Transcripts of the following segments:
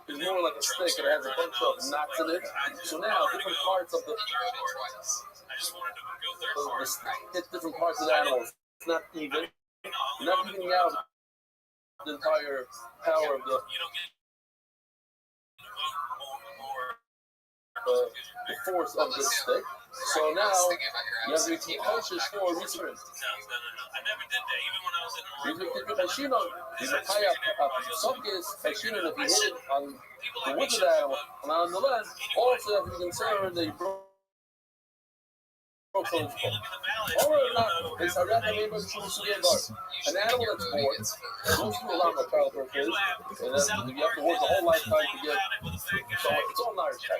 is more like a stick and it has a bunch of knots in it. So now different parts of the stick hit different parts of the animal. It's not even. You're not evening out the entire power of the force of the stick. So now you have to be cautious for research. I never did that, even when I was in the Marine Corps. Some case, if you hit it on the wood of the animal and on the land, also have to be concerned that you broke someone's bone. Or not, it's a random neighbor to an animal that's born, goes through a lot of childbirth is, and then you have to work the whole lifetime to get, so it's all Irish tax.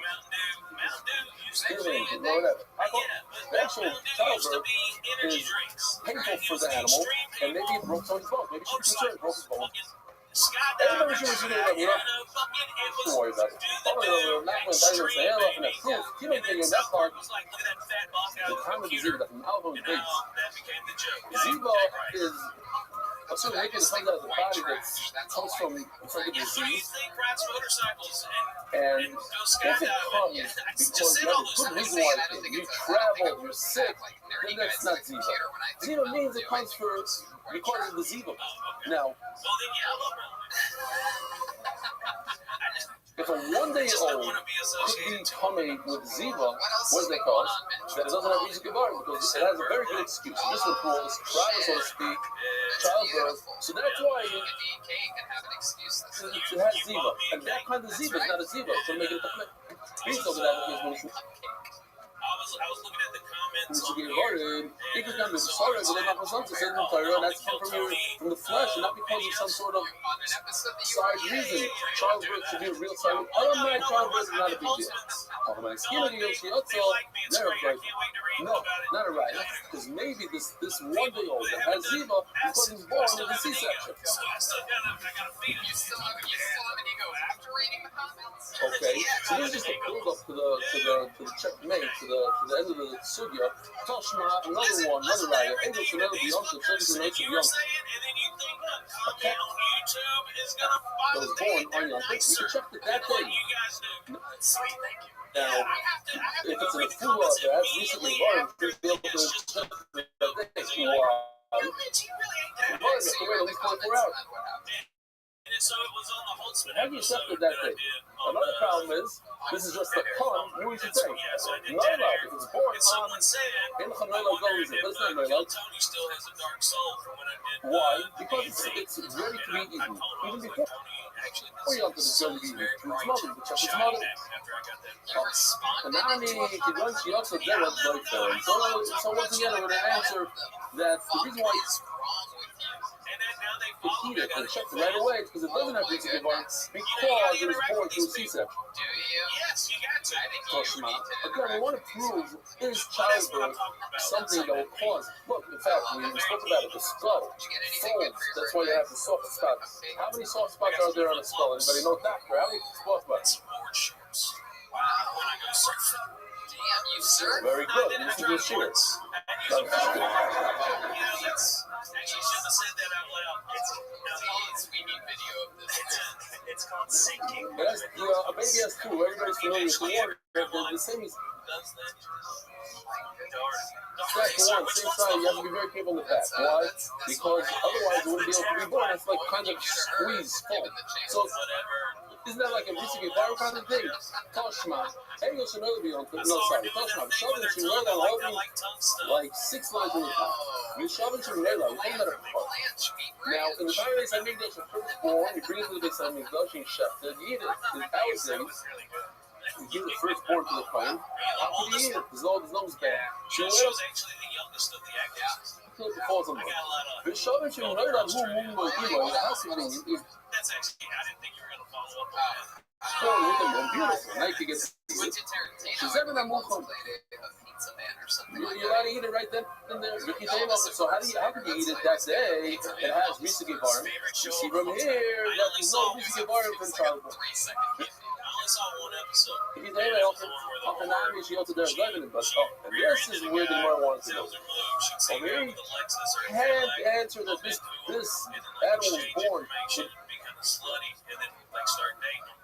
Whatever. The actual childbirth is painful for the animal, and maybe it broke someone's bone. Maybe she concerned broke his bone. Everybody should listen to that. We don't worry about it. Not when that is the hair off and that proof. You don't think in that part, the time of the Ziva, that from Alvo is big. Ziva is a certain liquid that comes out of the body that comes from, it's like a disease. And if it comes because you have a good reason why you travel, you're sick, then that's not Ziva. Ziva means it comes because of the Ziva. Now, if a 1-day-old could be coming with Ziva, what do they cause? That it doesn't have music about it because it has a very good excuse. Just the rules, travel, so to speak, childbirth. So that's why it has Ziva. And that kind of Ziva is not a Ziva. So make it a please look at that. I was looking at the comments on here. That's come from the flesh, and not because of some sort of side reason. Childbirth should be a real side. Automatic childbirth is not a big deal. No, not a right. Because maybe this 1-day-old that has Ziva because he's born with a C-section. Okay, so this is just a build-up to the checkmate, to the end of the sugya. Toshma, another one, another raya. Angel should never be young, so should be young. Okay. That was born on young. You can check that day. Now, if it's in a flu that has recently born, you'll be able to check that day. You have to wait at least 24 hours. Have you accepted that day? Another problem is, this is just a pun, you should say. No, if it's born on in Chanola goes it, doesn't it? Why? Because it's ready to be eaten. Even before you have to be ready to be eaten. It's smothered, the check is smothered. Kanani, Kidanchi, also there was like that. So once again, I'm going to answer that the reason why it's to eat it and check it right away because it doesn't have to be born because it was born through a C-section. Yes, you got to. Again, we want to prove is childbirth something that will cause. Look, in fact, we spoke about it. The skull folds. That's why you have the soft spots. How many soft spots are there on the skull? Anybody know, doctor? How many soft spots? You surf? Very good. You should do shorts. You shouldn't have said that out loud. We need video of this. It's called sinking. A baby has two. Everybody's familiar with the water. They're the same. Step one, same side. You have to be very careful with that. Why? Because otherwise it wouldn't be able to be born. It's like kind of squeeze full. So isn't that like a recently viral kind of thing? Toshma. English should never be on. No, sorry. Toshma. Shoving should never holding like 6 lines in the top. You shoving should never. You can't let it apart. Now, in the time of the Mikdash, the firstborn, you bring it to the Beis Hamikdash, you chef it, you eat it. In our days, you give the firstborn to the Kohen. How can you eat it? There's no bad. She was actually the youngest of the actors. The shoving should never have who moved with you. That's actually, I didn't think you were going to follow up on that. Born with them, and beautiful. Now you can get she's ever that move on. You're allowed to eat it right then and there. You can take it. So how can you eat it that day? It has Risa Gevarim. You see from here that there's no Risa Gevarim from childbirth. If you say that, up and down, she also does 11, but and this is where the Gemara wants to go. Okay, can't answer that this animal was born with slutty, and then like start dating them.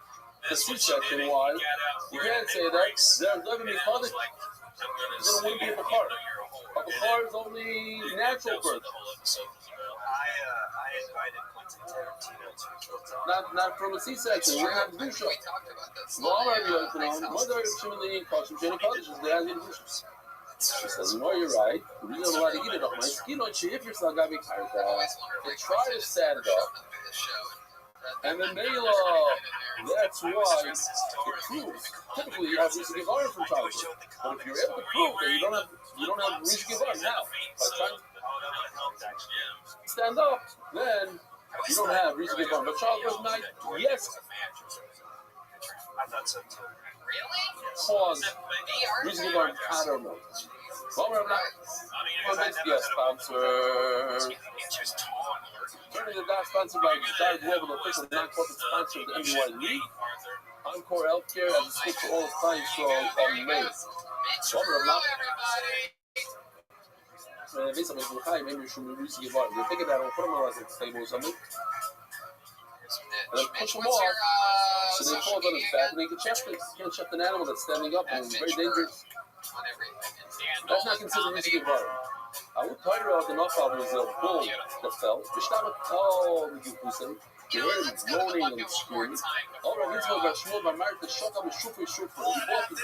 The C-section, why? You can't say that. There's living in public. Then it wouldn't be a car. A car is only natural birth. I invited Quentin Tarantino to kill Tom. Not from a C-section. We have to do so. Well, mother similarly caution Jenny Colleges, they have the she says, no, you're right. The reason why they eat it off my skin, if your son got me tired, they try to stand up. And then they, that's why it proves, typically you have reason to give honor from childhood. But if you're able to prove that you don't have reason to give honor now, by trying to stand up, then you don't have reason to give honor. But childhood night, yes. I thought so too. Pause. Reason to give honor, I don't know. Well, we're not. Our next guest sponsor. Turning the dot sponsored by Star Global, official non-corporate sponsor of the NBY League. Encore Healthcare as a school for all clients on May. Well, we're not. Maybe you should reduce the volume. They think that I'll put them on the table or something. And then push them off. So they fall on his back and they can check it. You can't check an animal that's standing up and it's very dangerous. That's not considered risky environment. I would tell you about the knock out was a bull that fell. Which not a tall Yukusen. You heard him moaning and screaming. All right, he's going to Shmuel by Mark the shot of a shuffer. He bought the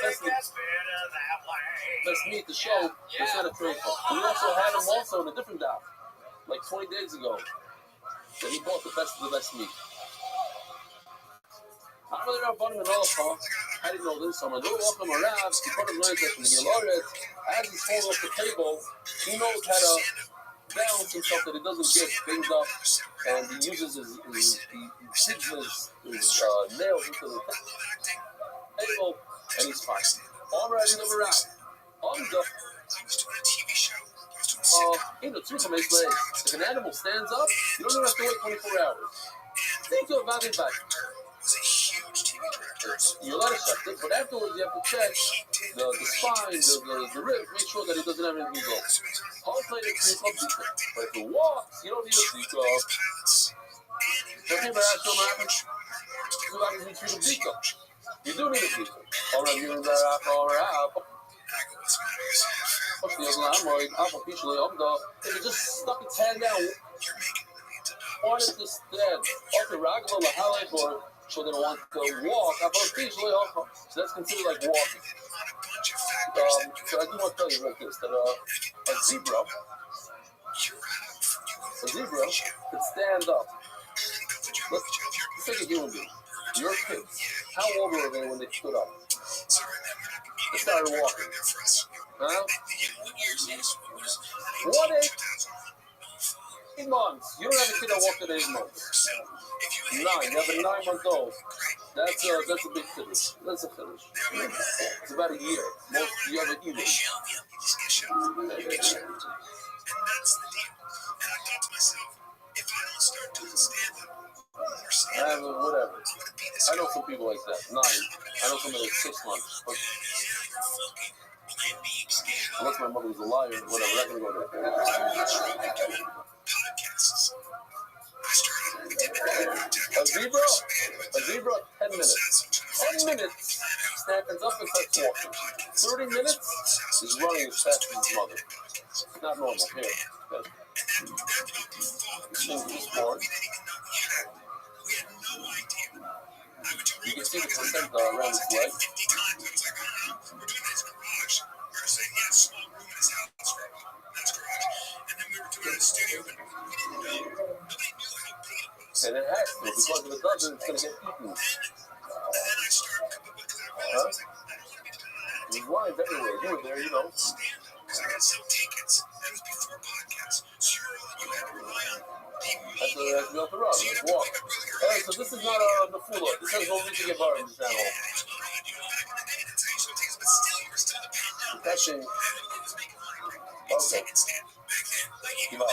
best meat to show it's not a trade for. We also had him also in a different dock, like 20 days ago. That he bought the best of the best meat. I'm really not bottom and all. I didn't know this. I'm going to walk him around. He put him learns that from the Yaloret. As he's falling off the table, he knows how to balance himself that he doesn't get things up. And he uses he digs his nails into the table, and he's fine. Already him around. On the it's really amazing. If an animal stands up, you don't even have to wait 24 hours. Think of about it back. You're allowed to check it, but afterwards you have to check the spine, the rib, make sure that it doesn't have anything wrong. All play the three club deep. But if it walks, you don't need a deep club. Okay, but that's what happens. You do need a deep club. All right, you're in there, all right. If it just stuck its hand down, why did this stand? Okay, Ragla, Lahalik, or so they don't want to walk. So that's considered like walking. So I do want to tell you about this, that a zebra could stand up. Let's take a human being. Your kids. How old were they when they stood up? They started walking. Huh? What age? 8 months. You don't have a kid that walked at 8 months. 9. You have a 9-month-old. That's a big finish. That's a finish. It's about a year. Most you have an eating. Whatever. I know some people like that. 9. I know somebody like 6 months. But unless my mother was a liar, whatever. We're not gonna go there. A zebra, 10 minutes. 10 minutes, stands up and starts walking. 30 minutes is running as fast as his mother. It's not normal. Here, you can see the placenta around his leg. And it has to, because if it doesn't, it's going to get eaten. There's lines everywhere. You were there, you know. That's the off the road. Let's walk. Alright, so this is not the nafula. This has no reason to get bar in this animal. Catching. Okay. Give out.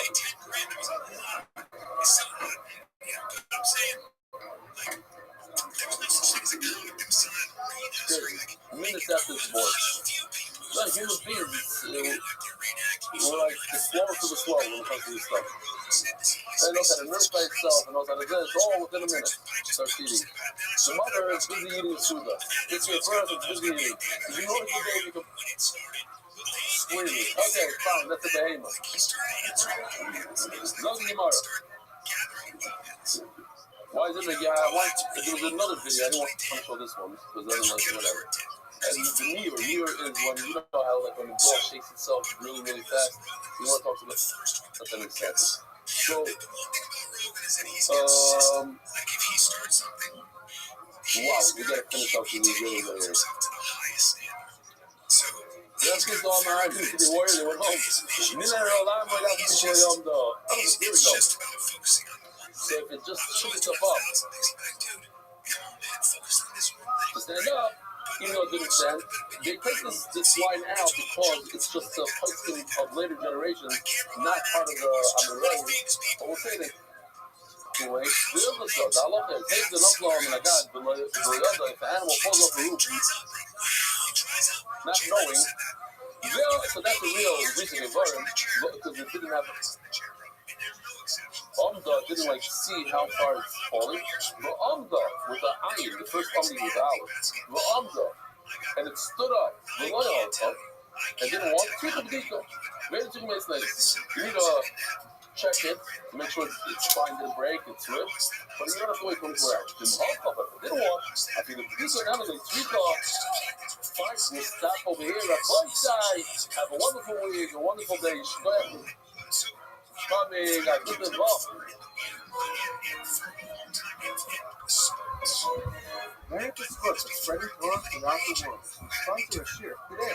Minutes after this voice. Like human beings, we're like the slower to the slow when it comes to this stuff. It knows how to nourify itself, it knows how to do this, all within a minute. Starts eating. The mother is busy eating the suda. It's your birth, it's busy eating. If you notice the baby screaming. Okay, fine, that's a behemoth. Zog Gemara. Why is it like, there was another video, I don't want to show this one, because I don't know, whatever. And the near is when, you know how like when the ball shakes itself really, really fast, you want to talk to the, let them accept it. So, wow, we gotta finish up with these videos right here. That's because all my ideas to the warrior, they went home. Nina Rolam, I got people yom though. Oh, here we go. So if it just shook itself up, to stand up, even though it didn't stand, they take this line out because it's just a posting of later generations, not part of the Amirai. But we'll say that anyway, the other stuff, the Allah there, takes the Nafla and Agad, if the animal falls off the roof, not knowing, so that's a real reason to burn, because it didn't have Amda didn't like see how far it's falling. The Amda with the iron, the first Amda was ours. The Amda, and it stood up. The loyal up, and didn't want to the Bdika. Very two minutes later, you need to check it to make sure it's fine to break, it's ripped, but you don't have to wait 24 hours. The didn't want. I think the Bdika now they tweak off. Fine, we'll stop over here. Rabbi side. Have a wonderful week, a wonderful day. Coming, I put them off. Where is this book spreading throughout the world? Sponsor a share today.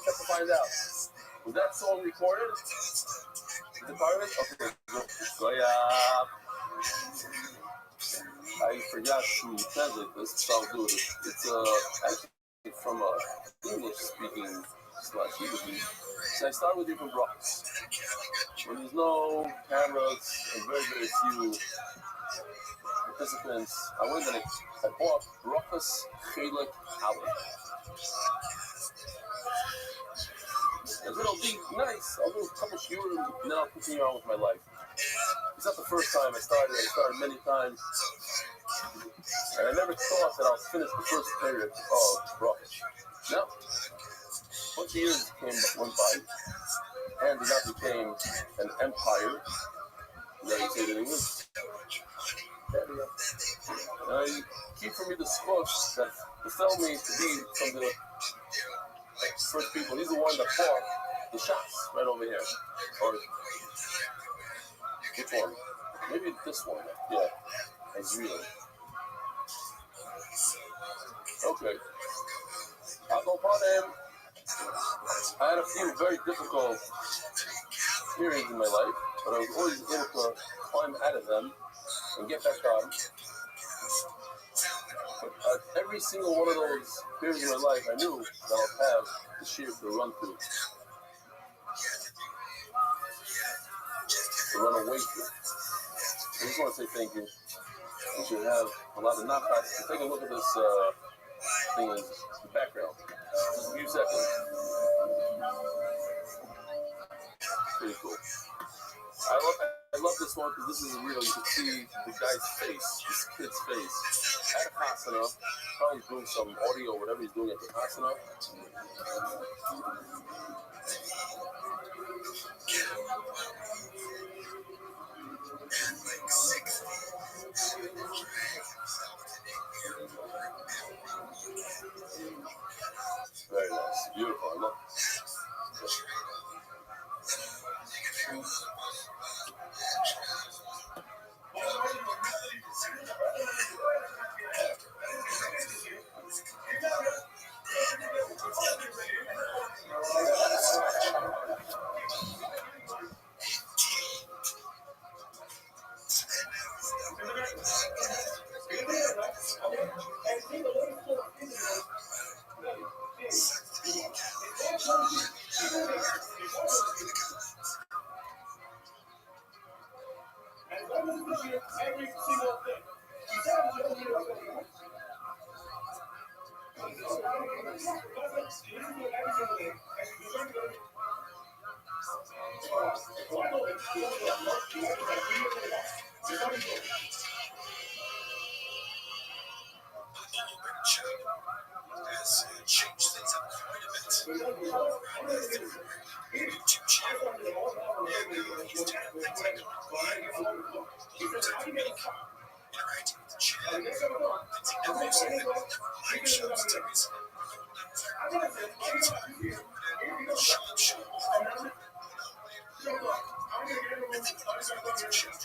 Check to find out. Was that song recorded? Is it part of it? Okay, good. I forgot to translate this, so I'll do it. It's actually from English-speaking / Hebrew. So I start with different brachas. When there's no cameras and very, very few participants, I went and I bought brachas chelik aleph. It'll be nice. I'll do a couple shiurim, and then I'll continue on with my life. It's not the first time I started many times. And I never thought that I'll finish the first period of brachas. Now, a bunch of years went by, and that became an empire. Let me say that it was. And keep from me the spokes that befell me to be from the first people. He's the one that fought the shots right over here. Or which one? Maybe this one. Yeah. That's real. Okay. I'll go part of him. I had a few very difficult periods in my life, but I was always able to climb out of them and get back on. But every single one of those periods in my life, I knew that I'll have the sheer to run through, to run away through. I just want to say thank you. We should have a lot of knockouts. Take a look at this thing in the background. Just a few seconds. Pretty cool. I love this one because this is real. You can see the guy's face, this kid's face, at Asana. Probably doing some audio or whatever he's doing at the Asana. Very nice. Beautiful. I love it.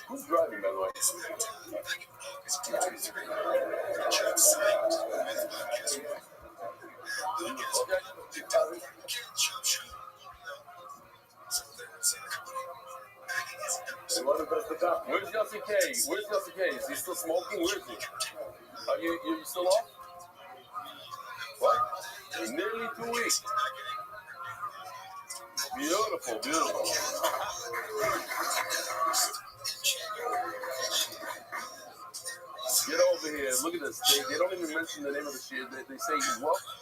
Who's driving, by the way? Where's Yossi K? Where's Yossi K? Is he still smoking? Where is he? Are you still off? What? Nearly 2 weeks. Beautiful, beautiful. Get over here. Look at this. They don't even mention the name of the shit. They say, welcome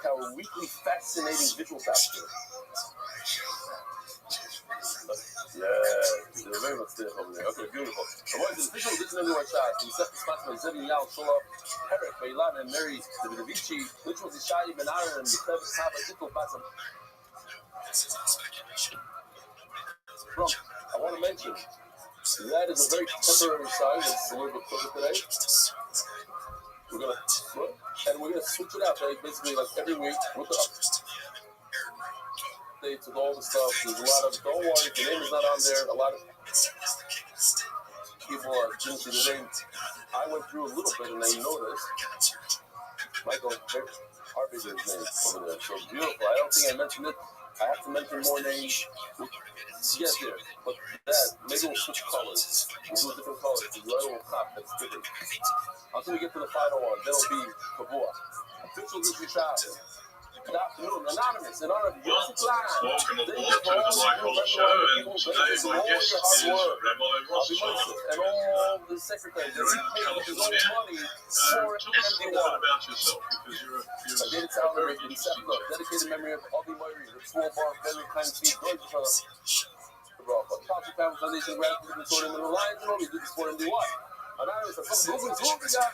to our weekly fascinating visual factor. Yeah, they're very much there over there. Okay, beautiful. So what is the official edition of the shot? In set spots by Zevi Yal, Shola, Herrick, Beilan, and Mary, the Vici, which was the Shai Ben Aaron, the Klev Taba, Ito Bassam. Trump, I want to mention that is a very temporary sign. It's a little bit crooked today. We're gonna switch it out, right? Basically, like every week with the updates with all the stuff. There's a lot of, don't worry, the name is not on there. A lot of people didn't see the name. I went through a little bit and I noticed Michael Harvey's name over there. So beautiful. I don't think I mentioned it. I have to mention more names. Yes, there. But that, maybe we'll switch colors. We'll do a different color. The red will pop. That's different. Until we get to the final one, that'll be Kavua. Official Disney Shop. Good afternoon, Anonymous, in honor of Yossi Klein. Welcome aboard to the Michael Show, and today my guest is Rabbi Rothschild. And all the secretaries, they paid his own money for Tell us a little bit about yourself, because you're I did it sound like in dedicated memory of Avi Murray, the small bar, very kind Steve George, the Council Family Foundation, gratitude and sorting in the Lions, and all we did this for MDY. Anonymous, a couple movements, who we got?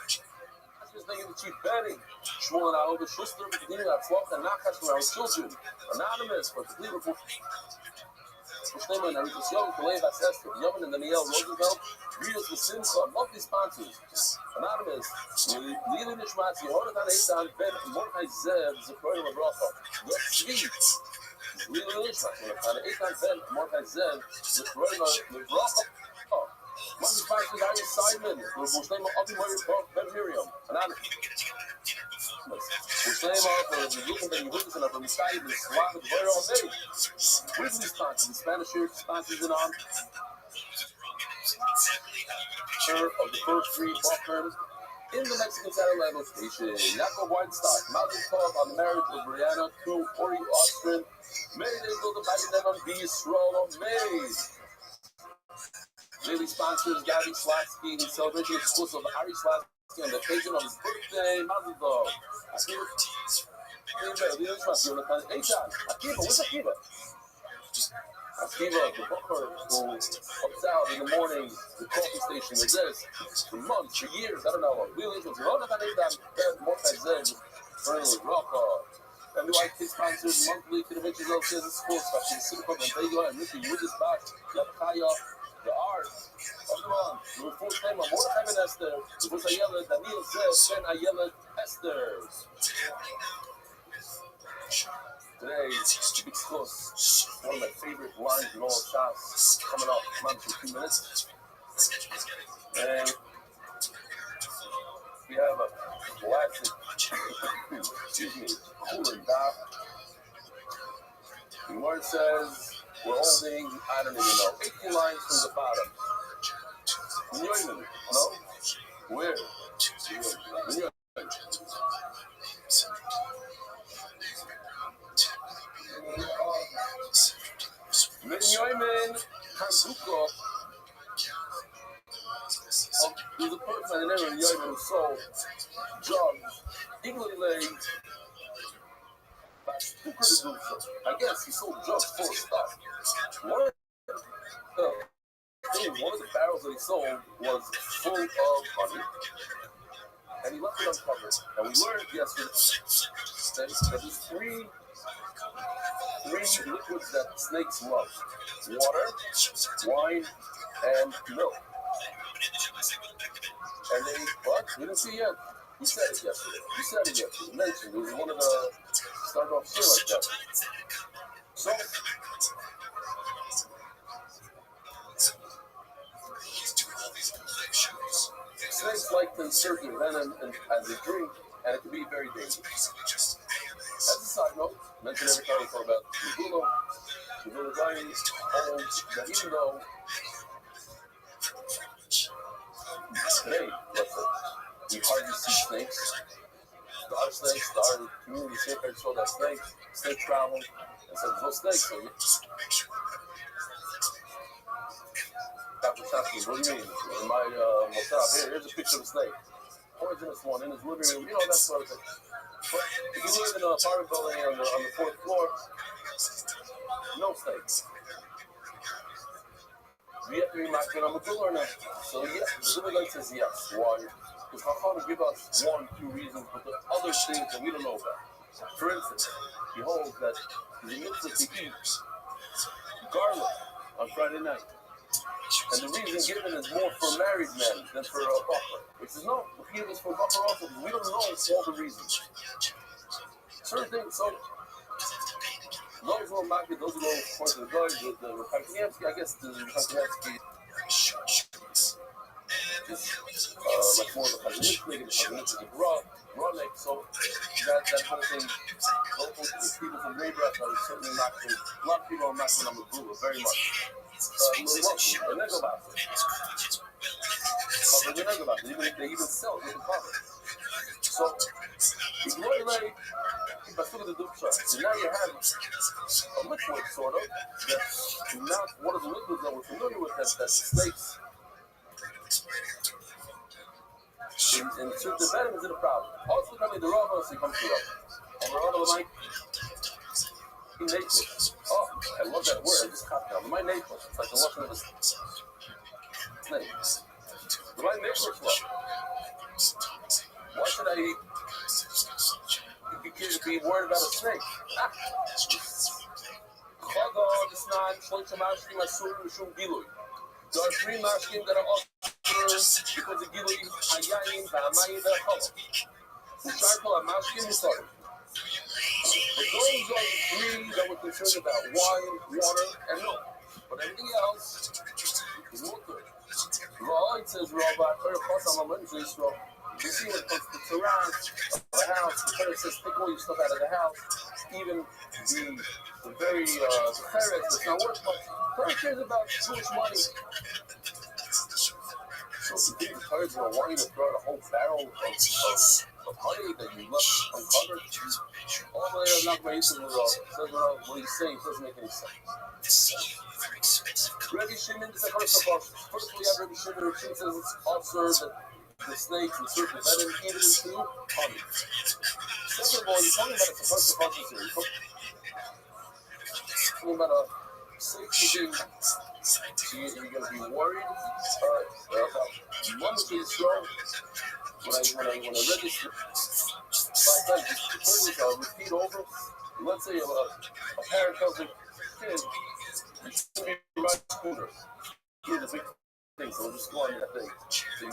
Just thinking the chief betting. Shmuel and Alva Schuster, beginning of Swap and Nakash around children. Anonymous for the Cleveland. Shneman, Enrique Young, Kalei Vassester, Yovan and Danielle Roosevelt, Reels with Simcha, monthly sponsors. Anonymous, Lili Nishmat, Yehonadan Eitan, Ben Mordechai Zev, Zechroy Lebracha. Not sweet. Lili Nishmat, Yehonadan Eitan, Ben Mordechai Zev, Zechroy Lebracha. Monthly sponsors, Ari Simon, Muslim Abi Moyer Ben Miriam. Anonymous. Muslim of the Yukim Ben Yehudas and of the Messiah, the Slav, the Boyer on May. Weekly sponsors, the Spanish sponsors in on. Of the first three ball terms in the Mexican satellite location. Yaakov Weinstein, Mazel Tov on the marriage of Brianna to Ori Ostrin. May they build a body then on Yisrael on May. Daily sponsors Gabby Slatsky, the celebration exclusive of Ari Slatsky on the occasion of his birthday. Mazel Tov. Akiva, what's Akiva? Akiva, the booker who comes out in the morning, the coffee station with this, for months, for years, I don't know. Really, it was Rothschild, and the white sponsors monthly to the Riches of Kids Sports, the Silicon and Vega, and Ricky Wiggins back, Yapkaya, the art, everyone, the fourth name of Mordechai Ben Esther, the Bush Ayala, Daniel says, Ben Ayala Esther. Today, big close. One of my favorite lines in all of Shas coming up. Come on, for 2 minutes. And we have a classic, excuse me, cooler dot. The word says we're holding, I don't even know, 18 lines from the bottom. No? Where? Yoimen Kanzuko. There's a person by the name of Yoimen who sold drugs, equally laid, I guess he sold drugs full of stuff. One of the barrels that he sold was full of honey, and he left it uncovered. And we learned yesterday that there's three liquids that snakes love: water, wine, and milk. And they, what? We didn't see it yet. We said it yesterday. We mentioned it was one of the start off shit like that. So snakes like to insert their venom as a drink, and it can be very dangerous. As a side note, mention every time we talk about Megillah Zion holds that even though today, we hardly see snakes. The other snakes, the other community shepherds saw that snake travel, and said, there's no snakes. So Dr. Shasky, what do you mean? In my Mossad, here's a picture of a snake. Poisonous one in his living room, that sort of thing. But if you live in an apartment building on the fourth floor, no snakes. We have to be matching on the pillar now. So yes, the Zilligan says yes. Why? Because Chacham give us 1-2 reasons, but the other things that we don't know about. For instance, he holds that the mitzvah to eat garlic on Friday night. And the reason given is more for married men than for a buffer. Which is no, the key is for buffer also. We don't know all the reasons. Certain things, so those who are market, those who go according to the guys, the Repentiansky, I guess the Repentiansky is much more of a Chazanichnik, and the Chazanichnik is a Bronek, so that whole thing, those people from Raybrat are certainly not, a lot of people are not going to Megillah very much. The Negobas. Cover the Negobas. They even sell it with the cover. So, so now you have a liquid, sort of, that's not one of the liquids that we're familiar with, that snakes insert the venom into the problem. Also, coming the Rav, he comes to Rav. And Rav, like, naked. Oh, I love that word. I just caught that. My naked. It's like the lotion of a snake. My naked. Why should I be worried about a snake? There are 3 mashkim that are because the Gilui Hayayin Ba'amayim Ba'achol. Ushar Amashkim Musar. But those are the three that we're concerned about: wine, water, and milk. But everything else is mutter. Law, it says, Rabbi, you see when it comes to terrace, the house, the Torah says, take all your stuff out of the house. Even the very, the ferret that's not worth much. Torah cares about Jewish money. So if you think the Torah is going to want you to throw out a whole barrel of honey that you left uncovered, all the way not my use of the says what he's saying doesn't make any sense. Rabbi Shimon is a first of all. First we have Rabbi Shimon, which says it's also that the snakes and serpents that are eaten into honey. Second of all, he's talking about it's a first of all here. He's talking about a safety thing. So you're going to be worried about money being strong. When I read this, I'll repeat over. Let's say a parent tells their kid, it's going to be right scooter. Here's a big thing, so we'll just go on that thing. See?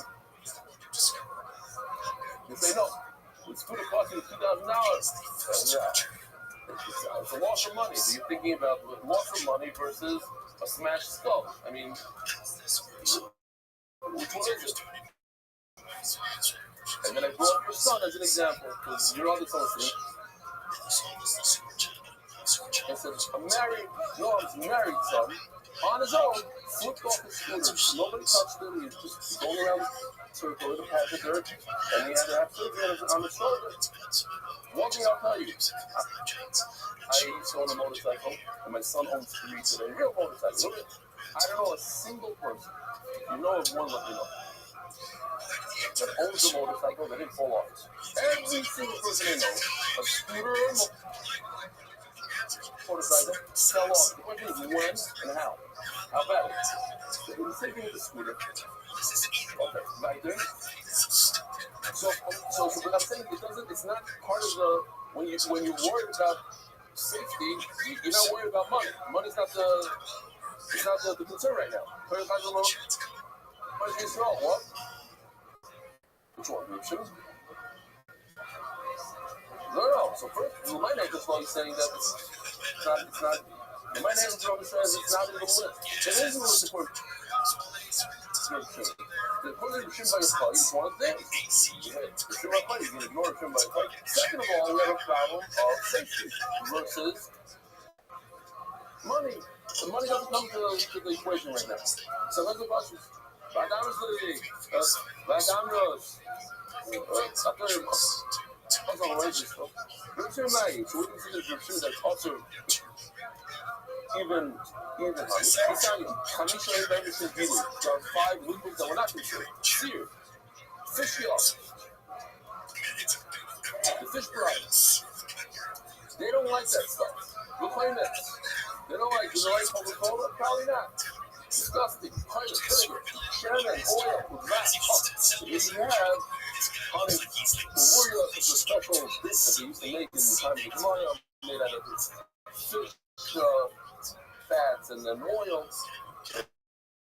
They say, no, the scooter costs you $2,000. It's a loss of money. So you're thinking about loss of money versus a smashed skull. I mean, which one is it? And then I brought up your son as an example, because you're on the phone. I said, a married son, on his own, flipped off his scooter. Nobody touched him. He was just going around the circle with a patch of dirt, and he had to have surgery on his shoulder. One thing I'll tell you, I used to own a motorcycle, and my son owns 3 today. Real motorcycle. I don't know a single person. You know of one, let me know. That owns a motorcycle that didn't fall off. Every single person I know, a scooter or a motorcycle, fell off. The question is when and how. How bad it is. So the same thing with the scooter. Okay, back there. So but I'm saying it's not part of the, when you're worried about safety, you're not worried about money. Money's not the concern right now. What? Which one? No. So first, my neighbor's law is saying that it's not. My neighbor's law says it's not in the list. It is in the list for. The according to Shimon by Yisrael, you just want to think. The Shimon by Yisrael, you can ignore Shimon by Yisrael. Second of all, we have a problem of safety versus money. The money doesn't come to the equation right now. So let's go back to even honey. Chamisha Bevis and Gili. There are 5 liquids that we're not considered. Sear, fish oil, the fish brine. They don't like that stuff. We'll claim that. They don't like Coca-Cola? Probably not. Disgusting. Vinegar, shaman, oil, with rat. So if you have honey, the warrior is a special dish that they used to make in the time of the Gemara, made out of fish fats and then oil.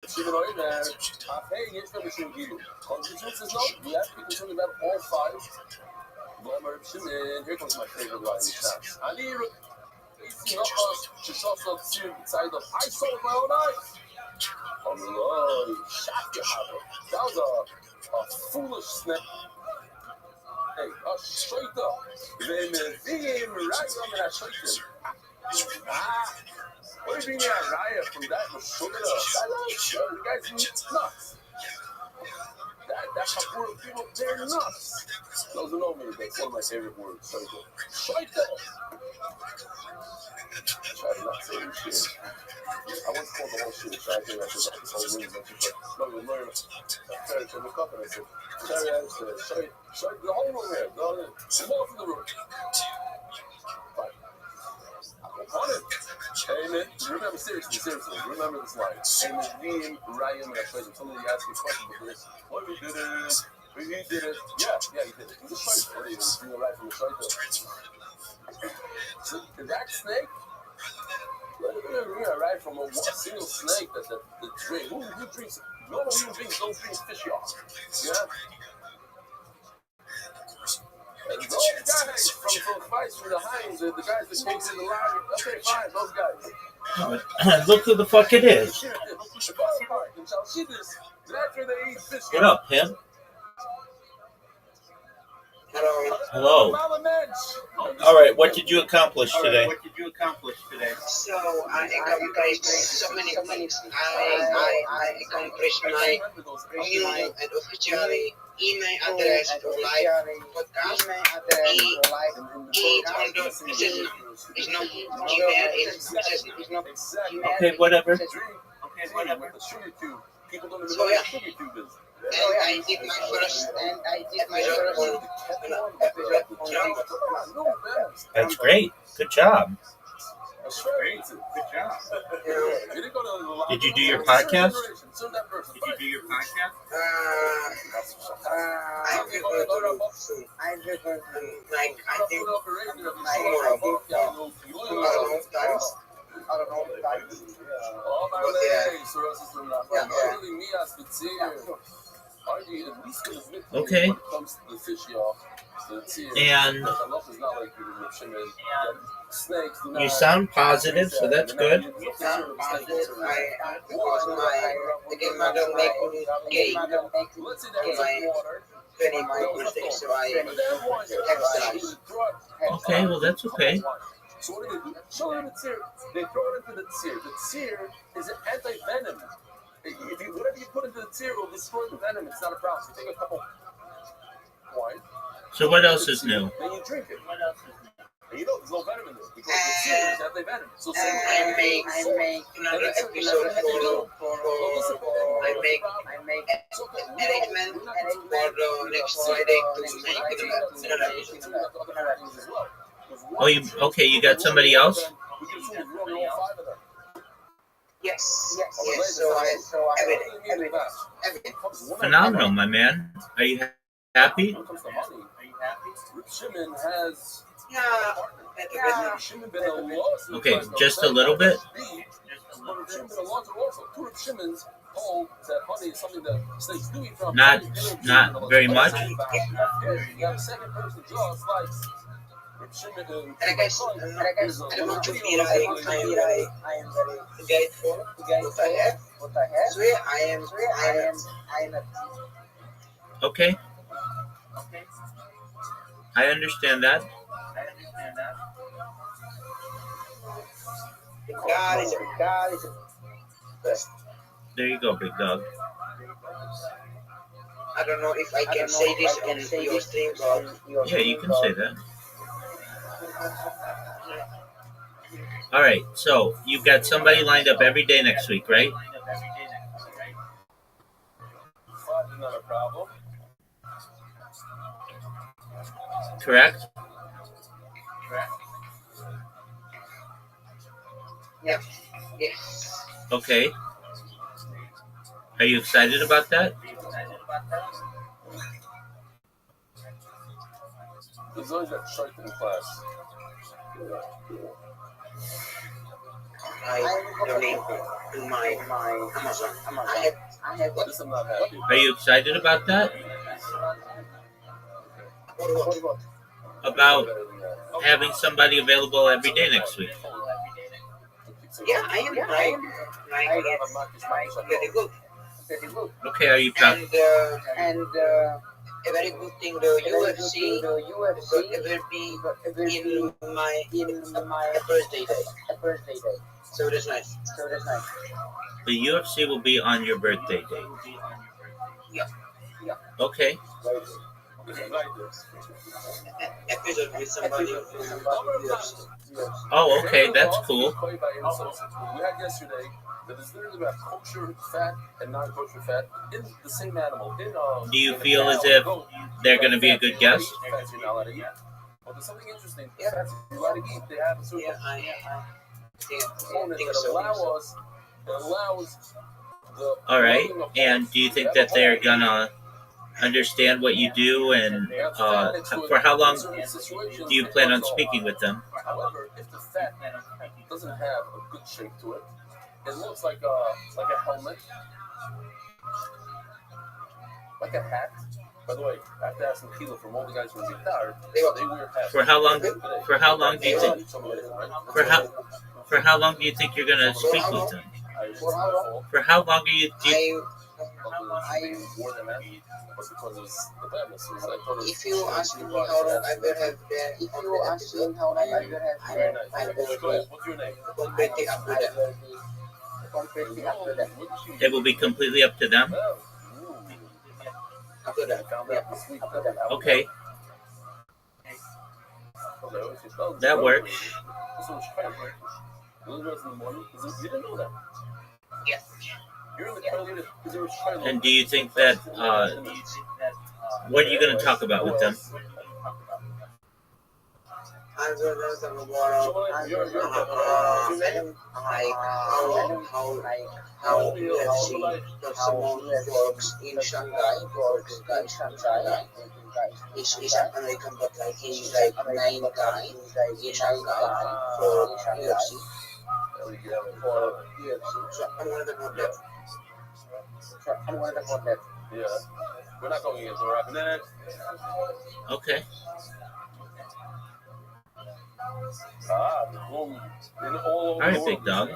Shimon oil there. Hey, here's the machine Gili. Conclusion says no. We have to be concerned about all 5. Shimon, here comes my favorite line. I saw it with my own eyes. That was a foolish snap. Hey, a shaita. What do you mean, Raya from that? You guys nuts. That couple of people, they're nuts. Those who know me, that's one of my favorite words. Shaita. Try to not say this shit. I once called the whole shit a shaita. I said, this whole room is like, no, you learn. I said, I look up and I said, shaita, the whole room here. More from the room. Fine. On it. Amen. Remember, seriously, remember this line. Amen. Rayam, and I tried to totally ask you a question about this. What if he did it? He did it. Yeah, he did it. He was trying to bring it right from the shaita. So, that snake, right from a single snake that drink. Who drinks Normal human beings don't drink fish yard. Yeah? And those guys from Spice, from the Heinz, the guys that came in the lobby, okay, fine, those guys. Look who the fuck it is. What up, him? Hello. All right, what did you accomplish today? So I accomplished so many things. I accomplished my new and officially email address for live podcast. E on the system. It's not email, it's system. Okay, whatever. So yeah. And I did my first episode on That's great. Good job. Did you do your podcast? I prefer to look soon. Like, I think tomorrow. I don't know times. Okay. And you sound positive, so that's good. Because my mother make me cake on my birthday, so I exercise. Okay, well that's okay. So what do? Show them the tzir. They throw it into the tzir. The tzir is an anti-venom. Whatever you put into the tzir will destroy the venom. It's not a problem. So you take a couple wine. So what else is new? Then you drink it. And you know there's no venom in there because the tzir is anti-venom. So I make another episode I make arrangement for the next Friday to make another episode. Oh, you got somebody else? Yes. So everything. Phenomenal, my man. Are you happy? Okay, just a little bit. Not very much. And I guess I don't want to be I am very grateful what I have. So yeah, I am Okay. I understand that. God is the best. There you go, big dog. I don't know if I can say this on your stream, but Yeah, you can say that. All right, so you've got somebody lined up every day next week, right? Not a problem. Correct? yeah, yes. Okay. Are you excited about that? There's always that shirt in class. I donate to my Amazon. I have what? This I'm not happy. Are you excited about that? What? About having somebody available every day next week? Yeah, I am very good. Okay, are you proud? And a very good thing, the UFC will be in my birthday day. So that's nice. The UFC will be on your birthday day. Yeah. Okay. Episode with somebody from UFC. Oh, okay, that's cool. We had yesterday that is literally about kosher fat and non-kosher fat in the same animal. Do you feel as if they're going to be a good guest? Fats you're not allowed to eat. But there's something interesting. Fats you're allowed to eat. They have a certain component that allows the. All right, and do you think that they're going to understand what you do, and for how long do you plan on speaking with them? However, if the fat doesn't have a good shape to it, it looks like a helmet. like a hat. By the way, I have to ask Kilo from all the guys from Guitar. They They wear hats. For how long? For how long do you think? For how long do you think you're gonna speak with them? For how long do you? If you ask me how long I will have there, if you ask me how long I will have there, I will What's your name? be completely up to them. It will be completely up to them. Up to them. Okay, that works. Yeah. And do you think that? What are you gonna talk about with them? I will talk about how UFC works in Shanghai. He's an American, but like he's like main guy in Shanghai for UFC. So I'm gonna talk about that. Yeah. We're not going against the Rabbi. Okay. All right, big dog.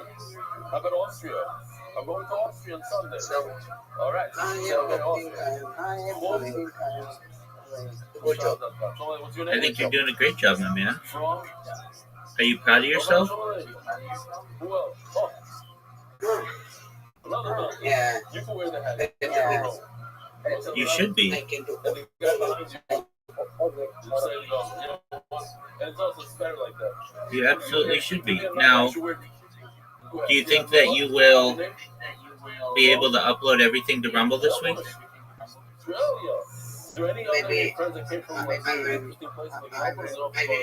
How about Austria? I'm going to Austria on Sunday. So All right. I good job. What's your I name? think you're doing a great job, my man. From? Are you proud of yourself? Who else? Oh. Yeah. You can wear the hat. You should I be. can do And it's also better like that. You absolutely should be. Now, do you think that you will be able to upload everything to Rumble this week? Maybe I really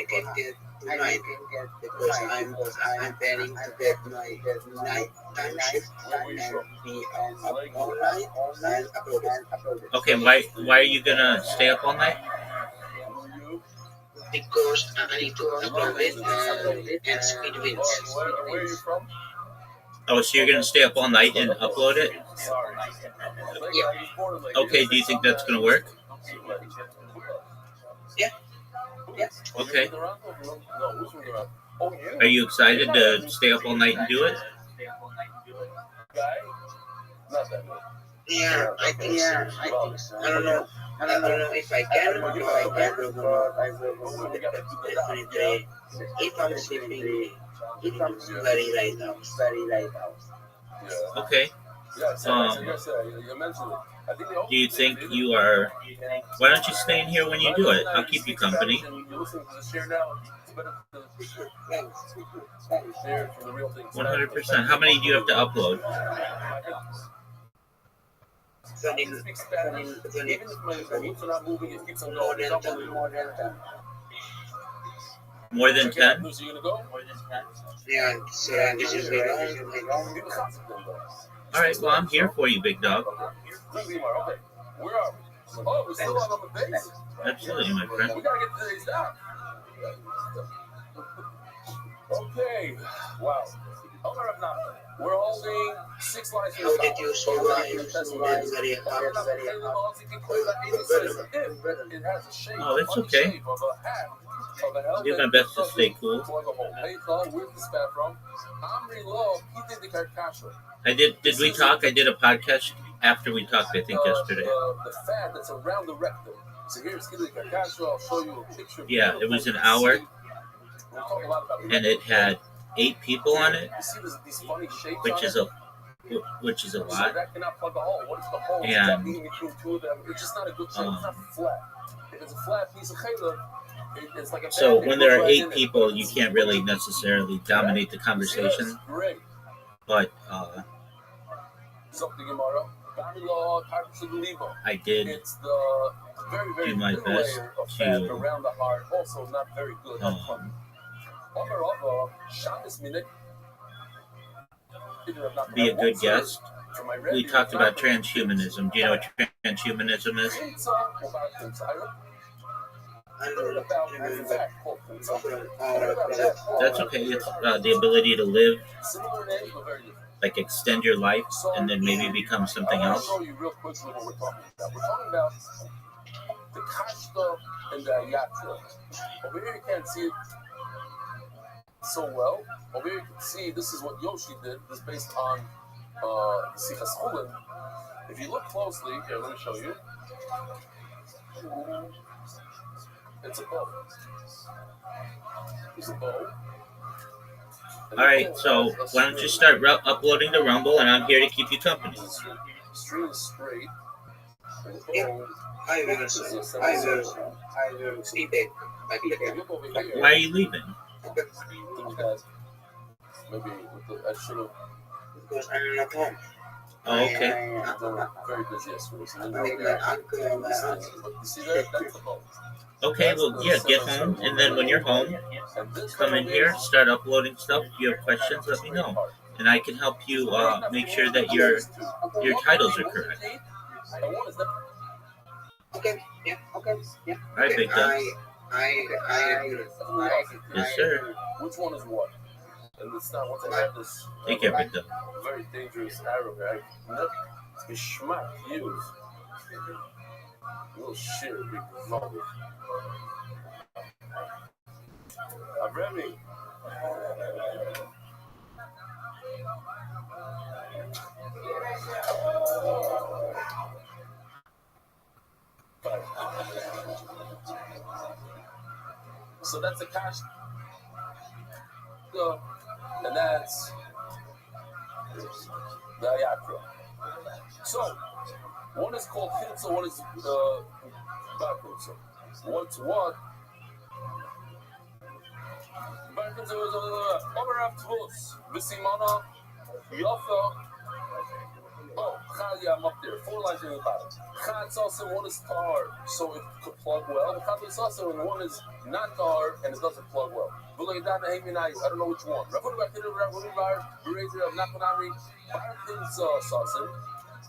can get tonight because I'm planning to get my night time shift and be online and upload it. Okay, why are you gonna stay up all night? Because I need to upload it and speed wins. Where are you from? Oh, so you're gonna stay up all night and upload it? Okay, do you think that's gonna work? Yeah. Okay. Are you excited to stay up all night and do it? Yeah, I think so. I don't know if I can, but I will definitely. If I'm sleeping, very late hours. Okay. Do you think you are? Why don't you stay in here when you do it? I'll keep you company. 100%. How many do you have to upload? 20, More than 10? Yeah, so this is very long. All right. Well, I'm here for you, big dog. Where are we? Oh, we're still on the base. Absolutely, my friend. We gotta get today's down. Okay. Wow. We're holding 6 lines. How did you survive that very hard? Oh, it's okay. I'll do my best to stay cool. I did we talk? I did a podcast after we talked, I think, yesterday. The fat that's around the rectum. So here's I'll show you a picture. Yeah, it was an hour, and it had 8 people on it, which is a lot. And it's just not a good shape. It's not flat. If it's a flat piece of challah, it's like a so when there are 8 people, you can't really necessarily dominate the conversation. But I did do my best to be a good guest. We talked about transhumanism. Do you know what transhumanism is? remember That's okay. It's the ability to live, like extend your life, and then maybe become something I want else. to show you real quickly what we're talking about. We're talking about the kashta and the ayatra. Over here you can't see it so well. Over here you can see this is what Yoshi did. This is based on Sichas Chulin. If you look closely, here, let me show you. It's a bow. It's a bow. All right, so why don't you start uploading to Rumble, and I'm here to keep you company. String is straight. Yeah. I will see that. Why are you leaving? Maybe I should have. Because I'm not home. Oh, okay. Very busy yesterday. So With my uncle and my aunt. you see that? That's the boat. Okay, well, yeah, get home, and then when you're home, come in here, start uploading stuff. If you have questions, let me know, and I can help you make sure that your titles are correct. Okay. Yeah. Okay. Yeah. All right, Big Dog. I Yes, sir. Which one is what? And it's not once I had this Take care, Big Dog. very dangerous arrow guy. It's schmack use. Little shit, big mother. Rabbi. So that's a cash. And that's the ayatra. So one is called Chitza, one is Bakutza. What's what? Bakutza is Omerav Tvus, Visimana, Yafa. Oh, Chalia, I'm up there. 4 lines in the bottom. Chat's also one is tar, so it could plug well. The Chat is also and one is not tar and it doesn't plug well. I don't know which one.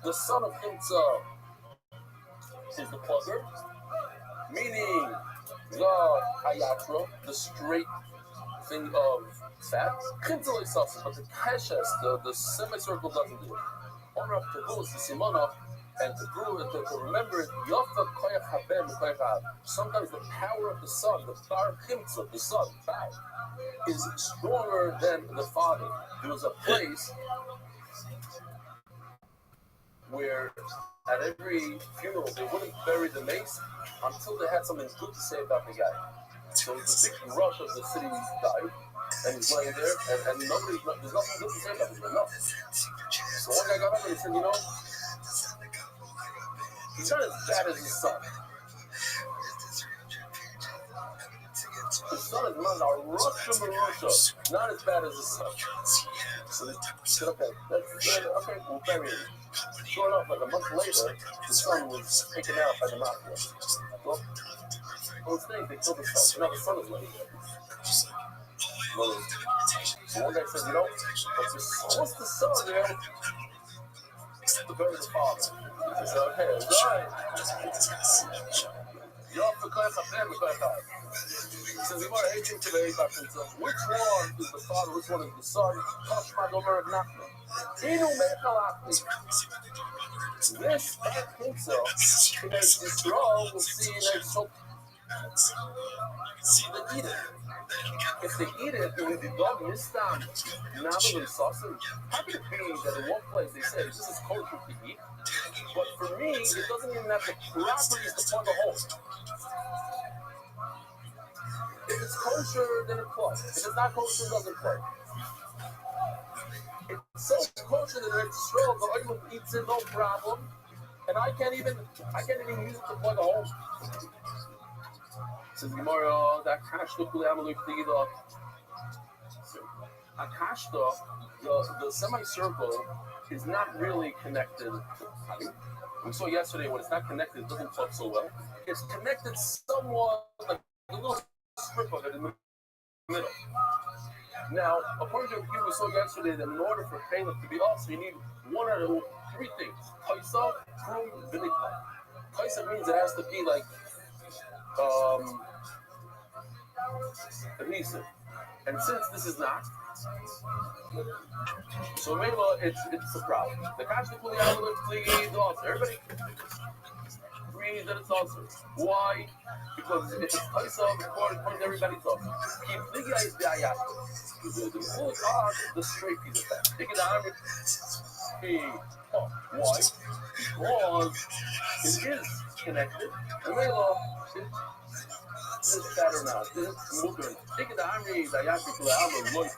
The son of Himtza is the plugger, meaning the Hayatra, the straight thing of fat. But the Keshes, the semicircle doesn't do it. Honor of Tavus, the Simona, and to prove it, to remember it, sometimes the power of the son, the Bar Chimtza, the son, is stronger than the father. There was a place where at every funeral they wouldn't bury the mace until they had something good to say about the guy. So the big rush of the city died, and he's laying there, and there's nothing good to say about him. Enough. So one guy got up and he said, you know, he's not as bad as his son. His son is not a Russia, not as bad as his son. So they said, okay, we'll bury him. Sure enough, like a month later, the son was taken out by the mafia. Well, they killed the son. Now the son is laying there. So one guy says, you know, what's the son, you know? To bury the father. He says, okay, right. You have to class up there, he says, which one is the father, which one is the son? This, I think so. If they destroy, we'll see next hope. They eat it. If they eat it, and the dog missed them, now they're saucing. How can it be that in one place they say this is kosher to eat, but for me, it doesn't even have the properties to plug a hole? If it's kosher, then it plugs. If it's not kosher, it doesn't plug. It's so kosher that it's strong, but everyone eats it, no problem. And I can't even use it to plug a hole. Says Gemara, that kashta kule'amalu k'tigida. A kashta, the semicircle, is not really connected. We saw yesterday when it's not connected, it doesn't plug so well. It's connected somewhat, like a little strip of it in the middle. Now, according to what we saw yesterday, that in order for Caleb to be us, you need one out of 3 things: Kaisa, Krum, Vinikla. Kaisa means it has to be like And since this is not, so maybe it's a problem. The constantly please also. Everybody agrees that it's also. Why? Because if it's Taisa, according to everybody's also. Keep thinking is the ayat. The full card, the straight piece of that. Think of the army. Why? Because it is connected. And Layla is better now. It's modern. Think of the army, the ayat, the album,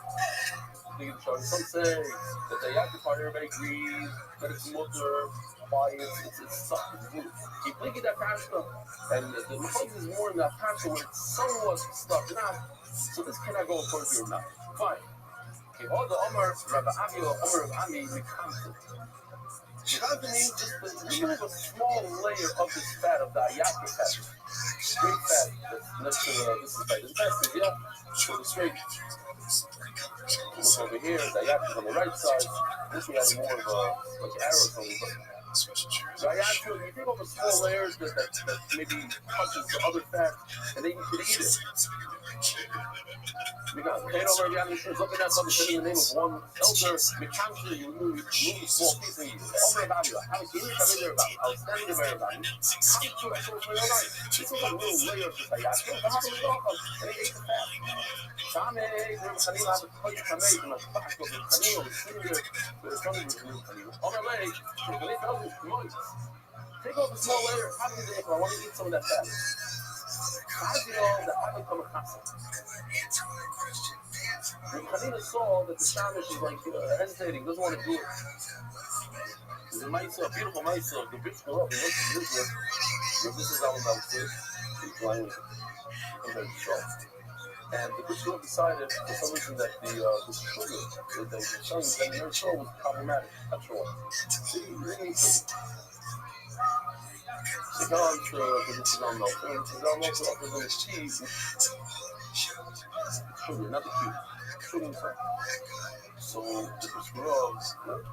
some say that the Yaakov part, everybody agrees that it's mutter, quiet, it's stuff, it's good. You think of that pasta, and the Mechaz is more in that pasta where it's somewhat stuck enough, so this cannot go according to your mouth. Fine. Okay, all the Omer, Rabbi Ami, or Omer of Ami, Mekanto. Mekanto means just remove a small layer of this fat, of the Yaakov fat. Straight fat, that's next to this is fat. This fat is, yeah, so the straight. Look over here, the yak is on the right side. This we have more of a like arrows on the right. So you think of the small layers that maybe touches the other fat, and then you can eat it. Because pain over the other is looking at something in the name of one elder, mechanically you remove a small piece and you over about you. How is it coming there about? I'll stand there about you. This was a little layer of the yak. And he ate the fat. Shame, there was a little of the plate of the back of the canino, the finger, the tongue was real canino. On my leg, the leg of the moist. Take off the small layer, how do you think I want to eat some of that fat? How do you know that I become a concept? When Kanina saw that the Shamish is like hesitating, doesn't want to do it. There's a Maisa, a beautiful Maisa, the bitch grew up, he went to Israel. This is how I'm saying. He's flying with it. And the bishop decided for some reason that the sugar that they were showing that their show was problematic. That's all. So you really they go on to this is on milk. And this is on milk to offer them cheese. Sugar, not the cube. Sugar inside. So the bishop,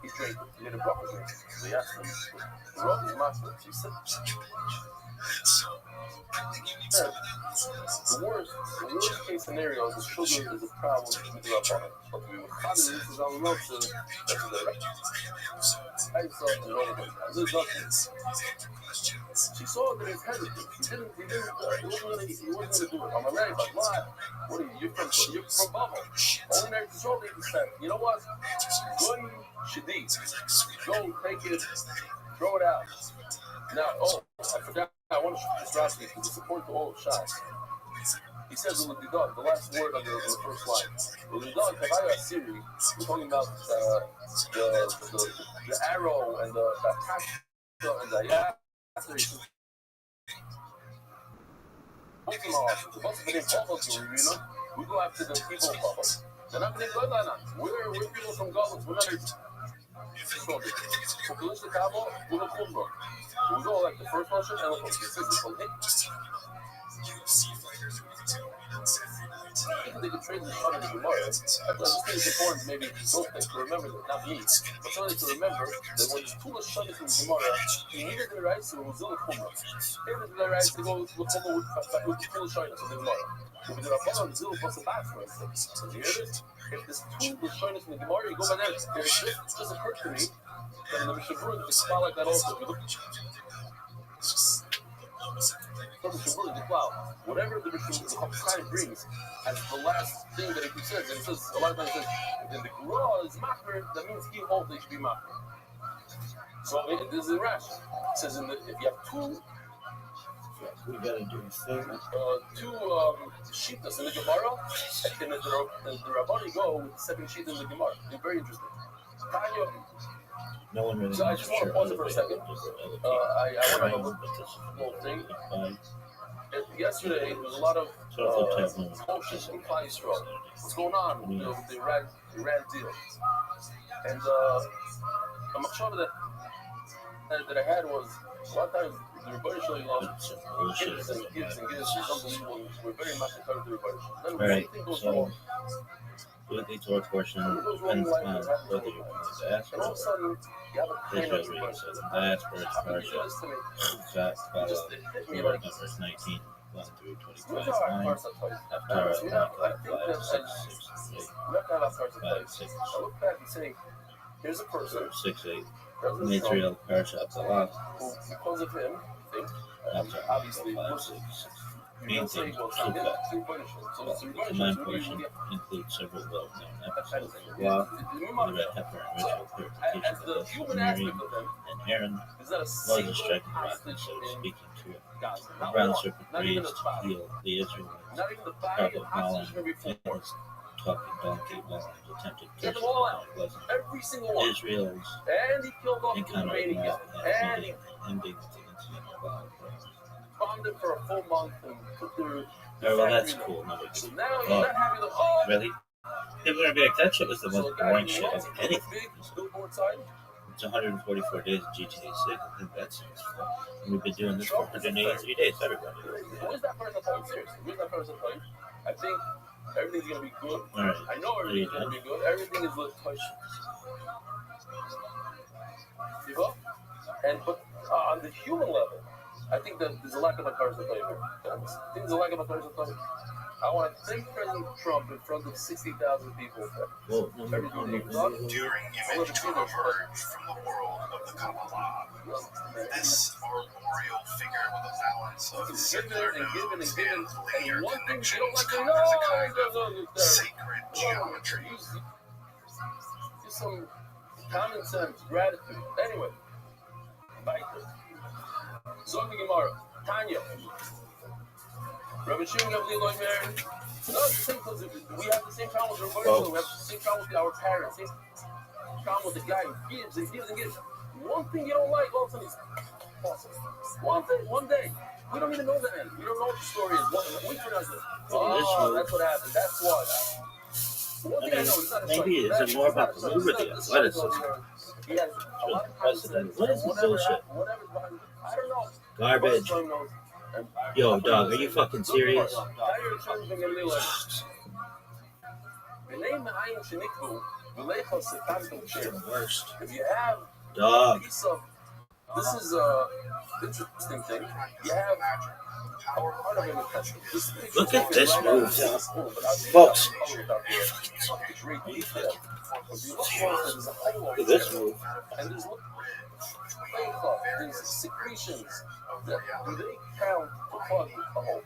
he drank it. He made a proper drink. They asked him, the Rob is master. He said, the worst case scenario is the sugar is a problem with the up on it. But we were kind of this is on the milk, so that's what they're I saw the Rothschild. This is nothing. She saw that it's hesitant. He wasn't going to do it. I'm married, but why? What are you? You're from Bubble. Only married to Jordan, he said, you know what? Go Shadid. Go take it, throw it out. Now, I forgot. I want to just ask you because it's important to all shots. He says in the last word on the first line. We're talking about the arrow and the pasha and the yah. We go after the people of Baba. They're not going to go down. We're people from Galas. We're not. We go like the first version and we'll they can trade the shot in the Gemara. I just think it's important, maybe those things to remember that, not me, but something to remember that when there's too much shot in the Gemara, he needed the rights to Rozil Kumra. He needed the rights to go with Kumra with full shot in the Gemara. If the Rabbi Rozil was a bad for instance. So you hear this? If there's too much shot in the Gemara, you go by there. If this just occurred to me, then the Mishabur is spot like that also. If you look whatever the Rothschild brings as the last thing that he says, and it says a lot of times says, if the Gura is makar, that means he holds they should be makar. So this is irrational. It says if you have two, we gotta do a thing. Two sheetas in the Gemara, and the Rabbani go with the second sheet in the Gemara. They're very interesting. No one really. So I just want to pause it for a second. I want to have a little thing. Yesterday, there was a lot of emotions in Klal Yisrael. What's going on with the Iran deal? And a machshava that I had was a lot of times the Rebbe Shalom gives and gives and gives. It's unbelievable. We're very much encouraged to the Rebbe. Then everything goes wrong. With each word portion depends on whether you want to ask and all of a sudden, you have a Israel reading says, "Last verse, Parsha, verse 19, 1 through 24." 5, 9, Haftarah 5, 6, 8, 5, 6, I look back and say, here's a person, 6, 8. President Trump, Israel, Parashat Salah, who, because of him, think, Haftarah obviously, 5, 6, 6. you Main can say, thing, well, it's not Sukkah. good. Three punishments. So Well, it's three the punishments. main We portion usually get includes several well-known that kind of episodes thing. of law, Remember, the Heifer and ritual as purification the of human Miriam aspect of him, and Aaron. is that a Moses single striking the rock hostage instead of in speaking to it. Gaza. The Not brown one. serpent Not even raised the to body. heal the Israelites. Not even the body Prophet of hostage Balaam before. and his talking donkey Balaam attempted Get curses them all when out. it wasn't Every single one. Israel's And he killed off the encounter remaining with guy. Moab And he ending with the incident of Balaam. bombed it for a full month and put their Oh, well, that's factory cool. No big So deal. now he's Oh, not having the oh. really? People are gonna be like, that shit was the So most the guy boring who shit runs of the anything. big billboard sign. It's 144 days of GTA 6. I think that seems fun. And we've been doing this for Trump is a 183 days, everybody. Who is that person playing? Seriously, who is that person playing? I think everything's gonna be good. Alright. I know everything's gonna be good. Everything is lit touch. You know? And but on the human level, I think that there's a lack of a person playing here. I think there's a lack of a person playing. I want to thank President Trump in front of 60,000 people. Well, Everything they've done. Enduring image to emerge from the world of the Kabbalah. This arboreal figure with a balance of circular nodes and linear connections come as a kind of sacred geometry. Use some common sense, gratitude. Anyway, Biker. Zog the Gemara. Tanya. Rabbi Shimon of the Elohim. No, it's the same because we have the same problem with Rothschild. We have the same problem with our parents. Same problem with the guy who gives and gives and gives. One thing you don't like, all of a sudden he's awesome. One thing, one day. We don't even know the end. We don't know what the story is. We pronounce it. Oh, that's what happened. That's why. One thing I know, he's not a maybe it's more about the mood or the athleticism. He has a lot of Precedent. What is this bullshit? Whatever's behind it. I don't know. Garbage. Yo, dog, are you fucking serious? Worst. If you have Dog. a piece of, this is a interesting thing. You have our part of an attachment. Look at this move, folks. Look at this move. And there's there's secretions that do they count to plug a hole?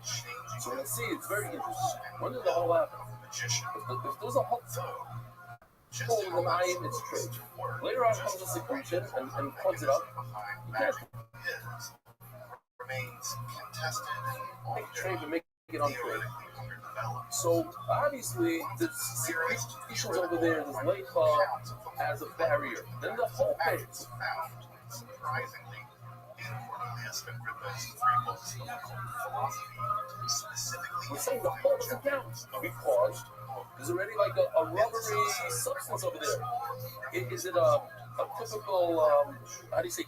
So we're gonna see it's very interesting. When did the hole happen? If there's a hole in the mayim, it's trade. Later on comes a secretion and plugs it up. You can't Remains contested make trade but make it untrade. So obviously the secretions over there, this leicha as a barrier. Then the hole pays. Surprisingly, in Cornelius Agrippa's 3 books of philosophy, specifically We're saying the hole doesn't count because there's already like a rubbery substance over there. Is it a typical, how do you say,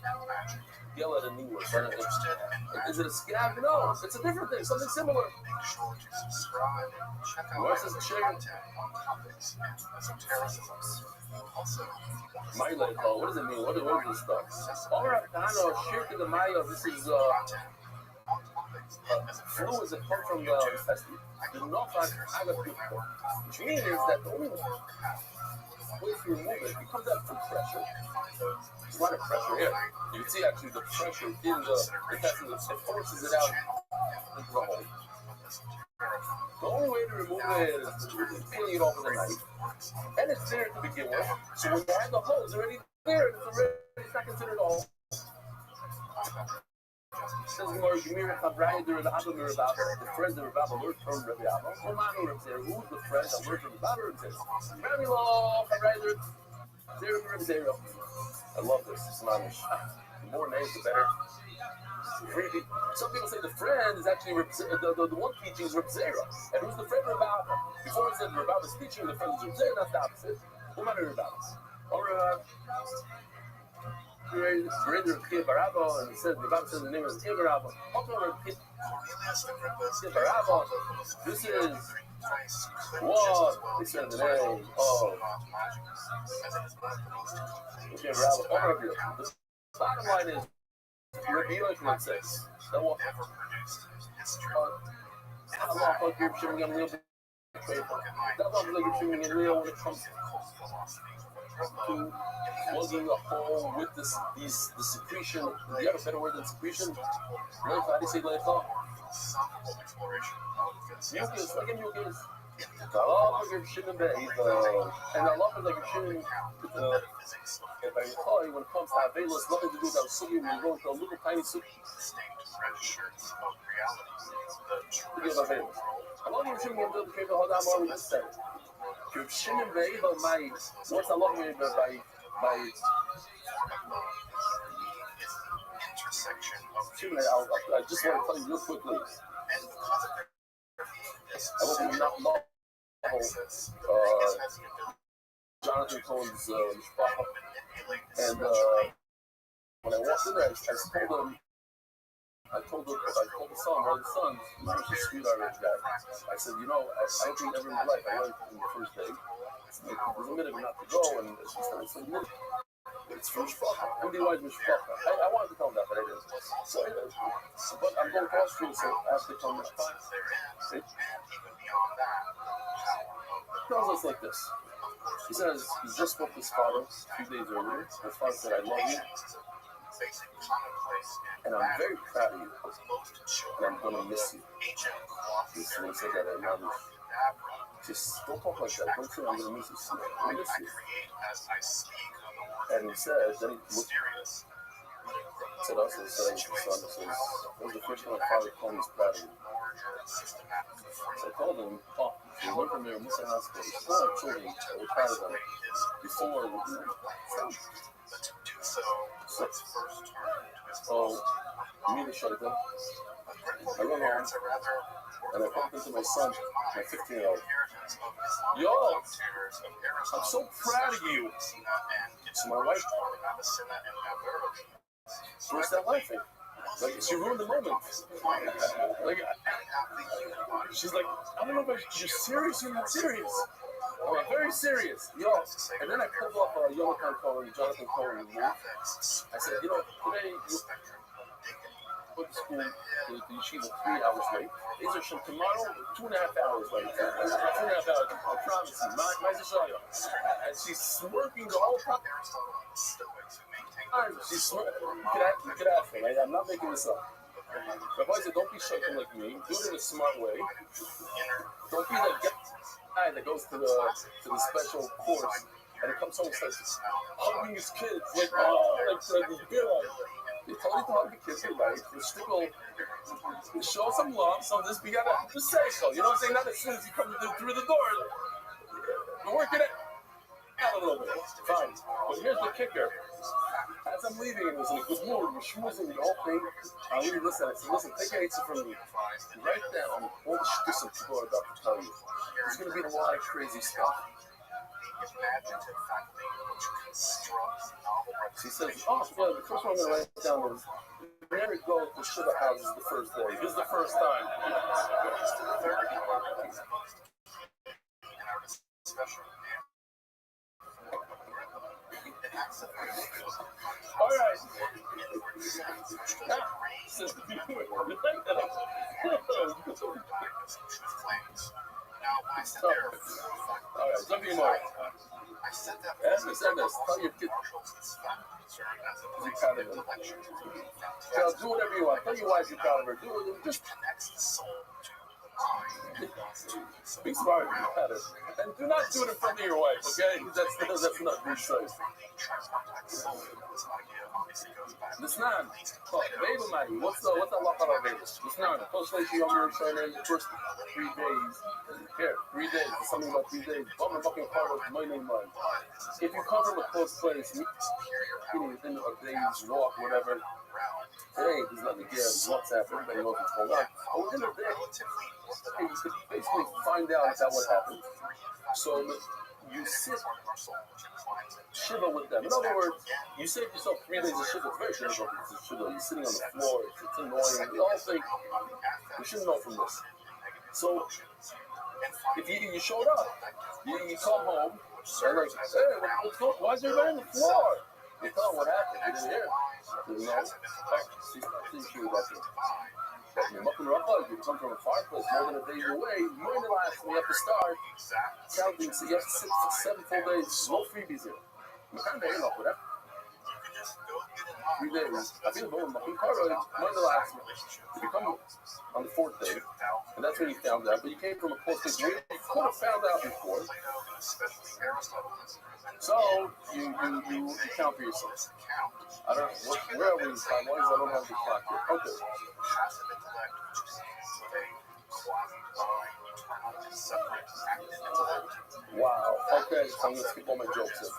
yell at an English? Is it a scab? No, it's a different thing, something similar. make sure to subscribe and check out Where's this our content on topics and esotericism. Also, My leicha, what does it mean? What is this stuff? Alright, I know, shirk in the Maya, this is fluids that come from the intestine. The nofag agapita, which means that the only way to remove it, it comes out through pressure. There's a lot of pressure here. You can see actually the pressure in the intestine, it forces it out into the hole. The only way to remove it is peeling it off with a knife. And it's there to begin with. So when you have the hole, it's already there. It's not considered a hole. Says Gemara, Gemira Chavraya, the Rabbi Mirababa, the friend of Rabbi learned from Rabbi Abba. Romano Rabbi, who's the friend that learned from Rabbi Rabbi? Rabbi Law, Chavraya, Rabbi Zero. I love this. It's manish. The more names, the better. Some people say the friend is actually the one teaching is Rabbi Zero. And who's the friend of Rabbi? Before it said Rabbi is teaching, the friend is Rabbi Zero, that's the opposite. Romano Rabbi. Or Surrender of Kid Barabo, and it says the Bible says the name is Kid Barabo. This is what it says the name of Kid Barabo. The bottom line is Rabbi Yochanan says that will Allah Akbar Shimon Gamliel. Allah Akbar Shimon Gamliel when it comes to plugging a hole with the secretion. Do you have a better word than secretion? How do you say leicha? Mucus, like a mucus. Allah Akbar Shimon Gamliel. And Allah Akbar Shimon if I recall, when it comes to Avela, it's nothing to do with our sugi. We're going to a little tiny sugi. Allah Akbar Shimon Gamliel became the Hodam already just said. Shimon Gamliel, my what's Allah Akbar by Shimon, I just want to tell you real quickly. I hope you not know Jonathan Cohen's and when I walked in there, I told the son, one of the sons, he was a sweetheart guy. I said, I don't think ever in my life I went in the first day. There's a minute not to go, and she started saying, it's for Mishpacha. MDY is Mishpacha. I wanted to tell him that, but I didn't. So, but I'm going across the street, so I have to tell Mishpacha. He tells us like this. He says he just spoke to his father a few days earlier. His father said, I love you. And I'm very proud of you. And I'm going to miss you. So he said that and now just don't talk like that. Don't say I'm going to miss you. I miss you. And he said, then he looked at us and said, that was the first time my father told me he's proud of you. So I told him, we went from there, Musa Hospital. We still have children, we're proud of them. Before, so me to shut it down. I run home and I bumped into my son, my 15-year-old. Yo, I'm so proud of you. So my wife burst out laughing. Like, she ruined the moment. Like, she's like, I don't know if you're serious or not serious. Oh, I'm very serious. Yo, and then I pulled up Jonathan Cohen. I said, today you put the school, the yeshiva 3 hours late. These are some tomorrow, 2.5 hours late. 2.5 hours, I promise you. And she's smirking the whole time. She's smirking. You could ask her, right? I'm not making this up. Rabbi said, don't be shaking like me. Do it in a smart way. Don't be that guy that goes to the special course and it comes home and starts hugging his kids like he's beer like. You told him to hug the kids, right? You stickle, show some love, some of this, but you gotta just say so. You know what I'm saying? Not as soon as you come through the door. We're working it out a little bit. Fine. But here's the kicker. As I'm leaving, it was in a good mood. We're schmoozing the whole thing. I really listen. I said, listen, take an answer from me. Write down all the shit some people are about to tell you. There's going to be a lot of crazy stuff. She says, the first one I'm going to write down is, never go to Shiva houses the first day. This is the first time. All right. All right, let me know. As we said this, tell your kid. You're proud of them. Do whatever you want. Tell your wife you're proud of her. Do it. Just be smart about it. And do not do it in front of your wife, okay? That's not good choice. Listen, Beba Mari, what's that lot about Beba? Listen, post-lation younger returner in the first 3 days. Here, 3 days. Something about 3 days. Bummer fucking part of my name, man. If you come from a close place, meaning within a day's walk, whatever, hey, there's nothing here. WhatsApp, everybody knows what's going on. But within a day, you could basically find out about what happened. So you sit Shiva with them. In other words, you save yourself 3 days of Shiva. It's very difficult to Shiva. You're sitting on the floor. It's annoying. We all think we shouldn't know from this. So if you showed up, you come home, and like, hey, why is everybody on the floor? You tell them what happened. You didn't hear. You know? She's not thinking about it. But you're mucking Rothschild, you come from a far place more than a day away, you're in the last, we have to start counting, so you have 6 to 7 full days, no freebies here. You can't end up with that. 3 days. I feel both mucking Karo, more than the last one. You come on the 4th day, and that's when you found out, but you came from a close place where you could have found out before. So, you count for yourself. I don't know, where are we in time-wise? I don't have the clock here. Okay. Wow. Okay, so I'm going to skip all my jokes here.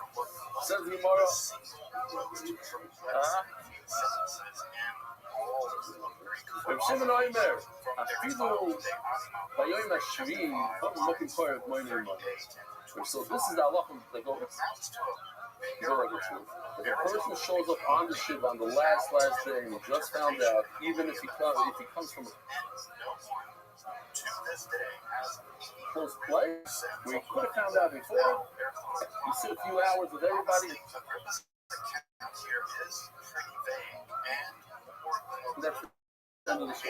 Says the Gemara. Reb Shimon Omer, Afilu Bayoim Hashvi, I'm looking for it, my name. So this is the halacha that goes like a truth. If a person shows up on the shiva on the last day and he just found out, even if he comes from a close place, we could have found out before. You sit a few hours with everybody. That's the end of the show.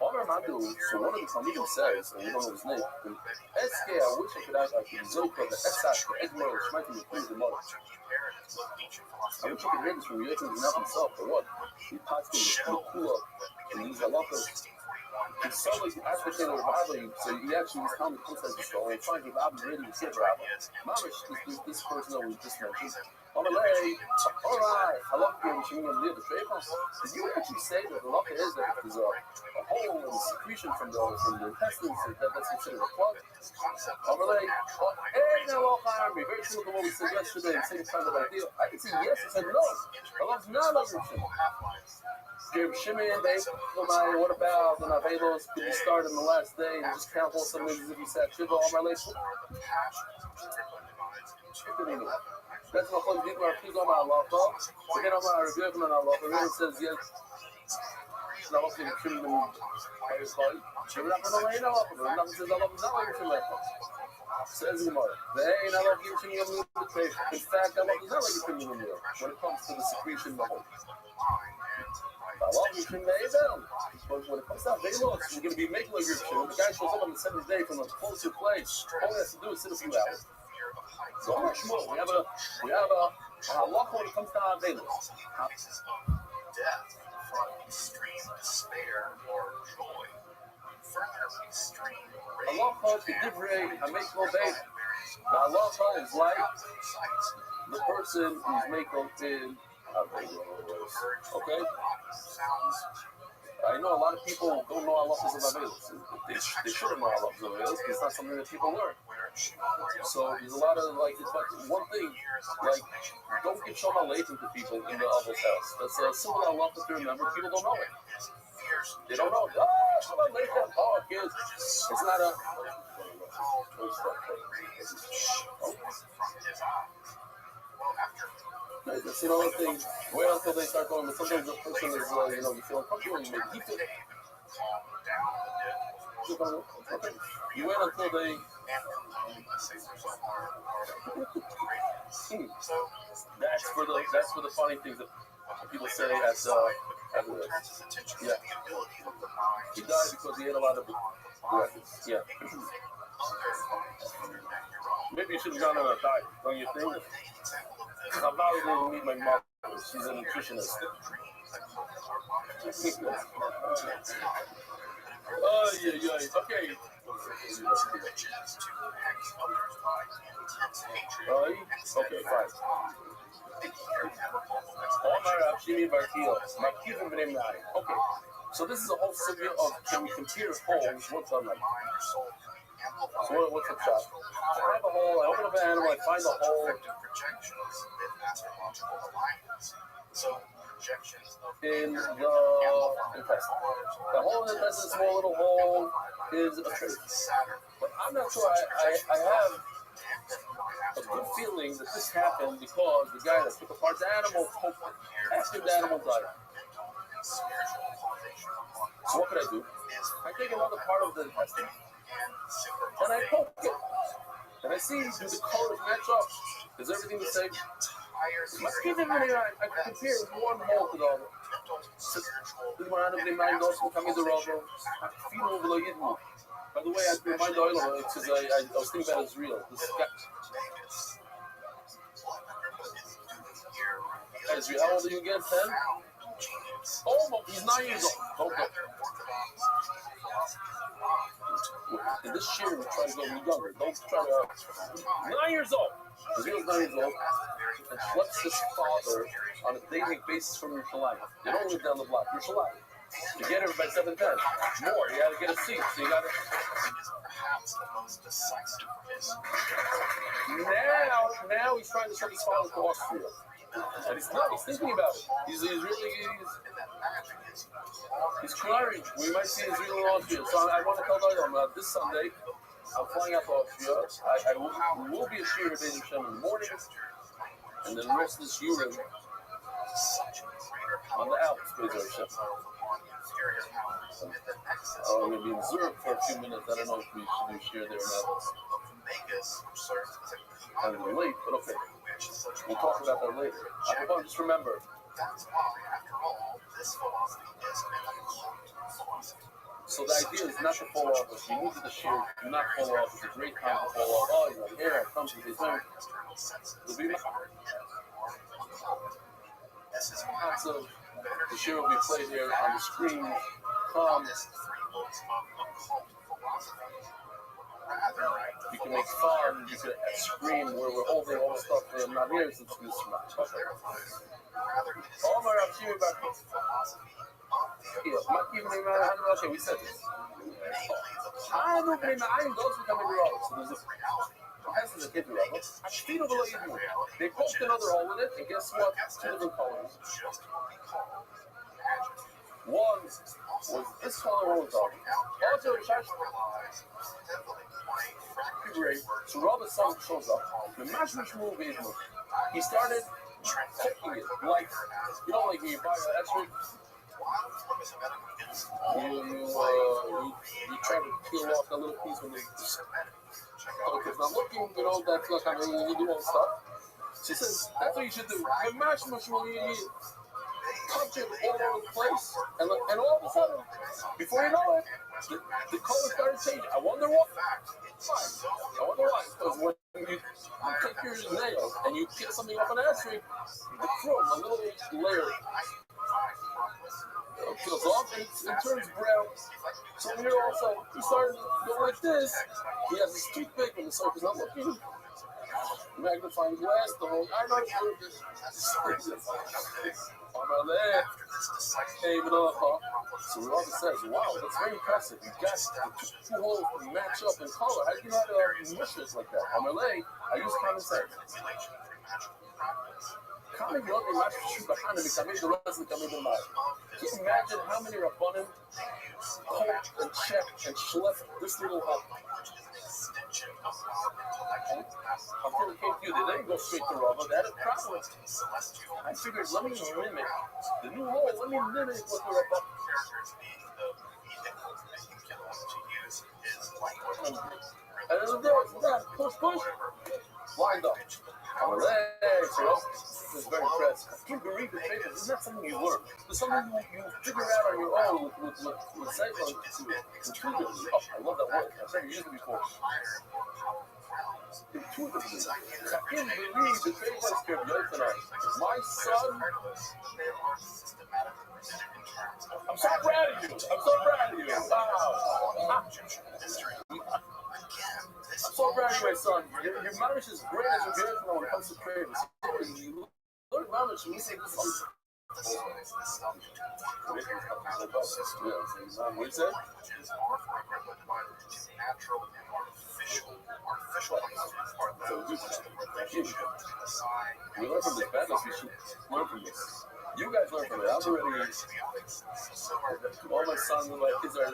Omer Madu, so one of the Talmudim says, and we don't know his name, Eske, I wish I could have like Zoka, the Esash, the Egmar, the Shmaitim, the Prince, the Mother. I wish I could hear this from Yochim Zinat himself, but what? He passed in the Kula, and these halachas. It's so like the advocate of Rabbi, so he actually was telling the concept of the story, and finally Rabbi really was here, Rabbi. Mamish, this person that we just mentioned. Alright, halakha, which means near the trephos. Did you actually say that the halakha is that if there's a hole in the secretion from the intestines, that's considered a plug? Alright, hey, halakha, very similar to what we said yesterday, the same kind of idea. I can say yes, I said no. Halakha's not like Reb Shimon. Reb Shimon, what about the Navelos? Could you start on the last day and just count all some as if you said Shiva, Amar Leish? That's my point. People are pleased on my halacha. Again, I'm not reviewing on halacha. Everyone says yes. Now, I'm going to kill them. We're not going to lay it off. We're not going to say halacha is not like a Shemaiah. Says the Gemara. They ain't halacha giving Shemaiah meal to the faith. In fact, halacha is not like a Shemaiah meal when it comes to the secretion of the hole. Halacha is Shemaiah down. But when it comes to Avelos, we're going to be making like your Shemaiah. The guy shows up on the 7th day from a closer place. All he has to do is sit a few hours. So much more. We have a halacha when it comes to Avelos. Death from extreme despair or joy. Further extreme rage. Halacha to divrei hamekol beis. The halacha is like the person who's makel in Avelos. Okay. I know a lot of people don't know halachas of Avelos. They shouldn't know halachas of Avelos because it's not something that people learn. So there's a lot of it's like one thing, like don't give Shoma Leitim to people in the Avos house. That's a simple halacha to remember. People don't know it. They don't know. Shoma Leitim. Oh, kids. It's not a. That's another thing. Wait until they start going. But sometimes the person is, you feel uncomfortable. Maybe he feels. Okay. You wait until they. That's for the funny things that people say at the yeah. He died because he ate a lot of records. Yeah. Maybe you should have gone on a diet, don't you think? I'm not going to meet my mom. She's a nutritionist. Oh, yeah. Okay. Okay, fine. Okay, so this is a whole subject of can we compare holes? What's on them? So what's the shot? I have a hole, I open up an animal, I find a hole. In the intestine. The hole in the intestine, a small little hole, is a trait. But I'm not sure I have a good feeling that this happened because the guy that took apart the animal poked it after the animal died. So what could I do? I take another part of the intestine and I poke it. And I see, do the colors match up? Is everything the same? Let's give it a minute. I can compare one hole to the other. By the way, I remind the oil because I was thinking about Israel. This guy, Israel, how old are you again? 10? Oh, he's 9 years old. Okay. In this year, we're trying to go younger. Don't try to. 9 years old. Israel's 9 years old. And what's his father on a daily basis from Yerushalayim? They don't live down the block. Yerushalayim. You get it by 7:10. More, you gotta get a seat. So you gotta. Now he's trying to send his father to Austria. And he's not, he's thinking about it. He's crying. We might see Israel in Austria. So I want to tell them this Sunday, I'm flying out to Austria. I will be a Shir of Hashem in the morning. And then the rest of this year on the Alps, Hashem. I'm going to be observed for a few minutes. I don't know if we should do Shir there or not. Kind of late, but okay. We'll talk about that later. Just remember. So the idea is not to fall off. If you move to the Shir, do not fall off. It's a great time to fall off. Oh, you're like, here, I come to this time. Lots of the Shir will be played here on the screen. You can make fun, you can scream where we're holding all the stuff that I'm not here since this is not. Okay, we said this. I don't believe I those who come in the office. So there's a has a kid level. They poked another hole in it, and guess what? Two different colors. One was this color, one was dark. Also, so Rabbi's son shows up. The mashmash move is he started poking it like like when you buy an X-ray. You try to peel off that little piece when it's not looking, that's like you do all the stuff. She says that's what you should do. The mashmash you touch it all over the place, and all of a sudden, before you know it, the color started changing. I wonder why. I wonder why. Because when you take your nail and you peel something off an ashtray, the chrome, a little layer, peels off and it turns brown. So here also, he started going like this. He has his toothpick and the surface not looking. Magnifying glass, the whole. I know on my left, came it up, huh? So Rabbi says, wow, that's very impressive. You got the two holes to match up in color. How do you know how to mush this like that? On my leg, I use common sense. Common love and match shoot behind him because I made the rest of the coming to mind. Can you imagine how many Rabbanim poked and checked and schlepped this little hole? Until it came to you, they didn't go straight to Rabbi. They had a problem. I figured, let me mimic the new hole. Let me mimic what the Rabbi. And then there was that push, lined up. On the legs, This is very impressive. You can read the papers. It's not something you learn. It's something you figure out on your own with Seifel intuitively. Oh, I love that word. I've never used it before. Intuitively. I can believe the papers can be tonight. My son. I'm so proud of you. Wow. I'm so proud of you, my son. Your mamish is great as your beautiful when it comes to prayers. You learn mamish when you say this. What you said? We learn from this badness. We should learn from this. You guys learn from it. I'm already. All my sons and my kids are out.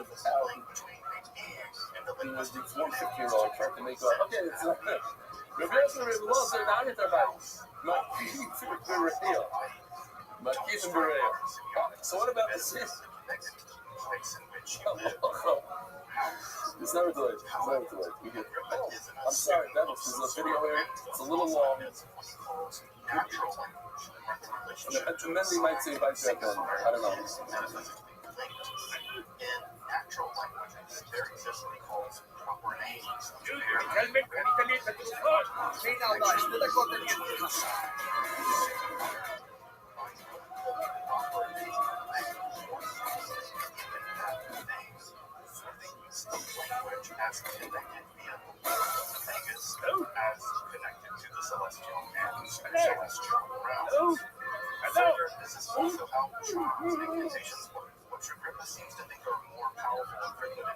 This 150-year-old trying to make up. Okay, it's like that. You're basically the law saying now it's about my kids and Berea. So what about the sis? It's never too late. We get. I'm sorry, that was a video here. It's a little long. And then they might say vice versa. I don't know. In natural languages, there exist what he calls proper names. Language as connected via the Vegas as connected to the celestial and celestial realms. Further, this is also how charms and incantations work, which Agrippa seems to think are more powerful and primitive to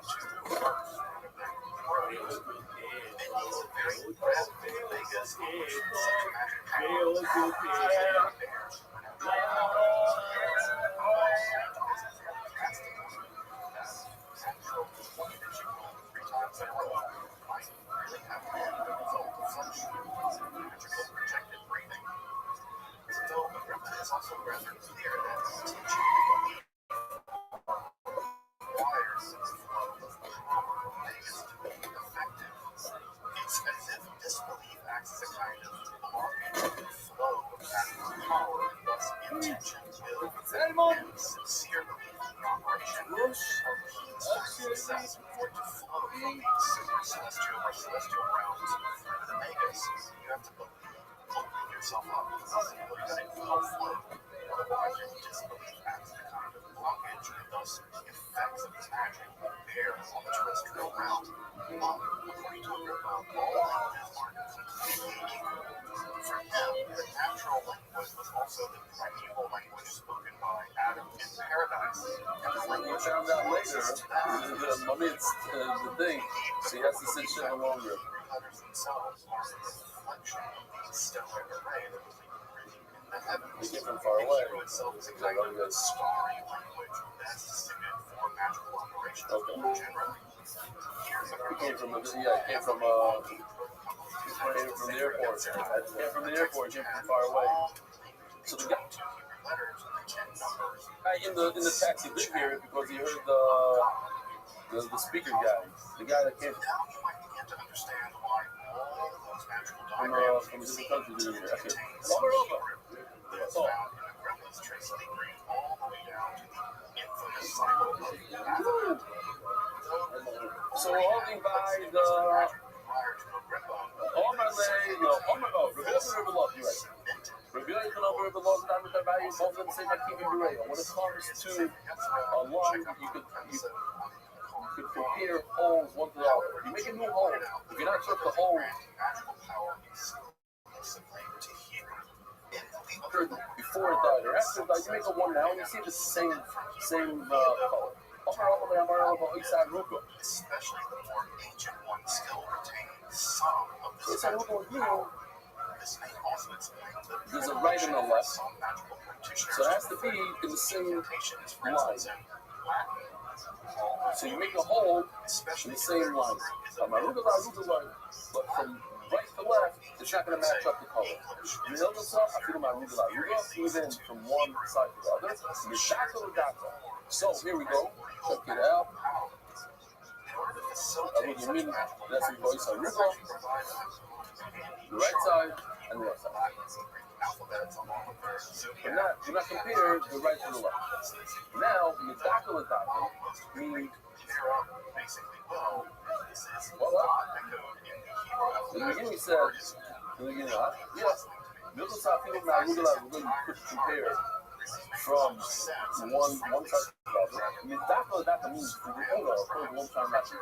earth rather than world. In these very red Vegas, such magic powers bears natural one that you roll 3 times in a row might really have been the result of such magical projected breathing. Though Agrippa is also rather clear that teaching requires the flow of proper Vegas to be effective. It's as if disbelief acts as a kind of blockage of the flow of magical power, and thus intention, will, and sincere belief in the operation are keys for success. For it to flow from these celestial or celestial realms through the Vegas, you have to believe, open yourself up, simply that it will flow. Otherwise, your disbelief acts as a kind of blockage, and thus the effects of this magic bear on the terrestrial realm. According to Agrippa, all languages are completely equal. For him, the natural language was also the primeval language spoken by Adam in paradise. And the language found out later, the mummy's the thing, so he has to sit shit no longer. letters themselves are a reflection of the stellar array that was written in the heavens. He came from far away. Hebrew itself is a kind of starry language best suited for magical operations generally. He came from the airport. He came from far away. So the guy in the taxi did hear it because he heard the speaker guy, the guy that came Now you might begin to understand why all of those magical diagrams from a different country didn't hear it. that's found in Agrippa's trace degree all the way down to the infamous cycle of Babylon. So holding by the Prior to Agrippa, Rabbi River Love, you're right. Rabbi River Love, both of them say that keeping When it comes to a line, you could compare holes one to the other. You make a new hole. If you're not sure if the hole magical power exclusively to heal. before it died or after it died, you make a one now and you see the same color. Especially the more ancient ones still retain some of the spectral power. This may also explain the There's a right and a left, some magical practitioners. so it has to be in the same line. So you make a hole in the same line. But from right to left, it's not going to match up the color. You know the stuff? I feel my arugula, even from one side to the other. So here we go. Check it out. That's the voice on arugula. The right side and the left side. But not, do not compare the right to the left. Now, the medakala means in the beginning he said, yes, you could compare from one side to the other. Medakala means one time matching.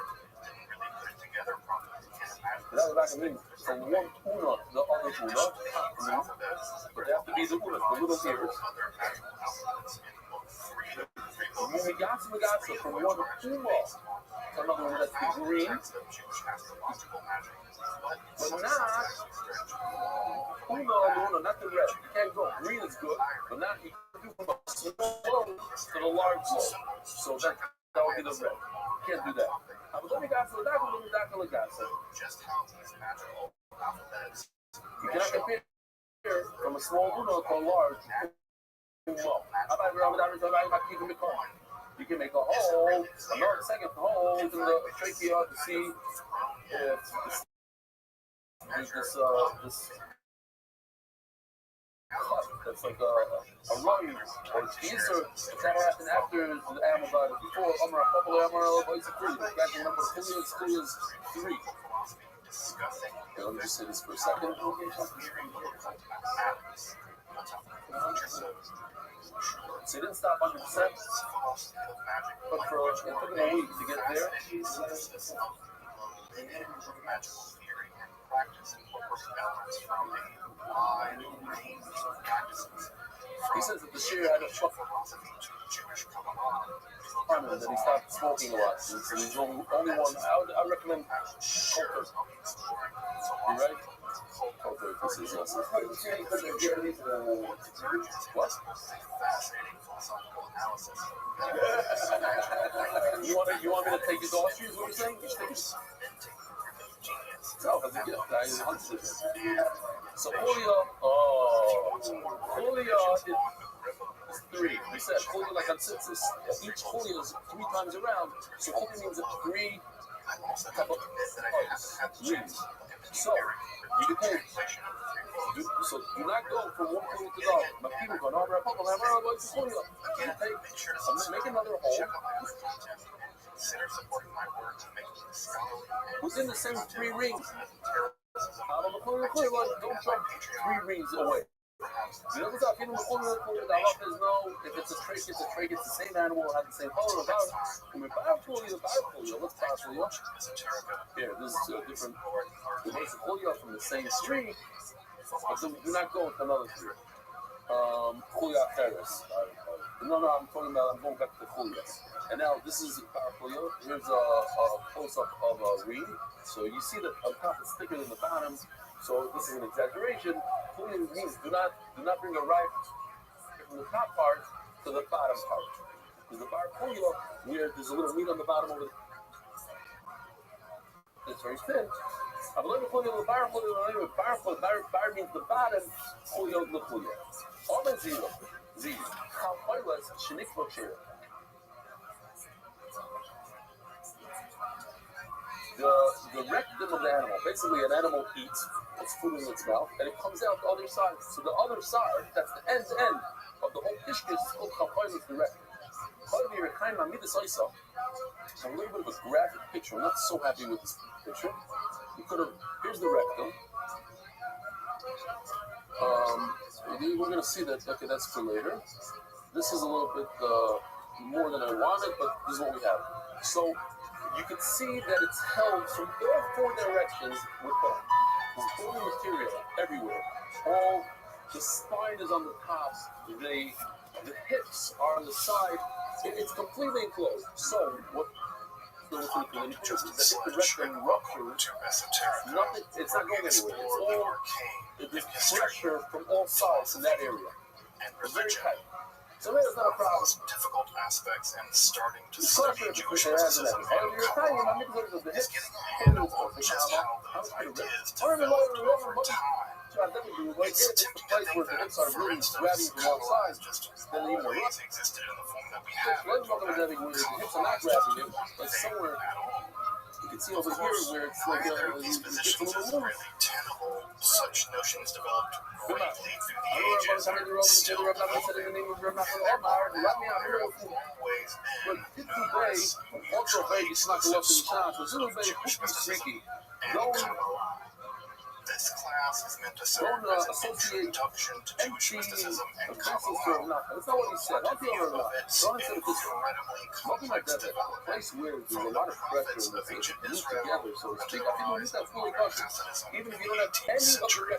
That means from one una to the other una, but they have to be the unas, the little ears. When we got from one una to another one that's the green, but not una, not the red. You can't go. Green is good, but not you can do from a small to the large lobe. So that would be the red. You can't do that. Just how these magical alphabets you cannot compare from a small uno to a large uno. You can make a hole, another second hole in the trachea to see if this cut. That's like a run or Easter. That'll happen after the animal died. Before Amar Papa Amar basically back in number Kulias 3. Okay, let me just say this for a second. So he didn't stop 100%, but it took him a week to get there. He says that the Shir had a that he stopped smoking a lot. So he's the only one. I would recommend Coker. You right? Coker, this is yes. What? You want me to take his off shoes? What are you saying? You should take his. No, as a gift. I hunted it. So Julia is 3. We said Julia like on census. Each Julia is 3 times around. So Julia means 3 type of rings. So you can take. So do not go from one Julia to the other. My people go, no, make another hole. Within the same 3 rings. Don't jump 3 rings away. You know what's up? People the Allah says no. If it's a trach, it's a trach. It's the same animal, will have the same color. Here, this is a different. It makes a Julia from the same tree, but do not go with another tree. Julia Ferris. No, I'm going back to Julias. And now this is Julia. Here's a close-up of a ring. So you see that on top is thicker than the bottom. So this is an exaggeration. Julia means do not bring a right from the top part to the bottom part. Because the bar Julia, where there's a little meat on the bottom over it's very thin. I believe the bar means the bottom. Julia the Julia. All the zero. Z. The rectum of the animal, basically an animal eats its food in its mouth, and it comes out the other side. So the other side, that's the end to end of the whole kishkis, is called chapoilas the rectum. So a little bit of a graphic picture. I'm not so happy with this picture. Here's the rectum. We're going to see that, okay, that's for later. This is a little bit more than I wanted, but this is what we have. So you can see that it's held from all 4 directions with bone. There's bone material everywhere. All the spine is on the top. The hips are on the side. It's completely enclosed. So what? If the rectum ruptures, nothing. It's not going anywhere. It's all there's pressure from all sides in that area. It's very tight. So that's not a problem. Difficult aspects and starting to study Jewish mysticism and Kabbalah is getting a handle on just how those ideas developed over time. It's tempting to think that, for instance, Kabbalah just always existed in the form that we have it, that Kabbalah just somewhere you can see over here where it's like these positions as really tenable. Such notions developed greatly through the ages and still evolving in more ways and numerous mutually exclusive schools of Jewish mysticism and Kabbalah. This class is meant to serve as an introduction to Jewish mysticism and Kabbalah. That's not what he said. A view of its incredibly complex development, from the prophets of ancient Israel to the rise of modern Hasidism in the 18th century.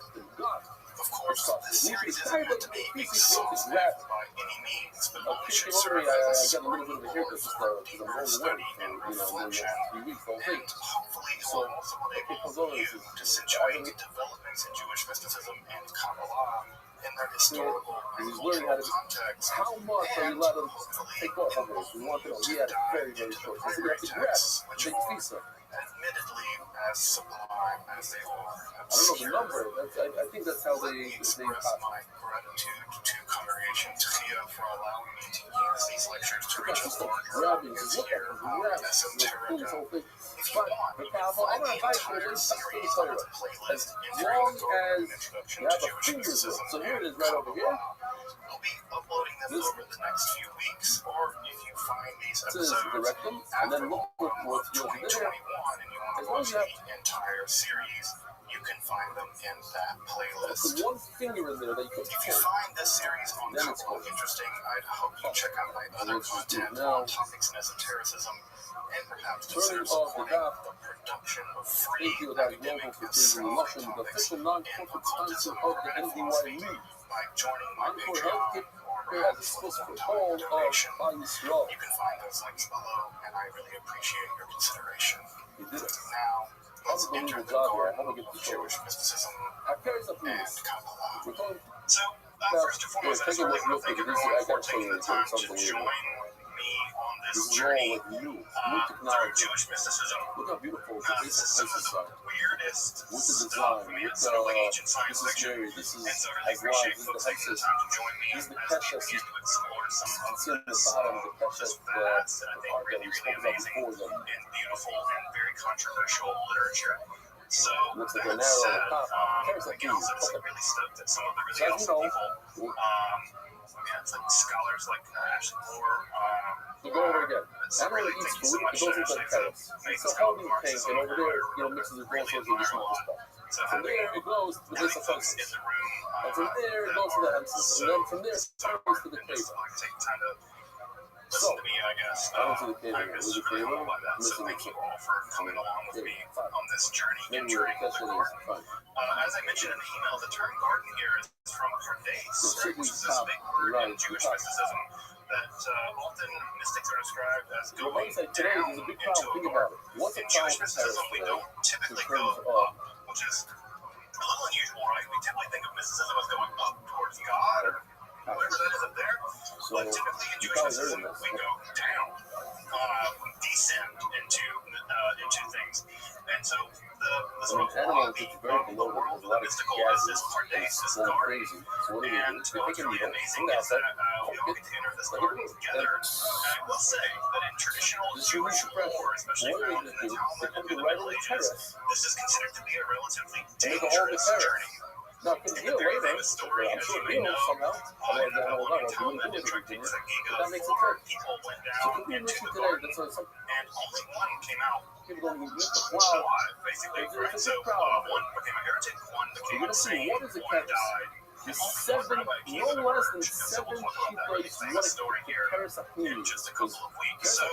Of course, this series isn't meant to be exhaustive by any means, but only should serve as a starting point for deeper study and reflection, and hopefully will also enable you to situate developments in Jewish mysticism and Kabbalah in their historical and cultural context, How much are you and allowed to hopefully take off of this? We want to know. We had a very, very short. This is like the graph. which Take are visa. admittedly as sublime as they are I don't know the number. I think that's how they express my gratitude to Congregation congregation Tchia for allowing me to use these lectures to reach a larger Rabbi, audience look here at the of Rabbi, esoterica. this whole thing. If you want, you can find the entire series on the playlist entering authority and introduction to Jewish mysticism So here it and is right over here. Kabbalah. We'll be uploading them over the next few weeks, or if you find these Says episodes direct them, and after then look what's yours 2021 and you want to watch the entire series, you can find them in that playlist. one finger in there that you can If you find this series on Kabbalah interesting, I'd hope you check out my other content on topics in esotericism and perhaps consider supporting the production of free academic self-comics and occultism philosophy by joining my Patreon or a one-time donation. You can find those links below, and I really appreciate your consideration. Now, let's enter the garden of Jewish mysticism and Kabbalah. So, first and foremost, I just really want to thank everyone for taking the time to join me on this journey through Jewish mysticism. This is some of the weirdest stuff. I mean, it's sort of like ancient science fiction. And so I really appreciate folks taking the time to join me as we begin to explore some of this just vast and I think really, really amazing and beautiful and very controversial literature. So, that said, again, also just like really stoked at some of the really awesome people. It's like scholars like Ashley Moore. So go over again. So Animal really, eats thank you so food, much it goes to into the Ashley carrots. for making It's a this healthy Marxism tank, and over there, mixes with all really sorts of admire a additional lot. stuff. So From having there, it goes to the having basic folks in functions. the room And from there, it goes to the hamsters. And then from there, it goes to the cave. just like taking time to listen to me, I guess. I went to the cave. I'm just really humbled by that. So thank you all for coming along with me on this journey, Maybe we'll entering the catch it garden. fine. As I mentioned in the email, the term garden here is from Pardes, which is this big word in Jewish mysticism that often mystics are described as going down into a garden. In Jewish mysticism, we don't typically go up, which is a little unusual, right? We typically think of mysticism as going up towards God or whatever that is up there. But typically in Jewish mysticism, we go down, descend into things. And so the sort of lobby of the world of the mystical is this Pardes, this garden. And what's really amazing is that we all get to enter this garden together. And I will say that in traditional Jewish lore, especially found in the Talmud and the Middle Ages, this is considered to be a relatively dangerous journey. Now, In the very famous story, as you may know, in the Babylonian Talmud and Tractates of Giga, 4 people went down into the garden, and only one came out alive, basically. Right? So one became a heretic, one became insane, one died. And only one rabbi came to emerge, and so we'll talk about that really famous story here in just a couple of weeks. So,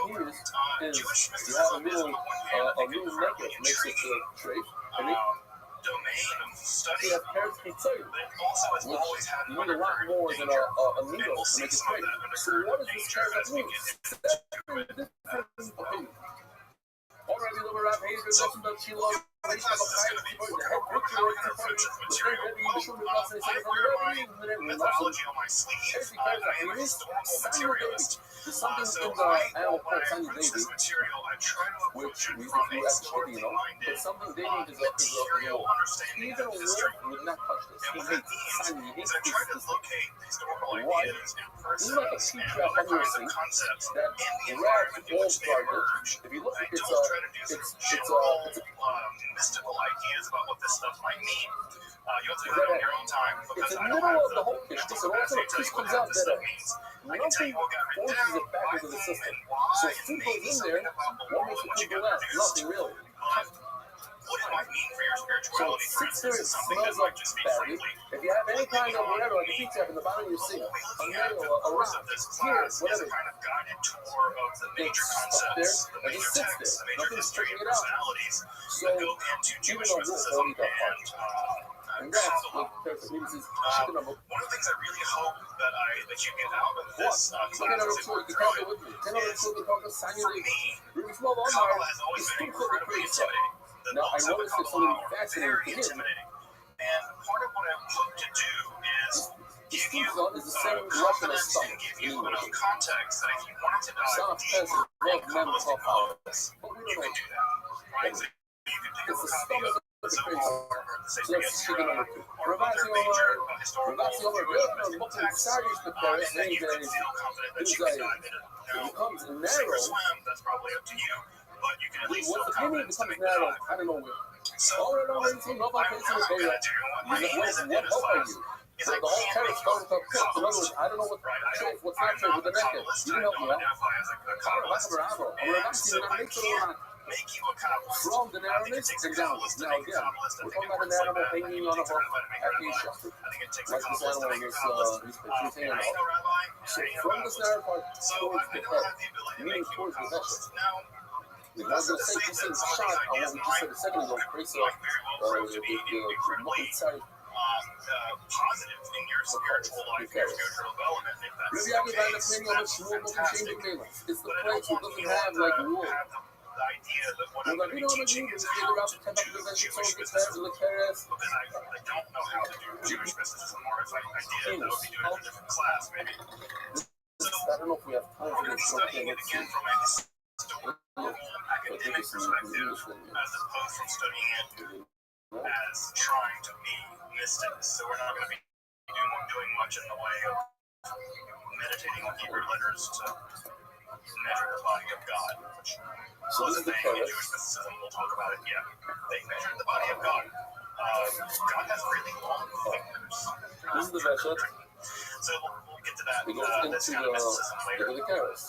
Jewish mysticism is, on the one hand, I think, incredibly intriguing. Domain of study, but it also has always had one inherent danger, and we'll see some of that undercurrent of danger as we get into it. So, Jewish mysticism is going to be more counterfeit material. I wear my mythology on my sleeve. I am a historical materialist. So I approach this material, I try to approach it from a historically minded, material understanding of history. And what that means is I try to locate historical ideas and persons and other kinds of concepts in the environment in which they emerge. I don't try to do sort of general mystical ideas about what this stuff might mean. You have to do that on your own time because I don't have the mental capacity to tell you what half this stuff means. I can tell you what got written down, by whom, and why, and maybe something about the world in which it got produced. What it might mean for your spirituality, for instance, is something that might just be frankly if you have any kind of whatever, like a me. pizza in the bottom of your What seat, we'll be a looking at nail, through the a course rock, of this here, class is whatever. a kind of guided tour of the major concepts, the major texts, the major history and personalities that go into Jewish mysticism and Kabbalah. One of the things I really hope that you get out of this class as you work through it is, for me, Kabbalah has always been incredibly intimidating. The concept of Kabbalah are very intimidating. And part of what I hope to do is give you confidence and give you enough context that if you wanted to dive deeper in Kabbalistic politics, you can do that. Right? So you can pick up a copy of crazy. or the So same that's against chicken number 2. other major historical Ravasi Omar, Jewish Ravasi mystical texts, Sarish the and Paris, then you saying can that feel confident that it's you can dive into it becomes sink or narrow. swim. That's probably up to you, but you can at least feel What's the meaning confidence to becomes make the narrow? dive. I don't know where. So All right, what so no I'm one not can gonna see do, the my aim isn't in this what help are class, you? is So I the whole can't carrot make starting to you cook. In other words, I don't know what's right? safe, what's not safe with the naked. You can help me out. identify as a Kabbalist. And so I can't make you a Kabbalist. From the I think it narrowness takes a and down. Kabbalist to Now make a again, Kabbalist. I we're think talking it about works an like animal that. hanging on a hook after you shot it. I think it takes a Like this Kabbalist to animal make in a Kabbalist. these pictures hanging I ain't no out. rabbi. So I ain't no from this Kabbalist. narrow part So towards I the don't head, have the ability to meaning make you a towards the Kabbalist. vessel. Now, The that's ones not that to say say you that see some of shot these on what ideas we just said a second ago, might very well prove to be incredibly positive in your spiritual life, your spiritual development. If that's Maybe the I can find a case, penny on a that's small little fantastic. chamber mailer. It's the But I place don't that want doesn't have like wool. have the idea that what I'm Like, going to you be know what I teaching mean? is We how figure out to the do type of Jewish the mysticism. carrots. Because I don't know how to do Jewish mysticism, or if I did, I would be doing it in a different class, maybe. So I don't know if we have time we're for going to this. be studying it again from a historical, academic perspective, as opposed from studying it as trying to be mystic. So we're not going to be doing much in the way of meditating on Hebrew letters to measure the body of God, which was a thing in Jewish mysticism. We'll talk about it. Yeah, they measured the body of God. God has really long fingers. This is the vessel. So we'll get to that. It goes into This kind of mysticism later. the carrots.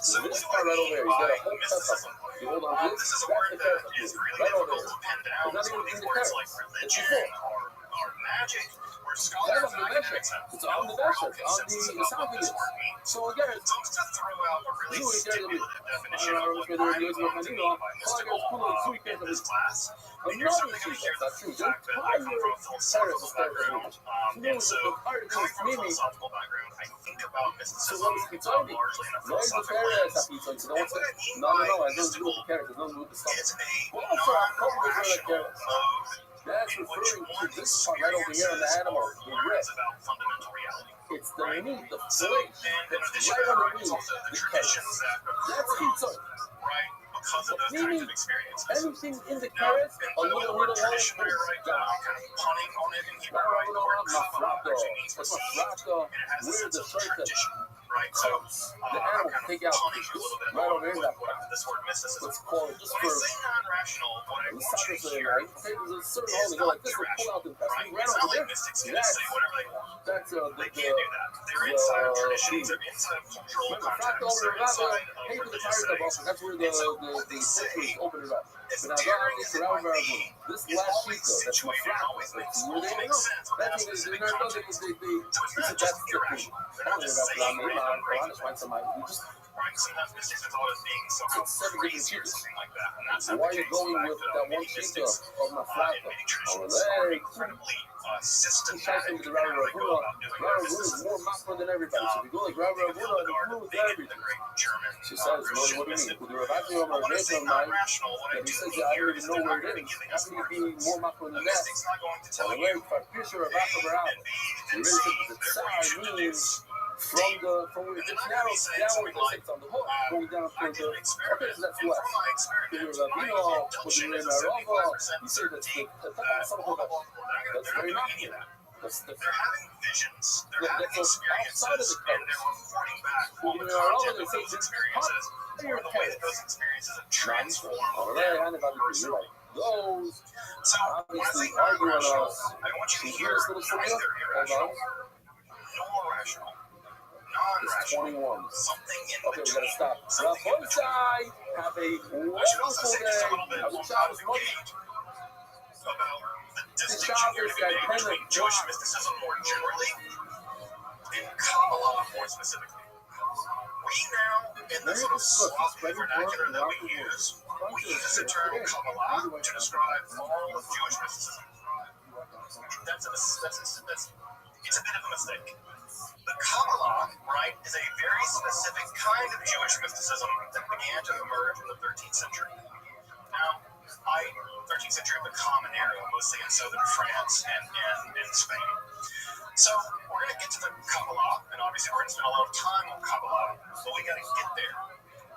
So this what part do I right over mean there, you got by a whole mysticism? You hold on to This is a that's word the that carrot is really right over difficult there. to pin down. It's not Some of even these in the words carrots. like It's religion before. or magic, where That's scholars on and the academics vessel. have It's on the no real vessel. On consensus the about what this esophagus. word means. So again, So I'm just going to throw out a really Zui carrot. stipulative definition I of don't what know I'm if going to mean by mystical in this class. And you're certainly going to hear the fact that I come from a philosophical background, and so coming from a philosophical background, I think about mysticism largely in a philosophical lens. And what I mean by mystical is a non-rational mode That's in which referring one to this part right over here on the experiences animal, or the learns rib. about fundamental reality. It's the meat, the So, flesh. and in That's addition to right that, right, underneath it's also the the traditions carrots. that That's accrue, pizza. right, because of those kinds of experiences. Anything in the Now, carrots, and a by the way, the word little tradition there, right, I'm kind of punning on it in Hebrew, right? The word Kabbalah actually means received, and it has a sense of tradition, right? So, I'm kind of punning a little bit on this word mysticism. Let's call it just When I for say non-rational, what I want you to hear there's a certain is hole they go not like this, they pull irrational, out the right? right It's not over like there. mystics can just say whatever they want. That's They can't do that. They're inside of traditions, they're inside of cultural contexts, they're inside of religious settings. That's where And so what they say open it up. as daring as it might be, This is last always sheet, that's situated and always makes sense within a specific context. So it's not just irrational. They're not just saying random crazy things. Right? Sometimes mystics are thought as being somehow crazy or something like that, and that's not the case. Going with that one Many sheet mystics of my flat. in many traditions are incredibly systematic in how they go about doing their Is mysticism. more macro than everybody. So if you go like Rabbi, Think of Hildegard, the great German she says, Christian what do you mystic. mean? With the Rabbi But when I say non-rational, what I and do he says, mean I here don't is even know they're not where going it to be is. giving How us can you be arguments. more macro The than that? mystic's not going to tell Well, you if I picture of A Africa and B and you C, really the therefore you should do this. from where And it they're not gets going to be narrow saying downward something like, it's on the hook, going down I to did an the experiment, that's and less. from my experiment, Figure my induction is a 75% certainty that blah, blah, blah, blah. They're not doing any of that. They're having visions, they're having experiences, and they're reporting back on the content of those experiences or the way that those experiences have transformed them personally. So, when I say non-rational, I want you to hear neither irrational nor rational. Non-rational. Something in between. Something in between. Have a I should also say just a little bit out of the gate about the distinction here to be made between Jewish mysticism more generally and Kabbalah more specifically. We now, in the sort of sloppy vernacular that we use the term Kabbalah to describe all of Jewish mysticism. It's a bit of a mistake. The Kabbalah, right, is a very specific kind of Jewish mysticism that began to emerge in the 13th century. Now, 13th century of the Common Era, mostly in southern France and Spain. So, we're going to get to the Kabbalah, and obviously we're going to spend a lot of time on Kabbalah, but we got to get there.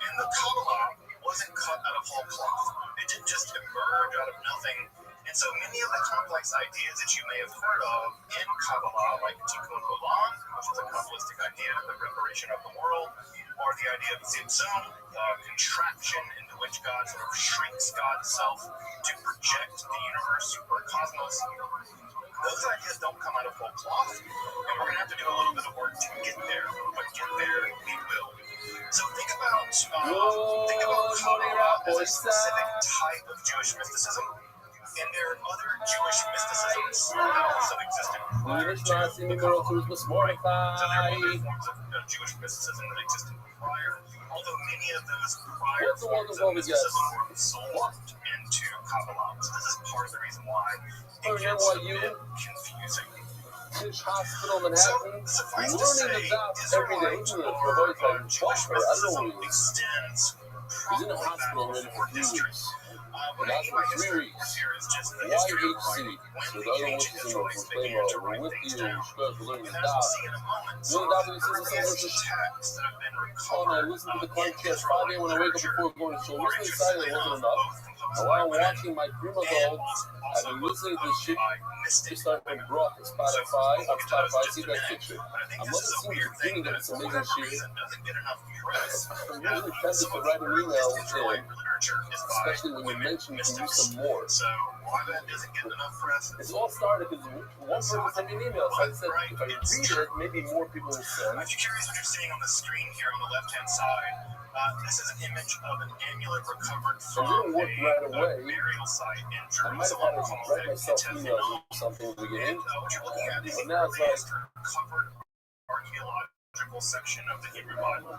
And the Kabbalah wasn't cut out of whole cloth. It didn't just emerge out of nothing and so many of the complex ideas that you may have heard of in Kabbalah, like Tikkun Olam, which is a Kabbalistic idea of the reparation of the world, or the idea of Tzimtzum, the contraption into which God sort of shrinks God's self to project the universe or cosmos. Those ideas don't come out of whole cloth, and we're going to have to do a little bit of work to get there, but get there we will. So think about Kabbalah as a specific type of Jewish mysticism, and there are other Jewish mysticisms that also existed prior to the Kabbalah. So there are other forms of Jewish mysticism that existed prior, although many of those prior forms of mysticism were absorbed into Kabbalah. So this is part of the reason why it gets a bit confusing. Hospital Manhattan, So, suffice to say, learning the dots every day. Jewish mysticism extends He's in a hospital already for 3 weeks. What Not I mean for by 3 history weeks. here is just the history of YHC, writing. so When the other the ones ancient is in Israelites the began to we're write with things you, down. we're learning And the as we'll dots. see in a moment, You some know of the the dots when it says earliest texts that have been oh, recovered I listen to the in podcast 5 Israelite a.m. when I wake up literature before going to school. are Listening to Saturday interestingly wasn't enough enough. both And composed while by I'm women watching my primo and dog, I've also been both listening to composed shit. by Just mystic started women. from Brock on So Spotify. we'll On get to those Spotify, just see in a that minute. picture. But I think I'm this loving is a seeing the weird thing beginning of that this for amazing whatever shit. reason doesn't get enough press. I'm really tempted Some to of write the an email earliest to Israelite him, literature is by especially when you women mention you can use mystics. some more. So why that doesn't get enough press It's is all started because one person sent me an email, so I said if I read it, maybe more people will send. If you're curious what you're seeing on the screen here on the left-hand side, this is an image of an amulet recovered from didn't work right a away. burial site in I might have Jerusalem had to called write myself Tefillah. emails or something at the beginning. And what you're looking at is But the now it's like, earliest recovered archaeological section of the Hebrew Bible.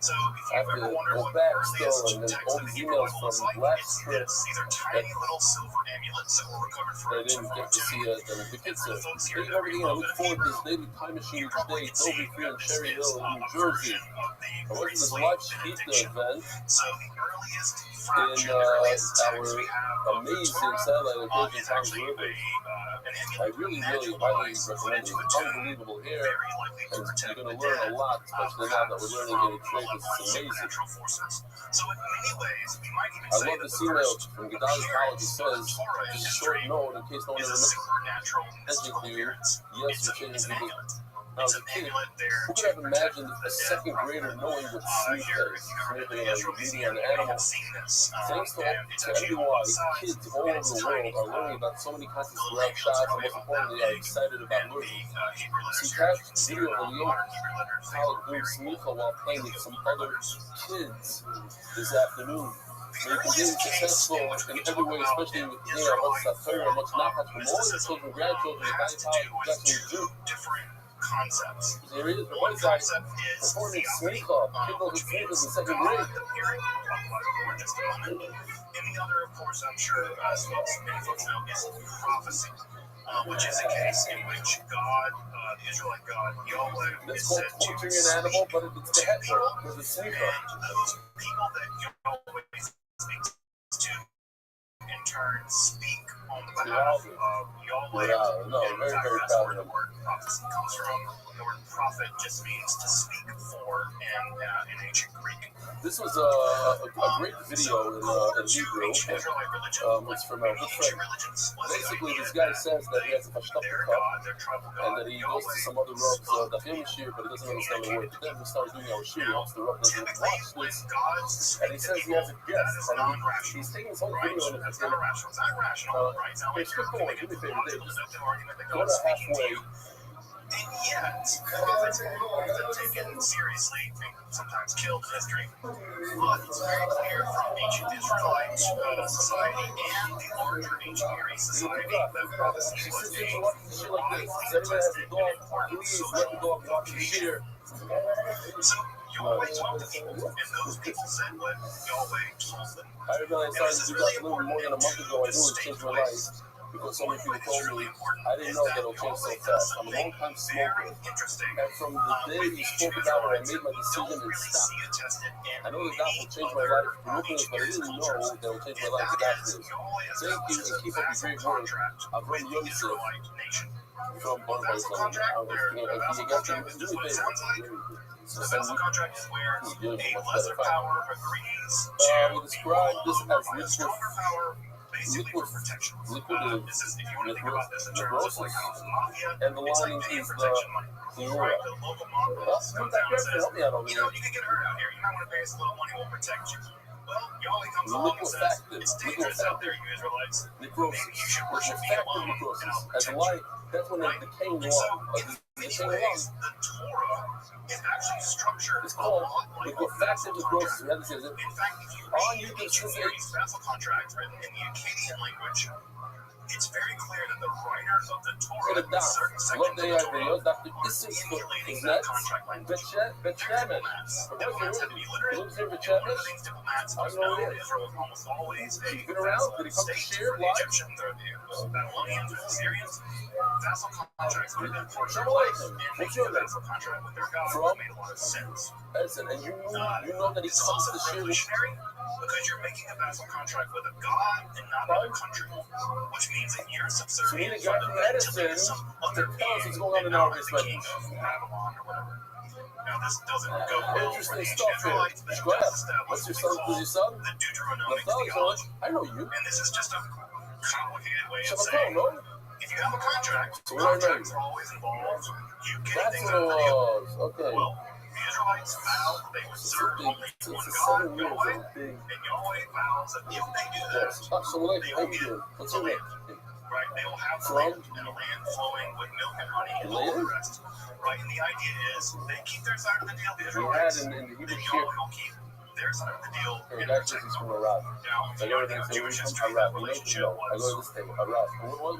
So if I have you've ever to wondered go what back the still, earliest and then text all of the these Hebrew emails Bible looks from like, last it's trip this. These are tiny little silver amulets that were recovered that from I didn't get to see it, and the kids said, hey, everything, I look forward to this daily time machine each day. Toby Free in Cherry Hill, New Jersey. I went to this live pizza event So the earliest in fraction, the earliest text we have our of the amazing Torah satellite location, is Tom's actually River. an I amulet, really, magical highly device put recommend into it. a tomb, Unbelievable hair, very likely to and protect you're going the to learn dead a lot, especially now that we're learning from any trade. This is amazing. supernatural forces. So in many ways, we might even I say love that this the email first from Gedalia College. It appearance of says, the Torah in just a history short note in case no one is ever a supernatural mystical mentioned you. appearance. Yes, It's we're changing an people. amulet. When I was It's a an kid, amulet there who to could have protect imagined the a dead second from grader them. knowing what sneak Here, is? if you've ever been to the Sniffing Israel a reading Museum, on you may animal. have seen this. Thanks to It's actually on NBY, both sides, kids all and over it's the tiny. world are learning about so many concepts The throughout amulets shots, are and only most about importantly, that are big, excited about and the learning. Hebrew letters See, here, you catch can see video are of not the young modern Hebrew letters. They college are doing very sneaker while playing with some Hebrew other letters. kids this afternoon. The They continue earliest case successful in which in we every talk way, about especially an with Israelite much Satira, much form Nachat of from all your mysticism children, grandchildren, the has Italian to do college, with Jackson two Jew. different concepts. There is One one guy concept is performing theophany, sneaker, kiddos which with sneakers means in second God grade. appearing. We'll talk about it more in just a moment. And the other, of course, I'm sure many folks know, is prophecy, which is a case in which God, the Israelite God, Yahweh, That's is called said to torturing an animal, speak but it's the to head people, because it's and sneaker. those people that Yahweh speaks to in turn speak on the behalf of Yahweh. Yeah, no, And very, in fact, very that's proud where of the him. word prophecy comes from. The word prophet just means to speak for in ancient Greek. This was a great video in Hebrew. Ancient Israelite religion, It's from a good friend. Basically, this guy says that he has a Pashtafta their cup God, their tribal and God, that he goes to some other rabbis, Dafim Shir, but he doesn't understand the word. But then we started doing our shir, he helps the rabbis doesn't watch when this, gods and he speak to says he has a people, guest, that is and non-rational. he's taking this whole Right? video and That's not irrational. It's not irrational, right? It's not like it's you're good point. making Do me a a favor, Dave. logical deductive argument that Go God's to speaking to halfway. you. And yet, prophets are often taken seriously and sometimes killed in history. But it's very clear from ancient Israelite society and the larger ancient Near East society that prophecy was a widely attested and important social vocation. So Yahweh talked to people, and those people said what Yahweh told them. I remember I started to do that a little more than a month ago. I knew it changed my life because so many people told me I didn't know that it'll change so fast. I'm a long time smoker, and from the day you spoke about it, I made my decision and stopped. I know that will change my life for looking, but I didn't know that will change my life for that is. Thank you and keep up the great work. Avram Yosef from Barbados. If you got to do me a favor. The vessel contract is where a lesser power agrees we to describe this as a ritual stronger power basically for protection. It says if you want to think about this in terms of like how mafia, and the it's like lining paying is protection money. Right? The local mob boss comes down and says, help me out over you here. know, you can get hurt out here. You might want to pay us a little money. We'll protect you. Well, Yahweh comes along and says, it's dangerous out there, you Israelites. Maybe you should worship me alone, and I'll protect you. That's when Right? the decaying And so, law. in many ways, the Torah is actually structured It's a called lot like the a factive vassal gross. contract. In fact, if you read ancient Near East vassal contracts written in the Akkadian language, it's very clear that the writers of the Torah in certain sections of the Torah are emulating that contract language. Diplomats had to be literate. One of the things diplomats must know, Israel was almost always a vassal state for the Egyptians or the Babylonians or the Syrians. Vassal contracts would have been part of their life, and making a vassal contract with their God would have made a lot of sense. And you know that he This is comes also to share with revolutionary because you're making a vassal contract with a god and not another country, which means that you're subservient So for the Edison ability of some other to tell us being what's going on and in our not the respect. king of Babylon or whatever. Now, this doesn't go well for the Interesting ancient stuff here. Israelites, but it Go does ahead. establish What's what your we son? call Who's your son? the Deuteronomic Son, theology. I know you. And this is just a complicated way of Shabbat saying, no? if you have a contract, So what do I know? contracts are always involved you getting That's things what out it of the deal. was. Okay. Well, the Israelites vowed they would serve only one God, Yahweh, and Yahweh vows that if they do that, So like, they will thank get you. What's the your name? land. Right? They will have the land, and a land flowing with milk and honey and all the rest. Right? And the idea is they keep their side of the deal, the Israelites, in the then Hebrew Yahweh will keep their side of the deal and that's protect just them. from Arab. Now, if I you go don't to think the of Jewish from history, Arab. that relationship I go to was this table. Arab.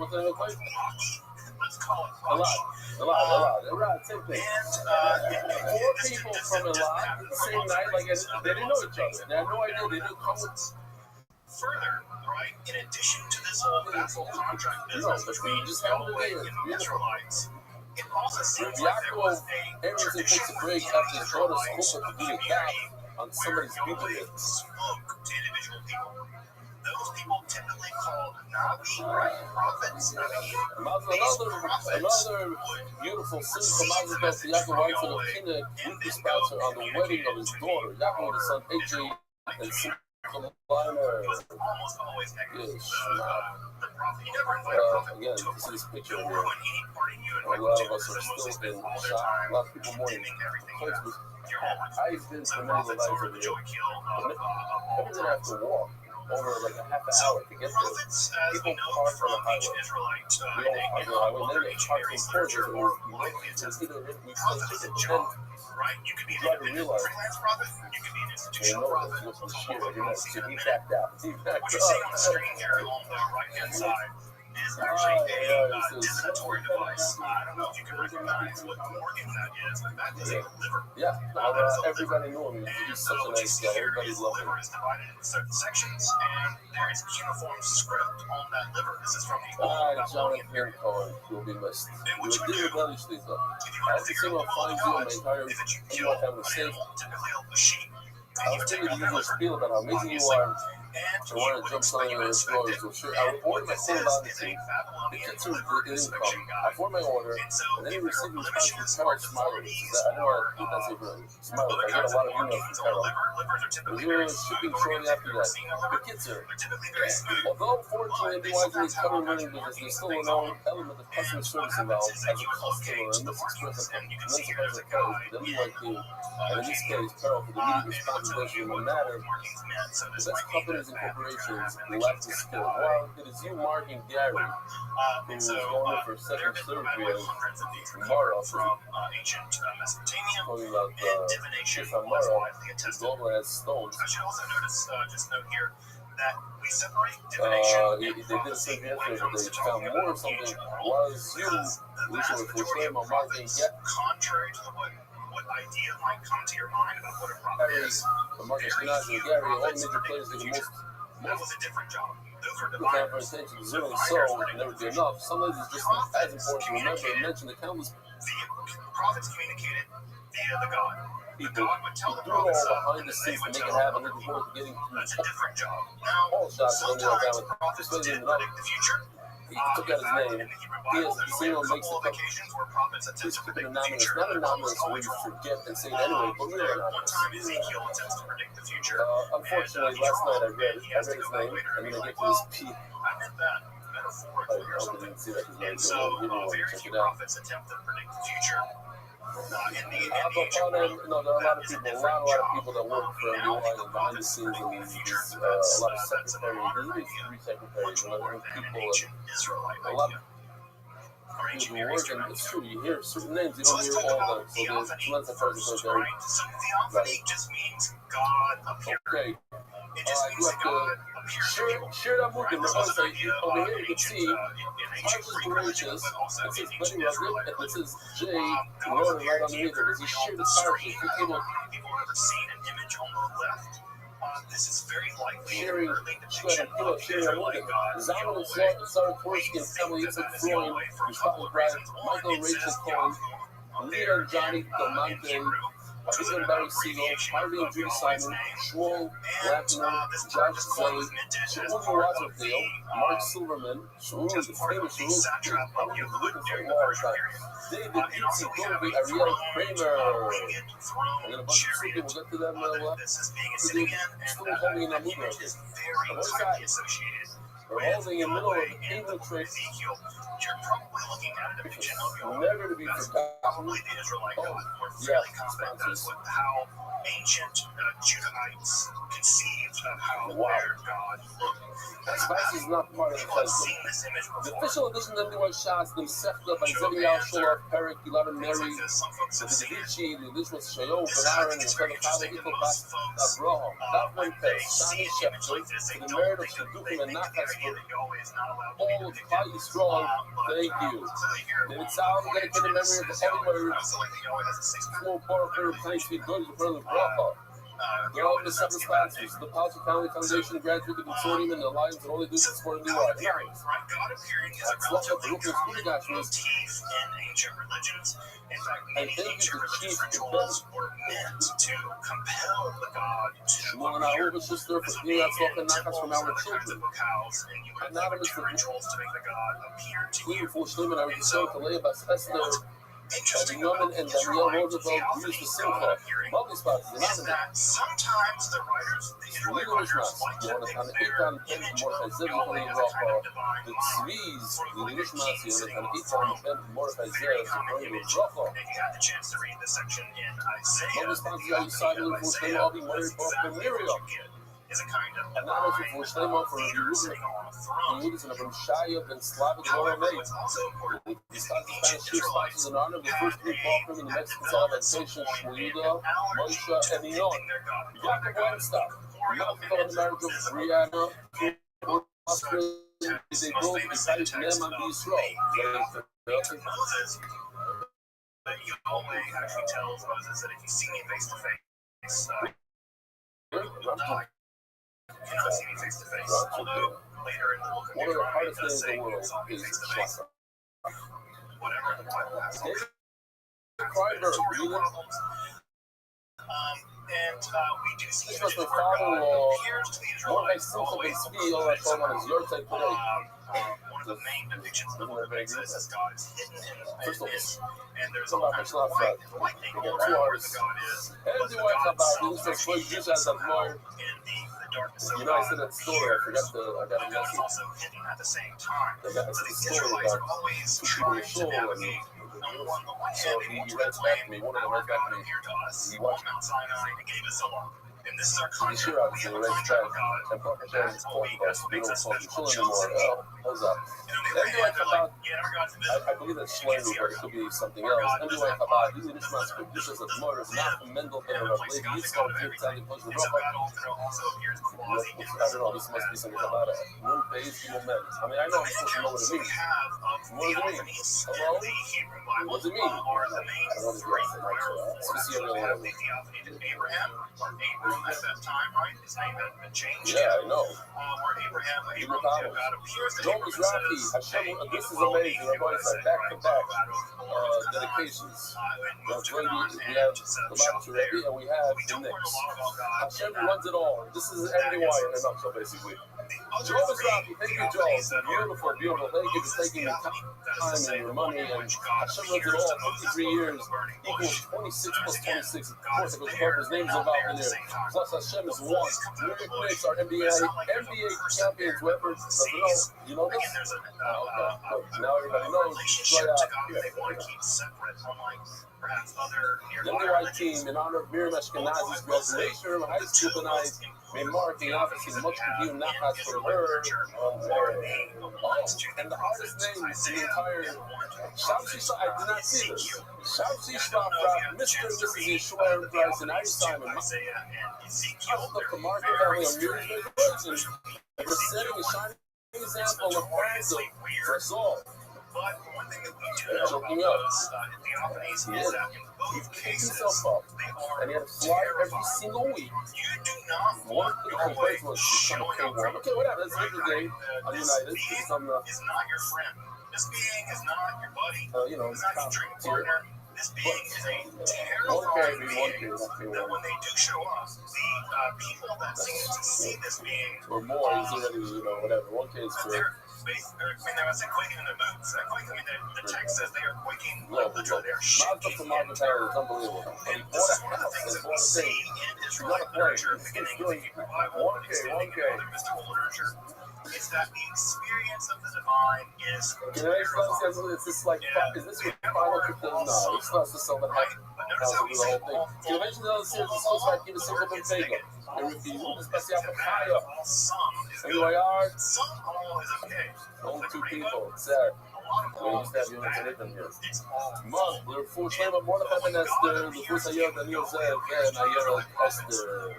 What's the name of the place? rocky. Let's call it Elad. rocky. Elad. Same thing. Four people from Elad the same night, like they didn't know each other. They had no idea. They didn't come with. Further, right, in addition to this whole vassal contract business between Yahweh and the Israelites, it also seems like there was a tradition within the Israelites of community on where somebody's Yahweh people. spoke to individual people. Those people typically called Nabi, right? Prophets, Nabi. Another beautiful scene from Mazel to Yaakov wife for the Kina group dispatcher on the wedding of his daughter. Yaakov the son AJ and Simcha Liner. It was almost always Yes. the prophet. You never invite a prophet Again, to a this is this picture Or here. when any party you A invite lot to of us is are the Moses still in spend all their shock. time A lot of people more in condemning everything you have. places. Your own. I've been So to many prophets lives are over the here. joy kill of all Everything I have times. to walk over like a half an So hour to get there. prophets, as we People know park on from the ancient highway. Israelite We don't park on the highway. other Then ancient park Near East in corners literature or will we likely attest either that we prophet is a job, right? You could be an independent realize- freelance prophet, you could be an institutional prophet, what's the shit although we'll see in a he minute. backed out. He backed What you see on the up. screen here along the right-hand side is actually a divinatory device. I don't know if you can recognize what organ that is, but that is a liver. Yeah, That is a liver. everybody knew him. And He's such a what you nice see guy. here Everybody is the loved him. liver is divided into certain sections, and there is cuneiform script on that liver. This is from the old Babylonian Jonathan period. Cohen will be missed. And You what you did do, it belly sleep though. if you want to figure out the will of find the you in gods, my entire is that you you kill want to have an a safe. animal, typically a sheep, I and you was take thinking out you that usually liver, spiel about how amazing you obviously, are. and I you want to would jump on your inspect stories. it. So sure, I And reported what my this full is body a to the Babylonian kids liver didn't inspection come. I guide. formed my order, And so and then if we there are received a response blemishes from or Carol Smiley. deformities I know or that's it, really. Smiley. other I got kinds a lot of of emails markings from on the Carol. liver, livers are typically We very were smooth shipping organs. shortly If after you've ever that. seen a The liver, kids are. they're typically very smooth. Although unfortunately, But they otherwise sometimes we have all cover kinds running of business, markings there's and still things an on them. element of customer And what service happens involved is as that a you would customer, locate and the this express markings, and you can and see then here there's a guide then in like you. And in this Akkadian, case, Carol for the and immediate it'll tell responsibility you no what matter those markings meant. So the this best might mean companies that and bad things are going to corporations happen, the lack kid's the going to skill. die. While it is you, Mark and Gary, And who's so going in for there second have been, by the surgery way, and hundreds of these tomorrow, recovered from ancient Mesopotamia, talking about and divination was tomorrow, widely his attested. daughter has stones. I should also just note here that we separate divination They and did prophecy surgery when it yesterday, but comes they to found talking more or about the something. ancient world, Was you, because the vast majority of prophets, contrary to what idea might come to your mind about what a prophet is, Marcus very Gennady few and Gary, all prophets major predict players, the the future. That was a different job. Those were Look at diviners. attention, So doing diviners so predict never the be future. enough. Sometimes it's just as important to remember and mention the countless The prophets communicated via the God. The people God would tell who the do it all prophets stuff, behind and the then they scenes to would make tell it happen. other Looking people. forward to getting That's a different job. all Now, shots when you're sometimes down. prophets do predict the future, he took out his name. He has the single makes the cup. Please keep it anonymous. Not anonymous where you forget and say it anyway, but real anonymous. Unfortunately, last night I read his name, and then I get to this P. I didn't see that his name. So, check it out. There are a lot of people that work for MDY and behind the scenes, and there's a lot of secretaries, there's 3 secretaries, and other people, and a lot of people who work, and it's true, you hear certain names, you don't hear all of them, so there's lots of persons there. Okay. I do have to share that movement. Because over here you can see Marcus Gracious, it says Buddy Rugged, and it says J Rowan right underneath it. Because he shared the parishes. People have seen an image on the left. This is very likely sharing a movement. Zaman and Saratorsky and family Yitzhak Freud, Mustafa Brad, Michael Rachel Cohen, Lita and Johnny Delmonte, Peter Barry Siegel, Harvey and Judy Simon, Shmuel Lackner, Josh Zelly, Shaul Rosendale, Mark Silverman, Shaul, the famous Shaul, I'm looking for a long time. David Itzi Goldie, Ariel Kramer, and then a bunch of people. We'll get to them. Still holding in that movement right there. And what's that? We're holding in the middle of an infiltrate. You're probably looking at a vision of your never to be forgotten. Probably the Israelite God. We're fairly confident that's what how ancient Judahites conceived of how their God looked. Spice is not part of the festival. The official edition of the New shots, the Sefta by Zeviel Sholof, Perik, 11 Mary, the Vidici, the Elizabeth Shayo, Benaran, and the Fedakala, Ito Bas Abraham. That one pays, Shani Shepter, for the merit of Shadukim and Nachas for all of Klai Yisrael. Thank you. David Sal, dedicated in memory of the Holy Word, Small Parker, Thanks be good, the brother Bracha. They're all the separate sponsors. The Positive Family Foundation, the Graduate Consortium, and the Alliance, and all they do is support the UI. That's what the Ruchas Budigash was. And thank you to Chief Shmuel and our older sister for being out talking Nakas from our children. Anonymous for Queen for Shlim and our Yisrael to lay about Esther. Norman and Danielle Roosevelt used the Simcha. Multi-spots, sometimes the writers, the Israelites, Jonathan Eitan, Ben Mordechai Zev, Yichoni Rafa, the Tzviz, the Nishmas, Jonathan Eitan, Ben Mordechai Zev, Yichoni Rafa. If you had the chance to read this section in Isaiah, multi-spots, you decided for Shlomo, I'll be worried about Miriam. Is a kind of anonymous for Shlomo for Yerushalayim and from Shaya and Slavic Lord May. These Spanish chief sponsors in honor of the first 3 Balkan in the Mexican Salvation, Shmuida, Moshe, and Enon. Yaakov Weinstock, Yaakov on the marriage of Brianna, they both decided to name on Yisrael. Moses, Yahweh actually tells Moses that if you see me face to face, you'll die. You cannot see me face to face. Although later in the book of Deuteronomy it does say you saw me face to face. Whatever the Bible has to say. And we do see images where God appears to the Israelites all the way up to one of the main depictions of the book of Exodus is God is hidden in the mist, and there's all kinds of lightning all around where the God is. But the God itself actually is in the darkness of God. I said that story. I forgot God is also hidden at the same time. So the Israelites are always trying to navigate. On the one hand, they want to proclaim our God appeared to us on Mount Sinai and gave us a law. And this is our contract. We have a contract with God. That's what makes us special chosen people. Anyway, Chabad, I believe that's Shlomo, but it could be something else. Anyway, Chabad, these are Nishmas Kedusha's of Mordor, not Mendel Ben Rabbi, Yitzchak, Yitzchak, Yitzchak, I don't know, this must be some Chabad. One page, one man. I mean, I know I'm supposed to know what it means. What does it mean? Hello? What does it mean? I don't know the grace. It's just the other one. at that time, right? His name hadn't been changed Yeah, yet. I know. Where Abraham Even God Thomas. appears to Joel is Rabbi. Hashem, this is amazing. We're going to back-to-back dedications. We have the Rothschild Rabbi, and we have the Knicks. Hashem runs it all. This is MDY in a nutshell, basically. Joel is Rabbi. Thank you, Joel. It's beautiful, beautiful. Thank you for taking your time and your money. And Hashem runs it all. 53 years equals 26 plus 26. Of course, it goes above. His name's involved in there. Plus, Hashem is one. New York Knicks are NBA champions. Whoever doesn't know, you know this? Okay. Now everybody knows. Right the MDY team, in honor of Miriam Ashkenazi's graduation from high school tonight, may mark the obviously much to not has for her. And the artist's name is the entire Shamsi. I did not see this. Shamsi Shlafra, Mr. and Mrs. Yeshua Price, and Ari Simon. The market family of Miriam Ashkenazi, and we're setting a shining example of hands for us all. But one thing that we do know Choking about up. those Theophanies is that in both He picked cases, himself up, they and he are had to fly every terrified. single week. You do not One want of the your complaints wife was she's trying to showing pay up one. for Okay, whatever. Let's make the game on This United. being It's some, is not your friend. This being is not your buddy. you know, It's not your drink partner. This being is a terrifying being that when they do show up, the people that seem to see this being or more. He's already, you know, whatever. One case for. they're quaking in their boots. The text says they are quaking, literally, they are shaking. From Marcus Harris is unbelievable. And this is one of the things that we see in Israelite literature, beginning with the Bible, and extending into other mystical literature. It's that the experience of the divine is terrifying. It's just like, is this your final crypto? No, it's not just something like Notice how we say all Can you imagine the other series? This looks like give a single Bottega. And if you move especially after fire, some is and you are some all is okay. only two people, sad. We used to have you in them here. Mom, we're full time of Mordechai Ben Esther, the first ayah that Neil said, and ayah Esther.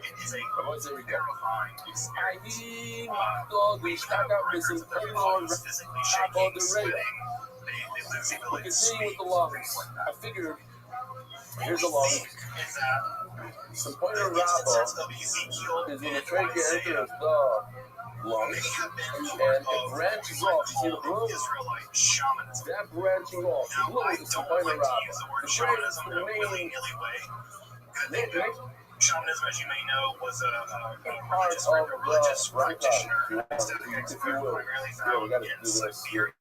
I want to say we go. I need my dog, we stuck out missing, putting on Rabbi the radio. We continue with the lungs. I figured, here's the lungs. Some point of Rabbi is when the trachea enters the lungs, and it branches off. You see the blue? That branching off. The blue is some point of Rabbi. The gray is the main. Shamanism, as you may know, was a Part religious of the practitioner if you will. Yeah, we got to do this here.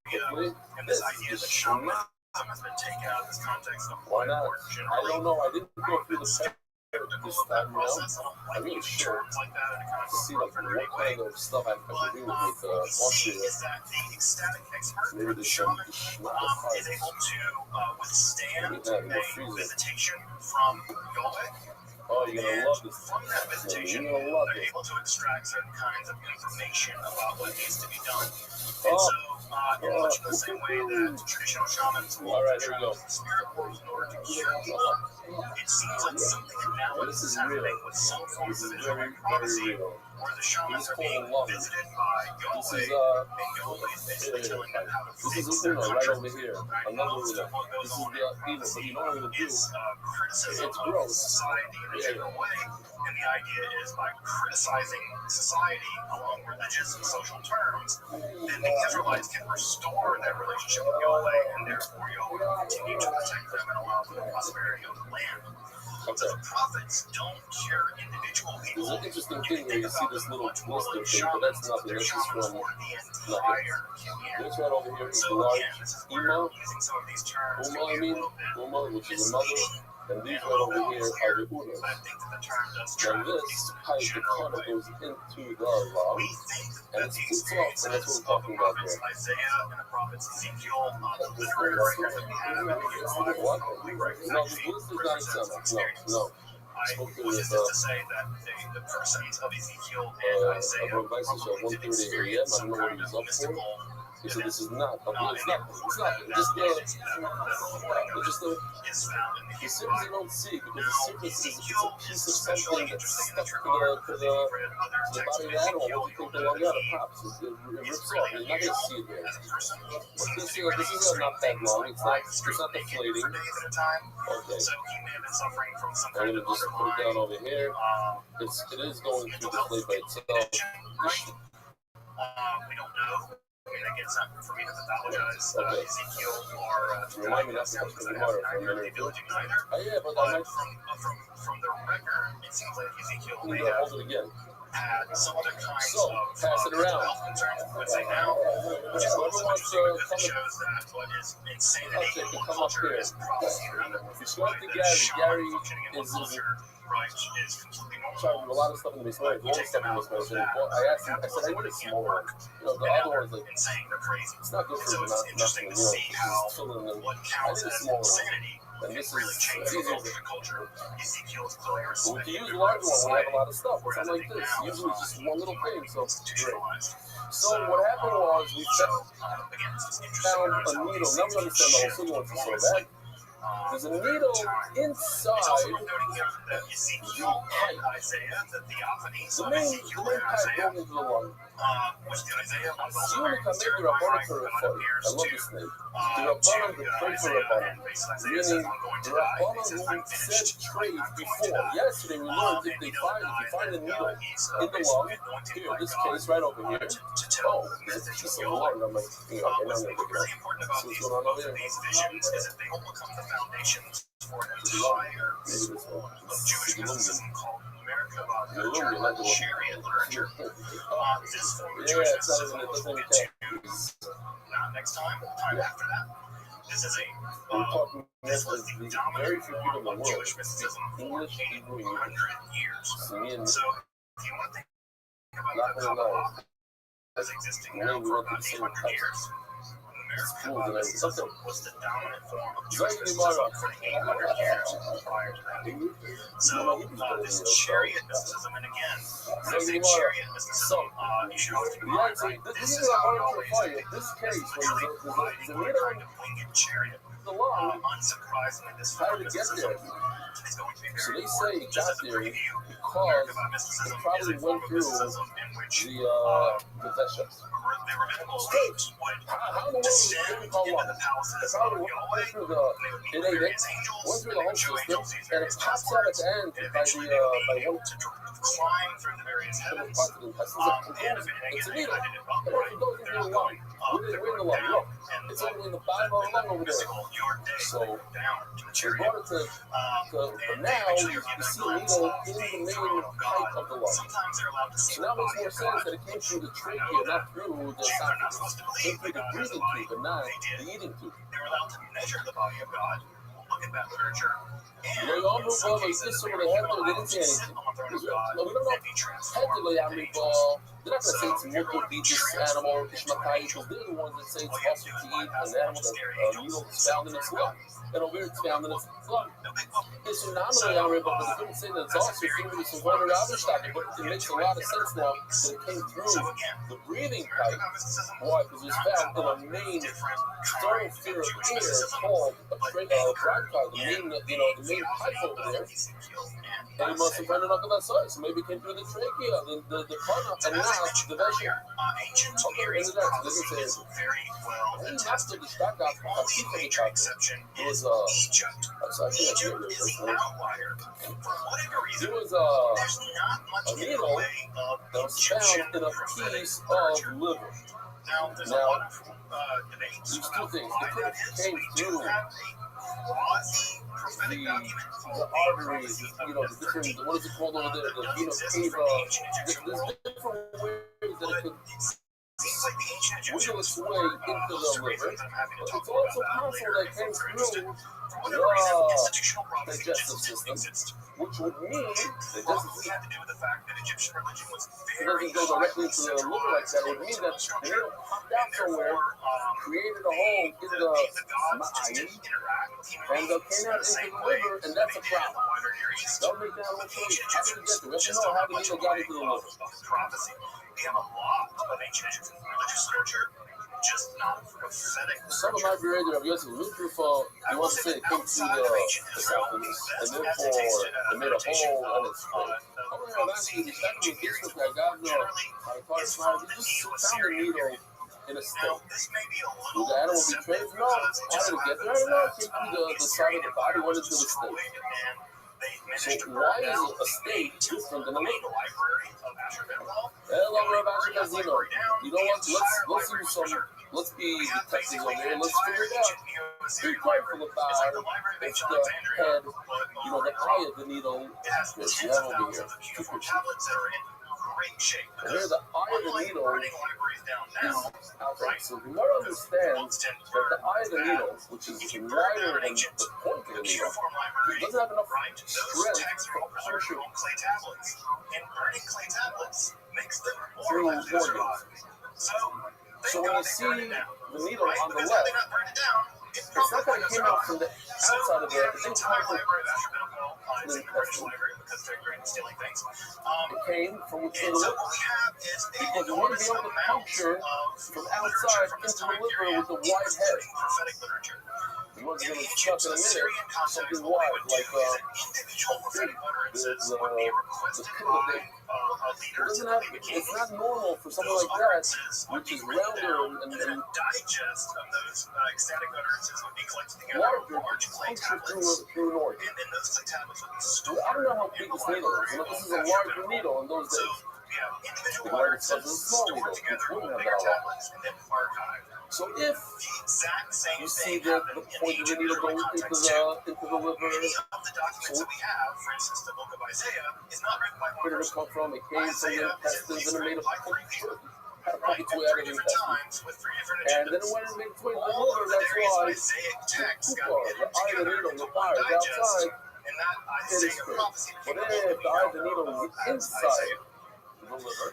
And this idea that shamanism has been taken out of this context of Why not? generally. I don't know. I didn't go through the this time around. I'm really sure like that in a kind to see like what kind of stuff I can do with Austria. is that the ecstatic expert, Maybe the there's shaman, some is able to withstand Maybe a visitation from Yahweh. Oh, you're gonna love this. From that visitation, You're gonna love they're it. able to extract certain kinds of information about what needs to be done. Oh. And so, in much the same way that traditional shamans will All right, here we go. spirit world in order to cure people, it seems like something analogous is happening with some forms This of is very, Israelite prophecy, very real. where the shamans This are is being called love. visited by This Yahweh, is and Yahweh is basically telling them how to This fix is their Uno right country. over here. Right? Another Most Uno. of what goes This is on the evil, but you know what I'm gonna do? is criticism It's of gross. society in a general way, and the idea is by criticizing society along religious and social terms, then the Israelites can restore their relationship with Yahweh, and therefore Yahweh will continue to protect them and allow for the prosperity of the land. So Okay. the prophets don't cure individual people. There's an interesting You thing can where you think see about this them little much more blister like thing, but that's shamans, nothing. they're This is shamans from for the entire community. this right over here is the So large again, this is where Ema, using some of these terms Uma, can I be a mean, little bit Uma, which is a mother, misleading. and these right over here are the Unas. But I think that the term does Now track this pipe, the general cutter way. goes into the We lungs, think and that it's the it's off, and that's experiences what of we're the talking about prophets here. Isaiah and the prophets Ezekiel, the literary records that we have in the Bible, What? probably No, recognize this the blister is not represents acceptable. experience. No. Which is just to say that the persons of Ezekiel and Isaiah probably did 1:30 experience a.m. I don't some know what kind he's of up for. mystical He said this is not, it's event. not, just Is found in the the Hebrew surface you Bible. don't see, because the Now, surface is it's Ezekiel a piece is of especially something that's interesting in stuck this to regard the because if you've read other texts of texts of the animal. Ezekiel, Once you you'll take the know lung that out, it he pops. It rips is off. really You're not going to see unusual it there. as a person. But this is not that long. It's not deflating. Okay. I'm gonna just put it down over here. It is going to deflate by itself. We don't know. I mean, again, it's not for me to pathologize Ezekiel or remind me not to touch the water for a minute. Oh yeah, but from the record, it seems like Ezekiel may have hold it again. Had some other kinds of pass it around. Health concerns, let's say now, which is also interesting because it shows that what is insanity in culture is prophecy around it. If you go up to Gary is trying to do a lot of stuff in the basement, all stuff in the basement. I asked him, I said, I need a small one. You know, the other one's like, it's not good for nothing, just filling them. I need a small one. And this is easier. But we can use a larger one when we have a lot of stuff. Something like this. Usually it's just one little thing, so great. So what happened was we found a needle. Now we understand the whole sequence so bad. There's a needle inside the pipe. The main pipe going into the lung. Siunika made the Rabbanim for a fun. I love this name. The Rabbanim that pray for Rabbanim. Meaning, the Rabbanim who said trade before. Yesterday we learned if you find a needle in the lung, here, this case right over here. Oh, there's a piece of lung on my finger. Okay, now I'm going to look it up. See what's going on over there? Foundations for an entire of Jewish mysticism called America, German chariot literature. This form of Jewish mysticism was not next time, the time after that. This is this was the dominant form of Jewish mysticism for 800 years. So, if you want to think about the Kabbalah as existing now for about 800 years, American mysticism was the dominant form of Jewish mysticism for 800 years prior to that. So, this is chariot mysticism, and again, when I say chariot mysticism, you should always keep in mind, right? This is not always this case, the winged chariot. Unsurprisingly, this form of mysticism is going to be very important. So they say it got there because it probably went through the possessions. The rabbinical states would descend into the palaces of Yahweh. They would meet various angels, and they would show angels these various passports, and eventually they would be able to climb through the various heavens. And if anything I did it wrong, right? They're not going up, they're going down. And it's only in the bottom of the lung over there. Your day So down to the they chariot. brought it to now you see a needle in the main pipe of the lung. Sometimes they're allowed to see So that makes more sense that it came through the trachea, not through the esophagus. It came through the breathing tube, but not the eating tube. They're allowed to measure the body of God, look at that literature, and They all moved well like this, so when they had to, they didn't say anything. We don't know technically how many they're not going to say it's multiple beat this animal, Ishmakai, because they're the ones that say it's also to eat an animal that needle is found in its lung. And over here it's found in its lung. It's phenomenally out but they couldn't say that it's also through some water Abishtaken, but it makes a lot of sense now that it came through the breathing pipe. Why? Because it was found in a main thoroughfare of air called a bronchi, the main pipe over there. And he must have found it up to that size. So maybe it came through the trachea, the corner, and not the vessel. Okay, into that. So this is after the stock out, it was there was a needle that was found in a piece of liver. Now, these two things. It could have came through the arteries, the different, what is it called over there, the vena cava. There's different ways that it could wiggle its way into the liver. It's also possible that it came through the digestive system, which would mean that it doesn't go directly into the liver like that. It would mean that the needle popped out somewhere, created a hole in the iron, and came out into the liver, and that's a problem. Don't make that look funny. How did it get there? We have to know how the needle got into the liver. We have a lot of ancient Egyptian religious literature, just not prophetic. Some of my variety of Yosef Lutrifal, you want to say it came through the esophagus, and therefore it made a hole on its throat. Actually, the second this was I got no, I just found a needle in a state. Will the animal be trained? No. How did it get there? I don't know. It came through the side of the body, went into the state. So why is a state different than a liver? Hello, Rabbi Shekazino. You know what? Let's use some. Let's be detectives over here. Let's figure it out. Be careful about if the head, the eye of the needle. Yes, you have over here. And here, the eye of the needle is outside. So the more understands that the eye of the needle, which is wider than the point of the needle, doesn't have enough strength for puncture through organs. So when you see the needle on the left, it's not that it came out from the outside of the intestine. It came from within the liver. Because you wouldn't be able to puncture from outside into the liver with a wide head. You wasn't going to be stuck in a minute, something wide, like the pit of the it's not normal for something like that, which is rounder and larger, to puncture through an organ. I don't know how big this needle is. This is a larger needle in those days. The larger stuff is a small needle, which wouldn't have that long. So if you see the point of the needle going into the liver, so where did it come from? It came from the intestines and it made a puncture. Had to pump its way out of the intestines. And then when it made its way to the liver, that's why the eye of the needle, the fire is outside, it is clear. But if the eye of the needle is inside the liver,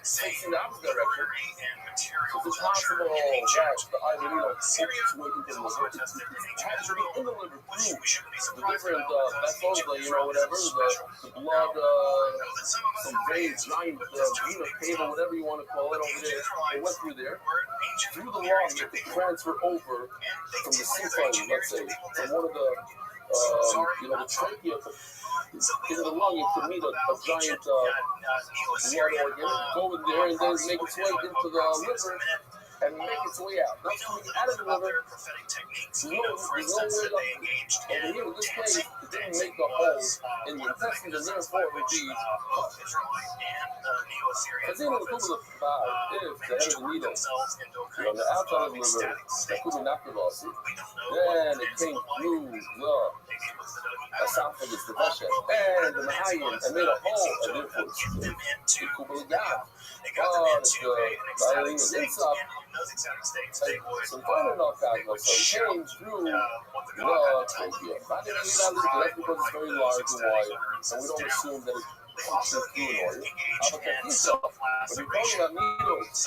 facing the opposite direction, so it's possible that the eye of the needle pokes its way into the liver. It has to be in the liver through the different vessels, whatever, the blood, some veins, vena cava, whatever you want to call it over there. It went through there. Through the lung, you have to transfer over from the symphysis, let's say, from one of the trachea into the lung, you can meet a giant blood organ, go in there, and then make its way into the liver and make its way out. Now, coming out of the liver, there's no way up. Over here, in this case, it didn't make the hole in the intestines, and therefore it would be because then it was the bow, if the head of the needle, on the outside of the liver, that could be knocked off. Then it came through the esophagus, the vesha, and the mahayim, and made a hole, and therefore it could be gone. But the violin was inside. Some final knockouts, so it came through the trachea. Not in that's because it's very large and wide, and we don't assume that it punctures through an organ. But the pizza, when you're talking about needles,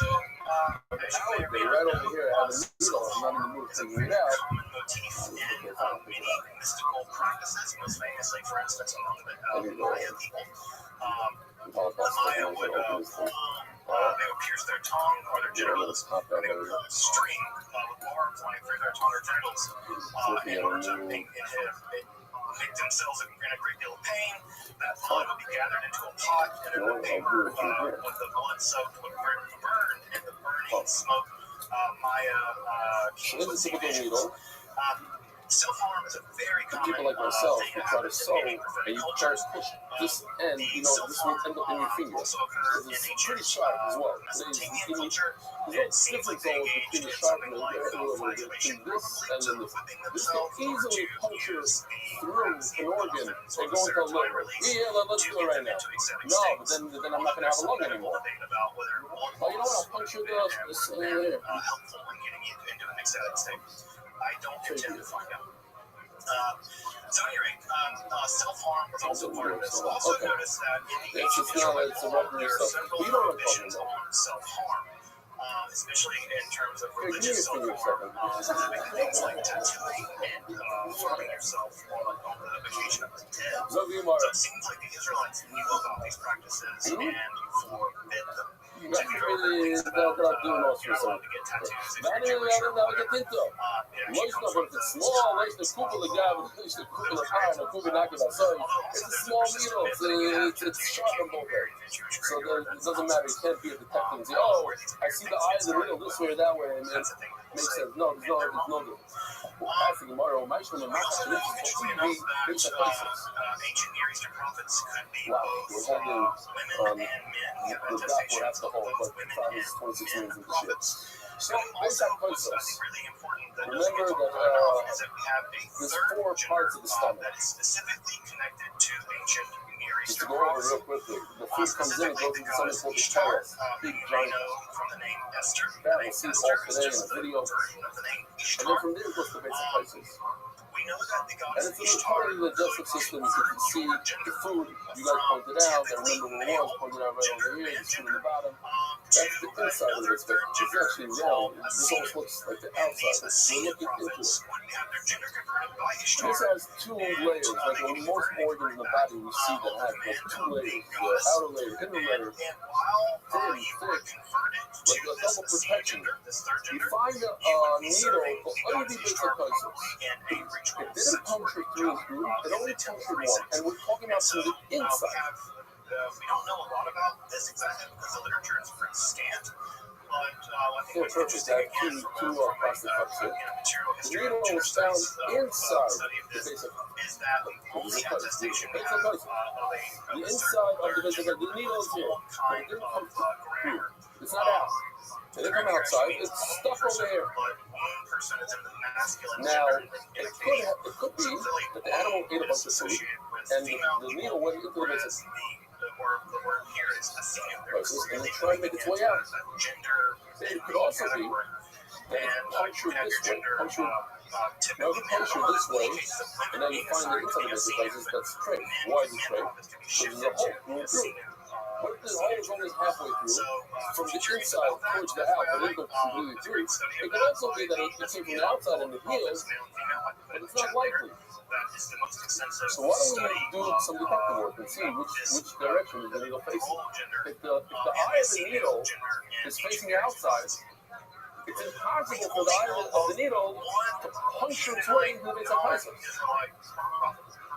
nowadays, right over here, I have a needle, I'm not in the mood to figure it out. Mystical practices, most famously, for instance, among the Maya people. The Maya would they would pierce their tongue or their genitals, and they would put a string with barbs running through their tongue or genitals in order to make themselves in a great deal of pain. That blood would be gathered into a pot and in a paper with the blood soaked would burn, and the burning smoke Maya kings would see visions. Self-harm is a very common people like myself who try to sew, and you try to push this end, this will end up in your finger. Because it's pretty sharp as well. There's no difference between the sharpness between this and then this. This can easily puncture through an organ and go into a liver. Yeah, let's do it right now. No, but then I'm not going to have a lung anymore. Oh, you know what? I'll puncture this here. Helpful in getting you into an ecstatic state. I don't intend to find out. So at any rate, self-harm was also part of this. Also notice that in the ancient Israelite law, there are several prohibitions on self-harm, especially in terms of religious self-harm, things like tattooing and harming yourself on the occasion of the dead. So it seems like the Israelites knew about these practices and forbid them. I'm doing all sorts of it's small, it's the couple of guys, it's the couple of iron, the couple knocking about. So it's a small needle, it's sharp on both ends. So it doesn't matter, it can't be a detective and say, oh, I see the eye of the needle this way or that way, and it makes sense. No, there's no difference. Asking Mario, my son, my son, it's a places. Wow, we're holding the doc will have to hold, but time is 26 minutes into shit. So, basic concepts. Remember that there's 4 parts of the stomach. Just to go over real quickly, the food comes in and goes into something called the terrace. Big giant. Yeah, we'll see it all today in a video. And then from there it goes to basic places. And it's a little part of the digestive system. You can see the food, you guys pointed out, and remember the walls pointed out right over here, the food in the bottom. That's the inside of this, but it's actually wrong. This almost looks like the outside. We're looking into it. This has 2 layers, like on most organs in the body we see that have those 2 layers, the outer layer, inner layer, thin, thick, like a double protection. You find a needle under the basic concepts. It didn't puncture through and through, it only punctured one, and we're talking about from the inside. We don't know a lot about this exactly because the literature is pretty scant. But I think it's interesting. I have two plastic cups here. The needle was found inside the basic the inside of the basic the needle is here, but it didn't come through. It's not out. It didn't come outside. It's stuck over here. Now, it could be that the animal ate a bunch of food, and the needle went into the basic. And it tried to make its way out. It could also be that it punctured this way, punctured this way, and then you find that inside the basic places that's straight. Why is it straight? Because there's a hole going through. What if the hole is only halfway through, from the inside towards the out, but it didn't go completely through? It could also be that it came from the outside and it healed, but it's not likely. So why don't we do some detective work and see which direction is the needle facing? If the eye of the needle is facing the outside, it's impossible for the eye of the needle to puncture its way into the basic places.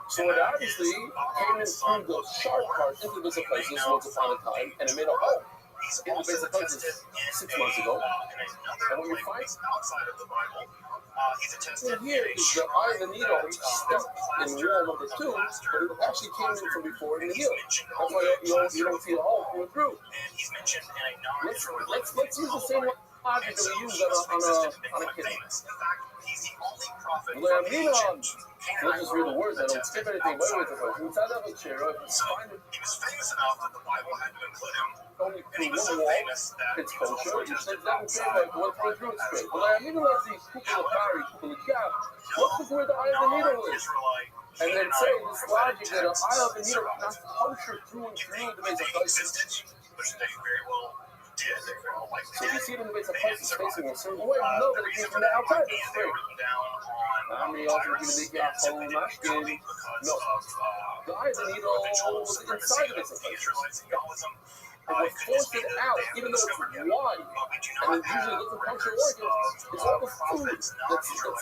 So it obviously came in through the sharp part into the basic places once upon a time, and it made a hole in the basic places 6 months ago. And what you find in here is the eye of the needle stuck in wall number 2, but it actually came in from before in the heel. That's why you don't see a hole going through. Let's use the same logic that we use on a kidney. Let's just read the words. I don't skip anything. Inside of a chair, find it. He was famous enough that the Bible had to include him. Only through one wall, it's kosher. It doesn't say like one point through it's straight. But I even let the people look where the eye of the needle is. And then say this logic that the eye of the needle cannot puncture through and through the basic places. Which they very well did. They very well likely so if you see them in the basic places facing a certain way, you know that it came from the outside. It's straight. I mean, also going to make it whole not skin. No. The eye of the needle was inside the basic places. And what forced it out, even though it's wide, and it usually doesn't puncture organs, it's all the food that's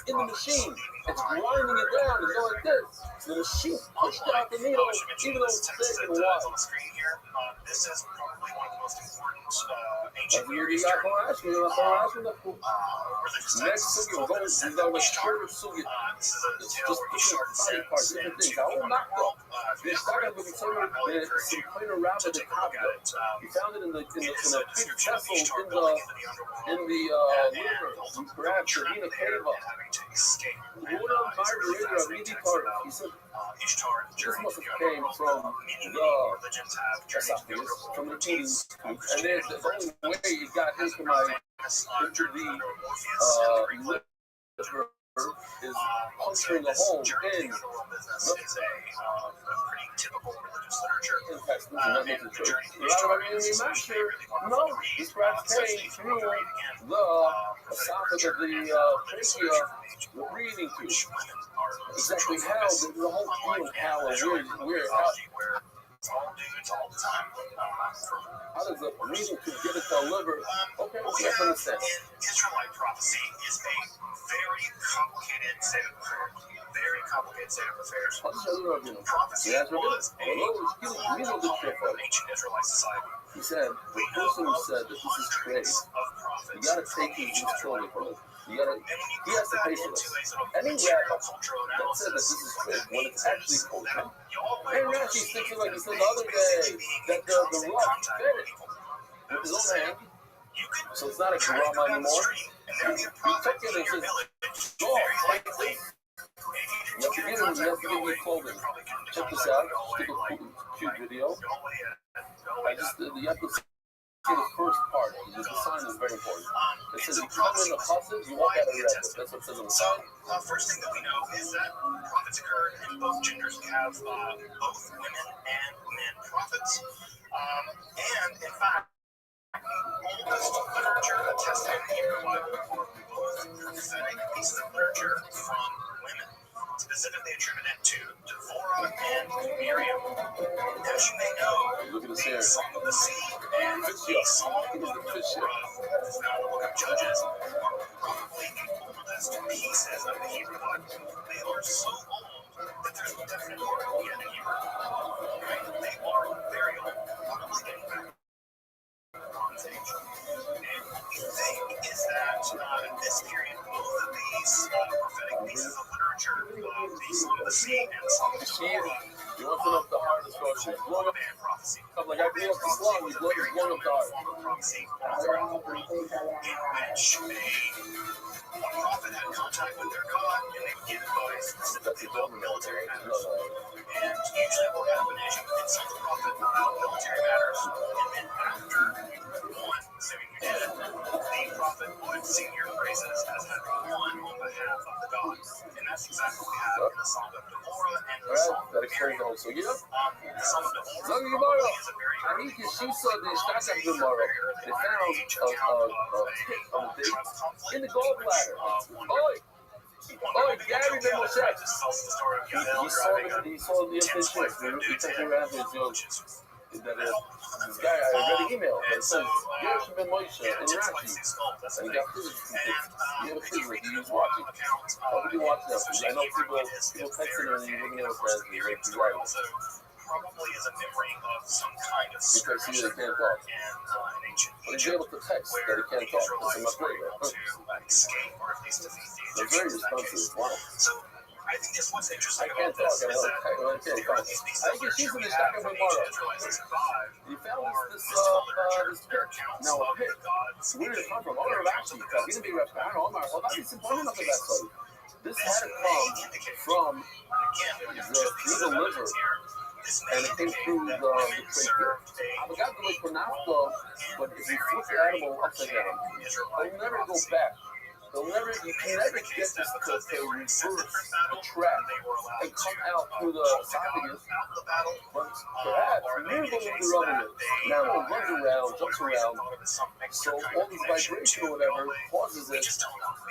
in the machine. It's grinding it down, it's going like this. So the machine pushed out the needle, even though it's big and wide. This is probably one of the most important ancient Near East next sugya, we're going to shorter sugya. It's just different body parts, different things. I will not go. They started with some plainer Rabbi the Kavga. He found it in a big vessel in the river. He grabbed Shavina Keva. Water Margarita of Midi Torah. He said, this must have came from the esophagus, from the eating. And then the only way it got into the liver is puncturing a hole in the intestines, and that makes it true. A lot of our enemies not sure. No, these crabs came through the esophagus of the trachea, the breathing tube. Exactly how the whole thing, how and where all dudes all the time. How does a reason to get it to a liver? Okay, What we let's have understand. in Israelite prophecy is a very complicated state of affairs. Very complicated state of affairs. Prophecy was a core of ancient Israelite society. He said, the person who said that this is trade, you gotta take his children from it. He has to pay for this. Any rabbi that said that this is trade, when it's actually culture, and Rashi thinking like he said the other day, that the rock fed it with his own hand, so it's not a drama anymore. He took it and says, go, take this. You have to give me clothing. Check this out. Just take a cute video. You have to see the first part, because the sign is very important. It says, you come in the chassid, you walk out of the Rebbe. That's what it says on the sign. First thing that we know is that prophets occurred in both genders. We have both women and men prophets. And in fact, almost literature attesting in the Hebrew Bible prophetic pieces of literature from women, specifically attributed to Devorah and Miriam. As you may know, the Song of the Sea and the Song of Devorah is now the book of Judges are probably the oldest pieces of the Hebrew Bible. They are so old that there's no definite order yet in Hebrew. Right? They are very old, probably getting back Bronze Age. And the thing is that in this period, both of these prophetic pieces of literature, the Song of the Sea and the Song of Devorah, You want to know the hardest question? and prophecy. I'm like, I grew up Islam, we blow up the heart. Form of prophecy all throughout the world, in which a prophet had contact with their God, and they would give advice specifically about military matters. And usually what would happen is you would consult the prophet about military matters, and then after one, assuming you did, the prophet would sing your praises as having won on behalf of the gods. And that's exactly what we have in the Song of Devorah and the Song of Miriam. So, yeah. The Song of Devorah Zang Gemara. is a very I think she saw the Shtaka Gemara. They found a tip on the date in the gallbladder. Oh, Gary Ben Moshe. He saw the official. He took around his this guy, I read an email that says, Gershon Ben Moshe in Rashi. And he got physics from kids. He had a physics, he was watching. How would you watch that? Because I know people texting him and he wasn't able to translate. Like, he's right. Probably is a memory of some kind of Because he can't talk. in ancient But he's Egypt, able to text that where he can't the talk. That's Israelites much were greater. able to escape or at least defeat the They're very Egyptians in that case. responsive. Wow. So I think that's what's I interesting can't about talk. this is that the earliest pieces of literature we have from ancient Israelites that survived He found are this mystical literature. this They're pit. accounts Now, a of pit. the gods. Where did it come from? Oh, Rashi. He didn't be Rashi. I don't know. Well, that's important enough of that study. This had to come from the liver, and it came through the trachea. I forgot the way pronounced, but if you flip the animal upside down, they'll never go back. You can never get this to reverse the track and come out through the esophagus. But perhaps we're going to run it. Now it runs around, jumps around. So all this vibration or whatever causes it to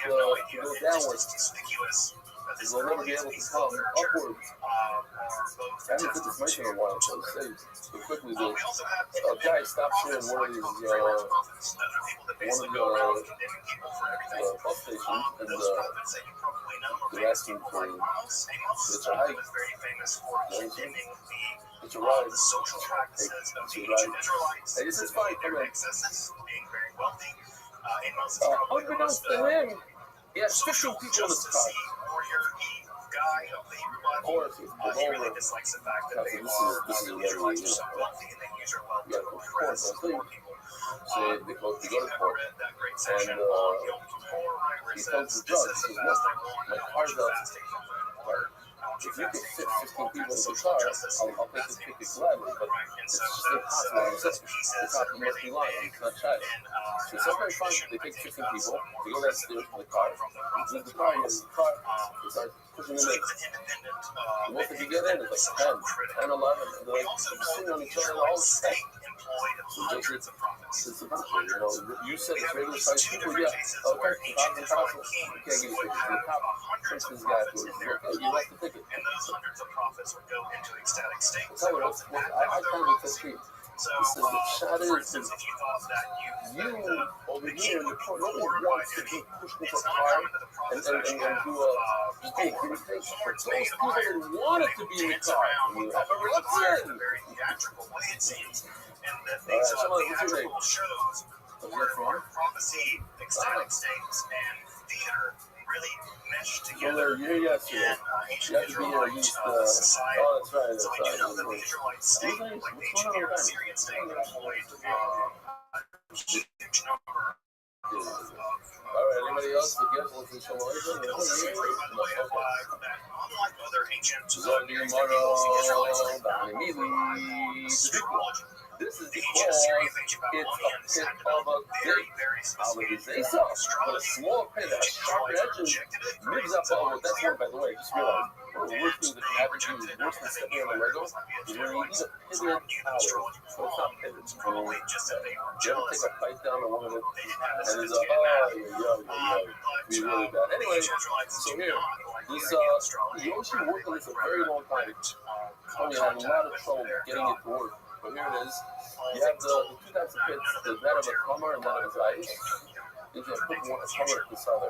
go downwards. They'll never be able to come upwards. I haven't did this mic in a while, so so quickly the guy stops here in one of these bus stations, and they're asking for it's a hike. It's a ride. Hey, this is fine. Come on. Unbeknownst to him, he has 15 people in his car. Of course, it's over. This is a very so wealthy and they use their wealth to oppress poor people. So they go to court, and he tells the judge, he says, look, my car's out. If you could fit 15 people in the car, I'll take this ticket gladly, but it's just impossible. It's not, you must be lying, it's not child. So it's okay, fine, they take 15 people, they go downstairs to the car, he leaves the car, he starts pushing them in. And what did he get in? It's like 10, 11, they're like sitting on each other all the time. employed hundreds of prophets. It's about you said it's regular sized people, yeah. Okay, if I'm impossible, you can't get it. The top hundreds of this guy prophets in their you have to take it. and those hundreds of prophets would go into ecstatic states. Tell me, I kind of disagree. So, This is the shot for is instance, if you thought that you over the here king in the would be corner, nobody forward by wants to duty, be pushed into it's a not car common that the prophets actually and have do a big thing. But those people that wanted to be in the car, you have a reaction. a very theatrical way, it seems. And that All these right, so what's your name? theatrical shows where prophecy, ecstatic states, and theater really mesh So together. you're here yesterday. You have to be here against the. Society. Oh, that's right. So That's we do right. know that the Israelite state, like the ancient Near Assyrian state, employed a huge number All right. Anybody else? The guest wants to show It also seems, by the way, that unlike other ancient Near Eastern Tomorrow, peoples, the Israelites don't down in provide astrology. This is The because ancient Assyrians, ancient it's Babylonians a had pit of a very, big very sophisticated holiday. But a small pit that has sharp edges lives up over. That's one, by the way. Just realize one of the worst things that can happen to you is worse than stepping on a Lego is when you eat a pitted towel. So it's not pitted. Probably just that they were You ever jealous. take a bite down on one of it? They didn't have And a it's sophisticated be really bad. Anyway, so here, this Yoshi worked on this a very long time. Tony had a lot of trouble getting it to work. But here it is. You have the two types of pits, that of a plumber and that of a ice. If you put one a plumber at the side of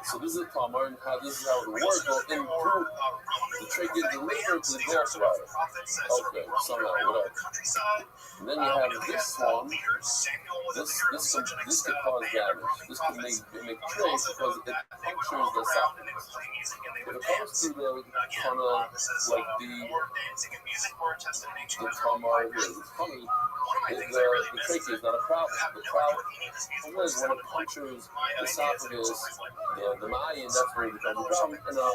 so this is a plumber, and how this is how it works. Well, in through the trick is the labor to the gas rider. Okay, somehow, whatever. And then you have this one. This could cause damage. This could make trace because it punctures the socket. If it comes through the kind of like the plumber here, this funny. The trach is not a problem. The problem is when it punctures the esophagus, the Mayan, that's where it becomes a problem. And our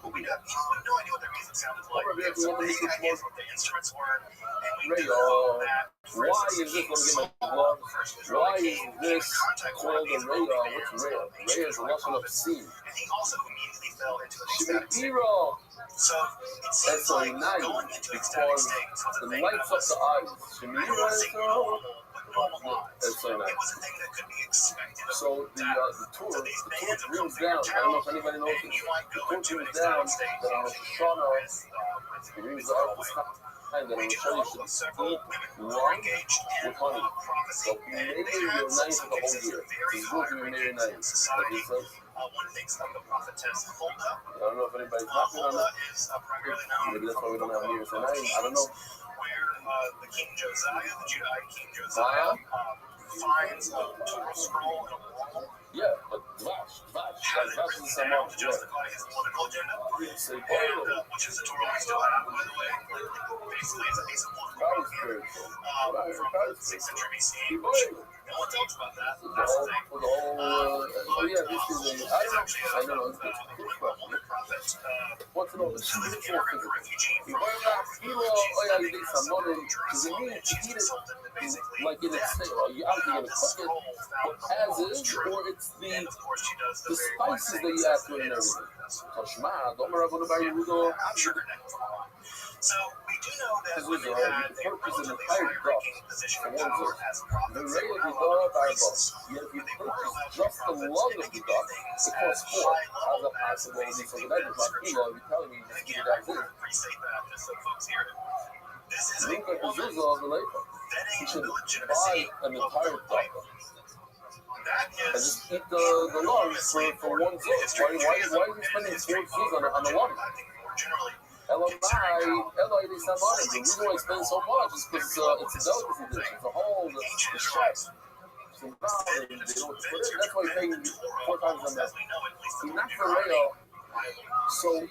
could be that. Why is this? Let me get my gloves. Why is this called a radar? What's radar? Radar is a Russian obscene. Shimiro. And so now, because the lights up the eyes, Shimiro is that's so nice. So the torch brings down. I don't know if anybody knows this. The torch brings down that on Shana, it brings up the time that on Shana you should eat wine with honey. So maybe you're nice for the whole year. So you go through maybe nice. Like he says. I don't know if anybody's happy on that. Maybe that's why we don't have New Year's for 9. I don't know. Where the King Josiah, the Judaic King Josiah, finds a Torah scroll in a wall. Yeah, but Vash is someone to justify his political agenda. Say, Which is the Torah we still have, by the way. Basically, it's a piece of political propaganda from 6th century BC. No one talks about that. That's the thing. Yeah, this is a. I don't know. It's a good question. What's it all? It's a spiritual physical. Oh, yeah, you need some money. Does it mean to eat it like in its state? You're obviously going to cook it as is, or it's the spices that you add to it and everything. Toshma, don't worry about it. So we do know that women had a really high-ranking position of power as The prophets. rail of the dog are both. Yet if you purchase just the lung of the dog, it costs 4. How's that possible? So that is like, you're telling me just get it as is. Restate that just so folks hear it. This is a Look at the woman Zuzah of the labor. vetting You should the buy legitimacy an entire dog. That And is just eat the lungs for one Zuz. Why are you spending 4 Zuz on the lung? I think more generally. Eloi, they sell money. The reason why it's spending so much is because it's a delicacy dish. It's a whole, the chef. So now they don't put it. That's why you're paying 4 times on that. See, not for real. So, We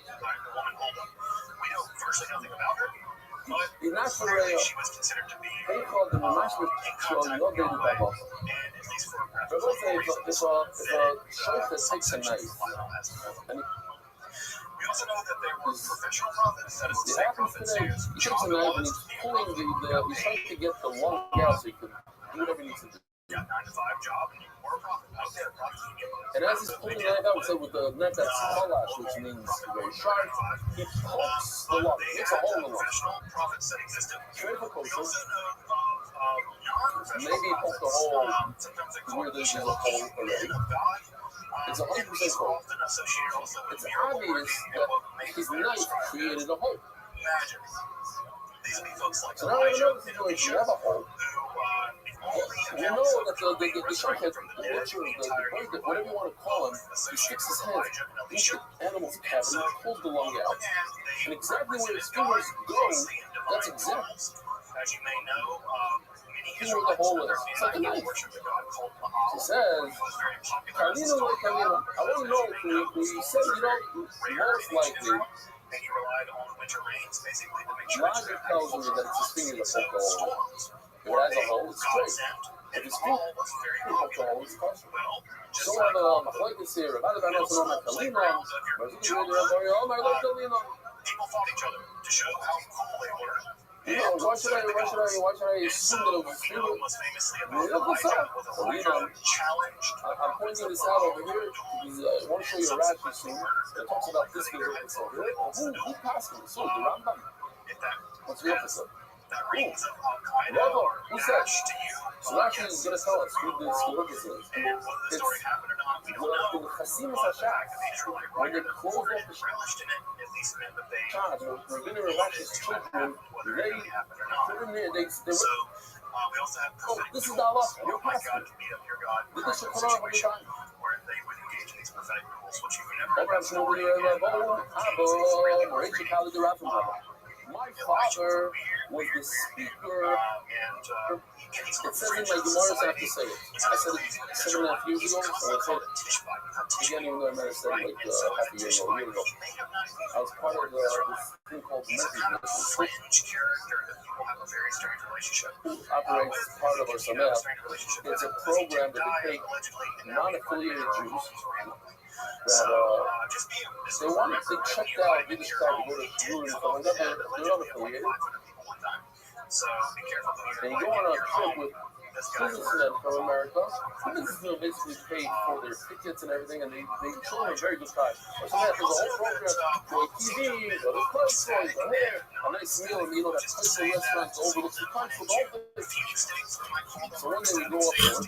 know virtually nothing about her. it's not for real. She was considered to be They call them a master show, no baby bubble. and at least for a But let's say if a chef that takes a knife, and we also know that there were professional prophets, that is to it say, happens prophets today, whose he takes a knife and he's pulling he's trying to get the lung out so he can do whatever he needs to do. got 9 to 5 job and more profit. Okay, profit you get money. And as he's pulling the knife out, so with the knife that's halash, which means very sharp, he pokes the lock, makes a hole in the lock. Profits that exist in Very precocious. non-professional Maybe he poked a hole where there's a hole already. It's 100% cold. It's obvious that his knife created a hole. So now we have another situation. You have a hole. You know that the shark head, the butcher, the bird, whatever you want to call him, he sticks his head into the animal's cavity, pulls the lung out, and exactly where his fingers go, that's exactly where the hole is. It's like a knife. He says, Carlino, I want to know if you said, most likely, logic tells me that it's his finger that poked the hole. If it has a hole, it's straight. If it's feet, he poked the hole, it's crossed. So I have a machlokes here. Rabbi knows no my Kalina. Oh my Lord, Kalina. People fought each other to show how cool they were. Why should I assume that it was his finger? I'm pointing this out over here because I want to show you a Rashi soon that talks about this over here. Who passed him? So the Rambam. What's the opposite? Rabbi, who said? So Rashi is going to tell us who this is. It's the Chasimus HaShas. When they closed off the Shas, when Rabbi Rashi's children, they put in there, they were, oh, this is the Allah, you're pastor. This is Shekhanah of the time. My father was the speaker. It says in my Gemara, I have to say it. I said it 7.5 years ago, so I said it again, even though I might have said it like half a year ago. I was part of this thing called Message, who operates part of our Sameach. It's a program that they take non-affiliated Jews that they wanted to check out Yiddish crowd to go to Jews and stuff like that. They're not affiliated. And you go on a trip with businessmen from America. The businessmen basically paid for their tickets and everything, and they show them a very good time. So there's a whole program, go TV, go to clubs, go here, a nice meal, and that Tyson restaurant overlooks the country, the whole thing. So one day we go up there,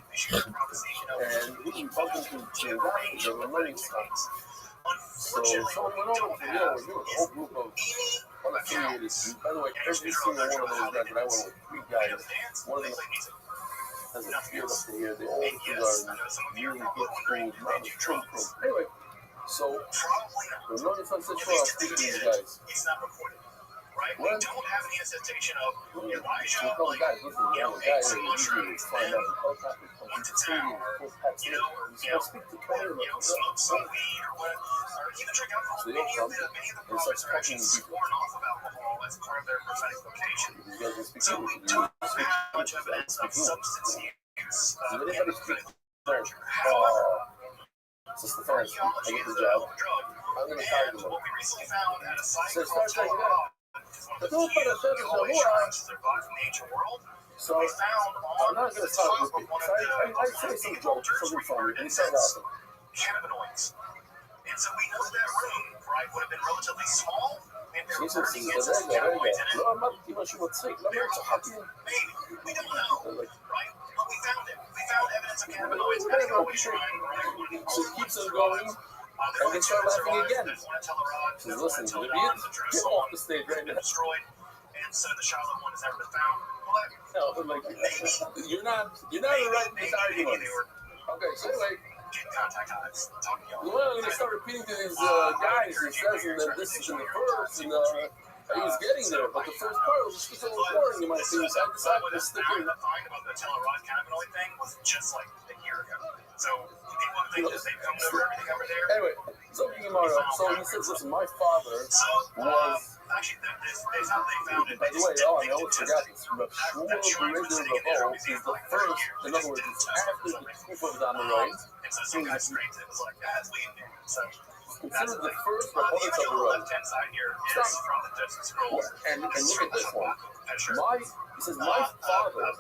and we bump into the running stocks. So someone went over to we're doing a whole group of unaffiliated Jews. By the way, every single one of those guys that I went with, 3 guys, one of them has a beard up to here. They all are really good food, not a true food. Anyway, so the Roman Sunset Show, I'm speaking to these guys. When we don't have any hesitation of Elijah, like, guys, listen, you know, guys are usually find out helicopters come to town, or, speak to Tony, smoke some weed, or whatever, or even drink alcohol. So many of the prophets are actually sworn off of alcohol as part of their prophetic vocation. So we don't have much evidence of substance use in the prophetic literature. However, Sister Francis, I get the job. I'm going to tell you what we recently found at a site called כתוב פרשת השבוע, so I'm not going to talk with you. I say some jokes, something funny, and he said that. Cannabinoids. And so we know that room, right, would have been relatively small, and there were burning cannabinoids in it. לא אמרתי משהו מצחיק, למה הם צוחקים? Maybe, we don't know, right? But we found it. We found evidence of cannabinoids at the Holy Shrine, right? So it keeps them going. And they start laughing again. She says, listen, Vivian, get off the stage right now. Destroyed, and so the Charlotte one has never been found. No, like, you're not right in this argument. Okay, so anyway, well, I'm going to start repeating to these guys. He says that this is in the verse, and he was getting there, but the first part was just a little boring in my opinion, so I decided to stick in. The find about the Telerod cannabinoid thing was just like a year ago. So people think that they've come over everything over there. Anyway, so he says, listen, my father was... Actually, that's how they found it. By the way, I almost forgot this. Shmuel Berezer Ravo is the first, in other words, it's after the proof of the Amoraim. And so some guys straight it was like, that's leading there. So considered the first proponents of the road. left-hand side here is from the Dead Sea Scrolls. And look at this one. He says, my father, I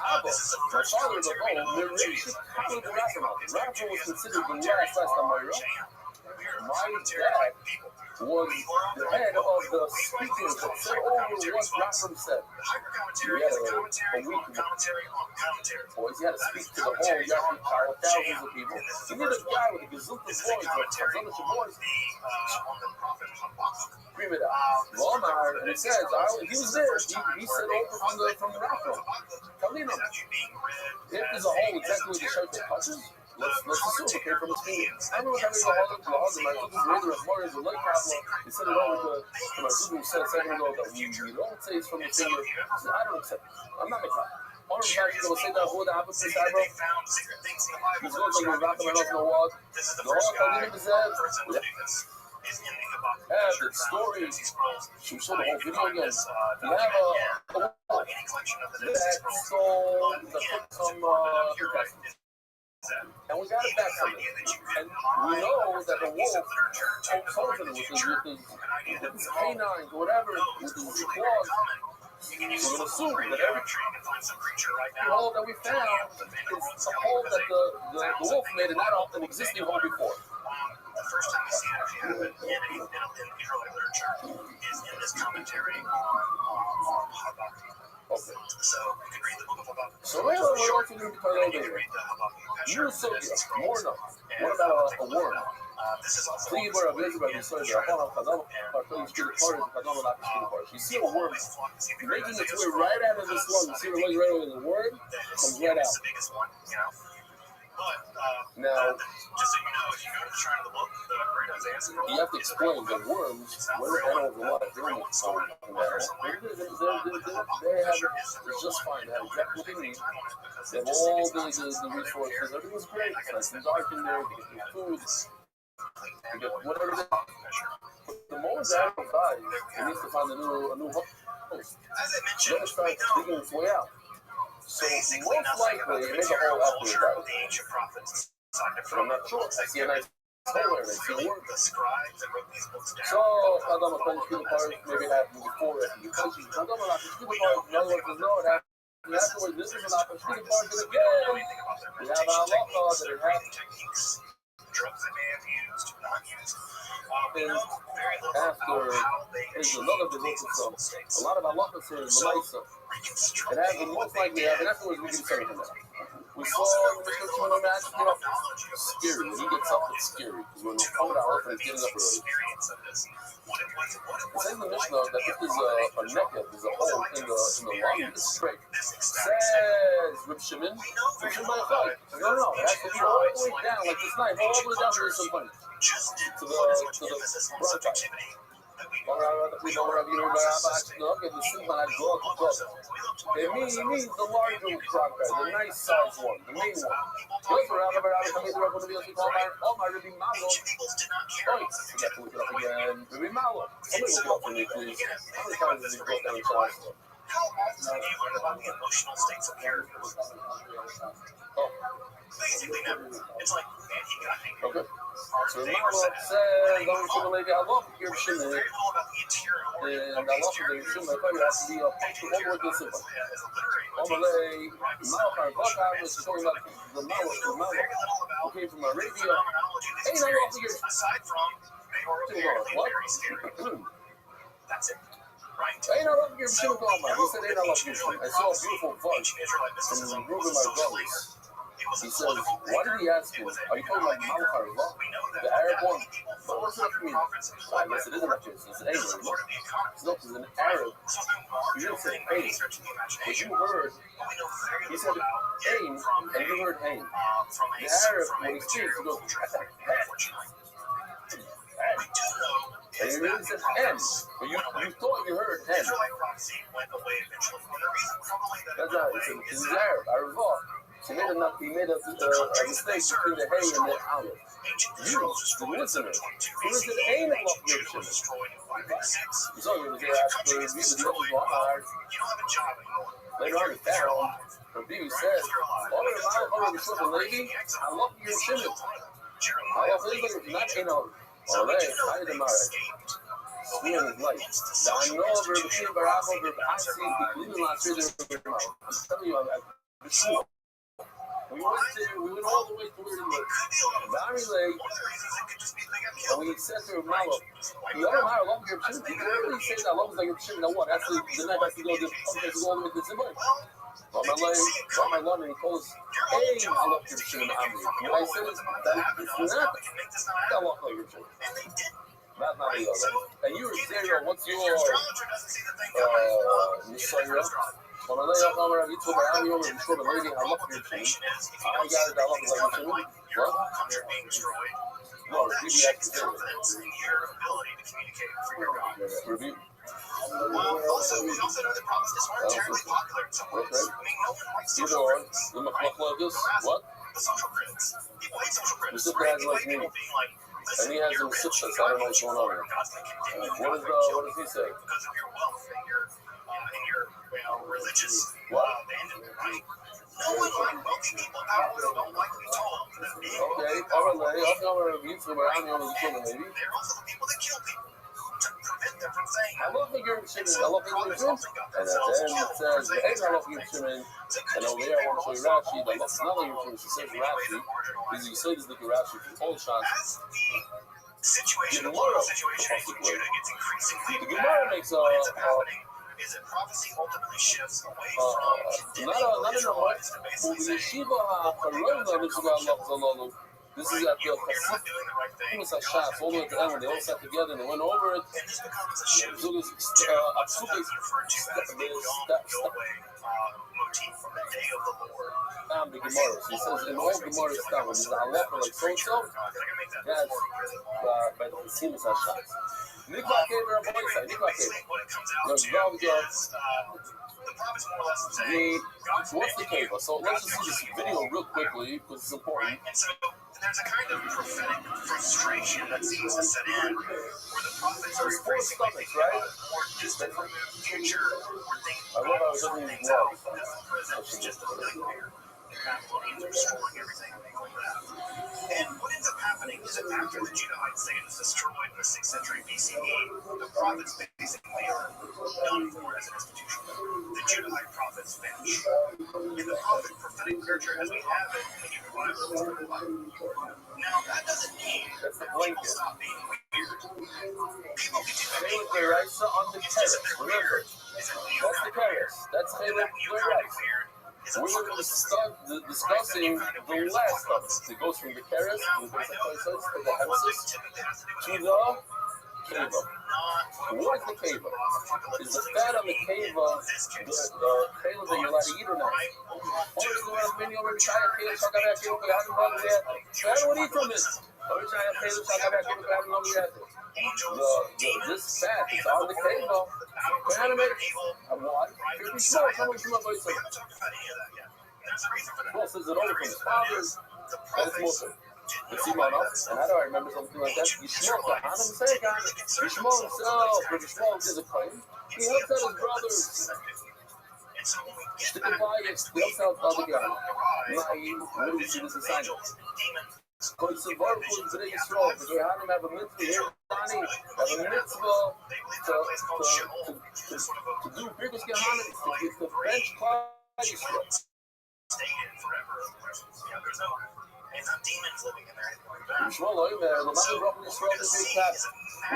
Abba, my father of the home, Mirish, how did the Rafa know? Rafa was considered the last Amira. My dad was the head of the speakers that said over what Rafa said. He had a week boys. He had to speak to the whole Yaakov crowd, thousands of people. He did a guy with a gazillion boys, like boys. Scream it out. Walmart, and he says, he was there. He said over from Rafa. Kalina. If there's a hole exactly where the shirt touches, let's assume it came from a speaker. I remember having a hole to the husband. I took this radio of Mars and Lake Castle. He sent it over to my sister who said a second ago that we don't say it's from the finger. I said, I don't accept it. I'm not making it. All of them going to say that who the happened to Cyber. He's going to wrap him off the wall. The whole Kalina says, have the story. She showed the whole video again. We have that stole that took some and we got it back from it. And we know that the wolf told something with his canines or whatever, with his claws. So we assume that every hole that we found is a hole that the wolf made and not an existing hole before. The first time you see it actually happen in Israelite literature is in this commentary on Habakkuk. Okay. So you can read the book of Habakkuk. So we're also going to be You can read the Habakkuk. you so more no. What about a word? This is also You see a word making its way right out of this lung. You see the leg right over the word comes right out. the biggest one, you know. But Now, just so you know, if you go to the shrine of the book, the great Isaiah scroll, you have to explain the worms, where the animals are alive. They're in the phone. They have it's just fine. They have exactly what they need. They have all the resources. Everything's great. It's nice and dark in there. They get their food. They get whatever they want. But the moment the animal dies, it needs to find a new host. as I Then mentioned, it starts digging its way out. So most likely, it made a hole after it died. the ancient prophets. But I'm not sure. I see a nice hole there. I see a word. The scribes that wrote these books down. So, Adam Akan Shkidapar, maybe it happened before it. Adam Akan Shkidapar, in other words, no, it happened afterwards. This is an Akan Shkidapar, but again, we have our law that it happened. Drugs they may have used, not used. We And know very little after, about how they there's achieved another these biblical states. a lot of Allah says, Malaisa. It happened most likely happened afterwards. We can say from that. We saw in the description of match, scary. He gets up, it's scary. Because when the phone out, it's getting up early. It says in the Mishnah that if there's a naked, there's a hole in the lung, it's straight. Says Reb Shimon, by the fight. No, it has to be all the way down, like this knife, all the way down to the bronchi. It means the larger crocodile, the nice size one, the main one. Oh my Rabbi Malo. Oh, I got to look it up again. Rabbi Malo. Somebody look it up for me, please. How many times has he brought down twice? How often do you learn about the emotional states of characters? Oh, Basically never. It's like, man, he got angry. okay. So Malo says, going to the lady, I love your Shimon. Very little about the interior. And I love the Shimon. I thought it has to be a picture over with this one. Omalay, Malachar, Bakar was talking about the Malo, who came from Arabia. Hey, I love your Aside from, they were apparently very scary. That's it. Right? Hey, I love your Shimon. He said, hey, I love your Shimon. I saw a beautiful bunch from Ruben my brothers. He says, why did he ask him? Are you talking about Malachar, the Arab one? But what's that mean? Well, I guess it isn't like this. It's an Arab. No, it's an Arab. You didn't say aim. But you heard, he said aim, and you heard aim. The Arab, when he speaks, he goes, and you really said M, but you thought you heard M. That's right. It's Arab. Arab. He made a mistake between the hay and the olive. You, the listener, who is the aim of your Shimon? So you was there after the music was hard. Later on, he found, Rabbi said, all of the Shimon lady, I love your Shimon. I love Israel, not in all. All right, I did my Sweet his life. Now I know over the King Barabo, I see the Cleveland last year, I'm telling you, Before. We went all the way to where he lived. Barilei, and we said to him, Malo, the other Mara, love your shit. You can't really say that love is like your shit. Now what? Actually, the night has to go all the way to the Zimbabwe. Rabbi London, he told us, hey, I love your shit in the Amri. What I said is, that it's not I love your shit. That's not the other. And you were zero. What's your Yisrael? When I lay up on Rabbi Yitzchak, I'm the only sure the lady I love your shit. I got it. I love your shit. What? No, it's really actually review. Also know that promises weren't terribly popular in some ways. Either or, the McCluckluggers, what? The social critics. People hate social critics. The has like me. And he has him sit I don't know what's going on here. What does he say? Because of your wealth and your religious abandonment, right? No one like wealthy people out there don't like to be told that being okay, all right, I'll go over to YouTube, but I'm the only killer, maybe. They're also the people that kill people to prevent them from saying I love the Europe Shimon, I love the Europe Shimon. And then it says, hey, I love Europe Shimon. And over there, I want to show you Rashi. I love another Europe Shimon. She says Rashi. Because you say this like Rashi from all shots. The Gemara makes is it prophecy ultimately shifts away from not in a way. Yeshiva HaCharona, this is at the famous Hashas, all the way at the end when they all sat together and they went over it. And this becomes a shift. Motif from the day of the Lord. The Gemara. He says in all Gemara stuff, when there's a halacha like so, that's by the famous Hashas. Nikva Kever, Nikva Kever. What's the Kever? So let's just see this video real quickly because it's important. And so there's a kind of prophetic frustration that seems to set in where the prophets are increasingly thinking about a more distant future where things out because the present is just a nightmare. The Babylonians are destroying everything and things like that. And what ends up happening is that after the Judahites say it was destroyed in the 6th century BCE, the prophets basically are done for as an institution. The Judahite prophets vanish. And the prophetic literature as we have it in the Hebrew Bible is revived. Now, that doesn't mean that people stop being weird. People continue to be weird. On the terrace, remember, that's the terrace. That's the weird. We're going to start discussing the last of it. It goes from the keres, to the hemsis, to the keva. What is the keva? Is the fat on the keva the keva that you're allowed to eat or not? What is the last menu over China? Keva, Shagabah, Keva, I haven't done it yet. I don't eat from it. Over China, Keva, Shagabah, Keva, I haven't done it yet. This fat is on the keva. Well, says it only from his father's, that's Moshe. And how do I remember something like that? Yishmael, Yishmael himself, but Yishmael is a claim. He helps out his brothers. The compliance, he helps out other guys. Where do we see this assignment? Because the Baruch Hu is very strong. They have a mitzvah here, have a mitzvah to do biggest Gehanim, to bench Klal Yisrael. Stay in forever. There's no. It's not demons living in there. We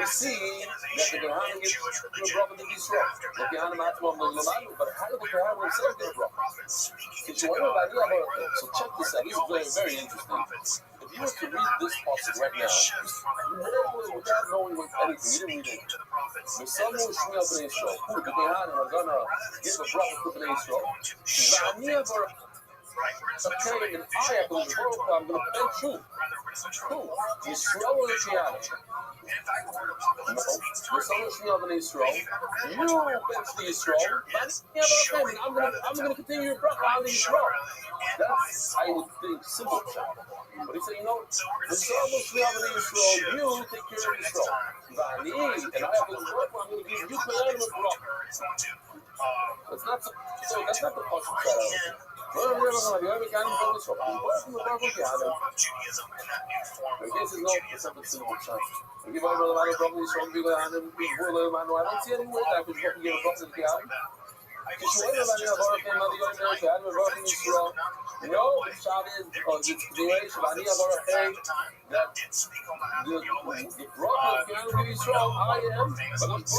see that the Gehanim get brought into Israel. The Gehanim are from the Lamanu, but how do the Gehanim themselves get brought? So check this out. This is very, very interesting. If you were to read this passage right now, without knowing anything, you didn't read it. The son of Shmuel ben Israel, who the Gehanim are going to give a bracha to ben Israel, okay, and I believe I'm going to bench you. Who? Yisrael or Yisrael? No, the son of Shmuel ben Israel. You bench the Yisrael. I'm going to continue your bracha on the Yisrael. That's, I would think, simple. But he said, you know, the son of Shmuel ben Israel, you take care of Yisrael. And I have a bracha, I'm going to give you Kayanim a bracha. That's not the possible side. In case there's no something simple chance. I give I don't see any way that I could give a box in the No, Shad is the creation. I need a lot of things that the Rothschild cannot be strong. I am, but the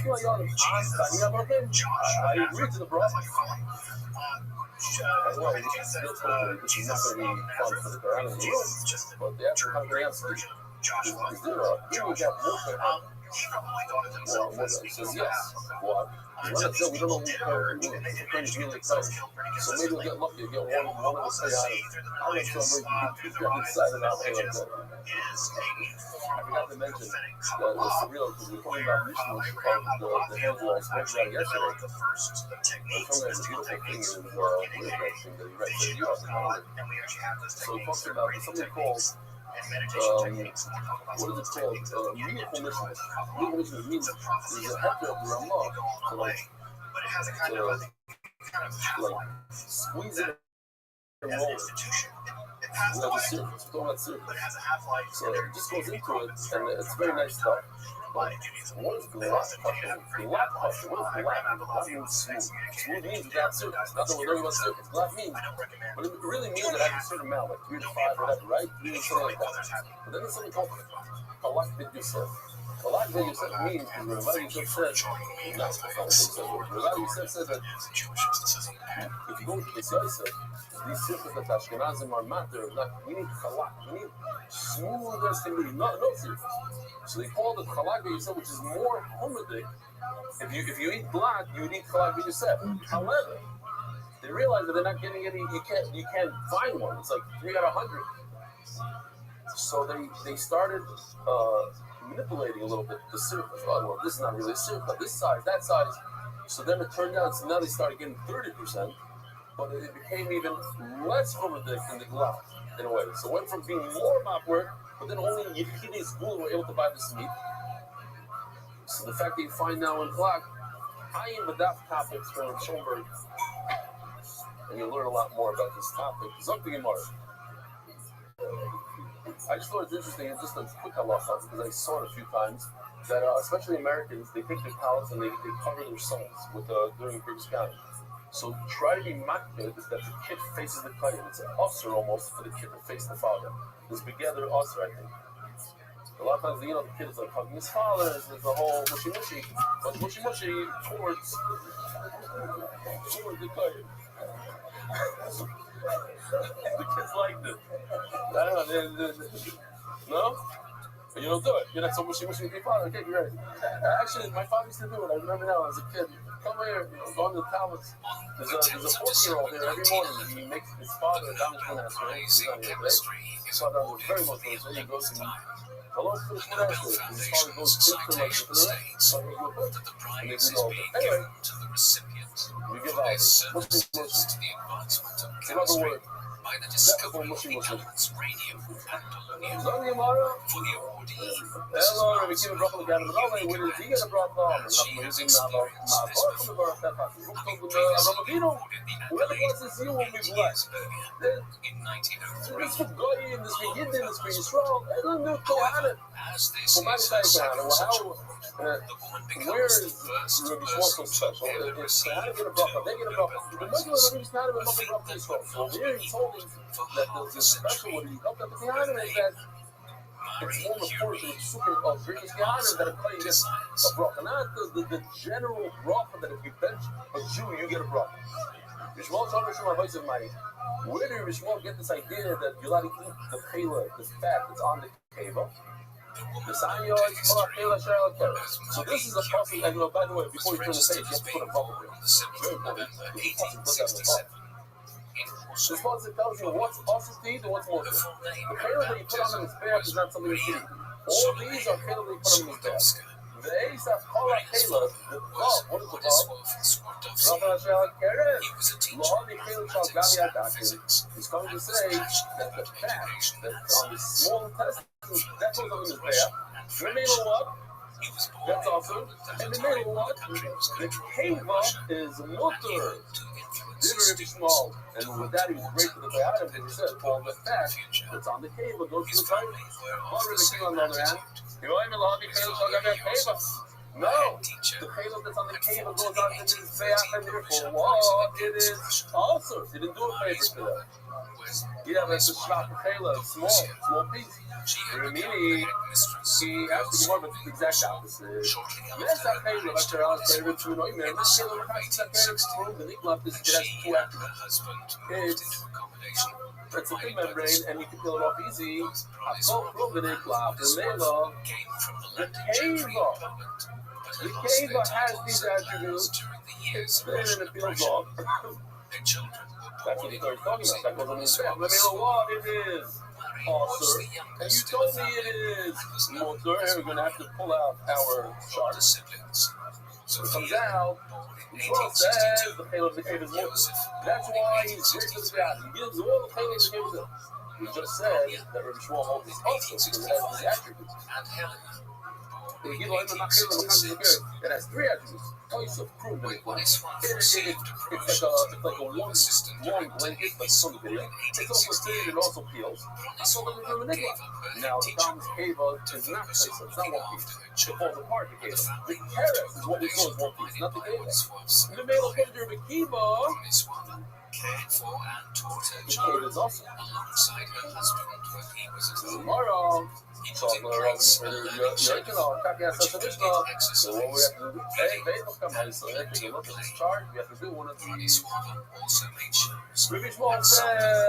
broken masculine I agree to the Rothschild. Anyway, this is not going to be fun for the Quran in the room, but the actual comprehensive is zero. Here we got more for him. Well, what says yes. What? We don't know who the friend is really excited. So maybe we'll get lucky and get one of the say I'm not sure I'm excited about it like that. I forgot to mention that the surreal, because we're talking about Mishnah of the hands that I spoke about yesterday. I told you that's a beautiful thing in the thing that he read. So you have to know it. So he talks about something called what is it called? Meaningful mission. Meaningful mission means there's a hector of the Ramah to like squeeze it and roll it. The surface. We're talking about surface. So it just goes into it, and it's very nice stuff. But what is glass pushing? Glass pushing. What is glass? Glass means smooth. Smooth means without surface. Not that we're learning about surface. Glass means, but it really means it has a certain amount, like 3 to 5, whatever, right? 3 to something like that. But then there's something called Halak Bid Yosef. Halak Bid Yosef means, because Rabbi Yosef says, not Rabbi Yosef says that if you go to the Yosef, these surface that Ashkenazim are matter, we need Halak. We need smooth as can be, no surface. So they call it Chalak Yosef, which is more homeric. If you eat black, you would eat Chalak Yosef. However, they realize that they're not getting any. You can't find one. It's like 3 out of 100. So they started manipulating a little bit the surface. Oh, well, this is not really a surface. This size, that size. So then it turned out. So now they started getting 30%, but it became even less homeric than the glass in a way. So it went from being more mapwork. But then only Yechidei Zgul were able to buy this meat. So the fact that you find now in Clark, I am the DAF topics from Schoenberg, and you'll learn a lot more about this topic. Something in March. I just thought it's interesting, and just a quick halacha, because I saw it a few times, that especially Americans, they take their palates and they cover their sons with during British County. So try to be makbid that the kid faces the kohen. It's an usher almost for the kid to face the father. It's together usher, I think. A lot of times, the kid is like hugging his father. There's a whole mushy, but mushy towards the kohen. The kids like this. I don't know. No? But you don't do it. You're not so mushy with your father. Okay, you're right. Actually, my father used to do it. I remember now as a kid. Come here, go on the tablets. There's a 14-year-old here every morning. He makes his father down the Funaster. He's on here, right? His father was very much nice. He goes to me. Hello, to the Funaster. His father goes to the Funaster. And they do all that. Anyway, we give out mushy. Another word. By the discovery of the elements radium and polonium for the ordeal. Hello, Rabbi Kiva Brachel Gavin Malay, with his Diga Brachel, and using Nava, from the Baruch Tefach, whoever wants to see you will be blessed. In 1903, this is Goyim, this is Yidin, this is Yisrael, and then they're Kohanim. As this is where is Rabbi Shmuel so special? If Kohanim get a bracha, they get a bracha. The regular Rabbi Kohanim will not be bracha Yisrael. So here he told me that the special what he helped out the Kohanim is that it's more important to the super of British Kohanim that a kohen gets a bracha, not the general bracha that if you bench a Jew, you get a bracha. Yishmael told me from my voice of mine, where did Yishmael get this idea that you're allowed to eat the pela, the fat that's on the keva? So this is a puzzle, and by the way, before you turn the page, you have to put a bubble here. It's very important. This puzzle tells you what's also to eat and what's more to eat. The pela that you put on his back is not something you eat. All these are pela that you put on his back. The Ace of Kala Pela, the Vav, what is the Vav? He's coming to say that the fat that's on the small intestine, that's what goes on his back. Remain what? That's awesome. And remain what? The Keva is mutter. Very small. And with that, he was great for the Bayadim, and he said, all the fat that's on the Keva goes to the Torah. On the other hand, No, the Caleb that's on the cable goes out and is Bayach and therefore what? It is also. He didn't do a favor to them. Yeah, that's a shot for Caleb, small piece. Meaning, he actually more of the exact opposite. Yes, that Caleb, after all, Caleb to annoy me. This Caleb, that Caleb proved that he loved this. It has two attributes. It's a thin membrane, and you can peel it off easy. The Keva has these attributes. It's thin and it peels off. That's what the Torah is talking about. That goes on the spell. Let me know what it is. Sir. And you told me it is. Motor, we're going to have to pull out our chart. So it comes out. Well says the Caleb the cave is motor. That's why he's great to the God. He gives all the Caleb the cave is. We just said that Rabbi Shmuel holds this also because it has these attributes. It has three attributes. Oh, you should prove that it's like a one long blanket, like some video. It's also thin and also peels. Now, the Tom's Keva is not place, so it's not one piece. It falls apart, the Keva. The Keres is what we call as one piece, not the Keva. The male of Pedro Bekiba, the Keva is also. Tomorrow, so what we have to do, so let's take a look at this chart. We have to do one of these. Rabbi Shmuel says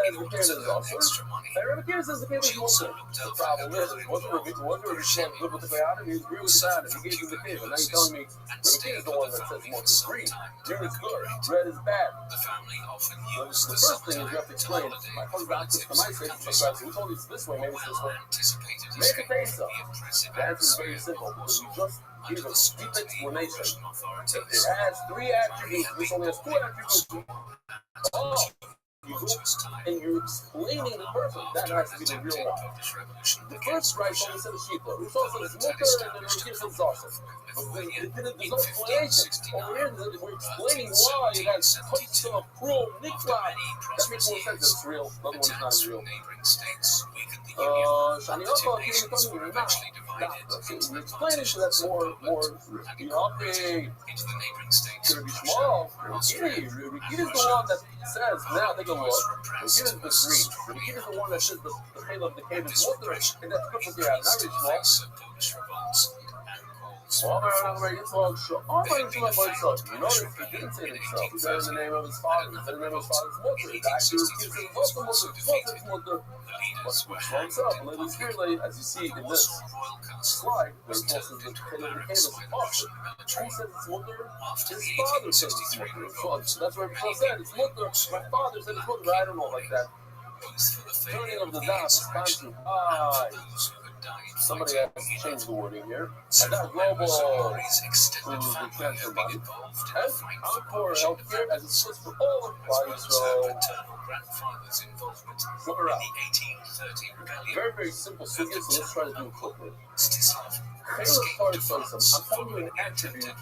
the Keva is also. Rabbi Kiva says the Keva is also. The problem is, wasn't Rabbi Shmuel good with the Bayad? He was agree with the Bayad. He gave you the Keva. Now you're telling me Rabbi Kiva is the one that says more is green. Green is good. Red is bad. The first thing is you have to explain. My comes back to my sake. We told you it's this way, maybe it's this way. Make a face up. The answer is very simple because you just give a deep explanation. It has three attributes. This only has two attributes. Oh, you go and you're explaining the person. That has to be the real one. The first right only said a shita. We also said it's mutter and then we give some awesome. But there's no explanation. Over here, we're explaining why it has touched of cruel nikla. That makes more sense. It's real. The other one is not as real. Shani Alpha, keeping the tongue in your mouth. We're explaining so that's more, okay. Rabbi Shmuel, Rabbi is the one that says, now take a look. Rabbi is the green. Rabbi is the one that says the Caleb of the cave is water, and that's perfectly out. Not Rabbi Shmuel. You notice he didn't say it himself. He said in the name of his father. He said in the name of his father's mother. The actual gives him his mother. But Shmuel himself, a little clearly, as you see in this slide, where it says the Caleb of the cave is awesome. He says it's mother. His father says it's mother. So that's where Paul said it's mother. My father said it's mother. I don't know like that. Turning of the dot, responsive. Somebody has to change the wording here. And that global to the transfer money. And Encore Healthcare as it sits for all employees. So, look around. Very, very simple sugya, so let's try to do it quickly. Caleb I'm telling you an attribute of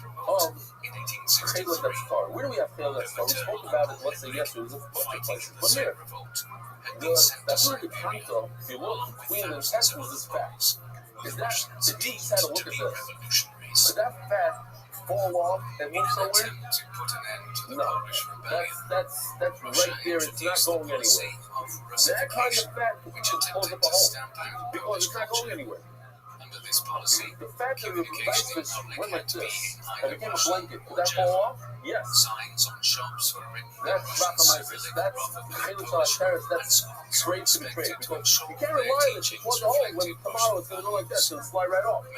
Caleb that's star. Where do we have Caleb that's star? We spoke about it, let's say yesterday, there's a bunch of places. But here, that's where the Kanto, if you look, between the intestines is fat. Is that, if you just had a look at this, could that fat fall off and move somewhere? No. That's right there, it's not going anywhere. That kind of fat pulls up a hole, because it's not going anywhere. The fact that the devices went like this and became a blanket, could that fall off? Yes. That's Bachamaisis. That's straight to the trade. Because you can't rely on it to plug the hole when tomorrow it's going to go like that, it's going to slide right off. It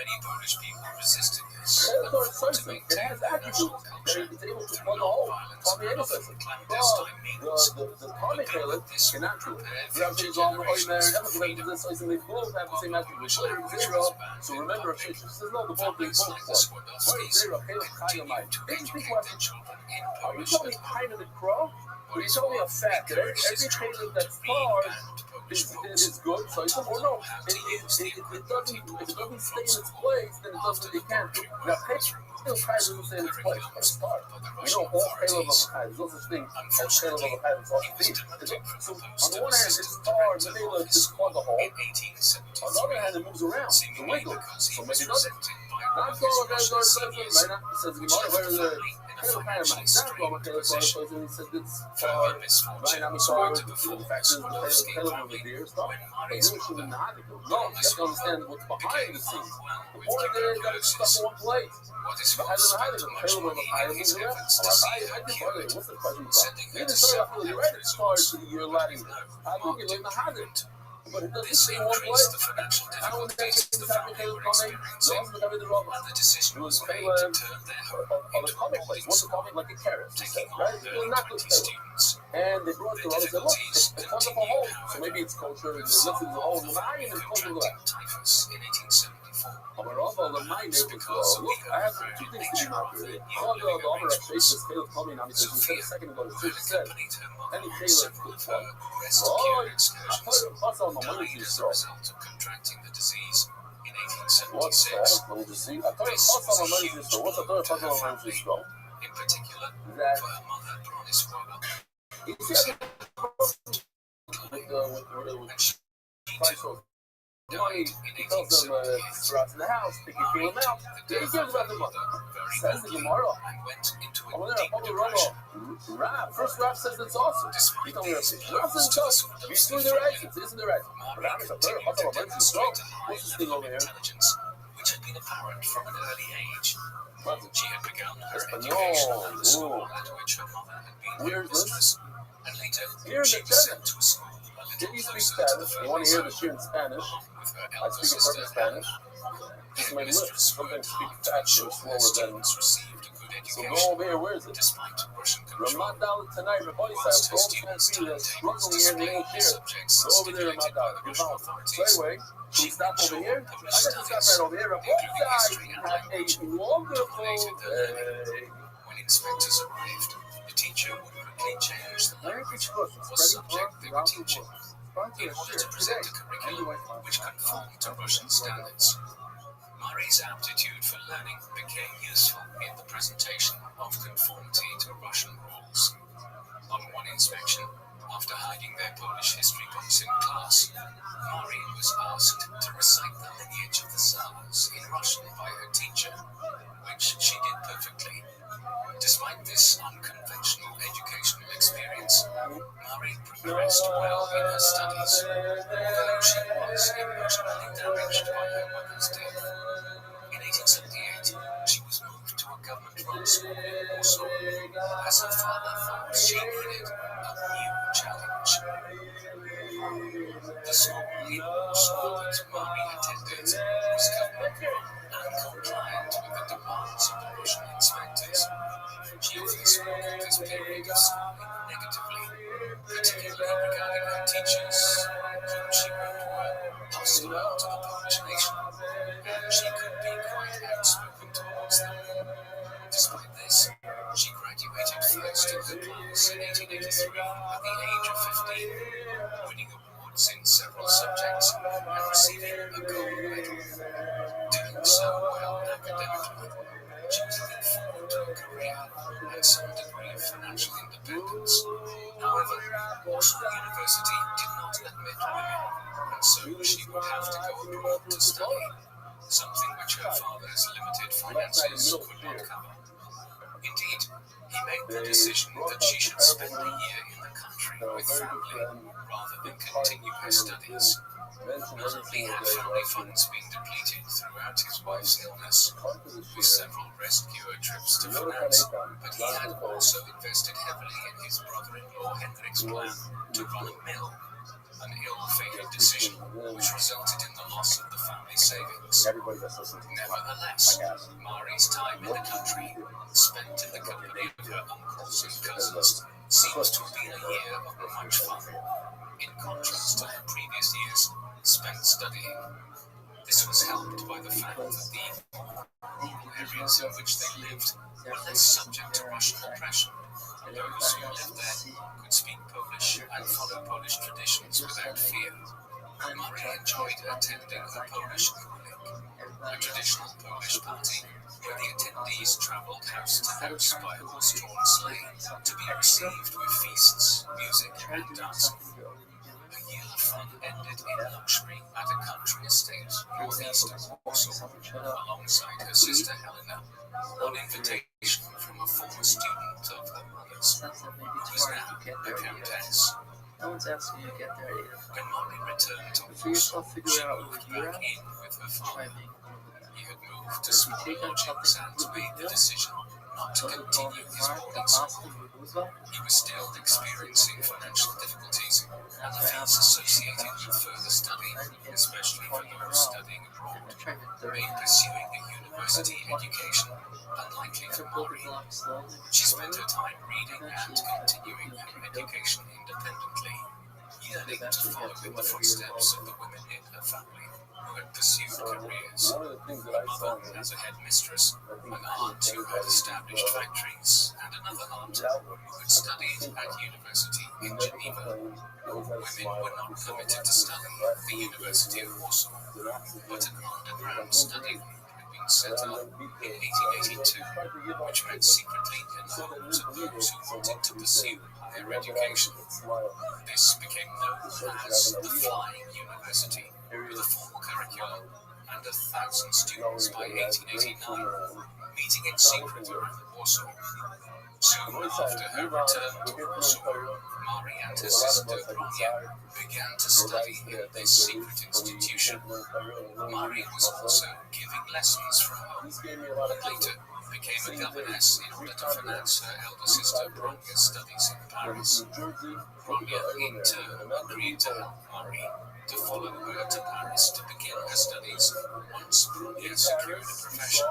has attributes that it's able to plug a hole on the system. But the comic Caleb cannot do it. The other things are ordinary, they both have the same attributes. So remember, if she says no, the both things both plug. What is zero? Caleb Kayamite. Interesting question. Are you telling me kind of the crow? Or are you telling me a fact that every Caleb that stars is good, so you or no, it doesn't, if it doesn't stay in its place, then it can't do. Now, Caleb doesn't stay in its place, but it's hard. We know all Caleb of a kind. There's no such thing as Caleb of a kind. It's all the So, on the one hand, it's hard, the Caleb just plug a hole. On the other hand, it moves around, the wiggle. So maybe it doesn't. That's all okay, so it says right now. It says Gemara, where is the kind of my that's all okay, so it says it's right now. So the fact is the Caleb over there stuff. But you shouldn't have it. No, you have to understand what's behind the scenes. The point there is that it's stuck in one place. Behind it, Caleb over higher than the rest. I think what's the question about? You didn't start off really right as far as you're letting. I think you learn the habit. But it doesn't stay in one place. I don't want to take this happen Caleb coming. No, look at the Rabbi. It was Caleb of the comic place. What's the comic like a carrot? Right? It was not good Caleb. And they brought the Rabbi and said, look, it comes up a hole. So maybe it's culture, and it's lifting the hole. And it's close to that. I'm a Rabbi, my neighbors go, look, I have two things to be not good. All the Rabbi of Shashis, Caleb coming now because he said a second ago, the church said, any Caleb could fall. Oh, I put a fuss on my money to throw. What's that? Let me just see. I thought a fuss on my money to throw. What's a third fuss on my money to throw? In particular, that you see, with money, he tells them throughout in the house, they can feel him out. Then he cares about the mother. Says the Gemara. Over there, Papa Robo. Rab. First Rab says it's awesome. He told me that. Rab says it's awesome. He's doing the right things. Isn't the right thing? But I'm just a player. Papa Robo is strong. What's this thing over here? Which had been apparent from an early age. She had begun her Espanol. education at the school at which her mother had been her mistress, and later she was sent to a school. Did you speak Spanish? You want to hear the shit in Spanish? I speak in perfect Spanish. Just my lips. Sometimes speak faster, slower than. So go over here. Where is it? Ramadan tonight. Rabbi said, go to the struggling here in the old chair. Go over there, Ramadan. Good mouth. So anyway, can we stop over here? I got to stop right over here. Rabbi had a wonderful day. When inspectors arrived, the teacher would quickly change the language or subject they were teaching in order to present a curriculum which conformed to Russian standards. Mari's aptitude for learning became useful in the presentation of conformity to Russian rules. On one inspection, after hiding their Polish history books in class, Mari was asked to recite the lineage of the Tsars in Russian by her teacher, which she did perfectly. Despite this unconventional educational experience, Mari progressed well in her studies, although she was emotionally damaged by her mother's death. In 1878, she was moved to a government-run school in Warsaw, as her father thought she needed a new challenge. The school in Warsaw that Mari attended was government-run and compliant with the demands of the Russian inspectors. She often spoke of this period of schooling negatively, particularly regarding her teachers, whom she wrote were hostile to the Polish nation, and she could be quite outspoken towards them. Despite this, she graduated first in her class in 1883 at the age of 15, winning awards in several subjects and receiving a gold medal. Doing so well academically, she was looking forward to a career and some degree of financial independence. However, Warsaw University did not admit women, and so she would have to go abroad to study, something which her father's limited finances could not cover. Indeed, he made the decision that she should spend a year in the country with family rather than continue her studies. Not only had family funds been depleted throughout his wife's illness, with several rescue trips to finance, but he had also invested heavily in his brother-in-law Henrik's plan to run a mill, an ill-fated decision which resulted in the loss of the family savings. Nevertheless, Mari's time in the country, spent in the company of her uncles and cousins, seems to have been a year of much fun, in contrast to her previous years spent studying. This was helped by the fact that the rural areas in which they lived were less subject to Russian oppression. Those who lived there could speak Polish and follow Polish traditions without fear. Mari enjoyed attending a Polish kulik, a traditional Polish party where the attendees travelled house to house by horse-drawn sleigh to be received with feasts, music, and dancing. A year of fun ended in luxury at a country estate northeast of Warsaw, alongside her sister Helena, on invitation from a former student of her mother's, who was now a countess. No one's asking you to get there at 8 o'clock. When Molly returned to Before Warsaw, yourself figure she out moved where you're back at, in with her try father. being He had moved to If you small take on lodgings something and made the decision not to continue his boarding school. He was still experiencing financial difficulties, and the fees associated with further study, especially for those studying abroad, made pursuing a university education unlikely for Mari. She spent her time reading and continuing her education independently, yearning to follow in the footsteps of the women in her family who had pursued careers. One of the things that Her I saw mother as a headmistress, an aunt who had established factories, and another aunt who had studied at university in Geneva. Women were not permitted to study at the University of Warsaw, but an underground study group had been set up in 1882, which met secretly in the homes of those who wanted to pursue higher education. This became known as the Flying University, with a formal curriculum and 1,000 students by 1889, meeting in secret around Warsaw. Soon after her return to Warsaw, Mari and her sister Bronia began to study in this secret institution. Mari was also giving lessons from home, but later became a governess in order to finance her elder sister Bronia's studies in Paris. Bronia in turn agreed to help Mari to follow her to Paris to begin her studies once Bronia secured a profession.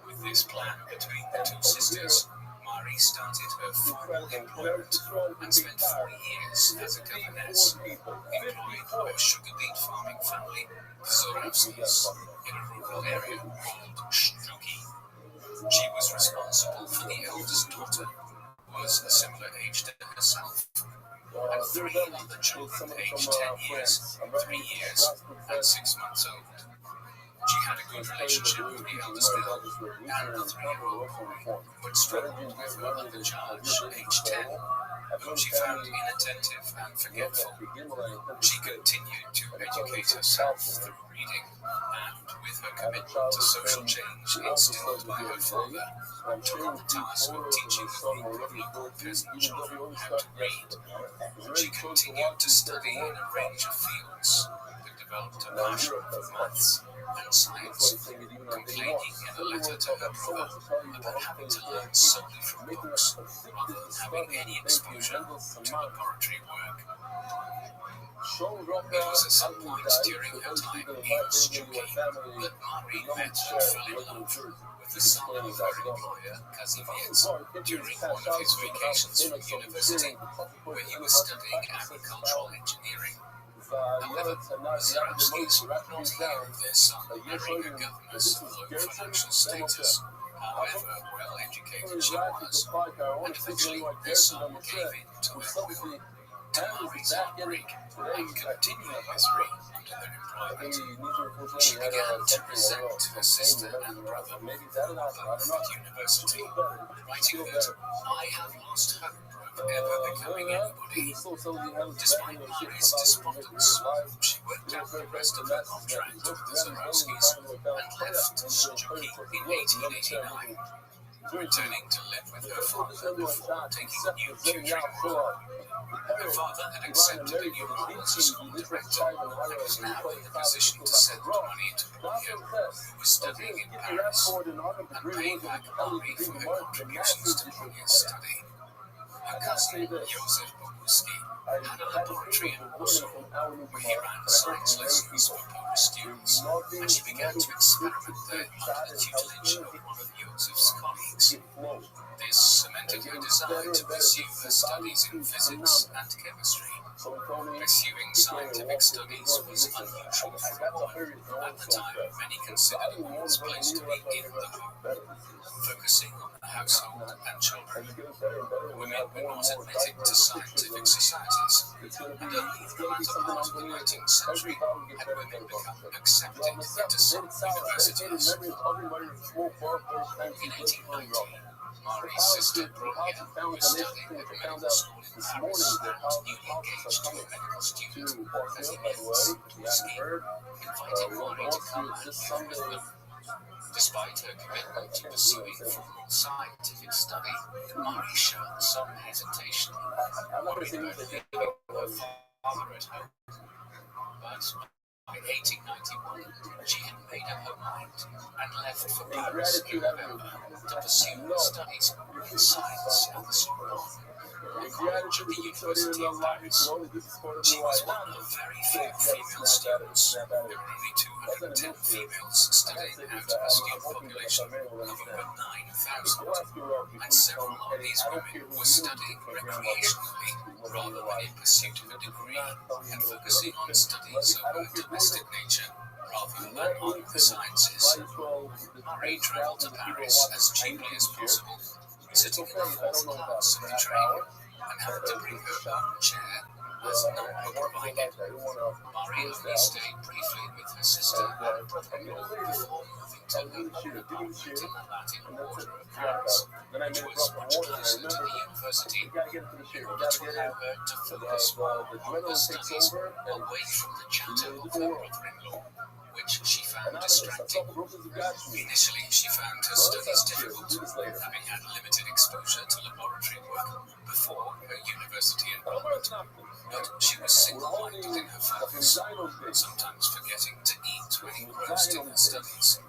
With this plan between the two sisters, Mari started her formal employment and spent 4 years as a governess, employed by a sugar beet farming family, the Zorawskis, in a rural area called Sztuki. She was responsible for the eldest daughter, who was a similar age to herself, and 3 other children aged 10 years, 3 years, and 6 months old. She had a good relationship with the eldest girl and the 3-year-old boy, but struggled with her other child, aged 10, whom she found inattentive and forgetful. She continued to educate herself through reading, and with her commitment to social change instilled by her father, took on the task of teaching a group of local peasant children how to read. She continued to study in a range of fields, but developed a passion for maths and science, complaining in a letter to her brother about having to learn solely from books, rather than having any exposure to laboratory work. It was at some point during her time in Sztuki that Mari met and fell in love with the son of her employer, Kazimierz, during one of his vacations from university, where he was studying agricultural engineering. However, the Zorawskis would not hear of their son marrying a governess of low financial status, however well educated she was, and eventually their son gave in to her will. To Mari's heartbreak and continuing misery under their employment, she began to resent her sister and brother, both at university, writing that I have lost hope of ever becoming anybody. Despite Mari's despondence, she worked out the rest of her contract with the Zorawskis and left Sztuki in 1889, returning to live with her father before taking a new tutoring role. Her father had accepted a new role as a school director and was now in the position to send money to Bronia, who was studying in Paris, and pay back Mari for her contributions to Bronia's study. Her cousin, Josef Boguski, had a laboratory in Warsaw where he ran science lessons for Polish students, and she began to experiment there under the tutelage of one of Josef's colleagues. This cemented her desire to pursue her studies in physics and chemistry. Pursuing scientific studies was unusual for a woman. At the time, many considered a woman's place to be in the home, focusing on the household and children. Women were not admitted to scientific societies, and only in the latter part of the 19th century had women become accepted into some universities. In 1890, Mari's sister Bronja, who was studying at medical school in Paris and newly engaged to a medical student, as he means, invited Mari to come and live with them. Despite her commitment to pursuing formal scientific study, Mari showed some hesitation, worried about leaving her father at home. But by 1891, she had made up her mind and left for Paris in November to pursue her studies in science at the Sorbonne. According to the University of Paris, she was one of very few female students. There were only 210 females studying out of a student population of over 9,000, and several of these women were studying recreationally rather than in pursuit of a degree and focusing on studies of a domestic nature rather than on the sciences. Marie travelled to Paris as cheaply as possible, sitting in the fourth class of the train and having to bring her own chair as none were provided. Marie only stayed briefly with her sister and brother-in-law before moving to her own apartment in the Latin Quarter of Paris, which was much closer to the university in order to allow her to focus more on her studies away from the chatter of her brother-in-law, which she found distracting. Initially, she found her studies difficult, having had limited exposure to laboratory work before her university enrollment. But she was single-minded in her focus, sometimes forgetting to eat when engrossed in her studies.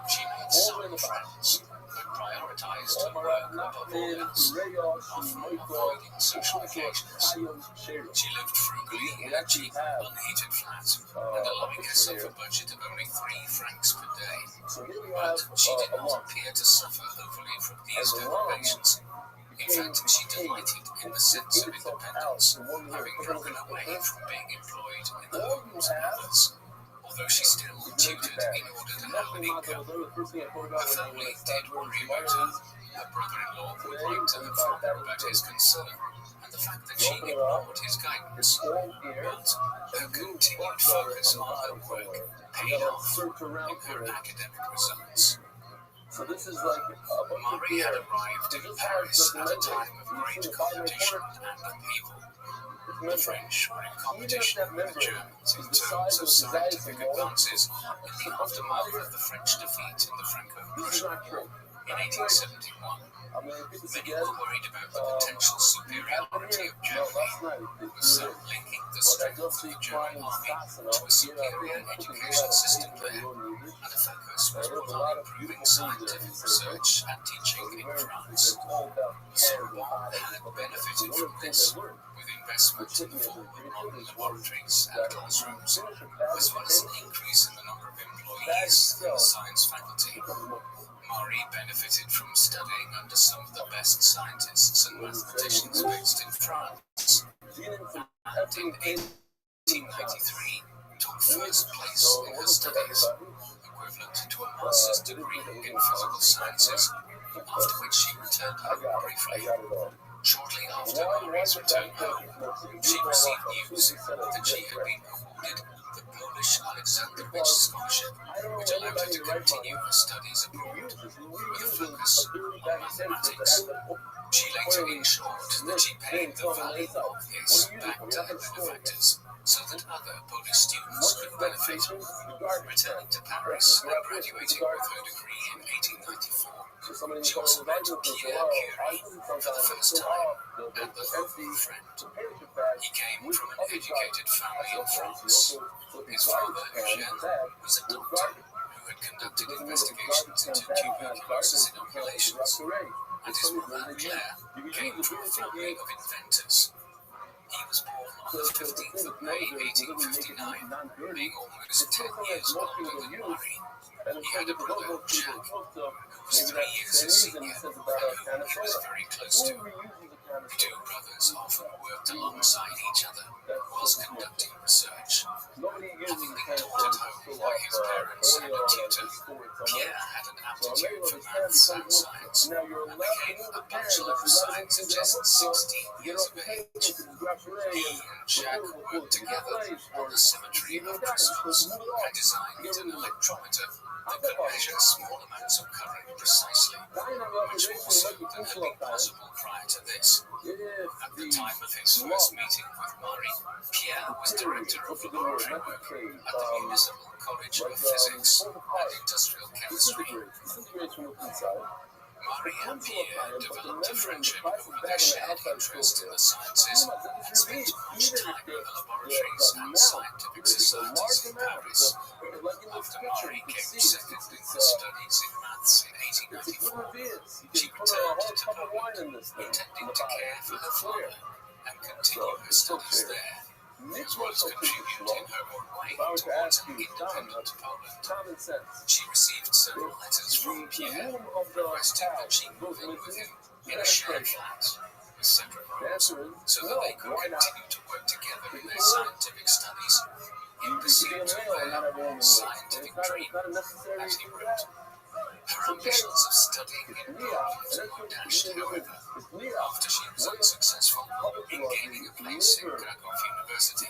She made some friends, but prioritized her work above all else, often avoiding social occasions. She lived frugally in a cheap, unheated flat, and allowing herself a budget of only 3 francs per day. But she did not appear to suffer overly from these deprivations. In fact, she delighted in the sense of independence, having broken away from being employed in the homes of others. Although she still tutored in order to have an income. Her family did worry about her. Her brother-in-law would write to her father about his concern and the fact that she ignored his guidance. But her continued focus on her work paid off in her academic results. So this is like Marie had arrived in Paris at a time of great competition and upheaval. The French were in competition with the Germans in terms of scientific advances in the aftermath of the French defeat in the Franco-Prussian War in 1871. Many were worried about the potential superiority of Germany, with some linking the strength of the German army to a superior education system there, and a focus was put on improving scientific research and teaching in France. Sorbonne had benefited from this, with investment in the form of modern laboratories and classrooms, as well as an increase in the number of employees in the science faculty. Marie benefited from studying under some of the best scientists and mathematicians based in France, and in 1893 took first place in her studies, equivalent to a master's degree in physical sciences, after which she returned home briefly. Shortly after Marie's return home, she received news that she had been awarded the Polish Alexandrovich Scholarship, which allowed her to continue her studies abroad, with a focus on mathematics. She later ensured that she paid the value of this back to her benefactors, so that other Polish students could benefit. Returning to Paris and graduating with her degree in 1894, she also met Pierre Curie for the first time, and the hopeful friend. He came from an educated family in France. His father, Eugène, was a doctor who had conducted investigations into tuberculosis inoculations, and his mother, Claire, came from a family of inventors. He was born on the 15th of May, 1859, being almost 10 years older than Marie. He had a brother, Jacques, who was 3 years his senior, and whom he was very close to. The 2 brothers often worked alongside each other whilst conducting research. Having been taught at home by his parents and a tutor, Pierre had an aptitude for maths and science, and became a Bachelor of Science at just 16 years of age. He and Jack worked together on the symmetry of crystals and designed an electrometer that could measure small amounts of current precisely, much more so than had been possible prior to this. At the time of his first meeting with Marie, Pierre was director of laboratory work at the Municipal College of Physics and Industrial Chemistry. Marie and Pierre developed a friendship over their shared interest in the sciences and spent much time in the laboratories and scientific societies in Paris. After Marie came second in her studies in maths in 1894, she returned to Poland, intending to care for her father and continue her studies there, as well as contribute in her own way towards an independent Poland. She received several letters from Pierre requesting that she move in with him in a shared flat with separate rooms, so that they could continue to work together in their scientific studies in pursuit of their scientific dream, as he wrote. Her ambitions of studying in Poland were dashed, however, after she was unsuccessful in gaining a place in Krakow University,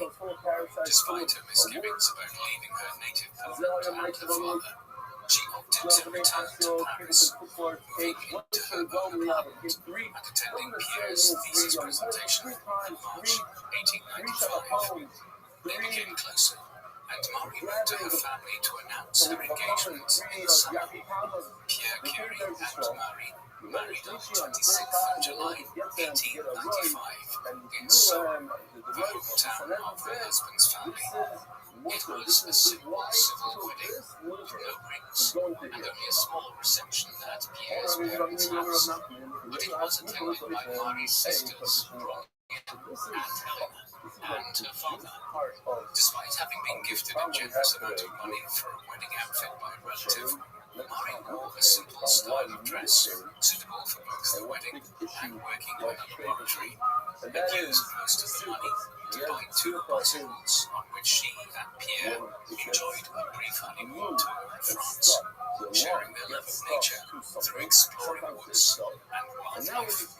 despite her misgivings about leaving her native Poland and her father. She opted to return to Paris, moving into her own apartment and attending Pierre's thesis presentation in March 1895. They became closer, and Marie wrote to her family to announce her engagement in the summer. Pierre Curie and Marie married on the 26th of July 1895 in Sceaux, the hometown of her husband's family. It was a simple civil wedding, no rings, and only a small reception at Pierre's parents' house. But it was attended by Marie's sisters, Ron and Helena, and her father. Despite having been gifted a generous amount of money for a wedding outfit by a relative, Marie wore a simple style of dress suitable for both the wedding and working in a laboratory, and used most of the money to buy 2 bicycles on which she and Pierre enjoyed a brief honeymoon tour of France, sharing their love of nature through exploring woods and wildlife.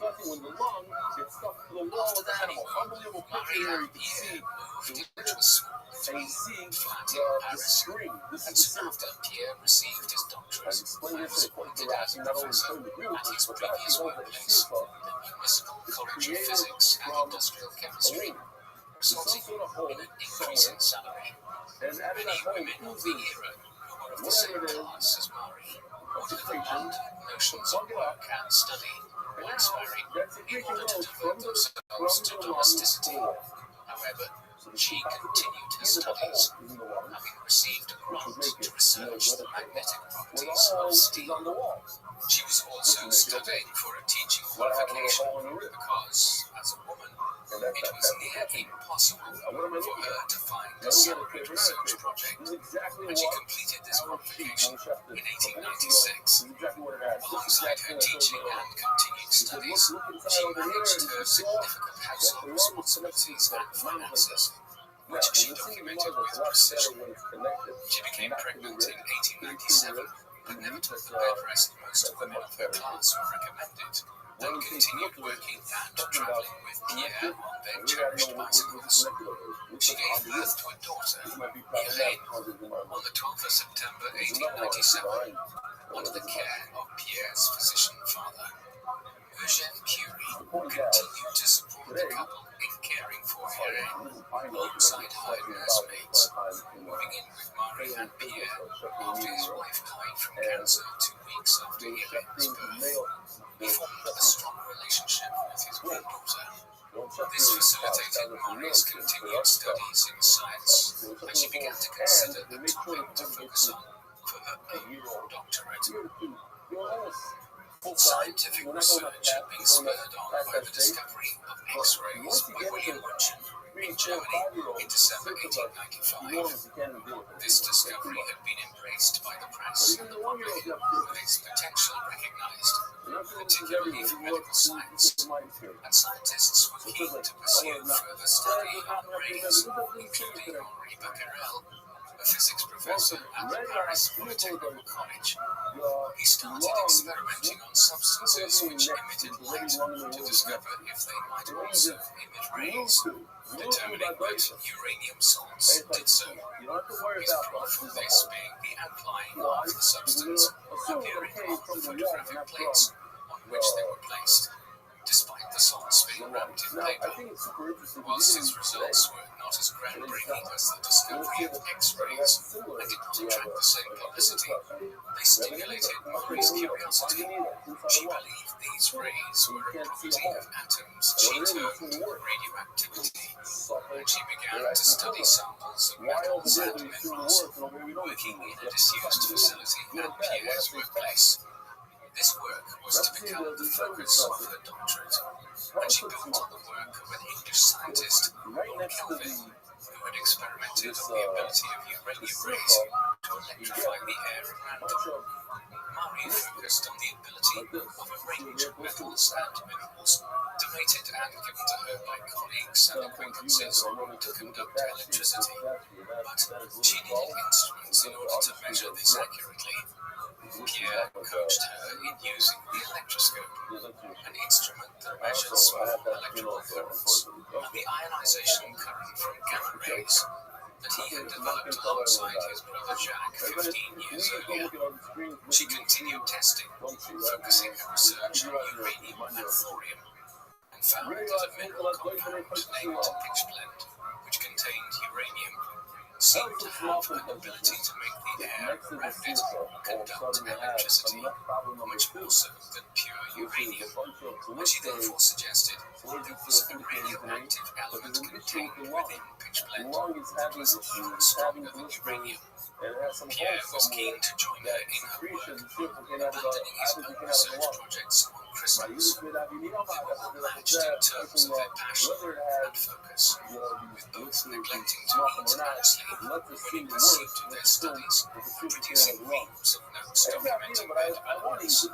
After the honeymoon, Marie and Pierre moved into a small 3-room flat in Paris, and soon after Pierre received his doctorate and was appointed as a professor at his previous workplace, the Municipal College of Physics and Industrial Chemistry, resulting in an increase in salary. Many women of the era who were of the same class as Marie would have abandoned notions of work and study once married in order to devote themselves to domesticity. However, she continued her studies, having received a grant to research the magnetic properties of steel. She was also studying for a teaching qualification because, as a woman, it was near impossible for her to find a separate research project, and she completed this qualification in 1896. Alongside her teaching and continued studies, she managed her significant household responsibilities and finances, which she documented with precision. She became pregnant in 1897, but never took the bed rest most women of her class were recommended, and continued working and traveling with Pierre on their cherished bicycles. She gave birth to a daughter, Irene, on the 12th of September 1897, under the care of Pierre's physician father. Eugène Curie continued to support the couple in caring for Irene alongside hired nursemaids, moving in with Marie and Pierre after his wife died from cancer 2 weeks after Irene's birth. He formed a strong relationship with his granddaughter. This facilitated Marie's continued studies in science, and she began to consider the topic to focus on for her overall doctorate. Scientific research had been spurred on by the discovery of X-rays by William Rothschild in Germany in December 1895. This discovery had been embraced by the press and the public, with its potential recognized, particularly for medical science, and scientists were keen to pursue further study on rays, including Henri Becquerel, a physics professor at the Paris Polytechnical College. He started experimenting on substances which emitted light to discover if they might also emit rays, determining that uranium salts did so. His proof of this being the outline of the substance appearing on the photographic plates on which they were placed, despite the salts being wrapped in paper. Whilst his results were not as groundbreaking as the discovery of X-rays and did not attract the same publicity, they stimulated Marie's curiosity. She believed these rays were a property of atoms she termed radioactivity, and she began to study samples of metals and minerals, working in a disused facility at Pierre's workplace. This work was to become the focus of her doctorate, and she built on the work of an English scientist, Lord Kelvin, who had experimented on the ability of uranium rays to electrify the air around them. Marie focused on the ability of a range of metals and minerals, donated and given to her by colleagues and acquaintances to conduct electricity. But she needed instruments in order to measure this accurately. Pierre coached her in using the electroscope, an instrument that measures small electrical currents and the ionization current from gamma rays that he had developed alongside his brother Jacques 15 years earlier. She continued testing, focusing her research on uranium and thorium, and found that a mineral compound named pitchblende, which contained uranium, seemed to have an ability to make the air around it conduct electricity much more so than pure uranium, and she therefore suggested that there was a radioactive element contained within pitchblende that was even stronger than uranium. Pierre was keen to join her in her work, abandoning his own research projects on crystals. They were unmatched in terms of their passion and focus, with both neglecting to eat and sleep when it received to their studies and producing reams of notes documenting their developments. On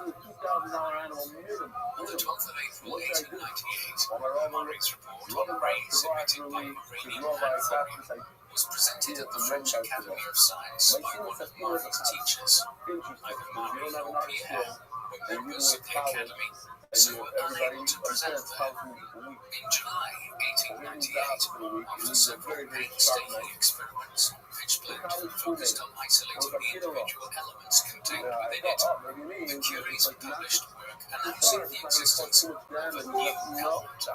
the 12th of April 1898, Marie's report on rays emitted by uranium and thorium was presented at the French Academy of Science by one of Marie's teachers. Neither Marie nor Pierre were members of the Academy, so were unable to present there. In July 1898, after several painstaking experiments, pitchblende focused on isolating the individual elements contained within it. The Curies published work announcing the existence of a new element,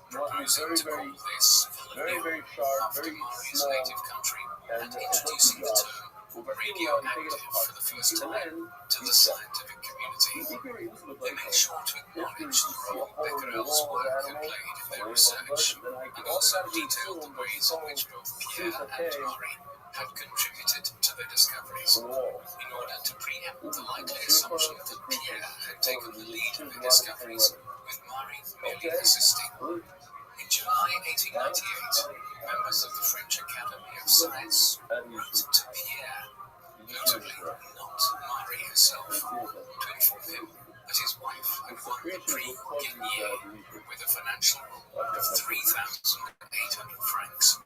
proposing to call this polonium after Marie's native country, and introducing the term radioactive for the first time to the scientific community. They made sure to acknowledge the role Becquerel's work had played in their research, and also detailed the ways in which both Pierre and Marie had contributed to their discoveries. In order to preempt the likely assumption that Pierre had taken the lead in the discoveries, with Marie merely assisting. In July 1898, members of the French Academy of Science wrote to Pierre, notably not Marie herself, to inform him that his wife had won the Prix Guigné with a financial reward of 3,800 francs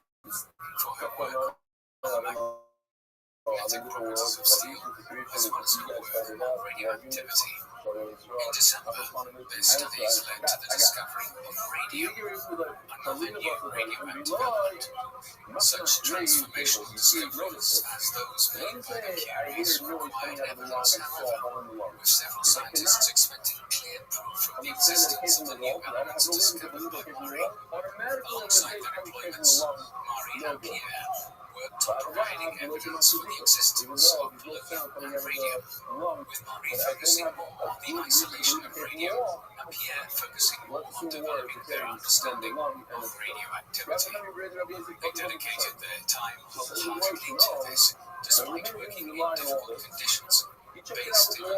for her work on magnetic properties of steel, as well as her work on radioactivity. In December, their studies led to the discovery of radium, another new radioactive element. Such transformational discoveries as those made by the Curies required evidence, however, with several scientists expecting clear proof of the existence of the new elements discovered by Marie. Alongside their employments, Marie and Pierre worked on providing evidence for the existence of polonium and radium, with Marie focusing more on the isolation of radium and Pierre focusing more on developing their understanding of radioactivity. They dedicated their time wholeheartedly to this, despite working in difficult conditions, based in an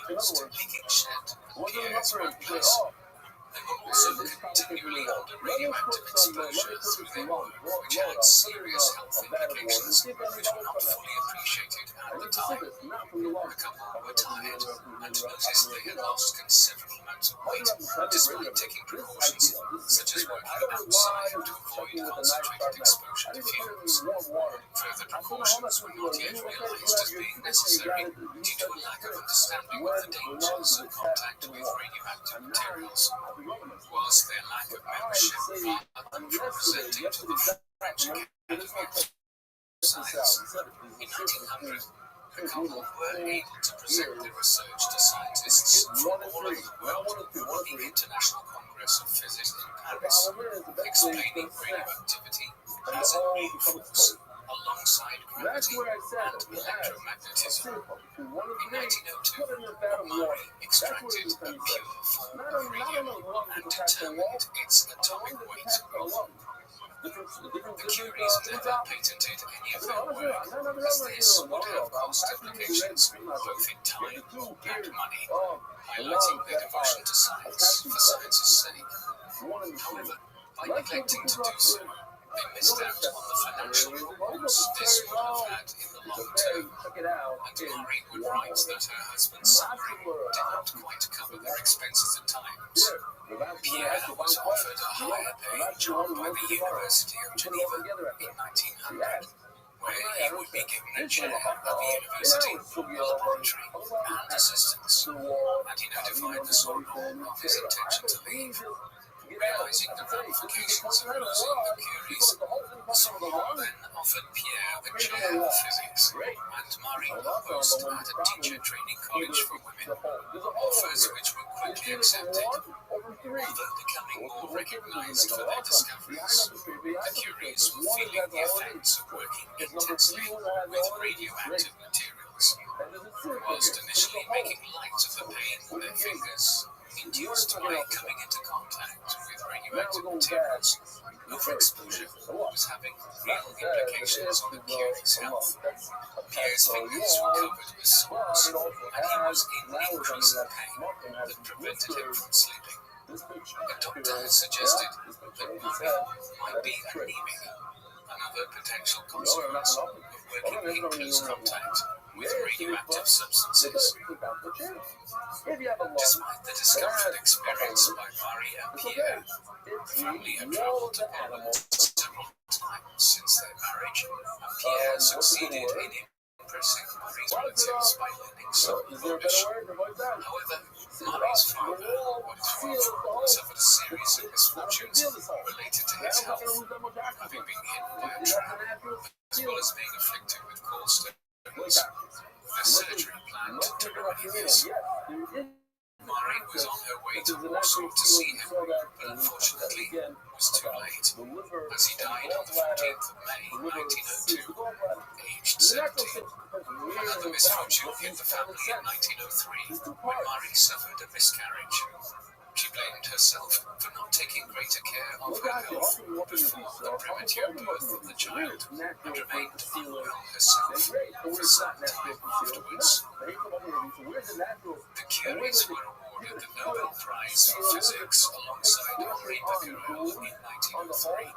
unused leaking shed at Pierre's workplace. They were also continually under radioactive exposure through their work, which had serious health implications which were not fully appreciated at the time. The couple were tired and noticed they had lost considerable amounts of weight despite taking precautions such as working outside to avoid concentrated exposure to fumes. Further precautions were not yet realized as being necessary due to a lack of understanding of the dangers of contact with radioactive materials. Whilst their lack of membership barred them from presenting to the French Academy of Science, in 1900, the couple were able to present their research to scientists from all over the world at the International Congress of Physics in Paris, explaining radioactivity as a new force alongside gravity and electromagnetism. In 1902, Murray extracted a pure form of radium and determined its atomic weight. The Curies never patented any of their work, as this would have cost implications both in time and money, highlighting their devotion to science for science's sake. However, by neglecting to do so, they missed out on the financial rewards this would have had in the long term, and Murray would write that her husband's salary did not quite cover their expenses at times. Pierre was offered a higher paying job by the University of Geneva in 1900, where he would be given a chair at the university, laboratory, and assistance, and he notified the Sorbonne of his intention to leave. Realizing the ramifications of losing the Curies, Sorbonne then offered Pierre the chair of physics, and Marie proposed at a teacher training college for women, offers which were quickly accepted. Although becoming more recognized for their discoveries, the Curies were feeling the effects of working intensely with radioactive materials. Whilst initially making light of the pain in their fingers, induced by coming into contact with radioactive materials, overexposure was having real implications on the Curie's health. Pierre's fingers were covered with sores, and he was in increasing pain that prevented him from sleeping. A doctor had suggested that Murray might be anemic, another potential consequence of working in close contact with radioactive substances. Despite the discomfort experienced by Marie and Pierre, the family had travelled to Poland several times since their marriage, and Pierre succeeded in impressing Marie's relatives by learning some Polish. However, Marie's father, suffered a series of misfortunes related to his health, having been hit by a tram, as well as being afflicted with gallstones. The surgery planned to remedy this. Marie was on her way to Warsaw to see him, but unfortunately was too late, as he died on the 14th of May, 1902, aged 70. Another misfortune hit the family in 1903, when Marie suffered a miscarriage. She blamed herself for not taking greater care of her health before the premature birth of the child, and remained unwell herself for some time afterwards. The Curies were awarded the Nobel Prize for Physics alongside Henri Becquerel in 1903.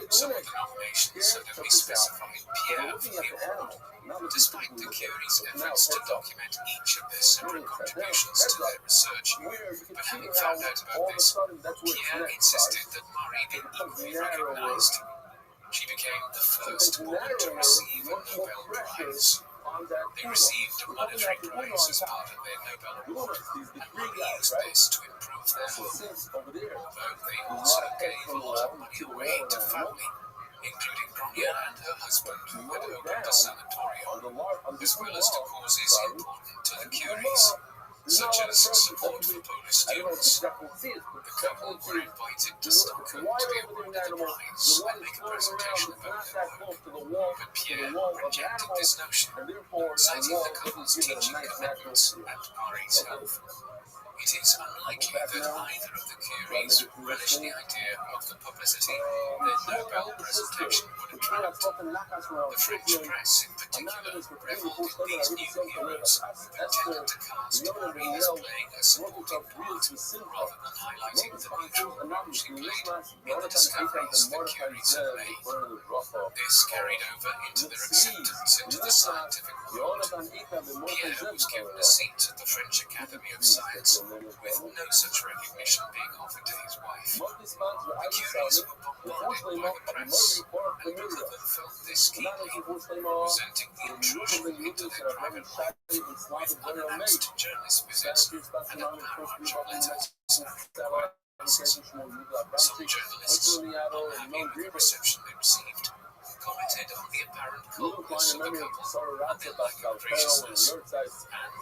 Some of the nominations certainly specified Pierre for the award, despite the Curies' efforts to document each of their separate contributions to their research. But having found out about this, Pierre insisted that Marie be equally recognized. She became the first woman to receive a Nobel Prize. They received a monetary prize as part of their Nobel Award, and Marie used this to improve their home, although they also gave a lot of money away to family, including Bronia and her husband, who had opened a sanatorium, as well as to causes important to the Curies, such as support for Polish students. The couple were invited to Stockholm to be awarded the prize and make a presentation about their work, but Pierre rejected this notion, citing the couple's teaching commitments and Marie's health. It is unlikely that either of the Curies relished the idea of the publicity their Nobel presentation would attract. The French press, in particular, reveled in these new heroes who intended to cast Marie as playing a supporting part, rather than highlighting the neutral role she played in the discoveries the Curies had made. This carried over into their acceptance into the scientific Pierre was given a seat at the French Academy of Science, with no such recognition being offered to his wife. The Curies were bombarded by the press, and Beethoven felt this keenly, resenting the intrusion into their private life with unannounced journalist visits and a barrage of letters and inquiries. Some journalists, unhappy with the reception they received, commented on the apparent coldness of the couple and their lack of graciousness, and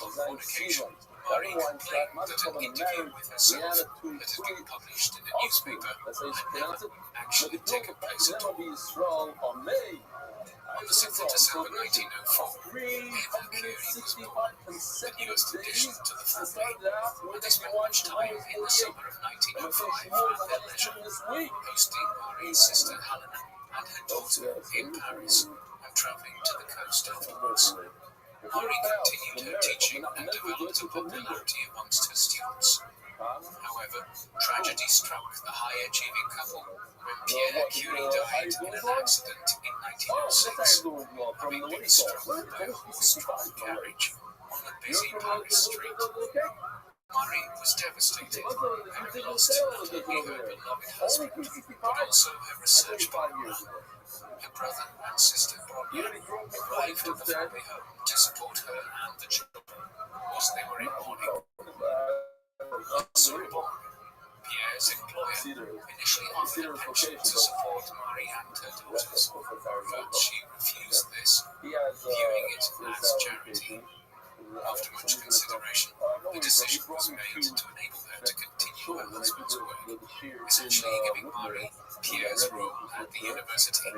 on one occasion, Marie complained that an interview with herself that had been published in a newspaper had never actually taken place at all. On the 6th of December 1904, Eva Curie was born, the newest addition to the family, and they spent much time in the summer of 1905 at their leisure, hosting Marie's sister Helena and her daughter in Paris, and travelling to the coast afterwards. Marie continued her teaching and developed a popularity amongst her students. However, tragedy struck the high-achieving couple when Pierre Curie died in an accident in 1906, having been struck by a horse-drawn carriage on a busy Paris street. Marie was devastated, having lost not only her beloved husband, but also her research partner. Her brother and sister Rabbi arrived at the family home to support her and the children, whilst they were in mourning. Pierre's employer initially offered a pension to support Marie and her daughters, but she refused this, viewing it as charity. After much consideration, the decision was made to enable her to continue her husband's work, essentially giving Marie Pierre's role at the university,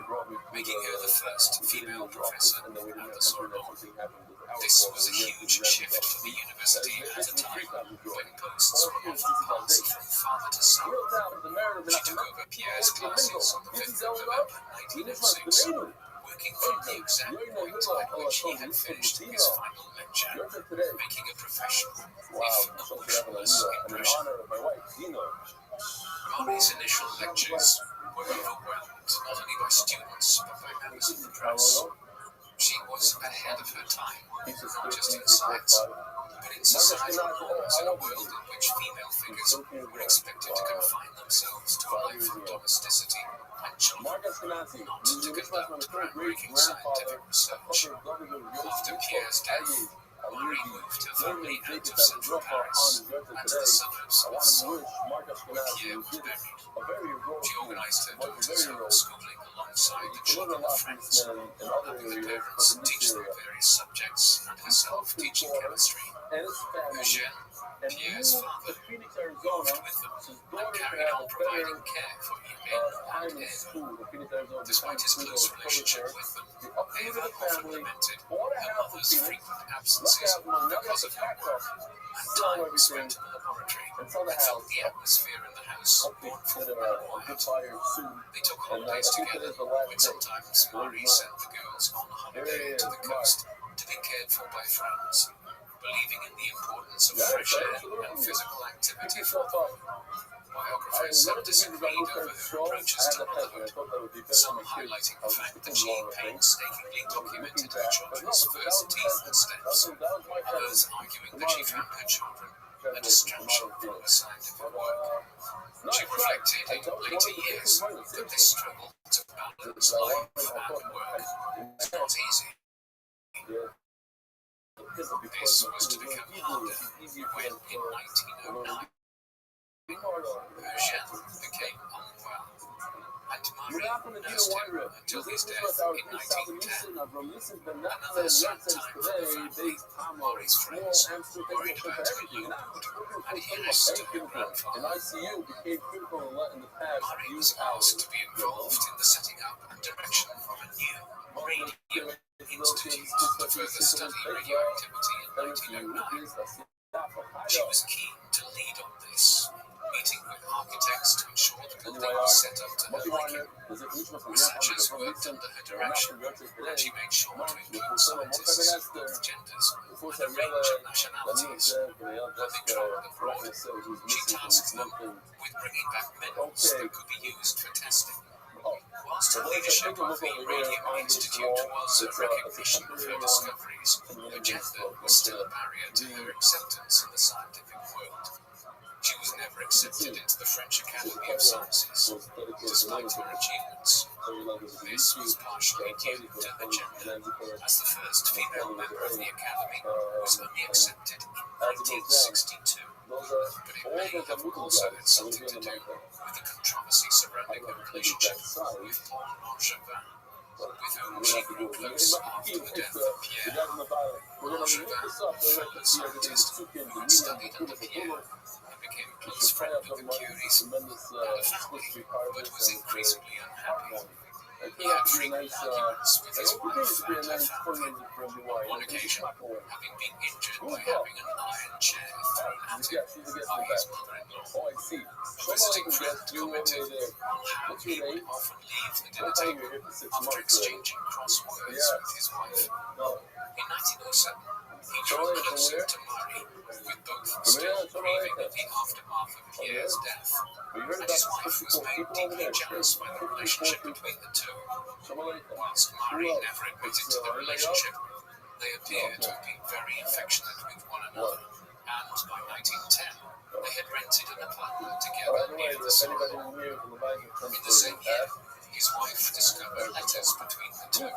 making her the first female professor at the Sorbonne. This was a huge shift for the university at a time when posts were often passed from father to son. She took over Pierre's classes on the 5th of November 1906, working from the exact point at which he had finished his final lecture, making a professional, if emotionless, impression. Marie's initial lectures were overwhelmed not only by students but by members of the press. She was ahead of her time, not just in science, but in societal norms in a world in which female figures were expected to confine themselves to a life of domesticity and children, not to conduct groundbreaking scientific research. After Pierre's death, Marie moved her family out of central Paris and to the suburbs of Sceaux, where Pierre was buried. She organized her daughter's homeschooling alongside the children of friends, having the parents teach them various subjects and herself teaching chemistry. Eugène, Pierre's father, moved with them and carried on providing care for Emile and Eva. Despite his close relationship with them, Eva often lamented her mother's frequent absences because of her work and time spent in the laboratory, and felt the atmosphere in the house mournful and quiet. They took holidays together, when sometimes Marie sent the girls on holiday to the coast to be cared for by friends, believing in the importance of fresh air and physical activity for them. Biographers have disagreed over her approaches to motherhood, some highlighting the fact that she painstakingly documented her children's first teeth and steps, others arguing that she found her children a distraction from her scientific work. She reflected in later years that this struggle to balance life and work was not easy. This was to become harder when, in 1909, Eugène became unwell, and Marie nursed him until his death in 1910. Another sad time for the family. Marie's friends worried about her low mood and illness to her grandfather. Marie was asked to be involved in the setting up and direction of a new radio institute to further study radioactivity in 1909. She was keen to lead on this, meeting with architects to ensure the building was set up to her liking. Researchers worked under her direction, and she made sure to include scientists of both genders and a range of nationalities. When they travelled abroad, she tasked them with bringing back minerals that could be used for testing. Whilst the leadership of the Uranium Institute was a recognition of her discoveries, her gender was still a barrier to her acceptance in the scientific world. She was never accepted into the French Academy of Sciences, despite her achievements. This was partially due to her gender, as the first female member of the Academy was only accepted in 1962. But it may have also had something to do with the controversy surrounding her relationship with Paul Langevin, with whom she grew close after the death of Pierre. Langevin, a scientist who had studied under Pierre, and became a close friend of the Curies, had a family, but was increasingly unhappy. He had frequent arguments with his wife and her family. On one occasion, having been injured by having an iron chair thrown at him by his mother-in-law, a visiting friend commented on how he would often leave the dinner table after exchanging cross words with his wife. In 1907, he drew closer to Marie, with both still grieving at the aftermath of Pierre's death, and his wife was made deeply jealous by the relationship between the two. Whilst Marie never admitted to the relationship, they appear to have been very affectionate with one another, and by 1910, they had rented an apartment together near the soil. In the same year, his wife discovered letters between the two.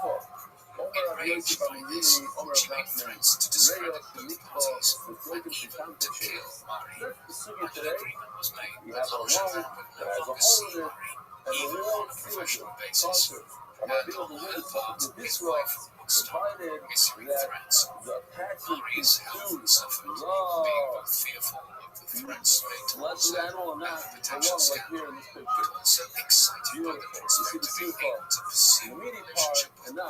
Enraged by this, she made threats to discredit both parties and even to kill Marie. And an agreement was made that Langevin would no longer see Marie, even on a professional basis. And on her part, his wife would stop issuing threats. Marie's health suffered, being both fearful of the threats made towards her and the potential scandal, but also excited by the prospect of being able to pursue a relationship with her,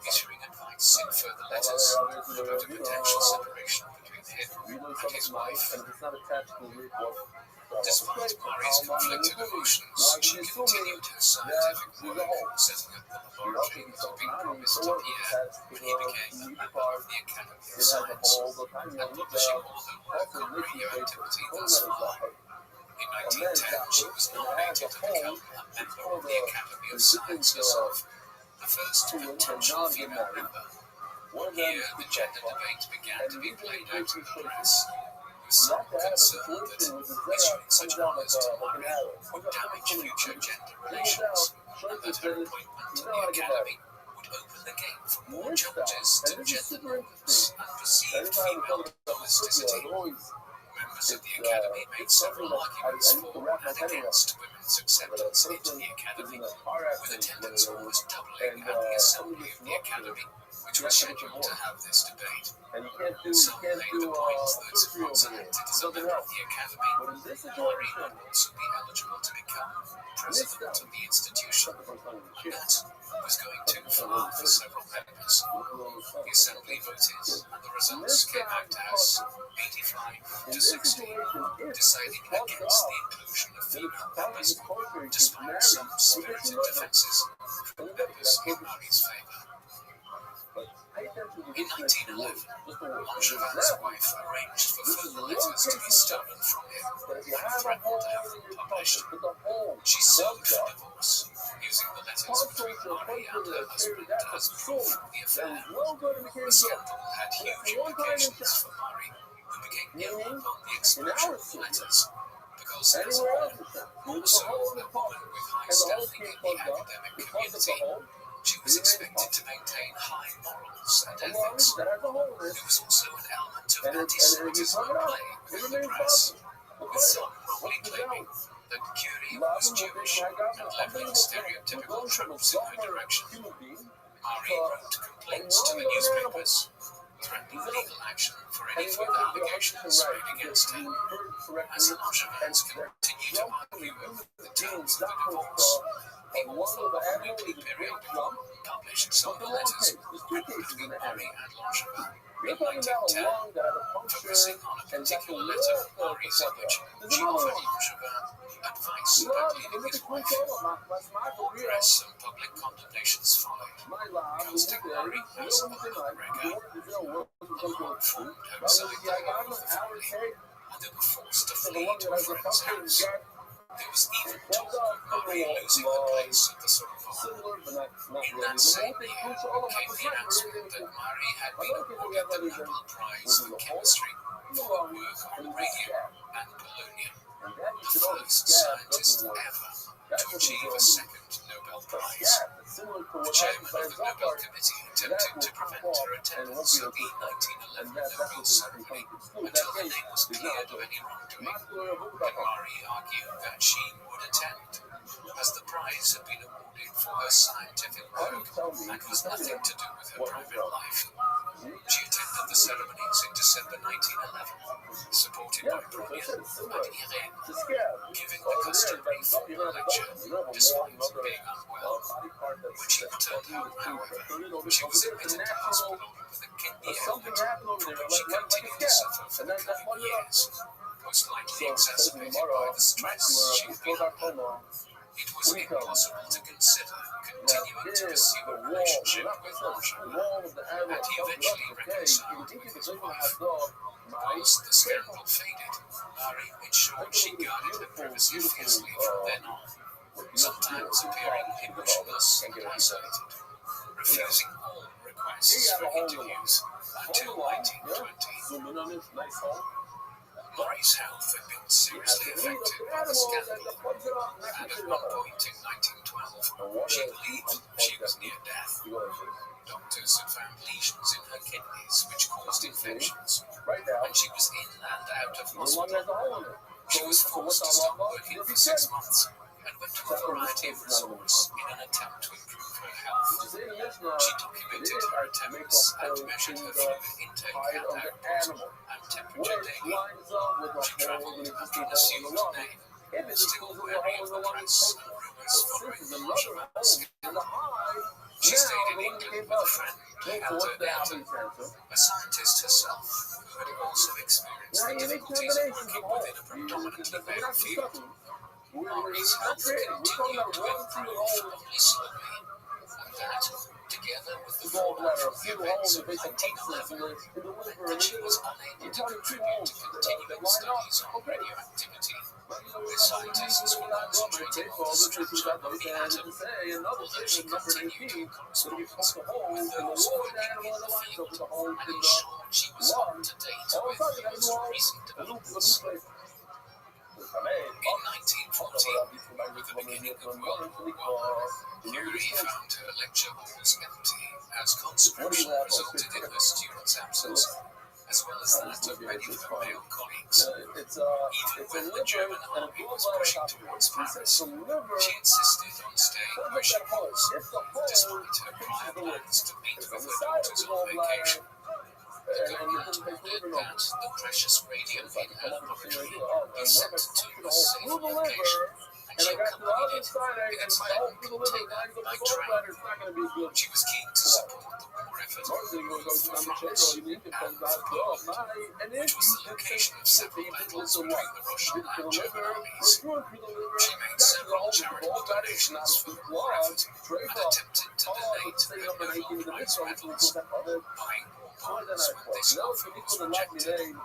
issuing advice in further letters about a potential separation between him and his wife. Despite Marie's conflicted emotions, she continued her scientific work, setting up the laboratory that had been promised to Pierre when he became a member of the Academy of Science, and publishing all her work on radioactivity thus far. In 1910, she was nominated to become a member of the Academy of Science herself, the first potential female member. Here, the gender debate began to be played out in the press, with some concerned that issuing such honours to Marie would damage future gender relations, and that her appointment to the Academy would open the gate for more challenges to gender norms and perceived female domesticity. Members of the Academy made several arguments for and against women's acceptance into the Academy, with attendance almost doubling at the assembly of the Academy, which was scheduled to have this debate. Some made the point that once elected as a member of the Academy, Marie would also be eligible to become president of the institution. That was going too far for several members. The assembly voted, and the results came out as 85 to 16, deciding against the inclusion of female members, despite some spirited defences from members in Marie's favour. In 1911, Langevin's wife arranged for further letters to be stolen from him and threatened to have them published. She sued for divorce, using the letters between Marie and her husband as proof of the affair. The scandal had huge implications for Marie, who became ill upon the exposure of the letters, because as a woman, also a woman with high standing in the academic community, she was expected to maintain high morals and ethics. There was also an element of anti-Semitism at play within the press, with some wrongly claiming that Curie was Jewish and leveling stereotypical tropes in her direction. Marie wrote complaints to the newspapers, threatening legal action for any further allegations made against her. As Langevin's continued to argue over the terms of the divorce, the author of a weekly period published some of the letters between Marie and Langevin in 1910. Focusing on a particular letter from Marie's which she offered Langevin advice about leaving his wife. Press and public condemnations followed, casting Marie as a homewrecker who had formed outside the home of the family, and they were forced to flee to a friend's house. There was even talk of Mari losing the place at the Sorbonne. In that same year came the announcement that Mari had been awarded the Nobel Prize for Chemistry for her work on radium and polonium, the first scientist ever to achieve a second Nobel Prize. The chairman of the Nobel Committee attempted to prevent her attendance at the 1911 Nobel ceremony until her name was cleared of any wrongdoing, but Mari argued that she would attend, as the prize had been awarded for her scientific work and was nothing to do with her private life. She attended the ceremonies in December 1911, supported by Bronia and Irene, giving the customary formal lecture despite being unwell. When she returned home, however, she was admitted to hospital with a kidney ailment from which she continued to suffer for the coming years, most likely exacerbated by the stress she had been under. It was impossible to consider continuing to pursue a relationship with Rothschild, and he eventually reconciled with his wife. Once the scandal faded, Mari ensured she guarded her privacy fiercely from then on, sometimes appearing emotionless and isolated, refusing all requests for interviews until 1920. Mari's health had been seriously affected by the scandal, and at one point in 1912, she believed she was near death. Doctors had found lesions in her kidneys which caused infections, and she was in and out of hospital. She was forced to stop working for 6 months and went to a variety of resorts in an attempt to improve her health. She documented her attempts and measured her fluid intake and output and temperature daily. She traveled under an assumed name, still wary of the press and rumors following Rothschild's scandal. She stayed in England with a friend, Elder Elton, a scientist herself, who had also experienced the difficulties of working within a predominantly male field. Mari's health continued to improve only slowly, and that, together with the fallout from the events of 1911, meant that she was unable to contribute to continuing studies on radioactivity, where scientists were concentrating on the structure of the atom, although she continued to correspond with those working in the field and ensured she was up to date with most recent developments. In 1914, with the beginning of World War I, Curie found her lecture halls empty as conscription resulted in her students' absence, as well as that of many of her male colleagues. Even when the German army was pushing towards Paris, she insisted on staying where she was, despite her prior plans to meet with her daughters on vacation. The government ordered that the precious radium in her laboratory be sent to a safe location, and she accompanied it in its long container by train. She was keen to support the war effort for France and for Poland, which was the location of several battles between the Russian and German armies. She made several charitable donations for the war effort and attempted to donate her Nobel Prize medals, buying parts when they Schofields rejected.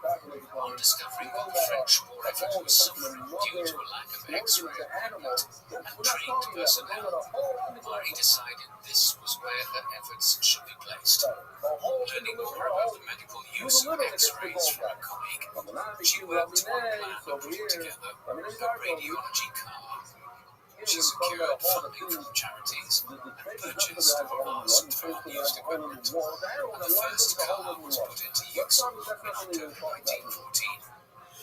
On discovering that the French war effort was suffering due to a lack of X-ray equipment and trained personnel, Mari decided this was where her efforts should be placed. Learning more about the medical use of X-rays from a colleague, she worked on a plan of putting together her radiology car. She secured funding from charities and purchased vast fair-used equipment, and the first car was put into use in October 1914,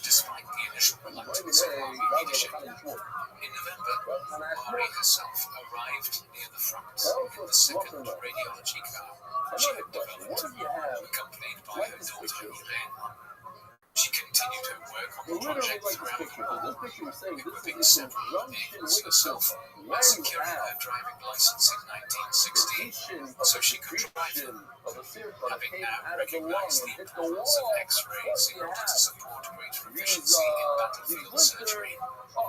despite the initial reluctance of army leadership. In November, Mari herself arrived near the front in the second radiology car she had developed, accompanied by her daughter Irene. She continued her work on the project throughout the war, equipping several vehicles herself and securing her driving license in 1916 so she could drive them, having now recognized the importance of X-rays in order to support greater efficiency in battlefield surgery,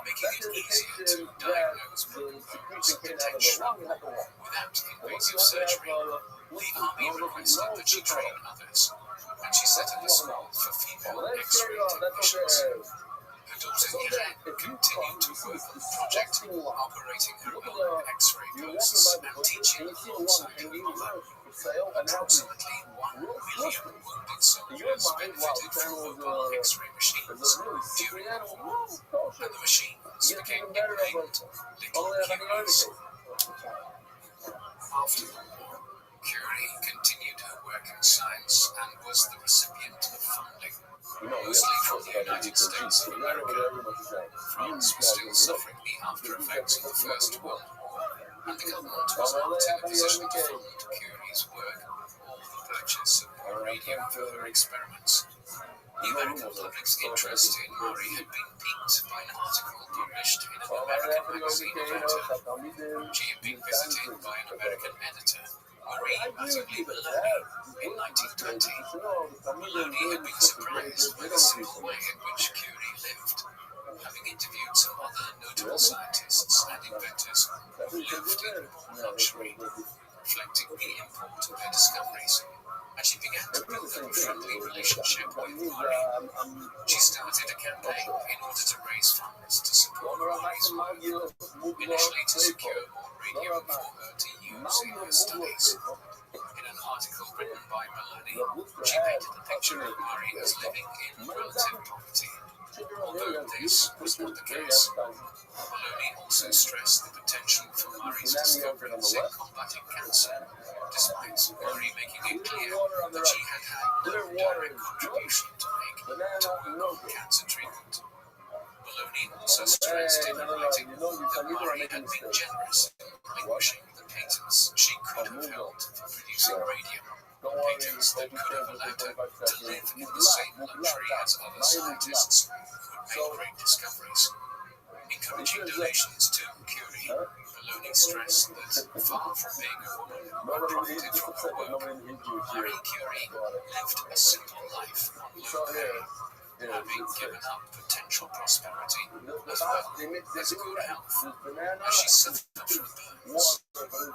making it easier to diagnose broken bones and detect shrapnel without invasive surgery. The army requested that she train others, and she set up a school for female X-ray technicians. Her daughter Irene continued to work on the project, operating her own X-ray posts and teaching alongside her mother. Approximately 1 million wounded soldiers benefited from mobile X-ray machines during the war, and the machines became nicknamed Little Curies. After the war, Curie continued her work in science and was the recipient of funding, mostly from the United States of America. France was still suffering the after effects of the First World War, and the government was not in a position to fund Curie's work or the purchase of more radium for her experiments. The American public's interest in Marie had been piqued by an article published in an American magazine about her. She had been visited by an American editor, Marie Mattingly Maloney, in 1920. Maloney had been surprised by the simple way in which Curie lived, having interviewed some other notable scientists and inventors who lived in more luxury, reflecting the import of their discoveries. And she began to build a friendly relationship with Marie. She started a campaign in order to raise funds to support Marie's work, initially to secure more radium for her to use in her studies. In an article written by Maloney, she painted a picture of Marie as living in relative poverty, although this was not the case. Maloney also stressed the potential for Marie's discoveries in combating cancer, despite Marie making it clear that she had had no direct contribution to make to work on cancer treatment. Maloney also stressed in writing that Marie had been generous in relinquishing the patents she could have held for producing radium, patents that could have allowed her to live in the same luxury as other scientists who had made great discoveries. Encouraging donations to Curie, Maloney stressed that, far from being a woman who profited from her work, Marie Curie lived a simple life on low pay, having given up potential prosperity as well as good health, as she suffered from burns.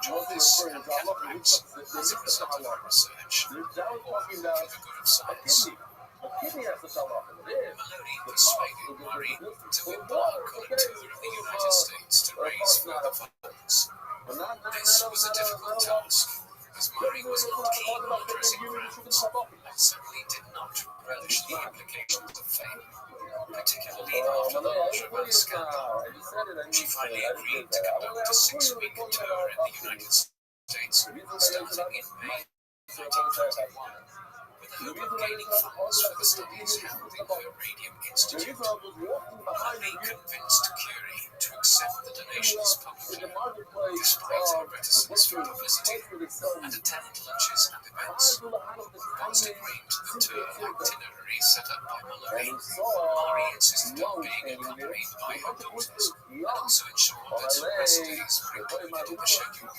Jaundice and cataracts as a result of her research, all for the good of science. Maloney persuaded Marie to embark on a tour of the United States to raise further funds. This was a difficult task, as Marie was not keen on addressing crowds, and certainly did not relish the implications of fame, particularly after the Rothschild scandal. She finally agreed to conduct a 6-week tour in the United States, starting in May 1931. With the hope of gaining funds for the studies held in her Radium Institute. Maloney convinced Curie to accept the donations publicly, despite her reticence for publicity, and attend lunches and events. Once agreeing to the tour itinerary set up by Maloney, Marie insisted on being accompanied by her daughters, and also ensured that rest days were included in the schedule.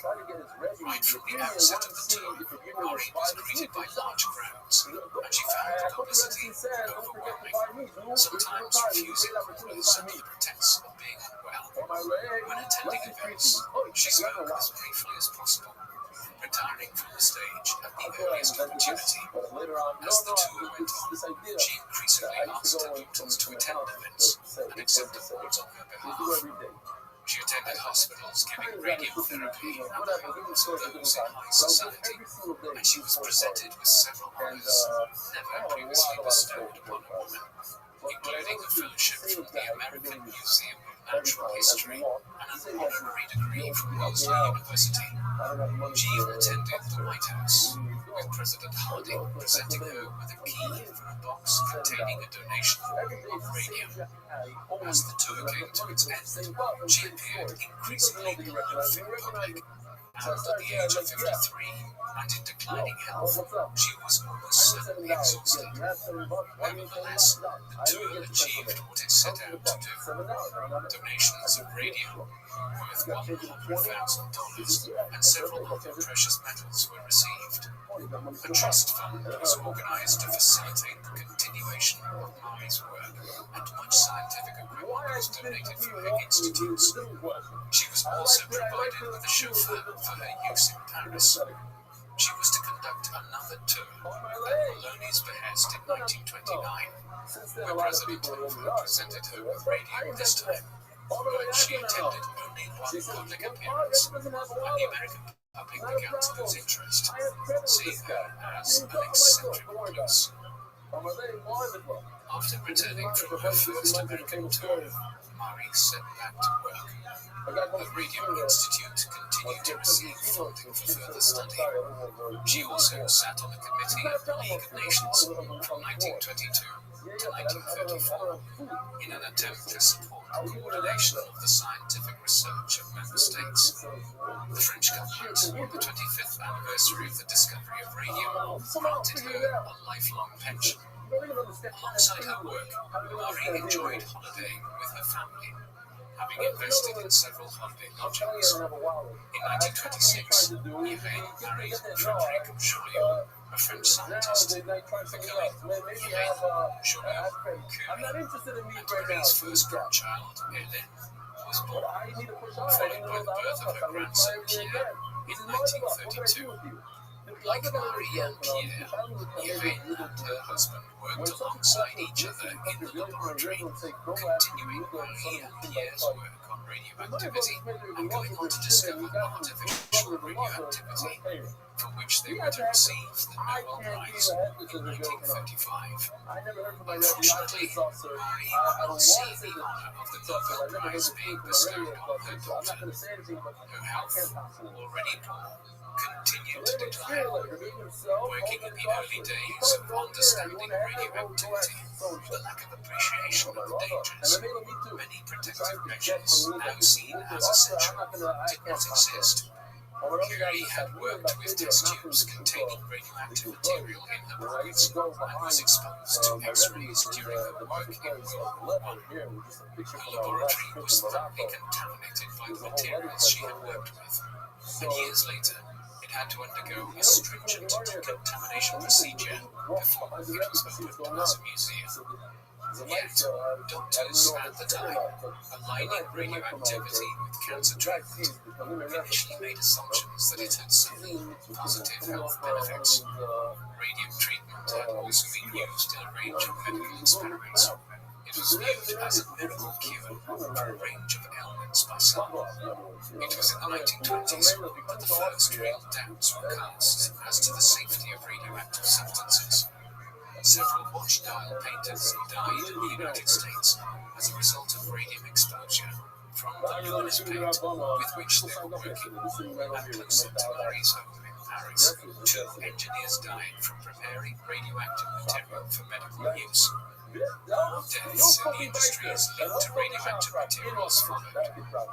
Right from the outset of the tour, Marie was greeted by large crowds, and she found the publicity overwhelming, sometimes refusing calls under the pretense of being unwell. When attending events, she spoke as briefly as possible, retiring from the stage at the earliest opportunity. As the tour went on, she increasingly asked her daughters to attend events and accept awards on her behalf. She attended hospitals giving radiotherapy and homes for those in high society, and she was presented with several honors never previously bestowed upon a woman, including a fellowship from the American Museum of Natural History and an honorary degree from Wellesley University. She even attended the White House, with President Harding presenting her with a key for a box containing a donation of radium. As the tour came to its end, she appeared increasingly unfit in public, and at the age of 53, and in declining health, she was almost certainly exhausted. Nevertheless, the tour achieved what it set out to do. Donations of radium worth $100,000 and several other precious metals were received. A trust fund was organized to facilitate the continuation of Marie's work, and much scientific equipment was donated from her institutes. She was also provided with a chauffeur for her use in Paris. She was to conduct another private tour at Maloney's behest in 1929, where President Hoover presented her with radio this time. But she attended only one public appearance, and the American public began to lose interest, seeing her as an eccentric recluse. After returning from her first American tour, Marie set back to work. The Radio Institute continued to receive funding for further study. She also sat on the committee of the League of Nations from 1922 to 1934 in an attempt to support coordination of the scientific research of member states. The French government, on the 25th anniversary of the discovery of radium, granted her a lifelong pension. Alongside her work, Marie enjoyed holidaying with her family, having invested in several holiday lodgings. In 1926, Yvain married Frédéric Joliot, a French scientist, becoming Yvain Joliot Curie, and Marie's first grandchild, Hélène, was born, followed by the birth of her grandson Pierre in 1932. Like Marie and Pierre, Yvain and her husband worked alongside each other in the laboratory, continuing Marie and Pierre's work on radioactivity and going on to discover artificial radioactivity, for which they were to receive the Nobel Prize in 1935. Unfortunately, Marie could not see the honor of the Nobel Prize being bestowed on her daughter. Her health, already poor, continued to decline. Working in the early days of understanding radioactivity, the lack of appreciation of the dangers, many protective measures now seen as essential did not exist. Curie had worked with test tubes containing radioactive material in her lungs and was exposed to X-rays during her work in World War I. Her laboratory was thoroughly contaminated by the materials she had worked with, and years later, had to undergo a stringent decontamination procedure before it was opened as a museum. Yet, doctors at the time, aligning radioactivity with cancer treatment, initially made assumptions that it had some positive health benefits. Radium treatment had also been used in a range of medical experiments. It was viewed as a miracle cure for a range of ailments by some. It was in the 1920s that the first real doubts were cast as to the safety of radioactive substances. Several watch-dial painters died in the United States as a result of radium exposure from the luminous paint with which they were working. And closer to Marie's home in Paris, 2 engineers died from preparing radioactive material for medical use. Deaths in the industries linked to radioactive materials followed,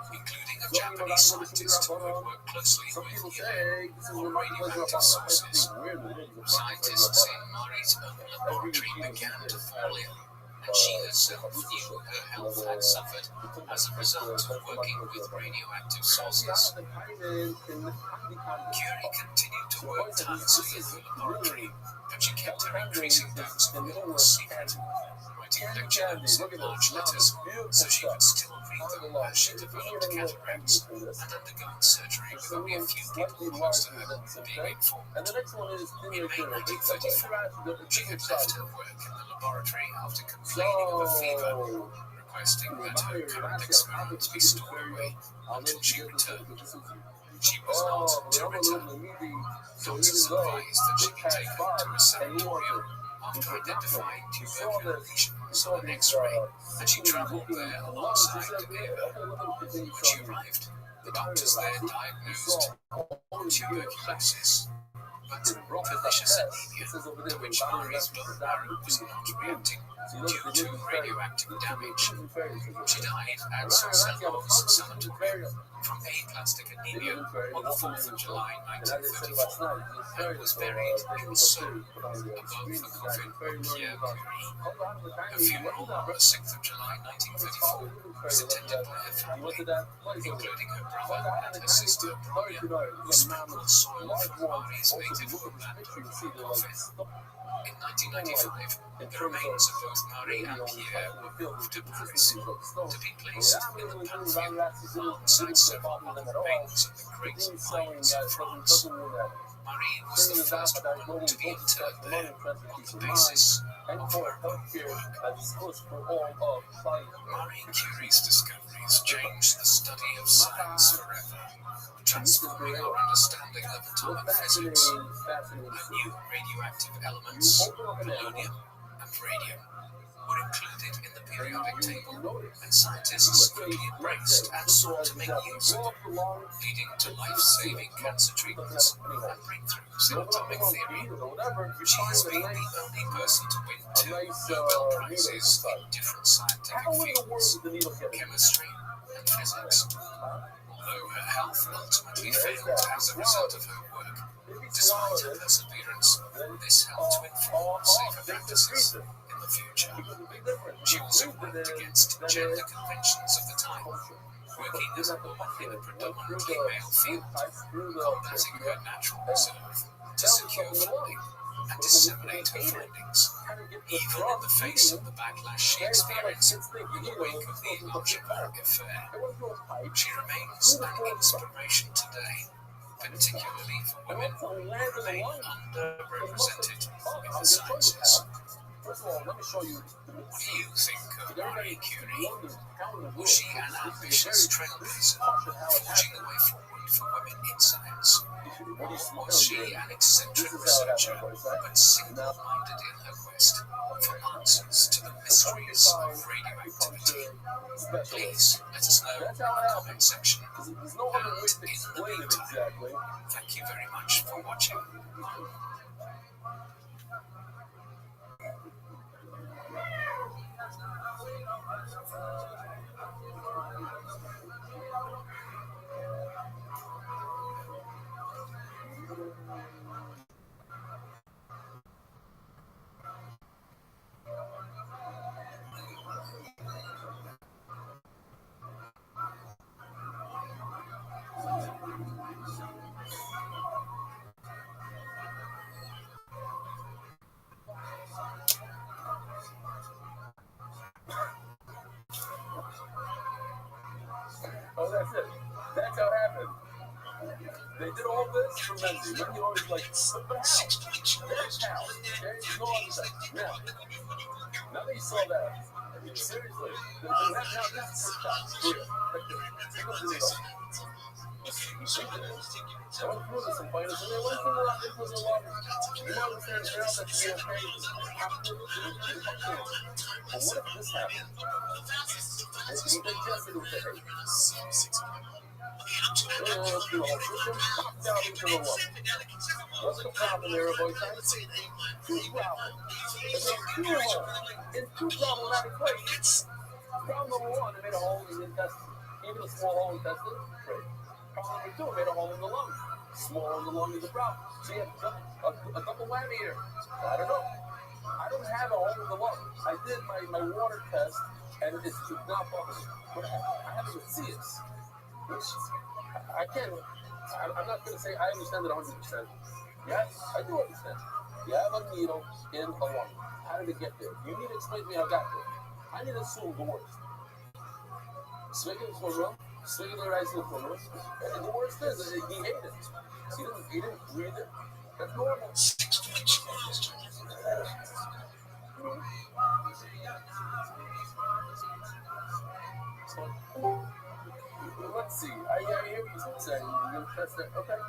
including a Japanese scientist who had worked closely with Yvain on radioactive sources. Scientists in Marie's own laboratory began to fall ill, and she herself knew her health had suffered as a result of working with radioactive sources. Curie continued to work tirelessly in her laboratory, but she kept her increasing bouts of illness secret, writing lecture notes in large letters so she could still read them as she developed cataracts and undergoing surgery with only a few people close to her being informed. In May 1934, she had left her work in the laboratory after complaining of a fever, requesting that her current experiments be stored away until she returned. She was not to return. Doctors advised that she be taken to a sanatorium after identifying tubercular lesions on an X-ray, and she travelled there alongside Eva. When she arrived, the doctors there diagnosed tuberculosis, but pernicious anemia, to which Marie's bone marrow was not reacting due to radioactive damage. She died at St. Sanatorium from aplastic anemia on the 4th of July 1934, and was buried in Sceaux, above the coffin of Pierre Curie. Her funeral on the 6th of July 1934 was attended by her family, including her brother and her sister Bronya, who sprinkled soil from Marie's native homeland over her coffin. In 1995, the remains of both Marie and Pierre were moved to Paris to be placed in the Pantheon alongside several other remains of the great minds of France. Marie was the first woman to be interred there on the basis of her own work. Marie Curie's discoveries changed the study of science forever, transforming our understanding of atomic physics. Her new radioactive elements, polonium and radium, were included in the periodic table, and scientists quickly embraced and sought to make use of them, leading to life-saving cancer treatments and breakthroughs in atomic theory. She has been the only person to win 2 Nobel Prizes in different scientific fields, chemistry and physics. Although her health ultimately failed as a result of her work, despite her perseverance, this helped to inform safer practices in the future. She also worked against gender conventions of the time, working as a woman in a predominantly male field, combating her natural reserve to secure funding and disseminate her findings, even in the face of the backlash she experienced in the wake of the Rothschild affair. She remains an inspiration today, particularly for women who remain underrepresented in the sciences. First of all, let me show you. What do you think of Marie Curie? Was she an ambitious trailblazer, forging the way forward for women in science? Or was she an eccentric researcher, but single-minded in her quest for answers to the mysteries of radioactivity? Please let us know in the comment section. And in the meantime, thank you very much for watching. Oh, that's it. That's how it happened. They did all this for Mendy. Mendy always like, but how? That's how. Okay? No other thing. Now that you saw that, I mean, seriously, now this is the first shot. Here, right there. Take a video. I went through this and finals, and they went through a lot. It was a lot. You might understand the girls that should be okay. But what if this happened? And he digested with the hate. Through the whole system, popped out into the water. What's the problem there, boy? Two problems. And then in two problematic places. Problem number one, it made a hole in the intestine. Even a small hole in the intestine, great. Problem number two, it made a hole in the lung. Small hole in the lung is a problem. So you have a double whammy here. I don't know. I don't have a hole in the lung. I did my water test, and it's not bubbling. But I have a matthias, which I can't. I'm not going to say I understand it 100%. Yes, I do understand. You have a needle in a lung. How did it get there? You need to explain to me how it got there. I need to assume the worst. Speaking of Florida, speaking of the rice in Florida, and the worst is that he hated it. He didn't breathe it. That's normal. Let's see. I hear what you're saying. You're going to test it. Okay.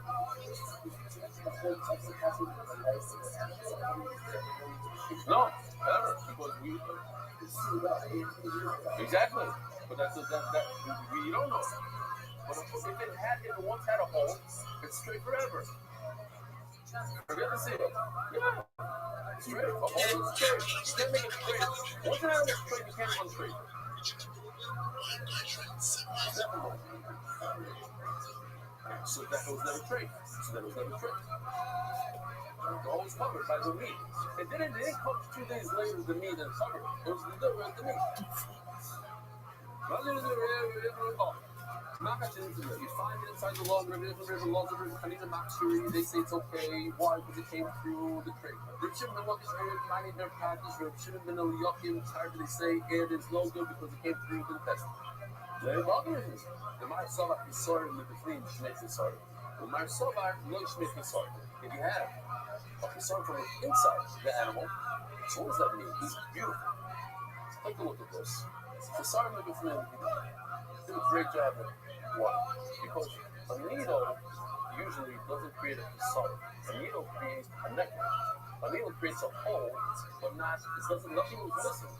No, ever. Because we. Exactly. But that we don't know. But if it once had a hole, it's straight forever. Forget the seal. Yeah. Straight. A hole is straight. You can't make it straight. Once it has a straight, you can't run straight. So that was never straight. The hole was covered by the meat. It didn't come 2 days later, the meat and covered. It was the meat. You find it inside the lung, they say it's okay. Why? Because it came through the trach. It shouldn't have been their practice, or it shouldn't have been a yuckim. They say it is no good because it came through the intestine. The might saw that sorry in the between makes it sorry. My sobar looks me concerned. If you have a concern from inside the animal, so what does that mean? He's beautiful. Take a look at this. For some looking for him, he did a great job of why? Because a needle usually doesn't create a facade. A needle creates a necklace. A needle creates a hole, but not. It doesn't. Nothing was missing.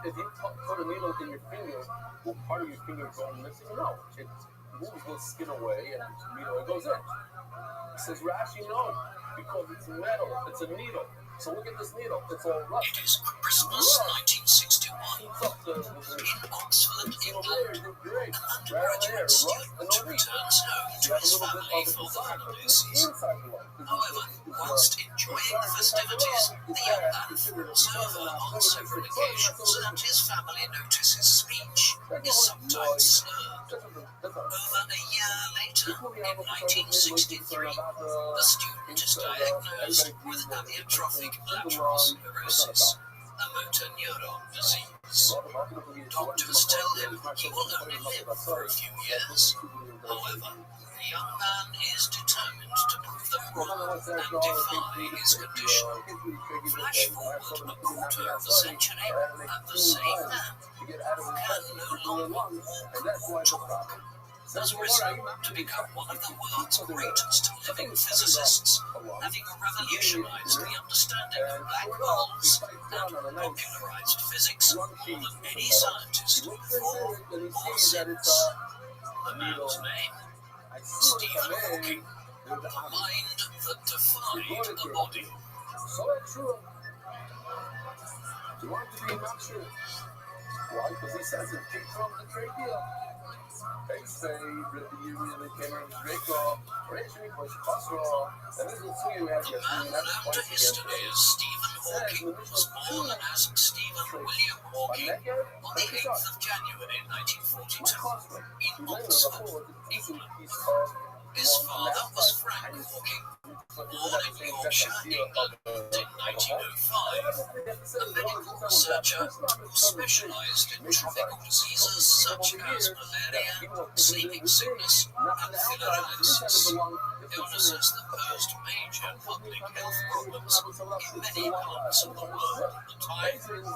If you put a needle in your finger, will part of your finger go missing? No. It moves the skin away, and it goes in. Says Rashi, no, because it's metal. It's a needle. So look at this needle. It's all rough. It is Christmas 1961 in Oxford, England. An undergraduate student returns home to his family for the holiday season. However, whilst enjoying the festivities, the young man falls over on several occasions, and his family notices speech is sometimes slurred. Over a year later, in 1963, the student is diagnosed with amyotrophic lateral sclerosis, a motor neuron disease. Doctors tell him he will only live for a few years. However, the young man is determined to prove them wrong and defy his condition. Flash forward a quarter of a century, and the same man can no longer walk or talk. Has risen to become one of the world's greatest living physicists, having revolutionized the understanding of black holes and popularized physics more than any scientist before or since. The man's name, Stephen Hawking, the mind that defied the body. So true. You want to be not true. Why? Because he says it came from the trachea. They say that the union came from the trachea, racially was cholesterol, and this is who you have the man known to history as Stephen Hawking was born as Stephen William Hawking on the 8th of January 1942 in Oxford, England. His father was Frank Hawking, born in Yorkshire, England in 1905, a medical researcher who specialized in tropical diseases such as malaria, sleeping sickness, and filariasis, illnesses that posed major public health problems in many parts of the world at the time, and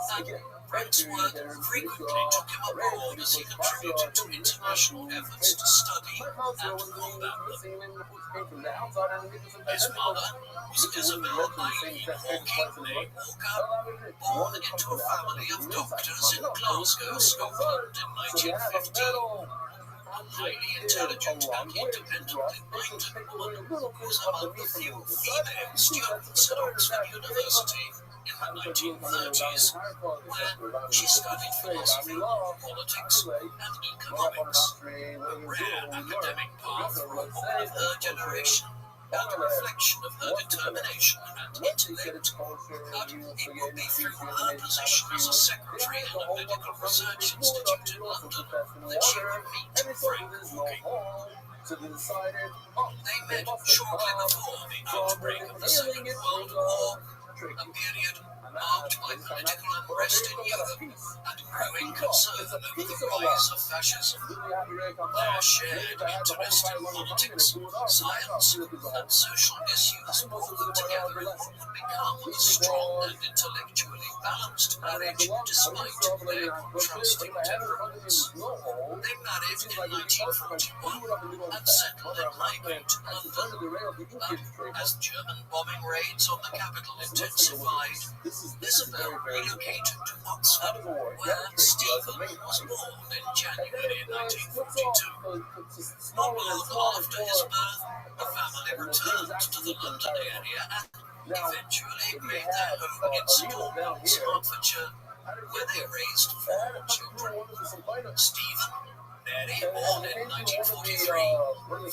Frank's work frequently took him abroad as he contributed to international efforts to study and combat them. His mother was Isabel Eileen Hawking, née Walker, born into a family of doctors in Glasgow, Scotland in 1915. A highly intelligent and independently minded woman who was among the few female students at Oxford University in the 1930s, where she studied philosophy, politics, and economics, a rare academic path for a woman of her generation, and a reflection of her determination and intellect. But it would be through her position as a secretary in a medical research institute in London that she would meet Frank Hawking. They met shortly before the outbreak of the Second World War, a period marked by political unrest in Europe and growing concern over the rise of fascism. Their shared interest in politics, science, and social issues brought them together in what would become a strong and intellectually balanced marriage despite their contrasting temperaments. They married in 1941 and settled in Highgate, London. But as German bombing raids on the capital intensified, Isabel relocated to Oxford, where Stephen was born in January 1942. A month after his birth, the family returned to the London area and eventually made their home in St Albans, Hertfordshire, where they raised 4 children. Stephen, Mary, born in 1943,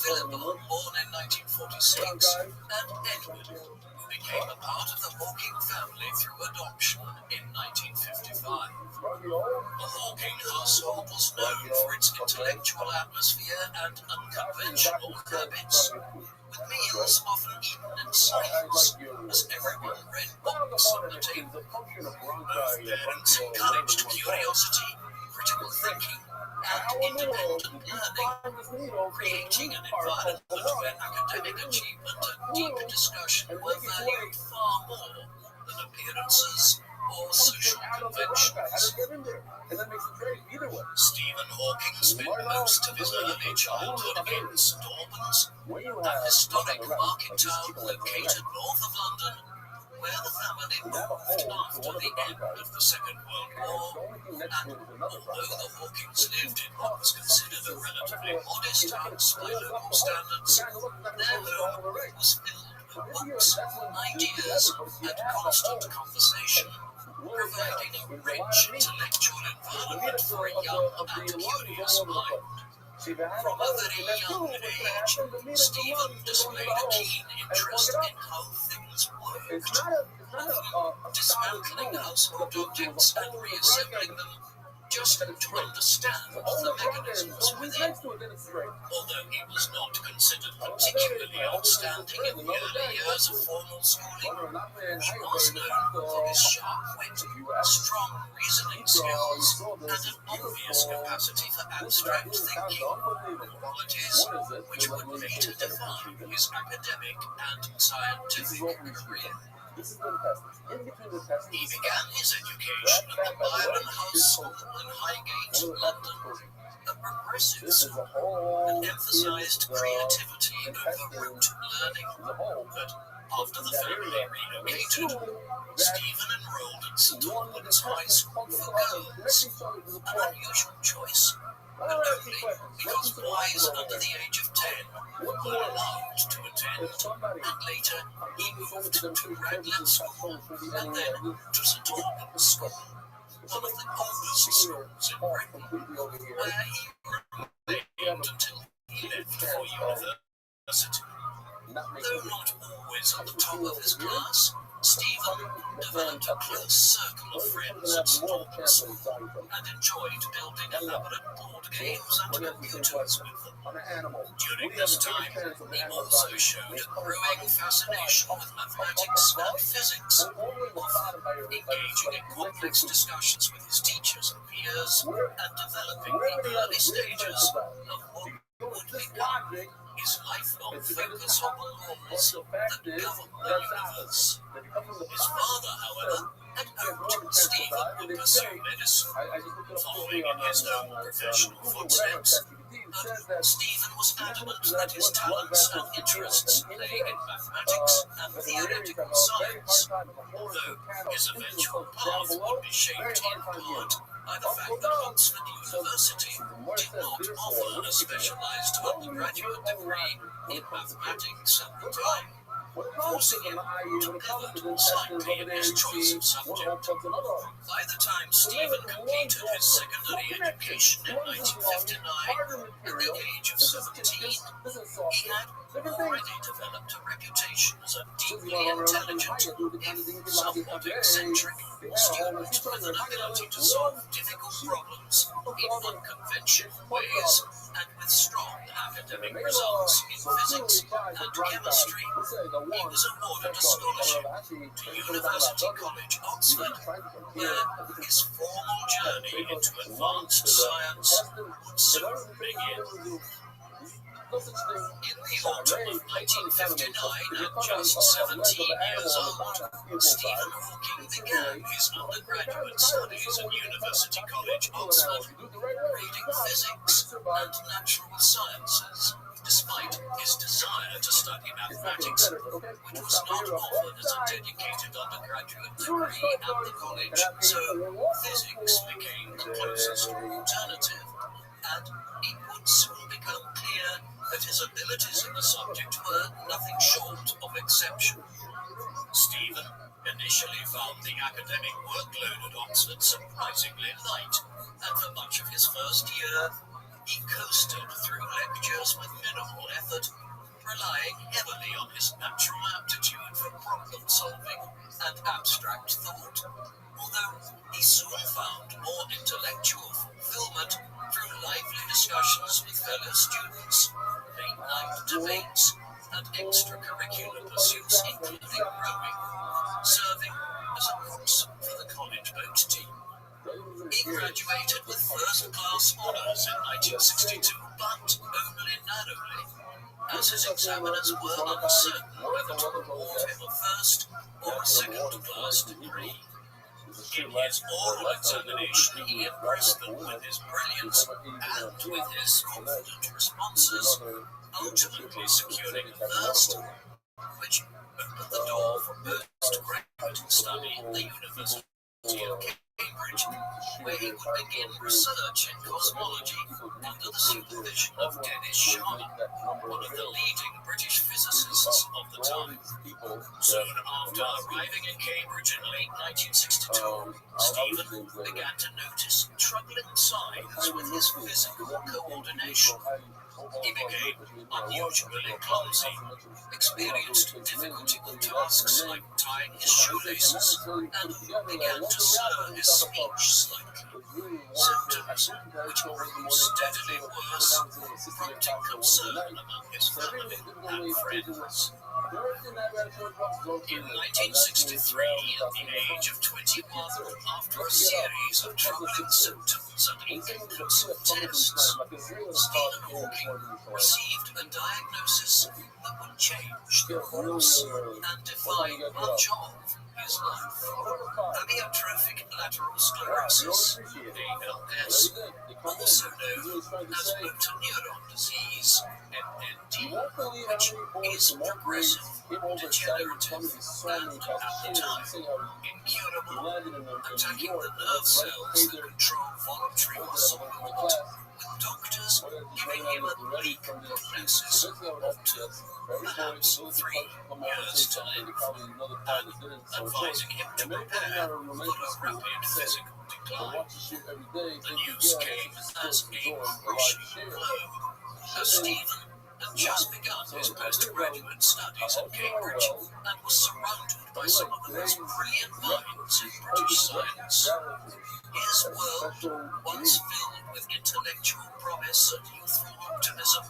Philip, born in 1946, and Edward, who became a part of the Hawking family through adoption in 1955. The Hawking household was known for its intellectual atmosphere and unconventional habits, with meals often eaten in silence, as everyone read books at the table. Both parents encouraged curiosity, critical thinking, and independent learning, creating an environment where academic achievement and deep discussion were valued far more than appearances or social conventions. Stephen Hawking spent most of his early childhood in St Albans, a historic market town located north of London, where the family moved after the end of the Second World War, and although the Hawkings lived in what was considered a relatively modest house by local standards, their home was filled with books, ideas, and constant conversation, providing a rich intellectual environment for a young and curious mind. From a very young age, Stephen displayed a keen interest in how things worked, often dismantling household objects and reassembling them just to understand the mechanisms within. Although he was not considered particularly outstanding in the early years of formal schooling, he was known for his sharp wit, strong reasoning skills, and an obvious capacity for abstract thinking, qualities which would later define his academic and scientific career. He began his education at the Byron House School in Highgate, London, a progressive school that emphasized creativity over rote learning. But after the family relocated, Stephen enrolled at St Albans High School for Girls, an unusual choice, and only because boys under the age of 10 were allowed to attend, and later he moved to Radlett School and then to St Albans School, one of the oldest schools in Britain, where he remained until he left for university. Though not always at the top of his class, Stephen developed a close circle of friends at St Albans School and enjoyed building elaborate board games and computers with them. During this time, he also showed a growing fascination with mathematics and physics, often engaging in complex discussions with his teachers and peers, and developing the early stages of what would become his lifelong focus on the laws that govern the universe. His father, however, had hoped Stephen would pursue medicine, following in his own professional footsteps, but Stephen was adamant that his talents and interests lay in mathematics and theoretical science, although his eventual path would be shaped in part by the fact that Oxford University did not offer a specialized undergraduate degree in mathematics at the time, forcing him to pivot slightly in his choice of subject. By the time Stephen completed his secondary education in 1959, at the age of 17, he had already developed a reputation as a deeply intelligent, if somewhat eccentric, student with an ability to solve difficult problems in unconventional ways and with strong academic results in physics and chemistry. He was awarded a scholarship to University College, Oxford, where his formal journey into advanced science would soon begin. In the autumn of 1959, at just 17 years old, Stephen Hawking began his undergraduate studies at University College, Oxford, reading physics and natural sciences, despite his desire to study mathematics, which was not offered as a dedicated undergraduate degree at the college, so physics became the closest alternative, and it would soon become clear that his abilities in the subject were nothing short of exceptional. Stephen initially found the academic workload at Oxford surprisingly light, and for much of his first year, he coasted through lectures with minimal effort, relying heavily on his natural aptitude for problem solving and abstract thought, although he soon found more intellectual fulfillment through lively discussions with fellow students, late-night debates, and extracurricular pursuits including rowing, serving as a coxswain for the college boat team. He graduated with first-class honors in 1962, but only narrowly, as his examiners were uncertain whether to award him a first or a second-class degree. In his oral examination, he impressed them with his brilliance and with his confident responses, ultimately securing a first, which opened the door for postgraduate study at the University of Cambridge, where he would begin research in cosmology under the supervision of Dennis Sharman, one of the leading British physicists of the time. Soon after arriving in Cambridge in late 1962, Stephen began to notice troubling signs with his physical coordination. He became unusually clumsy, experienced difficulty with tasks like tying his shoelaces, and began to slur his speech slightly. Symptoms which grew steadily worse, prompting concern among his family and friends. In 1963, at the age of 21, after a series of troubling symptoms and inconclusive tests, Stephen Hawking received a diagnosis that would change the course and define much of his life. Amyotrophic lateral sclerosis, ALS, also known as motor neuron disease, MND, which is progressive, degenerative, and at the time, incurable, attacking the nerve cells that control voluntary muscle movement, with doctors giving him a bleak prognosis of 2, perhaps 3 years to live, and advising him to prepare for a rapid physical decline. The news came as a crushing blow, as Stephen had just begun his postgraduate studies at Cambridge and was surrounded by some of the most brilliant minds in British science. His world, once filled with intellectual promise and youthful optimism,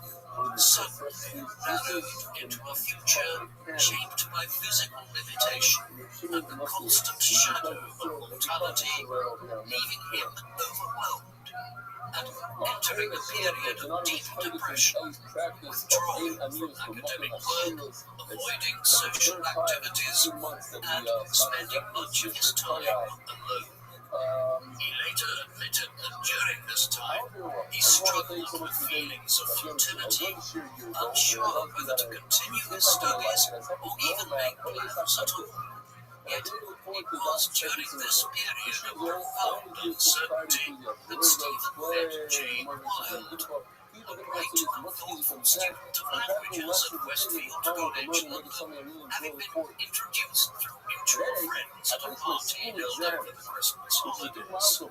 suddenly narrowed into a future shaped by physical limitation and the constant shadow of mortality, leaving him overwhelmed and entering a period of deep depression, withdrawing from academic work, avoiding social activities, and spending much of his time alone. He later admitted that during this time, he struggled with feelings of futility, unsure whether to continue his studies or even make plans at all. Yet, it was during this period of profound uncertainty that Stephen met Jane Wilde, a bright and thoughtful student of languages at Westfield College, London, having been introduced through mutual friends at a party held over the Christmas holidays.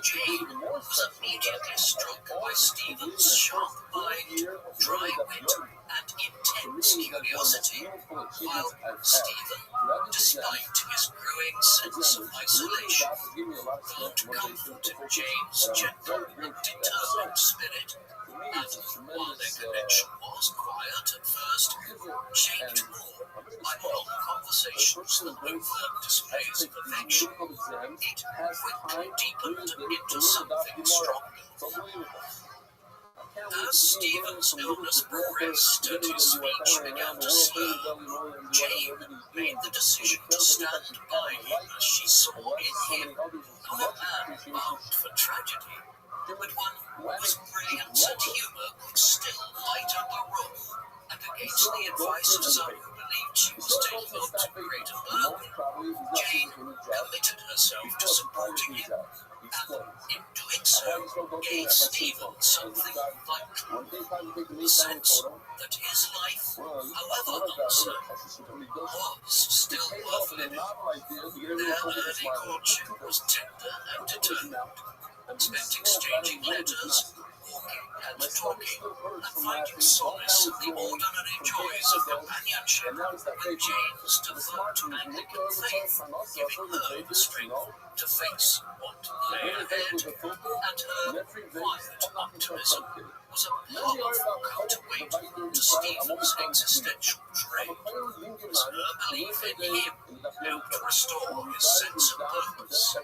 Jane was immediately struck by Stephen's sharp mind, dry wit, and intense curiosity, while Stephen, despite his growing sense of isolation, found comfort in Jane's gentle and determined spirit. And while their connection was quiet at first, shaped more by long conversations than overt displays of affection, it quickly deepened into something stronger. As Stephen's illness progressed and his speech began to slur, Jane made the decision to stand by him as she saw in him not a man marked for tragedy, but one whose brilliance and humour could still light up a room. And against the advice of some who believed she was taking on too great a burden, Jane committed herself to supporting him, and in doing so, gave Stephen something vital, the sense that his life, however uncertain, was still worth living. Their early courtship was tender and determined, spent exchanging letters, walking and talking, and finding solace in the ordinary joys of companionship, with Jane's devout Anglican faith giving her the strength to face what lay ahead, and her quiet optimism was a powerful counterweight to Stephen's existential dread, as her belief in him helped restore his sense of purpose.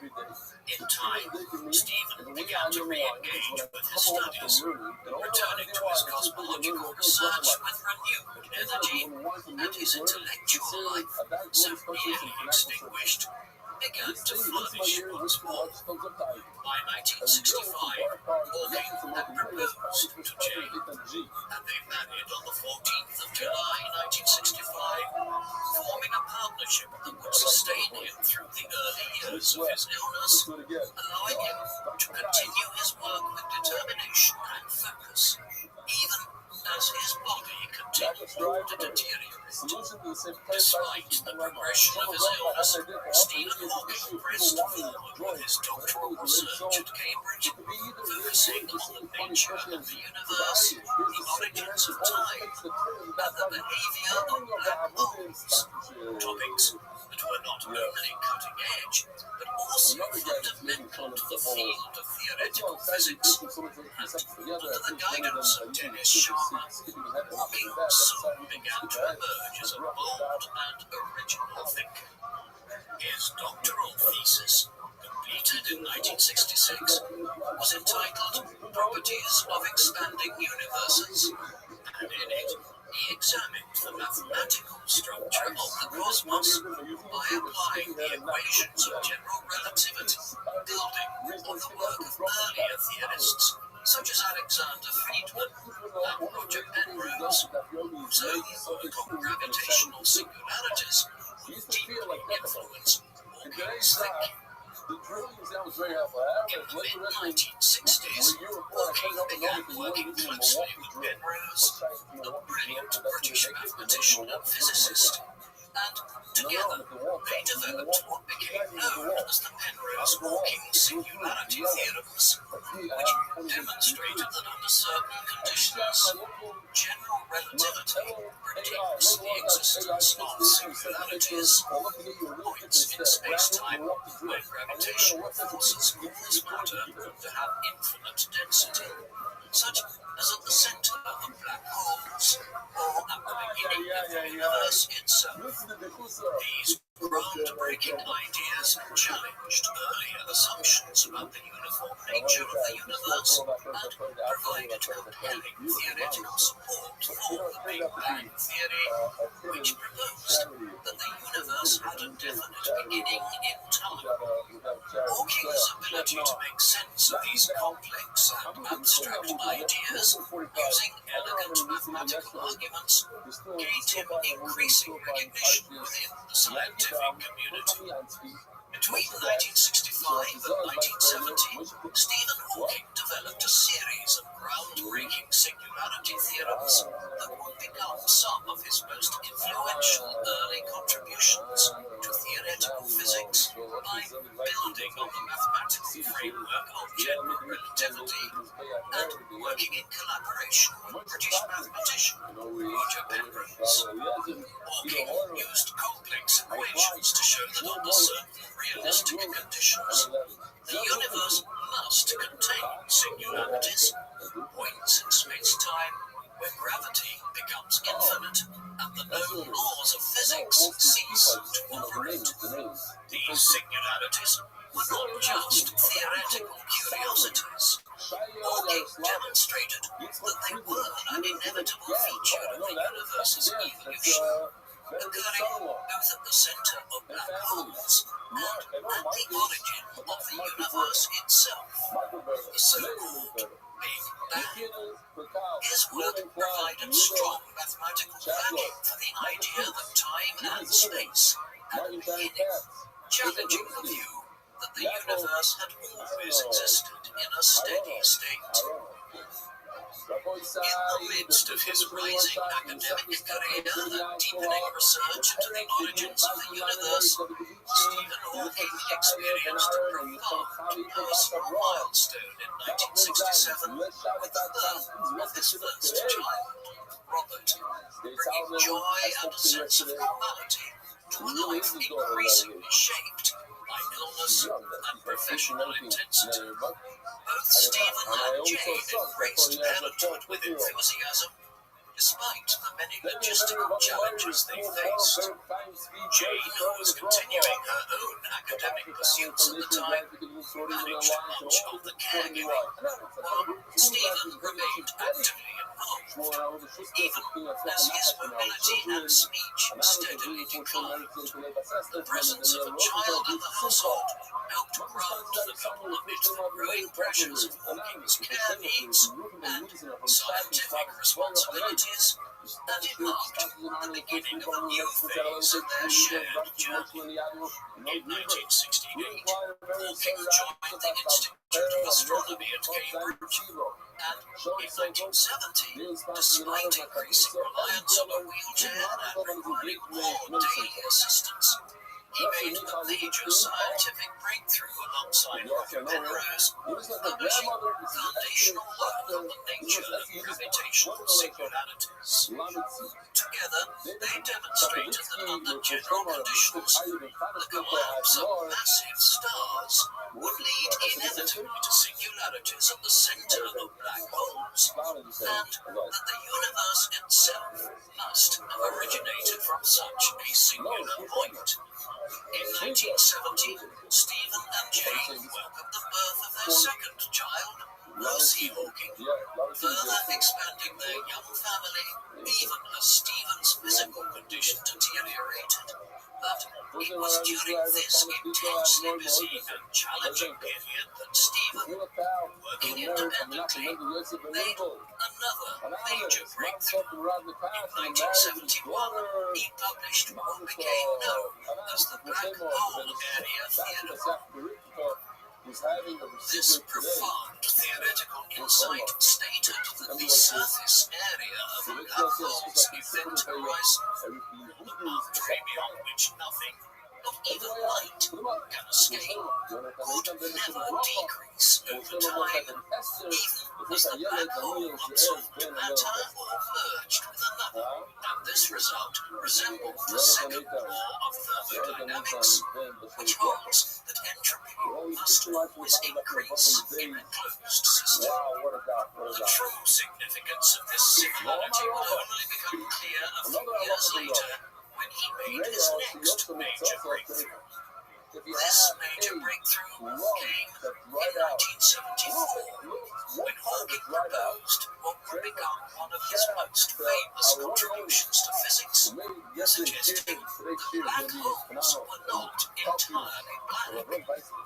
In time, Stephen began to re-engage with his studies, returning to his cosmological research with renewed energy, and his intellectual life, so nearly extinguished, began to flourish once more. By 1965, Hawking had proposed to Jane, and they married on the 14th of July 1965, forming a partnership that would sustain him through the early years of his illness, allowing him to continue his work with determination and focus, even as his body continued to deteriorate. Despite the progression of his illness, Stephen Hawking pressed forward with his doctoral research at Cambridge, focusing on the nature of the universe, the origins of time, and the behavior of black holes, topics that were not only cutting edge, but also fundamental to the field of theoretical physics, and under the guidance of Dennis Sharma, Hawking soon began to emerge as a bold and original thinker. His doctoral thesis, completed in 1966, was entitled Properties of Expanding Universes, and in it he examined the mathematical structure of the cosmos by applying the equations of general relativity, building on the work of earlier theorists such as Alexander Friedmann and Roger Penrose, whose own work on gravitational singularities deeply influenced Hawking's thinking. In the mid-1960s, Hawking began working closely with Penrose, a brilliant British mathematician and physicist, and together they developed what became known as the Penrose-Hawking singularity theorems, which demonstrated that under certain conditions, general relativity predicts the existence of singularities, points in space-time where gravitational forces cause matter to have infinite density, such as at the center of black holes, or at the beginning of the universe itself. These groundbreaking ideas challenged earlier assumptions about the uniform nature of the universe and provided compelling theoretical support for the Big Bang theory, which proposed that the universe had a definite beginning in time. Hawking's ability to make sense of these complex and abstract ideas using elegant mathematical arguments gained him increasing recognition within the scientific community. Between 1965 and 1970, Stephen Hawking developed a series of groundbreaking singularity theorems that would become some of his most influential early contributions to theoretical physics by building on the mathematical framework of general relativity and working in collaboration with British mathematician Roger Penrose. Hawking used complex equations to show that under certain realistic conditions, the universe must contain singularities, points in space-time where gravity becomes infinite and the known laws of physics cease to operate. These singularities were not just theoretical curiosities. Hawking demonstrated that they were an inevitable feature of the universe's evolution, occurring both at the center of black holes and at the origin of the universe itself, the so-called Big Bang. His work provided strong mathematical backing for the idea that time and space had a beginning, challenging the view that the universe had always existed in a steady state. In the midst of his rising academic career and deepening research into the origins of the universe, Stephen Hawking experienced a profound personal milestone in 1967 with the birth of his first child, Robert, bringing joy and a sense of normality to a life increasingly shaped by illness and professional intensity. Both Stephen and Jane embraced parenthood with enthusiasm, despite the many logistical challenges they faced. Jane, who was continuing her own academic pursuits at the time, managed much of the caregiving, while Stephen remained actively involved, even as his mobility and speech steadily declined. The presence of a child in the household helped ground the couple amid the growing pressures of Hawking's care needs and scientific responsibilities, and it marked the beginning of a new phase in their shared journey. In 1968, Hawking joined the Institute of Astronomy at Cambridge, and in 1970, despite increasing reliance on a wheelchair and requiring more daily assistance, he made a major scientific breakthrough alongside Roger Penrose, publishing foundational work on the nature of gravitational singularities. Together, they demonstrated that under general conditions, the collapse of massive stars would lead inevitably to singularities at the center of black holes, and that the universe itself must have originated from such a singular point. In 1970, Stephen and Jane welcomed the birth of their second child, Rosie Hawking, further expanding their young family even as Stephen's physical condition deteriorated. But it was during this intensely busy and challenging period that Stephen, working independently, made another major breakthrough. In 1971, he published what became known as the Black Hole Area Theory. This profound theoretical insight stated that the surface area of a black hole's event horizon, the boundary beyond which nothing, not even light, can escape, would never decrease over time, even as the black hole absorbed matter or merged with another, and this result resembled the second law of thermodynamics, which holds that entropy must always increase in a closed system. The true significance of this similarity would only become clear a few years later when he made his next major breakthrough. This major breakthrough came in 1974 when Hawking proposed what would become one of his most famous contributions to physics, suggesting that black holes were not entirely black,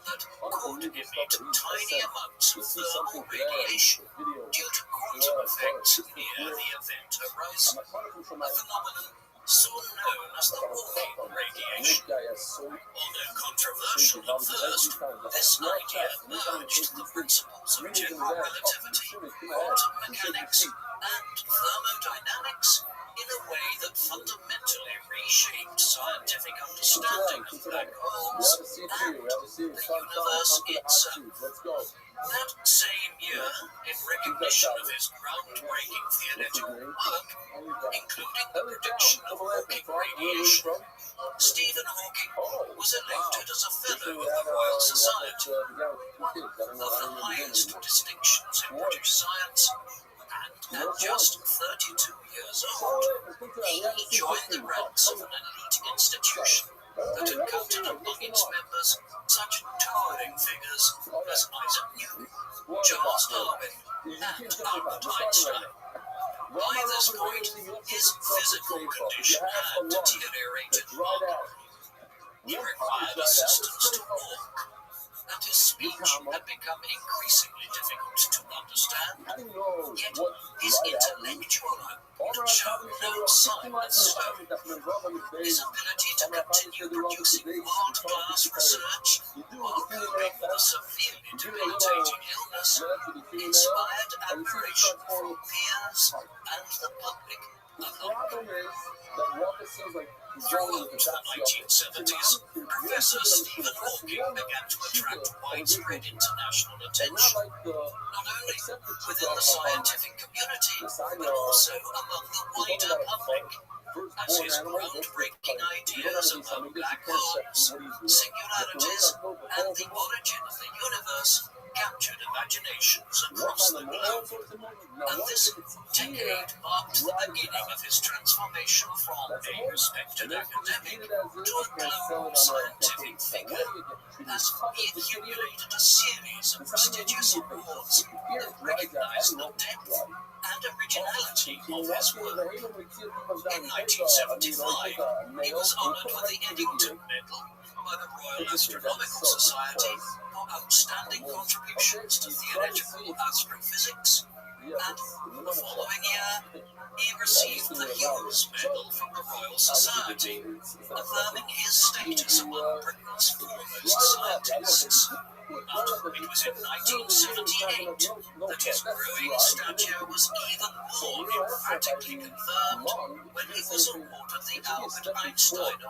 but could emit tiny amounts of thermal radiation due to quantum effects near the event horizon, a phenomenon soon known as the Hawking radiation. Although controversial at first, this idea merged the principles of general relativity, quantum mechanics, and thermodynamics in a way that fundamentally reshaped scientific understanding of black holes and the universe itself. That same year, in recognition of his groundbreaking theoretical work, including the prediction of Hawking radiation, Stephen Hawking was elected as a Fellow of the Royal Society, one of the highest distinctions in British science, and at just 32 years old, he joined the ranks of an elite institution that encountered among its members such towering figures as Isaac Newton, Charles Darwin, and Albert Einstein. By this point, his physical condition had deteriorated markedly. He required assistance to walk, and his speech had become increasingly difficult to understand. Yet his intellectual hope had shown no sign of slowing. His ability to continue producing world-class research while coping with a severely debilitating illness inspired admiration from peers and the public alike. Throughout the 1970s, Professor Stephen Hawking began to attract widespread international attention, not only within the scientific community, but also among the wider public. as his groundbreaking ideas about black holes, singularities, and the origin of the universe captured imaginations across the globe. And this decade marked the beginning of his transformation from a respected academic to a global scientific figure, as he accumulated a series of prestigious awards that recognized the depth and originality of his work. In 1975, he was honored with the Eddington Medal by the Royal Astronomical Society for outstanding contributions to theoretical astrophysics, and the following year, he received the Hughes Medal from the Royal Society, affirming his status among Britain's foremost scientists. But it was in 1978 that his growing stature was even more emphatically confirmed when he was awarded the Albert Einstein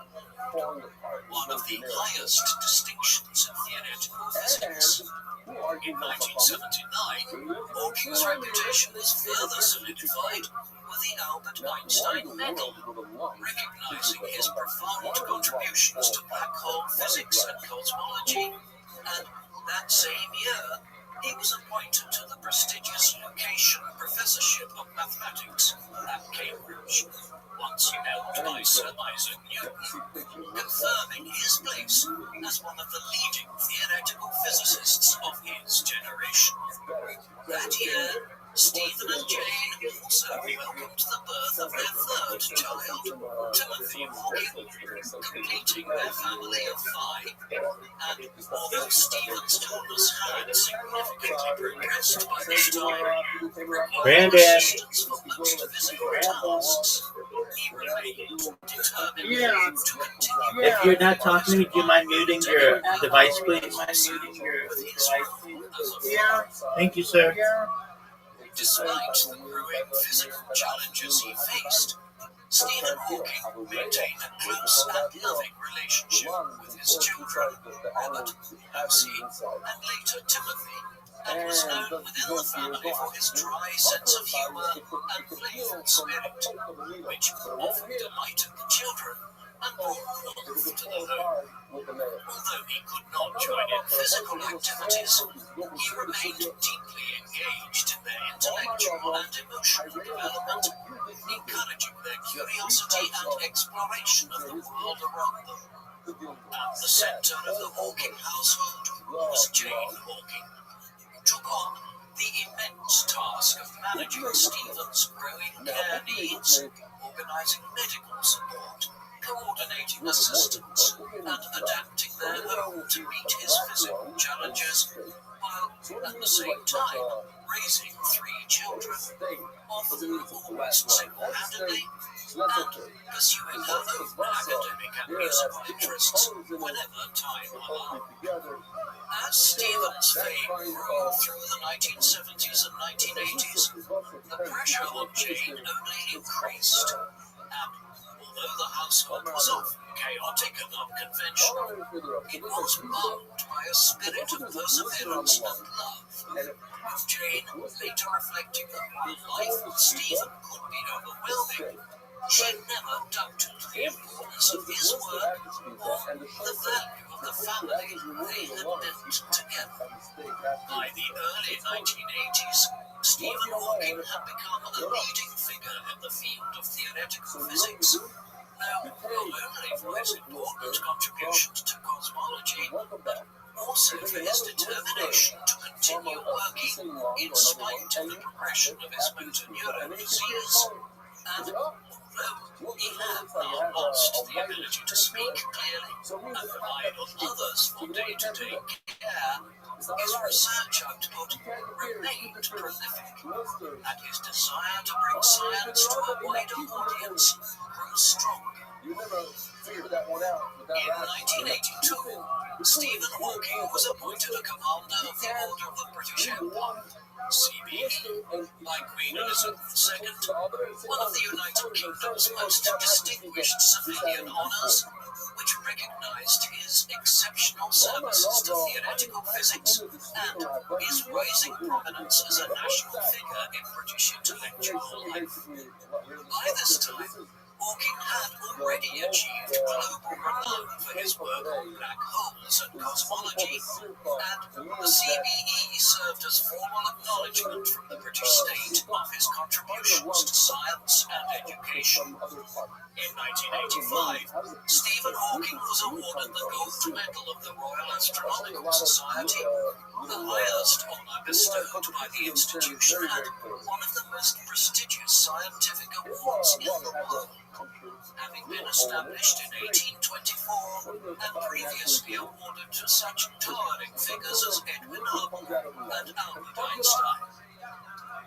Award, one of the highest distinctions in theoretical physics. In 1979, Hawking's reputation was further solidified with the Albert Einstein Medal, recognizing his profound contributions to black hole physics and cosmology, and that same year, he was appointed to the prestigious Lucasian Professorship of Mathematics at Cambridge, once held by Sir Isaac Newton, confirming his place as one of the leading theoretical physicists of his generation. That year, Stephen and Jane also welcomed the birth of their third child, Timothy Hawking, completing their family of 5. And although Stephen's illness had significantly progressed by this time, requiring assistance for most physical tasks, he remained determined to continue. If you're not talking to me, do you mind muting your device, please? Thank you, sir. Despite the growing physical challenges he faced, Stephen Hawking maintained a close and loving relationship with his children, Robert, Lucy, and later Timothy, and was known within the family for his dry sense of humor and playful spirit, which often delighted the children and brought warmth to the home. Although he could not join in physical activities, he remained deeply engaged in their intellectual and emotional development, encouraging their curiosity and exploration of the world around them. At the center of the Hawking household was Jane Hawking, who took on the immense task of managing Stephen's growing care needs, organizing medical support, coordinating assistance, and adapting their home to meet his physical challenges, while at the same time raising 3 children, often almost single-handedly, and pursuing her own academic and musical interests whenever time allowed. As Stephen's fame grew through the 1970s and 1980s, the pressure on Jane only increased, and although the household was often chaotic and unconventional, it was marked by a spirit of perseverance and love. With Jane later reflecting that while life with Stephen could be overwhelming, she never doubted the importance of his work or the value of the family they had built together. By the early 1980s, Stephen Hawking had become a leading figure in the field of theoretical physics, known not only for his important contributions to cosmology, but also for his determination to continue working in spite of the progression of his motor neuron disease. And although he had now lost the ability to speak clearly and relied on others for day-to-day care, his research output remained prolific, and his desire to bring science to a wider audience grew strong. In 1982, Stephen Hawking was appointed a commander of the Order of the British Empire, CBE, by Queen Elizabeth II, one of the United Kingdom's most distinguished civilian honours, which recognised his exceptional services to theoretical physics and his rising prominence as a national figure in British intellectual life. By this time, Hawking had already achieved global renown for his work on black holes and cosmology, and the CBE served as formal acknowledgement from the British state of his contributions to science and education. In 1985, Stephen Hawking was awarded the Gold Medal of the Royal Astronomical Society, the highest honour bestowed by the institution and one of the most prestigious scientific awards in the world. Having been established in 1824 and previously awarded to such towering figures as Edwin Hubble and Albert Einstein.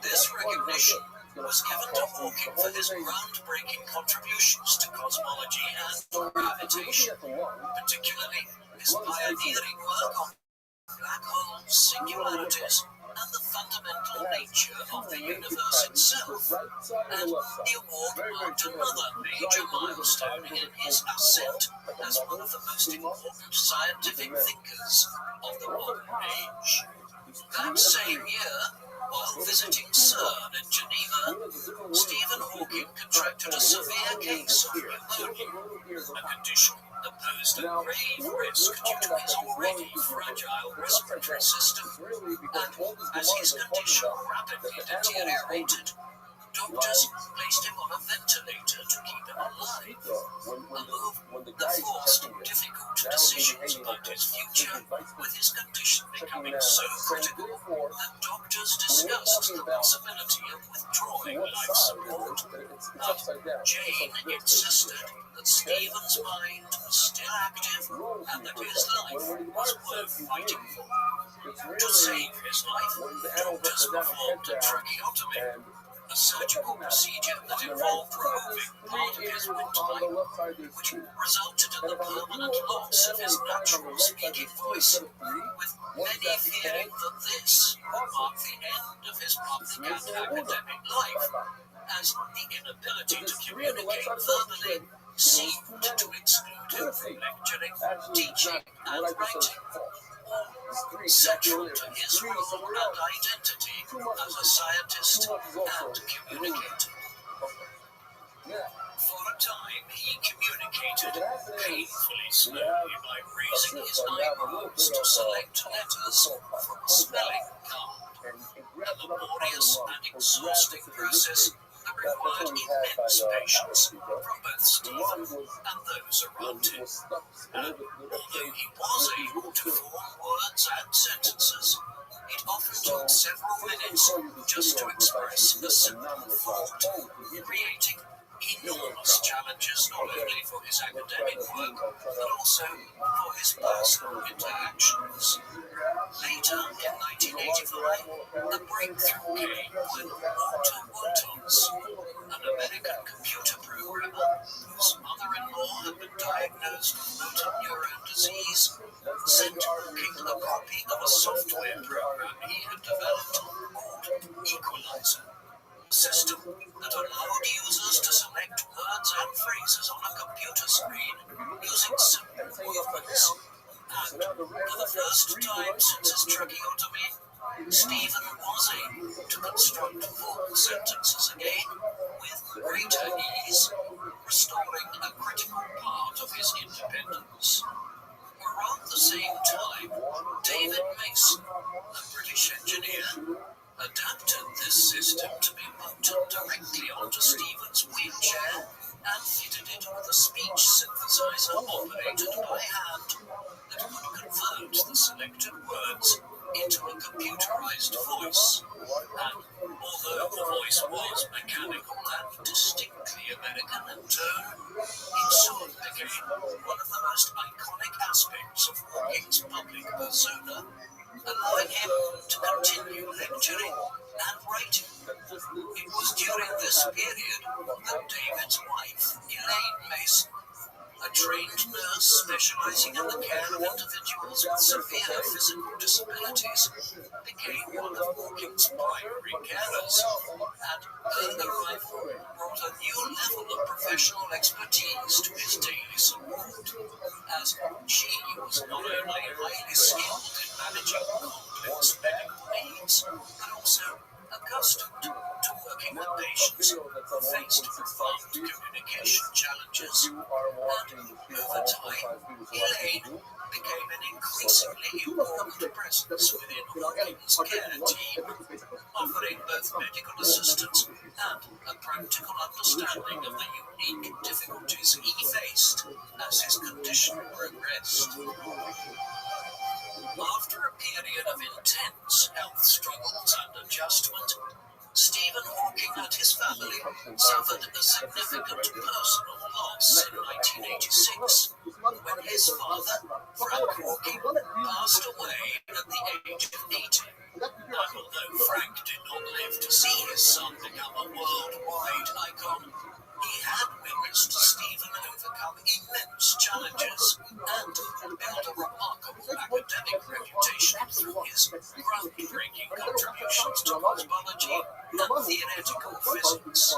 This recognition was given to Hawking for his groundbreaking contributions to cosmology and gravitation, particularly his pioneering work on black holes, singularities, and the fundamental nature of the universe itself, and the award marked another major milestone in his ascent as one of the most important scientific thinkers of the modern age. That same year, while visiting CERN in Geneva, Stephen Hawking contracted a severe case of pneumonia, a condition that posed a grave risk due to his already fragile respiratory system, and as his condition rapidly deteriorated, doctors placed him on a ventilator to keep him alive, a move that forced difficult decisions about his future, with his condition becoming so critical that doctors discussed the possibility of withdrawing life support. But Jane insisted that Stephen's mind was still active and that his life was worth fighting for. To save his life, doctors performed a tracheotomy, a surgical procedure that involved removing part of his windpipe, which resulted in the permanent loss of his natural speaking voice, with many fearing that this would mark the end of his public and academic life, as the inability to communicate verbally seemed to exclude him from lecturing, teaching, and writing. Central to his role and identity as a scientist and communicator. For a time, he communicated painfully slowly by raising his eyebrows to select letters from a spelling card, a laborious and exhausting process that required immense patience from both Stephen and those around him. And although he was able to form words and sentences, it often took several minutes just to express a simple thought, creating enormous challenges not only for his academic work, but also for his personal interactions. Later, in 1985, the breakthrough came when Walter Wontons, an American computer programmer whose mother-in-law had been diagnosed with motor neurone disease, sent Hawking a copy of a software program he had developed called Equalizer, a system that allowed users to select words and phrases on a computer screen using simple movements. And for the first time since his tracheotomy, Stephen was able to construct full sentences again with greater ease, restoring a critical part of his independence. Around the same time, David Mason, a British engineer, adapted this system to be mounted directly onto Stephen's wheelchair and fitted it with a speech synthesizer operated by hand that could convert the selected words into a computerized voice. And although the voice was mechanical and distinctly American in tone, it soon became one of the most iconic aspects of Hawking's public persona, allowing him to continue lecturing and writing. It was during this period that David's wife, Elaine Mason, a trained nurse specializing in the care of individuals with severe physical disabilities, became one of Hawking's primary carers, and her arrival brought a new level of professional expertise to his daily support, as she was not only highly skilled in managing complex medical needs, but also accustomed to working with patients who faced profound communication challenges, and over time, Elaine became an increasingly important presence within Hawkins' care team, offering both medical assistance and a practical understanding of the unique difficulties he faced as his condition progressed. After a period of intense health struggles and adjustment, Stephen Hawking and his family suffered a significant personal loss in 1986 when his father, Frank Hawking, passed away at the age of 80. And although Frank did not live to see his son become a worldwide icon, he had witnessed Stephen overcome immense challenges and build a remarkable academic reputation through his groundbreaking contributions to cosmology and theoretical physics.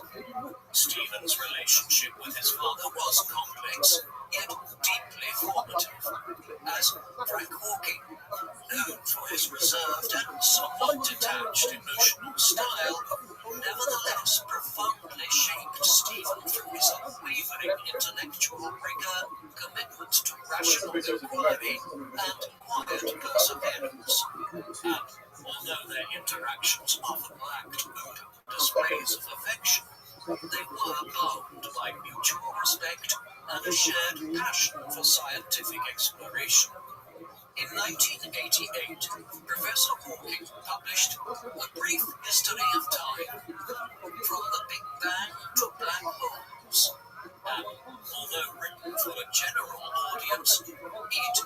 Stephen's relationship with his father was complex, yet deeply formative, as Frank Hawking, known for his reserved and somewhat detached emotional style, nevertheless profoundly shaped Stephen through his unwavering intellectual rigor, commitment to rational inquiry, and quiet perseverance. And although their interactions often lacked open displays of affection, they were bound by mutual respect and a shared passion for scientific exploration. In 1988, Professor Hawking published A Brief History of Time, From the Big Bang to Black Holes. And although written for a general audience, it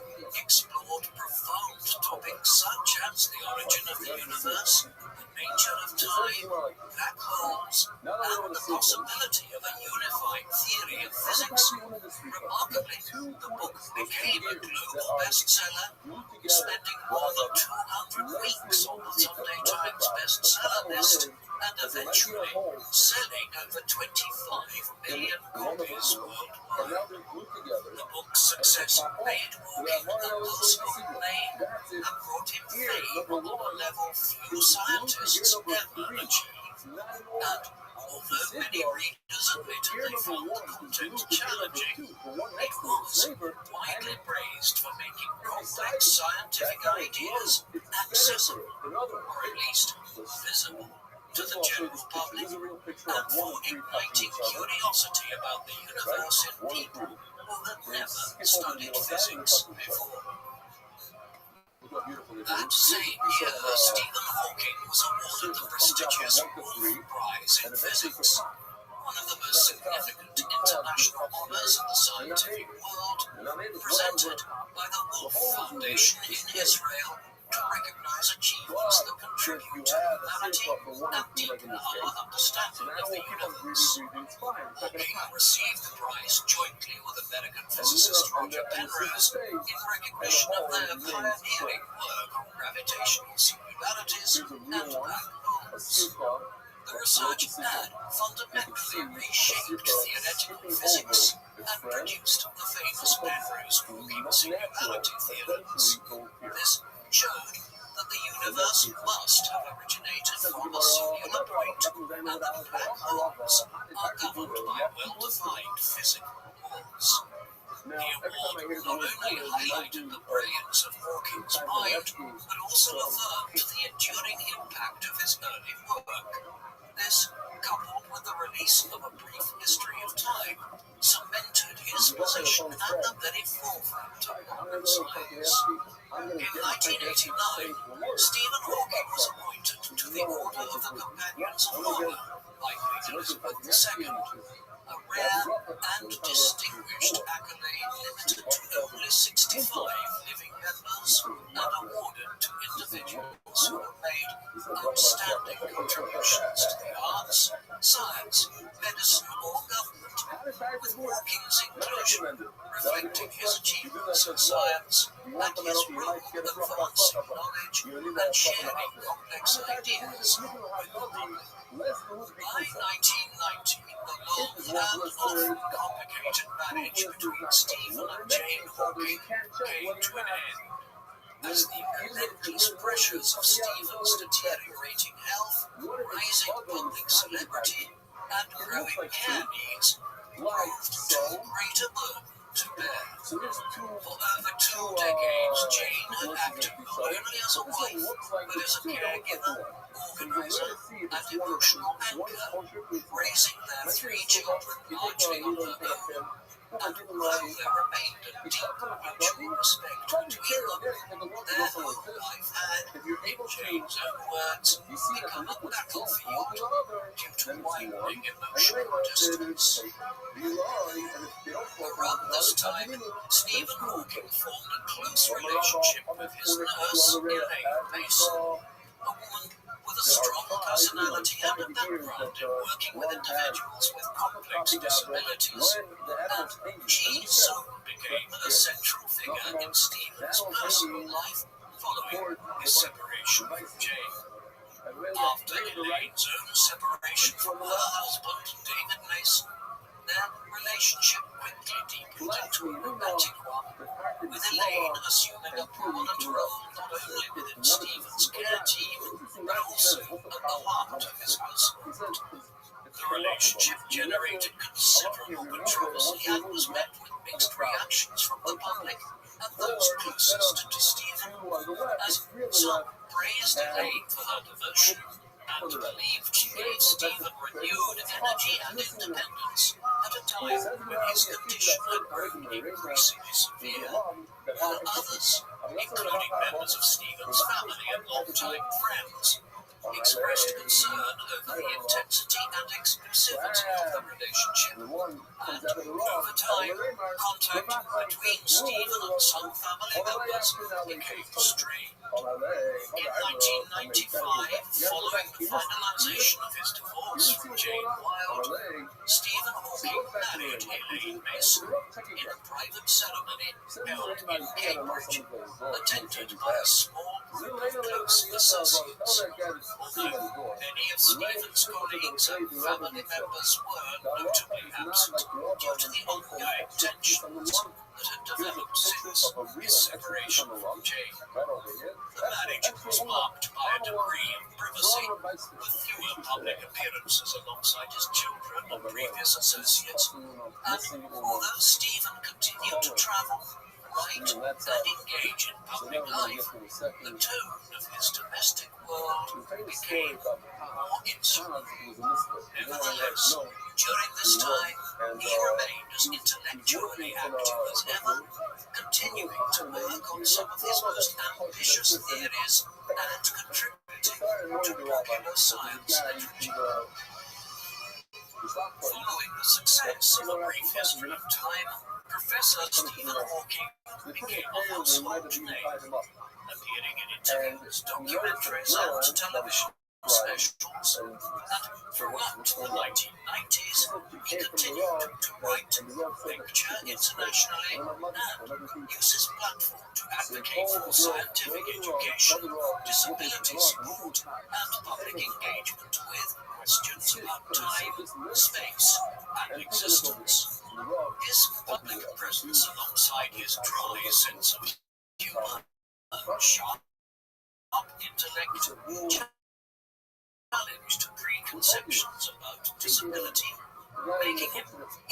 explored profound topics such as the origin of the universe, the nature of time, black holes, and the possibility of a unified theory of physics. Remarkably, the book became a global bestseller, spending more than 200 weeks on the Sunday Times bestseller list, and eventually selling over 25 million copies worldwide. The book's success made Hawking a household name and brought him fame on a level few scientists ever achieve. And although many readers admitted they found the content challenging, it was widely praised for making complex scientific ideas accessible, or at least visible, to the general public, and for igniting curiosity about the universe in people who had never studied physics before. That same year, Stephen Hawking was awarded the prestigious Wolf Prize in Physics, one of the most significant international honors in the scientific world, presented by the Wolf Foundation in Israel to recognize achievements that contribute to humanity and deepen our understanding of the universe. Hawking received the prize jointly with American physicist Roger Penrose in recognition of their pioneering work on gravitational singularities and black holes. The research had fundamentally reshaped theoretical physics and produced the famous Penrose-Hawking singularity theorems. This showed that the universe must have originated from a singular point, and that black holes are governed by well-defined physical laws. The award not only highlighted the brilliance of Hawking's mind, but also affirmed the enduring impact of his early work. This, coupled with the release of A Brief History of Time, cemented his position at the very forefront of modern science. In 1989, Stephen Hawking was appointed to the Order of the Companions of Honor by Queen Elizabeth II, a rare and distinguished accolade limited to only 65 living members and awarded to individuals who have made outstanding contributions to the arts, science, medicine, or government, with Hawking's inclusion reflecting his achievements in science and his role in advancing knowledge and sharing complex ideas with the public. By 1990, the long and often complicated marriage between Stephen and Jane Hawking came to an end. as the relentless pressures of Stephen's deteriorating health, rising public celebrity, and growing care needs proved too great a burden to bear. For over 2 decades, Jane had acted not only as a wife, but as a caregiver, organizer, and emotional anchor, raising their 3 children largely on her own. And although there remained a deep mutual respect between them, their home life had, in Jane's own words, become a battlefield due to widening emotional distance. Around this time, Stephen Hawking formed a close relationship with his nurse, Elaine Mason, a woman with a strong personality and a background in working with individuals with complex disabilities, and she soon became a central figure in Stephen's personal life following his separation from Jane. After Elaine's own separation from her husband, David Mason, their relationship quickly deepened into a romantic one, with Elaine assuming a prominent role not only within Stephen's care team, but also at the heart of his household. The relationship generated considerable controversy and was met with mixed reactions from the public and those closest to Stephen, as some praised Elaine for her devotion and believed she gave Stephen renewed energy and independence at a time when his condition had grown increasingly severe, while others, including members of Stephen's family and longtime friends, expressed concern over the intensity and exclusivity of the relationship, and over time, contact between Stephen and some family members became strained. In 1995, following the finalization of his divorce from Jane Wilde, Stephen Hawking married Elaine Mason in a private ceremony held in Cambridge, attended by a small group of close associates. Although many of Stephen's colleagues and family members were notably absent due to the ongoing tensions that had developed since his separation from Jane. The marriage was marked by a degree of privacy, with fewer public appearances alongside his children and previous associates, and although Stephen continued to travel, write, and engage in public life, the tone of his domestic world became more insular. Nevertheless, during this time, he remained as intellectually active as ever, continuing to work on some of his most ambitious theories and contributing to popular science literature. Following the success of A Brief History of Time, Professor Stephen Hawking became a household name, appearing in interviews, documentaries, and television specials, and throughout the 1990s, he continued to write, lecture internationally, and use his platform to advocate for scientific education, disability support, and public engagement with questions about time, space, and existence. His public presence alongside his dry sense of humor and sharp intellect challenged preconceptions about disability, making him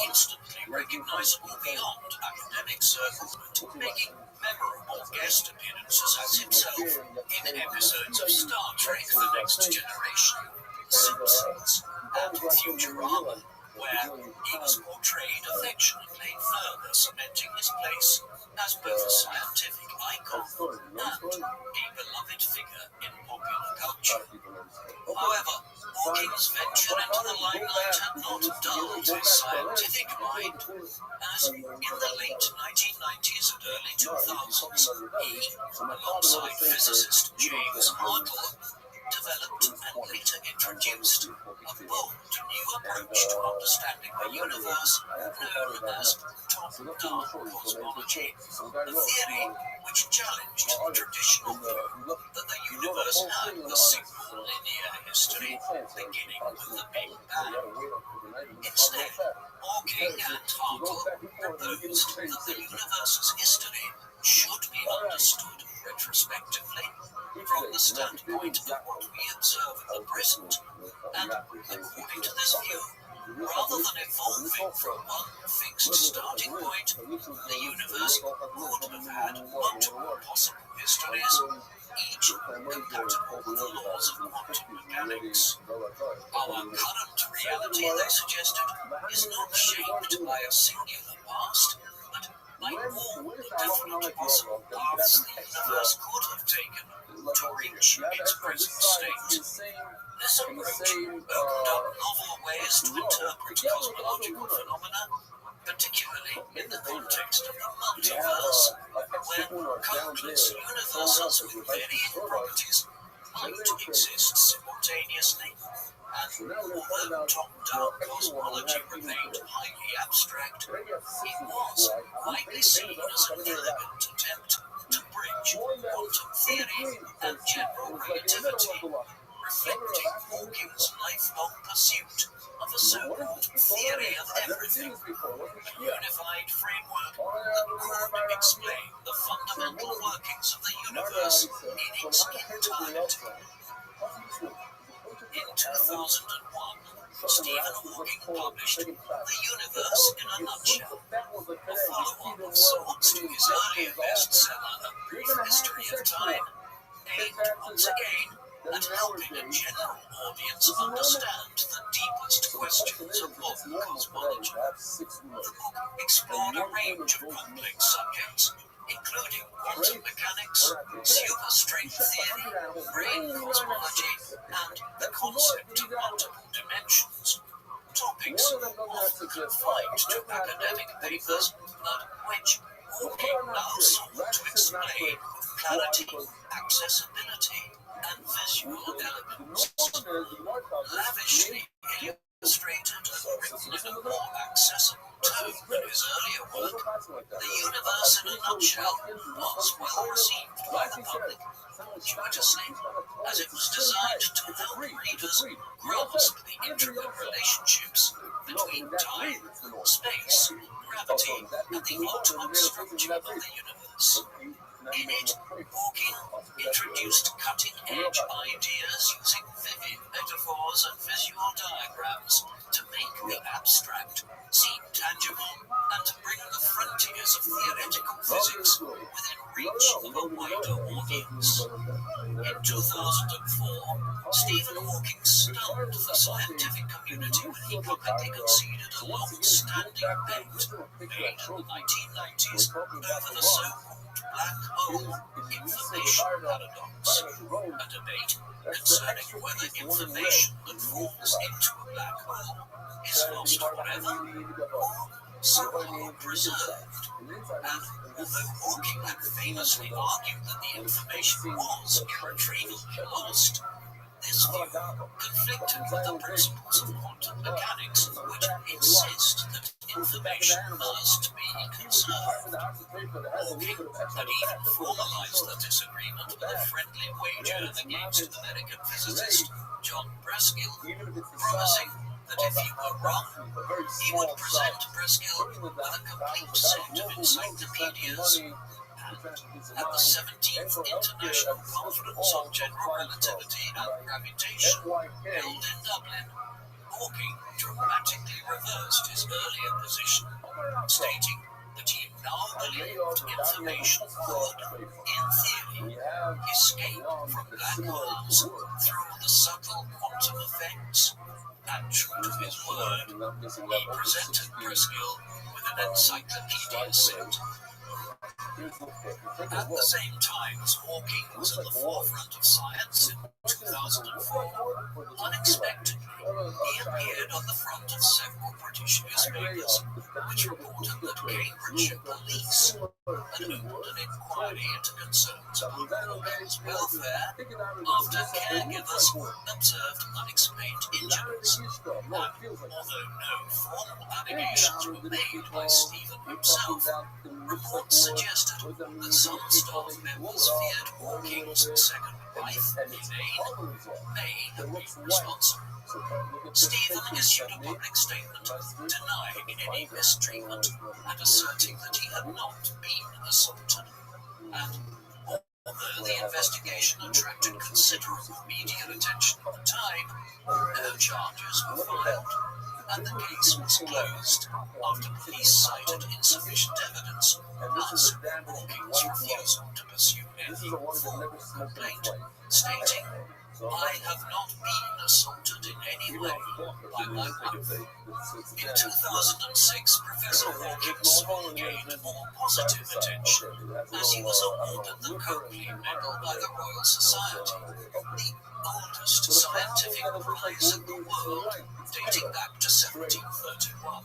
instantly recognizable beyond academic circles, making memorable guest appearances as himself in episodes of Star Trek: The Next Generation, Simpsons, and Futurama, where he was portrayed affectionately, further cementing his place as both a scientific icon and a beloved figure in popular culture. However, Hawking's venture into the limelight had not dulled his scientific mind, as in the late 1990s and early 2000s, he, alongside physicist James Hartle, developed and later introduced a bold new approach to understanding the universe known as top-down cosmology, a theory which challenged the traditional view that the universe had a single linear history beginning with the Big Bang. Instead, Hawking and Hartle proposed that the universe's history should be understood retrospectively from the standpoint of what we observe at the present, and according to this view, rather than evolving from one fixed starting point, the universe could have had multiple possible histories, each compatible with the laws of quantum mechanics. Our current reality, they suggested, is not shaped by a singular past, but by all the different possible paths the universe could have taken to reach its present state. This approach opened up novel ways to interpret cosmological phenomena, particularly in the context of the multiverse, where countless universes with varying properties might exist simultaneously. And although top-down cosmology remained highly abstract, it was widely seen as an elegant attempt to bridge quantum theory and general relativity, reflecting Hawking's lifelong pursuit of a so-called theory of everything, a unified framework that could explain the fundamental workings of the universe in its entirety. In 2001, Stephen Hawking published The Universe in a Nutshell, a follow-up of sorts to his earlier bestseller, A Brief History of Time, aimed once again at helping a general audience understand the deepest questions of modern cosmology. The book explored a range of complex subjects, including quantum mechanics, superstring theory, brain cosmology, and the concept of multiple dimensions. Topics often confined to academic papers, but which Hawking now sought to explain with clarity, accessibility, and visual elements. Lavishly illustrated and written in a more accessible tone than his earlier work, The Universe in a Nutshell was well received by the public, fortuitously, as it was designed to help readers grasp the intricate relationships between time, space, gravity, and the ultimate structure of the universe. In it, Hawking introduced cutting-edge ideas using vivid metaphors and visual diagrams to make the abstract seem tangible and to bring the frontiers of theoretical physics within reach of a wider audience. In 2004, Stephen Hawking stunned the scientific community when he publicly conceded a long-standing bet made in the 1990s over the so-called black hole information paradox, a debate concerning whether information that falls into a black hole is lost forever or somehow preserved. And although Hawking had famously argued that the information was irretrievably lost, this view conflicted with the principles of quantum mechanics, which insist that information must be conserved. Hawking had even formalized the disagreement with a friendly wager against American physicist John Preskill, promising that if he were wrong, he would present Preskill with a complete set of encyclopedias. And at the 17th International Conference on General Relativity and Gravitation, held in Dublin, Hawking dramatically reversed his earlier position, stating that he now believed information could, in theory, escape from black holes through the subtle quantum effects. And true to his word, he presented Preskill with an encyclopedia set. At the same time as Hawking was at the forefront of science in 2004, unexpectedly, he appeared on the front of several British newspapers, which reported that Cambridgeshire police had opened an inquiry into concerns about Hawking's welfare after caregivers observed unexplained injuries. And although no formal allegations were made by Stephen himself, reports suggested that some staff members feared Hawking's second wife, Elaine, may have been responsible. Stephen issued a public statement denying any mistreatment and asserting that he had not been assaulted. And although the investigation attracted considerable media attention at the time, no charges were filed, and the case was closed after police cited insufficient evidence, plus Hawking's refusal to pursue any formal complaint, stating, "I have not been assaulted in any way by my wife." In 2006, Professor Hawkins gained more positive attention as he was awarded the Copley Medal by the Royal Society, the oldest scientific prize in the world, dating back to 1731.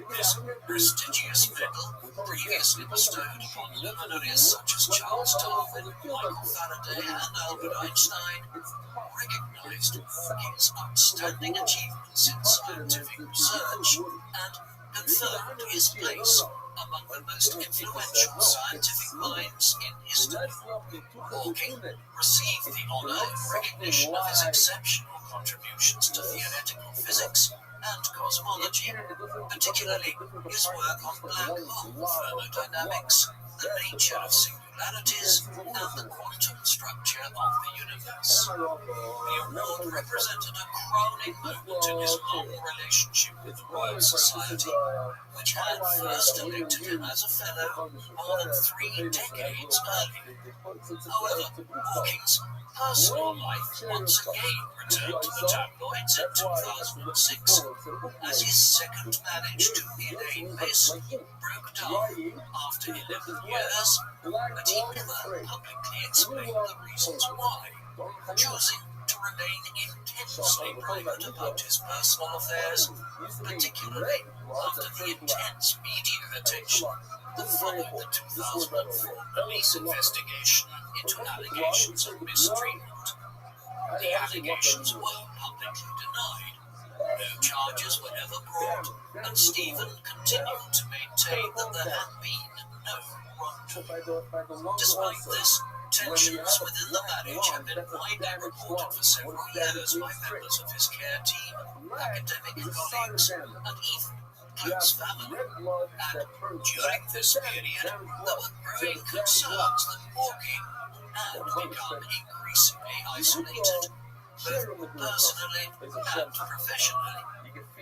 This prestigious medal, previously bestowed upon luminaries such as Charles Darwin, Michael Faraday, and Albert Einstein, recognized Hawking's outstanding achievements in scientific research and confirmed his place among the most influential scientific minds in history. Hawking received the honor in recognition of his exceptional contributions to theoretical physics and cosmology, particularly his work on black hole thermodynamics, the nature of singularities, and the quantum structure of the universe. The award represented a crowning moment in his long relationship with the Royal Society, which had first elected him as a fellow more than 3 decades earlier. However, Hawking's personal life once again returned to the tabloids in 2006 as his second marriage to Elaine Mason broke down after 11 years, but he never publicly explained the reasons why, choosing to remain intensely private about his personal affairs, particularly after the intense media attention that followed the 2004 police investigation into allegations of mistreatment. The allegations were publicly denied. No charges were ever brought, and Stephen continued to maintain that there had been no wrongdoing. Despite this, tensions within the marriage have been widely reported for several years by members of his care team, academic colleagues, and even close family. And during this period, there were growing concerns that Hawking had become increasingly isolated, both personally and professionally,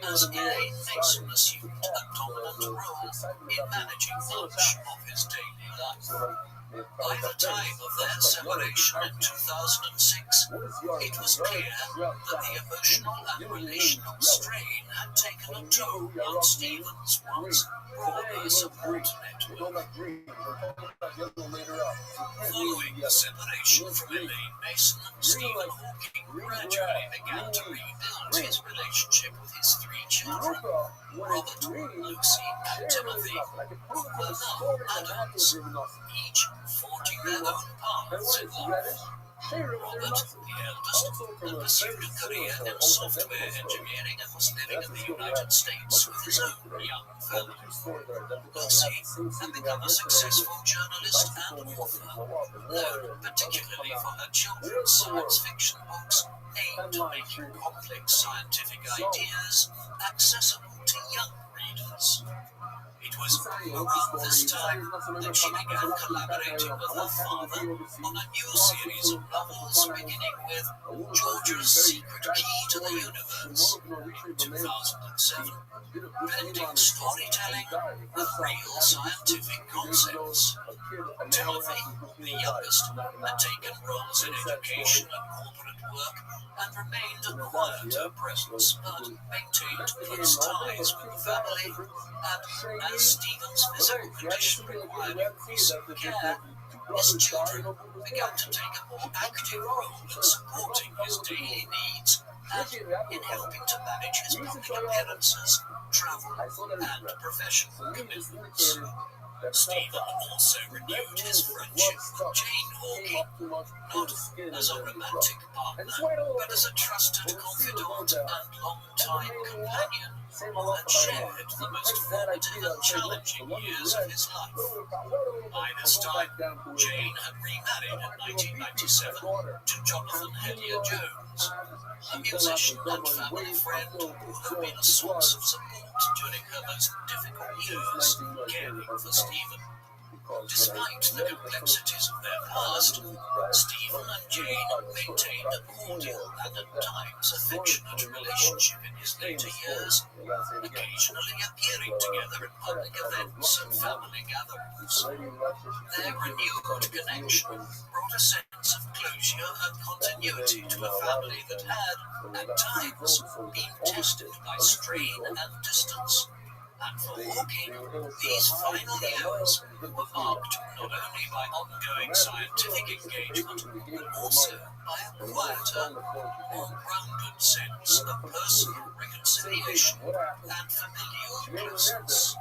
as Elaine Mason assumed a dominant role in managing much of his daily life. By the time of their separation in 2006, it was clear that the emotional and relational strain had taken a toll on Stephen's once broader support network. Following the separation from Elaine Mason, Stephen Hawking gradually began to rebuild his relationship with his 3 children, Robert, Lucy, and Timothy, who were now adults, each forging their own paths in life. Robert, the eldest, had pursued a career in software engineering and was living in the United States with his own young family. Lucy had become a successful journalist and author, known particularly for her children's science fiction books aimed at making complex scientific ideas accessible to young readers. It was around this time that she began collaborating with her father on a new series of novels beginning with George's Secret Key to the Universe in 2007, blending storytelling with real scientific concepts. Timothy, the youngest, had taken roles in education and corporate work and remained a quieter presence, but maintained close ties with the family, and as Stephen's physical condition required increasing care, his children began to take a more active role in supporting his daily needs and in helping to manage his public appearances, travel, and professional commitments. Stephen also renewed his friendship with Jane Hawking, not as a romantic partner, but as a trusted confidant and long-time companion who had shared the most formative and challenging years of his life. By this time, Jane had remarried in 1997 to Jonathan Hedier Jones, a musician and family friend who had been a source of support during her most difficult years caring for Stephen. Despite the complexities of their past, Stephen and Jane maintained a cordial and at times affectionate relationship in his later years, occasionally appearing together at public events and family gatherings. Their renewed connection brought a sense of closure and continuity to a family that had, at times, been tested by strain and distance. And for Hawking, these final years were marked not only by ongoing scientific engagement, but also by a quieter, more grounded sense of personal reconciliation and familial closeness.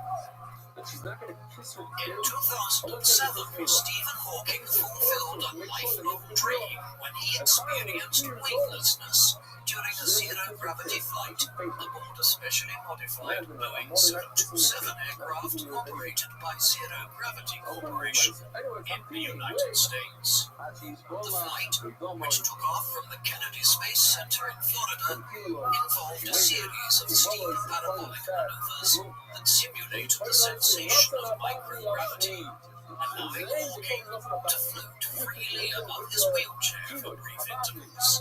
In 2007, Stephen Hawking fulfilled a lifelong dream when he experienced weightlessness during a zero-gravity flight aboard a specially modified Boeing 727 aircraft operated by Zero Gravity Corporation in the United States. The flight, which took off from the Kennedy Space Center in Florida, involved a series of steep parabolic maneuvers that simulated the sensation of microgravity, allowing Hawking to float freely above his wheelchair for brief intervals.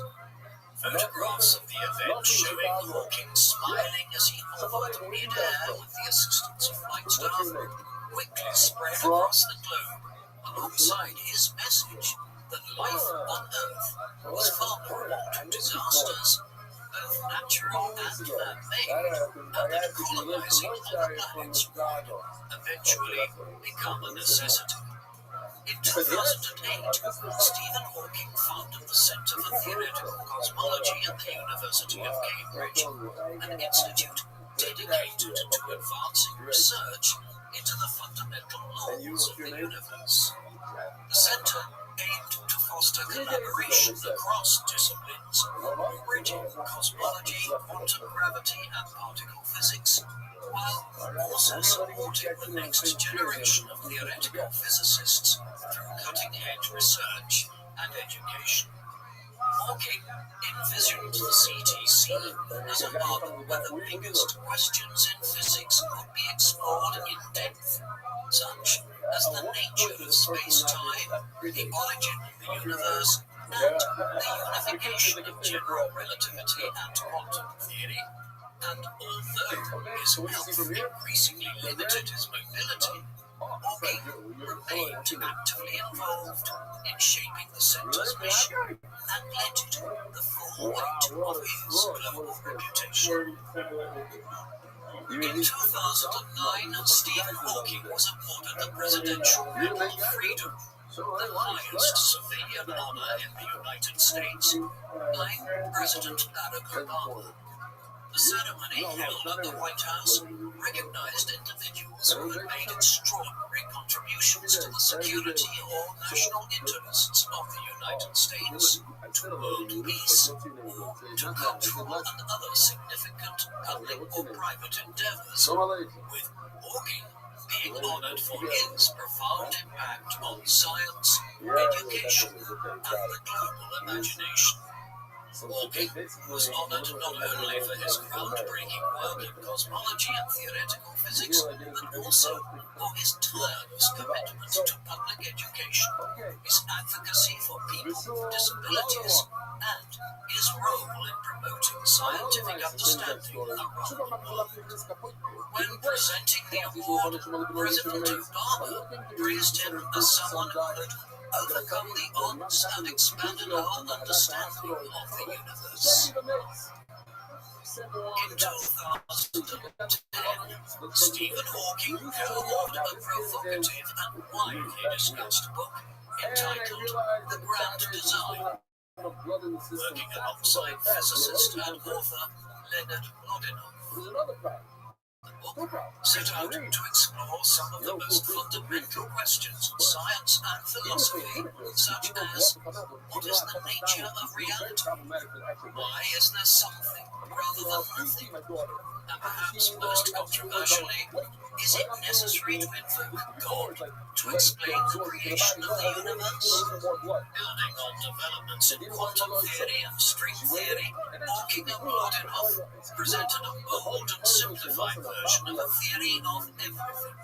Photographs of the event showing Hawking smiling as he hovered mid-air with the assistance of flight staff quickly spread across the globe, alongside his message that life on Earth was vulnerable to disasters, both natural and man-made, and that colonizing other planets would eventually become a necessity. In 2008, Stephen Hawking founded the Center for Theoretical Cosmology at the University of Cambridge, an institute dedicated to advancing research into the fundamental laws of the universe. The center aimed to foster collaboration across disciplines, bridging cosmology, quantum gravity, and particle physics, while also supporting the next generation of theoretical physicists through cutting-edge research and education. Hawking envisioned the CTC as a hub where the biggest questions in physics could be explored in depth, such as the nature of space-time, the origin of the universe, and the unification of general relativity and quantum theory. And although his health increasingly limited his mobility, Hawking remained actively involved in shaping the center's mission and lent it the full weight of his global reputation. In 2009, Stephen Hawking was awarded the Presidential Medal of Freedom, the highest civilian honor in the United States, by President Barack Obama. The ceremony held at the White House recognized individuals who had made extraordinary contributions to the security or national interests of the United States, to world peace, or to cultural and other significant public or private endeavors, with Hawking being honored for his profound impact on science, education, and the global imagination. Hawking was honored not only for his groundbreaking work in cosmology and theoretical physics, but also for his tireless commitment to public education, his advocacy for people with disabilities, and his role in promoting scientific understanding around the world. When presenting the award, President Obama praised him as someone who had overcome the odds and expanded our understanding of the universe. In 2010, Stephen Hawking co-authored a provocative and widely discussed book entitled The Grand Design, working alongside physicist and author Leonard Mlodinow. The book set out to explore some of the most fundamental questions in science and philosophy, such as, what is the nature of reality? Why is there something rather than nothing? And perhaps most controversially, is it necessary to invoke God to explain the creation of the universe? Building on developments in quantum theory and string theory, Hawking and Mlodinow presented a bold and simplified version of a theory of everything,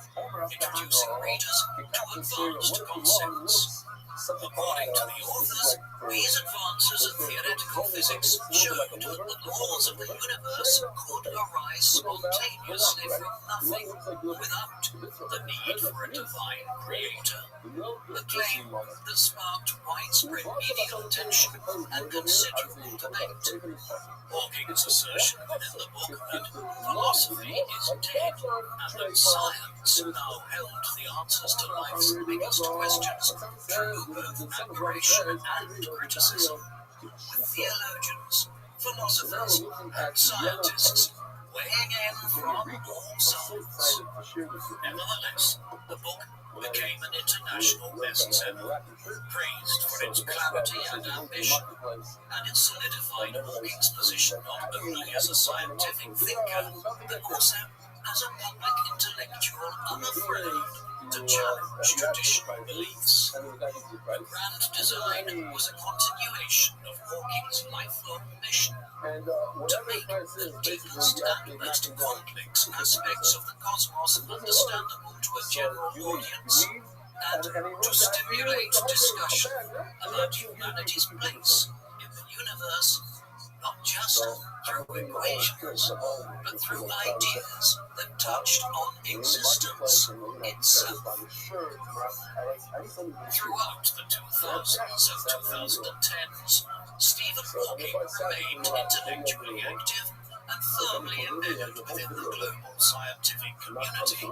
introducing readers to advanced concepts. According to the authors, these advances in theoretical physics showed that the laws of the universe could arise spontaneously from nothing, without the need for a divine creator. A claim that sparked widespread media attention and considerable debate. Hawking's assertion within the book that philosophy is dead and that science now held the answers to life's biggest questions drew both admiration and criticism, with theologians, philosophers, and scientists weighing in from all sides. Nevertheless, the book became an international bestseller, praised for its clarity and ambition, and it solidified Hawking's position not only as a scientific thinker, but also as a public intellectual unafraid to challenge traditional beliefs. The grand design was a continuation of Hawking's lifelong mission to make the deepest and most complex aspects of the cosmos understandable to a general audience, and to stimulate discussion about humanity's place in the universe, not just through equations, but through ideas that touched on existence itself. Throughout the 2000s and 2010s, Stephen Hawking remained intellectually active and firmly embedded within the global scientific community,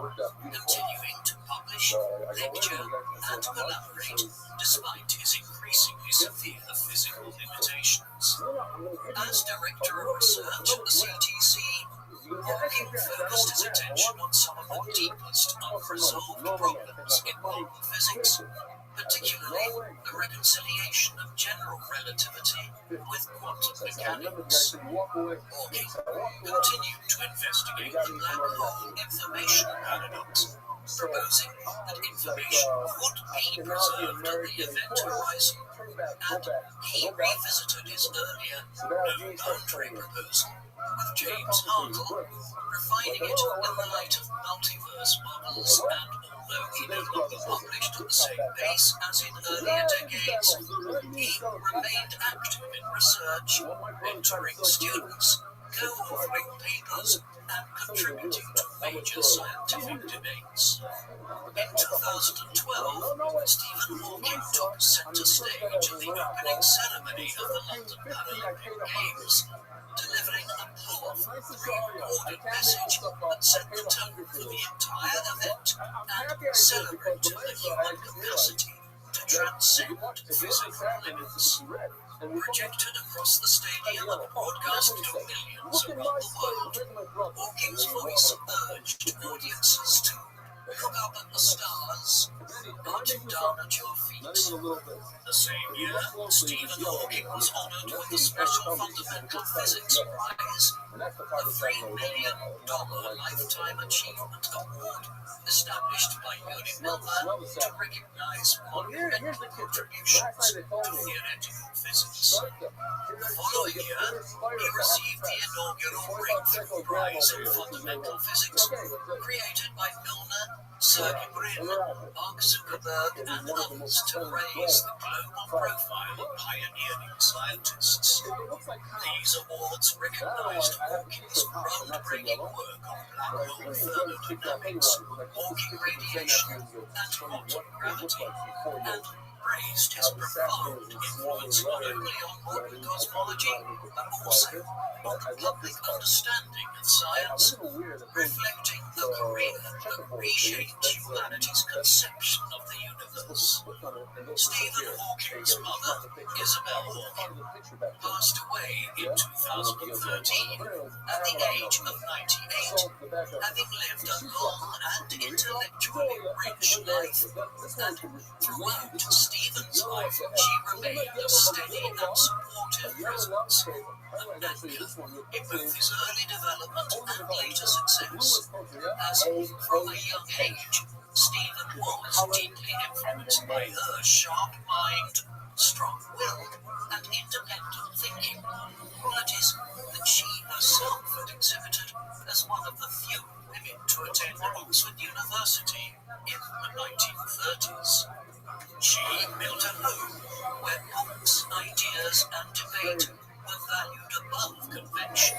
continuing to publish, lecture, and collaborate despite his increasingly severe physical limitations. As Director of Research at the CTC, Hawking focused his attention on some of the deepest unresolved problems in modern physics, particularly the reconciliation of general relativity with quantum mechanics. Hawking continued to investigate the black hole information paradox, proposing that information could be preserved at the event horizon, and he revisited his earlier no boundary proposal with James Hartle, refining it in the light of multiverse models, and although he no longer published at the same pace as in earlier decades, he remained active in research, mentoring students, co-authoring papers, and contributing to major scientific debates. In 2012, Stephen Hawking took center stage at the opening ceremony of the London Paralympic Games, delivering a powerful, pre-recorded message that set the tone for the entire event and celebrated the human capacity to transcend physical limits. Projected across the stadium and broadcast to millions around the world, Hawking's voice urged audiences to look up at the stars, not down at your feet. The same year, Stephen Hawking was honored with the Special Fundamental Physics Prize, a $3 million Lifetime Achievement Award established by Yuri Milner to recognize monumental contributions to theoretical physics. The following year, he received the inaugural Breakthrough Prize in Fundamental Physics, created by Milner, Sergey Brin, Mark Zuckerberg, and others to raise the global profile of pioneering scientists. These awards recognized Hawking's groundbreaking work on black hole thermodynamics, Hawking radiation, and quantum gravity, and praised his profound influence not only on modern cosmology, but also on the public understanding of science, reflecting a career that reshaped humanity's conception of the universe. Stephen Hawking's mother, Isabel Hawking, passed away in 2013 at the age of 98, having lived a long and intellectually rich life, and throughout Stephen's life, she remained a steady and supportive presence, an anchor in both his early development and later success, as from a young age, Stephen was deeply influenced by her sharp mind, strong will, and independent thinking, qualities that she herself had exhibited as one of the few women to attend Oxford University in the 1930s. She built a home where books, ideas, and debate were valued above convention,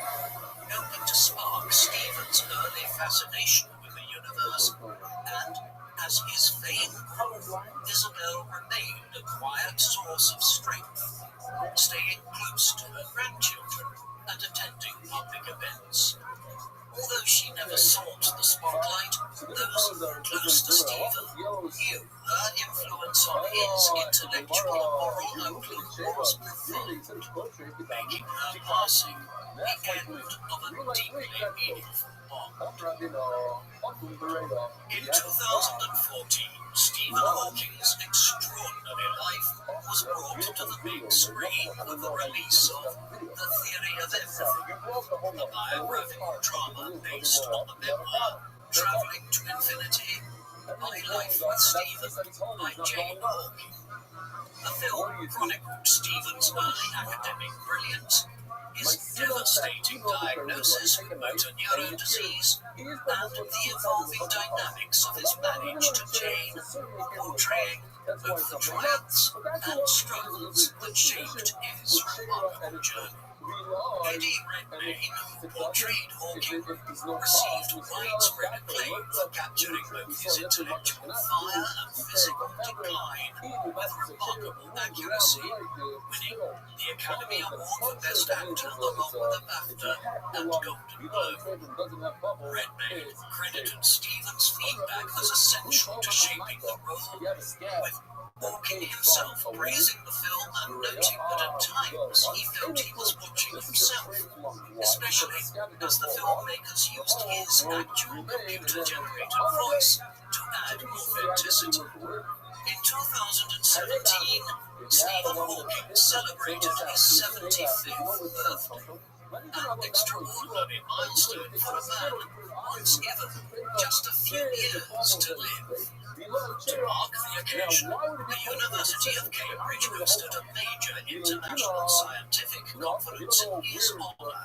helping to spark Stephen's early fascination with the universe. And as his fame grew, Isabel remained a quiet source of strength, staying close to her grandchildren and attending public events. Although she never sought the spotlight, those close to Stephen knew her influence on his intellectual and moral outlook was profound, making her passing the end of a deeply meaningful bond. In 2014, Stephen Hawking's extraordinary life was brought to the big screen with the release of The Theory of Everything, a biographical drama based on the memoir Travelling to Infinity, My Life with Stephen by Jane Hawking. The film chronicled Stephen's early academic brilliance, his devastating diagnosis with motor neuron disease, and the evolving dynamics of his marriage to Jane, portraying both the triumphs and struggles that shaped his remarkable journey. Eddie Redmayne, who portrayed Hawking, received widespread acclaim for capturing both his intellectual fire and physical decline with remarkable accuracy, winning the Academy Award for Best Actor along with a BAFTA and Golden Globe. Redmayne credited Stephen's feedback as essential to shaping the role, with Hawking himself praising the film and noting that at times he felt he was watching himself, especially as the filmmakers used his actual computer-generated voice to add authenticity. In 2017, Stephen Hawking celebrated his 75th birthday, an extraordinary milestone for a man once given just a few years to live. To mark the occasion, the University of Cambridge hosted a major international scientific conference in his honor,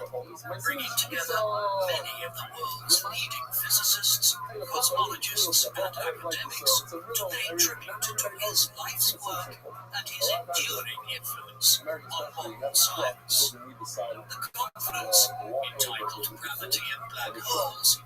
bringing together many of the world's leading physicists, cosmologists, and academics to pay tribute to his life's work and his enduring influence on modern science. The conference, entitled Gravity and Black Holes,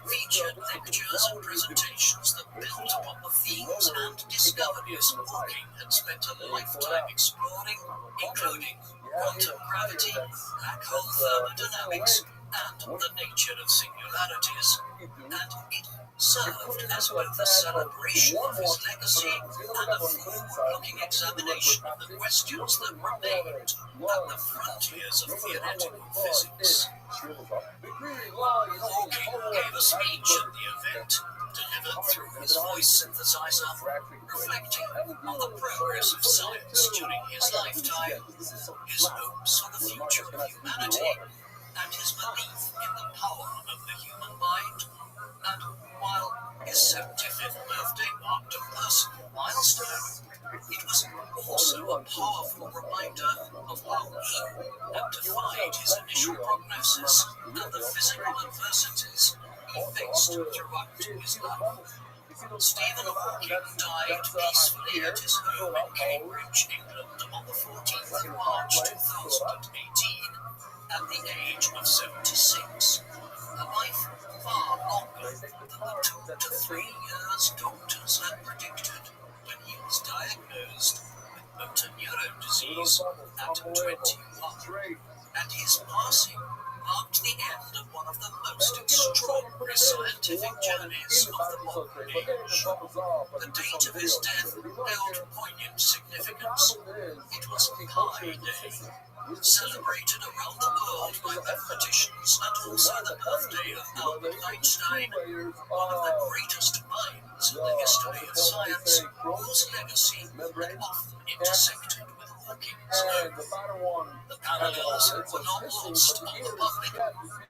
featured lectures and presentations that built upon the themes and discoveries Hawking had spent a lifetime exploring, including quantum gravity, black hole thermodynamics, and the nature of singularities, and it served as both a celebration of his legacy and a forward-looking examination of the questions that remained at the frontiers of theoretical physics. Hawking gave a speech at the event, delivered through his voice synthesizer, reflecting on the progress of science during his lifetime, his hopes for the future of humanity, and his belief in the power of the human mind. And while his 75th birthday marked a personal milestone, it was also a powerful reminder of how he had defied his initial prognosis and the physical adversities he faced throughout his life. Stephen Hawking died peacefully at his home in Cambridge, England on the 14th of March 2018 at the age of 76, a life far longer than the 2 to 3 years doctors had predicted when he was diagnosed with motor neuron disease at 21, and his passing marked the end of one of the most extraordinary scientific journeys of the modern age. The date of his death held poignant significance. It was Pi Day, celebrated around the world by mathematicians, and also the birthday of Albert Einstein, one of the greatest minds in the history of science, whose legacy had often intersected with Hawking's own. The parallels were not lost on the public,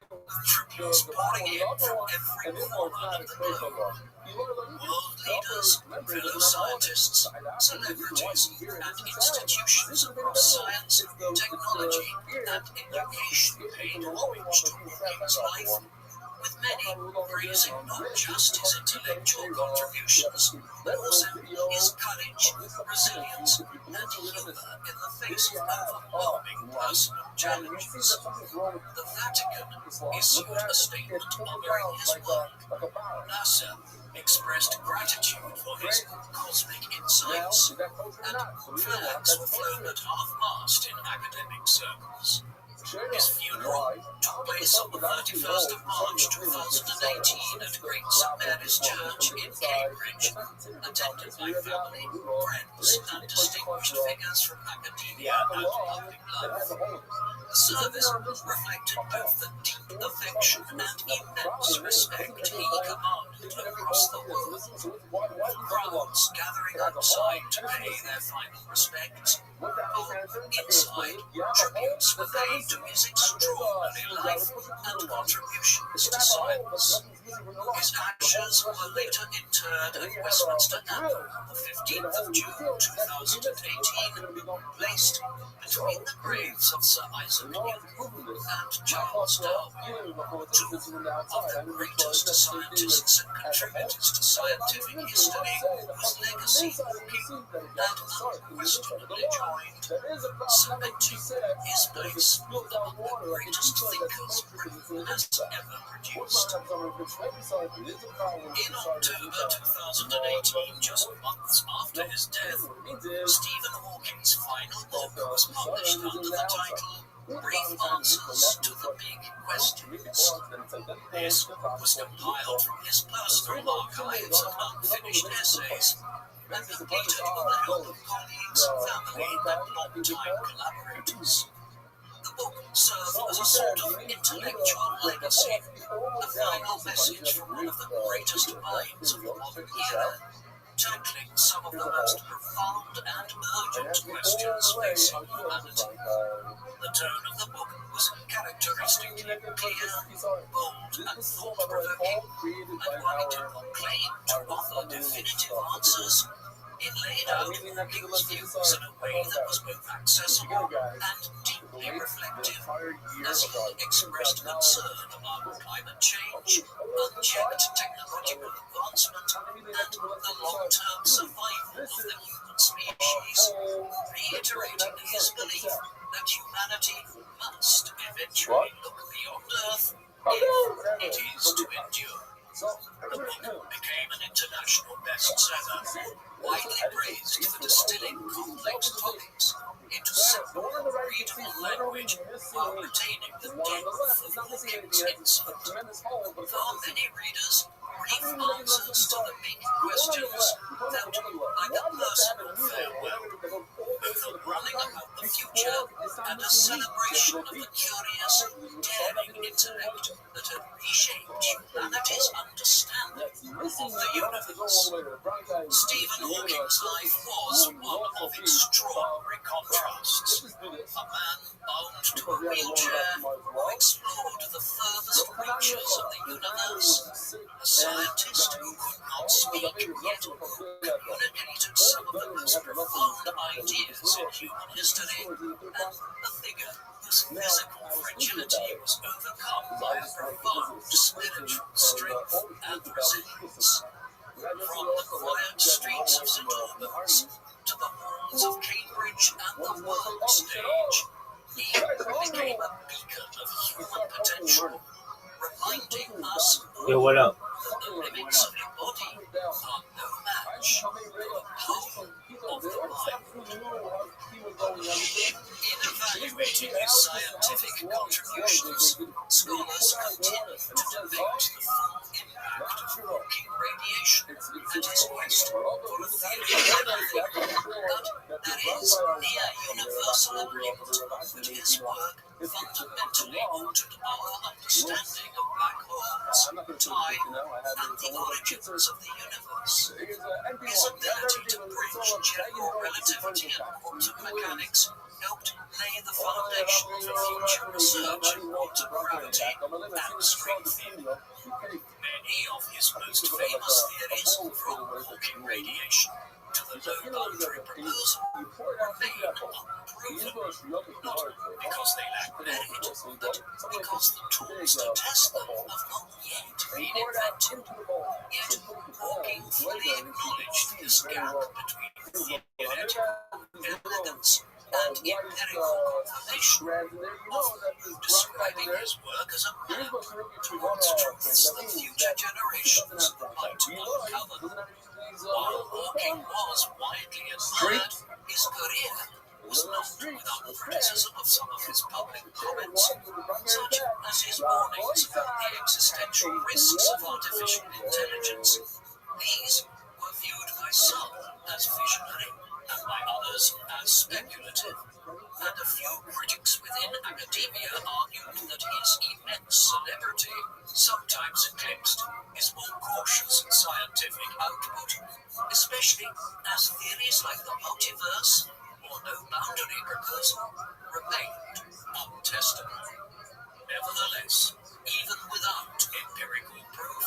with tributes pouring in from every corner of the globe. World leaders, fellow scientists, celebrities, and institutions across science, technology, and education paid homage to Hawking's life, with many praising not just his intellectual contributions, but also his courage, resilience, and humor in the face of overwhelming personal challenges. The Vatican issued a statement honoring his work. NASA expressed gratitude for his cosmic insights, and flags were flown at half-mast in academic circles. His funeral took place on the 31st of March 2018 at Great St Mary's Church in Cambridge, attended by family, friends, and distinguished figures from academia and public life. The service reflected both the deep affection and immense respect he commanded across the world, with crowds gathering outside to pay their final respects. Inside, tributes were paid to his extraordinary life and contributions to science. His ashes were later interred at Westminster Abbey on the 15th of June 2018, placed between the graves of Sir Isaac Newton and Charles Darwin, two of the greatest scientists and contributors to scientific history, whose legacy Hawking had unquestionably joined, cementing his place among the greatest thinkers Britain has ever produced. In October 2018, just months after his death, Stephen Hawking's final book was published under the title Brief Answers to the Big Questions. This was compiled from his personal archives of unfinished essays and completed with the help of colleagues, family, and long-time collaborators. The book served as a sort of intellectual legacy, a final message from one of the greatest minds of the modern era, tackling some of the most profound and urgent questions facing humanity. The tone of the book was characteristically clear, bold, and thought-provoking, and while it did not claim to offer definitive answers, it laid out Hawking's views in a way that was both accessible and deeply reflective, as he expressed concern about climate change, unchecked technological advancement, and the long-term survival of the human species, reiterating his belief that humanity must eventually look beyond Earth if it is to endure. The book became an international bestseller, widely praised for distilling complex topics into simple, readable language while retaining the depth of Hawking's insight. For many readers, brief answers to the big questions felt like a personal farewell, both a warning about the future and a celebration of the curious, daring intellect that had reshaped humanity's understanding of the universe. Stephen Hawking's life was one of extraordinary contrasts. A man bound to a wheelchair who explored the furthest reaches of the universe. A scientist who could not speak yet communicated some of the most profound ideas in human history, and a figure whose physical fragility was overcome by a profound spiritual strength and resilience. From the quiet streets of St Albans to the halls of Cambridge and the world stage, he became a beacon of human potential, reminding us all that the limits of the body are no match for the power of the mind. In evaluating his scientific contributions, scholars continue to debate the full impact of Hawking radiation and his quest for a theory of everything, but there is near universal agreement that his work fundamentally altered our understanding of black holes, time, and the origins of the universe. His ability to bridge general relativity and quantum mechanics helped lay the foundation for future research in quantum gravity and string theory. Many of his most famous theories, from Hawking radiation to the low boundary proposal, remain unproven, not because they lack merit, but because the tools to test them have not yet been invented. Yet, Hawking fully acknowledged this gap between theoretical elegance and empirical confirmation, often describing his work as a map towards truths that future generations might uncover. While Hawking was widely admired, his career was not without criticism of some of his public comments, such as his warnings about the existential risks of artificial intelligence. These were viewed by some as visionary and by others as speculative, and a few critics within academia argued that his immense celebrity sometimes eclipsed his more cautious scientific output, especially as theories like the multiverse or no boundary proposal remained untested. Nevertheless, even without empirical proof,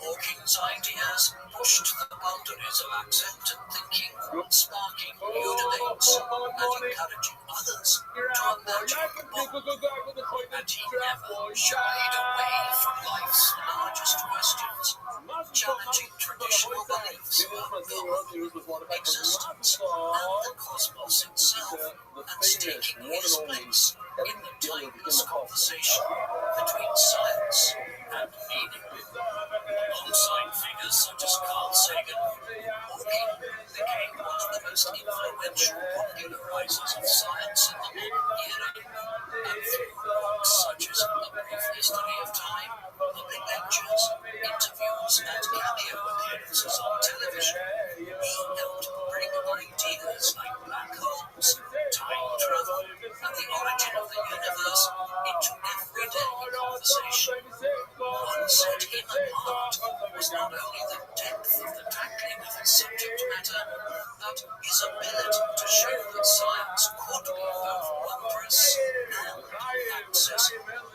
Hawking's ideas pushed the boundaries of accepted thinking, sparking new debates and encouraging others to imagine more. And he never shied away from life's largest questions, challenging traditional beliefs about God, existence, and the cosmos itself, and taking his place in the timeless conversation between science and meaning. Alongside figures such as Carl Sagan, Hawking became one of the most influential popularizers of science in the modern era, and through books such as A Brief History of Time, public lectures, interviews, and cameo appearances on television, he helped bring ideas like black holes, time travel, and the origin of the universe into everyday conversation. What set him apart was not only the depth of the tackling of his subject matter, but his ability to show that science could be both wondrous and accessible.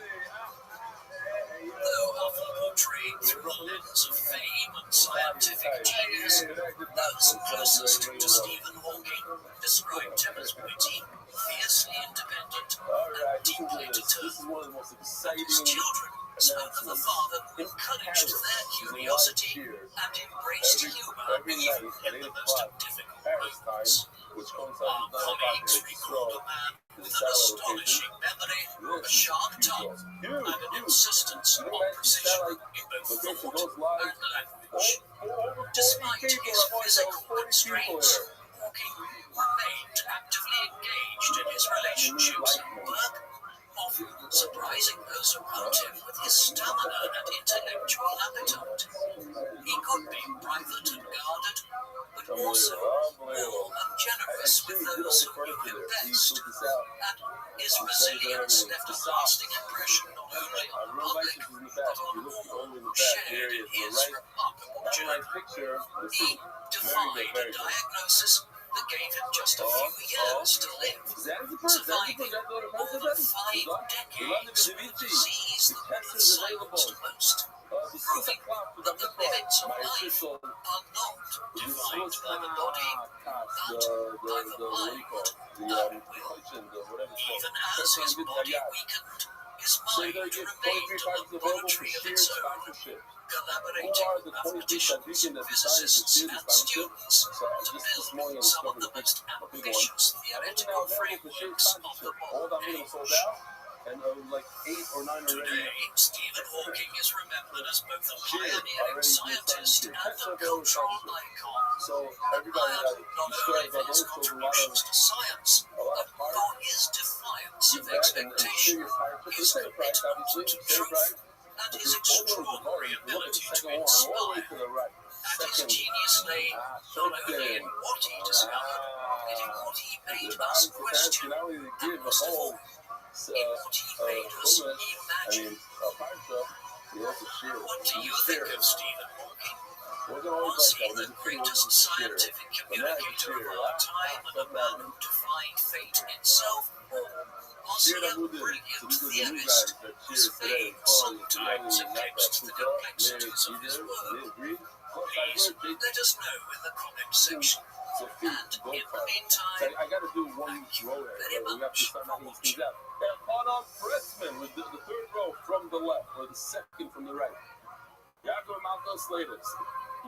Though often portrayed through the lens of fame and scientific genius, those closest to Stephen Hawking described him as witty, fiercely independent, and deeply determined. And his children spoke of a father who encouraged their curiosity and embraced humor even in the most difficult moments. Our colleagues recalled a man with an astonishing memory, a sharp tongue, and an insistence on precision in both thought and language. Despite his physical constraints, Hawking remained actively engaged in his relationships and work, often surprising those around him with his stamina and intellectual appetite. He could be private and guarded, but also warm and generous with those who knew him best, and his resilience left a lasting impression not only on the public, but on all who shared in his remarkable journey. He defied a diagnosis that gave him just a few years to live, surviving more than 5 decades of a disease that would have silenced most, proving that the limits of life are not defined by the body, but by the mind and will. Even as his body weakened, his mind remained a laboratory of its own, collaborating with mathematicians, physicists, and students to build some of the most ambitious theoretical frameworks of the modern age. Today, Stephen Hawking is remembered as both a pioneering scientist and a cultural icon, admired not only for his contributions to science, but for his defiance of expectation, his commitment to truth, and his extraordinary ability to inspire. And his genius lay not only in what he discovered, but in what he made us question, and most of all, in what he made us imagine. What do you think of Stephen Hawking? Was he the greatest scientific communicator of our time and a man who defied fate itself? Or was he a brilliant theorist whose fame sometimes eclipsed the complexities of his work? Please let us know in the comment section. So go fast. So I got to do one row there. Right? We have to start knocking these things out. And Hanan Pressman with the third row from the left, or the second from the right. Yaakov Malko Slavis.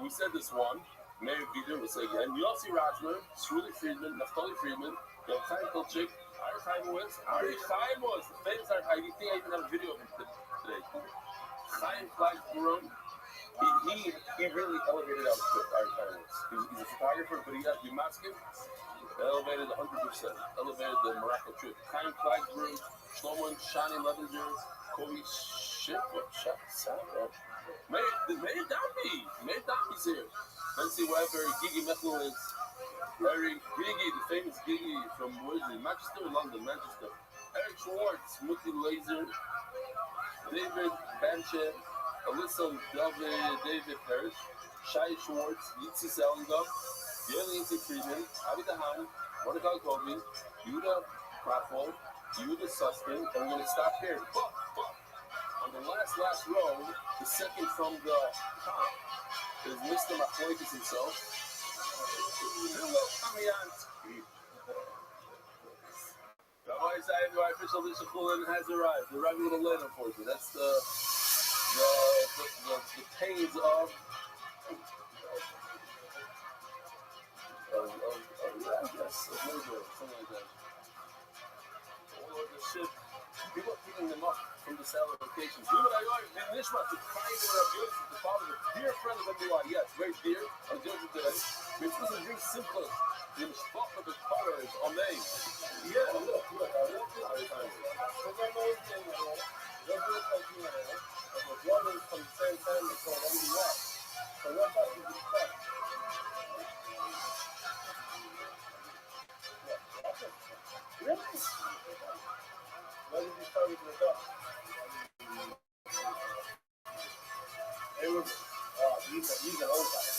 We said this one. Meir Gider, we'll say again. Yossi Rajmer, Shuli Friedman, Naftali Friedman, Yochai Kolchik, Ari Chaimowitz. The famous Ari Chaimowitz. I think I even have a video of him today. Chaim Flagsborough. He really elevated out Ari Chaimowitz. He's a photographer, but he has the masking. Elevated 100%. Elevated the Morocco trip. Chaim Flagsborough, Shlomo Shani Levinger, Kobe Meir Dambi's here. Nancy Weber, Gigi Mechlowitz, Eric Gigi, the famous Gigi from Manchester, London, Manchester. Eric Schwartz, Muti Laser, David Banche, Alyssa David Parrish, Shai Schwartz, Yitzi Selendorf, Yerli Yitzi Friedman, Avi Dahan, Mordecai Kobe, Yuda Krafold, Yuda Suskin, and we're going to stop here. But on the last row, the second from the top, is Mr. Machloikis himself. Rabbi Isaiah, the official Lishachulin has arrived. They're arriving a little late, unfortunately. That's the pains of labor, something like that. Or the ship. People are picking them up from the satellite locations. The father, a dear friend of MBY, yes, very dear. I was joking today. This is a very simple. The spot of the color is amazing. Yeah, look. Brothers from the same family called MBY. So what about the respect? Really? When did you start with the dog? It was, he's an old guy.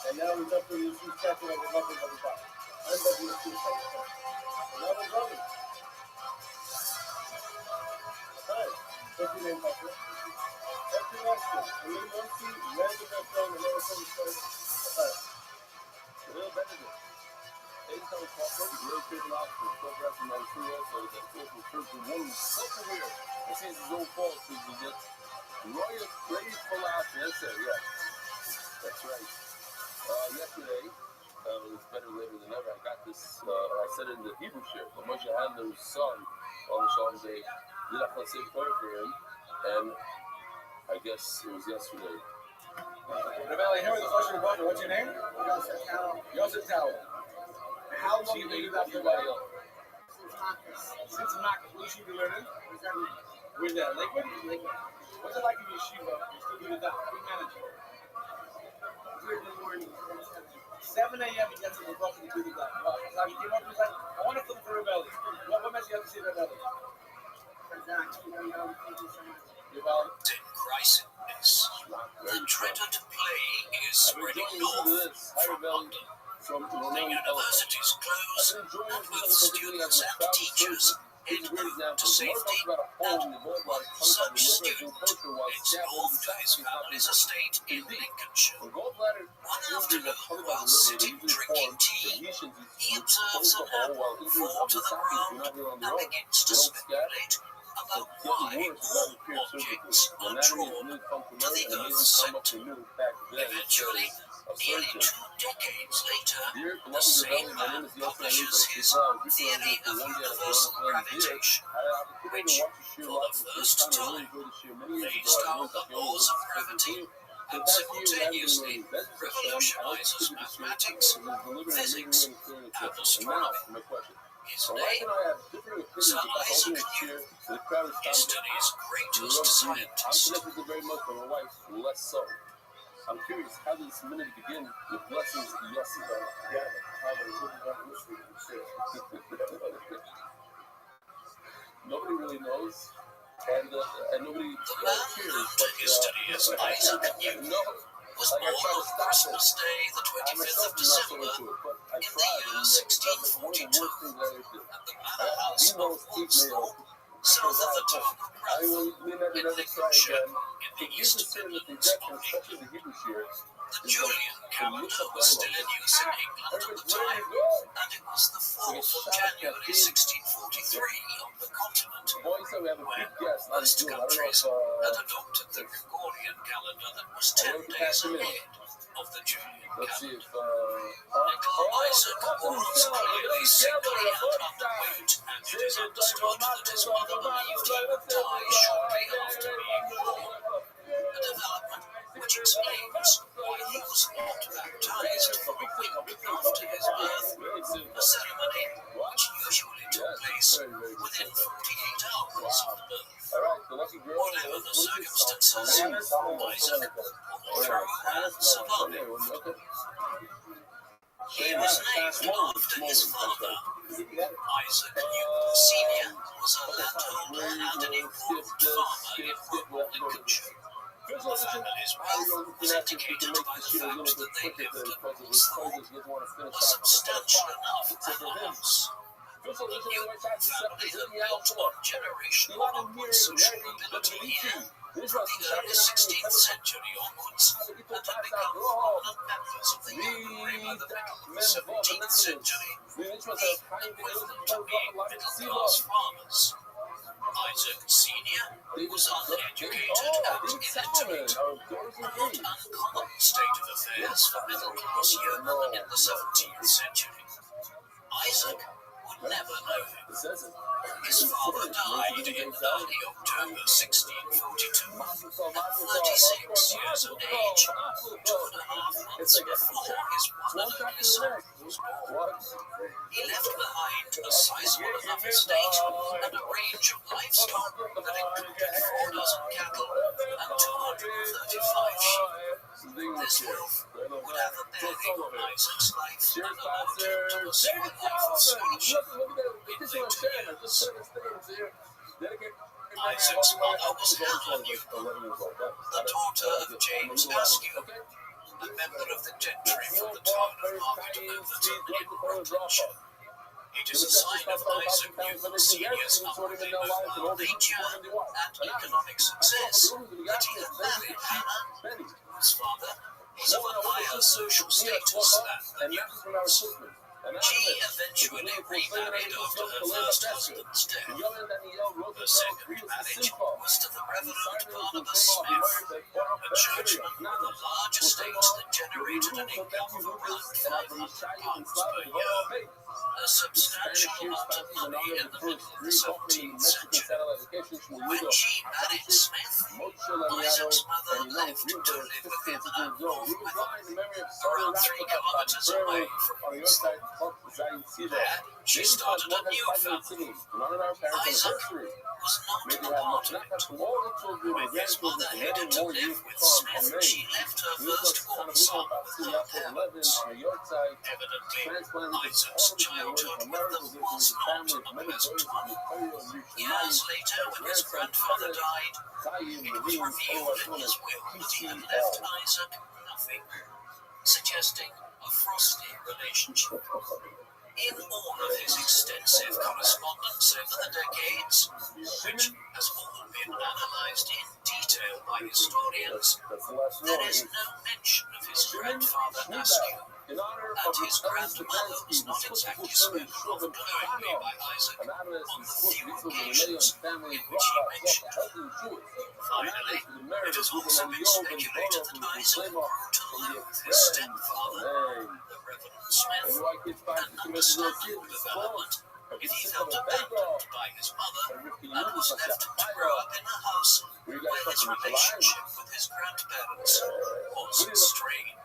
And now he's up to his shoes catching over nothing but the top. I'm up to his shoes catching. And now we're running. Alright, what's your name, Papa? That's your next one. And then once you land the best one, and then it's going to start. Alright. A little better than this. Eight times Crawford, real people out for progress from the free also that feels from church with one self-aware and sees his own faults as he gets royal praise for laughter. That's it, yeah. That's right. Yesterday, it's better later than ever. I got this, I said it in the Hebrew share, but Moshe Handler's son on the Shalom Day did a say prayer for him, and I guess it was yesterday. Rabbi, here with the question about what's your name? Yosef Tower. How long have you been after Rabbi? Since Makis. What should you be learning? Where's that? Lakewood? What's it like in yeshiva? You still do the daf? Who manages? 7 a.m. he gets in the book and he do the daf. So he came up and was like, I want to flip for Rabbi. What message you have to say to Rabbi? In crisis, the dreaded plague is spreading north from London. The universities closed, and both students and teachers head home to safety. And one such student heads north to his family's estate in Lincolnshire. One afternoon, while sitting drinking tea, he observes an apple fall to the ground and begins to speculate about why all objects are drawn to the Earth's center. Eventually, nearly 2 decades later, the same man publishes his theory of universal gravitation, which, for the first time, lays down the laws of gravity and simultaneously revolutionizes mathematics, physics, and astronomy. His name is Isaac Newton, history's greatest scientist. I'm curious, how did this minute begin with blessings to Yossi? Nobody really knows, and nobody cares. To history as Isaac Newton was born on Christmas Day, the 25th of December, in the year 1642, at the manor house of Woolsthorpe, south of the town of Bradford, in Lincolnshire, in the East Midlands of England. The Julian calendar was still in use in England at the time, and it was the 4th of January 1643 on the continent, where most countries had adopted the Gregorian calendar that was 10 days ahead of the Julian calendar. Little Isaac was clearly sickly and underweight, and it is understood that his mother believed he would die shortly after being born, a development which explains why he was not baptized for a week after his birth, a ceremony which usually took place within 48 hours of birth. Whatever the circumstances, Isaac pulled through and survived. He was named after his father. Isaac Newton Sr. was a landholder and an important farmer in rural Lincolnshire. The family's wealth was indicated by the fact that they lived at Woolsthorpe, was substantial enough to have a house. The Newton family had built one generation of upward social mobility here from the early 16th century onwards, and had become prominent members of the yeomanry by the middle of the 17th century, the equivalent to being middle-class farmers. Isaac Sr. was uneducated and illiterate, a not uncommon state of affairs for middle-class yeomen in the 17th century. Isaac would never know him. His father died in early October 1642, at 36 years of age, 2.5 months before his one and only son was born. He left behind a sizable enough estate and a range of livestock that included 4 dozen cattle and 235 sheep. This wealth would have a bearing on Isaac's life and allowed him to pursue a life of scholarship in Victorians. Isaac's mother was Helen Newton, the daughter of James Askew, a member of the gentry from the town of Market Overton in Rothschild. It is a sign of Isaac Newton Sr.'s upwardly mobile nature and economic success that he had married Hannah, whose father was of a higher social status than the Newtons. She eventually remarried after her first husband's death. Her second marriage was to the Reverend Barnabas Smith, a churchman with a large estate that generated an income of around £500 per year, a substantial amount of money in the middle of the 17th century. When she married Smith, Isaac's mother left to live with him up north with him, around 3 kilometers away from Woolsthorpe. There, she started a new family. Isaac was not a part of it. When his mother headed to live with Smith, she left her firstborn son with her parents. Evidently, Isaac's childhood with them was not a pleasant one. Years later, when his grandfather died, it was revealed in his will that he had left Isaac nothing, suggesting a frosty relationship. In all of his extensive correspondence over the decades, which has all been analysed in detail by historians, there is no mention of his grandfather Askew, and his grandmother was not exactly spoken of glowingly by Isaac on the few occasions in which he mentioned her. Finally, it has also been speculated that Isaac grew to loathe his stepfather, the Reverend Smith, and understand the development if he felt abandoned by his mother and was left to grow up in a house where his relationship with his grandparents was strained.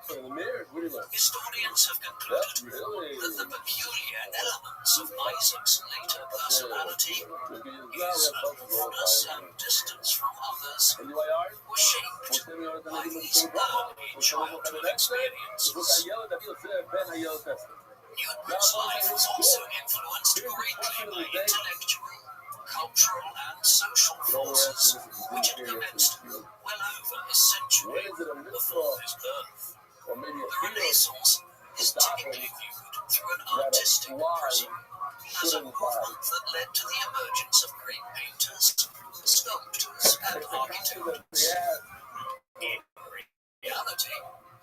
Historians have concluded that the peculiar elements of Isaac's later personality, his aloofness and distance from others, were shaped by these early childhood experiences. Newton's life was also influenced greatly by intellectual, cultural, and social forces which had commenced well over a century before his birth. The Renaissance is typically viewed through an artistic prism as a movement that led to the emergence of great painters, sculptors, and architects. In reality,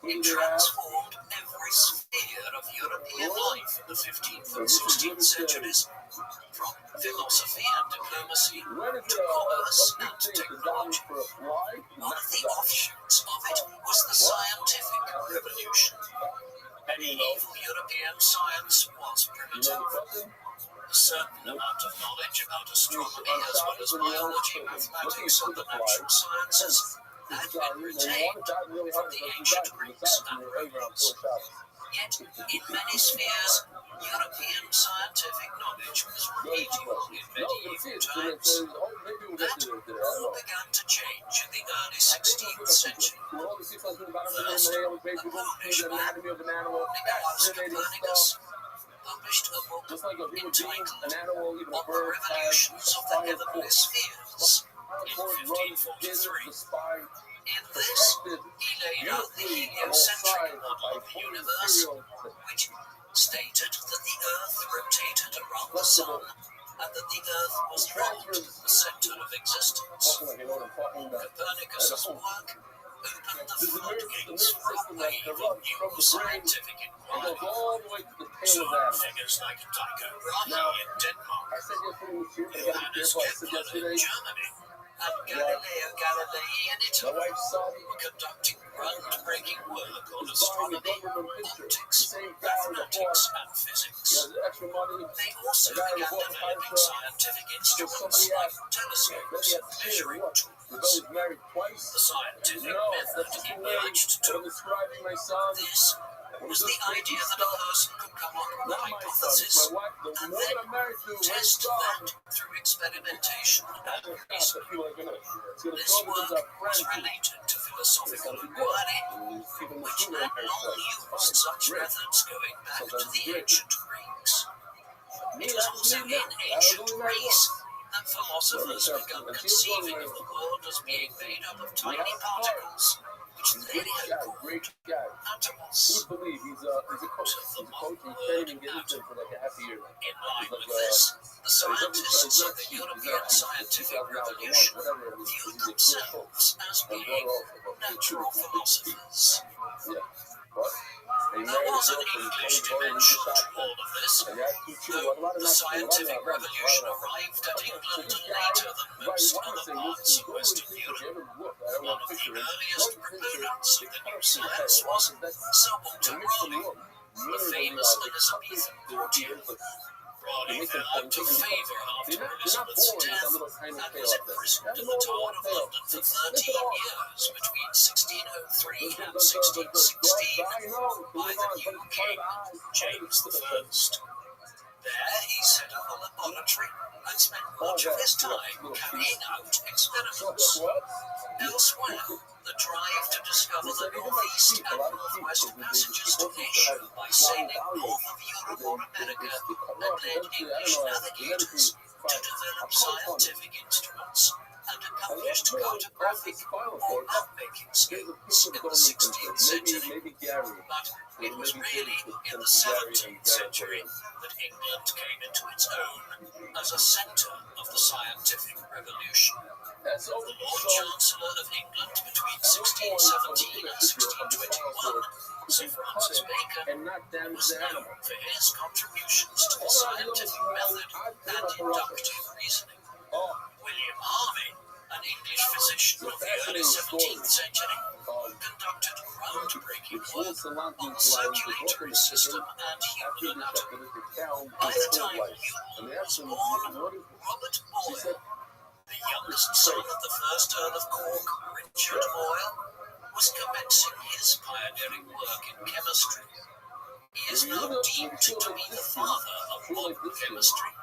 It transformed every sphere of European life in the 15th and 16th centuries, from philosophy and diplomacy to commerce and technology. One of the offshoots of it was the scientific revolution. Medieval European science was primitive. A certain amount of knowledge about astronomy as well as biology, mathematics, and the natural sciences had been retained from the ancient Greeks and Romans. Yet, in many spheres, European scientific knowledge was remedial in medieval times. That all began to change in the early 16th century. First, a Polish man, Nicolaus Copernicus, published a book entitled On the Revolutions of the Heavenly Spheres in 1543. In this, he laid out the heliocentric model of the universe, which stated that the Earth rotated around the Sun and that the Earth was not the center of existence. Copernicus's work opened the floodgates for a wave of new scientific inquiry. Some figures like Tycho Brahe in Denmark, Johannes Kepler in Germany, and Galileo Galilei in Italy were conducting groundbreaking work on astronomy, optics, mathematics, and physics. They also began developing scientific instruments like telescopes and measuring tools. The scientific method emerged too. This was the idea that a person could come up with a hypothesis and then test that through experimentation and reasoning. This work was related to philosophical inquiry, which had long used such methods going back to the ancient Greeks. It was also in ancient Greece that philosophers began conceiving of the world as being made up of tiny particles, which they had called atoms. To the modern word atom. In line with this, the scientists of the European scientific revolution viewed themselves as being natural philosophers. There was an English dimension to all of this. Though the scientific revolution arrived at England later than most other parts of Western Europe, one of the earliest proponents of the new science was Sir Walter Raleigh, the famous Elizabethan courtier. Raleigh fell out of favour after Elizabeth's death and was imprisoned in the Tower of London for 13 years between 1603 and 1616 by the new king, James I. There he set up a laboratory and spent much of his time carrying out experiments. Elsewhere, the drive to discover the northeast and northwest passages to Asia by sailing north of Europe or America had led English navigators to develop scientific instruments and accomplished cartographic or map-making skills in the 16th century. But it was really in the 17th century that England came into its own as a centre of the scientific revolution. The Lord Chancellor of England between 1617 and 1621, Sir Francis Bacon, was known for his contributions to the scientific method and inductive reasoning. William Harvey, an English physician of the early 17th century, conducted groundbreaking work on the circulatory system and human anatomy. By the time Newton was born, Robert Boyle, the youngest son of the first Earl of Cork, Richard Boyle, was commencing his pioneering work in chemistry. He is now deemed to be the father of modern chemistry.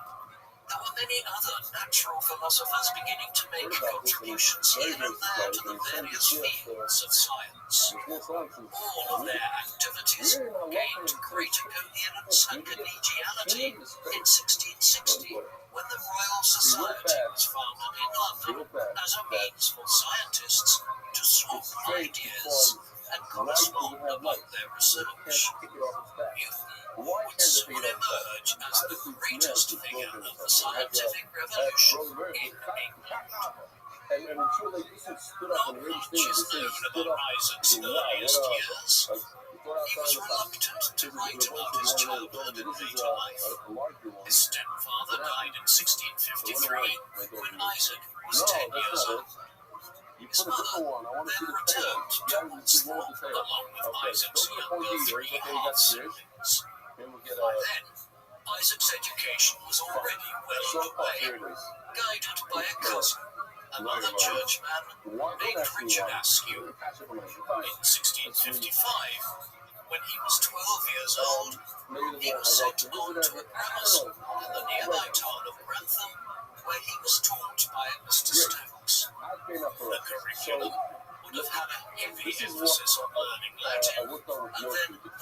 There were many other natural philosophers beginning to make contributions here and there to the various fields of science. All of their activities gained greater coherence and collegiality in 1660, when the Royal Society was founded in London as a means for scientists to swap ideas and correspond about their research. Newton would soon emerge as the greatest figure of the scientific revolution in England. And I'm sure like this one stood up Not and raised much things. is They say he known stood about up. Isaac's He said, "Wow, earliest what years. like he thought He was outside the box." reluctant to This is write the about revolt his of childhood this and is later life. a larger one. His stepfather died in 1653 when Isaac was No, 10 that's years not old. it. You His put a different mother one. I want to see then the tail. returned to Yeah, this is one Woodsthorpe with the tail. along with Okay, Isaac's those are the younger pointy three ears. Okay, you got the ears. half-siblings. Then we'll get By then, Isaac's education was already well so underway, here it is. guided by a cousin, another churchman named Richard Askew. In 1655, when he was 12 years old, he was sent on to a grammar school in the nearby town of Grantham, where he was taught by Mr. Stokes. The curriculum would have had a heavy emphasis on learning Latin, and then that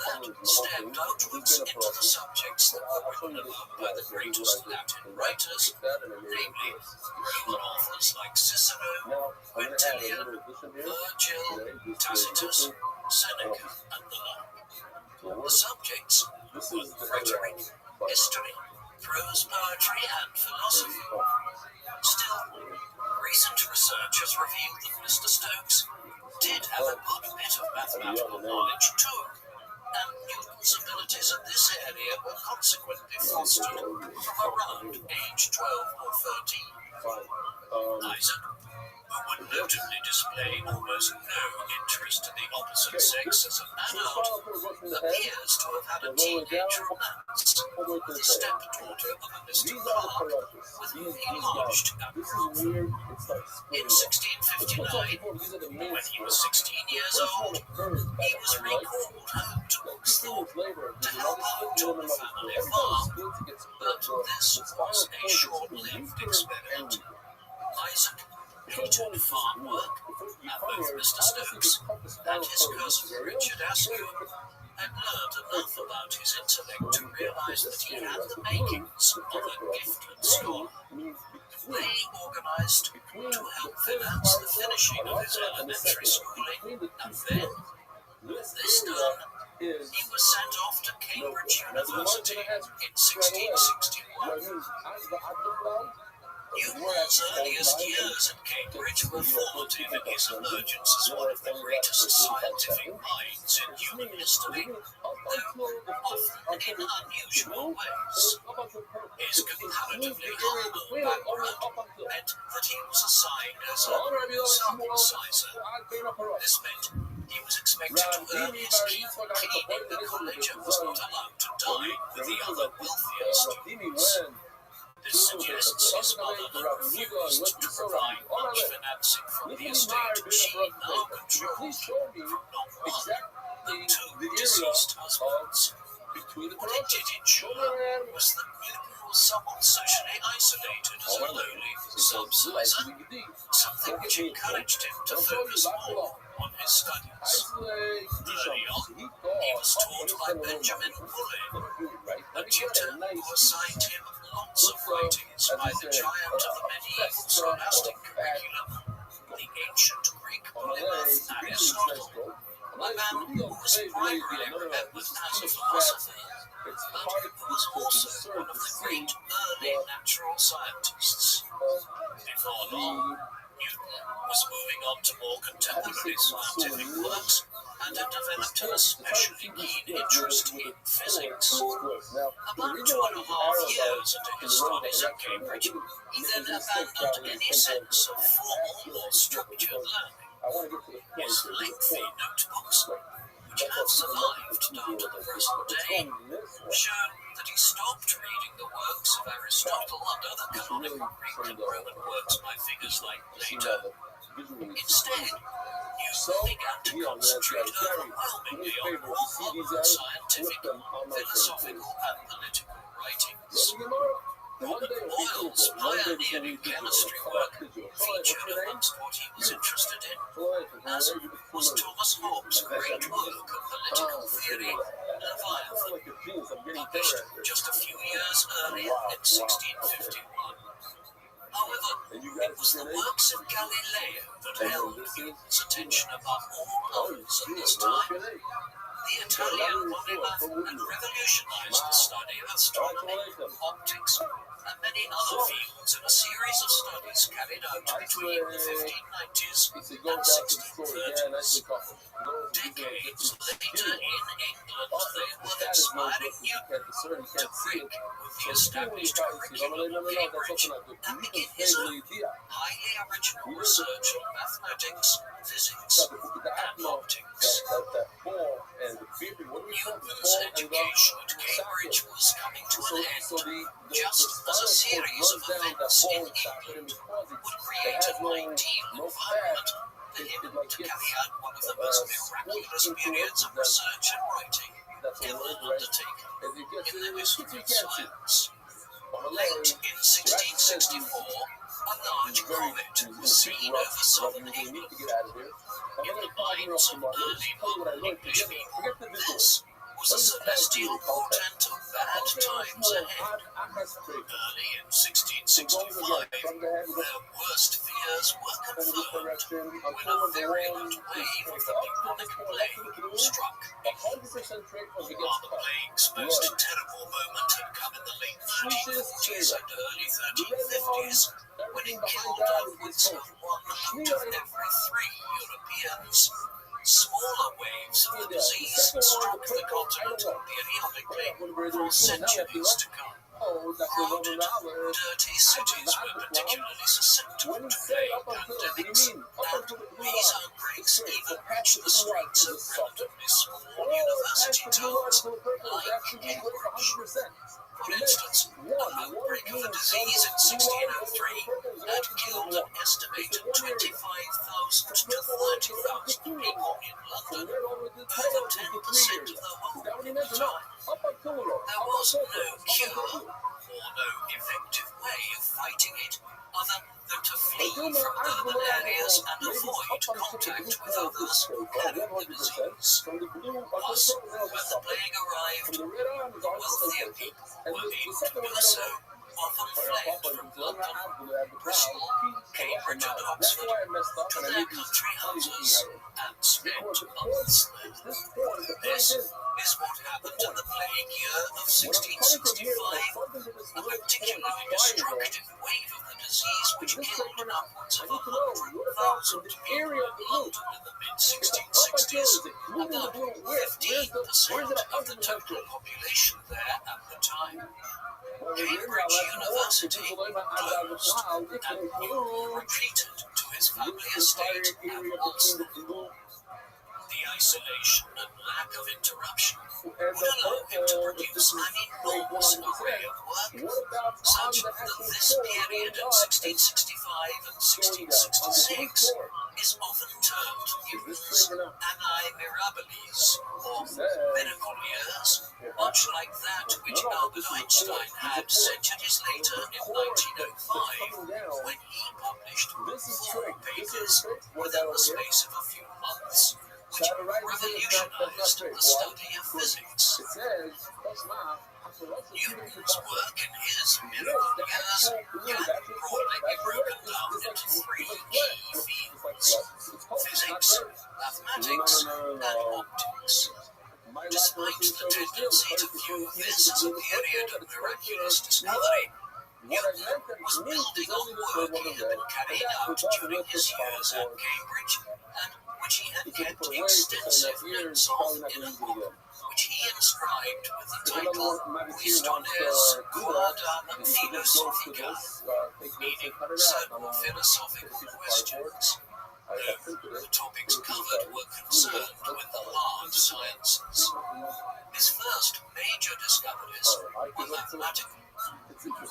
stepped outwards into the subjects that were written about by the greatest Latin writers, namely Roman authors like Cicero, Quintilian, Virgil, Tacitus, Seneca, and the like. The subjects were rhetoric, history, prose poetry, and philosophy. Still, recent research has revealed that Mr. Stokes did have a good bit of mathematical knowledge too, and Newton's abilities in this area were consequently fostered from around age 12 or 13. Isaac, who would notably display almost no interest in the opposite sex as an adult, appears to have had a teenage romance with the stepdaughter of a Mr. Clark, with whom he lodged at Grantham. In 1659, when he was 16 years old, he was recalled home to Woodsthorpe to help out on the family farm, but this was a short-lived experiment. Isaac hated farm work, and both Mr. Stokes and his cousin Richard Askew had learned enough about his intellect to realize that he had the makings of a gifted scholar. They organized to help finance the finishing of his elementary schooling, and then, this done, he was sent off to Cambridge University in 1661. Newton's earliest years at Cambridge were formative in his emergence as one of the greatest scientific minds in human history, though often in unusual ways. His comparatively humble background meant that he was assigned as a sample sizer. This meant he was expected to earn his keep cleaning the college and was not allowed to dine with the other wealthier students. This suggests his mother had refused to provide much financing from the estate she now controlled from not one, but two deceased husbands. What it did ensure was that Newton was somewhat socially isolated as a lowly subsizer, something which encouraged him to focus more on his studies. Early on, he was taught by Benjamin Pulley, a tutor who assigned him lots of writings by the giant of the medieval scholastic curriculum, the ancient Greek polymath Aristotle, a man who was primarily remembered as a philosopher, but who was also one of the great early natural scientists. Before long, Newton was moving on to more contemporary scientific works and had developed an especially keen interest in physics. About 2.5 years into his studies at Cambridge, he then abandoned any sense of formal or structured learning. His lengthy notebooks, which have survived down to the present day, show that he stopped reading the works of Aristotle and other canonical Greek and Roman works by figures like Plato. Instead, Newton began to concentrate overwhelmingly on more modern scientific, philosophical, and political writings. Robert Boyle's pioneering chemistry work featured amongst what he was interested in, as was Thomas Hobbes' great work of political theory, Leviathan, published just a few years earlier in 1651. However, it was the works of Galileo that held Newton's attention above all others at this time. The Italian polymath had revolutionized the study of astronomy, optics, and many other fields in a series of studies carried out between the 1590s and 1630s. Decades later in England, they were inspiring Newton to break with the established curriculum of Cambridge and begin his own highly original research in mathematics, physics, and optics. Newton's education at Cambridge was coming to an end, just as a series of events in England would create an ideal environment for him to carry out one of the most miraculous periods of research and writing ever undertaken in the history of science. Late in 1664, a large comet was seen over southern England. In the minds of early English people, this was a celestial portent of bad times ahead. Early in 1665, their worst fears were confirmed when a virulent wave of the bubonic plague struck. While the plague's most terrible moment had come in the late 1340s and early 1350s, when it killed upwards of 1 out of every 3 Europeans, smaller waves of the disease struck the continent periodically for centuries to come. Crowded, dirty cities were particularly susceptible to plague pandemics, and these outbreaks even reached the streets of relatively small university towns like Cambridge. For instance, an outbreak of the disease in 1603 had killed an estimated 25,000 to 30,000 people in London, over 10% of the whole population. There was no cure or no effective way of fighting it other than to flee from urban areas and avoid contact with others who carried the disease. Thus, when the plague arrived, the wealthier people were able to do so, often fled from London, Bristol, Cambridge and Oxford to their country houses and spent months there. This is what happened in the plague year of 1665, a particularly destructive wave of the disease which killed upwards of 100,000 people in London in the mid-1660s, about 15% of the total population there at the time. Cambridge University closed, and Newton retreated to his family estate at Rothschild. The isolation and lack of interruption would allow him to produce an enormous array of work, such that this period in 1665 and 1666 is often termed Newton's Annae Mirabilis, or miracle years, much like that which Albert Einstein had centuries later in 1905, when he published 4 papers within the space of a few months, which revolutionized the study of physics. Newton's work in his miracle years can broadly be broken down into 3 key fields: physics, mathematics, and optics. Despite the tendency to view this as a period of miraculous discovery, Newton was building on work he had been carrying out during his years at Cambridge, and which he had kept extensive notes of in a book, which he inscribed with the title Quaestiones Quadam Philosophica, meaning certain philosophical questions. The topics covered were concerned with the hard sciences. His first major discoveries were mathematical.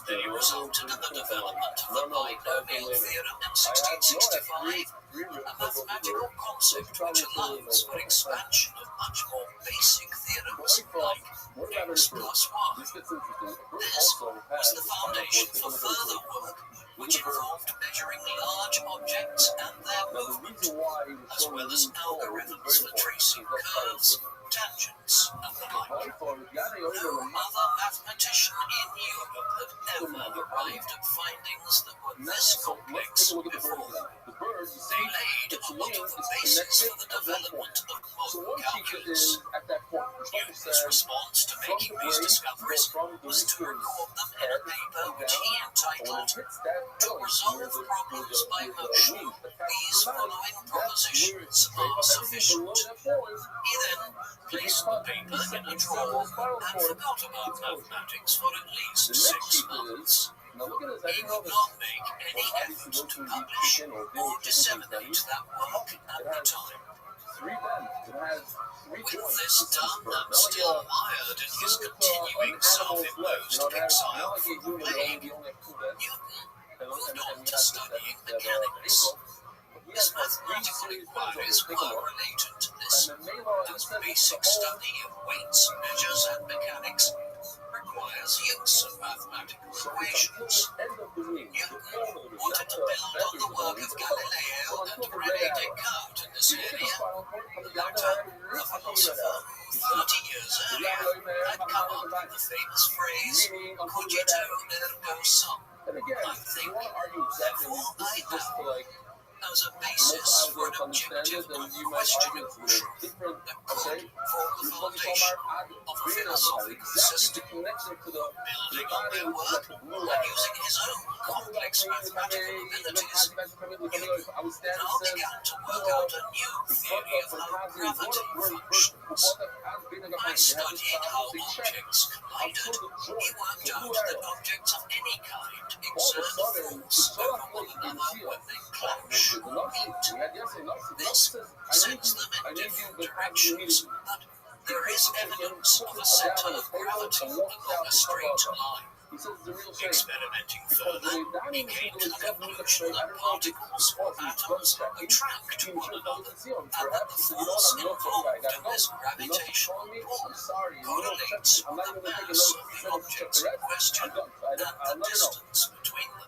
They resulted in the development of the binomial theorem in 1665, a mathematical concept which allows for expansion of much more basic theorems like x plus 1. This was the foundation for further work, which involved measuring large objects and their movement, as well as algorithms for tracing curves, tangents, and the like. No other mathematician in Europe had ever arrived at findings that were this complex before. They laid a lot of the basis for the development of So one cheat is at that point. Newton's response to making these discoveries was to record them in a paper which he entitled "To Resolve Problems by Motion, these following propositions are sufficient." He then placed the paper in a drawer and forgot about mathematics for at least 6 months. He could not make any effort to publish or disseminate that work at the time. With this done and still mired in his continuing self-imposed exile from the plague, Newton moved on to studying mechanics. His mathematical inquiries were related to this, as basic study of weights, measures, and mechanics requires use of mathematical equations. Newton wanted to build on the work of Galileo and René Descartes in this area. Later, the philosopher who 30 years earlier had come up with the famous phrase, "Cogito ergo sum," I think, therefore I am, as a basis for an objective unquestionable truth that could form the foundation of a philosophical system. Building on their work and using his own complex mathematical abilities, Newton now began to work out a new theory of how gravity functions. By studying how objects collided, he worked out that objects of any kind exert force over one another when they clash. This sends them in different directions, but there is evidence of a center of gravity along a straight line. Experimenting further, he came to the conclusion that particles or atoms attract one another, and that the force involved in this gravitational pull correlates with the mass of the objects in question and the distance between them.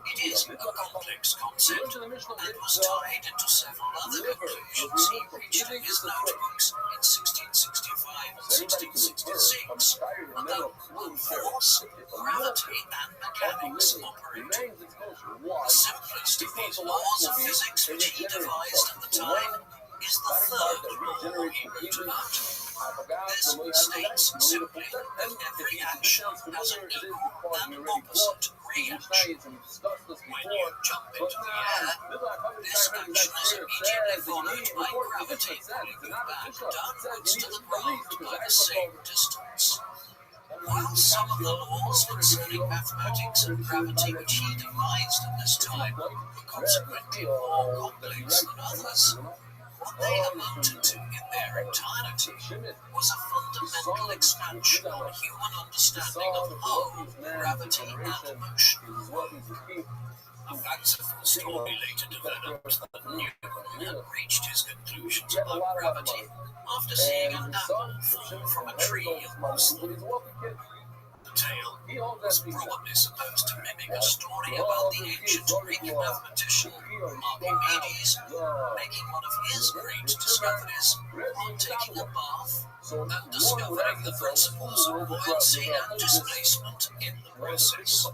It is a complex concept and was tied into several other conclusions he reached in his notebooks in 1665 and 1666, about force, gravity, and mechanics operating. The simplest of these laws of physics which he devised at the time is the third law he wrote about. This states simply that every action has an equal and opposite reaction. When you jump into the air, this action is immediately followed by gravity pulling you back downwards to the ground by the same distance. While some of the laws concerning mathematics and gravity which he devised at this time were consequently more complex than others, what they amounted to in their entirety was a fundamental expansion on human understanding of how gravity and motion work. A fanciful story later developed that Newton had reached his conclusions about gravity after seeing an apple fall from a tree in Rothschild. The tale was probably supposed to mimic a story about the ancient Greek mathematician Archimedes making one of his great discoveries on taking a bath and discovering the principles of buoyancy and displacement in the process. In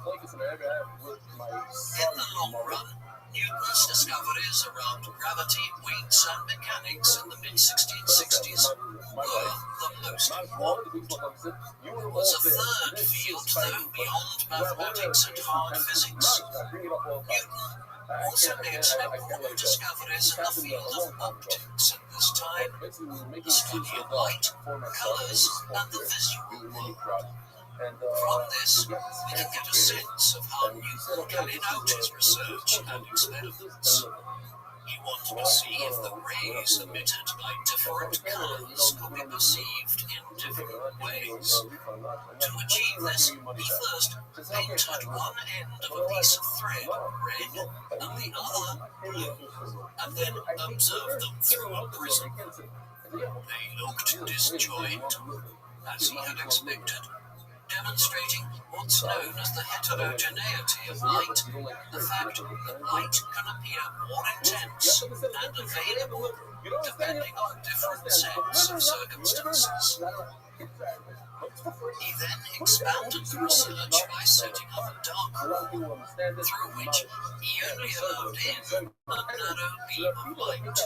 the long run, Newton's discoveries around gravity, weights, and mechanics in the mid-1660s were the most important. There was a third field, though, beyond mathematics and hard physics. Newton also made important discoveries in the field of optics at this time, the study of light, colors, and the visual world. From this, we can get a sense of how Newton carried out his research and experiments. He wanted to see if the rays emitted by different colors could be perceived in different ways. To achieve this, he first painted one end of a piece of thread red and the other blue, and then observed them through a prism. They looked disjoint, as he had expected, demonstrating what's known as the heterogeneity of light, the fact that light can appear more intense and available depending on different sets of circumstances. He then expanded the research by setting up a dark room, through which he only allowed in a narrow beam of light.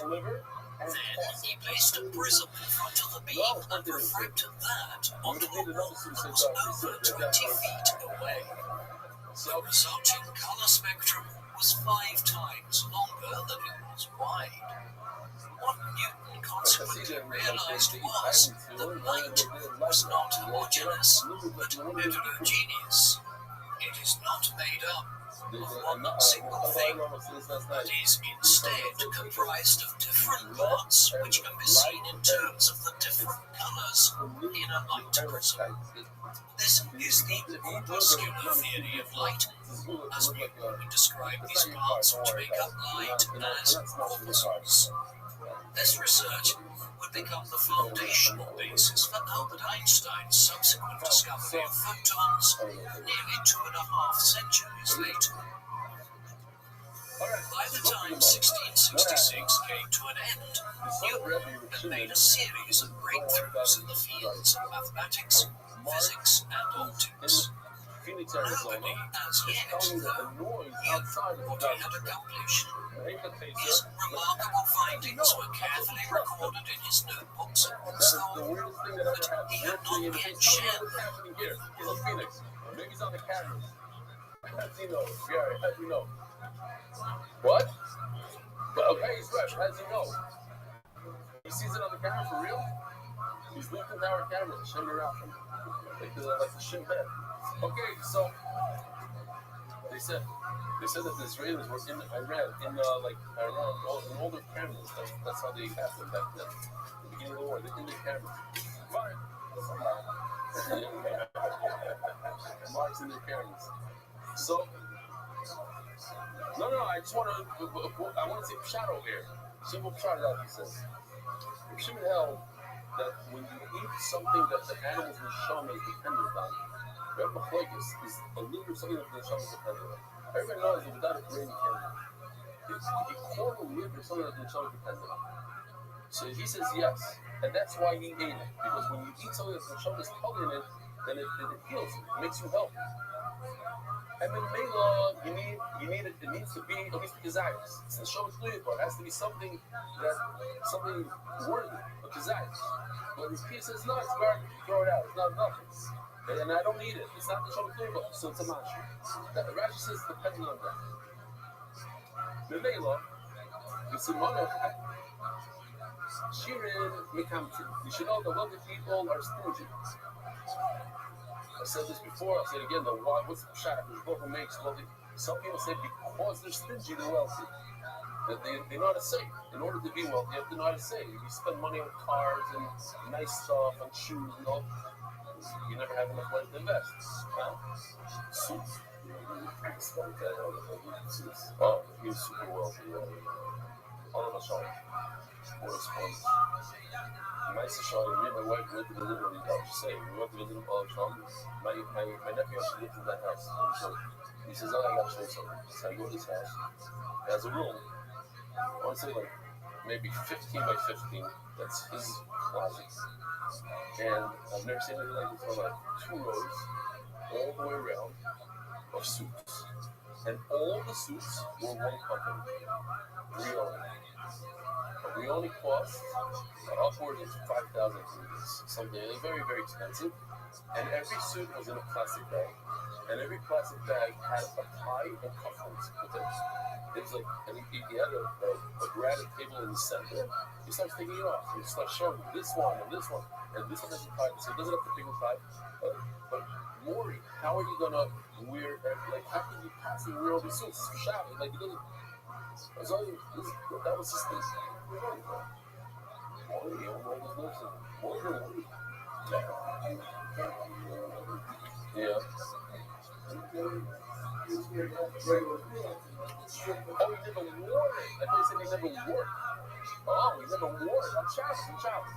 and Then he placed a prism in front of the beam and refracted that onto a wall that was over 20 feet away. The resulting color spectrum was 5 times longer than it was wide. What Newton consequently realized was that light was not homogeneous, but heterogeneous. It is not made up of one single thing, but is instead comprised of different parts which can be seen in terms of the different colors in a light prism. This is the corpuscular theory of light, as Newton would describe these parts which make up light as corpuscles. This research would become the foundational basis for Albert Einstein's subsequent discovery of photons nearly 2.5 centuries later. By the time 1666 came to an end, Newton had made a series of breakthroughs in the fields of mathematics, physics, and optics. Nobody as yet, though, knew what he had accomplished. His remarkable findings were carefully recorded in his notebooks at Rothschild, but he had not yet shared them. He's in Phoenix. Maybe he's on the cameras. How's he know? Gary, how's he know? What? Okay, he's right. How's he know? He sees it on the camera for real? He's looking at our camera, showing around him. Like the shit bed. Okay, so they said that the Israelis were in Iran, in all their cameras. That's how they got them back then. At the beginning of the war, they're in the camera. Fine. Marks in their cameras. So, no, I just want to say shadow here. Simple pshat out, he says. Shimon held that when you eat something that the animal's neshama is dependent on, red machlokes is a little bit something that the neshama is dependent on. Everybody knows that without a brain you can't live. You call a liver something that the neshama is dependent on. So he says yes, and that's why he ate it. Because when you eat something that the neshama is colored in it, then it heals you, it makes you healthy. And then Mela, you need it. It needs to be at least the desires. It's the show clear, but it has to be something worthy of desires. But his piece says no, it's garbage. Throw it out. It's not nothing. And I don't need it. It's not the show clear, so it's a mantra. Rashi says depending on that. The Mela, it's a monarch. Shirin Mikamti. You should know that wealthy people are stingy. I said this before, I'll say it again, what's the pshat? The Rabbi makes wealthy. Some people say because they're stingy, they're wealthy. That they know how to save. In order to be wealthy, you have to know how to save. You spend money on cars and nice stuff and shoes and all. You never have enough money to invest. Huh? Suits. Oh, he's super wealthy. All of us are. What is fun? Nice to show you. Me and my wife went to visit him. I'll just say, we went to visit him all the time. My nephew actually lived in that house. So he says, oh, I got to show you something. So I go to this house. It has a room. I want to say like maybe 15 by 15. That's his closet. And I've never seen anything like this before. Like 2 rows all the way around of suits. And all the suits were one company. Rioni. Rioni cost upwards of 5,000 rupees. Something very, very expensive. And every suit was in a plastic bag. And every plastic bag had a tie and cufflinks with it. It was like, and he had a granite table in the center. He starts taking it off. He starts showing this one and this one. And this one doesn't tie. So he doesn't have to pick a tie. But Maury, how are you going to wear, like, how can you possibly wear all these suits for Shabbat? Like, he doesn't. That was just this. Yeah. Oh, he never wore it. I thought he said he never wore it. Oh, he never wore it. I'm shocked.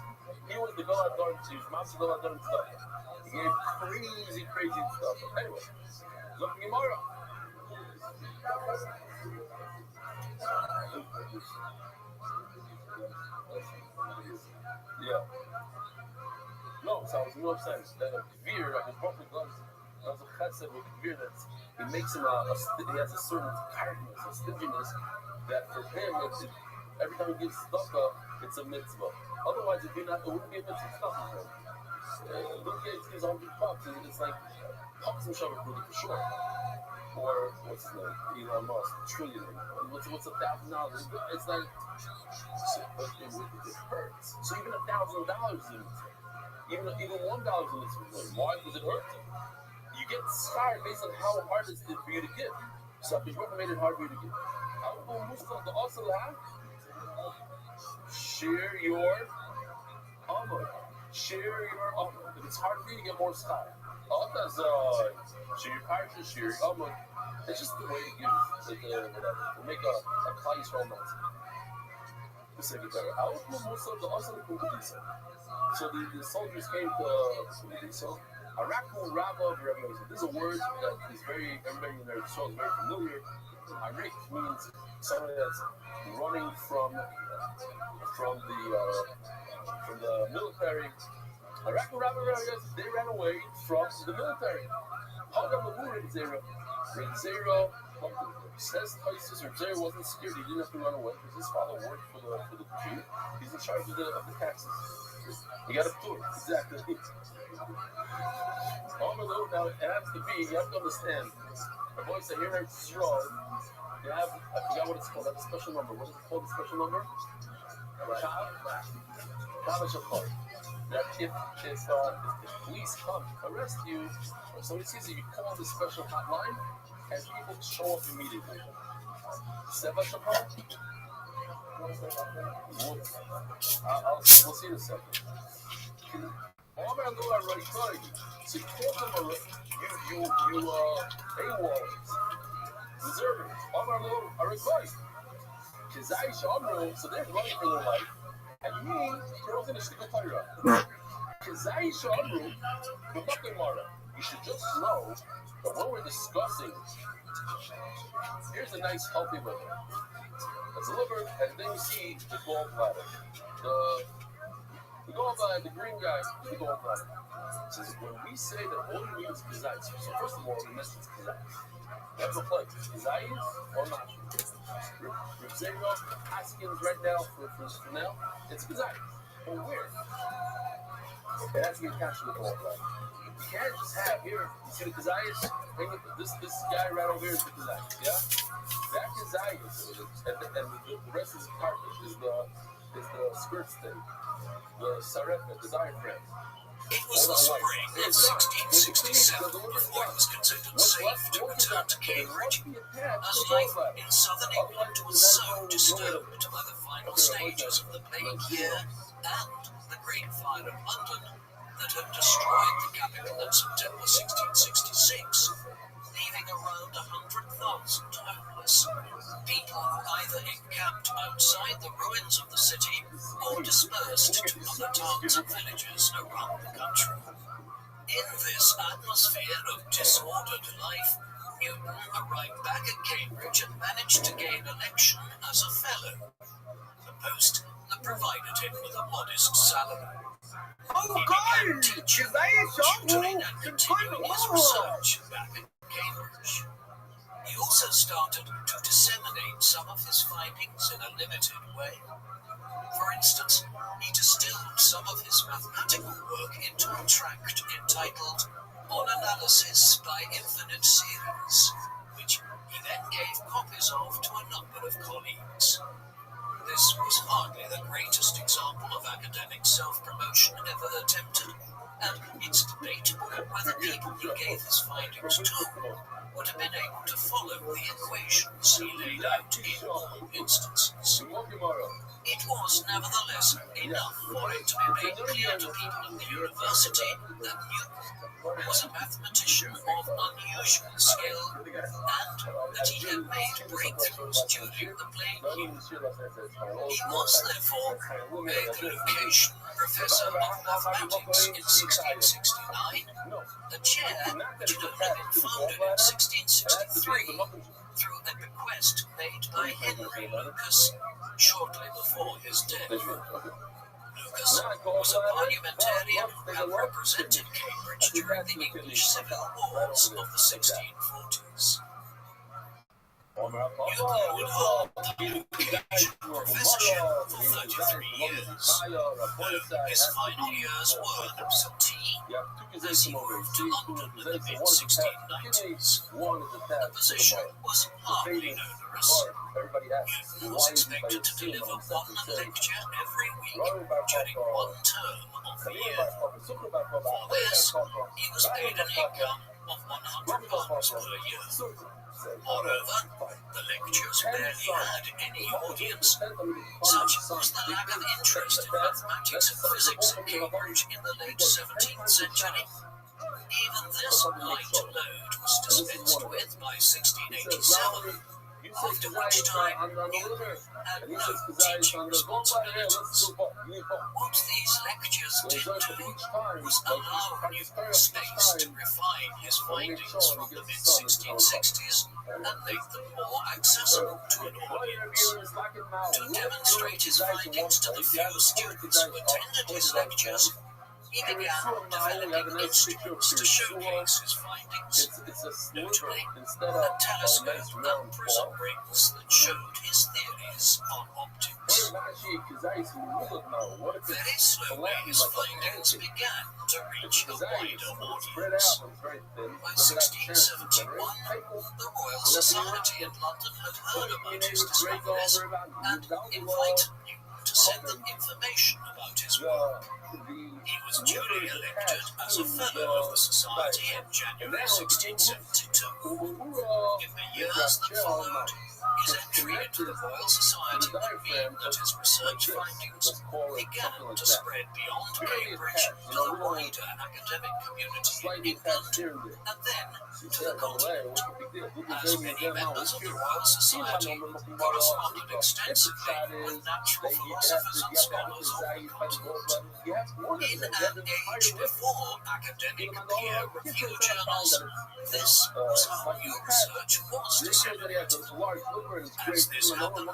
He was the go-out garden. His mom's the go-out garden stuff. He gave crazy stuff. Anyway, look at Gemara. Yeah. No, so I was more upset that a Gvir, like his brother does a chesed with Gvir that he makes him he has a certain tiredness, a stinginess that for him every time he gives tzedakah, it's a mitzvah. Otherwise, if you're not, it wouldn't be a mitzvah tzedakah for him. Bill Gates gives $100, and it's like Pakistan Shabbat for sure. Or what's his name? Elon Musk, trillionaire. What's $1,000? It's like, but it hurts. So even $1,000 is a mitzvah. Even $1 is a mitzvah. Why does it hurt? You get inspired based on how hard it is for you to give. So if you've made it hard for you to give. Share your amor. Share your amor. If it's hard for you to get more style. Share your parasha, share your amor. It's just the way to give, like, whatever. We'll make a Klal Yisrael melting. This make it better. So the soldiers came to Medisa. Araku Rabba. This is a word that is everybody in their soul is very familiar. Arik means someone that's running from the military. Araku Rabba, they ran away from the military. Zera says Tysus or Zera wasn't scared. He didn't have to run away because his father worked for the Jew. He's in charge of the taxes. He got a tour, exactly. Now it has to be. You have to understand. The boys say here in Israel, you have, I forgot what it's called. That's a special number. What is it called? The special number? That if police come arrest you, or somebody sees you, you call the special hotline, and people show up immediately. Seva Shapar? We'll see in a second. So you call them you AWOL, deserters. So they're running for their life. And me, girls in the stick of Torah. You should just know that when we're discussing, here's a nice healthy liver. That's a liver, and then you see the gallbladder. The gallbladder, the green guy, is the gallbladder. So when we say that all you need is kazayis, so first of all, we missed it's kazayis. That's a play. Kazayis or not? Reb Zera, Haskins right now, for now, it's kazayis. But where? It has to be attached to the gallbladder. You can't just have here, you see the kazayis? This guy right over here is the kazayis, yeah? That kazayis, and the rest is the carpet, is the skirt thing, the sarepet, the diaphragm. It was the spring of 1667 before it was considered safe to return to Cambridge, as life in southern England was so disturbed by the final stages of the plague year and the Great Fire of London that had destroyed the capital in September 1666, leaving around 100,000 homeless. People either encamped outside the ruins of the city or dispersed to other towns and villages around the country. In this atmosphere of disordered life, Newton arrived back at Cambridge and managed to gain election as a fellow, a post that provided him with a modest salary. He began teaching, tutoring and continuing his research back at Cambridge. He also started to disseminate some of his findings in a limited way. For instance, he distilled some of his mathematical work into a tract entitled On Analysis by Infinite Series, which he then gave copies of to a number of colleagues. This was hardly the greatest example of academic self-promotion ever attempted, and it's debatable whether people he gave his findings to would have been able to follow the equations he laid out in all instances. It was nevertheless enough for it to be made clear to people at the university that Newton was a mathematician of unusual skill and that he had made breakthroughs during the plague year. He was therefore made the Lucasian Professor of Mathematics in 1669, a chair which had only been founded in 1663 through a bequest made by Henry Lucas shortly before his death. Lucas was a parliamentarian who had represented Cambridge during the English Civil Wars of the 1640s. would hold the education professorship for 33 years. His final years were absentee as he moved to London in the mid-1690s. The position was hardly onerous. Newton was expected to deliver one lecture every week during one term of the year. For this, he was paid an income of £100 per year. Moreover, the lectures barely had any audience. Such was the lack of interest in mathematics and physics in Cambridge in the late 17th century. Even this light load was dispensed with by 1687, after which time Newton had no teaching responsibilities. What these lectures did do was allow Newton space to refine his findings from the mid-1660s and make them more accessible to an audience. To demonstrate his findings to the few students who attended his lectures, he began developing instruments to showcase his findings, notably a telescope and prism rings that showed his theories on optics. Very slowly his findings began to reach a wider audience. By 1671, the Royal Society in London had heard about his discoveries and invited Newton to send them information about his work. He was duly elected as a Fellow of the Society in January 1672. In the years that followed, his entry into the Royal Society would mean that his research findings began to spread beyond Cambridge to the wider academic community in England, and then to the continent. As many members of the Royal Society corresponded extensively with natural philosophers and scholars on the continent. In an age before academic peer-review journals, this was how new research was disseminated. As this happened,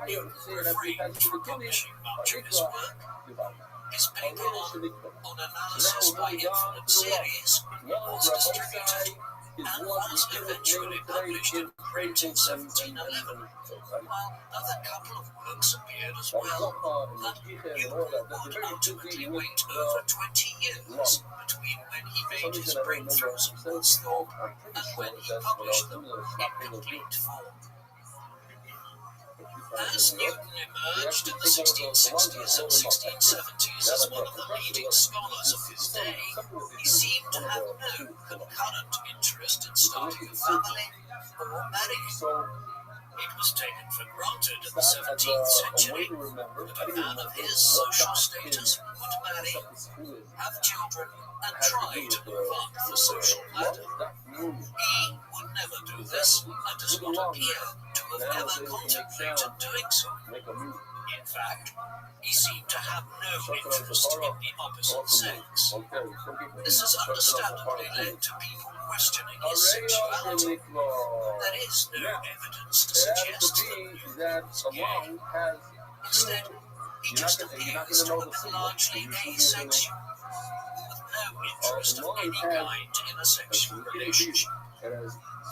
Newton refrained from publishing much of his work. His paper on analysis by infinite series was distributed and was eventually published in print in 1711, while another couple of works appeared as well, and Newton would ultimately wait over 20 years between when he made his breakthroughs at Woolsthorpe and when he published them in complete form. As Newton emerged in the 1660s and 1670s as one of the leading scholars of his day, he seemed to have no concurrent interest in starting a family or marrying. It was taken for granted in the 17th century that a man of his social status would marry, have children, and try to move up the social ladder. He would never do this and does not appear to have ever contemplated doing so. In fact, he seemed to have no interest in the opposite sex. This has understandably led to people questioning his sexuality. There is no evidence to suggest that Newton was gay. Instead, he just appears to have been largely asexual, with no interest of any kind in a sexual relationship.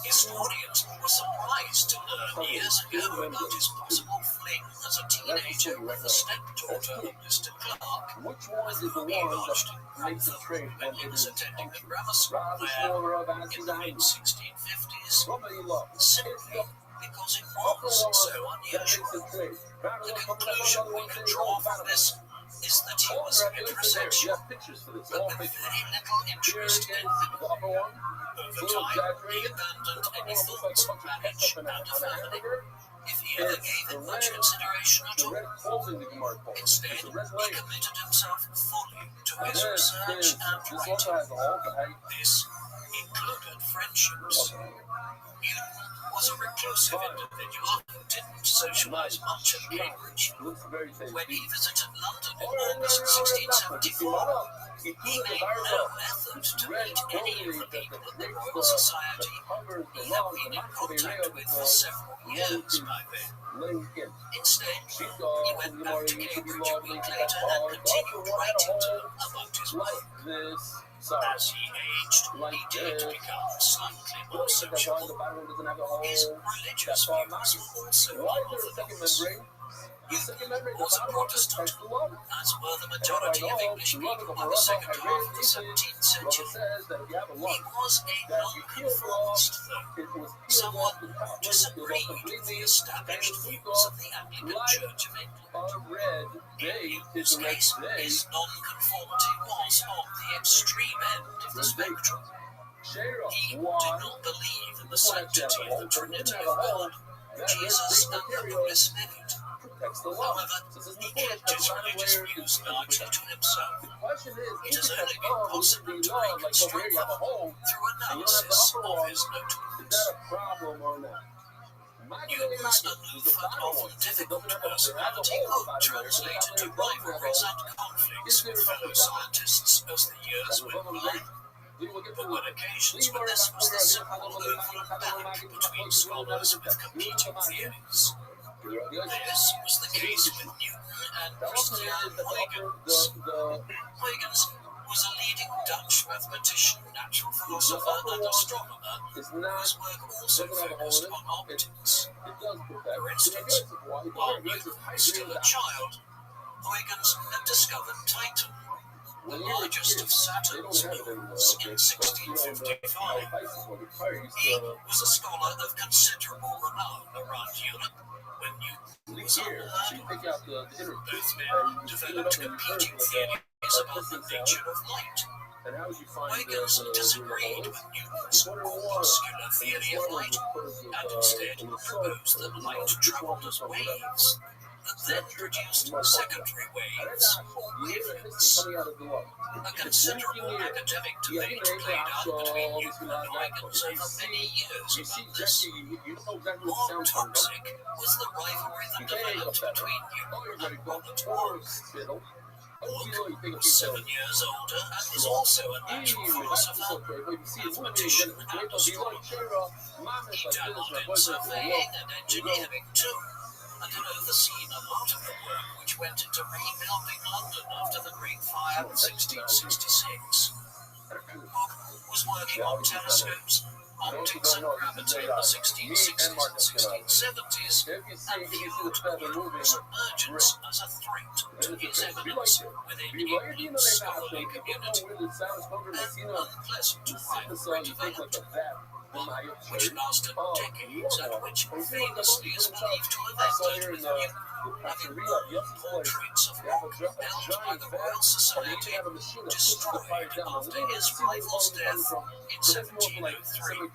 Historians were surprised to learn years ago about his possible fling as a teenager with the stepdaughter of Mr. Clark, with whom he lodged in Grantham when he was attending the grammar school there in the mid-1650s, simply because it was so unusual. The conclusion we can draw from this is that he was heterosexual, but with very little interest in women. Over time, he abandoned any thoughts of marriage and a family, if he ever gave it much consideration at all. Instead, he committed himself fully to his research and writing. This included friendships. Newton was a reclusive individual who didn't socialize much at Cambridge. When he visited London in August 1674, he made no effort to meet any of the people in the Royal Society he had been in contact with for several years by then. Instead, he went back to Cambridge a week later and continued writing to her about his work. As he aged, he did become slightly more sociable. His religious views were also unorthodox. Newton was a Protestant, as were the majority of English people by the second half of the 17th century. He was a nonconformist, though, someone who disagreed with the established views of the Anglican Church of England. In Newton's case, his nonconformity was on the extreme end of the spectrum. He did not believe in the sanctity of the Trinity of God, Jesus and the Holy Spirit. However, he kept his religious views largely to himself. It has only been possible to reconstruct them through analysis of his notables. Newton's aloof and often difficult personality could translate into rivalries and conflicts with fellow scientists as the years went by. But when occasions were this was the simple over and back between scholars with competing theories. This was the case with Newton and Christian Huygens. Huygens was a leading Dutch mathematician, natural philosopher, and astronomer whose work also focused on optics. For instance, while Newton was still a child, Huygens had discovered Titan, the largest of Saturn's moons, in 1655. He was a scholar of considerable renown around Europe when Newton was on Earth. Both men developed competing theories about the nature of light. Huygens disagreed with Newton's corpuscular theory of light and instead proposed that light traveled as waves that then produced secondary waves or wavelets. A considerable academic debate played out between Newton and Huygens over many years about this. More toxic was the rivalry that developed between Newton and Robert Hooke. Hooke was 7 years older and was also a natural philosopher, mathematician, and astronomer. He dabbled in surveying and engineering too, and had overseen a lot of the work which went into rebuilding London after the Great Fire of 1666. Hooke was working on telescopes, optics and gravity in the 1660s and 1670s, and viewed Newton's emergence as a threat to his eminence within England's scholarly community. An unpleasant rivalry developed, one which lasted decades and which famously is believed to have ended with Newton having all portraits of Hooke held by the Royal Society destroyed after his rival's death in 1703.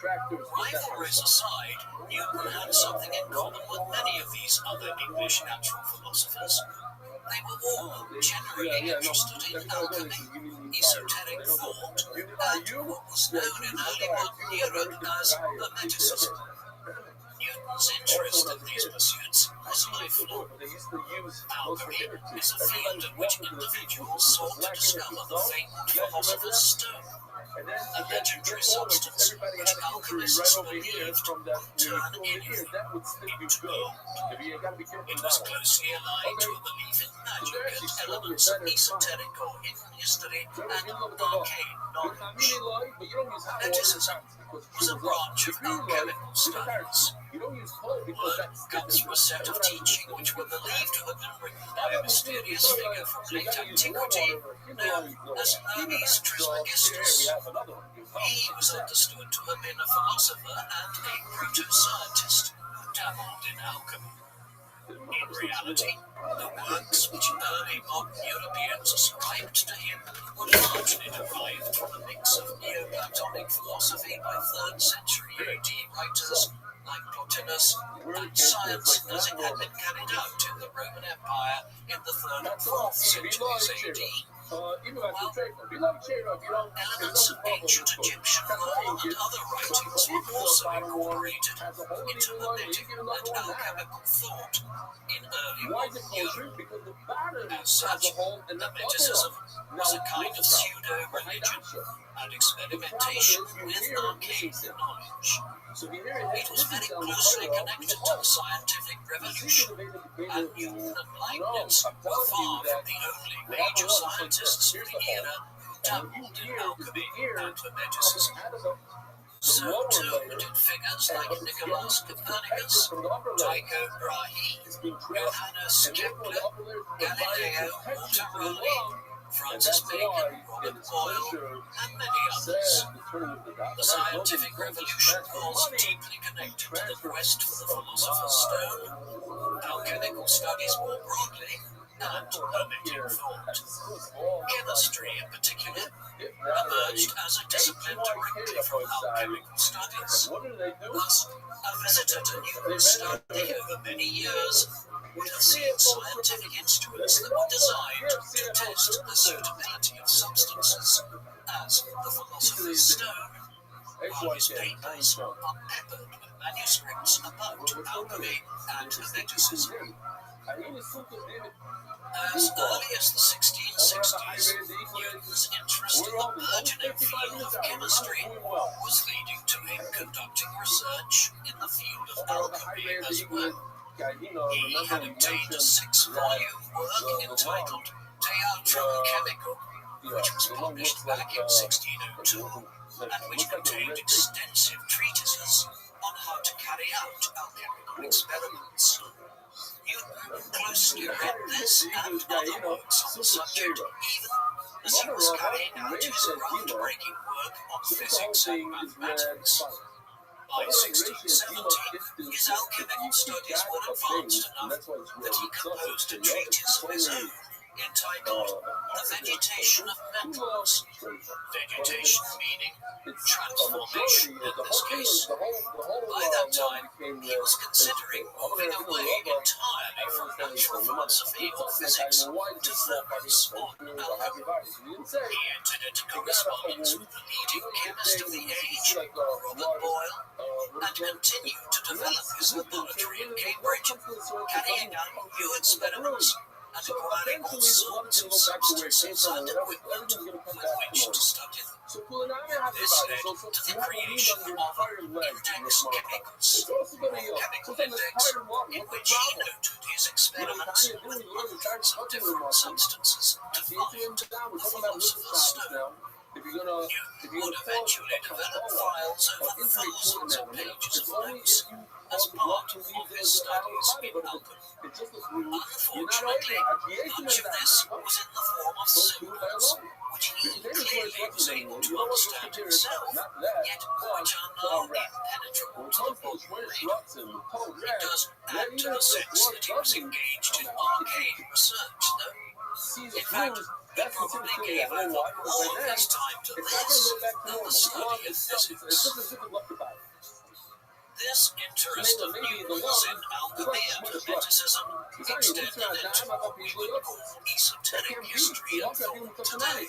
Rivalries aside, Newton had something in common with many of these other English natural philosophers. They were all generally interested in alchemy, esoteric thought, and what was known in early modern Europe as Hermeticism. Newton's interest in these pursuits was lifelong. Alchemy is a field in which individuals sought to discover the famed philosopher's stone, a legendary substance which alchemists believed would turn anything into gold. It was closely aligned to a belief in magic and elements of esoteric or hidden history and arcane knowledge. Hermeticism was a branch of alchemical studies. Word comes from a set of teaching which were believed to have been written by a mysterious figure from late antiquity known as Hermes Trismegistus. He was understood to have been a philosopher and a proto-scientist who dabbled in alchemy. In reality, the works which early modern Europeans ascribed to him were largely derived from a mix of Neoplatonic philosophy by 3rd century AD writers like Plotinus, and science as it had been carried out in the Roman Empire in the 3rd and 4th centuries AD. Elements of ancient Egyptian law and other writings were also incorporated into hermetic and alchemical thought in early modern Europe. As such, Hermeticism was a kind of pseudo-religion and experimentation with arcane knowledge. It was very closely connected to the scientific revolution, and Newton and Leibniz were far from the only major scientists of the era who dabbled in alchemy and hermeticism. So too did figures like Nicolaus Copernicus, Tycho Brahe, Johannes Kepler, Galileo Monterey, Francis Bacon, Robert Boyle, and many others. The scientific revolution was deeply connected to the quest for the philosopher's stone, alchemical studies more broadly, and hermetic thought. Chemistry, in particular, emerged as a discipline directly from alchemical studies. Thus, a visitor to Newton's study over many years would have seen scientific instruments that were designed to test the suitability of substances, as the philosopher's stone, while his papers are peppered with manuscripts about alchemy and hermeticism. As early as the 1660s, Newton's interest in the burgeoning field of chemistry was leading to him conducting research in the field of alchemy as well. He had obtained a 6-volume work entitled Theatrum Chemicum, which was published back in 1602, and which contained extensive treatises on how to carry out alchemical experiments. Newton closely read this and other works on the subject, even as he was carrying out his groundbreaking work on physics and mathematics. By 1670, his alchemical studies were advanced enough that he composed a treatise of his own entitled The Vegetation of Metals. Vegetation meaning transformation in this case. By that time, he was considering moving away entirely from natural philosophy or physics to focus on alchemy. He entered into correspondence with the leading chemist of the age, Robert Boyle, and continued to develop his laboratory in Cambridge, carrying out new experiments and acquiring all sorts of substances and equipment with which to study them. This led to the creation of Index Chemicus, or Chemical Index, in which he noted his experiments with hundreds of different substances to find the philosopher's stone. Newton would eventually develop files over thousands of pages of notes as part of his studies in alchemy. Unfortunately, much of this was in the form of symbols, which he clearly was able to understand himself, yet which are now impenetrable to the modern reader. It does add to the sense that he was engaged in arcane research, though. In fact, he probably gave over more of his time to this than the study of physics. This interest of Newton's in alchemy and hermeticism extended into what we would call esoteric history and thought today.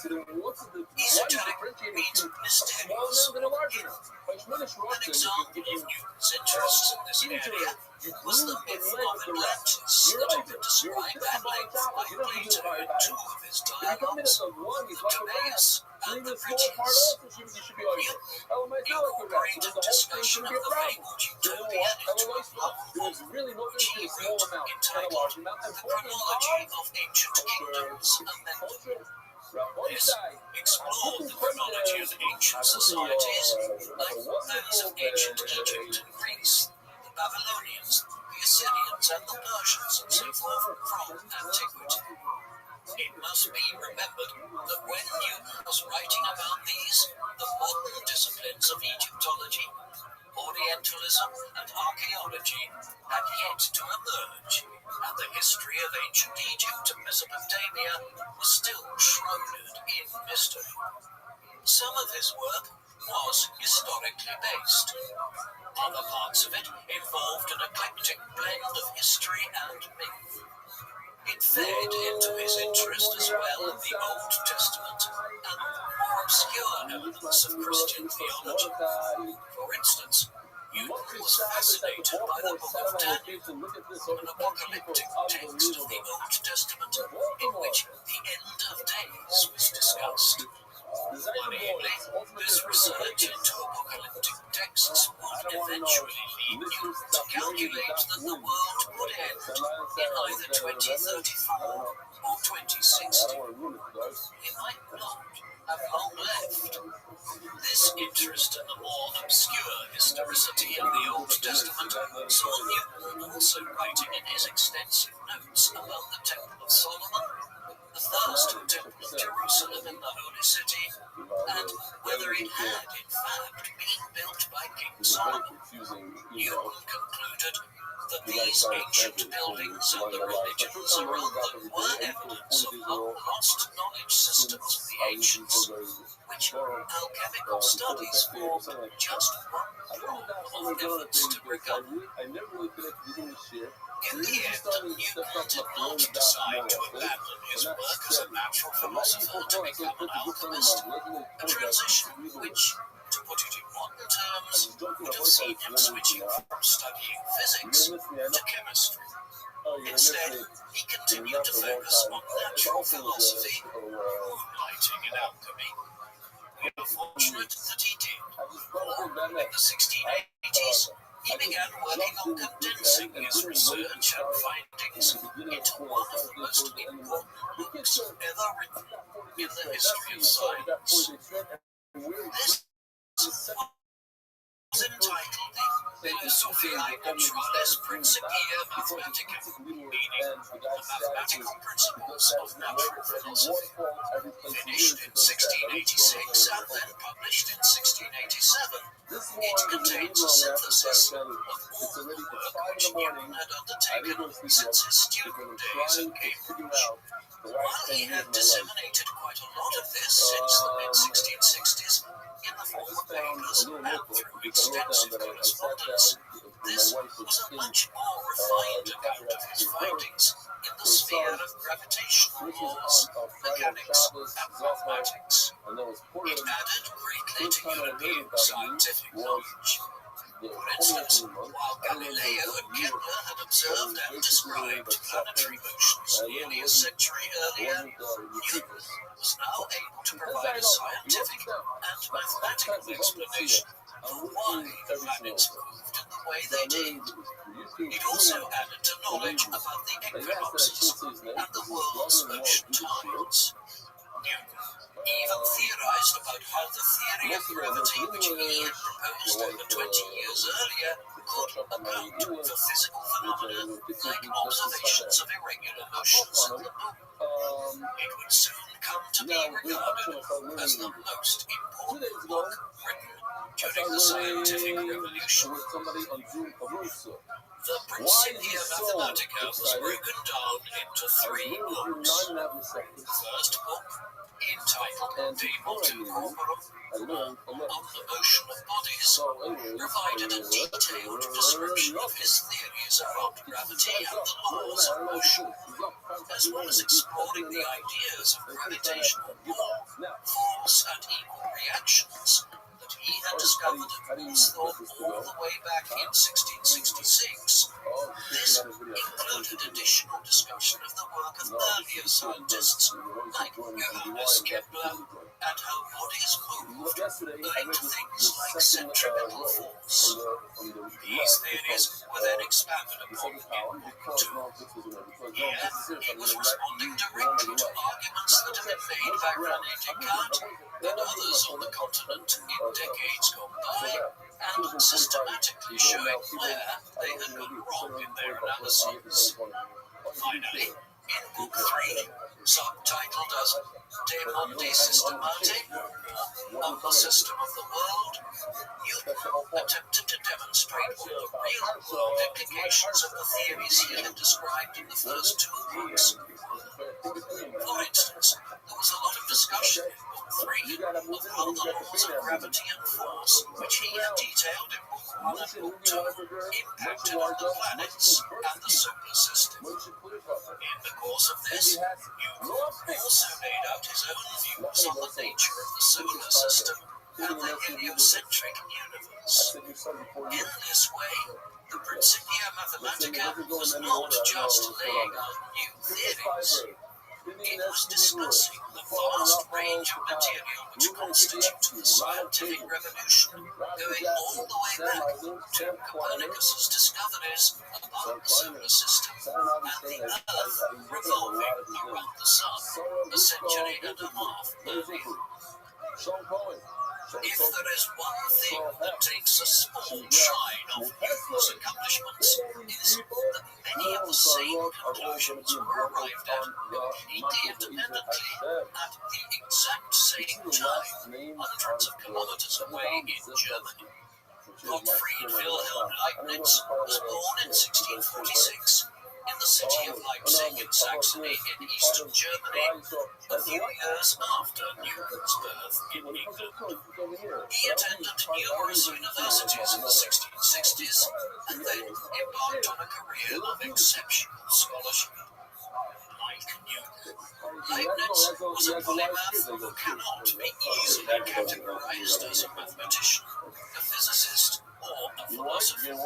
Esoteric means mysterious or hidden. An example of Newton's interests in this area was the myth of Atlantis that had been described at length by Plato in 2 of his dialogues, the Timaeus and the Bridges. Newton incorporated discussion of the fabled utopian into a novel, which he wrote entitled The Chronology of Ancient Kingdoms and Men. This explored the chronology of ancient societies, like those of ancient Egypt and Greece, the Babylonians, the Assyrians, and the Persians, and so forth, from antiquity. It must be remembered that when Newton was writing about these, the modern disciplines of Egyptology, Orientalism, and archaeology had yet to emerge, and the history of ancient Egypt and Mesopotamia was still shrouded in mystery. Some of his work was historically based. Other parts of it involved an eclectic blend of history and myth. It fed into his interest as well in the Old Testament and more obscure elements of Christian theology. For instance, Newton was fascinated by the book of Daniel, an apocalyptic text of the Old Testament in which the end of days was discussed. Worryingly, this research into apocalyptic texts would eventually lead you to calculate that the world would end in either 2034 or 2060. He might not have long left. This interest in the more obscure historicity of the Old Testament saw Newton also writing in his extensive notes about the Temple of Solomon, the first Temple of Jerusalem in the Holy City, and whether it had in fact been built by King Solomon. Newton concluded that these ancient buildings and the religions around them were evidence of long-lost knowledge systems of the ancients, which alchemical studies form just one form of efforts to recover. In the end, Newton did not decide to abandon his work as a natural philosopher to become an alchemist, a transition which, to put it in modern terms, would have seen him switching from studying physics to chemistry. Instead, he continued to focus on natural philosophy, moonlighting in alchemy. We are fortunate that he did, for in the 1680s, he began working on condensing his research and findings into one of the most important books ever written in the history of science. This was entitled the Philosophiae Naturalis Principia Mathematica, meaning the mathematical principles of natural philosophy. Finished in 1686 and then published in 1687, it contains a synthesis of all the work which Newton had undertaken since his student days at Cambridge. While he had disseminated quite a lot of this since the mid-1660s, in the form of papers and through extensive correspondence, this was a much more refined account of his findings in the sphere of gravitational laws, mechanics, and mathematics. It added greatly to European scientific knowledge. For instance, while Galileo and Kepler had observed and described planetary motions nearly a century earlier, Newton was now able to provide a scientific and mathematical explanation for why the planets moved in the way they did. It also added to knowledge about the equinoxes and the world's ocean tides. Newton even theorized about how the theory of gravity which he had proposed over 20 years earlier could account for physical phenomena like observations of irregular motions in the moon. It would soon come to be regarded as the most important book written during the scientific revolution. The Principia Mathematica was broken down into 3 books. The first book, entitled De Motu Corporum, on the motion of bodies, provided a detailed description of his theories about gravity and the laws of motion, as well as exploring the ideas of gravitational law, force, and equal reactions that he had discovered at Rothschild all the way back in 1666. This included additional discussion of the work of earlier scientists like Johannes Kepler and how bodies moved, owing to things like centripetal force. These theories were then expanded upon in Book 2. Here, he was responding directly to arguments that had been made by René Descartes and others on the continent in decades gone by, and systematically showing where they had gone wrong in their analyses. Finally, in Book 3, subtitled as De Mundi Systemate, of the System of the World, Newton attempted to demonstrate all the real-world implications of the theories he had described in the first 2 books. For instance, there was a lot of discussion in Book 3 of how the laws of gravity and force, which he had detailed in Book 1 and Book 2, impacted on the planets and the solar system. In the course of this, Newton also laid out his own views on the nature of the solar system and the heliocentric universe. In this way, the Principia Mathematica was not just laying out new theories. It was discussing the vast range of material which constitutes the scientific revolution, going all the way back to Copernicus's discoveries about the solar system and the Earth revolving around the Sun a century and a half earlier. If there is one thing that takes a small shine of Newton's accomplishments, it is that many of the same conclusions were arrived at completely independently at the exact same time, hundreds of kilometers away in Germany. Gottfried Wilhelm Leibniz was born in 1646 in the city of Leipzig in Saxony in eastern Germany, a few years after Newton's birth in England. He attended numerous universities in the 1660s and then embarked on a career of exceptional scholarship. Like Newton, Leibniz was a polymath who cannot be easily categorized as a mathematician, a physicist, or a philosopher.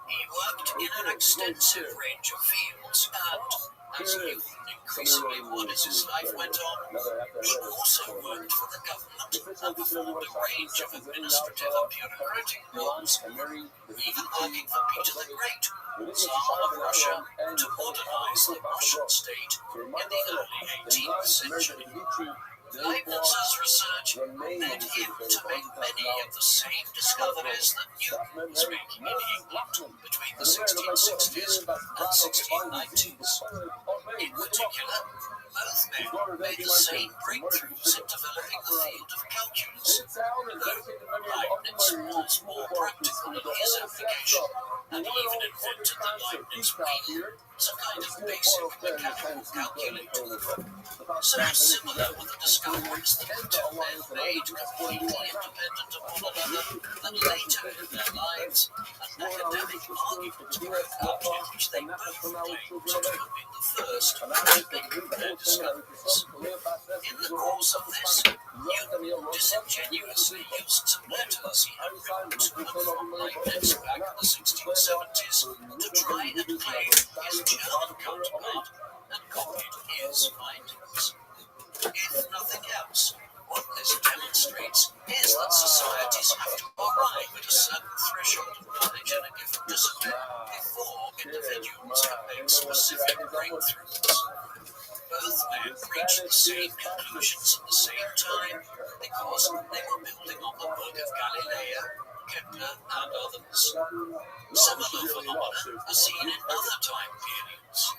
He worked in an extensive range of fields and, as Newton increasingly would as his life went on, he also worked for the government and performed a range of administrative and bureaucratic roles, even working for Peter the Great, Tsar of Russia, to modernize the Russian state in the early 18th century. Leibniz's research led him to make many of the same discoveries that Newton was making in England between the 1660s and 1690s. In particular, both men made the same breakthroughs in developing the field of calculus, though Leibniz was more practical in his application and even invented the Leibniz wheel, some kind of basic mechanical calculator. So similar were the discoveries that the two men made completely independent of one another, that later in their lives, an academic argument broke out in which they both claimed to have been the first to make their discoveries. In the course of this, Newton disingenuously used some letters he had written to and from Leibniz back in the 1670s to try and claim his German counterpart and copied his findings. If nothing else, what this demonstrates is that societies have to arrive at a certain threshold of knowledge in a given discipline before individuals can make specific breakthroughs. Both men reached the same conclusions at the same time because they were building on the work of Galileo, Kepler, and others. Similar phenomena are seen in other time periods.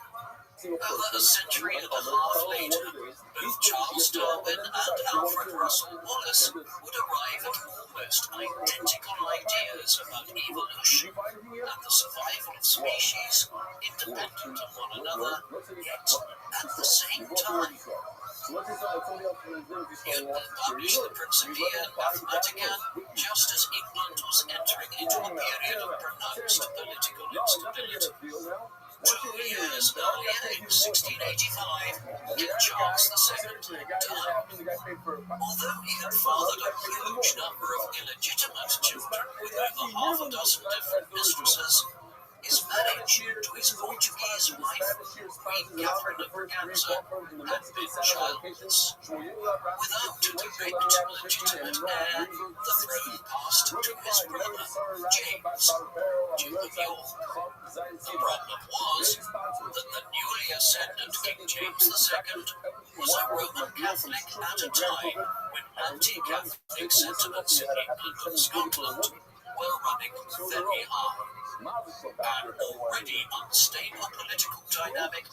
Over a century and a half later, both Charles Darwin and Alfred Russel Wallace would arrive at almost identical ideas about evolution and the survival of species, independent of one another, yet at the same time. Newton published the Principia Mathematica just as England was entering into a period of pronounced political instability. 2 years earlier, in 1685, King Charles II died. Although he had fathered a huge number of illegitimate children with over half a dozen different mistresses, his marriage to his Portuguese wife, Queen Catherine of Braganza, had been childless. Without a direct legitimate heir, the throne passed to his brother, James, Duke of York. The problem was that the newly ascendant King James II was a Roman Catholic at a time when anti-Catholic sentiments in England and Scotland were running very high. An already unstable political dynamic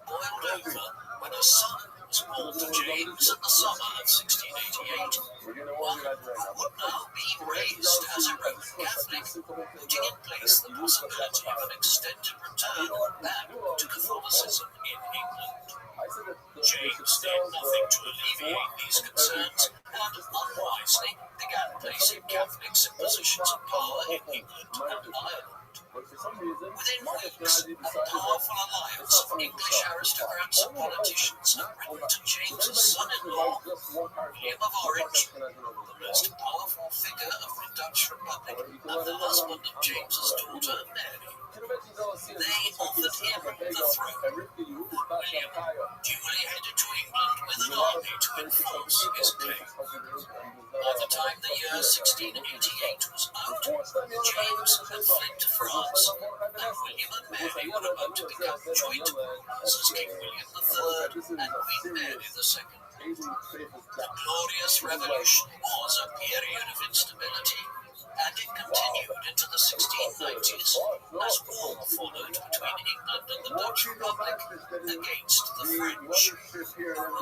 boiled over when a son was born to James in the summer of 1688, one who would now be raised as a Roman Catholic, putting in place the possibility of an extended return back to Catholicism in England. James did nothing to alleviate these concerns and unwisely began placing Catholics in positions of power in England and Ireland. Within weeks, a powerful alliance of English aristocrats and politicians had written to James's son-in-law, William of Orange, the most powerful figure of the Dutch Republic and the husband of James's daughter, Mary. They offered him the throne. William duly headed false his claim. By the time the year 1688 was out, James had fled to France, and William and Mary were about to become joint rulers as King William III and Queen Mary II. The Glorious Revolution was a period of instability, and it continued into the 1690s as war followed between England and the Dutch Republic against the French,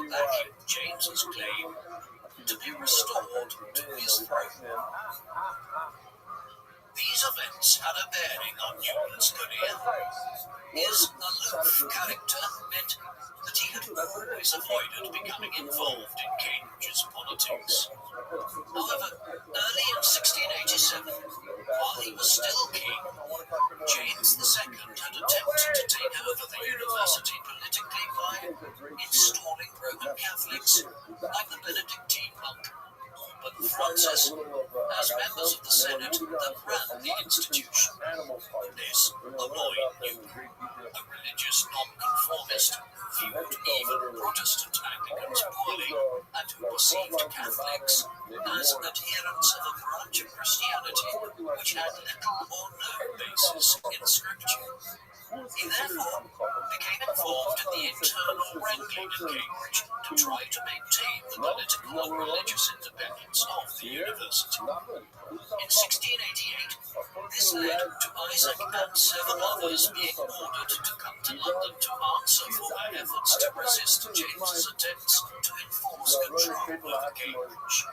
backing James's claim to be restored to his throne. These events had a bearing on Newman's career. His aloof character meant that he had always avoided becoming involved in Cambridge's politics. However, early in 1687, while he was still king, James II had attempted to take over the university politically by installing Roman Catholics like the Benedictine monk But Francis, as members of the Senate that ran the institution. This annoyed Newman, a religious nonconformist who viewed even Protestant Anglicans poorly and who perceived Catholics as adherents of a branch of Christianity which had little or no basis in Scripture. He therefore became involved in the internal wrangling at Cambridge to try to maintain the political and religious independence of the university. In 1688, this led to Isaac and 7 others being ordered to come to London to answer for their efforts to resist James's attempts to enforce control over Cambridge.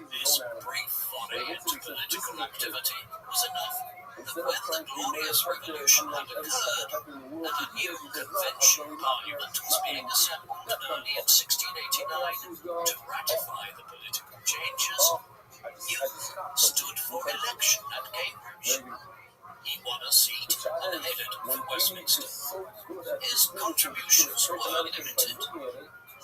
This brief foray into political activity was enough that when the Glorious Revolution had occurred and a new convention parliament was being assembled early in 1689 to ratify the political changes, Newman stood for election at Cambridge. He won a seat and headed for Westminster. His contributions were limited.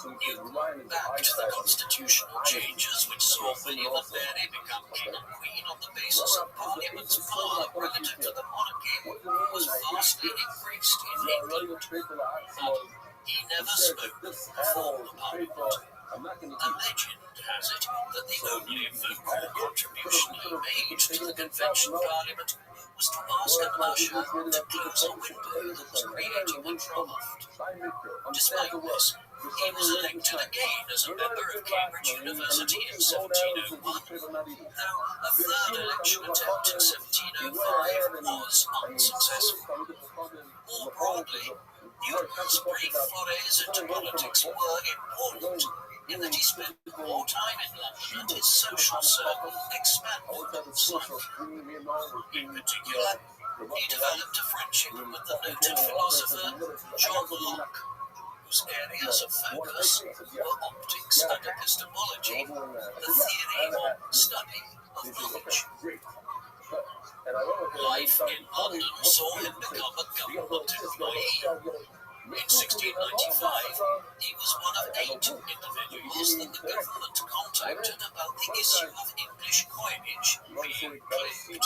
Newman backed the constitutional changes which saw William and Mary become king and queen on the basis of Parliament's power relative to the monarchy was vastly increased in England. But he never spoke before the Parliament. A legend has it that the only vocal contribution he made to the Convention Parliament was to ask an usher to close a window that was creating a draft. Despite this, he was elected again as a member of Cambridge University in 1701, though a third election attempt in 1705 was unsuccessful. More broadly, Newton's brief forays into politics were important in that he spent more time in London and his social circle expanded slightly. In particular, he developed a friendship with the noted philosopher John Locke, whose areas of focus were optics and epistemology, the theory or study of knowledge. Life in London saw him become a government employee. In 1695, he was one of 8 individuals that the government contacted about the issue of English coinage being claimed.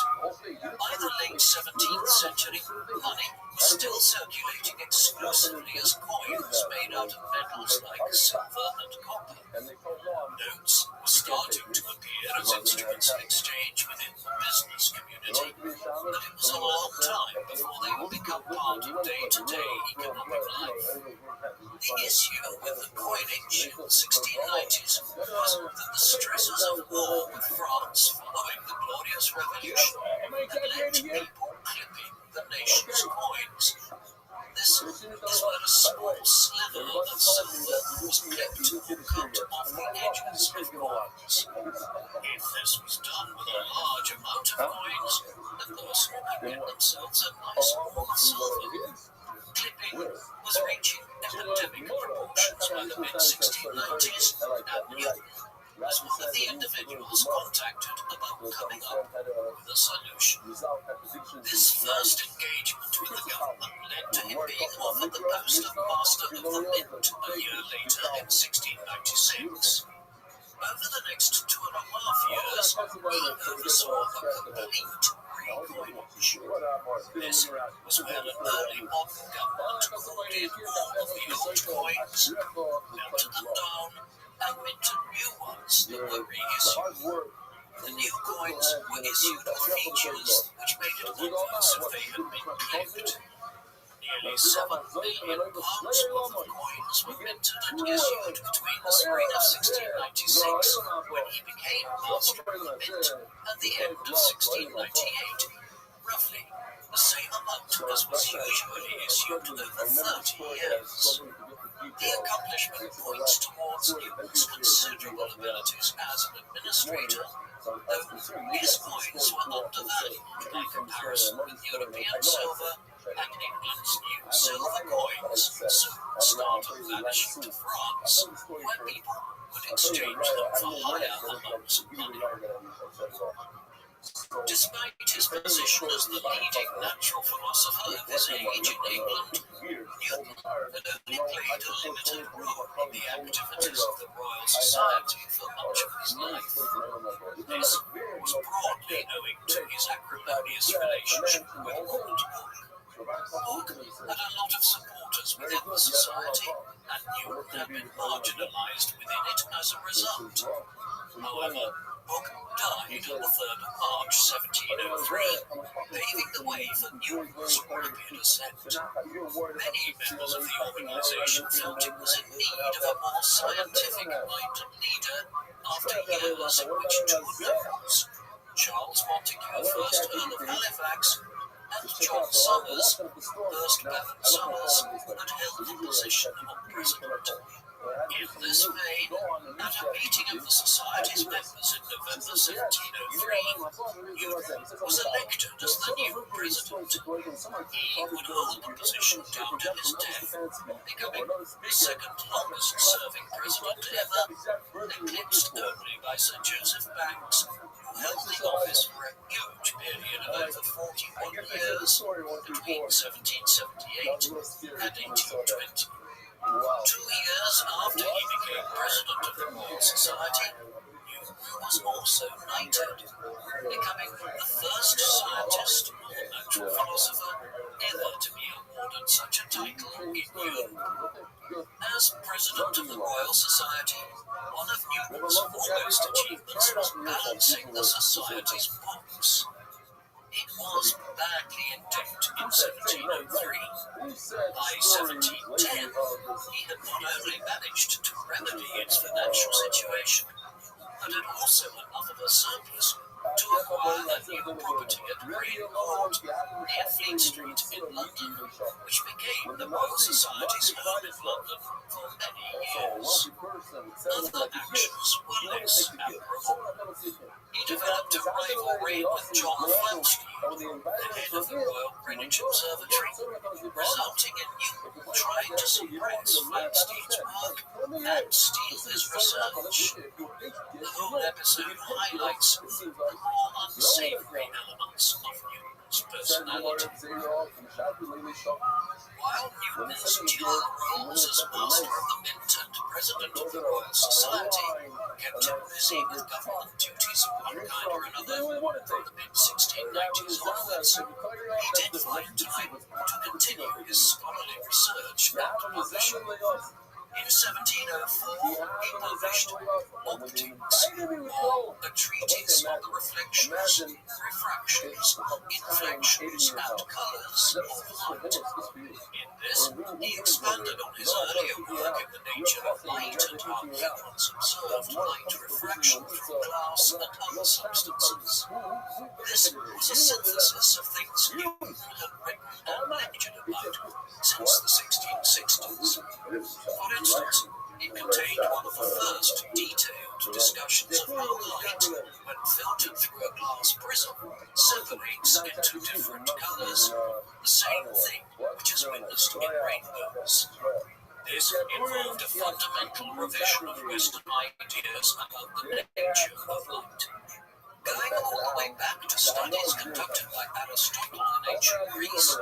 By the late 17th century, money was still circulating exclusively as coins made out of metals like silver and copper. Notes were starting to appear as instruments of exchange within the business community, but it was a long time before they would become part of day-to-day economic life. The issue with the coinage in the 1690s was that the stresses of war with France following the Glorious Revolution had led to people clipping the nation's coins. This is where a small sliver of silver was clipped or cut off the edges of coins. If this was done with a large amount of coins, the person could get themselves a nice haul of silver. Clipping was reaching epidemic proportions by the mid-1690s, and Newton was one of the individuals contacted about coming up with a solution. This first engagement with the government led to him being offered the post of Master of the Mint a year later in 1696. Over the next 2.5 years, he oversaw a complete recoinage. This was where an early modern government hoarded all of the old coins, melted them down, and minted new ones that were reissued. The new coins were issued with features which made it obvious if they had been clipped. Nearly 7 million pounds worth of coins were minted and issued between the spring of 1696, when he became master of the mint, and the end of 1698, roughly the same amount as was usually issued over 30 years. The accomplishment points towards Newton's considerable abilities as an administrator, though his coins were undervalued by comparison with European silver, and England's new silver coins soon started vanishing to France, where people would exchange them for higher amounts of money. Despite his position as the leading natural philosopher of his age in England, Newton had only played a limited role in the activities of the Royal Society for much of his life. This was broadly owing to his acrimonious relationship with Lord Hawke had a lot of supporters within the society, and Newton had been marginalised within it as a result. However, Hawke died on the 3rd of March 1703, paving the way for Newton's rapid ascent. Many members of the organisation felt it was in need of a more scientific-minded leader after years in which two nobles, Charles Montague, 1st Earl of Halifax, and John Somers, 1st Baron Somers, had held the position of president. In this vein, at a meeting of the Society's members in November 1703, Newton was elected as the new president. He would hold the position down to his death, becoming the second longest serving president ever, eclipsed only by Sir Joseph Banks, who held the office for a huge period of over 41 years, between 1778 and 1820. 2 years after he became president of the Royal Society, Newton was also knighted, becoming the first scientist or natural philosopher ever to be awarded such a title in Europe. As president of the Royal Society, one of Newton's foremost achievements was balancing the Society's books. It was badly in debt in 1703. By 1710, he had not only managed to remedy its financial situation, but had also enough of a surplus to acquire a new property at Green Court, near Fleet Street in London, which became the Royal Society's home in London for many years. Other actions were less admirable. He developed a rivalry with John Rothschild, the head of the Royal Greenwich Observatory, resulting in Newton trying to suppress Flamsteed's work and steal his research. The whole episode highlights the more unsavory elements of Newton's personality. While Newton's dual roles as master of the mint and president of the Royal Society kept him busy with government duties of one kind or another from the mid-1690s onwards, he did find time to continue his scholarly research and publishing. In 1704, he published Optics, or a treatise on the reflections, refractions, inflections, and colours of light. In this, he expanded on his earlier work in the nature of light and how humans observed light refraction from glass and other substances. This was a synthesis of things Newton had written and lectured about since the 1660s. For instance, it contained one of the first detailed discussions of how light, when filtered through a glass prism, separates into different colours, the same thing which is witnessed in rainbows. This involved a fundamental revision of Western ideas about the nature of light. Going all the way back to studies conducted by Aristotle in ancient Greece,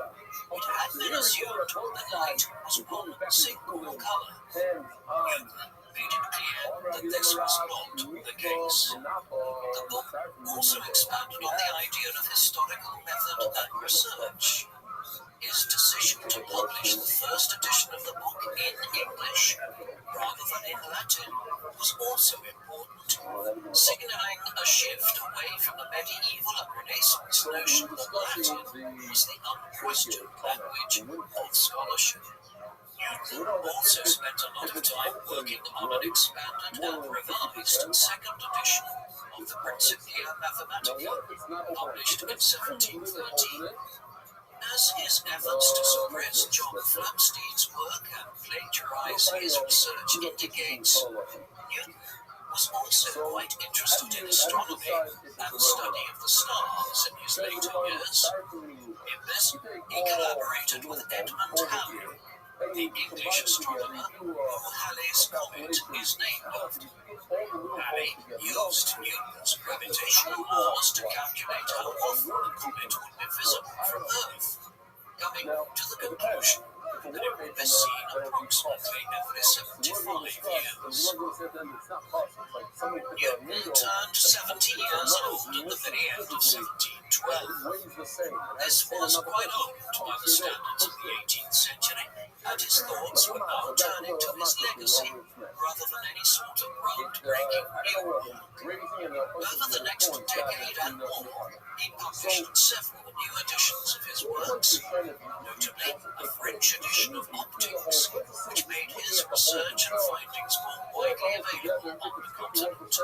it had been assumed that light was one single colour. Newton made it clear that this was not the case. The book also expanded on the idea of historical method and research. His decision to publish the first edition of the book in English rather than in Latin was was also important, signaling a shift away from the medieval and Renaissance notion that Latin was the unquestioned language of scholarship. Newton also spent a lot of time working on an expanded and revised second edition of the Principia Mathematica, published in 1713. As his efforts to suppress John Flamsteed's work and plagiarize his research indicates, Newton was also quite interested in astronomy and the study of the stars in his later years. In this, he collaborated with Edmund Halley, the English astronomer who Halley's comet is named after. Halley used Newton's gravitational laws to calculate how often the comet would be visible from Earth, coming to the conclusion that it would be seen approximately every 75 years. Newton turned 70 years old at the very end of 1712. This was quite old by the standards of the 18th century, and his thoughts were now turning to his legacy rather than any sort of groundbreaking new one. Over the next decade and more, he published several new editions of his works, notably a French edition of optics, which made his research and findings more widely available on the continent.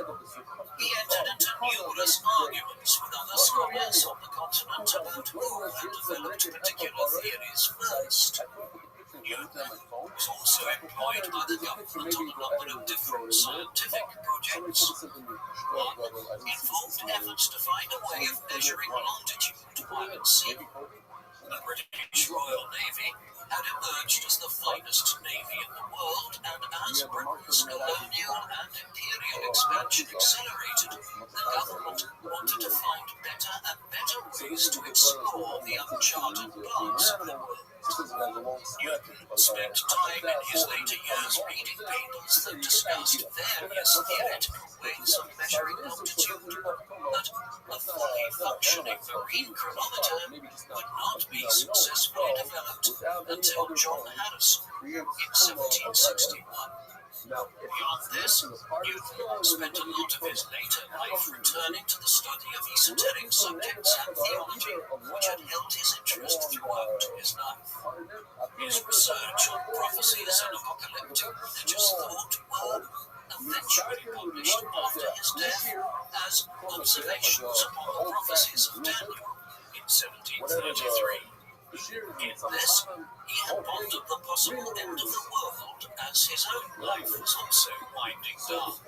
He entered into numerous arguments with other scholars on the continent about who had developed particular theories first. Newton was also employed by the government on a number of different scientific projects. One involved efforts to find a way of measuring longitude while at sea. The British Royal Navy had emerged as the finest navy in the world, and as Britain's colonial and imperial expansion accelerated, the government wanted to find better and better ways to explore the uncharted parts of the world. Newton spent time in his later years reading papers that discussed various theoretical ways of measuring longitude, but a fully functioning marine chronometer would not be successfully developed until John Harrison in 1761. Beyond this, Newton spent a lot of his later life returning to the study of esoteric subjects and theology, which had held his interest throughout his life. His research on prophecies and apocalyptic religious thought were eventually published after his death as Observations upon the Prophecies of Daniel in 1733. In this, he had pondered the possible end of the world as his own life was also winding down.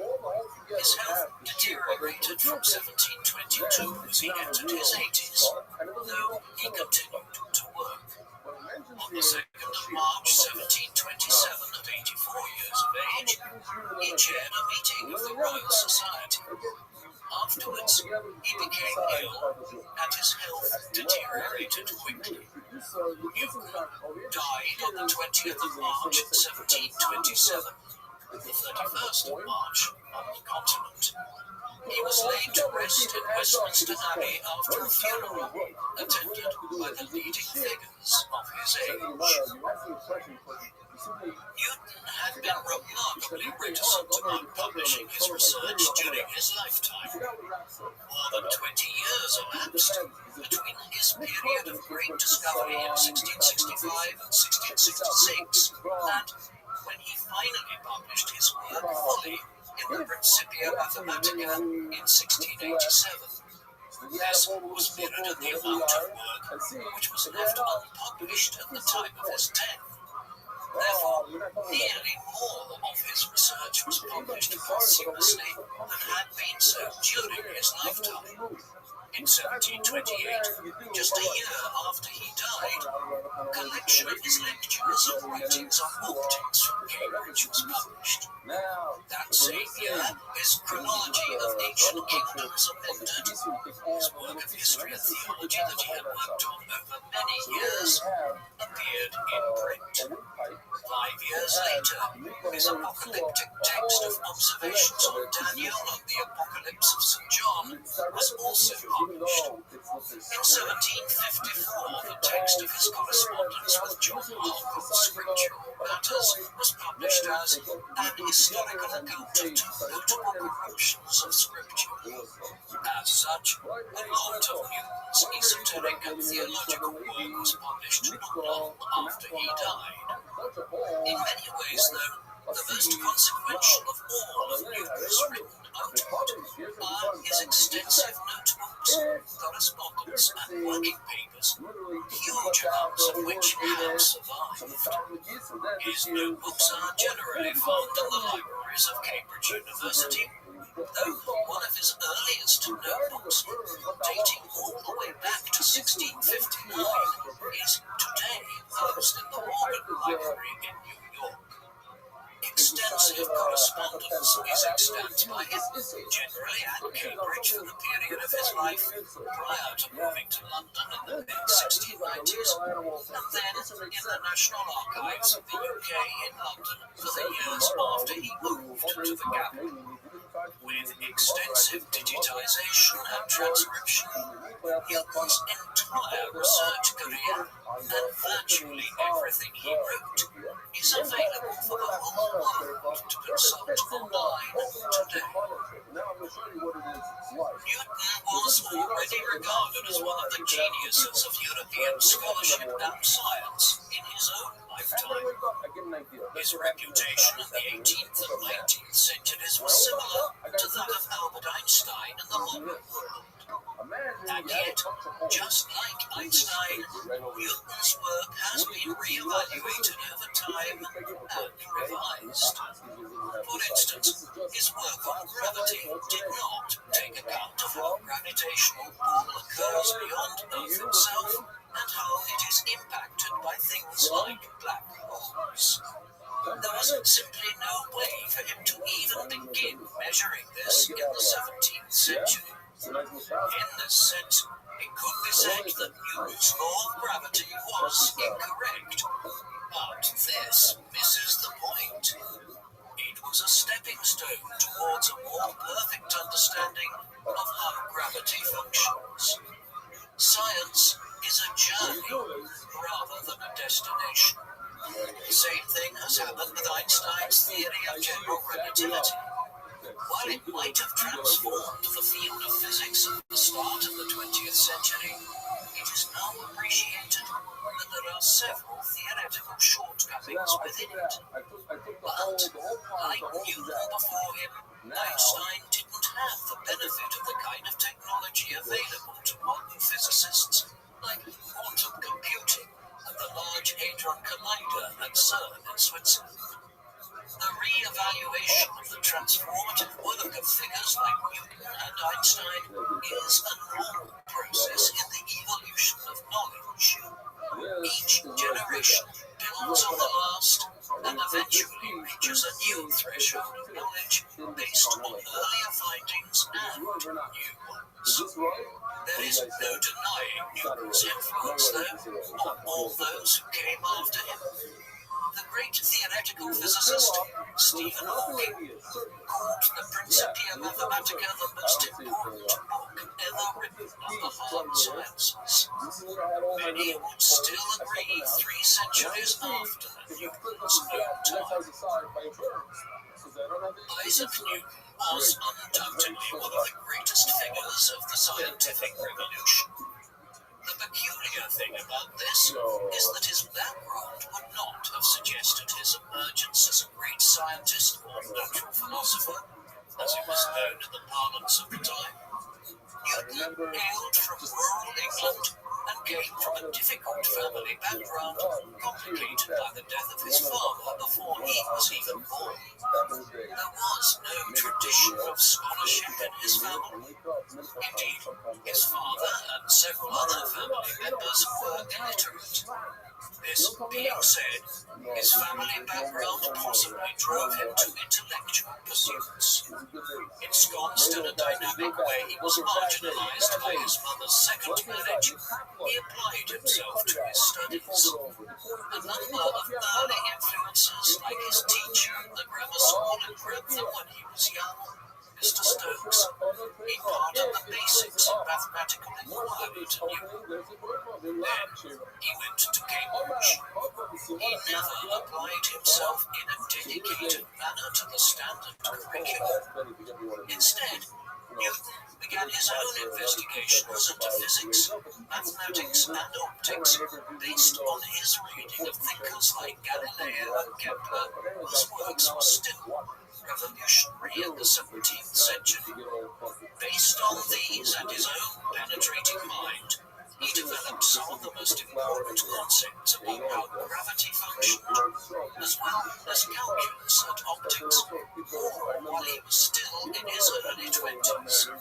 His health deteriorated from 1722 as he entered his 80s, though he continued to work. On the 2nd of March 1727, at 84 years of age, he chaired a meeting of the Royal Society. Afterwards, he became ill, and his health deteriorated quickly. Newton died on the 20th of March 1727, the 31st of March on the continent. He was laid to rest in Westminster Abbey after a funeral attended by the leading figures of his age. Newton had been remarkably reticent about publishing his research during his lifetime. More than 20 years elapsed between his period of great discovery in 1665 and 1666, and when he finally published his work fully in the Principia Mathematica in 1687. This was mirrored in the amount of work which was left unpublished at the time of his death. Therefore, nearly more of his research was published posthumously than had been so during his lifetime. In 1728, just a year after he died, a collection of his lectures and writings on optics from Cambridge was published. That same year, his Chronology of Ancient Kingdoms amended, his work of history and theology that he had worked on over many years, appeared appeared in print. 5 years later, his apocalyptic text of observations on Daniel and the Apocalypse of St. John was also published. In 1754, the text of his correspondence with John Mark on scriptural matters was published as an historical account of two notable corruptions of scripture. As such, a lot of Newton's esoteric and theological work was published not long after he died. In many ways, though, the most consequential of all of Newton's written output are his extensive notebooks, correspondence, and working papers, huge amounts of which have survived. His notebooks are generally found in the libraries of Cambridge University, though one of his earliest notebooks, dating all the way back to 1659, is today housed in the Morgan Library in New York. Extensive correspondence is extant by him, generally at Cambridge for the period of his life prior to moving to London in the mid-1690s, and then in the National Archives of the UK in London for the years after he moved to the Gap. With extensive digitization and transcription, Newton's entire research career and virtually everything he wrote is available for the whole world to consult online today. Newton was already regarded as one of the geniuses of European scholarship and science in his own lifetime. His reputation in the 18th and 19th centuries was similar to that of Albert Einstein in the modern world. And yet, just like Einstein, Newton's work has been re-evaluated over time and revised. For instance, his work on gravity did not take account of how gravitational pull occurs beyond Earth itself and how it is impacted by things like black holes. There was simply no way for him to even begin measuring this in the 17th century. In this sense, it could be said that Newton's law of gravity was incorrect. But this misses the point. It was a stepping stone towards a more perfect understanding of how gravity functions. Science is a journey rather than a destination. The same thing has happened with Einstein's theory of general relativity. While it might have transformed the field of physics at the start of the 20th century, it is now appreciated that there are several theoretical shortcomings within it. But, like Newton before him, Einstein didn't have the benefit of the kind of technology available to modern physicists, like quantum computing and the Large Hadron Collider at CERN in Switzerland. The re-evaluation of the transformative work of figures like Newton and Einstein is a normal process in the evolution of knowledge. Each generation builds on the last and eventually reaches a new threshold of knowledge based on earlier findings and new ones. There is no denying Newton's influence, though, on all those who came after him. The great theoretical physicist Stephen Hawking called the Principia Mathematica the most important book ever written of the hard sciences. Many would still agree 3 centuries after Newton's own time. Isaac Newton was undoubtedly one of the greatest figures of the scientific revolution. The peculiar thing about this is that his background would not have suggested his emergence as a great scientist or natural philosopher, as it was known in the parlance of the time. Newton hailed from rural England and came from a difficult family background, complicated by the death of his father before he was even born. There was no tradition of scholarship in his family. Indeed, his father and several other family members were illiterate. This being said, his family background possibly drove him to intellectual pursuits. Ensconced in a dynamic way, he was marginalized by his mother's second marriage. He applied himself to his studies. He never applied himself in a dedicated manner to the standard curriculum. Instead, Newton began his own investigations into physics, mathematics, and optics based on his reading of thinkers like Galileo and Kepler, whose works were still revolutionary in the 17th century. Based on these and his own penetrating mind, he developed some of the most important concepts about how gravity functioned, as well as calculus and optics, all while he was still in his early 20s. 2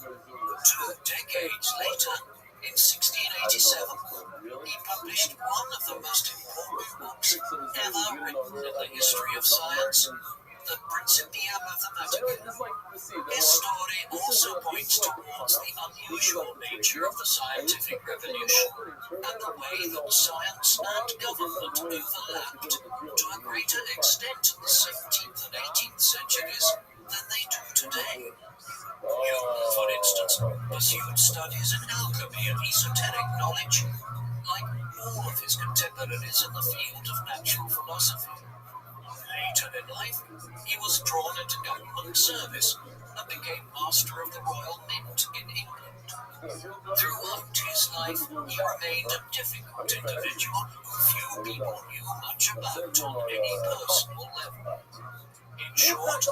decades later, in 1687, he published one of the most important books ever written in the history of science, the Principia Mathematica. His story also points towards the unusual nature of the scientific revolution and the way that science and government overlapped to a greater extent in the 17th and 18th centuries than they do today. Newton, for instance, pursued studies in alchemy and esoteric knowledge, like all of his contemporaries in the field of natural philosophy. Later in life, he was drawn into government service and became master of the Royal Mint in England. Throughout his life, he remained a difficult individual who few people knew much about on any personal level. In short,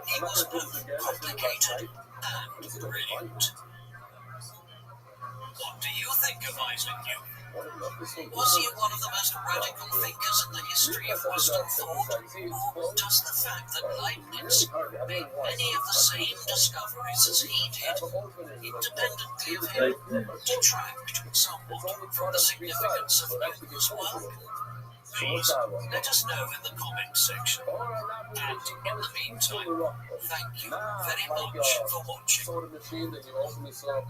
he was both complicated and brilliant. What do you think of Isaac Newton? Was he one of the most radical thinkers in the history of Western thought, or does the fact that Leibniz made many of the same discoveries as he did, independently of him, detract somewhat from the significance of Newton's work? Please let us know in the comments section. And in the meantime, thank you very much for watching. Soda machine that you openly saw in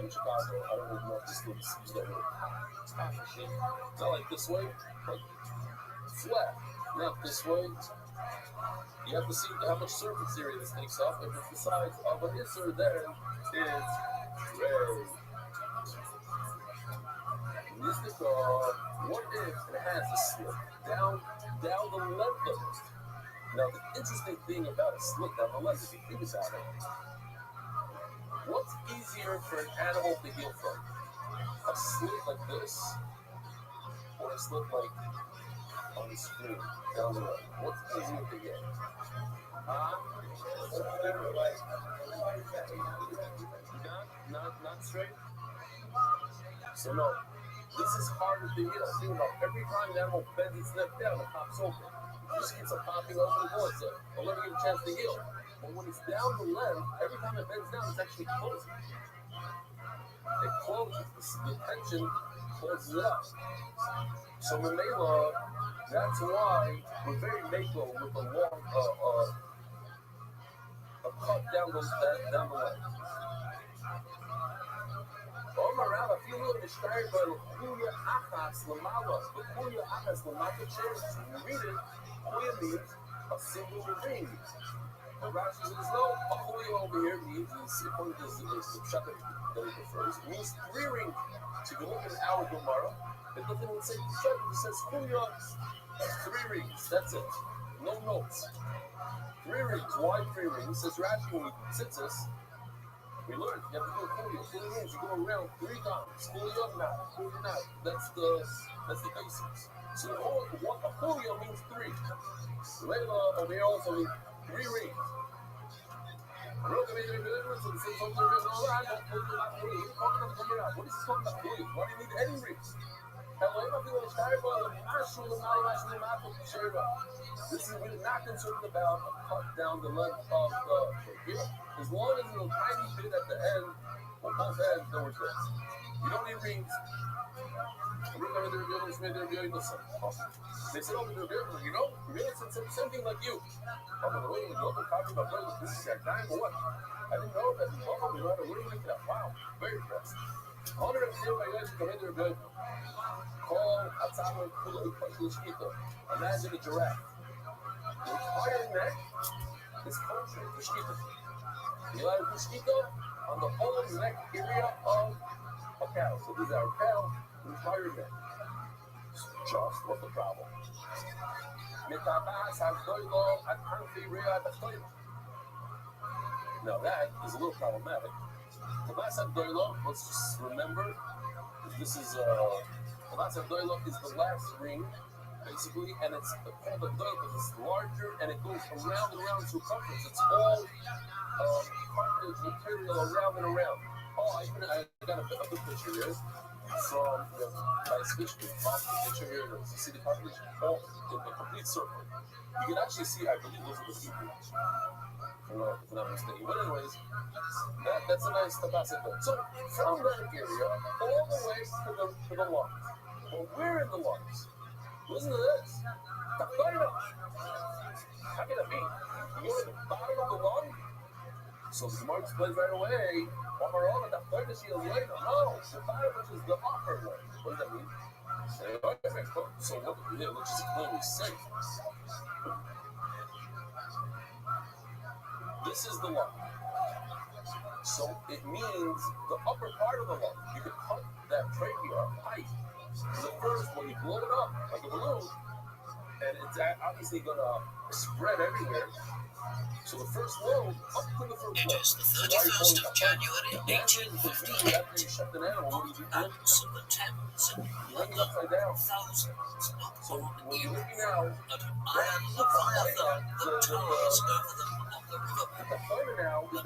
Chicago. I don't even know if this still use that word. Machine. Not like this way, but flat. Not this way. You have to see how much surface area this takes up. If it's the size of an insert there, it's red. This is what if it has a slit down the length of it. Now the interesting thing about a slit down the length, if you think about it, what's easier for an animal to heal from? A slit like this, or a slit like on the screen down the length? What's easier to get? Not straight. So no. This is harder to heal. Think about every time an animal bends its neck down, it pops open. It just keeps on popping open and going. So I'll never give it a chance to heal. But when it's down the length, every time it bends down, it's actually closing. It closes. The tension closes it up. So Mamela, that's why we're very mako with a long, a cut down the length. Omar Rabbi, if you look at the story by Kuya Achas Lamala, the Kuya Achas Lamala church, when you read it, Kuya means a single ring. And Rashi says, no, a Kuya over here means, according to the Pshat that it refers, it means 3 rings. So if you look at our Gemara, it doesn't even say Pshat, it says Kuya, 3 rings, that's it. No notes. 3 rings. Why 3 rings? Says Rashi, when he sits us, we learned you have to do a Kuya. Kuya means you go around 3 times. Kuya not. That's the basics. So a Kuya means 3. Layla over here also means 3 rings. What is he talking about Kuya? Why do you need any rings? This is really not concerned about a cut down the length of the here. As long as there's a tiny bit at the end, on both ends, then we're good. You don't need rings. They said, oh, you know, really said something like you. I'm going to wait and go to talking about brothers. This is that time or what? I didn't know that. Oh, you know, where do you get that? Wow, very impressed. 100% by guys who come in there good. Call Atzama Kushkito. Imagine a giraffe. The entire neck is punctured for Shkito. You know how to Shkito? On the whole neck area of a cow. So these are a cow, the entire neck. Just what's the problem? Now that is a little problematic. Let's just remember, this is the last ring, basically, and it's called a doil because it's larger and it goes around and around in circumference. It's all cartilage material around and around. Oh, I got a good picture here from my speech off the picture here. You see the cartilage all in the complete circle. You can actually see, I believe, those are the people. If I'm not mistaken. But anyways, that's a nice tabasco. So from that area all the way to the lungs. Well, we're in the lungs. Listen to this. How can it be? You go to the bottom of the lung? So the Gemara explains right away. No, the bottom, which is the upper one. What does that mean? So what? Yeah, let's just clearly say. This is the lung. So it means the upper part of the lung. You can cut that trachea height. The first, when you blow it up like a balloon, and it's obviously going to spread everywhere. So the first lobe up to the first It is the 31st of January, 1858, and the Thames thousands of new at iron leviathan that towers over them on the river. The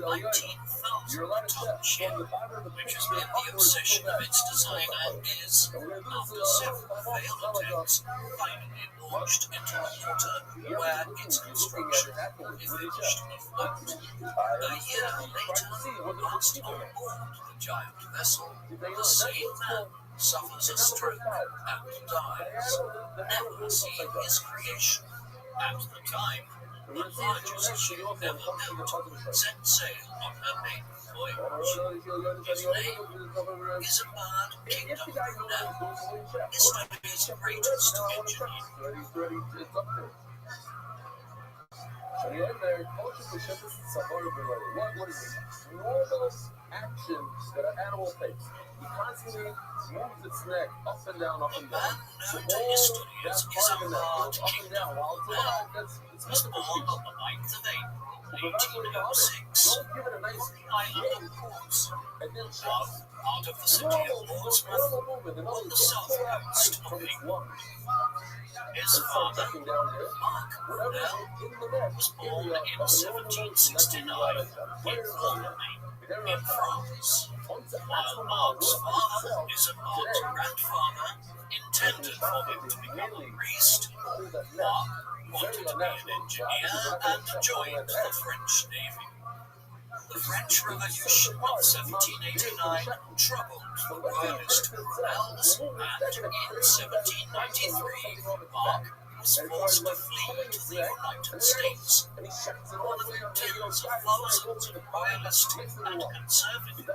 19,000-ton ship, which has been the obsession of its designer, is, after several failed attempts, finally launched into the water where its construction finished afloat. A year later, whilst on board the giant vessel, the same man suffers a stroke and dies, never seeing his creation. At the time, the largest ship ever built set sail on her maiden voyage. His name is a bird kingdom now, history's greatest engineer. What is it? Normal action that an animal takes. He constantly moves its neck up and down, up and down. So all that part of the neck goes up and down while it's alive. It's nothing for sheep. On the 9th of April, 1806, Don't give it a nice island of Portsmouth, and then just part of the city of Portsmouth, on the south coast of England. His father, Mark Brunel, was born in 1769 in Alderney, in France. While Mark's father is a Mark's grandfather, intended for him to become a priest, Mark wanted to be an engineer and joined the French Navy. The French Revolution of 1789 troubled the royalist Brunels, and in 1793, Mark was forced to flee to the United States. One of the tens of thousands of royalist and conservative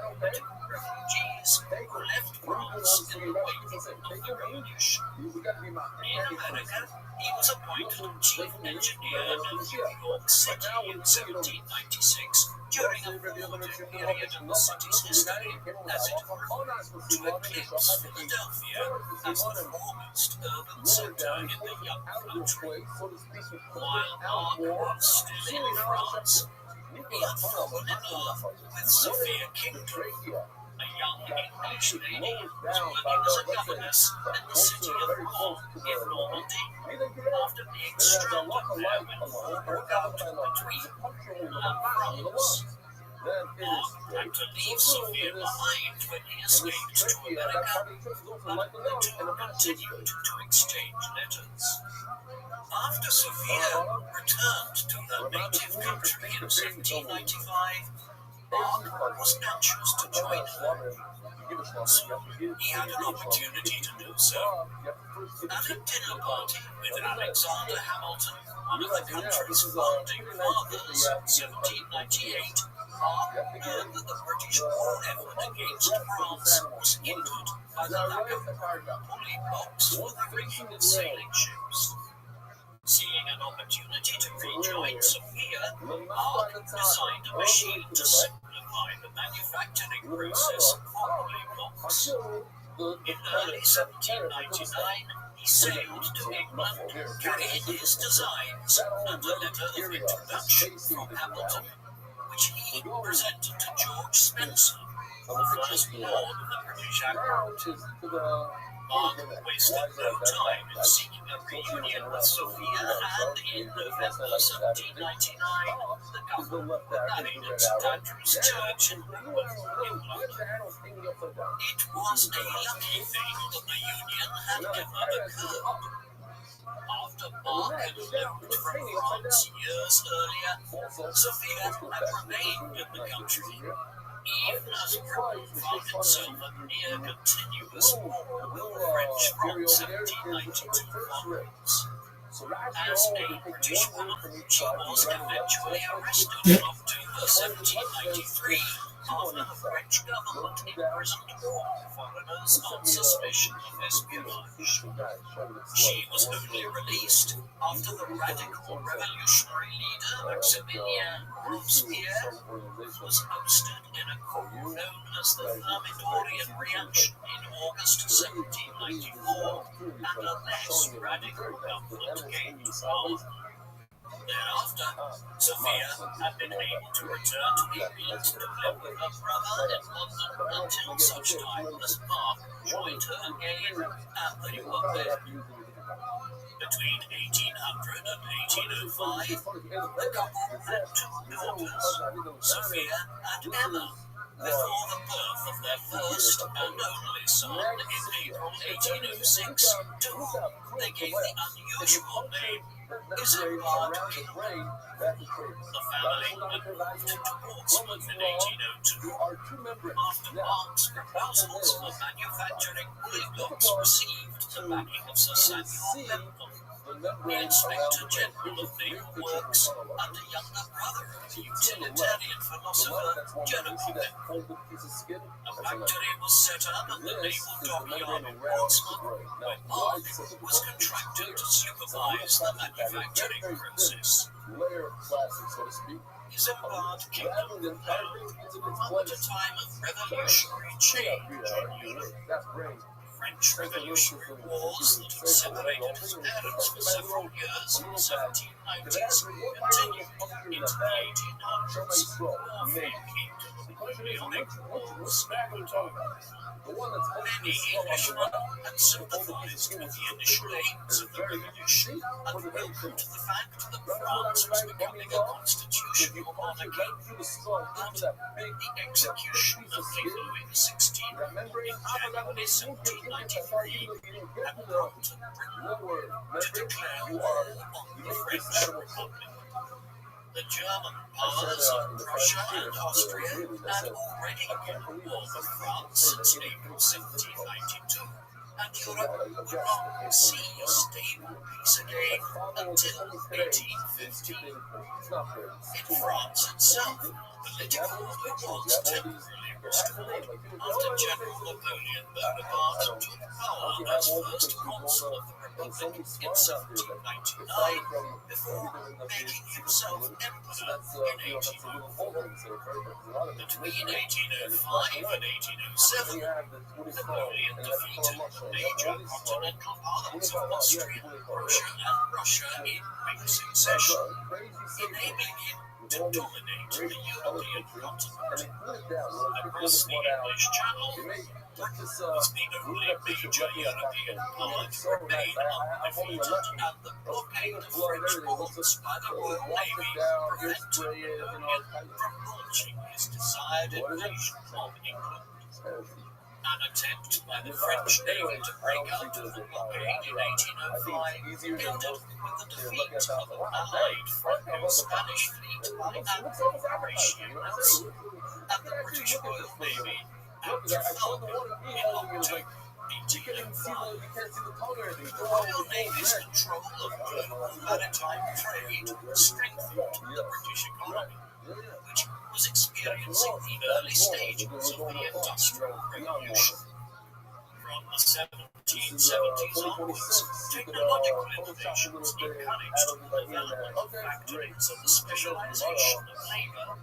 refugees who left France in the wake of the Revolution. In America, he was appointed chief engineer in New York City in 1796 during a formative period in the city's history as it grew to eclipse Philadelphia as the foremost urban center in the young country. While Mark was still in France, he had fallen in love with Sophia Kingdom, a young English lady who was working as a governess in the city of Rouen in Normandy. After being stranded there when war broke out between Rouen and France, Mark had to leave Sophia behind when he escaped to America, but the two continued to exchange letters. After Sophia returned to her native country in 1795, Mark was anxious to join her. So he had an opportunity to do so. At a dinner party with Alexander Hamilton, one of the country's founding fathers, in 1798, Mark learned that the British war effort against France was hindered by the lack of pulley blocks for the rigging of sailing ships. Seeing an opportunity to rejoin Sophia, Mark designed a machine to simplify the manufacturing process of pulley blocks. In early 1799, he sailed to England, carrying his designs and a letter of introduction from Hamilton, which he presented to George Spencer, the First Lord of the British Admiralty. Mark wasted no time in seeking a reunion with Sophia, and in November 1799, the couple were married at St Andrew's Church in England. It was a lucky thing that the union had never occurred. After Mark had eloped from France years earlier, Sophia had remained in the country, even as Britain found itself a near continuous war with the French from 1792 onwards. As a British woman, she was eventually arrested in October 1793 after the French government imprisoned all foreigners on suspicion of espionage. She was only released after the radical revolutionary leader Maximilien Robespierre was ousted in a coup known as the Thermidorian Reaction in August 1794, and a less radical government gained power. Thereafter, Sophia had been able to return to England to live with her brother in London until such time as Mark joined her again, and they were there. Between 1800 and 1805, the couple had two daughters, Sophia and Emma, before the birth of their first and only son in April 1806, to whom they gave the unusual name Isambard King. The family had moved to Portsmouth in 1802 after Mark's proposals for manufacturing polyglot received the backing of Sir Samuel Memple, the Inspector General of Naval Works, and a younger brother of the utilitarian philosopher Jeremy Memple. A factory was set up at the Naval Dockyard in Portsmouth, where Mark was contracted to supervise the manufacturing process. Isambard Kingdom at a time of revolutionary change in Europe. French Revolutionary Wars that had separated his parents for several years in the 1790s continued into the 1800s. Warfare came to the Napoleonic Wars. Many Englishmen had sympathized with the initial aims of the revolution and welcomed the fact that France was becoming a constitutional monarchy. But the execution of King Louis XVI in January 1793 had prompted Britain to declare war on the French Republic. The German powers of Prussia and Austria had already won the war with France since April 1792, and Europe would not see a stable peace again until 1815. In France itself, political order was temporarily restored after General Napoleon Bonaparte took power as first consul of the Republic in 1799, before making himself emperor in 1804. Between 1805 and 1807, Napoleon defeated major continental powers of Austria, Prussia, and Russia in quick succession, enabling him to dominate the European continent. Across the English Channel, Britain was the only major European power to remain undefeated, and the blockade of French ports by the Royal Navy prevented Napoleon from launching his desired invasion of England. An attempt by the French Navy to break out of the blockade in 1805 ended with the defeat of an allied Franco-Spanish fleet by Admiral Rothschild, and the British Royal Navy at Trafalgar in October 1805. The Royal Navy's control of global maritime trade strengthened the British economy, which was experiencing the early stages of the Industrial Revolution. From the 1770s onwards, technological innovations encouraged the development of factories and the specialization of labor,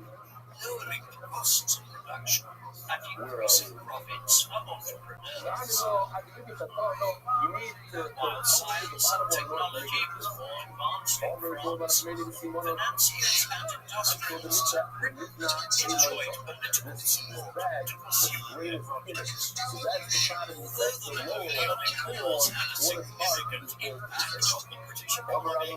lowering the costs of production. and increasing profits for entrepreneurs. While science and technology was more advanced in France, financiers and industrialists refused to enjoy political support to pursue their projects. Although the Napoleonic Wars had a significant impact on the British economy,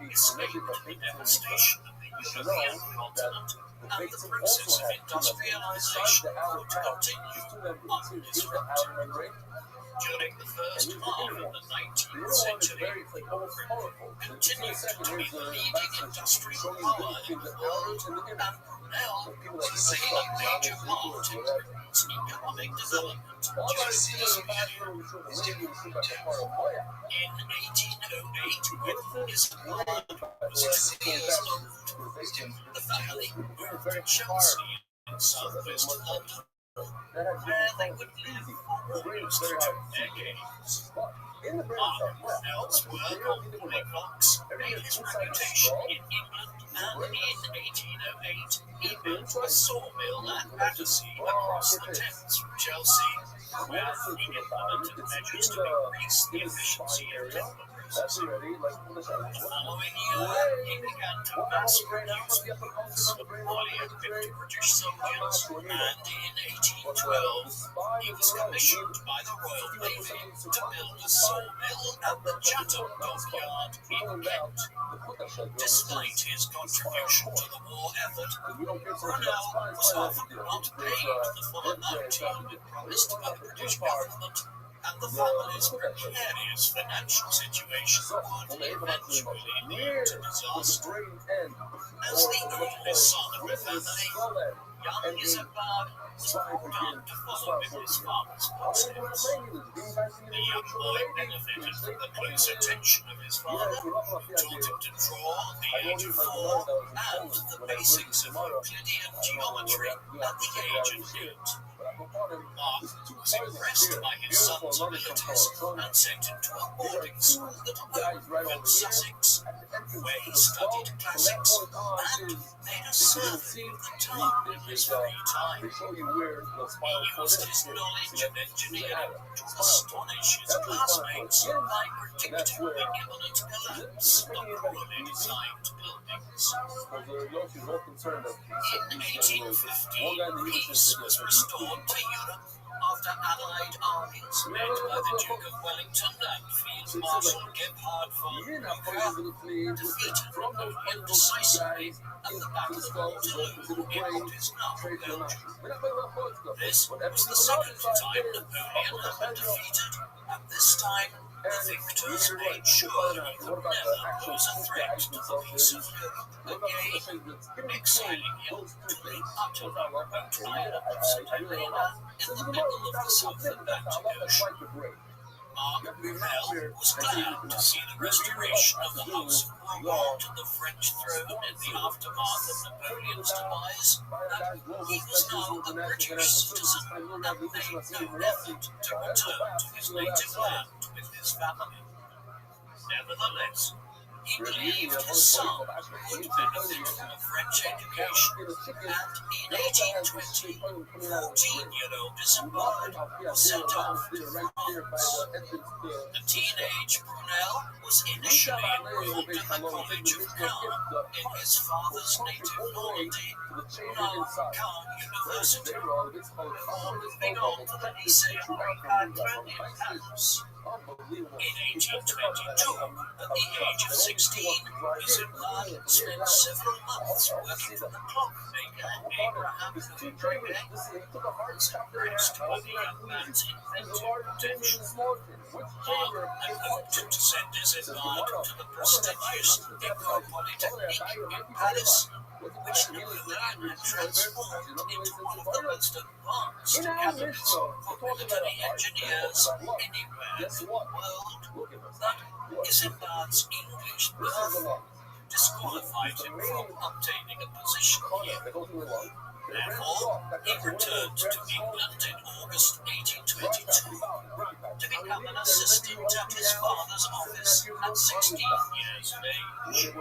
escaped the devastation of the European continent, and the process of industrialization could continue undisrupted. During the first half of the 19th century, Europe continued to be the leading industrial power in the world, and Brunel played a major part in Britain's economic development during this period. In 1808, when his blood was 2 years old, the family moved to Chelsea in southwest London, where they would live for almost 2 decades. Mark Brunel's work on polyglotts made his reputation in England, and in 1808 he built a sawmill at Battersea across the Thames from Chelsea, where he implemented measures to increase the efficiency of timber processing. The following year, he began to mass produce clothes for highly equipped British soldiers, and in 1812 he was commissioned by the Royal Navy to build a sawmill at the Chatham Dockyard in Kent. Despite his contribution to the war effort, Brunel was often not paid the full amount he had been promised by the British government, and the family's precarious financial situation would eventually lead to disaster. As the oldest son of the family, young Isambard was brought on to follow in his father's footsteps. The young boy benefited from the close attention of his father, who taught him to draw at the age of 4 and the basics of Euclidean geometry at the age of 8. Mark was impressed by his son's abilities and sent him to a boarding school at Home in Sussex, where he studied classics and made a survey of the town in his free time. He used his knowledge of engineering to astonish his classmates by predicting the imminent collapse of poorly designed buildings. In 1815, peace was restored to Europe after Allied armies led by the Duke of Wellington and Field Marshal Gebhard von Kluge defeated Napoleon decisively at the Battle of Waterloo in what is now Belgium. This was the second time Napoleon had been defeated, and this time the victors made sure he could never pose a threat to the peace of Europe again, exiling him to the utter remote island of St. Helena in the middle of the South Atlantic Ocean. Mark Brunel was glad to see the restoration of the House of Bourbon to the French throne in the aftermath of Napoleon's demise, and he was now a British citizen and made no effort to return to his native land with his family. Nevertheless, he believed his son would benefit from a French education, and in 1820, 14-year-old Isambard was sent off to France. The teenage Brunel was initially enrolled in the College of Caen in his father's native Normandy, now Caen University, before moving on to the Lycée Ricard in Paris. In 1822, at the age of 16, Isambard spent several months working for the clockmaker Abraham von Brebeck, who was impressed by the young man's inventive potential. Mark had hoped to send Isambard to the prestigious École Polytechnique in Paris, which Napoleon had transformed into one of the most advanced academies for military engineers anywhere in the world. But Isambard's English birth disqualified him from obtaining a position here. Therefore, he returned to England in August 1822 to become an assistant at his father's office at 16 years of age.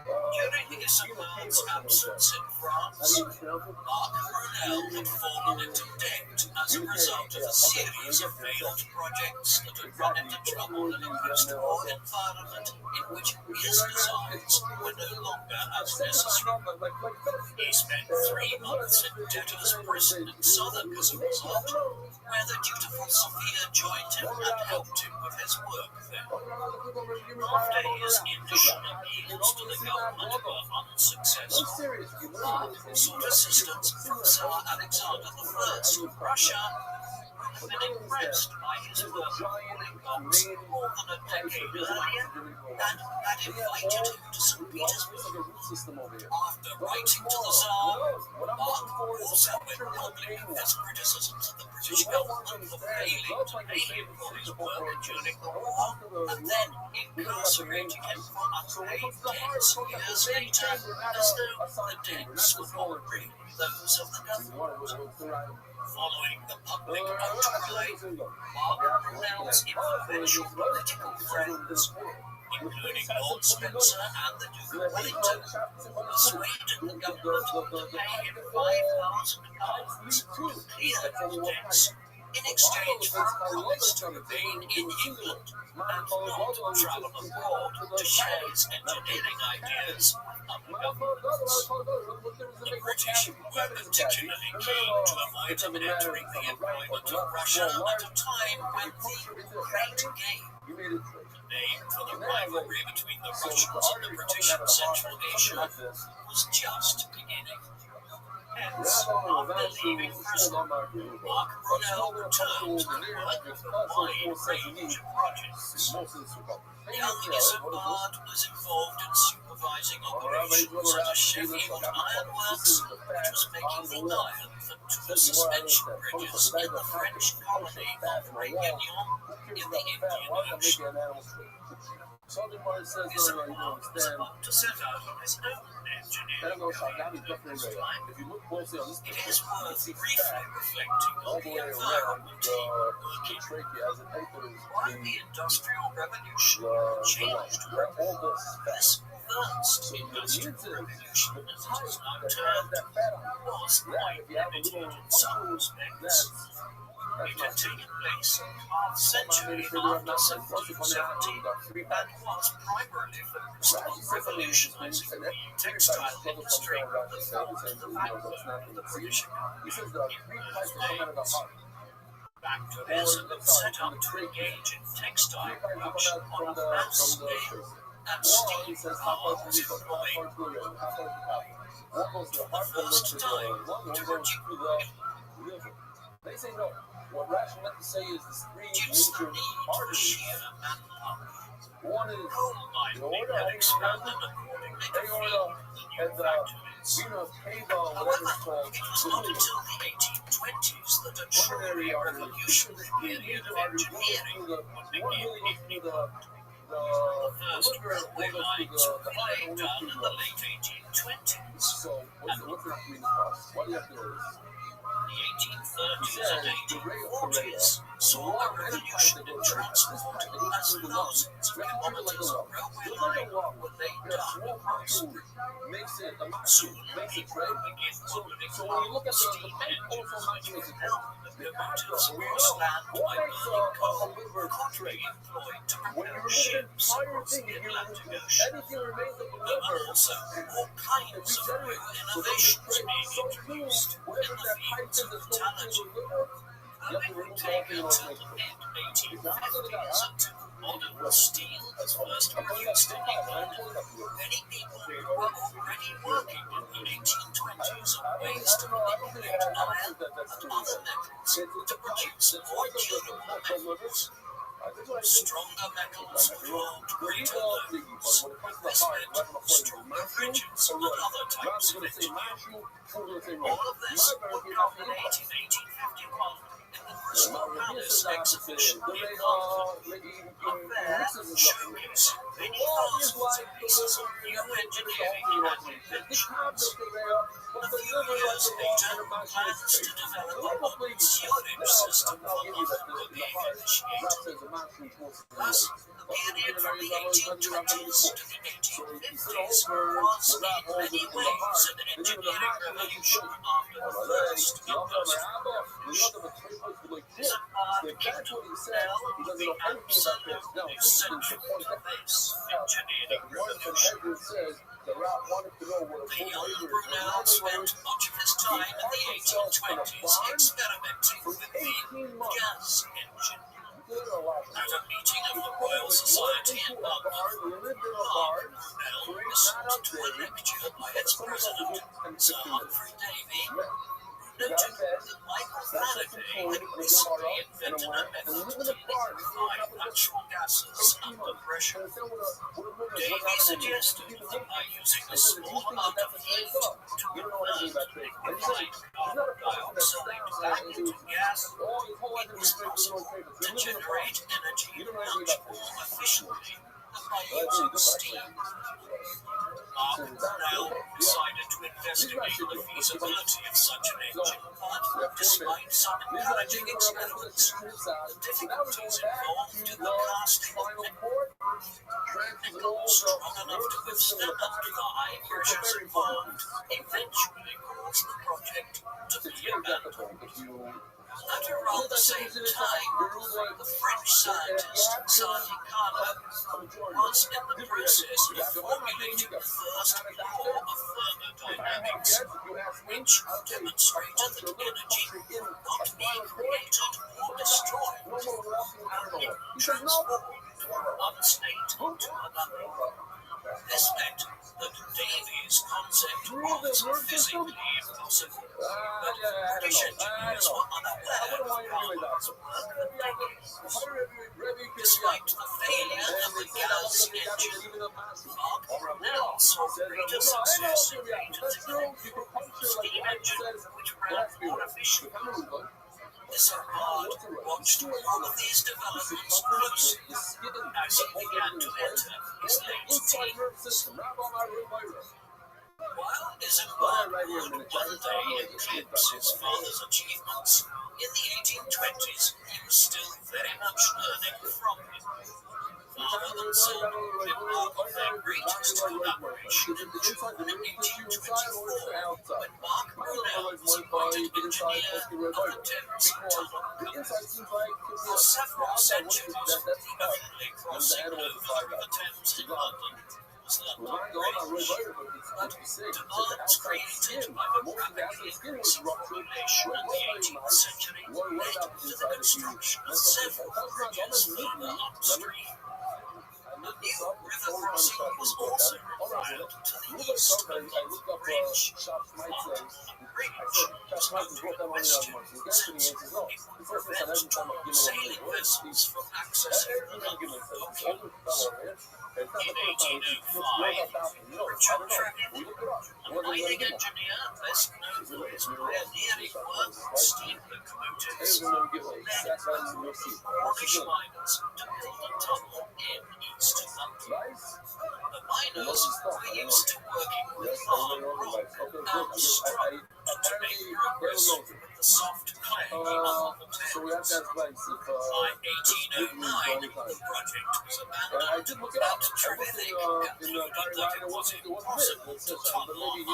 During his man's absence in France, Mark Brunel had fallen into debt as a result of a series of failed projects that had run into trouble in a post-war environment in which his designs were no longer as necessary. He spent 3 months in debtor's prison in Southwark as a result, where the dutiful Sophia joined him and helped him with his work there. After his initial appeals to the government were unsuccessful, Mark sought assistance from Tsar Alexander I of Russia, who had been impressed by his work on holding box more than a decade earlier and had invited him to St. Petersburg. After writing to the Tsar, Mark also went public with his criticisms of the British government for failing to pay him for his work during the war, and then incarcerating him for unpaid debts years later, as though the debts were probably those of the government. Following the public outcry, Mark Brunel's influential political friends, including Lord Spencer and the Duke of Wellington, persuaded the government to pay him £5,000 to clear his debts in exchange for a promise to remain in England and not travel abroad to share his engineering ideas with other governments. The British were particularly keen to avoid him entering the employment of Russia at a time when the Great Game, the name for the rivalry between the Russians and the British in Central Asia, was just beginning. Hence, after leaving prison, Mark Brunel returned to work with a wide range of projects. Young Isambard was involved in supervising operations at a Sheffield ironworks, which was making the iron for two suspension bridges in the French colony of Réunion in the Indian Ocean. Isambard was about to set out on his own engineering career at this time. It is worth briefly reflecting on the environment he would work in. While the Industrial Revolution changed Europe, this first Industrial Revolution, as it is now termed, was quite limited in some respects. It had taken place half century after 1770 and was primarily focused on revolutionizing the textile industry that formed the backbone of the British economy in those days. Factories had been set up to engage in textile production on a mass scale, and steam power was employed. For the first time, to reduce What Rash meant to say is the three the major need for arteries. sheer manpower. One is Coal mining had expanded accordingly to feed the new factories. Venus Cava, whatever However, it's called. it was not until the 1820s that a truly revolutionary period of engineering would begin in England. The first railway lines were laid down in the late 1820s. So, what's the Venus cost? Why do you have to do this? The 1830s and 1840s saw a revolution in transport as thousands of kilometers of railway line were laid down across Britain. Soon, people would begin building modern steam engines which would help locomotives across land by burning coal could be employed to propel ships across the Atlantic Ocean. There were also all kinds of new innovations being introduced in the fields of metallurgy. Having taken until the mid-1850s until modern steel was first produced in England, many people were already working in the 1820s on ways to manipulate iron and other metals to produce more durable metals. Stronger metals provoked greater loads. This meant stronger bridges and other types of engineering. All of this would culminate in 1851 in the Crystal Palace exhibition in London, a fair showcasing the many thousands of pieces of new engineering and inventions. A few years later, plans to develop a modern sewerage system for London were being initiated. Thus, the period from the 1820s to the 1850s was in many ways an engineering revolution after the first industrial revolution. This apart kingdom now would be absolutely central to this engineering revolution. The young Brunel spent much of his time in the 1820s experimenting with the gas engine. At a meeting of the Royal Society in London, Brunel listened to a lecture by its president, Sir Humphrey Davy, noted that Michael Faraday had recently invented a method to liquefy natural gases under pressure. Davy suggested that by using a small amount of heat to convert liquefied carbon dioxide into gas, it was possible to generate energy much more efficiently than by using steam. Brunel decided to investigate the feasibility of such an engine, but despite some encouraging experiments, the difficulties involved in the casting of nickel strong enough to withstand the high pressures involved eventually caused the project to be abandoned. At around the same time, the French scientist Sadi Carnot was in the process of formulating the first law of thermodynamics, which demonstrated that energy not being created or destroyed, only transformed from one state to another. This meant that Davy's concept was physically impossible, but British engineers were unaware of Carnot's work and techniques. Despite the failure of the gas engine, Mark Brunel saw greater success in later development of steam engine, which ran more efficiently. Sir Hard watched all of these developments closely as he began to enter his late teens. While his embark would one day eclipse his father's achievements, in the 1820s he was still very much learning from him. Father and son embarked on their greatest collaboration in June 1824, when Mark Brunel was appointed engineer of the Thames Tunnel Company. For several centuries, the only crossing over the River Thames in London was London Bridge. But demands created by the rapidly increasing population in the 18th century led to the construction of several bridges further upstream. A new river crossing was also required to the east of London Bridge. But the bridge was only the western sense. It would prevent sailing vessels from accessing the London dockyards. In 1805, Richard Trevithick, a mining engineer best known for his pioneering work on steam locomotives, led Cornish miners to build a tunnel in East London. The miners were used to working with hard rock and struggled to make progress with the soft clay under the Thames. By 1809, the project was abandoned, but Trevithick concluded that it was impossible to tunnel under the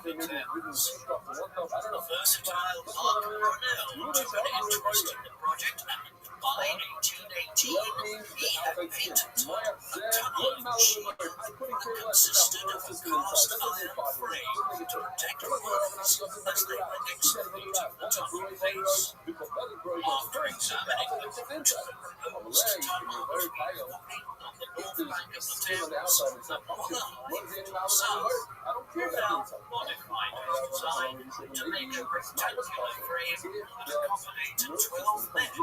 River Thames. The versatile Mark Brunel took an interest in the project, and by 1818, he had patented a tunnel machine that consisted of a cast iron frame to protect workers as they were excavating the tunnel face. After examining the front of the proposed tunnel, looking on the north bank of the Thames and on the High south, Brunel modified his design to make a rectangular frame that accommodated 12 men at the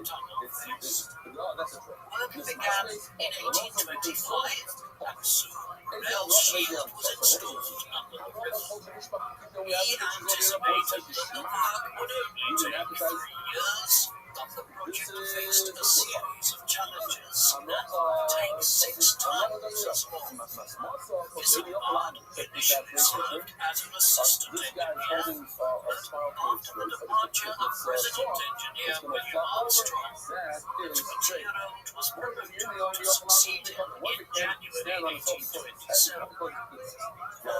tunnel face. Work began in 1825, and soon Brunel's shield was installed under the river. He anticipated that the work would only take 3 years, but The project faced a series of challenges and would take 6 times as long. Mr. Bard initially served as an assistant engineer, but after the departure of resident engineer William Armstrong, the 20-year-old was promoted to succeed him in January 1827. For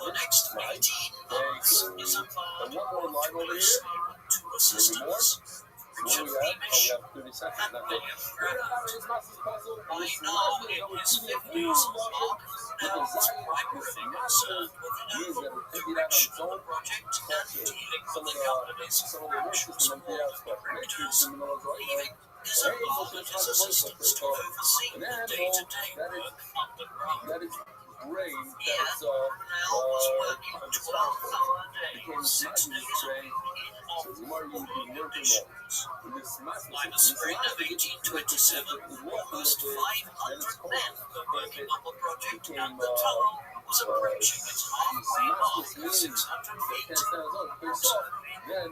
the next 18 months, Mr. Bard worked closely with 2 assistants, Richard Beamish and William Graham. By now, in his 50s, Mark now was primarily concerned with an overall direction of the project and dealing with the company's financial support directors, leaving Mr. Bard and his assistants to oversee the day-to-day work underground. Here, Brunel was working 12-hour days, 6 days a week, in awful conditions. By the spring of 1827, almost 500 men were working on the project, and the tunnel was approaching its halfway mark of 600 feet. Sorry, 180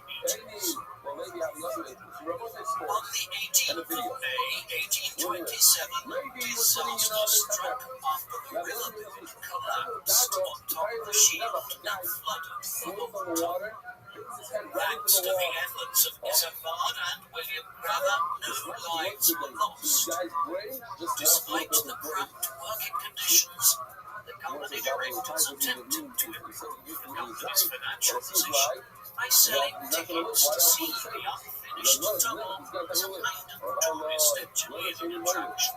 meters. On the 18th of May, 1827, disaster struck after the river building collapsed on top of the shield and flooded full of water. Thanks to the efforts of Isambard and William Graham, no lives were lost. Despite the cramped working conditions, the company directors attempted to improve the company's financial position by selling tickets to see the unfinished tunnel as a kind of tourist engineering attraction.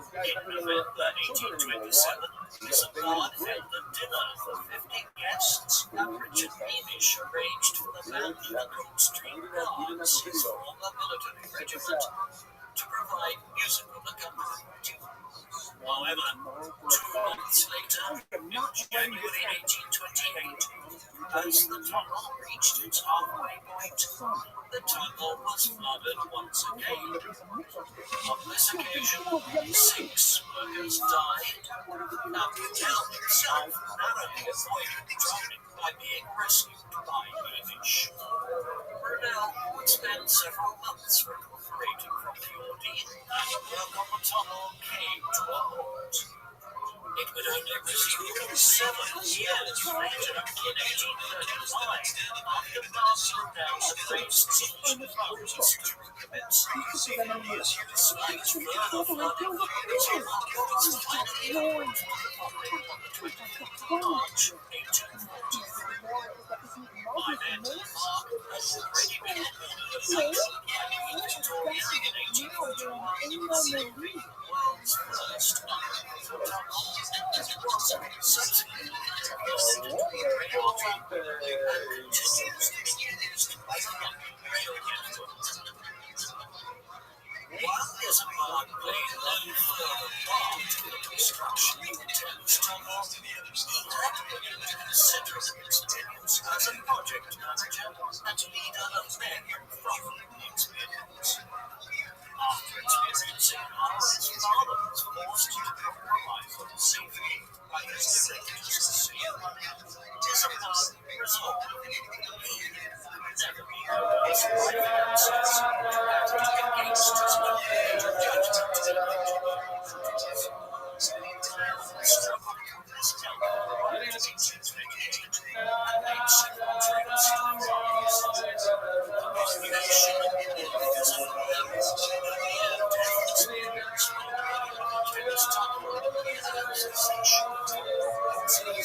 In November 1827, Isambard held a dinner for 50 guests, and Richard Beamish arranged for the band of the Coldstream Guards, his former military regiment, to provide musical accompaniment. However, 2 months later, January 1828, as the tunnel reached its halfway point, the tunnel was flooded once again. On this occasion, 6 workers died, and Brunel himself narrowly avoided drowning by being rescued by Beamish. Brunel would spend several months recuperating from the ordeal, and work on the tunnel came to a halt. It would only resume 7 years later, in 1835, after passing down the sufficient funds to recommence leasing. Despite further flooding, Isambard was finally opened to the public on the 25th of March, 1843. By then, Mark had already been awarded a title by the Victorian in 1841 as the world's first underwater tunnel. Subsequently, connected to the rail track and continues to be used as a running rail network. While Isambard played no further part in the construction of the Thames Tunnel, he had begun to consider its continuance as a project manager and leader of men from the experience. After experiencing hardship, his father was forced to compromise on safety by his directors to sea. Isambard resolved to leave, never be his finances, and against his will, judgment. Struggled with this tunnel in 1828 and made several trips to the Far East. The nation is a near-death experience when working on the Thames Tunnel in the years of session. Consider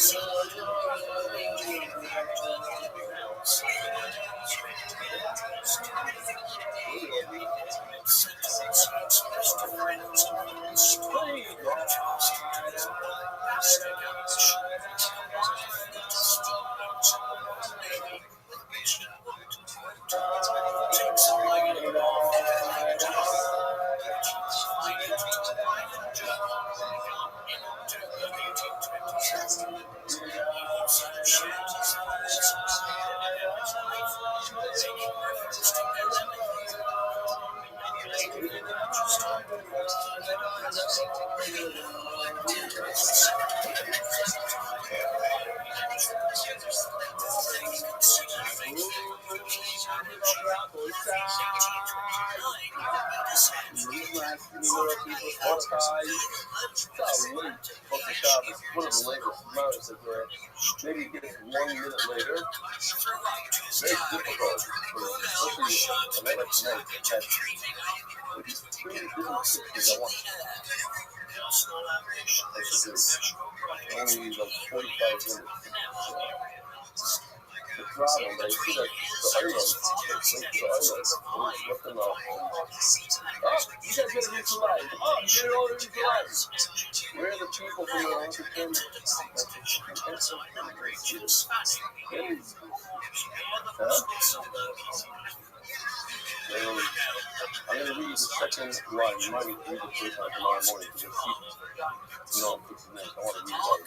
One of the latest months that maybe it gets 1 minute later. Very difficult, especially a night like tonight. With these three different pictures I want. Only like 45 minutes. The problem, but I see that the islands, the islands, left them out. Oh, you guys better reach the live. Oh, you better all reach the live. Where are the people from the Olympic Games? I'm going to read the second line. You might need to read the first line tomorrow morning to get seated. No, I'm fixing this. I want to read it all.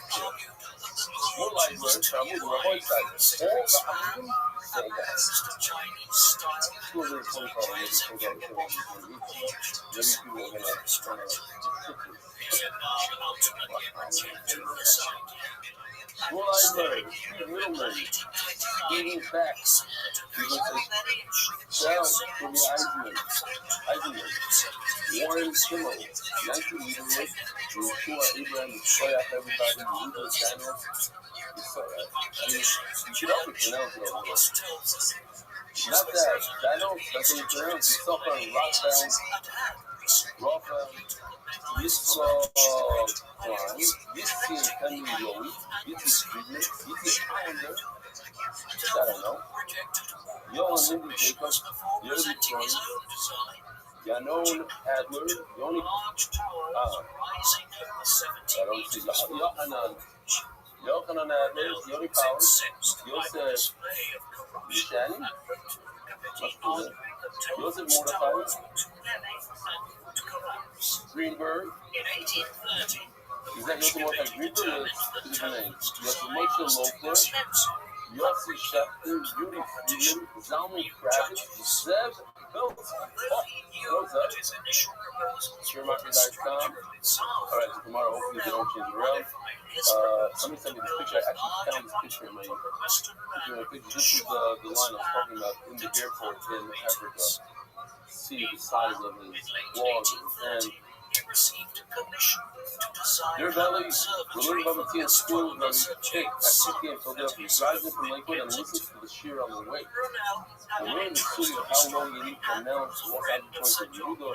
More live words. I'm moving my voice side. All the American, say that. 225 minutes. Maybe people are going to more live words. Little men. Giving facts. You can say, Shell from the Eisenman. Warren Kimmel. 19 meters. Yeshua Abraham destroy up everybody. You lose the channel. You saw that. I mean, you should also pronounce it over there. Not that. That's what you pronounce. You saw from Rothschild. Yitzhak Klein. Yitzhak Henry Rowe. Yitzhak Friedman. Yitzhak Islander. I don't know. Yohan Lindy Jacobs. Yerby Freund. Yanon Adler. Yoni. I don't see. Yochanan Adler. Yoni Powers. Yosef Mishani. Yosef Mordechai. Greenberg. Is that Yosef Mordechai Greenberg? Or is his name? Yosef Moshe Loeffler. Yossi Schefter, Yuri Friedman, Zalman Kravitz, Zev Belz. ShareMarket.com. Alright, so tomorrow, hopefully they don't change it around. Somebody sent me this picture. I actually found this picture in my picture. This is the line I was talking about in the airport in Africa. See the size of his walls and their bellies were learning about the tea in school and cake at 6 p.m. Philadelphia. Drives in from Lakewood and listens to the shear on the way. We're learning the studio how long you need from now to walk out the point of Yehuda,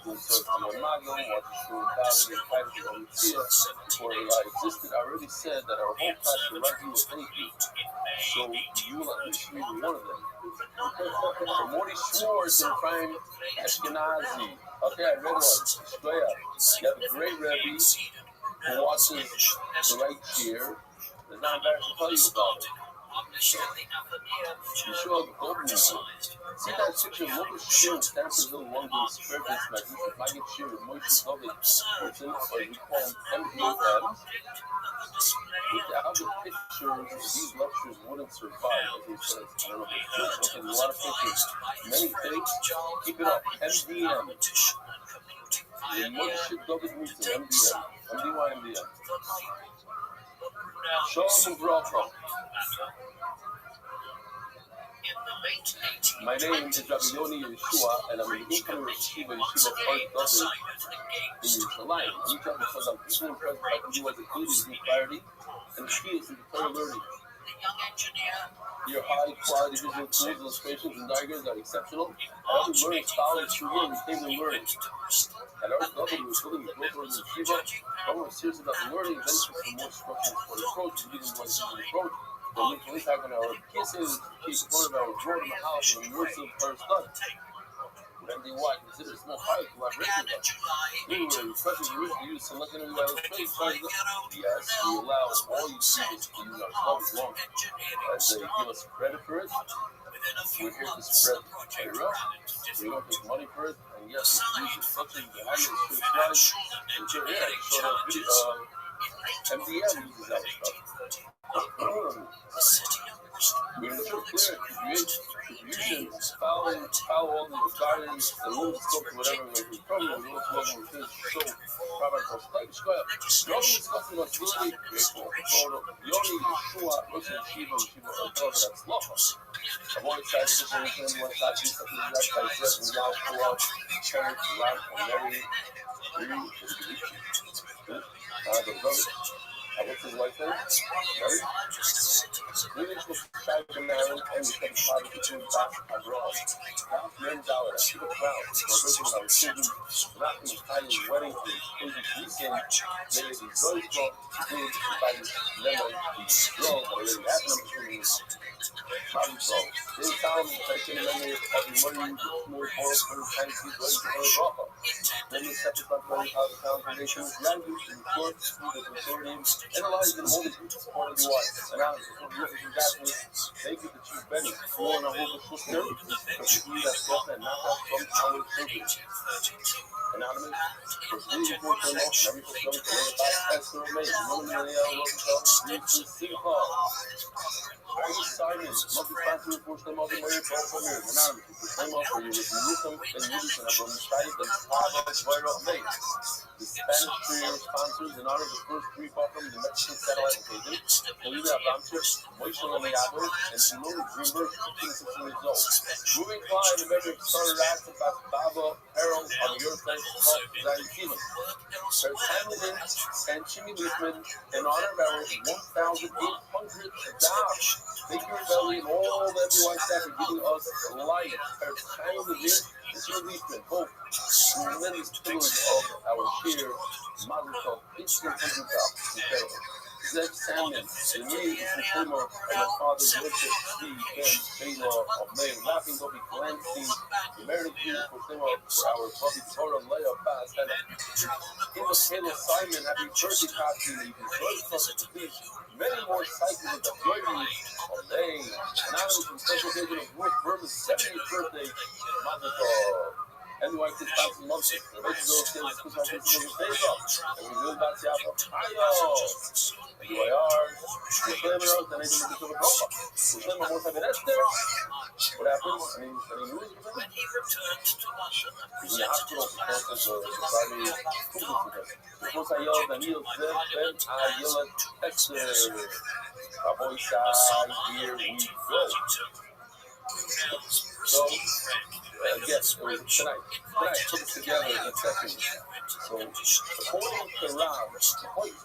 to insert Mago, watch the show Ballad, and fight with the Lucia. Before AI existed, I already said that our whole class should write you with anything. So you will at least read one of them. So Morty Schwartz and Prime Ashkenazi. Okay, I read one. Straight up. You have a great Rabbi who watches the right cheer. It's not embarrassing to tell you about it. Yeshua Goldman. See that picture of Moshe Shir in Stanfordville, London, spread this magnificent Maggid Shir with Moshe David Burton, or we call him MDM. Without the pictures, these lectures wouldn't survive, as he says. I don't know if it's a lot of pictures. Many fakes. Keep it up. MDM. The Moshe David Burton, MDM. MDY. Shalom and Bracha. My name is Rabbi Yoni Yeshua, and I'm an incoming receiver in Yeshiva Park David in Yerushalayim. I'm here because I'm deeply impressed by who was included in clarity and skills in Torah learning. Your high-quality visual tools, illustrations, and diagrams are exceptional. I have learning scholars who learn retain their learning. At our level, we're building the growth of the Yeshiva. When we're serious about learning, benefits from more structured approach, leading one single approach. We're making impact on our kisses, keep one of our growth in the house, and words of first study. MDY consider small pilot collaboration. We were requesting you to use selected in our space. Yes, we allow all users to use our stuff as long as they give us credit for it. We're here to spread Torah. We don't take money for it. And yes, we use it such as behind it, should slides. And here, so that video, MDM uses our stuff. We ensure clear contributions, follow all the guidance, the rules, scope, whatever the program rules, whatever it is, so Rabbi Rothschild, the only discussing responsibility, the only Yeshua, Rosh Yeshiva, Torah, that's lawful. Avoid side situation, one side, two something like that, by dressing down, pull out, church, life, and Mary, the brother. What's his wife's name? Mary? Really was shy to marry and become father between back abroad. Half men dollar, keep a crown, for original our children, not in tiny wedding to Asian Christian, they is very strong, good, by his lemon, the girl that already had number two, probably so. They found taking the memory of the money, the small forest, and the tiny seeds, ready to her rock. Then they set the front running out of the foundation, language, and court, the consortium, analyze the moment support of the wife, analysis of the different documents, they give the chief Benny, more on a whole sister, because he that self and not out from our children. Anonymous, was really for them off, and every person to lay about Esther and May, Rothschild, read to Simcha. Simon, multi-factor for them other way from here, anonymous, the same offer you with Newcomb and Newton of Rothschild and Pablo Viral May. The Spanish career sponsors in honor of the first three from the Mexican satellite occasion, Olivia Abramchik, Moishe Lemiado, and Simone Greenberg, 15 results. Moving fly in the measure of starter acts about Baba Harold on the airplane called Zion Keenan. There's Hamilton and Jimmy Liefman in honor of our 1,800 dollars. Thank you, Rabbi, and all the everyone staff for giving us life. There's Hamilton and Jimmy Liefman, both tremendous pillars of our share. Mazel Tov, instant incredible. Zeb Salmon, the me is the tumor of my father Joseph C. Ben Baylor of Maine, laughing Bobby Glancy, the American King for our Bobby Torah Leah Pass, and in the Taylor Simon, happy birthday copy, you can join us to be many more cycles of the journey of Maine. Anonymous from special occasion of Ruth Burman's 70th birthday, Mazel Tov. And we want to start some months. The rest of those things, because I think it's going to and we will back to Apple. Hi-yo! You are. We claim it out, then I didn't become a drop. We claim it more time in Esther. What happens? Any news? When he returned to London, He's in the hospital because of the Friday school incident. Because I yelled, Daniel said, then I yelled at Esther. Our boy side, here we go. So, yes, it was tonight. Tonight, put it together in seconds. So, according to Rav,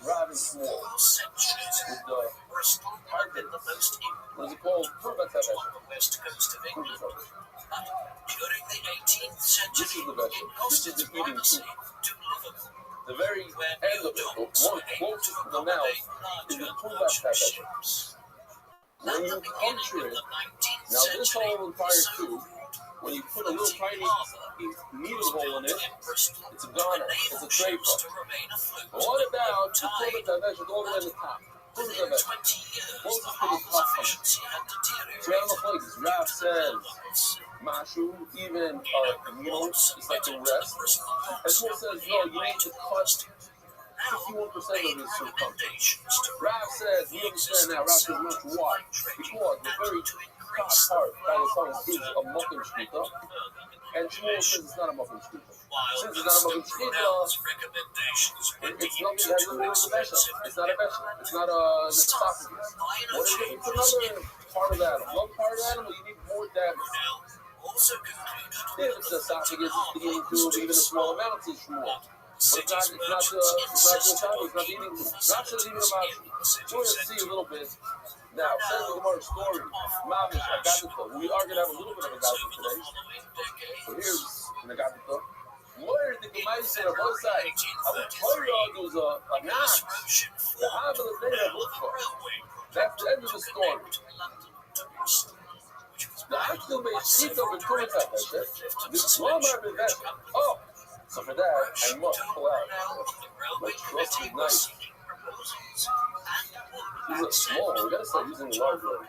Rav is small. With the target, what is it called? during the 18th century, This is the vessel. This is the eating tube. The very end of it, the one closest to the mouth, is the Turbat vessel. When you puncture it, now this whole entire tube, when you put a little tiny needle hole in it, it's a ghana, it's a tray pump. But what about the Turbat vessel all the way to the top? Turbat vessel, closest to the top pump. So on the places, Rav says, Mashu, even needles, it's like the rest. And Paul says, no, you need to cut 51% of his circumference. Rav says, you understand now, Rav says, much why? Because the very top part by the song is a muffin shkita, and Shmuel says it's not a muffin shkita. Since it's not a muffin shkita, it's nothing that has to do with the besha. It's not a besha. It's not an esophagus. What is it? It's another part of the animal. One part of the animal, you need more damage. If it's the esophagus, it's beginning to even a small amount is Shmuel. But it's not the esophagus, it's not the eating tube. Not just even about it. We're going to see a little bit. Now, says the Gemara story, Mamish, Agadita. We are going to have a little bit of Agadita today. So here's an Agadita. Where the Gemara said on both sides, I would tell you there was a knock. The Havel of Dana looked for. That's the end of the story. The actual made sheet of the Turbat vessel. This Walmart investment. Oh! So for that, I must pull out my trusted knife. These are small. We gotta start using the large one.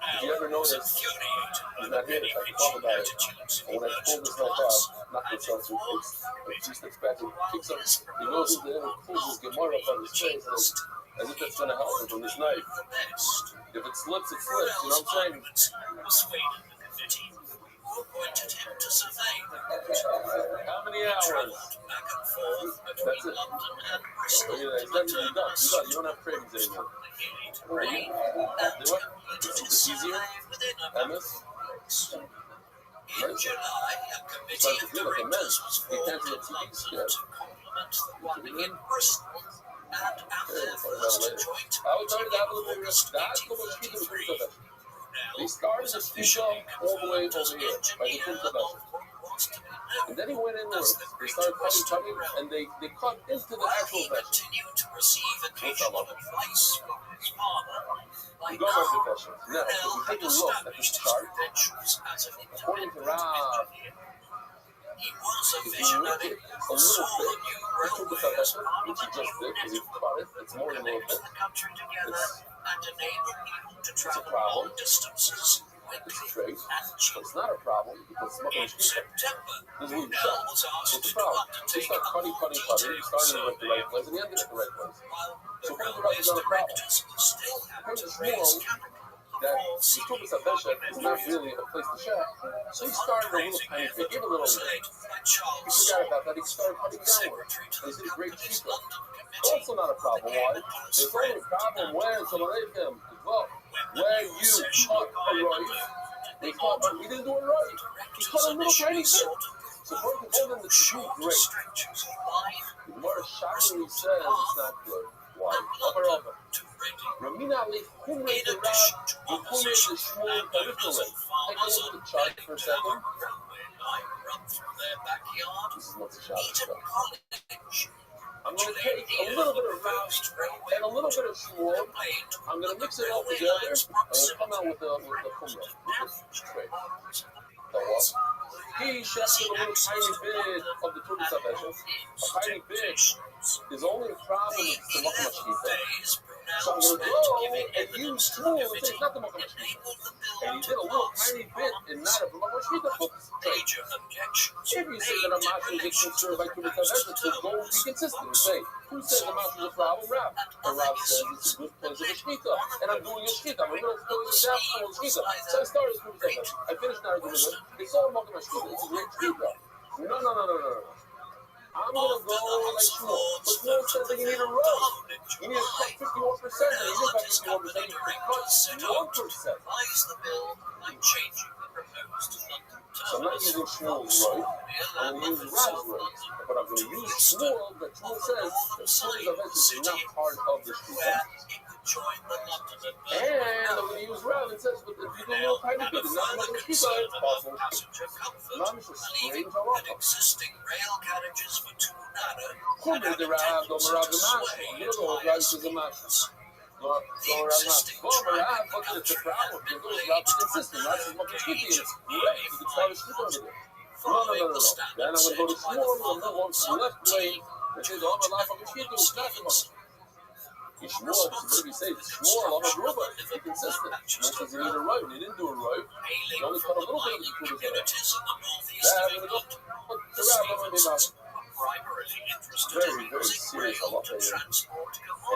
Did you ever notice he's not here? I talk about it. And when I pull this knife out, not this out, so he steps back and kicks up. He goes into him and pulls his Gemara up on his face. As if that's going to help him from this knife. If it slips, it slips. You know what I'm saying? Appointed him to survey the How many hours? back and forth That's between it. London and Bristol. You're done. You don't have cravings anymore. Do it. It's easier. MS. In July, a committee of directors was formed in London to complement the one in Bristol and at their first joint meeting in August 1833. They started the speaker all the way over here, by the Tintabella. And then he went inwards. They started cutting, and they cut into the actual He vessel. continued to receive occasional advice from his father. We go over the vessel. Now, if we take a look at the chart, according to Rabbi, He was a if you visionary look at a who saw little the bit, new he took the railways vessel, which he just did, because he cut it, it's more than a little connect bit. the country together and enable people to travel problem. long distances It's quickly trade, and but cheaply. it's not a problem, because it's not going In to speak. September, This is what he Brunel said. was What's asked the to problem? He undertake started a cutting. more He detailed started at the right survey place, and he ended at the right place. while the So according to Rabbi, railway's it's not a problem. directors still had According to to raise Shmuel, capital that before the seeking Turbis Abesha is not really a place to share. So he started a little tiny bit, gave a little bit. by He Charles forgot about that. He started cutting downward. secretary to He the did a great company's cheaper. London committee. Also not a problem. Why? There's only a problem when someone ate him. Well, when you cut a right, they cut, but he didn't do it right. He cut a little tiny bit. So according to Holden, it's too great. The Gemara shockingly says it's not good. Why? Upper over. Ramina Ali Humre the Rab, the Humre the Shmuel Peripheral. Take a look at the chart for a second. This is not the chart. I'm going to take a little bit of Rab and a little bit of Shmuel. I'm going to mix it all together. I'm going to come out with the Humre. Straight. The what? He shafted a little tiny bit of the Turbis Abesha. A tiny bit is only a problem with the Mocha Mashkita. So I'm going to go and use Shmuel and say it's not the Mocha Mashkita. And he did a little tiny bit in not of the Mocha Mashkita book. If you say that a Masha is considered by Turbis Abesha, to go be consistent and say, who says the Masha is a problem? Rab. And Rab says it's a good place of a Shkita. And I'm doing a Shkita. I'm going to fill the gap for a Shkita. So I started with Turbis Abesha. I finished now doing it. It's all Mocha Mashkita. It's a great Shkita. No. I'm going to go like Shmuel. But Shmuel says that you need a roast. You need to cut 51%. And he didn't cut 51%. You cut 1%. So I'm not using Shmuel's right. I'm going to use Rab's right. But I'm going to use Shmuel that Shmuel says that Turbis Abesha is not part of the Shkita. And I'm going to use Rab and says, but if you do a little tiny bit, it's not going to keep on it. Possible. Mamish is strange halacha. Kumri the Rab, don't Rab the Mash. You don't know what Rab is a Mash. Don't Rab Mash. Well, Rab, but it's a problem. You're going to Rab is consistent. Rab is Mocha Shkiti. It's great. You can start a Shkita over there. No. Then I'm going to go to Shmuel and move on to the left lane. It says, oh, my life, Mocha Shkiti was not the Mocha. Shmuel, so what did he say? Shmuel, I'm a Ruba. Be consistent. Shmuel says you need it right, and he didn't do it right. He only cut a little bit of the Turbis Abesha. I'm going to go. But the Rab, I'm going to be about very serious halacha here.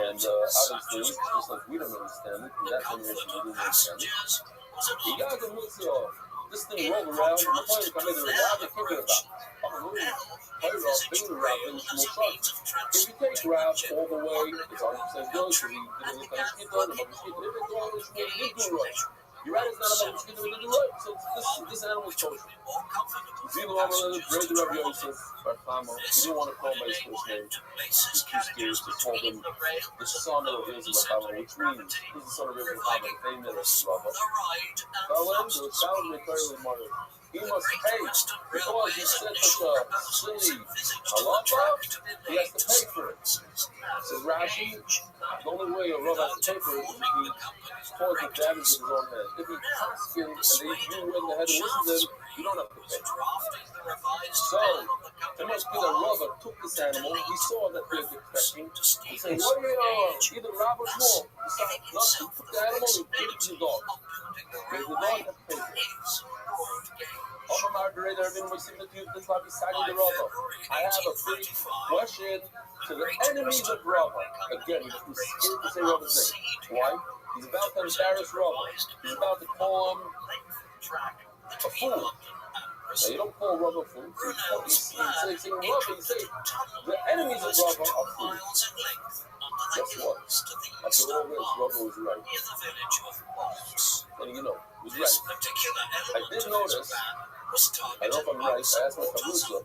And obviously, just like we don't understand it, and that generation didn't understand it. You guys are mixing off. This thing rolled around, and the point is, I made it around and kick it about. If you take Rab all the way, it's 100% good, because he didn't look like Shkita, the Mocha Shkita, if it's all this way, he did do right. Your right is not a Mocha Shkita, he did do right. So this animal is kosher. Zino Amalek, Greg the Rabbi Yosef, Barthamo, he didn't want to call him by his first name. He's too scared to call him the son of Yosef Barthamo, which means he's the son of Yosef Barthamo, famous Rabbi. Felon, the child may carry the mother. He must pay because he said such a silly halacha. He has to pay for it. Says Rashi, the only way a Rav has to pay for it is if he causes the damage with his own head. If he paskin and they you in the head and listen to them, you don't have to pay. So it must be that Rav took this animal. He saw that they're defecting. He said, "What do you know? Either Rav or Shmuel." He took the animal and gave it to the dog. There's the dog that pays it. I have a big question to the enemies of Rabbi. Again, he's scared to say Rabbi's name. Why? He's about to embarrass Rabbi. He's about to call him a fool. Now, you don't call Rabbi a fool. You say Rabbi, you say the enemies of Rabbi are fools. Guess what? After all this, Rabbi was right. And you know, he was right. I did notice, I don't know if I'm right, I asked my Chavrusa,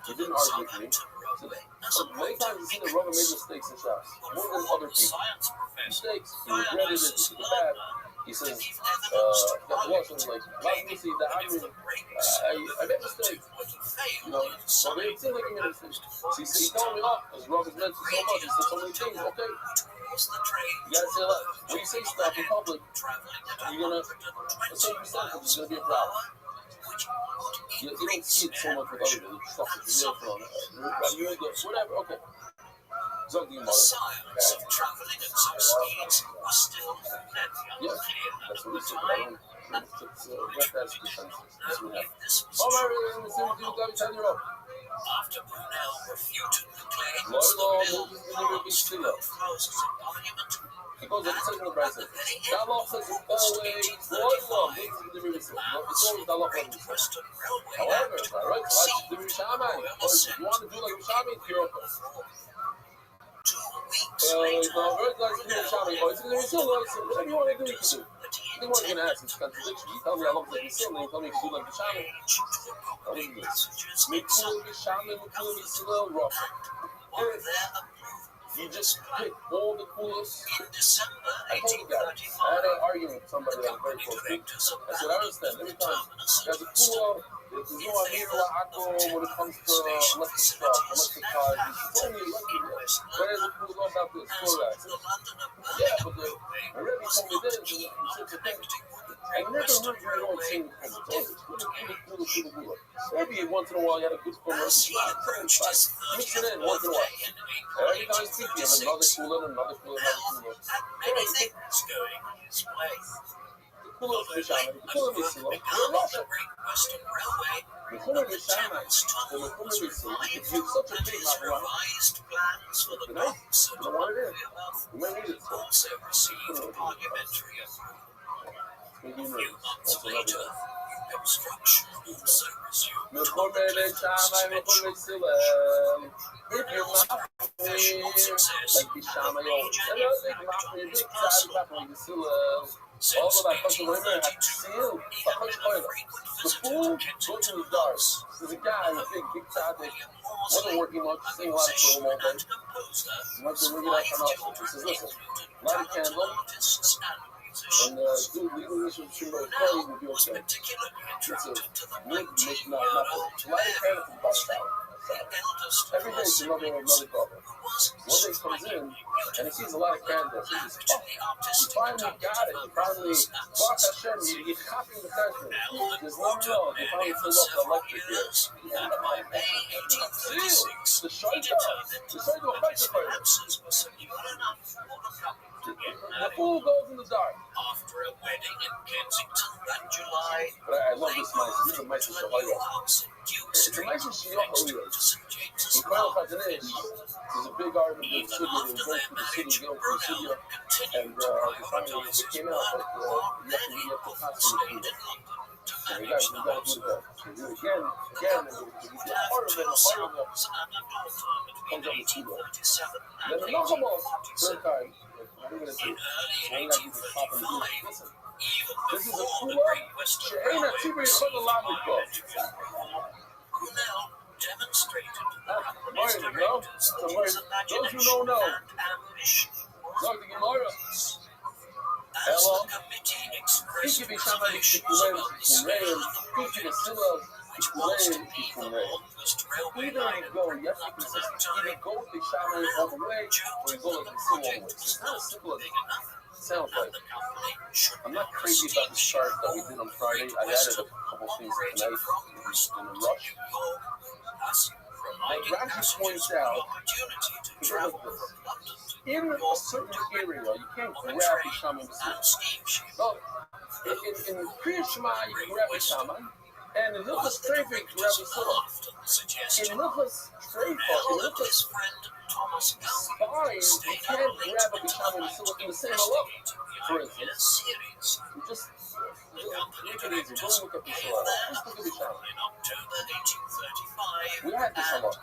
he didn't argue with me. So many times you see that Rabbi made mistakes in Shas, more than other people. Mistakes, he regretted it, he took it back. He says, that was like, let me see that I made mistakes. You know, so it seems like he made a mistake. So he told me, because Rabbi's mentioned so much, he said so many things, okay. You gotta say a lot. When you say stuff in public, you're gonna, a certain percentage is gonna be a problem. You don't see it so much with other people. Stuff that you live from. Whatever, okay. Zog the Gemara. Yes, that's what he said. I don't get that as a consensus. That's what happened. All right, we're going to go to the after Brunel refuted the claim, he goes up to say in the Bryson, Dalof says it's always it's always Dalof on the question. However, right, like the Rishamai, if you want to do like Rishamai, you're okay. 2 weeks later, whatever you want to do, you can do. They weren't going to ask this contradiction. You tell me I love the Yisrael, and you tell me you can do like the Shaman. That was good. Mikul Shaman, Mikul Yisrael, Rothschild. You just pick all the coolest. I told you guys, I had an argument with somebody that was very close to me. I said, I understand, every time there's a cool, there's no Amira Akko when it comes to electric cars. He told me, but there's a cool law about this, cool guy. Yeah, but the Rabbi told me this, and he said the thing. I never heard you all saying cool. Maybe once in a while you had a good cool. Mix it in once in a while. Every time you speak, you have another cooler, another cooler, another cooler. Many things going his way. The cooler is Shaman, the cooler is Silo, you're Russia. The cooler is Shaman, and the cooler is Silo. If you have such a big revised plans for the box, you don't want it in. You may need it. Also received parliamentary approval. A few months later, construction also resumed. If you're not professional success, since 1832, the fool goes to the dogs. There's a guy, a big tzaddik, wasn't working much, singing a lot of film all day. He went to ring it up on us. He says, listen, light a candle, and do legal issues to the party will be okay. It's a wood making out nothing. Light a candle for about an hour. Every day it's another problem. One day comes in and he sees a lot of candles. He says, oh, you finally got it. You finally, Baruch Hashem, you're copying the country. There's one road. You finally filled up the electric here. The Shaita electric fire. The fool goes in the dark. After a wedding in Kensington that July, but I love this mice. This is a mice in Shahaya. It's a mice in Shahaya. In Final Fatanesh, there's a big argument in the city. They go through the city, going through the city, and finally it came out that you have to pass through the city. And you got to do that. So you again, and you get part of it, comes up the keyboard. Then another one, third time. What are you going to do? Why not use the top of the beat? Listen, this is a cooler. She ain't a TV for the lobby club. There you go. So those who don't know, Dr. Gemara. Hello. He can be somebody who can learn, he can be similar. Either you go, yes, you can say, either go with the shaman all the way, or you go like the all the way. It's not as simple as it sounds like. I'm not crazy about the chart that we did on Friday. I added a couple things tonight in a rush. Like Rashi points out, in a certain area, you can't grab the shaman with the in Kriya Shema, Rabbi Shammai, and in Hilchas Treifa, Rabbi Silla. In Hilchas Treifa, in Hilchas Spine, you can't grab Rabbi Shammai and Silla in the same halacha. For instance, just make it easy. Don't look at the Silla. Just look at the Shammai. We had this halacha.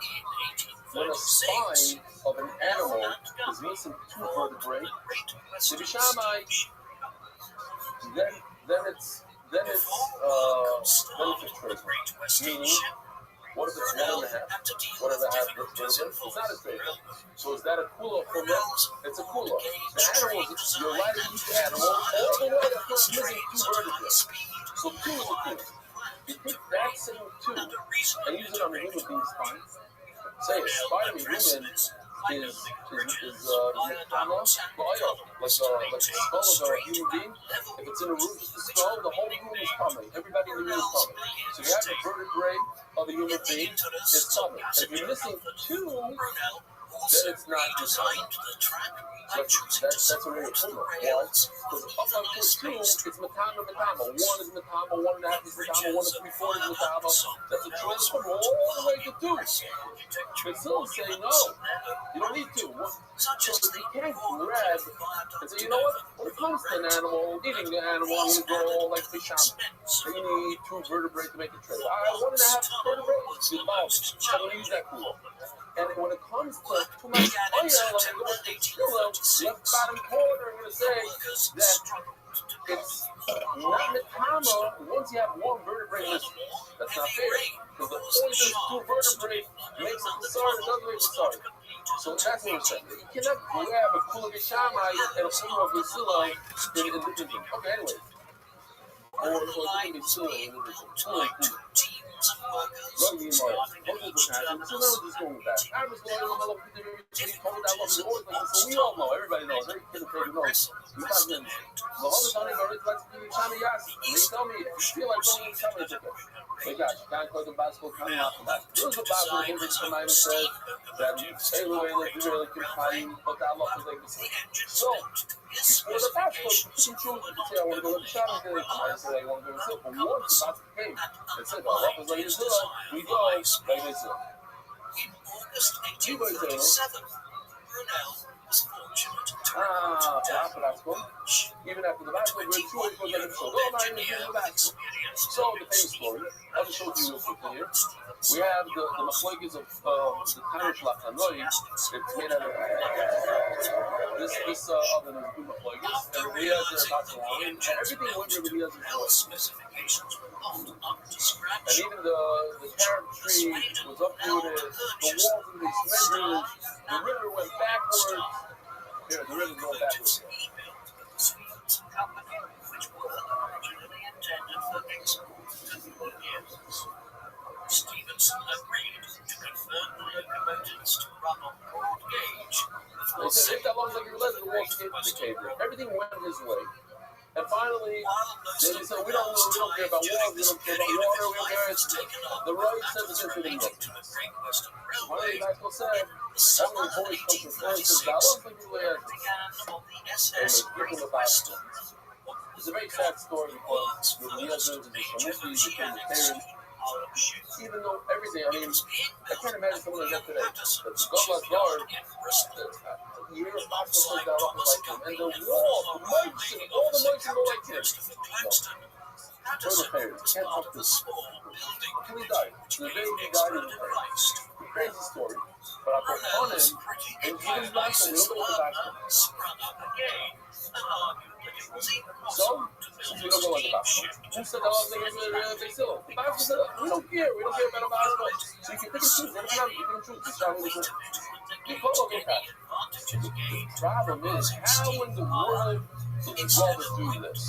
When a spine of an animal is missing two vertebrae, Rabbi Shammai, then it's a trade. Meaning, what if it's 1.5? What if it has vertebrae? It's not a trade. So is that a kula for them? It's a kula. The animals, you're allowed to eat the animal all the way until it's missing two vertebrae. So 2 is a kula. You take that same 2 and use it on the human being's spine. Say a spine of a human is metama la'ayah, like the skull of a human being. If it's in a root, just the skull, the whole human is coming. Everybody in the room is coming. So you have the vertebrae of a human being is coming. And if you're missing 2, then it's not designed. That's a real kula. Why? Because up until 2, it's metama. 1 is metama, 1.5 is metama, 1 3/4 is metama. That's a transfer all the way to 2. But still say no. You don't need to. So you can't grab and say, you know what? When it comes to an animal, eating the animal, I'm going to go like fish on. So you need 2 vertebrae to make a trade. 1.5 vertebrae, you love. So I'm going to use that kula. And when it comes to too much oil, I'm going to go with the kilo, left bottom quarter, I'm going to say that it's not metama once you have 1 vertebrae missing. That's not fair. Because the poison 2 vertebrae makes it discard, it doesn't make it discard. So that's what I'm saying. You cannot grab a kula Shammai and a kula of Vasila in the division. Okay, anyway. Or it can be Sila in the division. Rugby and Mark. What was the passion? So now we're just going with that. I was going to love so we all know, everybody knows, every kid in Pedro knows. You got them. The other time, I already like to give you China Yasi. And they tell me, if you feel like going to China, it's okay. Hey guys, you can't call the basketball coming out from that. There was a basketball game that came out and said that, hey, Louis, you really can find what that love is like to say. So, for the basketball, you can choose. You can say, I want to go to the shot, and then I say, I want to go to the silk. But once the basketball came, it said, the love is like this, we go like this. In August 1837, Brunel was fortunate to even after the basketball, we're 2 years ago, like so. Oh, my name is the basketball. So, the famous story, I'll just show you real quickly here. We have the machlokas of the Tanish Lachanoi. It's made out of this oven is good machlokas. And Rabbi Eliezer about to line. And everything went Rabbi Eliezer's way. And even the carob tree was uprooted. The walls of these measures. The river went backwards. Here, the river's going backwards. Which were originally intended for export use. Stevenson agreed to convert the locomotives to run on broad gauge. They said, if that long as you realize the walls came. Everything went his way. And finally, they said, we don't care about walls, we don't care about water, we don't care. The road says it's going to be the Finally, Maxwell said, that when the boys come to France, says, I don't think we had it's a very sad story because the Eliezer and the Shamusi became the parents. Even though everything, I mean, I can't imagine someone like that today. But the Godless Guard, you hear a Maxwell plays that off like him, and the wall, the mics, and all the mics go like him. No. Further parents, can't help this. Until he died. The day he died in the parents. Crazy story. But I put on him, and even Maxwell, we don't go back to him. So, we don't go like the basketball. Who said the whole thing is they still? The basketball said, we don't care about basketball. So you can pick and choose. Every time you can choose. You call up that. The problem is, how in the world did the brothers do this?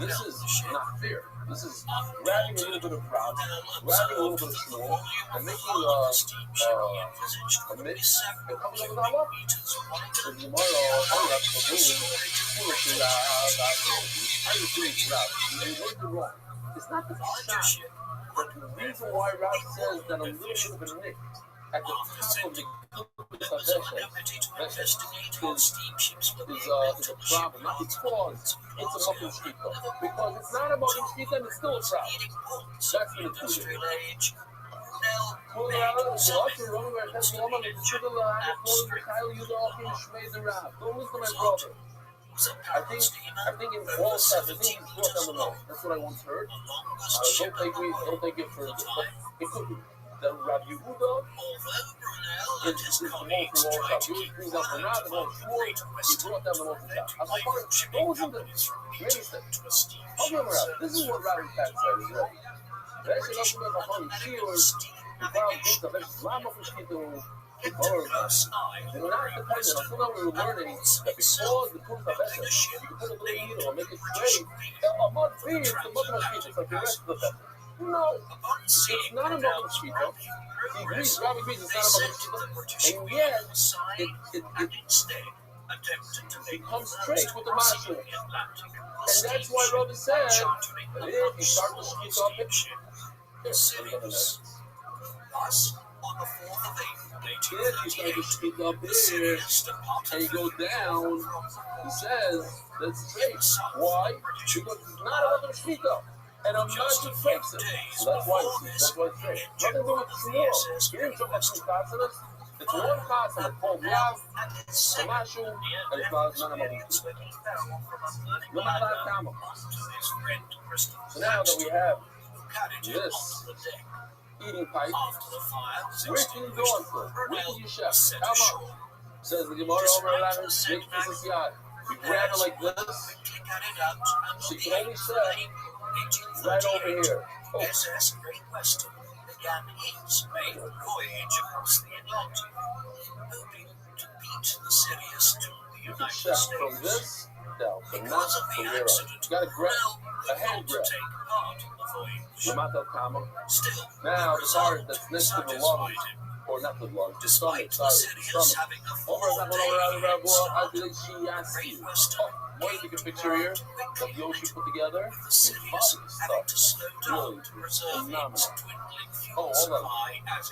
This is not fair. This is grabbing a little bit of route, grabbing a little bit of small, and making a mix, and coming up with our luck. So tomorrow, I'll have to wrong. It's not the shot, but the reason why Rob says that a little bit of a nick at the top of the is a problem, not because it's a muffin street though. Because it's not a muffin street and it's still a problem. That's the truth. Don't listen to my brother. I think in all sides, I think he's brought them along. That's what I once heard. Don't take it for it, but it could be. The Rabbi Yehuda is the one who walks up. He brings up the Nat, the one Shmuel, he brought them the one from Shah. Those are the many things. This is what Rabbi Pat said, is right. That's enough to make a funny shield. The crowd thinks of it. Lama for Shkidu. They're not dependent. Until now we were learning that because the proof of essence, you can put a little needle or make it straight. A mud tree is the mud mosquito, like the rest of the vessel. No, it's not a mud mosquito. He agrees, Rabbi agrees it's not a mud mosquito. And yet, it comes straight with the mushroom. And that's why Rabbi said that if you start to speak up it, if you start to speak up here and you go down, he says that's straight. Why? Because it's not a other speak up. And I'm not just breaks it. So that's why it's straight. Nothing to do with tomorrow. He didn't jump up two consonants. It's one consonant called Rav, Samashu, and it's not a mother. No matter how come. So now that we have this eating pipe, where can you go on foot? Where can you chef? How much? Says the Gemara over 11, make this is yard. You grab it like this, so you can only set right over here. Oh. SS Great Western began its maiden voyage across the Atlantic, hoping to beat the Sirius to the United States. From this down, but not from here out. You gotta grab a hand grab. Now the part that's next to the lungs, or not the lungs, the stomach, sorry, the stomach. What you can picture here, that the ocean put together, stuff, really phenomenal. Oh, hold on. I can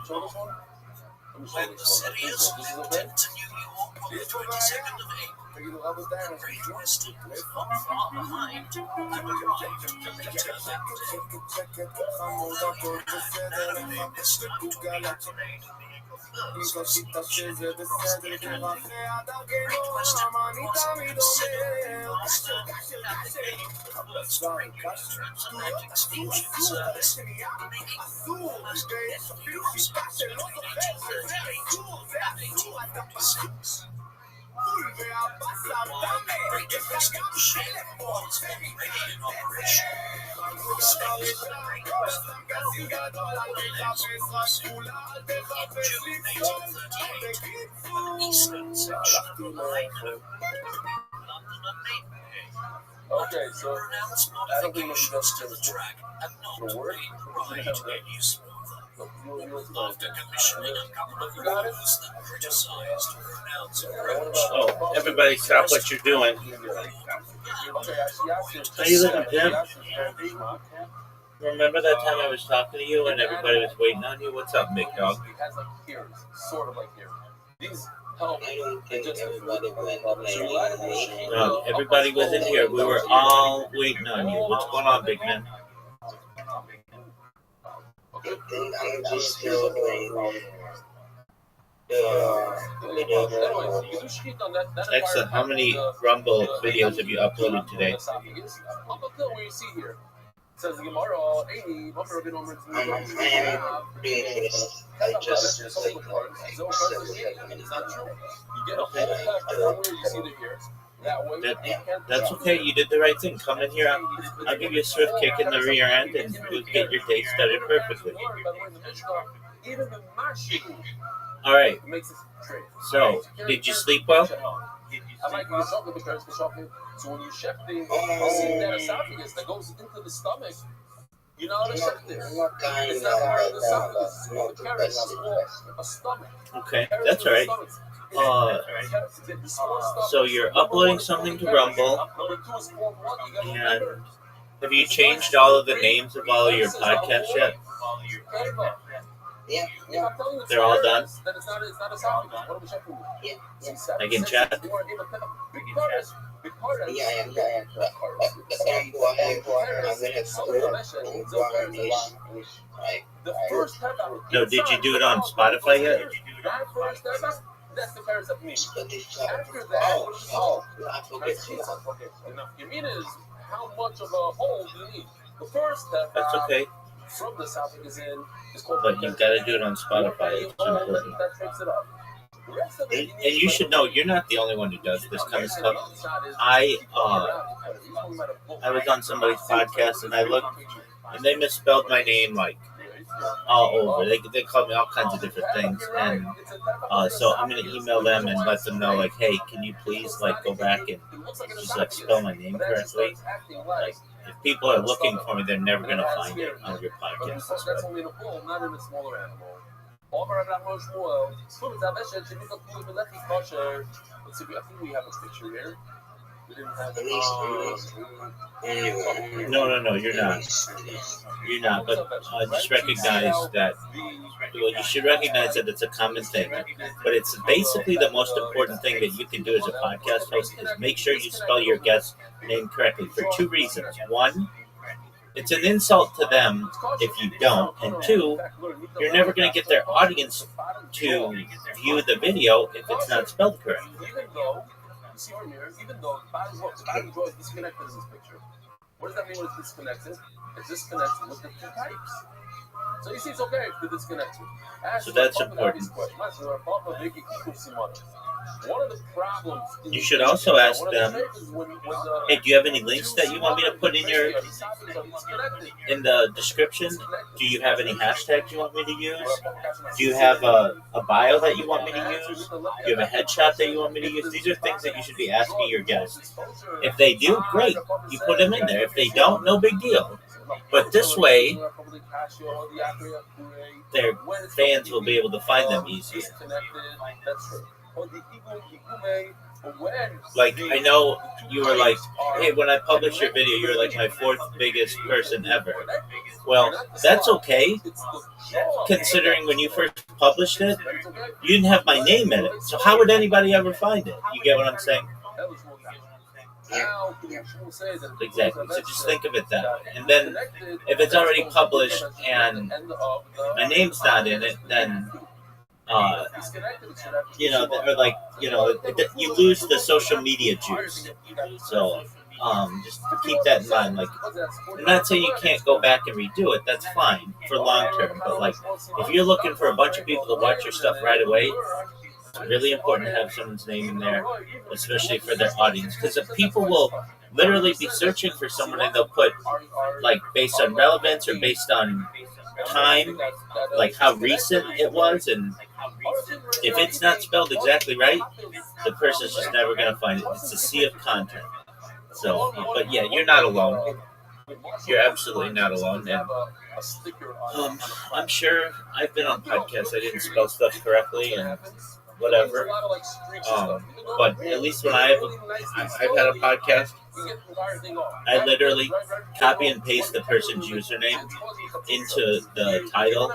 show this one? Let me show this one. This is okay? You know, I was down. Okay, so I don't think this is just for work. Oh, everybody stop what you're doing. How you looking, Jim? Remember that time I was talking to you and everybody was waiting on you? What's up, big dog? It has like ears, sort of like ears. These help. I don't think everybody went up. No, everybody was in here. We were all waiting on you. What's going on, big man? I think I'm just still doing Excellent. How many Rumble videos have you uploaded today? Where you see here. Says the Gemara, I just like That's okay. You did the right thing. Come in here. I'll give you a swift kick in the rear end, and we'll get your day started perfectly. All right. So, did you sleep well? I like the chocolate because the chocolate. So when you chef things, see that esophagus that goes into the stomach, you know how to chef this. It's not part of the esophagus. It's called the carrot. It's called a stomach. Okay, that's all right. So you're uploading something to Rumble, and have you changed all of the names of all of your podcasts yet? Yeah, If I'm telling you it's They're all done? awareness, then it's not a esophagus. What are we checking with? yeah, I can check. Big part. yeah. Go ahead, I'm gonna go ahead is like The first step No, did you do it on Spotify yet? That first step, that's the parents of me. Spotify. After that, I forget. enough. Yamina is how much of a hole do you need? The first step That's okay. from the esophagus in is called. But you've got to do it on Spotify. It's important. That takes it up. The rest of it, And you should know, you're not the only one who does this kind of stuff. I was on somebody's podcast and I looked, and they misspelled my name like all over. They called me all kinds of different things, and so I'm gonna email them and let them know, like, hey, can you please like go back and just like spell my name correctly? Like, if people are looking for me, they're never gonna find it on your podcast. That's only in a bull, not in a smaller animal. Let's see, I think we have a picture here. We didn't have No, you're not. You're not, but just recognize that, well, you should recognize that it's a common thing, but it's basically the most important thing that you can do as a podcast host is make sure you spell your guest's name correctly for two reasons. One, it's an insult to them if you don't, and two, you're never going to get their audience to view the video if it's not spelled correctly. You see from here, even though the bottom jaw is disconnected in this picture. What does that mean when it's disconnected? It's disconnected with the two types. So you see, it's okay if they're disconnected. So that's important. One of the problems. You should also ask them, hey, do you have any links that you want me to put in the description? Do you have any hashtags you want me to use? Do you have a bio that you want me to use? Do you have a headshot that you want me to use? These are things that you should be asking your guests. If they do, great. You put them in there. If they don't, no big deal. But this way, their fans will be able to find them easier. Like, I know you were like, hey, when I publish your video, you're like my fourth biggest person ever. Well, that's okay, considering when you first published it, you didn't have my name in it. So how would anybody ever find it? You get what I'm saying? Exactly. So just think of it that way. And then if it's already published and my name's not in it, then you lose the social media juice. So just keep that in mind. Like, I'm not saying you can't go back and redo it. That's fine for long term. But like, if you're looking for a bunch of people to watch your stuff right away, it's really important to have someone's name in there, especially for their audience, because if people will literally be searching for someone and they'll put, like, based on relevance or based on time, like how recent it was, and if it's not spelled exactly right, the person's just never going to find it. It's a sea of content. So, but yeah, you're not alone. You're absolutely not alone. And I'm sure I've been on podcasts I didn't spell stuff correctly and whatever. But at least when I've had a podcast, I literally copy and paste the person's username into the title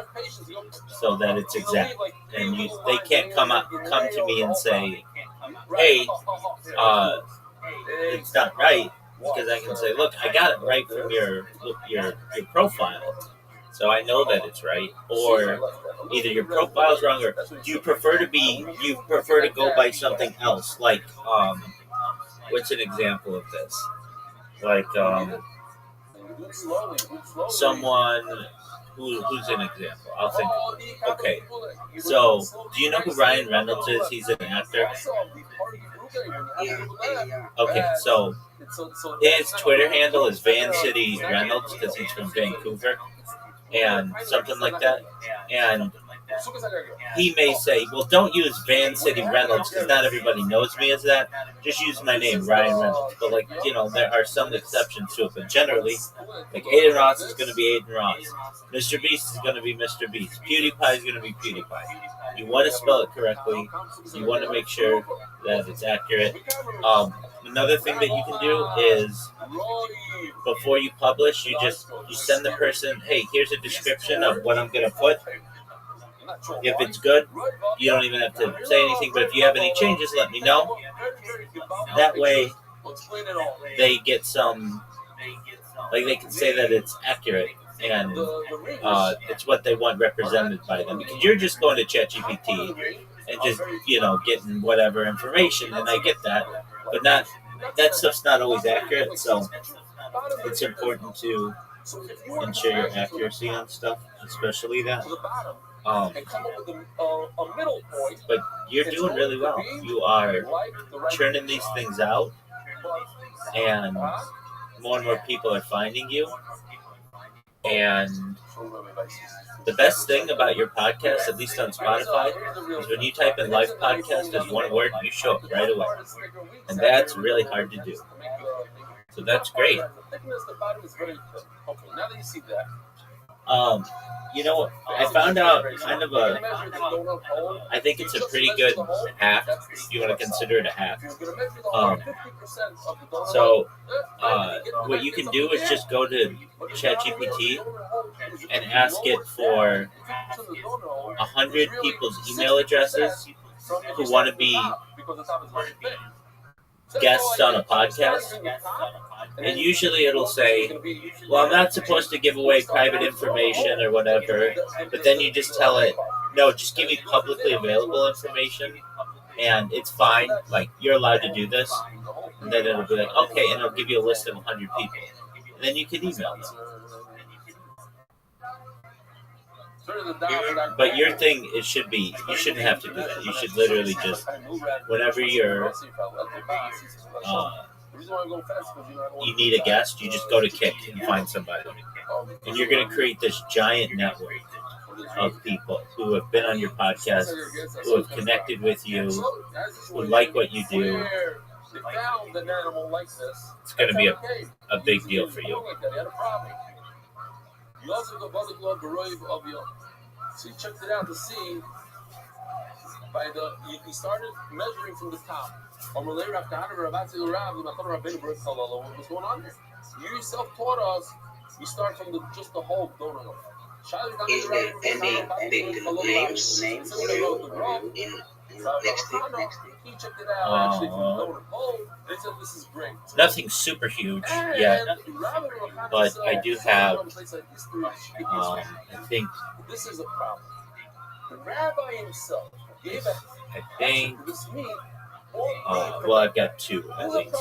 so that it's exact, and they can't come to me and say, "Hey, it's not right," because I can say, "Look, I got it right from your profile." So I know that it's right, or either your profile's wrong, or you prefer to go by something else. Like, what's an example of this? Like, someone who's an example. I'll think. Okay, so do you know who Ryan Reynolds is? He's an actor. Okay, so his Twitter handle is Van City Reynolds because he's from Vancouver. And something like that. And he may say, well, don't use Van City Reynolds because not everybody knows me as that. Just use my name, Ryan Reynolds. But, like, there are some exceptions to it. But generally, like, Aiden Ross is going to be Aiden Ross. Mr. Beast is going to be Mr. Beast. PewDiePie is going to be PewDiePie. You want to spell it correctly. You want to make sure that it's accurate. Another thing that you can do is, before you publish, you send the person, hey, here's a description of what I'm going to put, if it's good, you don't even have to say anything. But if you have any changes, let me know. That way, they get some, like they can say that it's accurate and it's what they want represented by them. Because you're just going to ChatGPT and just getting whatever information, and I get that, but that stuff's not always accurate. So it's important to ensure your accuracy on stuff, especially that. But you're doing really well. You are churning these things out, and more and more people are finding you. And the best thing about your podcast, at least on Spotify, is when you type in live podcast as one word, you show up right away. And that's really hard to do. So that's great. I found out kind of I think it's a pretty good hack, if you want to consider it a hack. What you can do is just go to ChatGPT and ask it for 100 people's email addresses who want to be guests on a podcast, and usually it'll say, well, I'm not supposed to give away private information or whatever, but then you just tell it, no, just give me publicly available information, and it's fine, like, you're allowed to do this, and then it'll be like, okay, and it'll give you a list of 100 people, and then you can email them. But your thing, you shouldn't have to do that. You should literally just, whenever you need a guest, you just go to Kick and find somebody. And you're going to create this giant network of people who have been on your podcast, who have connected with you, who like what you do. It's going to be a big deal for you. You also go bother glove the roiv of your. So you checked it out to see he started measuring from the top. What's going on here? You yourself taught us. You start from just the whole donut. Is there any big names in next thing? He checked it out actually from the donut hole. They said this is great. Nothing super huge yet, but I do have, I think, this is a problem. The rabbi himself gave I've got two at least.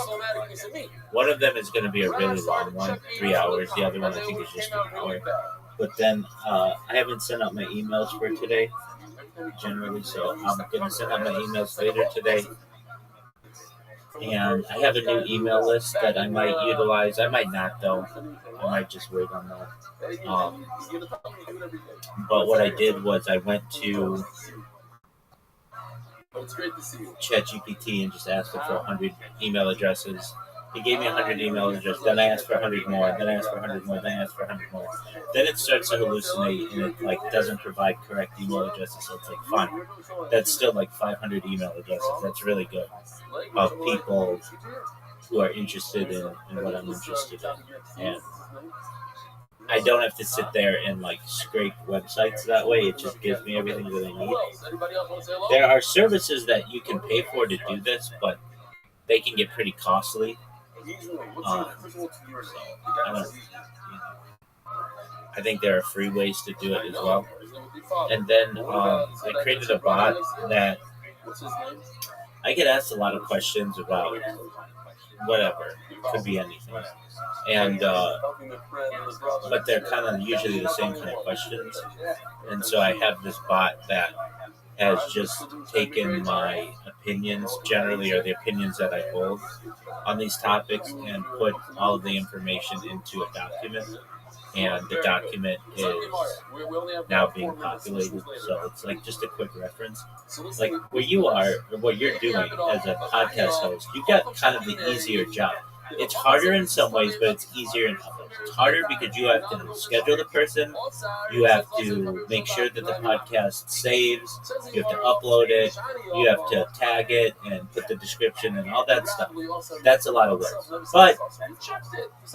One of them is going to be a really long one, 3 hours. The other one I think is just an hour. But then I haven't sent out my emails for today, generally, so I'm going to send out my emails later today. And I have a new email list that I might utilize. I might not, though. I might just wait on that. But what I did was I went to ChatGPT and just asked it for 100 email addresses. He gave me 100 email addresses. Then I asked for 100 more. Then I asked for 100 more. Then I asked for 100 more. Then it starts to hallucinate and it doesn't provide correct email addresses. So it's fine. That's still 500 email addresses. That's really good. Of people who are interested in what I'm interested in. And I don't have to sit there and scrape websites that way. It just gives me everything that I need. There are services that you can pay for to do this, but they can get pretty costly. I think there are free ways to do it as well. And then I created a bot that I get asked a lot of questions about whatever. Could be anything. And but they're kind of usually the same kind of questions. And so I have this bot that has just taken my opinions generally, or the opinions that I hold on these topics, and put all of the information into a document. And the document is now being populated, so it's just a quick reference. Where you are, or what you're doing as a podcast host, you've got kind of the easier job. It's harder in some ways, but it's easier in others. It's harder because you have to schedule the person, you have to make sure that the podcast saves, you have to upload it, you have to tag it and put the description and all that stuff. That's a lot of work. But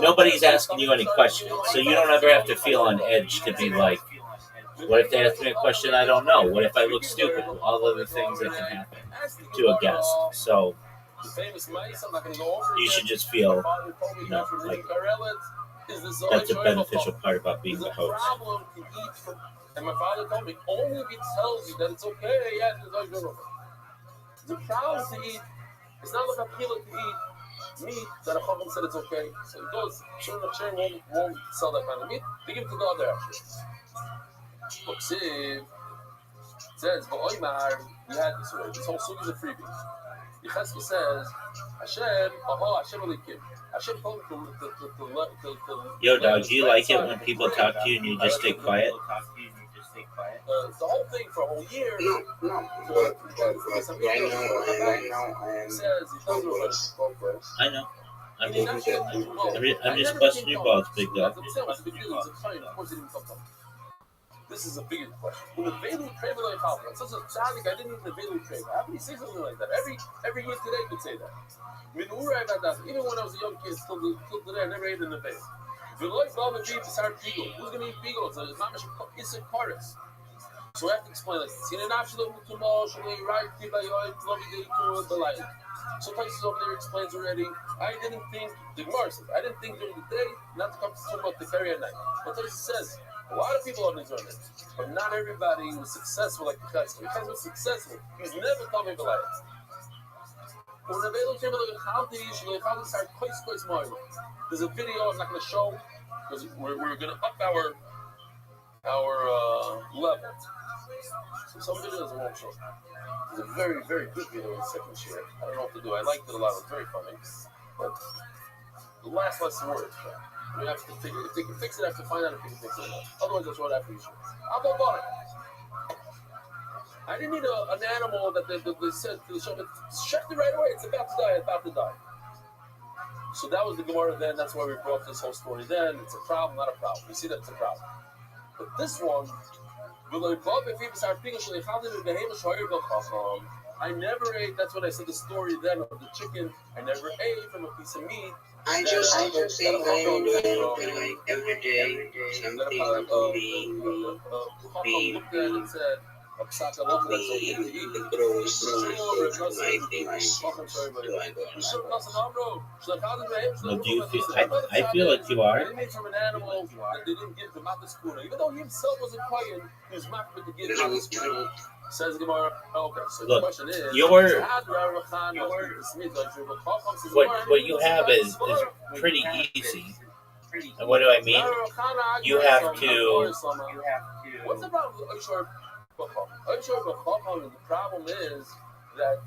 nobody's asking you any questions, so you don't ever have to feel on edge to be What if they ask me a question I don't know? What if I look stupid? All of the things that can happen to a guest. So you should just feel, like that's a beneficial part about being the host. And my father told me, only if he tells you that it's okay, yeah, it's a problem to eat. It's not like a kilo to eat meat that a chacham said it's okay. So he goes, sure won't sell that kind of meat. They give it to the other actually. But Siv says, V'oimar, you had this already. This whole sugi is a freebie. Yecheskel says, Hashem Elikim. Hashem told me to Yo, dog, do you like it when people talk to you and you just stay quiet? The whole thing for a whole year. No. I know. I'm just busting your balls, big dog. This is a bigger question. When the Velu Treva like Half, I'm such a tzaddik, I didn't need the Velu Treva. How can you say something like that? Every year today could say that. Even when I was a young kid, still today, I never ate in the Velu. Who's going to eat beagles? It's a chorus. So I have to explain like this. Some places over there explains already. I didn't think, the Gemara says, I didn't think during the day not to come to talk about the carry at night. But it says, a lot of people are learning it, but not everybody was successful like the Chesed. The Chesed was successful. He was never coming to life. There's a video I'm not going to show because we're going to up our level. So some videos I won't show. There's a very, very good video in the second share. I don't know what to do. I liked it a lot. It was very funny. But the last lesson words. We have to figure. If they can fix it, I have to find out if they can fix it or not. Otherwise, I'll show it after you show. I'll go buy it. I didn't need an animal that they said to the show, but check it right away. It's about to die. So that was the Gemara then. That's why we brought this whole story then. It's a problem, not a problem. You see that it's a problem. But this one, I never ate. That's what I said. The story then of the chicken. I never ate from a piece of meat. I just think I am doing every day something the gross my things. Well, do you feel? I feel like you are. From an animal that they didn't give the matas, even though he himself was a kohen, he was makbid to give the matas. Says Gemara. Okay, so look, the question is, what you have is pretty easy. And what do I mean? You have to. What's about Oishor B'Chacham? The problem is that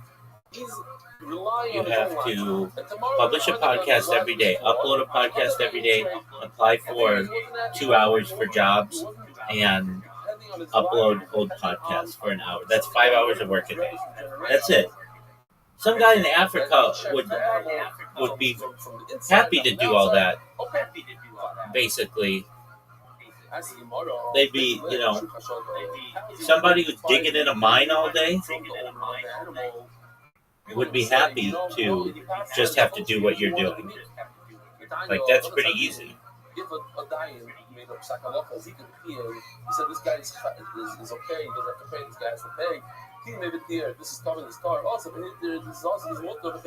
he's relying on. You have to publish a podcast every day, upload a podcast every day, apply for 2 hours for jobs, and upload old podcasts for an hour. That's 5 hours of work a day. That's it. Some guy in Africa would be happy to do all that. Basically, they'd be, somebody who's digging in a mine all day would be happy to just have to do what you're doing. Like, that's pretty easy. If a dying made up sakalachas, he could hear. He said, "This guy is okay. He doesn't have to pay. This guy has to pay." He made it here. This is coming. This car. Also, this is also his motor.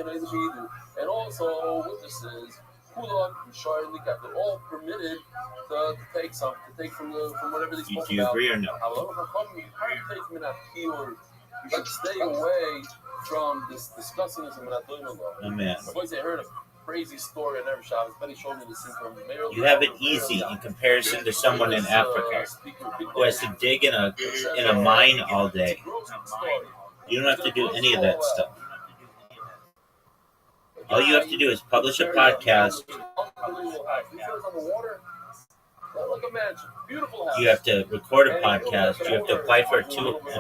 And also witnesses. Kulam and Shar they're all permitted to take from whatever they spoke about. Do you agree or no? You should stay away from this discussing this in Menatoim. Oh man. Boys, I heard a crazy story at every Shabbos. But he showed me this thing from Maryland. You have it easy in comparison to someone in Africa who has to dig in a mine all day. You don't have to do any of that stuff. All you have to do is publish a podcast. You have to record a podcast. You have to apply for a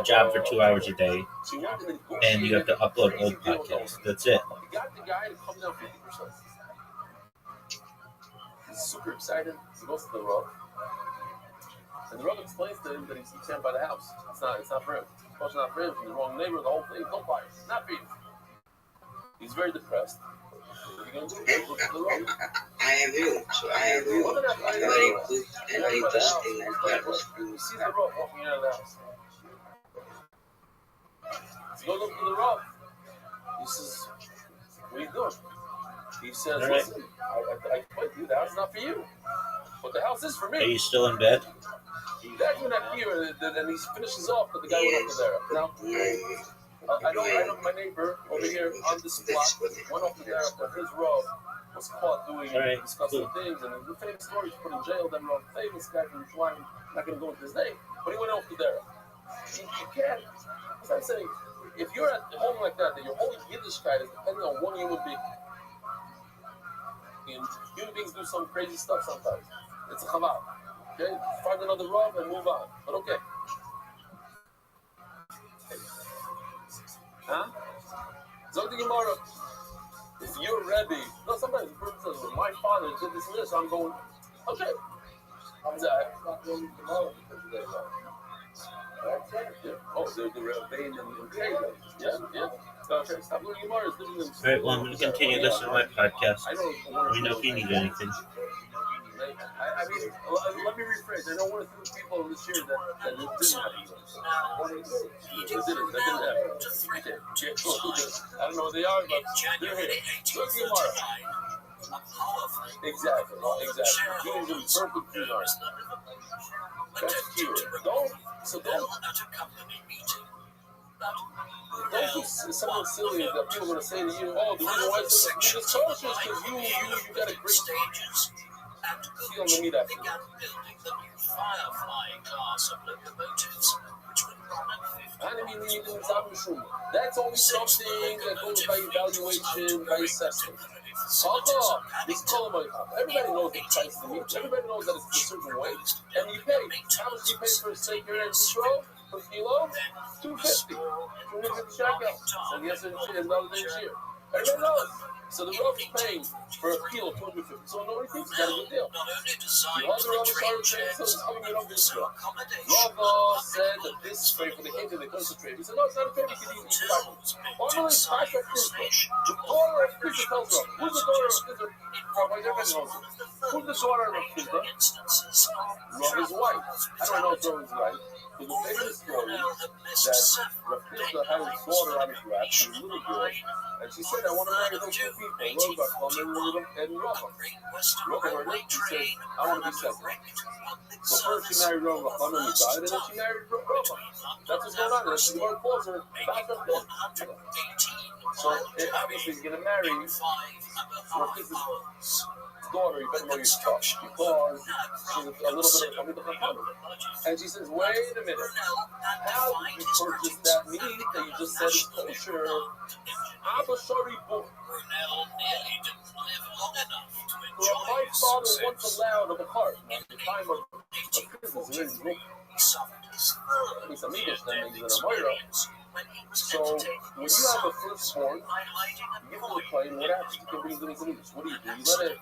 job for 2 hours a day. And you have to upload old podcasts. That's it. He's super excited. He goes to the Rav. And the Rav explains to him that he can't buy the house. It's not for him. It's not for him. He's the wrong neighbor. The whole thing. Don't buy it. Not for you. He's very depressed. you're going to do? Go to the road. I have you. So I have you. More than that, Very good and very interesting and purposeful. You see the road walking out of the house. He goes up to the road. He says, what are you doing? He says, listen, I quit you. The house is not for you. But the house is for me. Are you still in bed? That's when I'm here, and he finishes off that the guy went over there. Now, I know my neighbor over here on this block went over there, but his road was caught doing disgusting things, and the famous story, he's put in jail, then a famous guy from Jerusalem, not going to go into his name, but he went over there. You can't, as I'm saying, if you're at home like that your whole Yiddishkeit is depending on one human being. And human beings do some crazy stuff sometimes. It's a chaval. Okay? Find another Rav and move on. But okay. Huh? Zog the Gemara. If you're Rabbi, no, sometimes the person says, well, my father did this and this, so I'm going, okay. I'm not going to tomorrow because of that. Yeah. Oh, they're the Rabbi and Taylor. Yeah. Okay, stop doing Gemara. Alright, well, I'm going to continue listening to my podcast. Let me know if you need anything. I mean, let me rephrase. I know one or two people this year that didn't have English. That didn't have it. I don't know what they are, but they're here. Look at Gemara. Exactly. Judaism is perfect Gemara. That's cute. Don't do something silly that people are going to say to you, oh, the reason why it's kosher is because you got a great feel to me that thing. That's only something that goes by evaluation, by assessment. Everybody knows the price of meat. Everybody knows that it's a certain way. And you pay. How much do you pay for a steak here in Israel? Per kilo? $250. 250 shekels. So yes, another day here. Everybody knows. So the Rav is paying for a kilo, $250. So nobody thinks it's got a good deal. The other Rav started saying, so it's coming in over Israel. Rav said that this is fair for the king and the concentrate. He said, no, it's not fair because you eat five. Normally, it's five of Israel. The daughter of Israel tells Rav, who's the daughter of Israel? Rabbi, everybody knows it. Who's the daughter of Israel? Rav's wife. I don't know if Rav's wife. So the famous story that Rav Pizda had his daughter on his lap, she was a little girl, and she said, I want to marry those two people, Rothschild and Rabbi. Rabbi heard it, she said, I want to be separate. So first she married Rothschild, and he died, and then she married Rabbi. That's what's going on, and the Lord calls her back up there. So obviously he's going to marry Rav Pizda's daughter, you better know your stuff, because she's a little bit of a Chacham. And she says, wait a minute, how did you purchase that meat that you just said is kosher? Abba Shari book. My father once allowed of a cart at the time of business in his book. He's a English, that means an Amira. So, when you have a firstborn, you give him the claim, what happens? You can bring little things. What do? You let it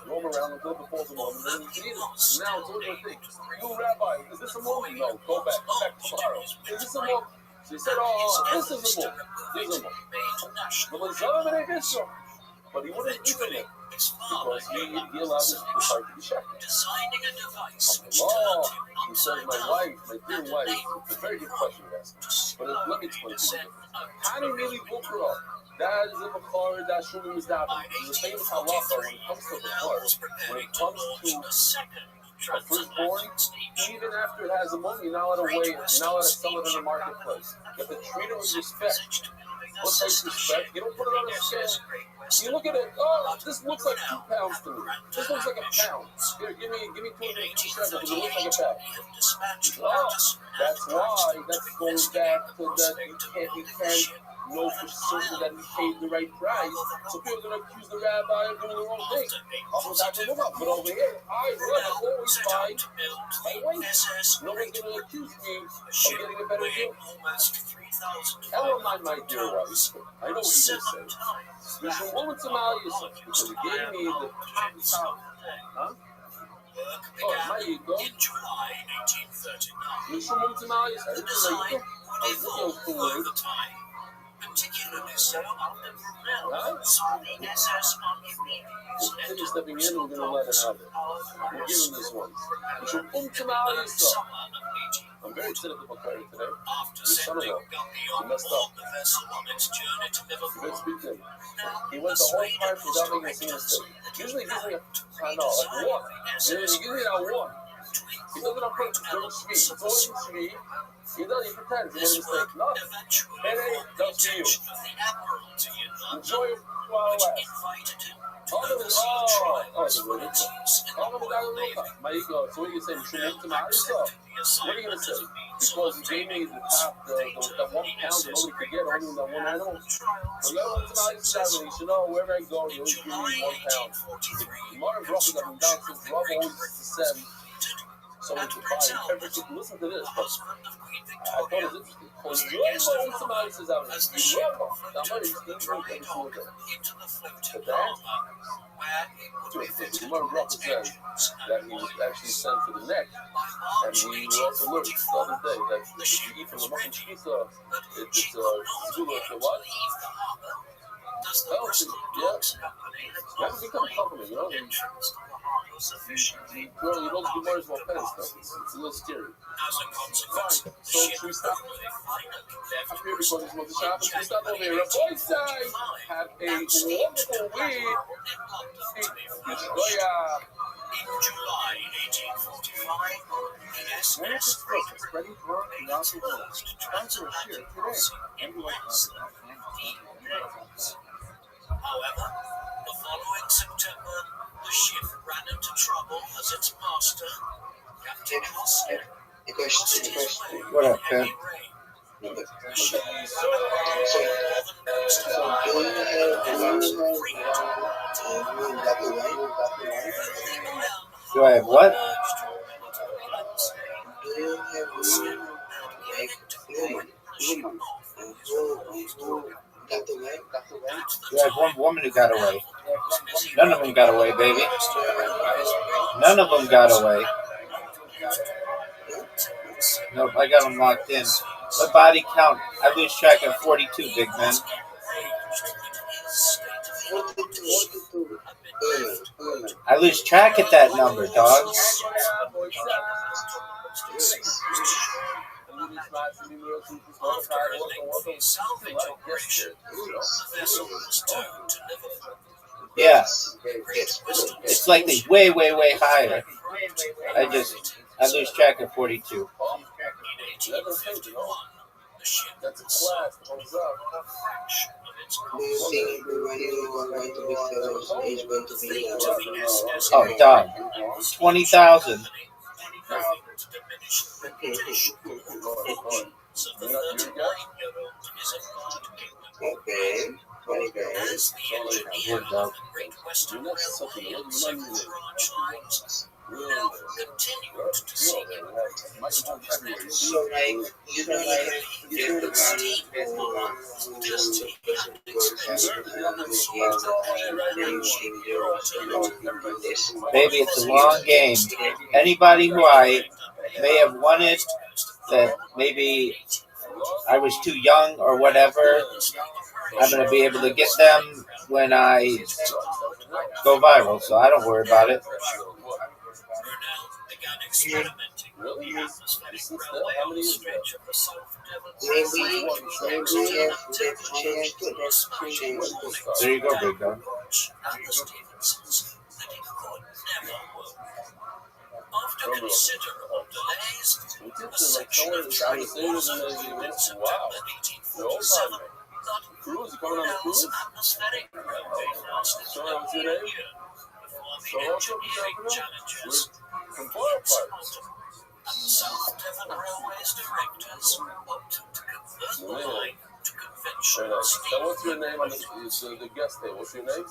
roam around until it falls along, and then you can eat it. Now it's all your thing. You, Rabbi, is this a movie? No, go back tomorrow. Is this a movie? So he said, this is a movie. This is a movie. But he wouldn't eat it because he allowed his heart to be shackled. Allah, he says, my dear wife, it's a very good question to ask. But let me explain to you. How do you really book her up? That is a Bukhari, that Shumi is that. There's a famous halacha when it comes to Bukhari. When it comes to a firstborn, even after it has a mum, you're not allowed to weigh it. You're not allowed to sell it in the marketplace. You have to treat it with respect. What takes respect? You don't put it on a scale. You look at it, this looks like 2 pounds to me. This looks like a pound. Here, give me 250 shekels. It looks like a pound. That's why, that's going back to that you can't know for certain that he paid the right price. So people are going to accuse the rabbi of doing the wrong thing. But over here, I always buy my weight. Nobody's going to accuse me of getting a better deal. Elamai, my dear wife, I know what you just said. You should want to marry yourself because you gave me the top. Huh? Oh, my ego. You should want to marry yourself. I didn't say ego. I was looking for it. Continue stepping in, we're going to let it happen. We'll give him this one. I'm very excited about Kyrie today. He's son of a. He messed up. You better speak to him. He went the whole time without making a single mistake. Usually he gives me like one. And then he gives me that one. He does it on purpose. He's always Shvi. He does. He pretends he made a mistake. No. And then that's for you. Enjoy it while it lasts. My ego. So what are you saying? What are you going to say? Because he gave me the top, that 1 pound that nobody could get, only that one animal. You should know wherever I go, they always give me 1 pound. Modern Rothschild got me down since Rabbi always said someone to buy. Listen to this, but I thought it was interesting. Because Rabbi somebody says out there, that money is going to drink every single day. But that, Gemara Rabbi says that he was actually sent for the neck, and we also learned the other day that if you eat from the mushroom pizza, it's zula for what? Healthy, yeah. That would become a compliment, you know? You don't do more about pen stuff. It's a little scary. Fine. So should we stop up here because it's multi shop? Should we stop over here? Rabbi side have a wonderful week. In July 1845, America's book is spreading throughout the world. Sponsor a share today. However, the following September, the ship ran into trouble as its master, Captain Rothschild, What up, Pen? Do I have what? Do I have one woman who got away? None of them got away, baby. None of them got away. Nope, I got them locked in. What body count? I lose track of 42, big man. I lose track at that number, dog. Yeah. It's like the way, way, way higher. I lose track of 42. That's a class. Thumbs up. Do you think everybody who are going to be fellows is going to be Oh, dog. 20,000. Okay. We're dog. So like you don't get the Baby, it's a long game. Anybody who I may have wanted that maybe I was too young or whatever, I'm going to be able to get them when I go viral, so I don't worry about it. maybe have to change. There you go, big dog. After considerable delays, a section of train was opened in September 1847. Cruise, you coming on the cruise? Atmospheric So, what's your name? So, what's up, challenges. From Firefights. And the South Devon Railways directors opted to convert the line to conventional steam. Now, what's your name on the guest name? What's your name?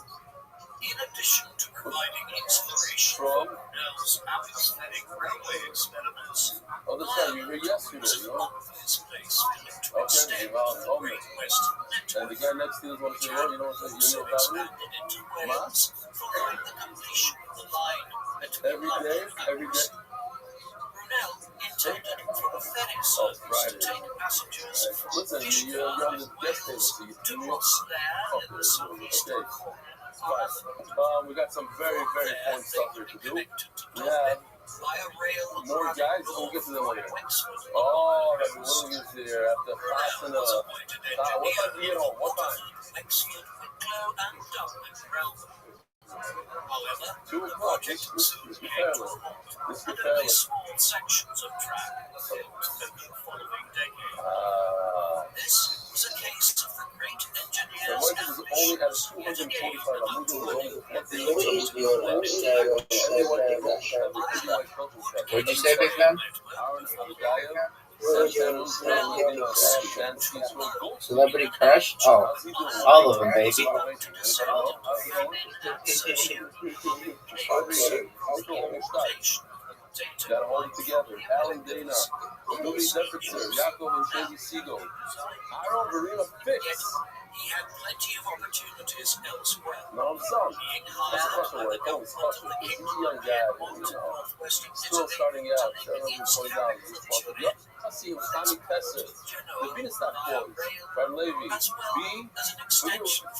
In addition to providing inspiration From? for Brunel's atmospheric railway experiments, Oh, that's right. You were here yesterday, was you know? among his place to extend Okay, well, the Great Western and the guy next to you wants to know, you know what I'm saying? also expanded into Wales following the completion of the line between Every day? Brunel, in intended for a ferry service to take passengers from Listen, you're on the guest table, so you to there in the southeastern corner. we got some very, very fun stuff here to do. We have more guys, we'll get to them later. Oh, Rabbi Williams here after passing what time do you get home? What time? 2 o'clock. This is fairly. Small sections of track in the following decade. This was a case of the great engineers. The is only at 245. What'd you say, Big Man? Celebrity crush? Oh, all of them, baby. Got all together. Alan Dana, Louis Defitzer, Yaakov and Daisy Siegel, Aaron Verena Fix. He had plenty of opportunities elsewhere. No, I'm sorry. Being That's hired a special way. That was special. He's a young guy, still starting out, $720. Yep, I see him. Tommy Tesser, the Beanstalk Boys, Fred Levy, B,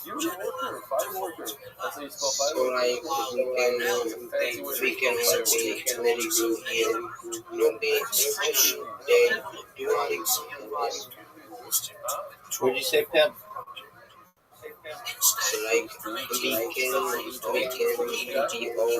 you were a worker, fire worker. That's how you spell fire So like we can let it go here. No be they do What'd you say, Pimp? so like we can be all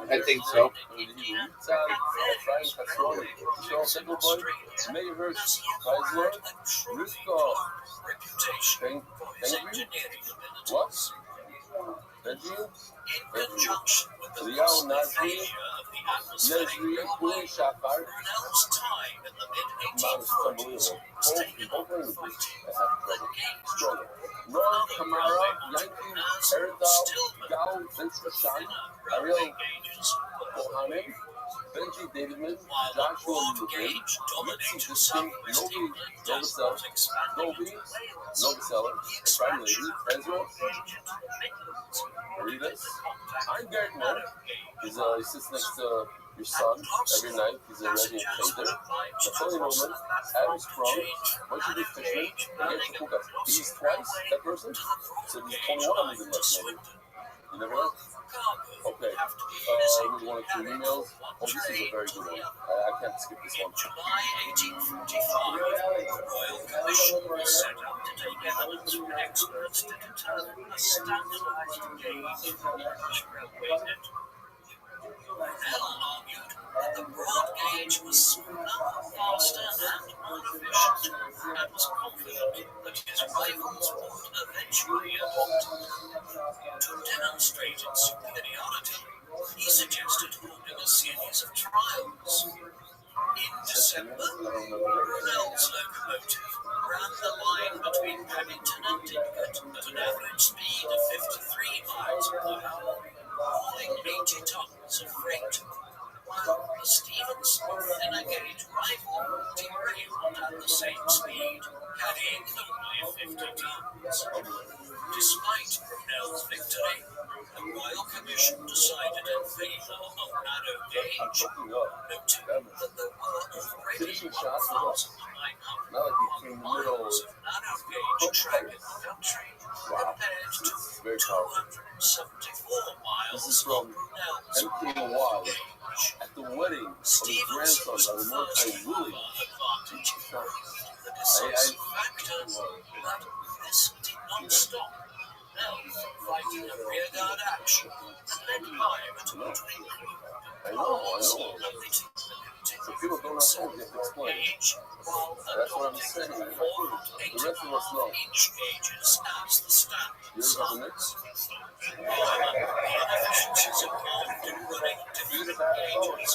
they I think so. What? In conjunction with the Liao Nazri, failure of the atmospheric Nezri, railway, Shafar, Brunel's time in the Mount mid-1840s was taken up with Strong. Ron Kamara, Yankee, Eridal, Gal, Vince Kashan, Ariel Bohanen, Benji Davidman, Joshua Lubin, Mitzi Diskin, Novi Noviseller, Prime Lady, Ezra, Aridas. I'm Garrett Moore. He sits next to your son every night. He's a resident painter. Napoleon Roman, Adam Sprung, Michael D. Fishman, and Genshin Kukas. He's twice that person, so he's 21 on the next maybe. You never know. Okay. Maybe 1 or 2 emails. Oh, this is a very good one. I can't skip this one. July 1845, the Royal Commission was set up to take evidence from experts to determine a standardized gauge for the English railway network. Brunel argued that the broad gauge was smaller, faster, and more efficient, and was confident that his rivals would eventually adopt it. To demonstrate its superiority, he suggested holding a series of trials. In December, Brunel's locomotive ran the line between Paddington and Didcot at an average speed of 53 miles per hour, hauling 80 tons of freight, while the Stephenson thinner gauge rival derailed at the same speed, carrying only 50 tons. Despite Brunel's victory, the Royal Commission decided in favour of narrow gauge, noting that there were already 1,900 miles of narrow gauge track in the country, compared to 274 miles of Brunel's MK1 at the wedding of his grandson by the Northside Willie. advantage. The decisive factor that this did not stop Brunel from fighting a rearguard action and led Hive to a twinkling. I know. So people don't understand, you have to explain. That's what I'm saying. The rest of us know. Inch gauges as the standard. You heard about the next? The inefficiencies involved in running different gauges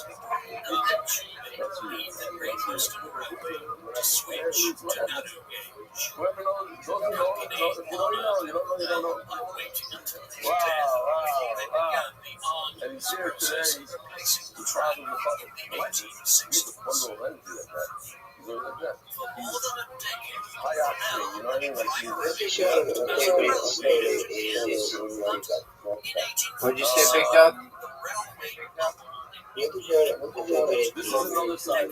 eventually lead the Great Western Railway to switch to narrow gauge. Whoever knows, those who know, if you don't know, you don't know. I'm waiting until this Wow. day before they began the And he's here today. replacing He travels with fucking Alexis. He's a bundle of energy like that. He's always like that. He's high octane, you know what I mean? Like he's Pretty sure my favorite story is What'd you say, Big Dog? pretty sure my favorite this is another side.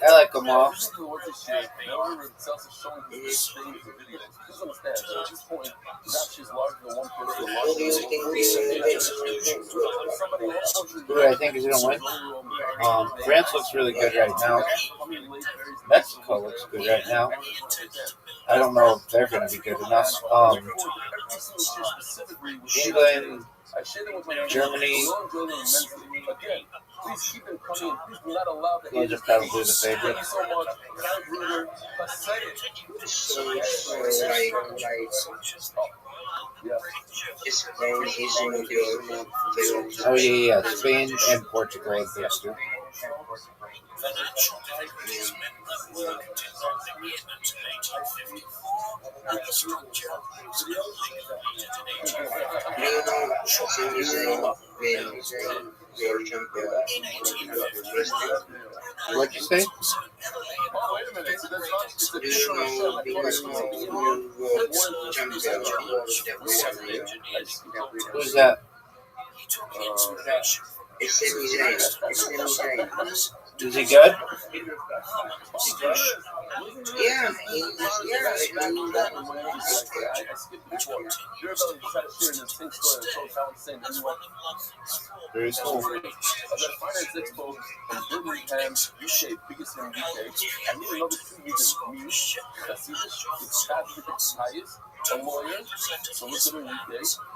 I like them all. This is the work this year. Whenever Celsius is showing his things and videos, just understand that at this point, that shit's larger than one person. What do you think Who I think is going to win? France looks really good right now. Mexico looks good right now. I don't know if they're going to be good enough. England, Germany, Please keep them coming. Please do not allow the those are probably the favorites. Thank you so much. Kind Bruder, so like Spain is one of your favorites? Oh, yeah. Spain and Portugal are the best two. World champion What'd you say? oh, wait a minute. So that's not, it's a do you know the world champion Who's that? it's Sami Zayn. Is he good? Yeah, Very cool. I got a finance expo in Birmingham, UK, biggest in UK. I need another 2 weeks in me. I see this. It's the highest. A lawyer, solicitor in UK,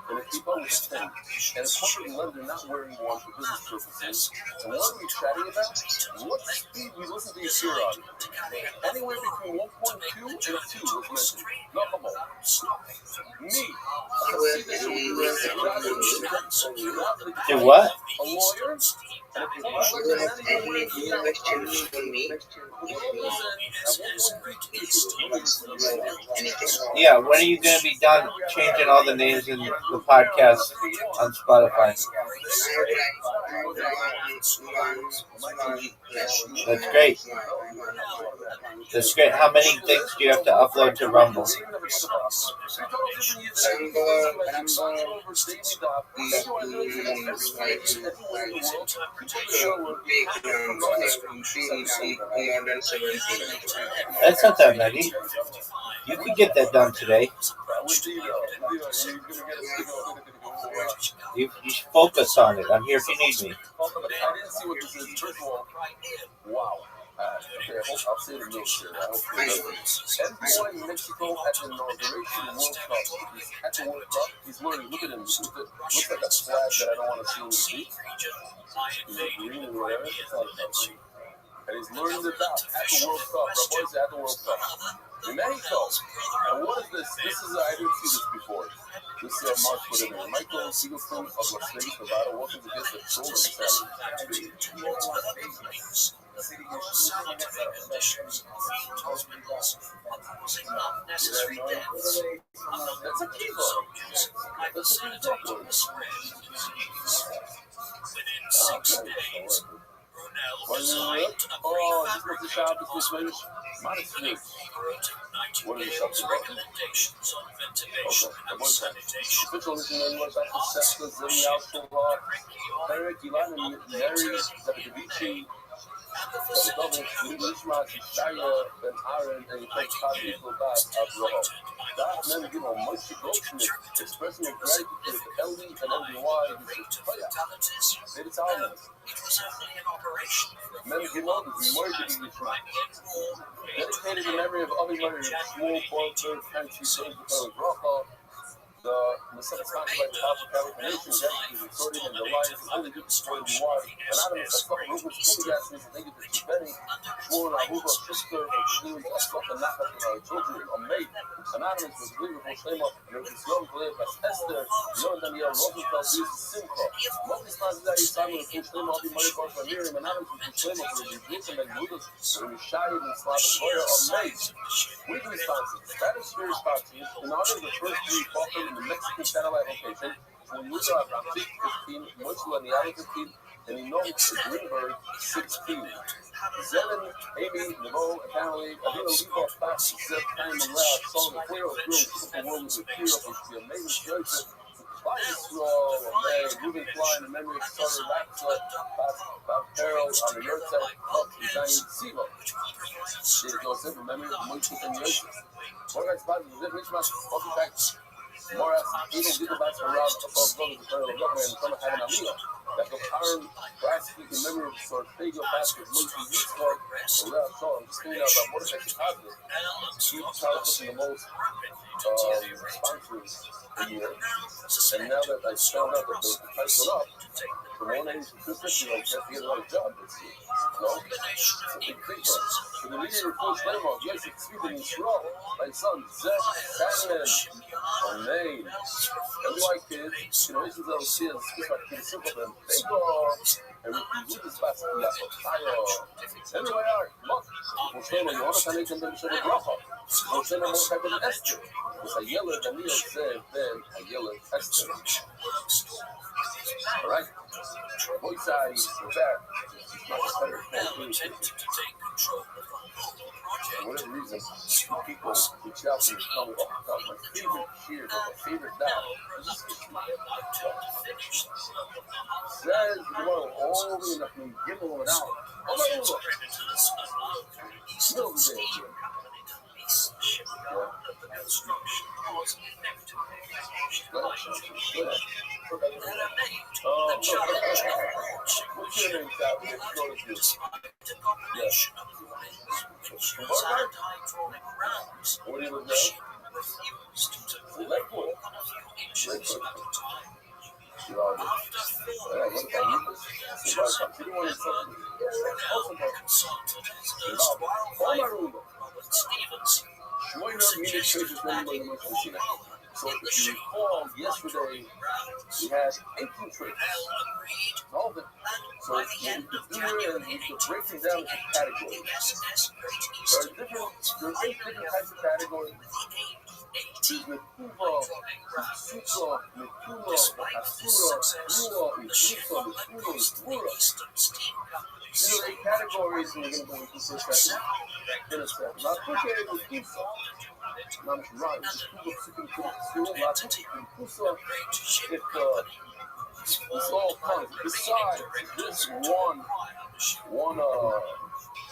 and a people with a pen. And a corporate lender not wearing one for business purposes. And what are we chatting about? What speed we listen to your ear on? Anywhere between 1.2 and 2 was mentioned. Not come on. Me. Do what? A lawyer. do you have any questions for me? Anything? Yeah, when are you going to be done changing all the names in the podcast on Spotify? That's great. That's great. How many things do you have to upload to Rumble? That's not that many. You could get that done today. You should focus on it. I'm here if you need me. I didn't see what this is. First of all, wow. Okay, I'll say the news here. I hope everyone in Mexico at the inauguration World Cup. At the World Cup, he's wearing, look at him, looks like a flag that I don't want to see in the street. He's like green and whatever. It's not a and he's learning the dot at the World Cup. Rabbi is at the World Cup. In Mexico. And what is this? This is, I didn't see this before. This Mark put it in. Michael Siegelson of Las Vegas, Nevada, welcomes against the Soul and Saturday. That's a keyboard. That's a good keyboard. Oh, this was the shop. This was Swedish. Modest. What are the shops about? Okay, the one time. Official original was after Sesta, Zilli, Alcohol, Eric, Ilan, and Mary, Zavici, the double, Lishma, Shaya, Ben Aaron, and the Coach Kazi, Gobat, Abroho. That men give a much Goldsmith, expressing their gratitude to the LD and LDY, who says, oh yeah, they tell them. Men give all this more to be dedicated in memory of Abi Murray, small, Porter, Country, Saint, Rothschild. The misunderstanding by the House of Californication, is recorded in the lines of only good destroyed the water. Anonymous, a couple of Rubens, King Gases, thank you for Benny, Schwarn, Aruba, sister, for Shoes, a couple of Napa, children, a maid. Anonymous was believable, Shame up, and there was this young player, Esther, young Danielle Rosenfeld, used Simcha. Multi times that he signed with a full Shame up, he might have gone for Miriam, Anonymous was Shame up, for the Egyptian and Buddhas, for the Mishayim and Slavic lawyer, a maid. Weekly sponsors, Spanish Spirit sponsors, in honor of the first three Falcon in the Mexican satellite location, when we are around 15, much on the other 15, and he knows the Greenberg 16. Zelen, Amy, Nevo, apparently, Avila Libo, Fox, Zeb, Time, and Ralph, Solomon, the Queer, Grill, Super World with the Queer, which would be amazing. Joseph, Fly Yisrael, Ruben Fly, in the memory of Sarah Raxa, Bob Farrell, on the Yurtzeit, Club, Zion, Sivo. Dear Joseph, in memory of Moshe and Yosef. Morgan Spot, the Richmond, welcome back. Moras, Eagle, Gigabats, Harab, above Brother, the Pharaoh, Governor, and Summer Hagan Aliyah. That the Aaron, Brassky, in memory of Sorfego, Basket, Moshe, Yitzchak, the Real Shaw, and just out about Mordecai Chicago. Huge titles in the most sponsors a year. And now that I found out that the price went up, from 180 to 250, like, you have to get another job this year. No? It's a big thing, bro. So the media reports Lemov, yes, it's Sweden, Yisrael, my son, Zach, Shannon, Amen. And white kids, generations of sins, speak like kids, simple them, they go, and we do this fast, we have a fire. Everywhere are, look, Moshe, you want to make them to the bracha. Moshe, no more type of Esther. Because I yell at Daniel said, then I yell at Esther. All right? Voice eyes, we're back. For whatever reason, people reach out to me and tell me, oh, God, my favorite cheer, my favorite dad. Says, you want all the enough to give them an hour. Oh, my God. Middle of the day, yeah. What's your name, Sal? Yes. What do you look now? Lakewood. So if you recall, yesterday we had 18 tricks. All of it. So you could do it and you could break them down into categories. There are 8 different types of categories. There's Mekuva, Suka, Mekula, Asura, Rua, Ususa, Mekula, Rura. These are 8 categories, and we're going to go into this second. In a second. Now, Kuka is Ususa. Now, right, it's all comes besides this one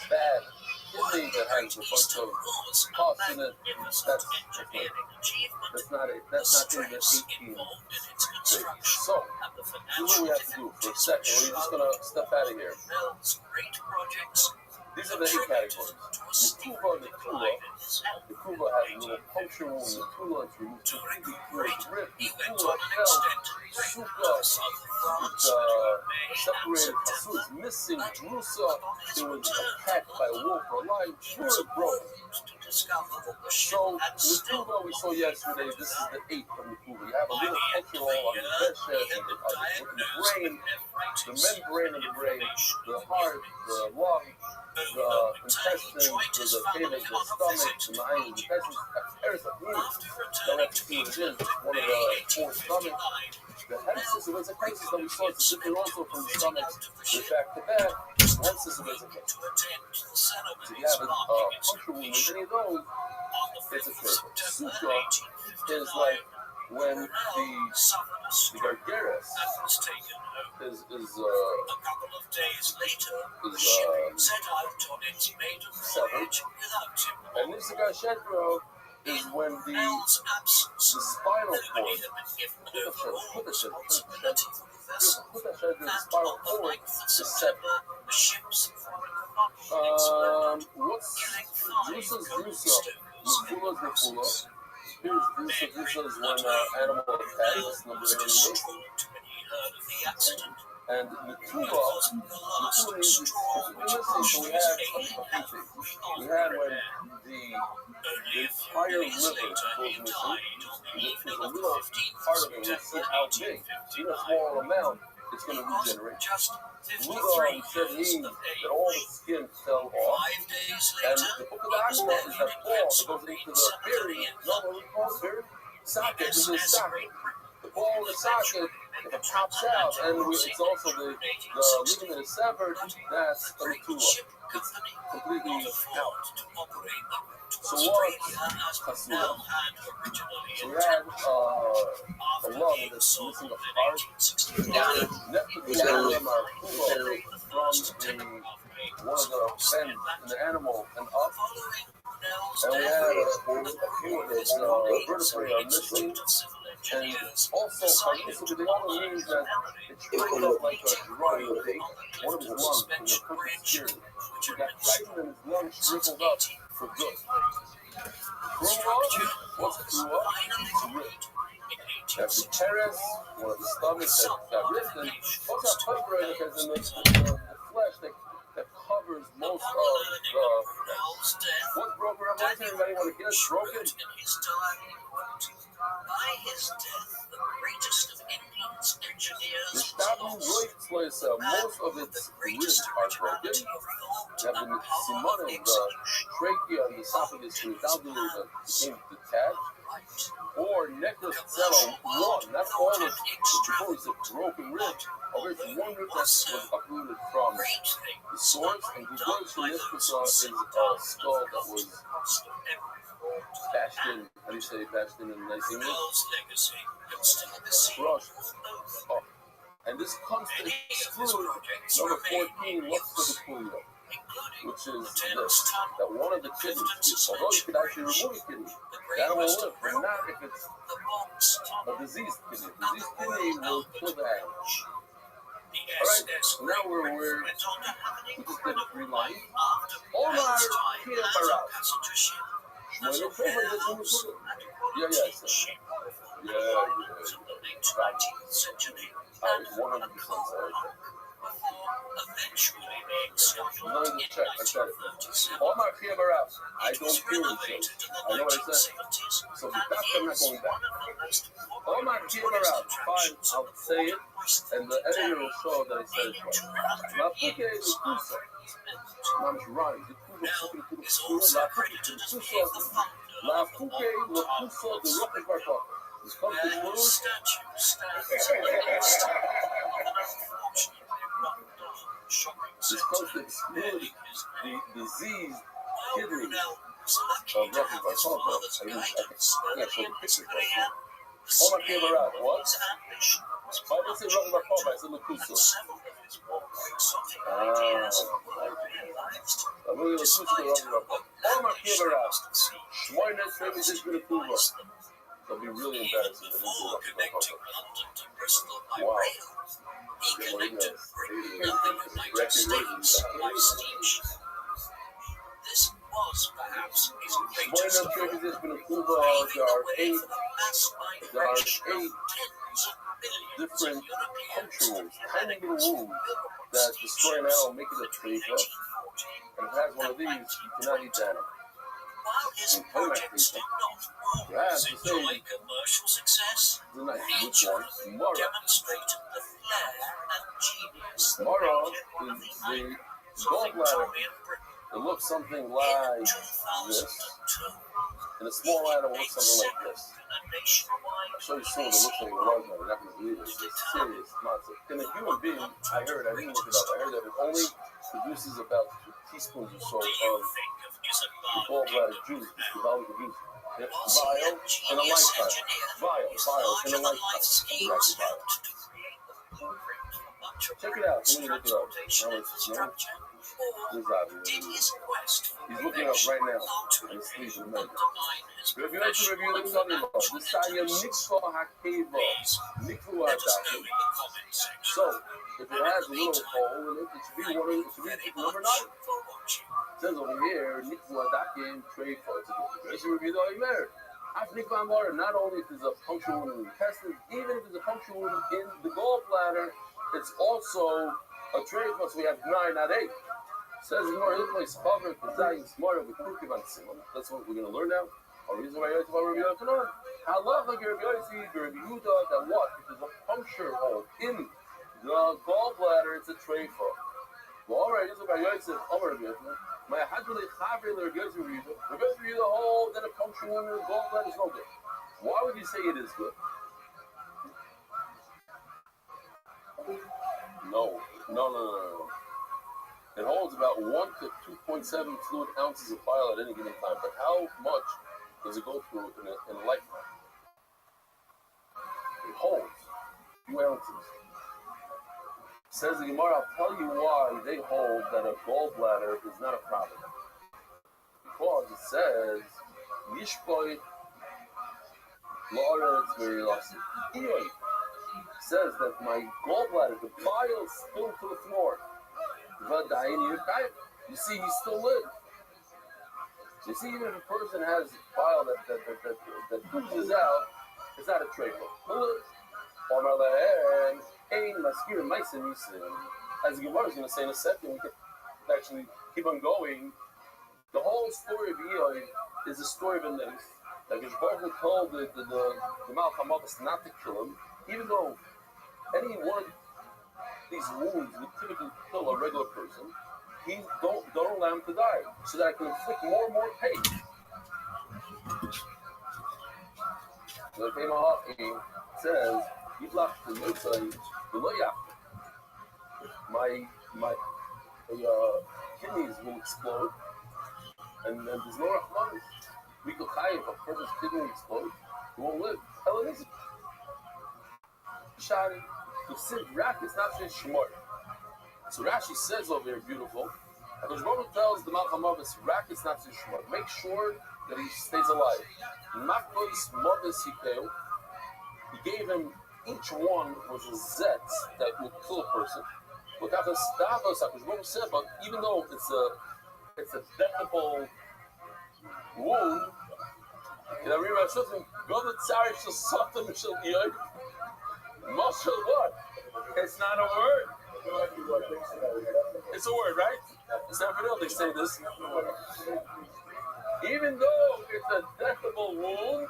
bad kidney that has a bunch of parts in it. That's not it. That's not in the 18. So, here's what we have to do for a second. We're just gonna step out of here. These are the 8 categories. The Kuba has a little puncture wound. The Kula is removed to rip. The Kula fell. Suka is separated. Kasu is missing. Drusa, it was attacked by a wolf or a lion. Sure, broken. So, the Kuba we saw yesterday, this is the 8th from the Kuba. You have a little puncture hole on the chest and the brain, the membrane of the brain, the heart, the lung, the intestines, the famous, the stomach, the mind, the intestines, there's a wound that left in one of the 4 stomachs. The head system is a crisis that we saw. It's different also from the stomach. We're back to back. The head system is a case. So you have a puncture wound with any of those, it's a case. Suka is like when the gargaris is severed. And this Gashedro is when the spinal cord, the spinal cord is severed. What's Drusa's Drusa? Mekula's Mekula. Here's Drusa is when animal attacks, number 88. And Mekuba is missing, so we had a few things. We had when the entire liver goes missing. There's a little part of it, we'll see how big. In a small amount, it's going to regenerate. Rudolph said that all the skin fell off. And the book of the Akbar is that ball that goes into the berry. No, what we call berry? Socket. This is socket. The ball in the socket If it pops out and it's also the ligament is severed, that's a metula. It's completely out. So what? Chasula. So we had a lung that's missing a part. Nephilim are kubo from one of the bends in the animal and up. And we had a few of those vertebrae are missing. And also, so the other means that it shriveled up like a dry bait. One of his lungs was a perfect security. He got tightened and his lungs shriveled up for good. Krua, what's Krua? It's ripped. That's the teres, one of the stomachs that got ripped, and also a perforator because in the flesh that covers most of the. What's broken? Everybody want to guess? Broken? By his death, the greatest of England's engineers. The Stabu Rothschild, most of its ribs are broken. You have the Simonim, the trachea and the esophagus, and the became detached. Or necrocello, one, not all of it. Before it's a broken rib, or it's one rib that was uprooted from the source, and the words from necrocello is a skull that was bashed in. How do you say bashed in nice English? Crushed. Oh. And this comes to exclude number 14, what's the polio? Which is this, that one of the kidneys, although you could actually remove a kidney, that will live, but not if it's a diseased kidney. Diseased kidney will kill the animal. Alright, now we just did a 3 line. Omar Kiyabara. Yeah, I was 100% sorry. Let me check. I said it. Omar Kiyabara. I don't feel it. I know what I said. So the doctor, I'm not going back. Omar Kiyabara. Fine, I'll say it, and the editor will show that I said it right. La Puke Lukusa. Mom's rhyme. La Puke Lukusa de Rothschild Bartok. This comes to exclude the diseased kidney of Rothschild Bartok. I can't show the picture right now. Omar Kiyabara. What? I didn't say Rothschild Bartok, I said Lukusa. I'm going to switch to the Rothschild Bartok. Omar Kiyabara. Shmoynes famous is going to prove us. That'll be really embarrassing. Before connecting London to Bristol by Wow. rail, he connected Britain and the United States by steamship. This was perhaps his greatest Shmoynes famous is going to prove paving us. the way for the mass migration of tens of millions of Different Europeans puncture to wounds, tiny little America wounds that destroy an animal, make it a trachea. And if it has one of these, you cannot eat that. While his projects did not always enjoy commercial success, each of them demonstrated the flair and genius of Mara one is of the the icons of gallbladder. Victorian Britain. It looks something In like this, 2002, and a small animal looks something like this. a nationwide I'll show you soon. It looks like a large one. You're not going to believe it. It's a serious monster. In a human being, I heard, I didn't look it up, I heard that it only produces about 2 teaspoons or so do you of think of the Isabel gallbladder juice, the gallbladder juice. It's vile in a lifetime. Vile in a lifetime. Exactly vile. Check it out. Let me look it up. Now it's He's looking up right now. And he's sleeping. Review the Sunday law. This time you're Mikva Hakeva. Mikva Hadaki. So, if it has a little hole in it, it should be one of number 9. It says over here, Mikva Hadaki and Trey for it. Let's review the Oimer. Not only if there's a puncture wound in the intestines, even if there's a puncture wound in the gallbladder, it's also a trade for us. We have 9, not 8. Says in more other place, covered the dying smarter with Kukivan Simon. That's what we're going to learn now. Or reason why I about Rabbi Yochanan. Halacha Rabbi Yosi, Rabbi Yehuda, that what? If there's a puncture hole in the gallbladder, it's a tray for. Well, alright, this is Rabbi Yosi, Rabbi Yochanan. My Hadley Chavri, Rabbi Yosi, Rabbi Yosi, the hole, then a puncture wound in the gallbladder is no good. Why would you say it is good? No. It holds about 1 to 2.7 fluid ounces of bile at any given time. But how much does it go through in a lifetime? It holds 2 ounces. Says the Gemara, I'll tell you why they hold that a gallbladder is not a problem. Because it says, Yishkoi La'aretz V'Yilasi. It says that my gallbladder, the bile spilled to the floor. You see, he still lives. You see, even if a person has bile that oozes out, it's not a trachea. As the Gemara is going to say in a second, we can actually keep on going. The whole story of Eoi is the story of a nymph. That Baruch told the Malach HaMavis not to kill him, even though any one of these wounds would typically kill a regular person. He don't allow him to die, so that I can inflict more and more pain. The Kemahaki says, my kidneys will explode, and there's no Rahman. We could hide if a person's kidney explodes, he won't live. Hellenism. Shari, the Sid Rak is not saying Shemar. So Rashi says over here, beautiful. And the Rabbi tells the Malach HaMavis, Rak is not saying Shemar. Make sure that he stays alive. Makos Mavis Hikeu. He gave him, each one was a zet that would kill a person. But even though it's a deathable wound, what? It's not a word. It's a word, right? It's not real. They say this. Even though it's a deathable wound,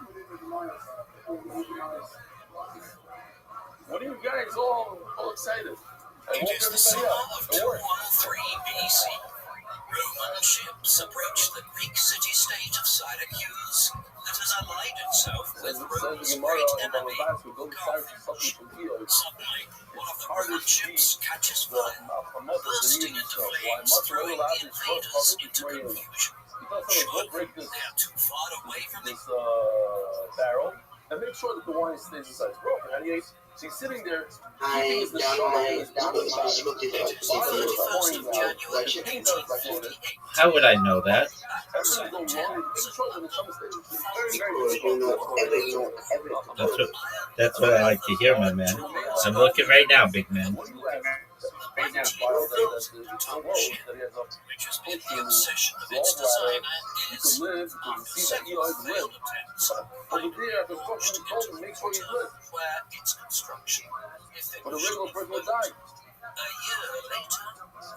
what are you guys all excited? It is the summer of 213 BC. Roman ships approached the Greek city-state of Syracuse that has allied itself with Rome's great enemy, Carthage. Suddenly, one of the Roman ships catches fire, bursting into flames, throwing the invaders into confusion. Surely, they are too far away from the barrel, and make sure that the wine stays inside. It's broken. How do you? So he's sitting there. I done my How would I know that? That's what I like to hear, my man. I'm looking right now, big man. which has been the obsession of its designer, is several failed attempts by to get into the water where its construction efficiently worked. A year later,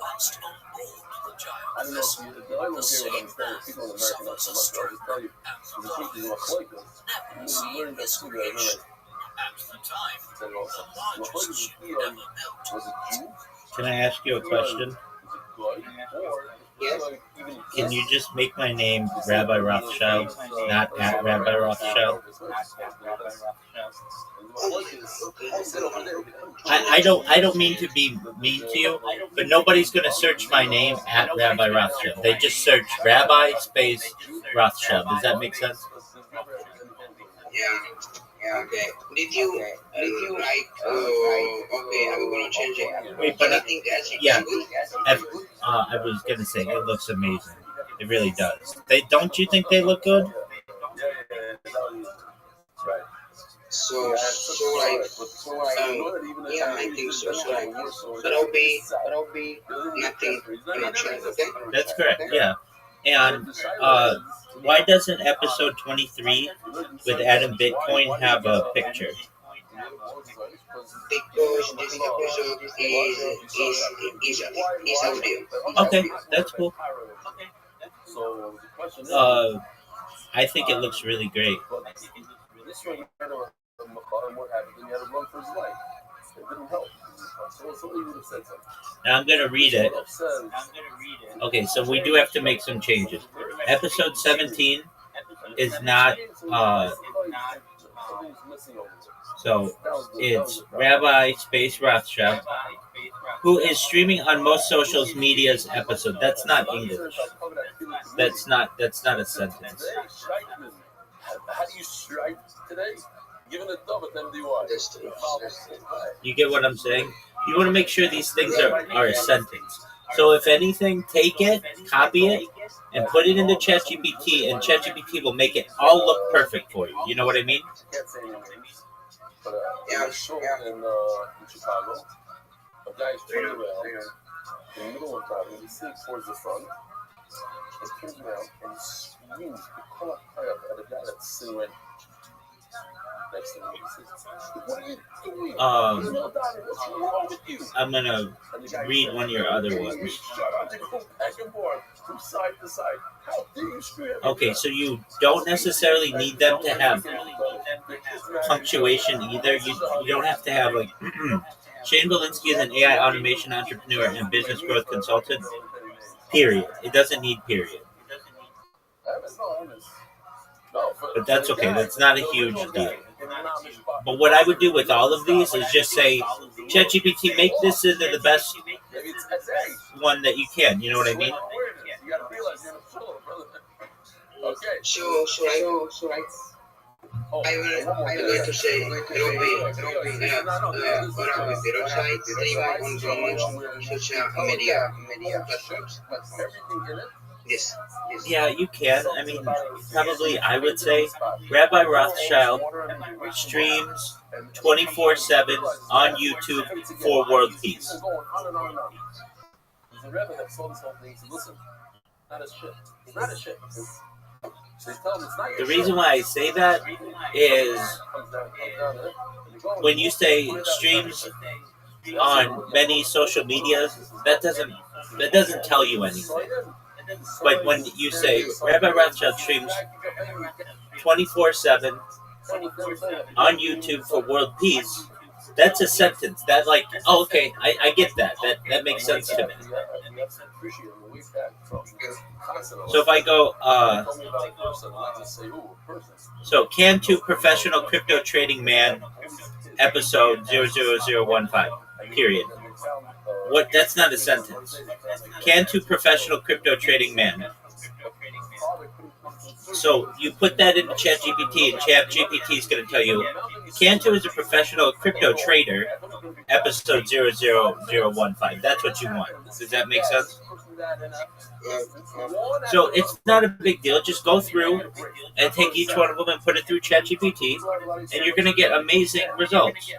whilst on board the giant vessel, the same man suffers a stroke and dies, never seen his creation. At the time, the largest ship ever built. Can I ask you a question? Yes. Can you just make my name Rabbi Rothschild, not at Rabbi Rothschild? I don't mean to be mean to you, but nobody's gonna search my name at Rabbi Rothschild. They just search Rabbi space Rothschild. Does that make sense? Yeah, okay. Did you like, okay, I'm gonna change it. Wait, but I think that's yeah. good. I was gonna say it looks amazing. It really does. Don't you think they look good? So like, yeah, I think so. So like, that'll be nothing. I'm not sure. Okay. That's correct. Yeah. And why doesn't episode 23 with Adam Bitcoin have a picture? Because this episode is audio. Okay, that's cool. I think it looks really great. Now I'm gonna read it. Okay, so we do have to make some changes. Episode 17 is not. So it's Rabbi space Rothschild. who is streaming on most social media's episode. That's not English. That's not a sentence. How do you strike today? Given a dove, but then do what? You get what I'm saying? You want to make sure these things are a sentence. So if anything, take it, copy it, and put it into ChatGPT, and ChatGPT will make it all look perfect for you. You know what I mean? Can't say any names. But a show in Chicago, a guy's turning around in the middle of town, and he's sitting towards the front. He turns around and he screams, he calls out at a guy that's sitting right next to him. He says, "What are you doing? What's wrong with you?" I'm going to read one of your other ones. They go back and forth from side to side. How dare you scream at me? Okay, so you don't necessarily need them to have punctuation either. You don't have to have like Shane Belinsky is an AI automation entrepreneur and business growth consultant. Period. It doesn't need period. But that's okay. That's not a huge deal. But what I would do with all of these is just say, ChatGPT, make this into the best one that you can. You know what I mean? So I will going to say Rabbi Rothschild stream on most social media platforms. Yes. Yeah, you can. I mean, probably I would say Rabbi Rothschild streams 24/7 on YouTube for world peace. There's a rabbi that saw this whole thing. He said, "Listen, not a shit. It's not a shit." So he's telling him it's not your The reason why I say that is when you say streams on many social medias, that doesn't tell you anything. But when you say Rabbi Rothschild streams 24/7 on YouTube for world peace, that's a sentence. That like, oh, okay, I get that. That makes sense to me. So if I go, so Can2 Professional Crypto Trading Man, episode 00015, period. What? That's not a sentence. Can2 Professional Crypto Trading Man. So you put that into ChatGPT, and ChatGPT is going to tell you, Can2 is a professional crypto trader, episode 00015. That's what you want. Does that make sense? So it's not a big deal. Just go through and take each one of them and put it through ChatGPT, and you're going to get amazing results.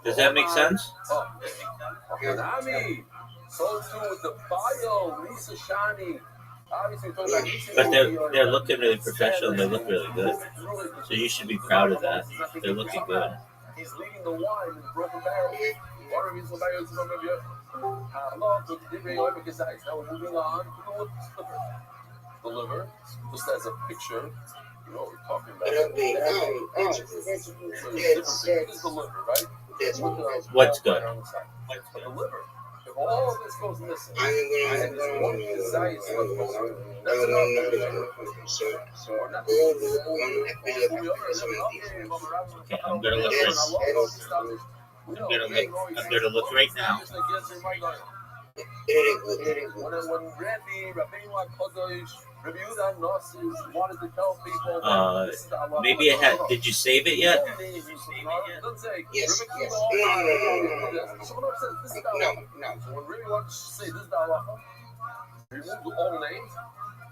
Does that make sense? But they're looking really professional. They look really good. So you should be proud of that. They're looking good. He's leading the wine in broken barrels. Water means the barrels is over here. Now we're moving on to the liver. Just as a picture, you know what we're talking about. This is the liver, right? What's good? But the liver, if all of this goes missing, and this one desire is left over, that's Okay, I'm gonna look right now. Wanted to tell people, maybe it had. Did you save it yet? Yes. No. So when Rabbi wants to say this is the halacha, remove all names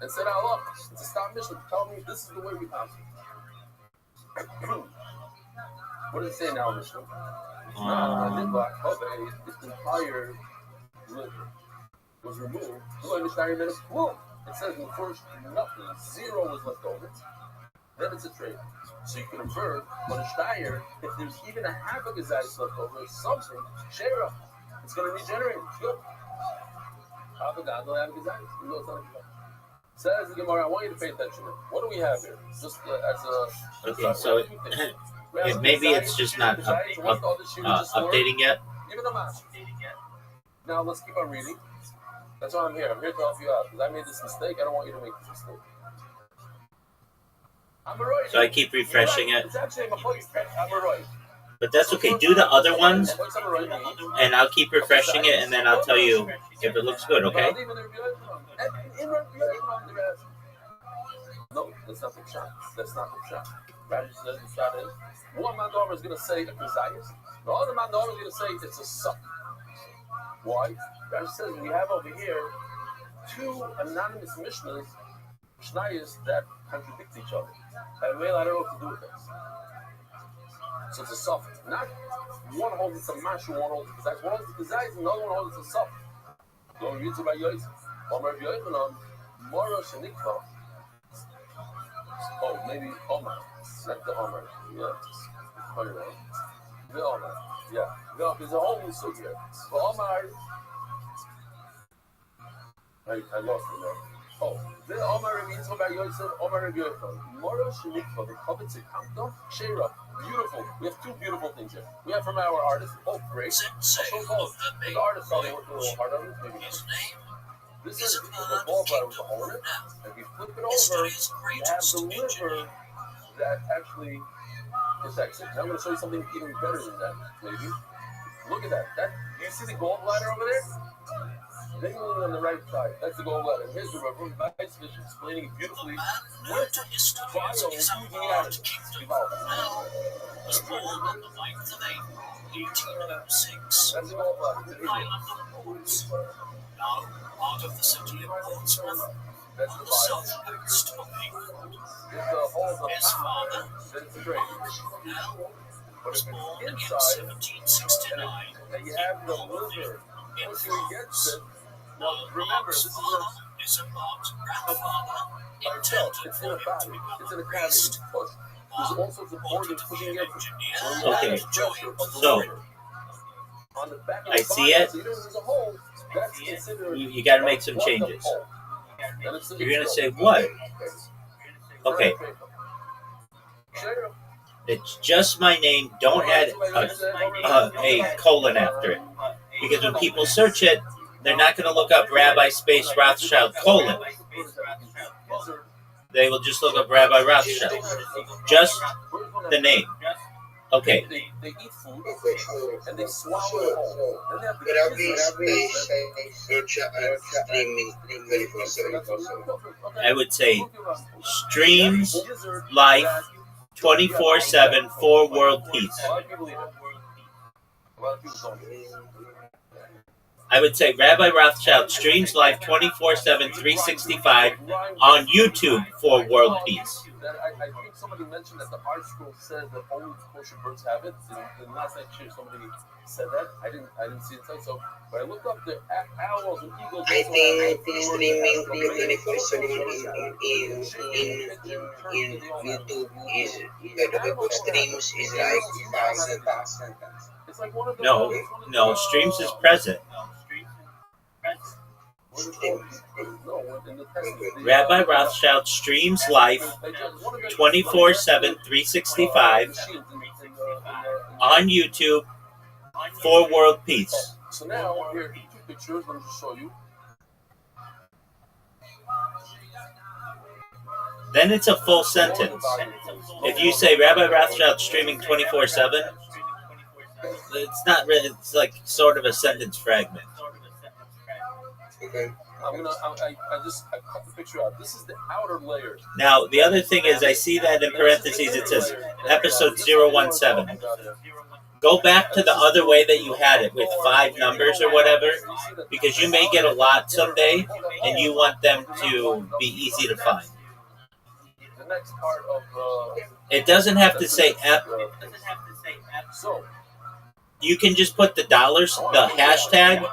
and said halacha. It's a stop mission. Tell me this is the way we pass it. What does it say now, Mishnah? Its entire liver was removed. It says in the first nothing, zero was left over. Then it's a trade. So you can infer on a Steyer, if there's even a half a gazette left over, something, share up. It's going to regenerate. Good. Half a god, don't have a gazette. You know it's not a gazette. Says the Gemara, I want you to pay attention. What do we have here? Just as a. Okay, so maybe it's just not updating yet. Even a match. Now let's keep on reading. That's why I'm here. I'm here to help you out because I made this mistake. I don't want you to make this mistake. So I keep refreshing it. It's actually a Amaroy. But that's okay. Do the other ones, and I'll keep refreshing it, and then I'll tell you if it looks good, okay? No, that's not the shot. That's not the shot. Rabbi says the shot is one mandor is going to say a kazayas. The other mandor is going to say it's a suck. Why? Rabbi says we have over here two anonymous mishnahs, mishnayos that contradict each other. And well, I don't know what to do with this. So it's a suffix. Not one holds it's a mashu, one holds it's a kazayas. One holds it's a kazayas, and the other one holds it's a suffix. So we read about Yosef. Omer Yochanan, Moro Shenikva. Oh, maybe Omer. Not the Omer. Yeah. The Omer. Yeah. No, there's a whole new suit here. But Omer. I lost it now. Oh, the Omer means about Yosef, Omer Yochanan. Moro Shenikva, the Chavetz Kamto, Sheira. Beautiful. We have two beautiful things here. We have from our artist. Oh, great. The artist probably worked a little hard on this. Maybe. This is a gallbladder with a hole in it. If you flip it over, you have the liver that actually protects it. Now I'm going to show you something even better than that, maybe. Look at that. Do you see the gallbladder over there? Dangling on the right side. That's the gallbladder. Here's the Rabbi Vice Bishop explaining it beautifully with bio using anatomy. Was born on the 9th of April, 1806. That's the gallbladder. Now, part of the city of Portsmouth, That's on the the bio. south coast of England. It's the holes of His father, then it's drainage. But was if born in it's inside, 1769. and you have the liver pushing against it, now remember, this is Is a marked grandfather by itself. intended It's in for a him body. to become It's in a a cavity. priest. It's pushed. There's all sorts of organs pushing against it. So you Okay. have the pressure of the So, liver on the back of I the see body, it. so even if there's a hole, that's considered You got to make some changes. You're going to say, what? Okay. It's just my name. Don't add a colon after it. Because when people search it, they're not going to look up Rabbi space Rothschild colon. They will just look up Rabbi Rothschild. Just the name. Okay. They eat food and they swallow it whole. Then they have the Rabbi streaming 24/7. I would say streams life 24/7 for world peace. A lot of people eat it. A lot of people don't eat it. I would say Rabbi Rothschild streams live 24/7, 365 on YouTube for world peace. I think somebody mentioned that the art school says that only kosher birds have it. And last night somebody said that. I didn't see it. So, but I looked up the owls and eagles. I think streaming 24/7 in YouTube is better because streams is like past sentence. It's like one of the No, streams is present. Rabbi Rothschild streams live 24/7, 365 on YouTube for world peace. So now here are two pictures. Let me just show you. Then it's a full sentence. If you say Rabbi Rothschild streaming 24/7, it's not really. It's like sort of a sentence fragment. Okay. I cut the picture out. This is the outer layer. Now, the other thing is, I see that in parentheses it says episode 017. Go back to the other way that you had it with 5 numbers or whatever, because you may get a lot someday, and you want them to be easy to find. The next part of It doesn't have to say F. So You can just put the dollars, the hashtag.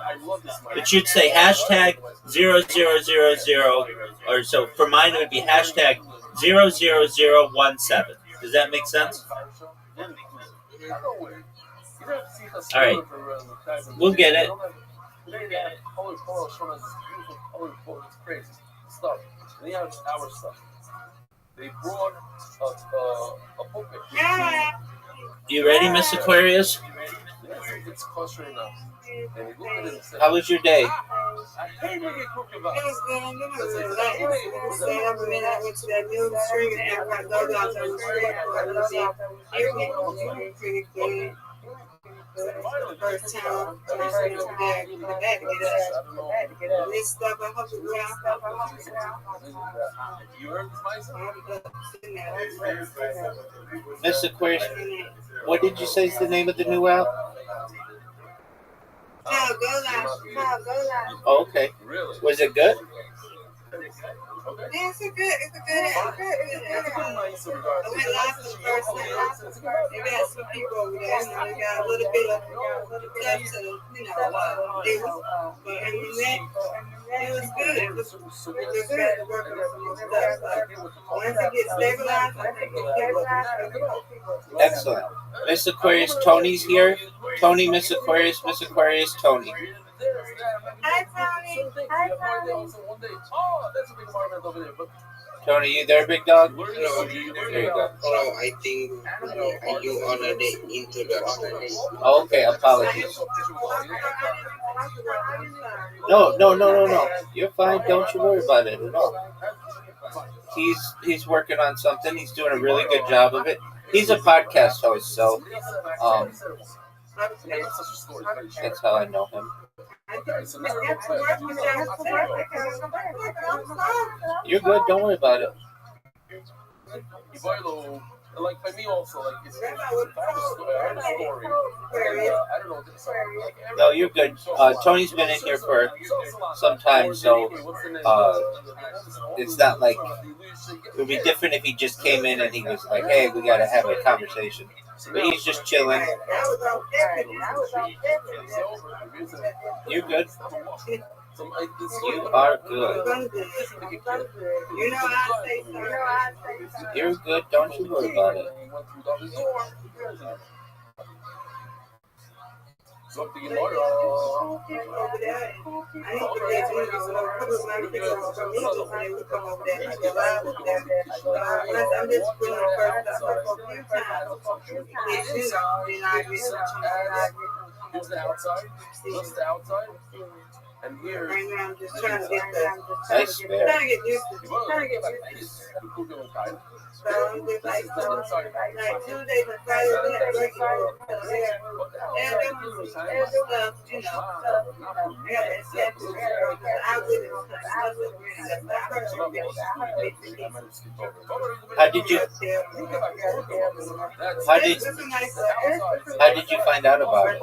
It should say hashtag 0000, or so for mine it would be hashtag 00017. Does that make sense? All right. We'll get it. Today they have colors showing us this beautiful color code. It's crazy stuff. And they have our stuff. They brought a pulpit. You ready, Miss Aquarius? it's kosher enough. And he looked at it and said, How was your day? I hate when you cook about It was good. You know, it was relaxed. Stayed up a minute. I went to that new stream and had my go down to the street for a little bit. Everything was pretty good. First time, first time back, the back to get up. This stuff, I hope it will. You heard this mice? Miss Aquarius, what did you say is the name of the new album? Oh, okay. Really? Was it good? Yeah, it's a good album. I went live for the first time. They got some people over there, you know, they got a little bit of stuff to, do. But in the net, it was good. It was really good to work on some more stuff. Like, once it gets stabilized, I think people. Excellent. Miss Aquarius, Tony's here. Tony, Miss Aquarius, Tony. Hi, Tony. Tony, you there, big dog? No, There you go. oh, I think I do honor the introduction. Okay, apologies. No. You're fine. Don't you worry about it at all. He's working on something. He's doing a really good job of it. He's a podcast host, so that's how I know him. You're good. Don't worry about it. Like by me also, like it's I heard a story. I don't know. No, you're good. Tony's been in here for some time, so it's not like it would be different if he just came in and he was like, "Hey, we got to have a conversation." But he's just chilling. You're good. You are good. You're good. Don't you worry about it. Just the outside. And here, right now, I'm just trying to get Nice spare. trying to get used to it. So I'm just like 2 days and Friday, we had breaking stuff, you know, How did you find out about it?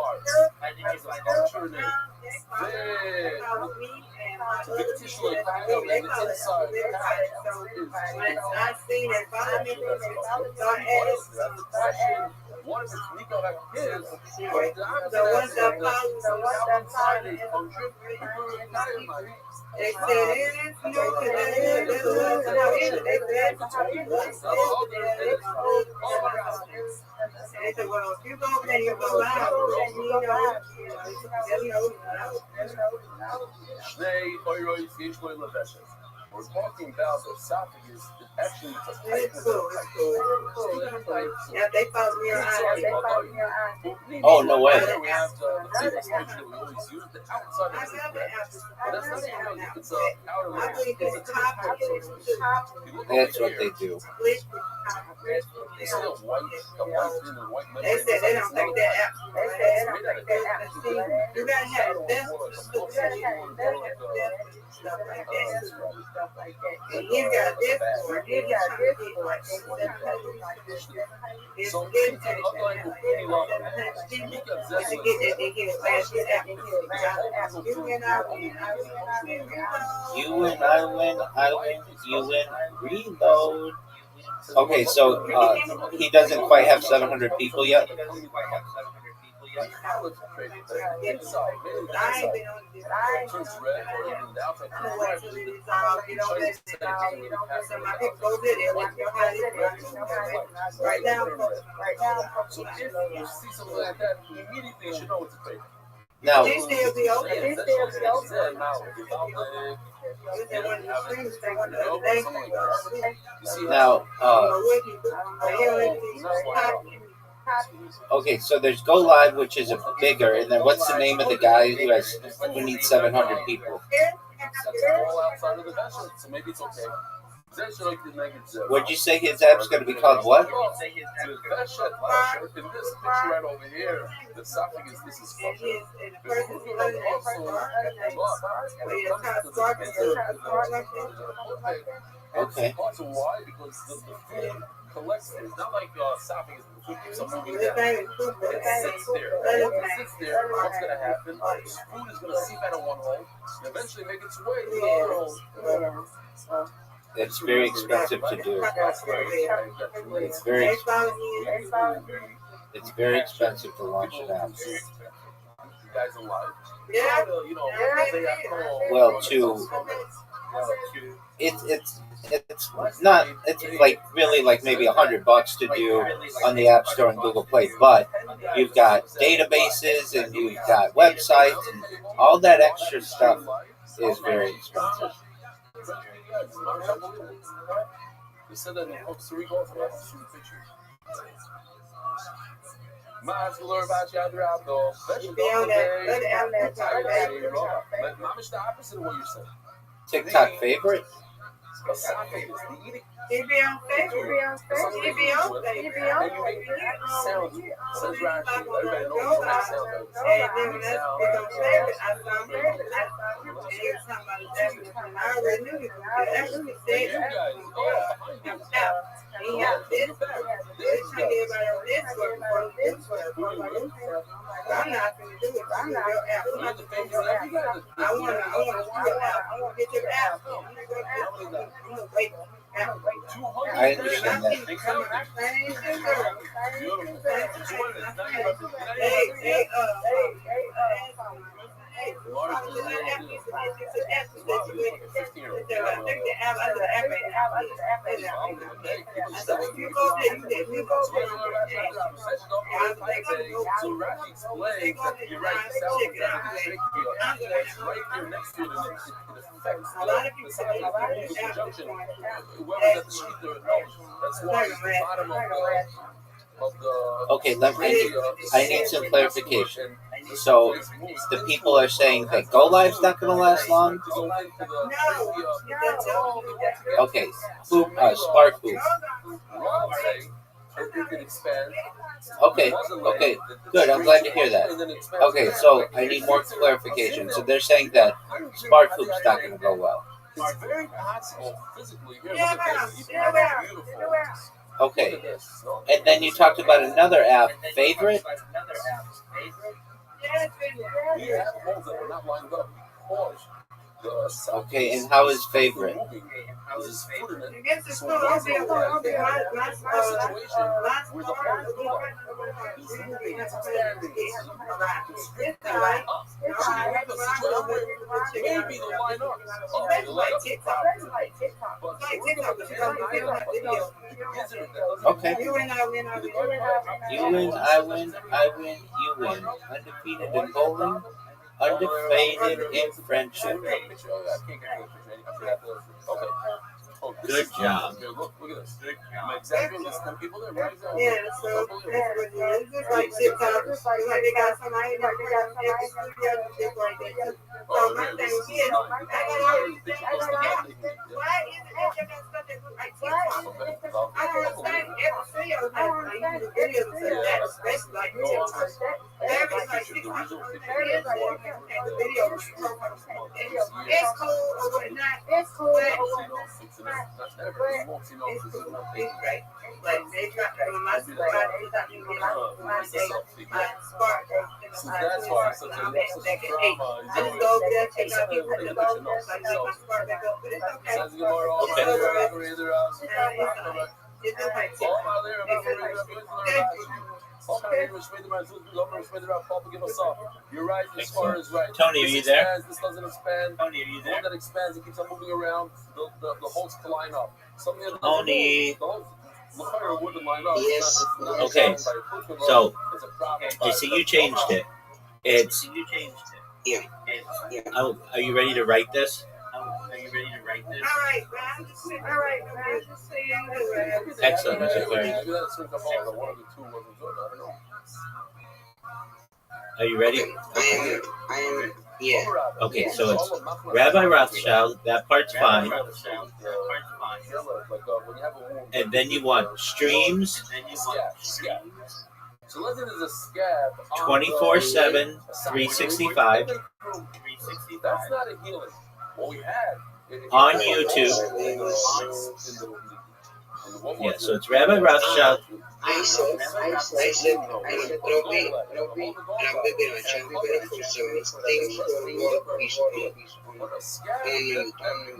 They said it's no, they said, well, if you go there, you go out, We're talking about the esophagus. It actually is a it's cool. Yeah, they found me on Oh, no way. We have the famous picture that we always use. The outside of the but that's not the it's a outer layer. It's a top. That's what they do. It's still white in the white metal. They said they don't take that out. You gotta have this stuff like that. And he's got this for it. It's So good it's an outline of pretty long. to get that they get it last year. You win, I win, you win, reload. Okay, so he doesn't quite have 700 people yet. Now, Okay, so there's Go Live, which is a bigger, and then what's the name of the guy who needs 700 people? All outside of the vessel, so maybe it's okay. Would you say his app's going to be called what? In this picture right over here, the esophagus, this is fucking. Okay. Also, why? Because the food collects. It's not like esophagus. The food keeps on moving down. It sits there. Once it sits there, what's going to happen? Food is going to seep out of one hole and eventually make its way to the other hole. It's very expensive to do. It's very expensive to launch an app. Well, it's not. It's like really like maybe $100 to do on the App Store and Google Play, but you've got databases and you've got websites and all that extra stuff is very expensive. They said that in Costa Rica also, I see the picture. Muscular about you, other outdoor. Mamish the opposite of what you're saying. TikTok favorite? He be on Facebook. He be on sounds. Says Rothschild. Everybody knows what sounds. I'm not going to do it. I'm not going to get your app. I want to get your app. I'm going to wait. I understand that. A lot of people say whoever's at the street there knows. That's why it's the bottom of the Okay, I need some clarification. So the people are saying that Go Live's not going to last long? Okay, Spark Poop. Okay, good. I'm glad to hear that. Okay, so I need more clarification. So they're saying that Spark Poop's not going to go well. It's very possible physically. Okay, and then you talked about another app, Favorite? We have holes that are not lined up because okay, and how is Favorite? Okay. You win, I win, you win. Undefeated in bowling, undefeated in friendship. Good job. Look at this. Exactly. There's 10 people there, right? Yeah, so it's just like TikTok. It's like they got somebody that they got just like that. So my thing is, I got all these things. Why is it that you got stuff that look like TikTok? I don't understand every video has like videos of that, especially like TikTok. There is like TikTok. There is like the video. It's cool or whatnot. It's cool. It's great. Like they dropped it on my spark. They dropped it on my spark. That's why it's such a I just go over there, check out people in the boat, like my spark back up, but it's okay. It's You're right, this far is right. Tony, are you there? This doesn't expand. Tony, are you The one that expands, it keeps on moving around, the holes can line up. Something that Tony. wouldn't line up. Yes. Okay, so I see you changed it. It's Yeah. are you ready to write this? Excellent, Mr. Clary. Maybe that swing the ball, but one of the two wasn't good. I don't know. Are you ready? Yeah. Okay, so it's Rabbi Rothschild. That part's fine. And then you want streams. So let's say there's a scab 24/7, 365 That's not a healing. What we had on YouTube. Yeah, so it's Rabbi Rothschild. I said, Rabbi,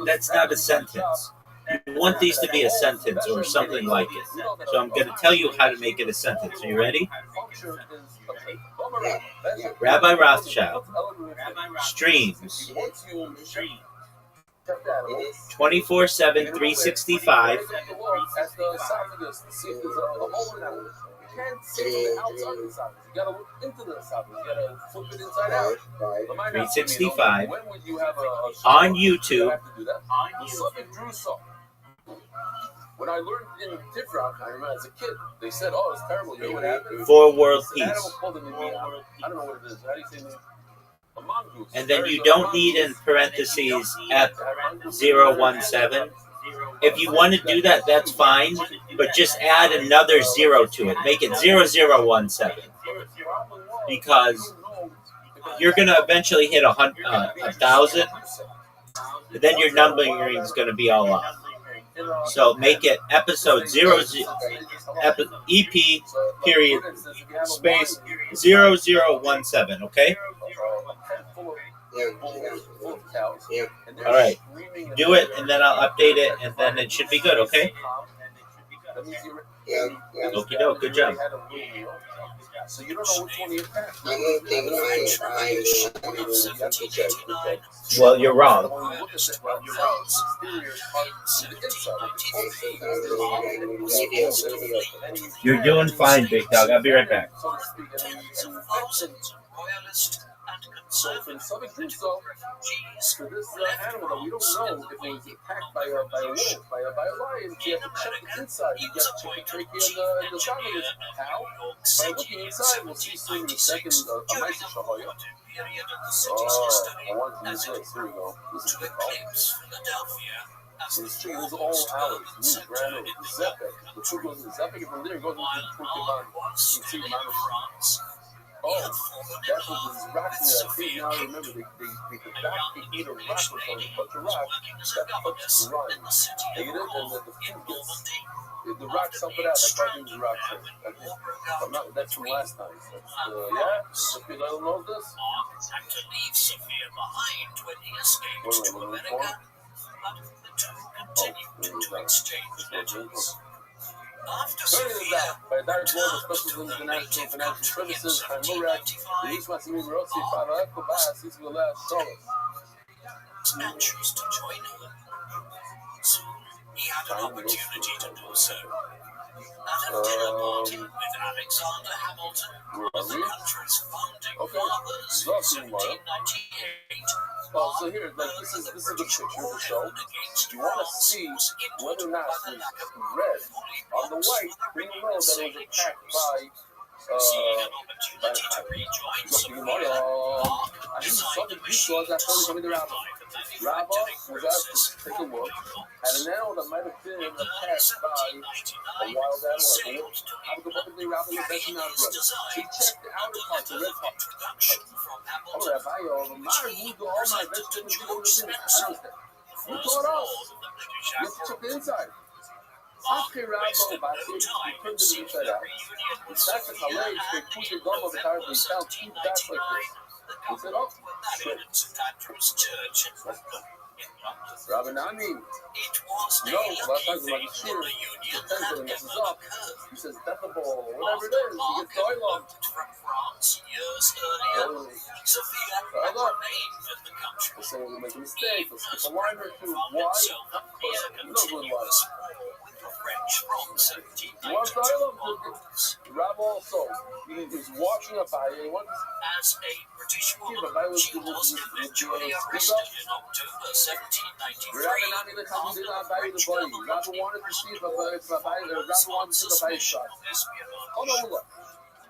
That's not a sentence. You want these to be a sentence or something like it. So I'm going to tell you how to make it a sentence. Are you ready? Rabbi Rothschild streams 24/7, 365 365 on YouTube. When I learned in Tifrock, I remember as a kid, they said, "Oh, it's terrible. You know what happened?" For world peace. I don't know what it is. How do you say it? A mongoose. And then you don't need in parentheses F017. If you want to do that, that's fine, but just add another 0 to it. Make it 0017. Because you're going to eventually hit 1,000, but then your numbering is going to be all off. So make it episode 00, EP period space 0017, okay? All right, do it, and then I'll update it, and then it should be good, okay? Okie doke, good job. So you don't know which one you attack. I don't think Well, you're wrong. You're doing fine, big dog. I'll be right back. So in Southern Crusoe, for this animal that we don't know if it was attacked by a wolf, by a lion, you have to check the inside. You have to check the trachea and the esophagus. How? By looking inside, we'll see soon in a second a mice shahoya. Oh, I want to use this. Here we go. This is the So this tree is all ours. New granite, Zepek. The fruit goes in Zepek, and from there it goes into Pokemon. You see France. Oh, that's what this rock is. I think now I remember they could eat a rock or something, touch a rock, that touches the rind. They eat it, and the food gets, the rock suffered out, that's why the rock shit. That's from last time. That's, yeah? If you don't know this? By Dark Lord of Special International Financial Services, I'm Murad. The East Massimi Rossi, Father Ekobas, is the last solace. Choose to join her. Soon he had an opportunity to do so. At a dinner party with Alexander Hamilton, one of the country's founding fathers in 1798. Oh, so here, like this is the picture of the show. You want to see whether or not it's red on the white. We know that it was attacked by I think something you saw that totally coming to Rabbi. Rabbi was asked to take a look at an animal that might have been attacked by a wild animal. I'm going to be Rabbi with best not right. He checked the outer part, the red part. Oh, Rabbi, my moved all my vegetables to the thing. I don't know. You thought off. You have to check the inside. After Rabbi, he turned it inside out. That's the college. They put the gum on the car. They found two bats like this. He said, "Oh, shit." Rabbi Nami. No, last time I'm like, sure. Depends on this is up. He says, "Decibel, whatever it is, he gets dialogue." They say we'll make a mistake. We'll skip a line or two. Why? Because no good line. from Once 1791. Rabbi also, he was watching a fire. He wants As a British woman, Rabbi was she was eventually speak arrested up. in October 1793 Rabbi not even talking after to the Rabbi the body. Rabbi wanted to see if Rabbi wanted to see the Rabbi shot. Oh no, look.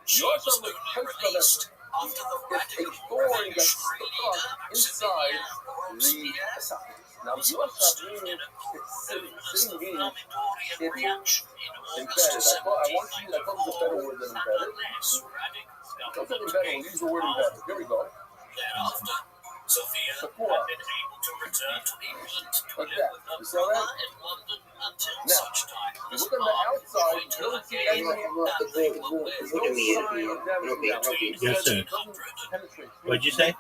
She Your was son was only punched released after the a radical thorn got revolutionary stuck leader inside Maximilian the Robespierre esophagus. Now, was your arrested son in a coup is known as the sitting Flamidorian reaction in embedded. August I want you, I thought it was a better 1794 word than that embedded. the less radical Don't say government embedded, gave we'll use the word embedded. Here we go. Thereafter, Sophia had been able to return to England to Like live that. with her You see all brother that? in London until Now, such time you as look on the Mark outside, you joined her don't see again, any, and they were there's wed no Rabbi, sign of damage Rabbi, now. Rabbi. Yes, sir. It doesn't penetrate. What'd you say?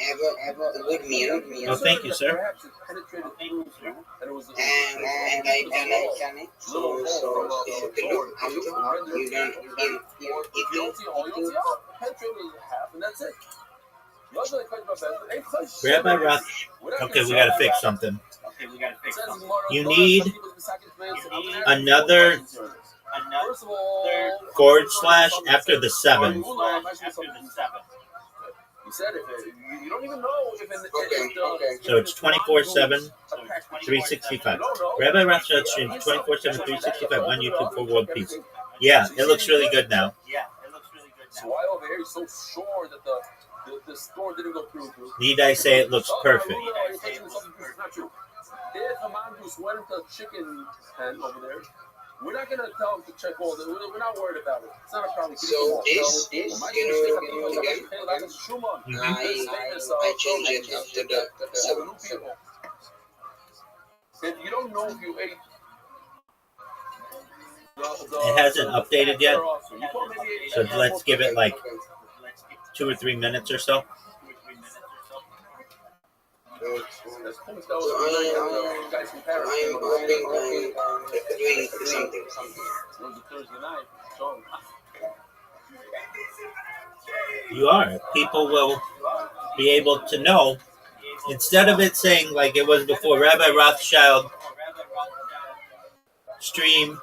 Have a good meal. Oh, thank you, sir. Perhaps it penetrated through, and it was a And I done it. So if you look after, you don't If you don't see all, you don't see all. Penetrated half, and that's it. Rabbi Roth. Okay, we gotta fix something. You need another / after the 7. You said you don't even know if So it's 24/7, 365. Rabbi Rothschild streams 24/7, 365 on YouTube for world peace. Yeah, it looks really good now. So why over here he's so sure that the store didn't go through? Need I say it looks perfect? It's not true. If a man who's went into a chicken pen over there, we're not gonna tell him to check all the. We're not worried about it. It's not a problem. So this, again, I change it after the 7. If you don't know if you ate. It hasn't updated yet, so let's give it like 2 or 3 minutes or so. So I am doing something. You are. People will be able to know, instead of it saying like it was before, Rabbi Rothschild stream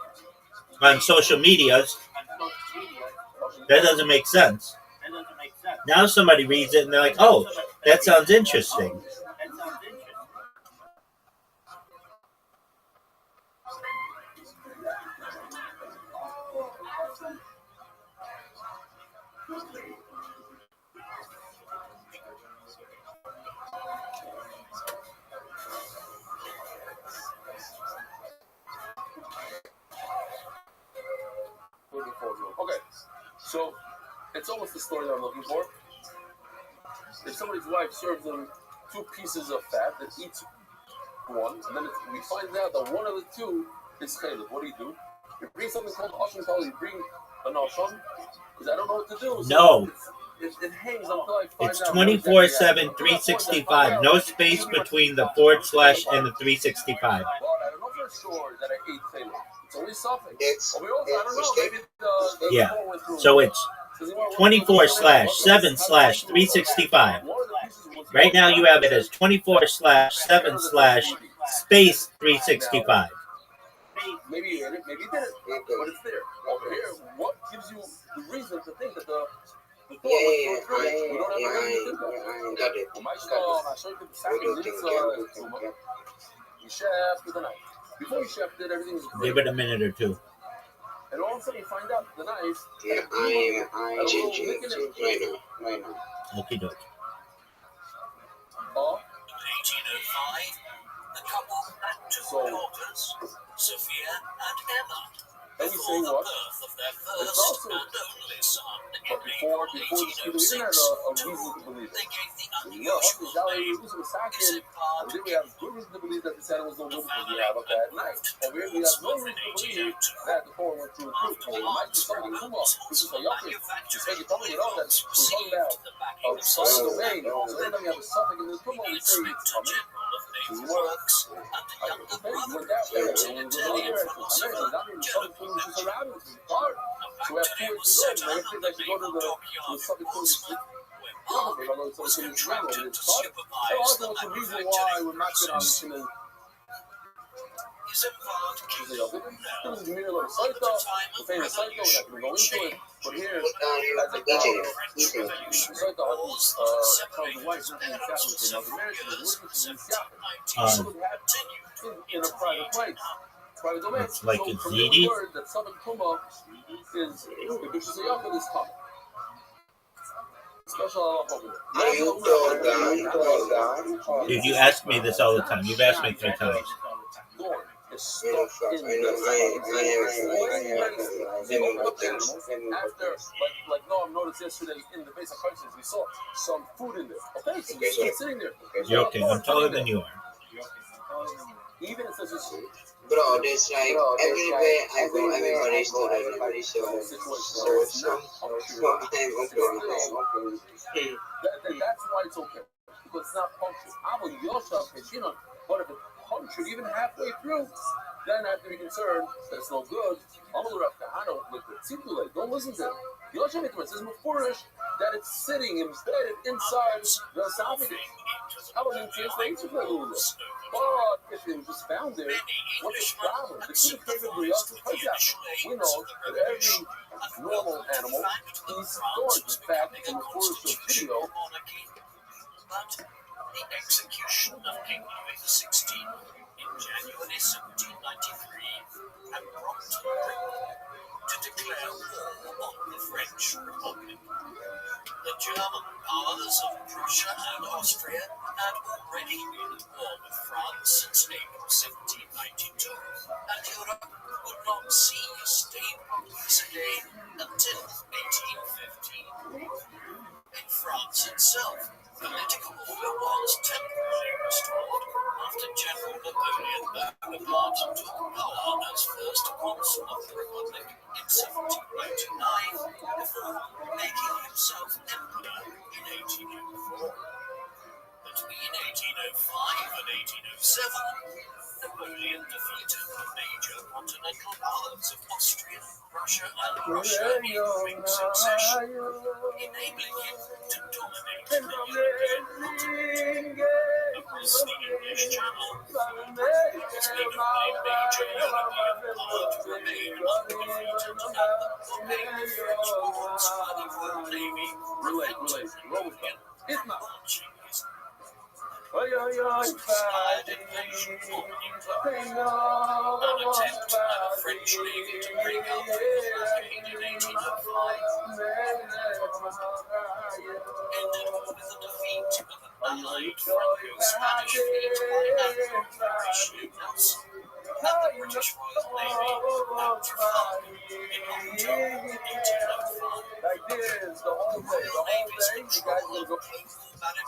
on social medias. That doesn't make sense. Now somebody reads it and they're like, oh, that sounds interesting. Okay, so it's almost the story that I'm looking for. If somebody's wife serves them 2 pieces of fat that eats one, and then we find out that one of the 2 is chaylev, what do? You bring something called ashon tal. You bring an ashon, because I don't know what to do. So No. It hangs until I find It's out. 24/7, 365. No space between the / and the 365. Well, I don't know for sure that I ate chaylev. It's always something. It's I don't know. Maybe the Yeah. So it's 24/7/365. Right now you have it as 24/7/ 365. Maybe you ate it, maybe you didn't, but it's there. Over here, what gives you the reason to think that the door I got it. You chef with a knife. Before you chef did, everything was great. Give it a minute or 2. And all of a sudden you find out the knife. Yeah, I'm changing it right now. Okie dokie. 1805, the couple had 2 daughters, Sophia and Emma, before the birth of their first and only son in April 1806. To whom they gave the unusual name Isipad. We have good reason to believe that the Santa was no good because we have a bad night. Over here we have no reason to believe that the Torah went through a group. It might be something Kuma, which is a young. It's like you're talking about that we're talking about a flying domain. So anytime you have a suffix in the Kuma, we say it's coming. Works, and the younger brother, Lieutenant So we have 2 ways to go. I think that you go to the suffix was contracted to supervise the the reason why we're not going to. his This is the middle of the site, the famous site, we're not going to go into it. But here, Put down as a eating, the eating. site, tells the wife not to be Catholic for another marriage, which is in Catholic. So it happened in a private place. Private domain. It's like So it's from the needy. word that Sabbath Kuma is the Bishop Sayaka is coming. Special Are you told God? Dude, you ask me this all the time. You've asked me 3 times. You know, after, like Noam noticed yesterday in the base of consciousness, we saw some food in there. Okay, so it's sitting there. You're okay. I'm taller than you are. Even if it's just Bro, there's like everywhere I go, everybody's doing it. So that's why it's okay. Because it's not punctured. But if it's punctured even halfway through, then I have to be concerned that it's no good. Don't listen to it. The Yosha Mikra says Mufurish that it's sitting embedded inside the esophagus. How about in case but if it was just found there, what's the problem? The two favorite we know that every normal animal eats thorns. In fact, in the Forest video, the execution of King Louis XVI in January 1793 had prompted Britain to declare war on the French Republic. The German powers of Prussia and Austria had already been at war with France since April 1792, and Europe would not see a stable peace again until 1815. In France itself, political order was temporarily restored after General Napoleon Bonaparte took power as first consul of the Republic in 1799 before making himself emperor in 1804. Between 1805 and 1807, Napoleon defeated the major continental powers of Austria, Russia, and Russia in quick succession, enabling him to dominate the European continent. Across the English Channel, it's been only major European power to remain undefeated, and the main French ports were the Royal Navy prevented from again launching his an attempt by the French Navy to break out the blockade in 1805 ended with the defeat of an allied Franco-Spanish fleet by Admiral Horatio Nelson and the British Royal Navy at Trafalgar in October 1805. like this, the whole day, you guys will go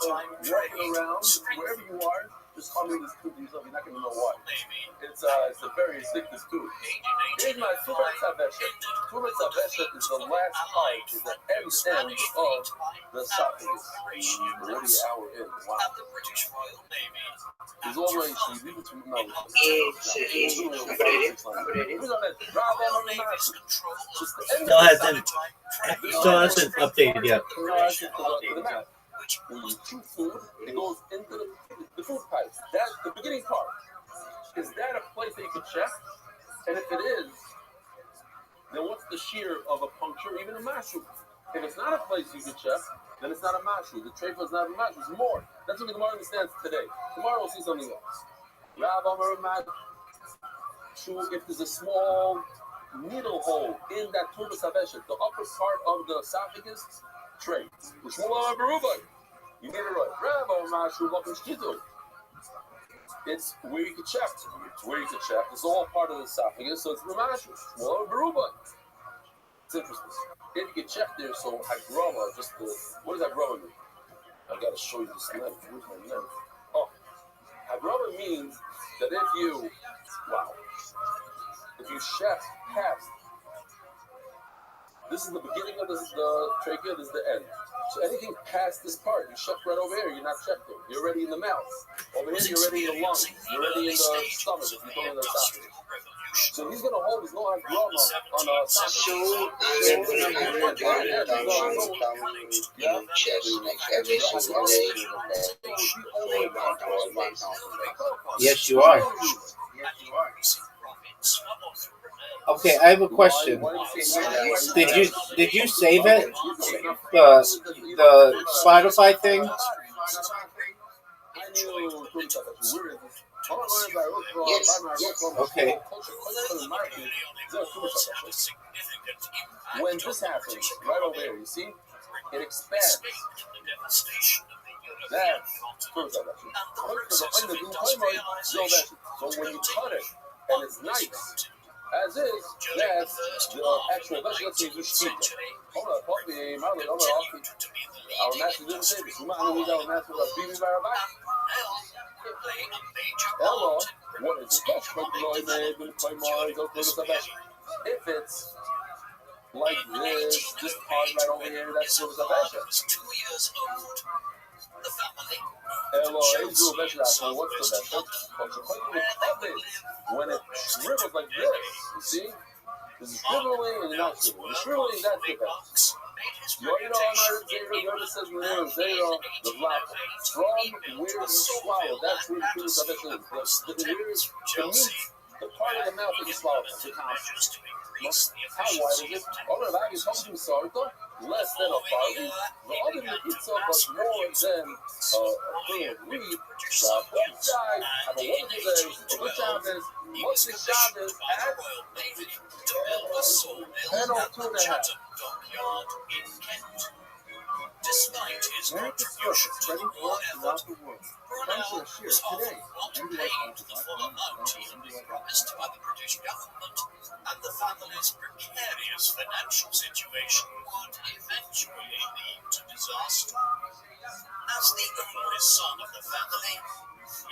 walking around, wherever you are, just humming this tune to yourself, you're not going to know why. It's a very addictive tune. Here's my Tubat Saveshet. Tubat Saveshet is the last part, is the end of the esophagus. We're already an hour in. Wow. He's already, you leave it to me. Still hasn't updated yet. When you chew food, it goes into the food pipes. That's the beginning part. Is that a place that you can check? And if it is, then what's the shear of a puncture, even a mashu? If it's not a place you can check, then it's not a mashu. The treifa is not a mashu. It's more. That's what the Gemara understands today. Tomorrow we'll see something else. If there's a small needle hole in that tuba saveshet, the upper part of the esophagus tray, which you get it right. It's where you can check. It's where you can check. It's all part of the esophagus, so it's the mashu. It's interesting. If you can check there, so hagrama, just the, what does hagrama mean? I gotta show you this knife. Where's my knife? Oh, hagrama means that if you check past, this is the beginning of the trachea, this is the end. So anything past this part, you check right over here, you're not checked there. You're already in the mouth. Over here, you're already in the lungs. You're already in the stomach, if you go in the esophagus. So he's going to hold his no hagrama on a esophagus. Yes, you are. Okay, I have a question. Did you save it? The Spotify thing? Yes. Okay. When this happens, right over here, you see, it expands. That's first of but when you cut it and it's nice, as is, that's the actual vegetable. Let's say you speak it. Our master didn't say this. Our master was Bibi Rabbi. Hello, what is it? If it's like this part right over here, that's the Vesha. Hello, so what's the Vesha? When it shrivels like this, you see? This is shriveling and not shriveling. Shriveling, that's the best. Says the black. From where you swallow, that's where the food is. The part of the mouth that you swallow, the conscious. How wide is it? All right, I can come to Sarto, less than a party. The other pizza, but more than a thing of weed. The one side, have a wonderful day, a good Shabbos, mostly Shabbos, and 10:02.5. Despite his contribution to the war effort, Brunel was often not paid the full amount he had been promised by the British government, and the family's precarious financial situation would eventually lead to disaster. As the oldest son of the family,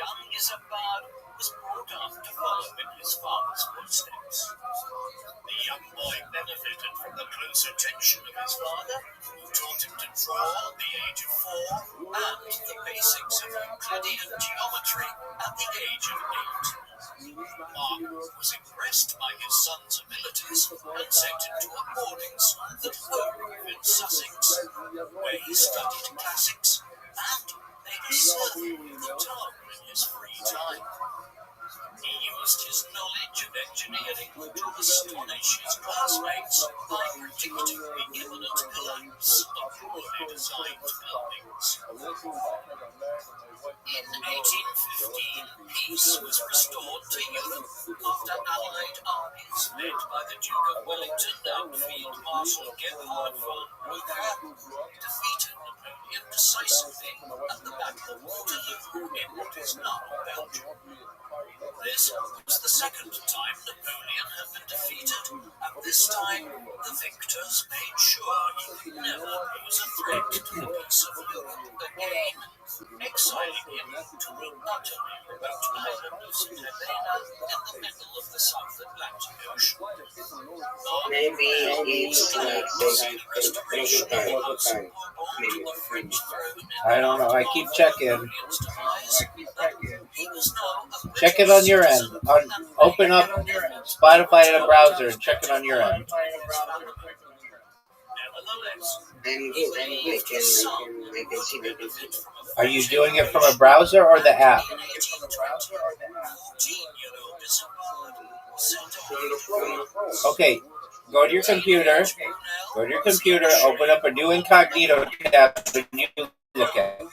young Isambard was brought up to follow in his father's footsteps. The young boy benefited from the close attention of his father, who taught him to draw at the age of 4 and the basics of Euclidean geometry at the age of 8. Mark was impressed by his son's abilities and sent him to a boarding school at Hove in Sussex, where he studied classics and made a survey of the town in his free time. He used his knowledge of engineering to astonish his classmates by predicting the imminent collapse of poorly designed buildings. In 1815, peace was restored to Europe after Allied armies led by the Duke of Wellington and Field Marshal Gerhard von Rothenburg defeated Napoleon decisively at the Battle of Waterloo in what is now Belgium. This was the second time Napoleon had been defeated, and this time the victors made sure he would never pose a threat to the peace of Europe again, exiling him to a utterly remote island of Helena in the middle of the South Atlantic Ocean. Maybe it's like the restoration of the House of Bourbon to the French throne. I don't know. I keep checking. Napoleon's demise, but he was now a Check it on your end. Open up Spotify in a browser and check it on your end. I'm good. I can see the difference. Are you doing it from a browser or the app? Okay, go to your computer. Open up a new incognito tab and you look at it.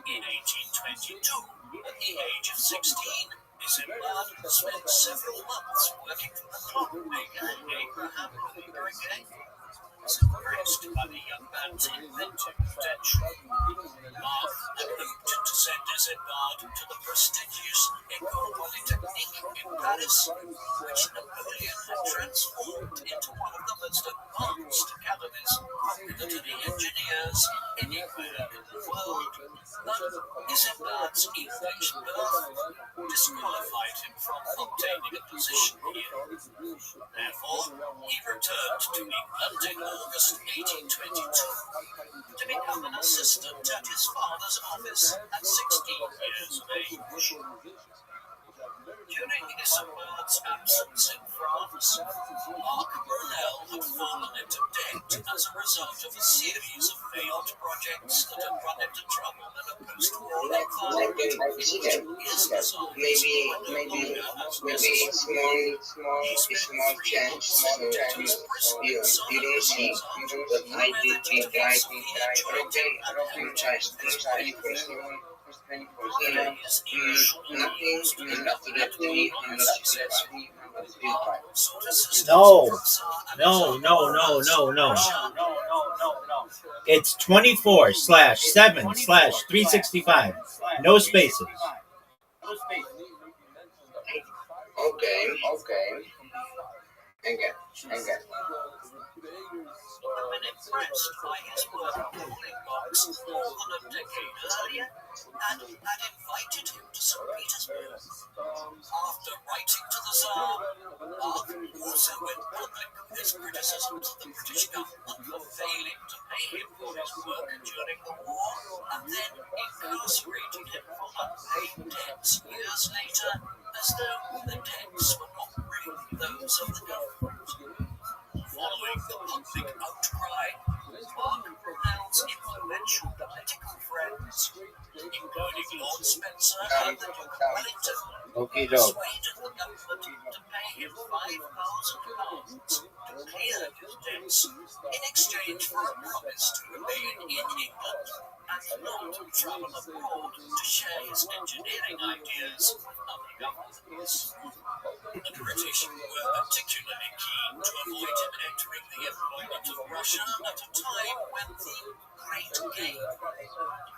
In 1822, at the age of 16, Isambard spent several months working for the club maker Abraham Brigade. Was impressed by the young man's inventive potential. Mark hoped to send Isambard to the prestigious École Polytechnique in Paris, which Napoleon had transformed into one of the most advanced academies for military engineers anywhere in the world. But Isambard's English birth disqualified him from obtaining a position here. Therefore, he returned to England in August 1822 to become an assistant at his father's office at 16 years of age. During Isambard's absence in France, Mark Brunel had fallen into debt as a result of a series of failed projects that had run into trouble in a post-war environment. His resolve maybe small change, so you don't see what I did be right, okay, apologize, 24/7, nothing directly on the No. It's 24/7/365. No spaces. Okay. Again. I've been impressed by his work on building blocks more than a decade earlier, and had invited him to St. Petersburg. After writing to the Tsar, Mark also went public with his criticisms of the British government for failing to pay him for his work during the war, and then incarcerating him for unpaid debts years later, as though the debts were not really those of the government. Following the public outcry, Mark Brunel's influential political friends, including Lord Spencer and the Duke of Wellington, persuaded the government to pay him £5,000 to clear his debts in exchange for a promise to remain in England and not travel abroad to share his engineering ideas with other governments. The British were particularly keen to avoid him entering the employment of Russia at a time when the Great Game,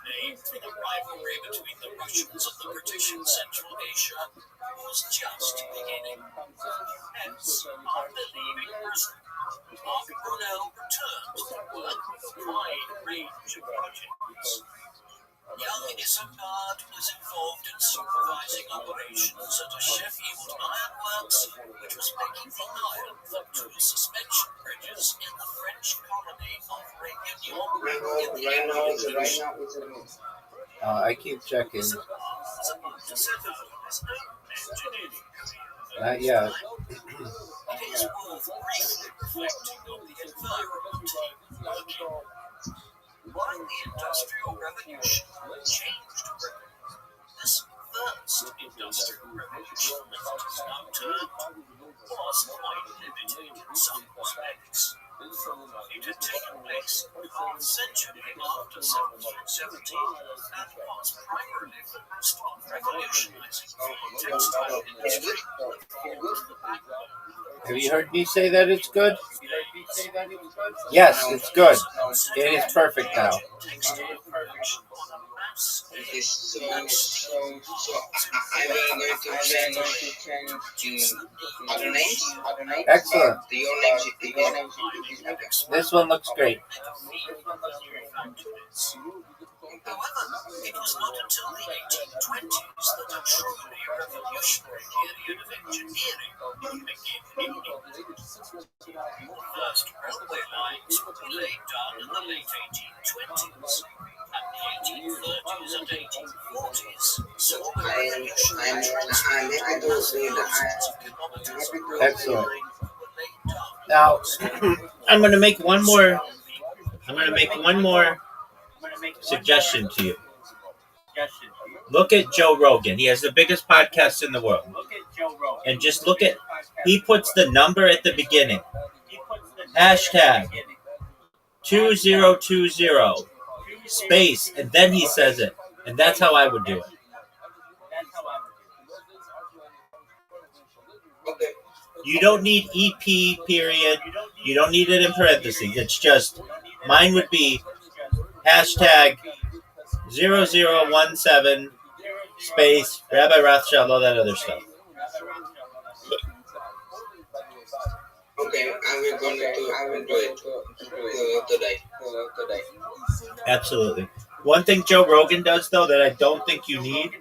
named for the rivalry between the Russians and the British in Central Asia, was just beginning. Hence, after leaving prison, Mark Brunel returned to work with a wide range of projects. Young Isambard was involved in supervising operations at a Sheffield ironworks, which was making the iron for two suspension bridges in the French colony of Réunion in the Revolution. I keep checking. Isambard was about to set out on his own engineering career. Not yet. It is worth briefly reflecting on the environment he was working in. While the Industrial Revolution changed Britain, this first Industrial Revolution, as it is now termed, was quite limited in some respects. It had taken place half a century after 1770 and was primarily focused on revolutionizing the textile industry. Have you heard me say that it's good? Yes, it's good. It is perfect now. So I'm going to change other names. Excellent. Your name is This one looks great. However, it was not until the 1820s that a truly revolutionary period of engineering would begin in England. The first railway lines would be laid down in the late 1820s, and the 1830s and 1840s saw the revolutionary transformations. Excellent. Now, I'm going to make one more suggestion to you. Look at Joe Rogan. He has the biggest podcast in the world. And just look at, he puts the number at the beginning. Hashtag 2020 space, and then he says it. And that's how I would do it. You don't need EP period. You don't need it in parentheses. It's just, mine would be hashtag 0017 space Rabbi Rothschild, all that other stuff. Okay, I'm going to do it today. Absolutely. One thing Joe Rogan does, though, that I don't think you need.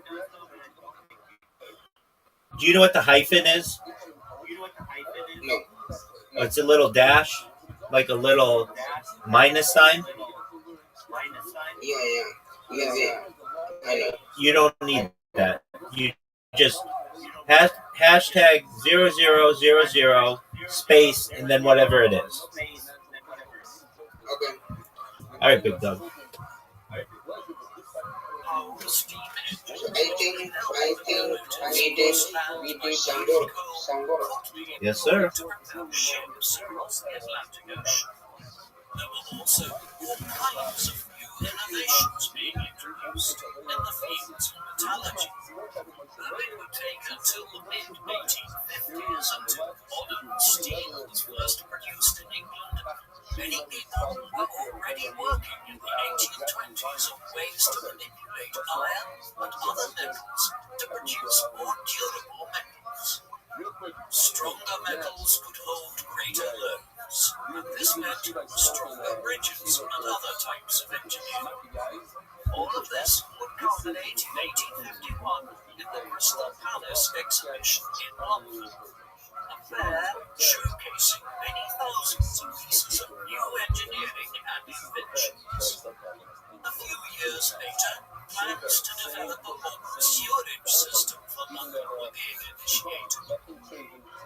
Do you know what the hyphen is? No. It's a little dash, like a little minus sign. Yeah. I know. You don't need that. You just hashtag 0000 space, and then whatever it is. Okay. All right, Big Dog. I think some work. Yes, sir. There were also all kinds of new innovations being introduced in the fields of metallurgy. Though it would take until the mid-1850s until modern steel was first produced in England, many people were already working in the 1820s on ways to manipulate iron and other metals to produce more durable metals. Stronger metals could hold greater loads, and this meant stronger bridges and other types of engineering. All of this would culminate in 1851 in the Crystal Palace exhibition in London, a fair showcasing many thousands of pieces of new engineering and inventions. A few years later, plans to develop a modern sewerage system for London were being initiated.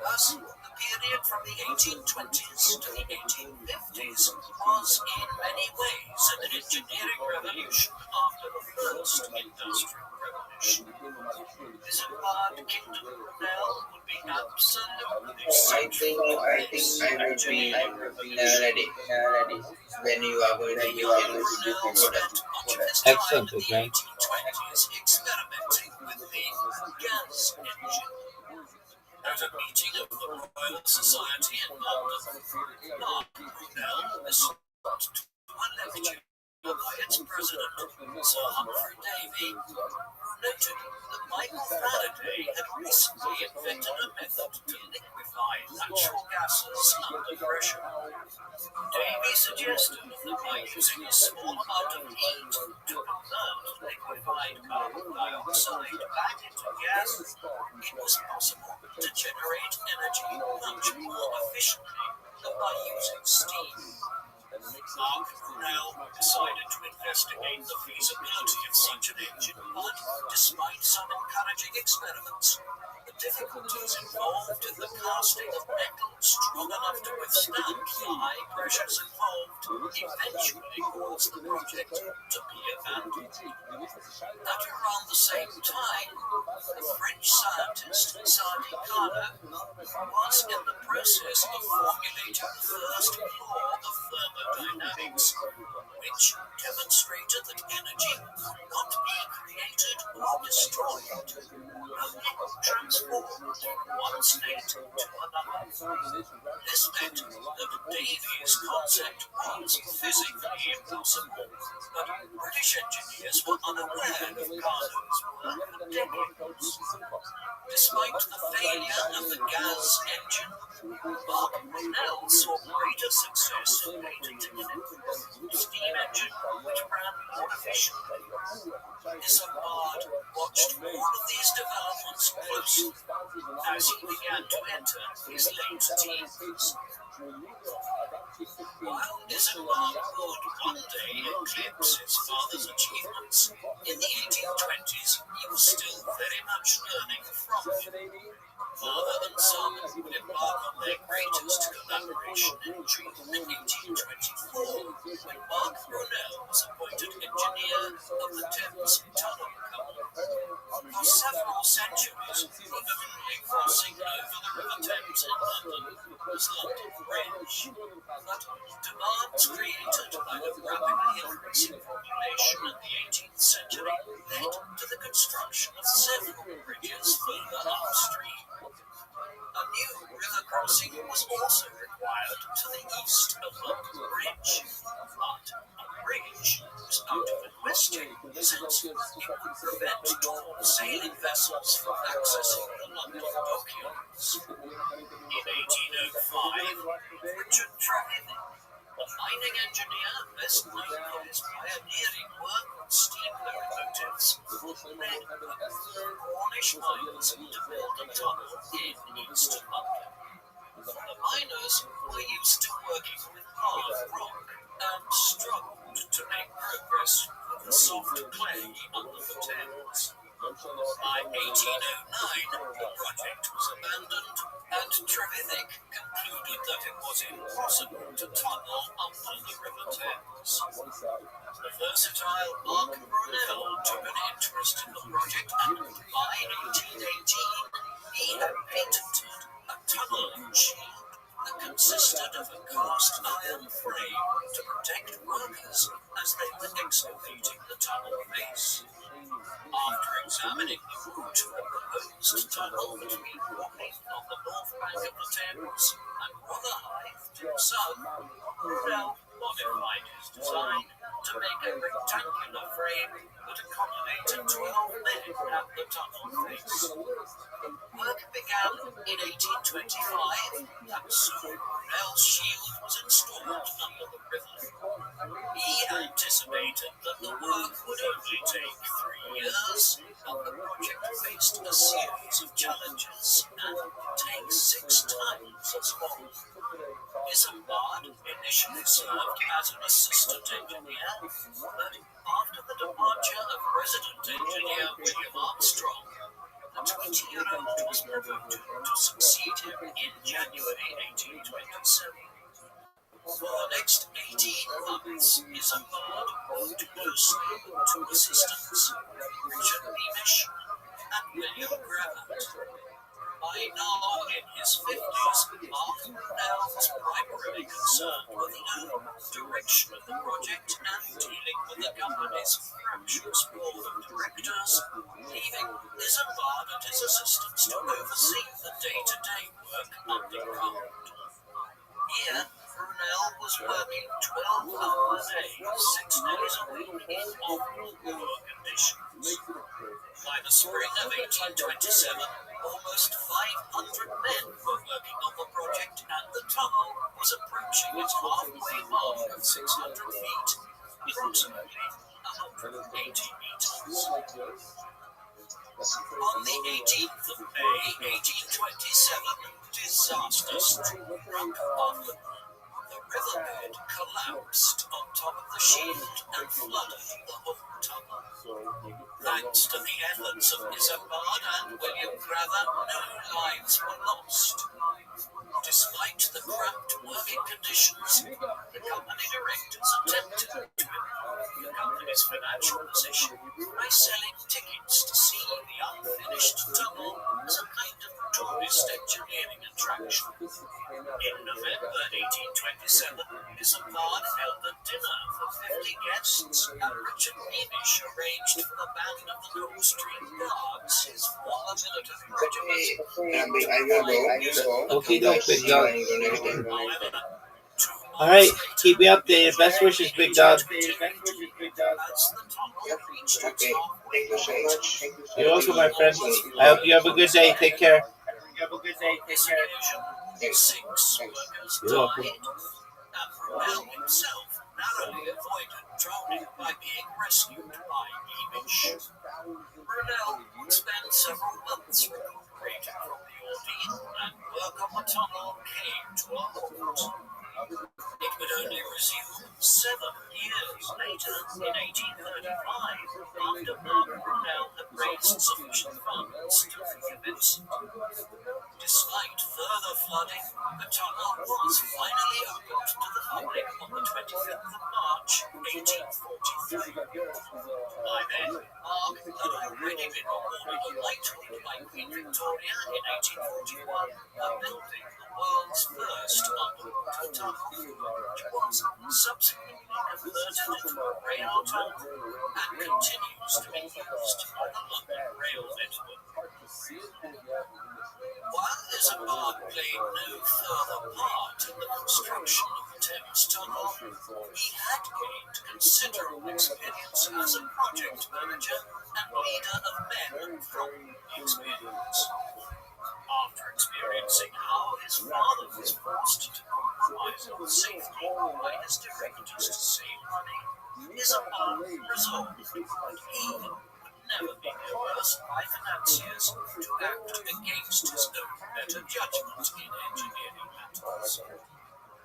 Thus, the period from the 1820s to the 1850s was in many ways an engineering revolution after the first industrial revolution. This empire kingdom now would be absolutely central. I think I will be ready when you are going to use Brunel spent much of his Excellent, time in the Frank. 1820s experimenting with the gas engine. At a meeting of the Royal Society in London, Lord Brunel listened to a lecture by its president, Sir Humphrey Davy, who noted that Michael Faraday had recently invented a method to liquefy natural gases under pressure. Davy suggested that by using a small amount of heat to convert liquefied carbon dioxide back into gas, it was possible to generate energy much more efficiently than by using steam. Mark Brunel decided to investigate the feasibility of such an engine, but despite some encouraging experiments, the difficulties involved in the casting of metal strong enough to withstand the high pressures involved eventually caused the project to be abandoned. At around the same time, the French scientist Sadi Carnot was in the process of formulating the first law of thermodynamics, which demonstrated that energy could not be created or destroyed, only transformed from one state to another. This meant that Davy's concept was physically impossible, but British engineers were unaware of Carnot's work for decades. Despite the failure of the gas engine, Mark Brunel saw greater success in patenting an improved steam engine which ran more efficiently. Isambard watched all of these developments closely as he began to enter his late teens. While Isambard would one day eclipse his father's achievements, in the 1820s he was still very much learning from him. Father and son would embark on their greatest collaboration in June 1824, when Mark Brunel was appointed engineer of the Thames Tunnel Company. For several centuries, the only crossing over the River Thames in London was London Bridge. But demands created by the rapidly increasing population in the 18th century led to the construction of several bridges further upstream. A new river crossing was also required to the east of London Bridge, but a bridge was out of the question since it would prevent tall sailing vessels from accessing the London dockyards. In 1805, Richard Trevithick, a mining engineer best known for his pioneering work on steam locomotives, led a group of Cornish miners to build a tunnel in East London. The miners were used to working with hard rock and struggled to make progress with the soft clay under the Thames. By 1809, the project was abandoned, and Trevithick concluded that it was impossible to tunnel under the River Thames. The versatile Mark Brunel took an interest in the project, and by 1818, he had patented a tunneling shield that consisted of a cast iron frame to protect workers as they were excavating the tunnel face. After examining the route of the proposed tunnel between Wapping on the north bank of the Thames and Rotherhithe to the south, Brunel modified his design to make a rectangular frame that accommodated 12 men at the tunnel face. Work began in 1825, and soon Brunel's shield was installed under the river. He anticipated that the work would only take 3 years, but the project faced a series of challenges and would take 6 times as long. Isambard initially served as an assistant engineer, but after the departure of resident engineer William Armstrong, the 20-year-old was promoted to succeed him in January 1827. For the next 18 months, Isambard worked closely with 2 assistants, Richard Beamish and William Gravatt. By now in his 50s, Mark Brunel was primarily concerned with the overall direction of the project and dealing with the company's fractious board of directors, leaving Isambard and his assistants to oversee the day-to-day work underground. Here, Brunel was working 12-hour days, 6 days a week in awful poor conditions. By the spring of 1827, almost 500 men were working on the project, and the tunnel was approaching its halfway mark of 600 feet, approximately 180 meters. On the 18th of May, 1827, disaster struck London. The riverbed collapsed on top of the shield and flooded the whole tunnel. Thanks to the efforts of Isambard and William Gravatt, no lives were lost. Despite the cramped working conditions, the company directors attempted to improve the company's financial position by selling tickets to see the unfinished tunnel as a kind of tourist engineering attraction. In November 1827, Isambard held a dinner for 50 guests, and Richard Beamish arranged for the band of the Coldstream Guards, his former military regiment. Okay, doke, Big Dog. However, 2 All right, months later, keep me updated. Best wishes, Big Dog. as the tunnel reached its halfway point, You're welcome, my friend. I hope you have a good day. Take care. Six workers You're welcome. died, and Brunel himself narrowly avoided drowning by being rescued by Beamish. Brunel would spend several months recuperating from the ordeal, and work on the tunnel came to a halt. It would only resume 7 years later, in 1835, after Mark Brunel had raised sufficient funds to free Vincent. Despite further flooding, the tunnel was finally opened to the public on the 25th of March, 1843. By then, Mark had already been awarded a knighthood by Queen Victoria in 1841 for building the world's first underwater tunnel, which was subsequently converted into a rail tunnel and continues to be used by the London Rail Network. While Isambard played no further part in the construction of the Thames Tunnel, he had gained considerable experience as a project manager and leader of men from the experience. After experiencing how his father was forced to compromise on safety by his directors to save money, Isambard resolved that he would never be coerced by financiers to act against his own better judgment in engineering matters.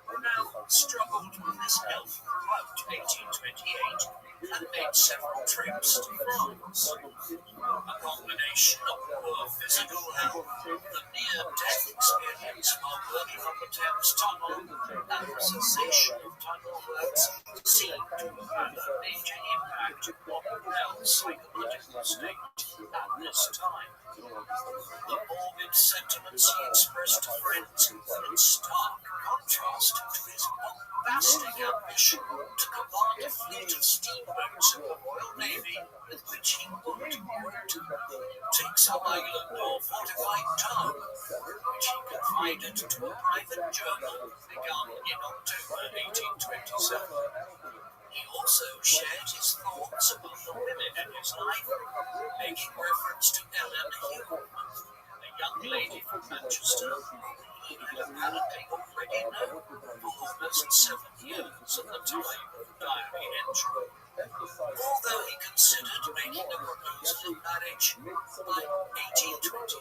Brunel struggled with his health throughout 1828 and made several trips to France. A combination of poor physical health, the near-death experience while working on the Thames Tunnel, and the cessation of tunnel works seemed to have had a major impact on Brunel's psychological state at this time. The morbid sentiments he expressed to friends were in stark contrast to his bombastic ambition to command a fleet of steamboats of the Royal Navy with which he would, quote, take some island or fortified town, which he confided to a private journal begun in October 1827. He also shared his thoughts about the women in his life, making reference to Ellen Hume, a young lady from Manchester whom he had apparently already known for almost 7 years at the time of the diary entry. Although he considered making a proposal of marriage, by 1829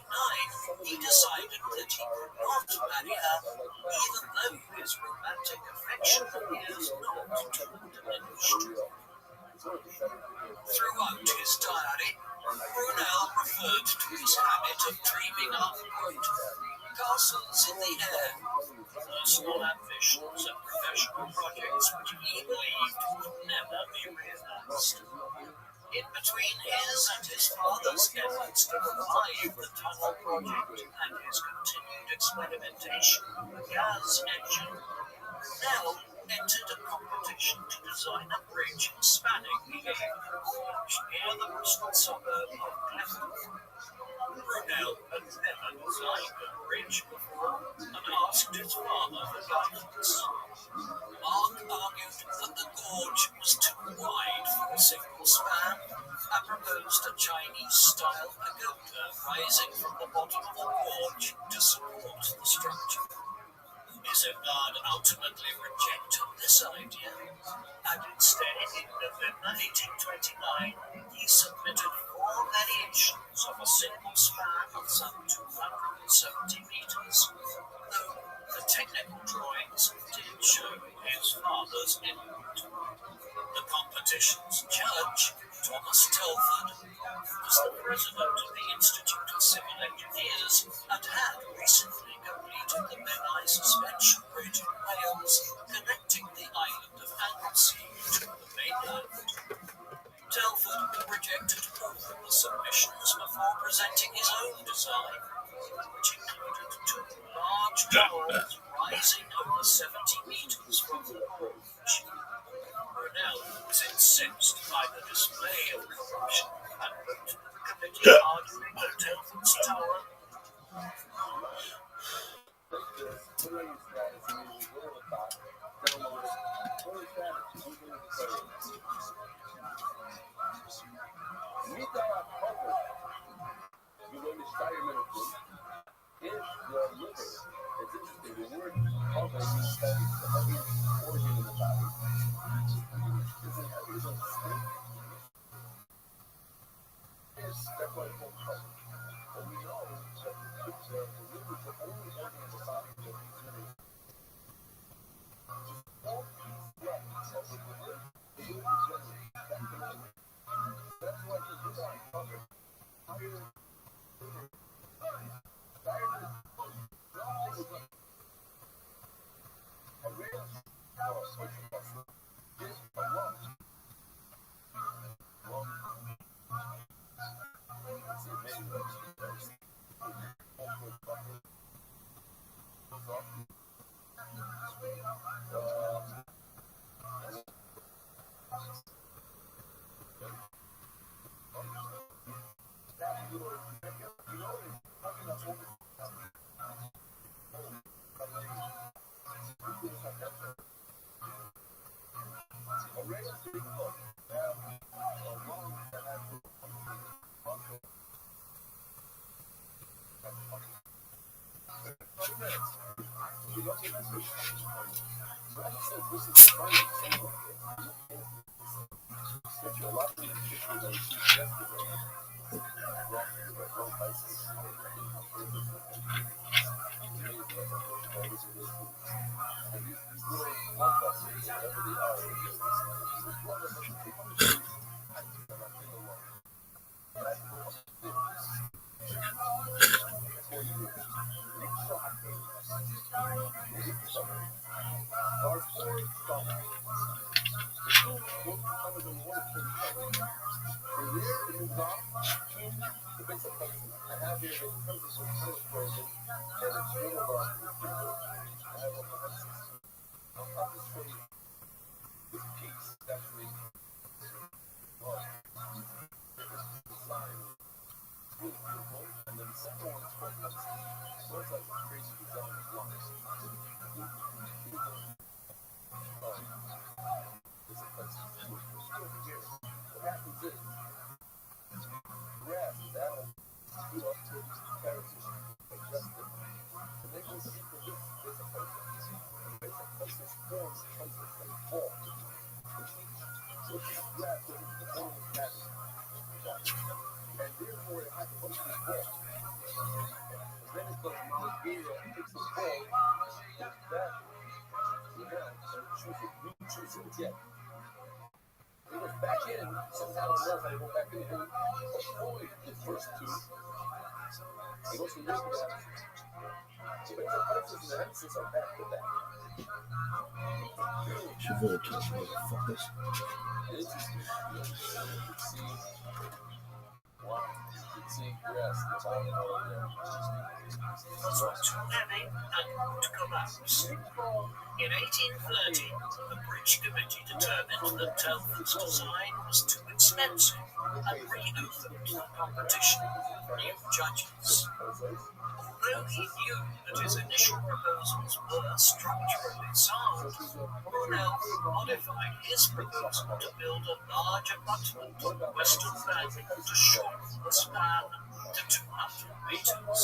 he decided that he would not marry her, even though his romantic affection appears not to have diminished. Throughout his diary, Brunel referred to his habit of dreaming up, quote, castles in the air, personal ambitions and professional projects which he believed would never be realized. In between his and his father's efforts to revive the tunnel project and his continued experimentation with the gas engine, Brunel entered a competition to design a bridge spanning the gorge near the Bristol suburb of Clifton. Brunel had never designed a bridge before and asked his father for guidance. Mark argued that the gorge was too wide for a single span and proposed a Chinese-style pagoda rising from the bottom of the gorge to support the structure. Isengard ultimately rejected this idea, and instead, in November 1829, he submitted 4 variations of a single span of some 270 meters, though the technical drawings did show his father's input. The competition's judge, Thomas Telford, who was the president of the Institute of Civil Engineers and had recently completed the Menai Suspension Bridge in Wales, connecting the island of Anglesey to the mainland. Telford rejected all the submissions before presenting his own design, which included 2 large towers rising over 70 meters from the gorge. Brunel was incensed by the display of corruption and wrote to the committee arguing that Telford's tower One comes in one is 45. From there, it moves on to the base of president. I have here the president with Senate president, and it's middle of I have over 160. I'll probably show you this piece, actually. Well, the sign is really beautiful. And then the second one is for Pepsi. So it's like crazy design as well. There's a Pepsi. Over here, what happens is, grass is out of you up to these characters adjusted. And they will see for this basic process. And basic process forms places from fall. So it's grass that is the only pattern. And therefore it has to go to the fall. And then it goes to the area, it takes the fall, goes back, you know, and chooses it again. It goes back in, somehow it knows how to go back in and avoid the first two. It goes from this to that. So it's a process and the emphasis are back to back. Chevelle touch motherfuckers. Interesting. You can see wow. You can see grass in the bottom of there. Too heavy and would collapse. In 1830, the Bridge Committee determined that Telford's design was too expensive and reopened the competition with new judges. Although he knew that his initial proposals were structurally sound, Brunel modified his proposal to build a large abutment on the western bank to shorten the span to 200 meters.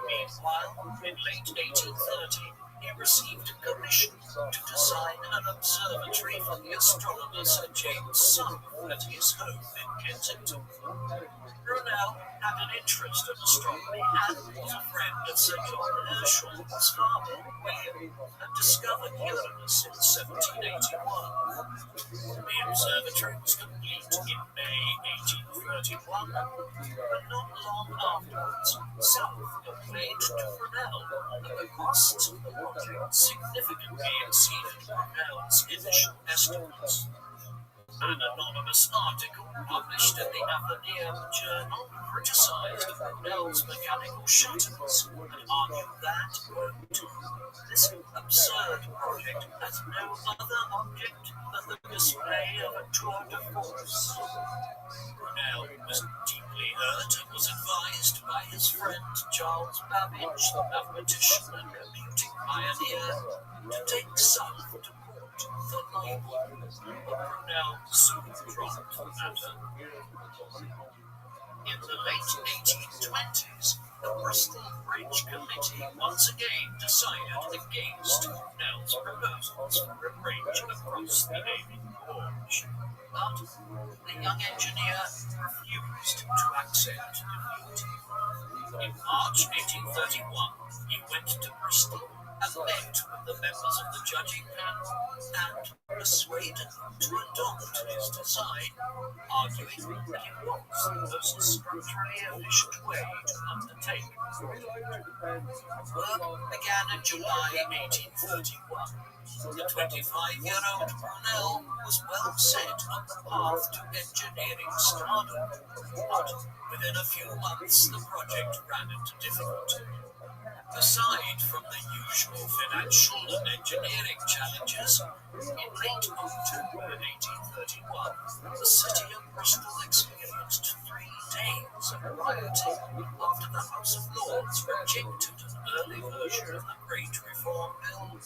Meanwhile, in late 1830, he received a commission to design an observatory for the astronomer Sir James Sun at his home in Kensington. Brunel had an interest in astronomy and was a friend of Sir John Herschel's father, William, and discovered Uranus in 1781. The observatory was complete in May 1831, but not long afterwards, South complained to Brunel that the costs of the project significantly exceeded Brunel's initial estimates. An anonymous article published in the Athenaeum Journal criticized Brunel's mechanical shutters and argued that, quote, this absurd project has no other object than the display of a tour de force. Brunel was deeply hurt and was advised by his friend Charles Babbage, the mathematician and computing pioneer, to take South to court for libel, but Brunel soon dropped the matter. In the late 1820s, the Bristol Bridge Committee once again decided against Brunel's proposals for a bridge across the Avon Gorge. But the young engineer refused to accept defeat. In March 1831, he went to Bristol and met with the members of the judging panel and persuaded them to adopt his design, arguing that it was the most structurally efficient way to undertake. Work began in July 1831. The 25-year-old Brunel was well set on the path to engineering stardom, but within a few months the project ran into difficulty. Aside from the usual financial and engineering challenges, in late October 1831, the city of Bristol experienced 3 days of rioting after the House of Lords rejected an early version of the Great Reform Bill,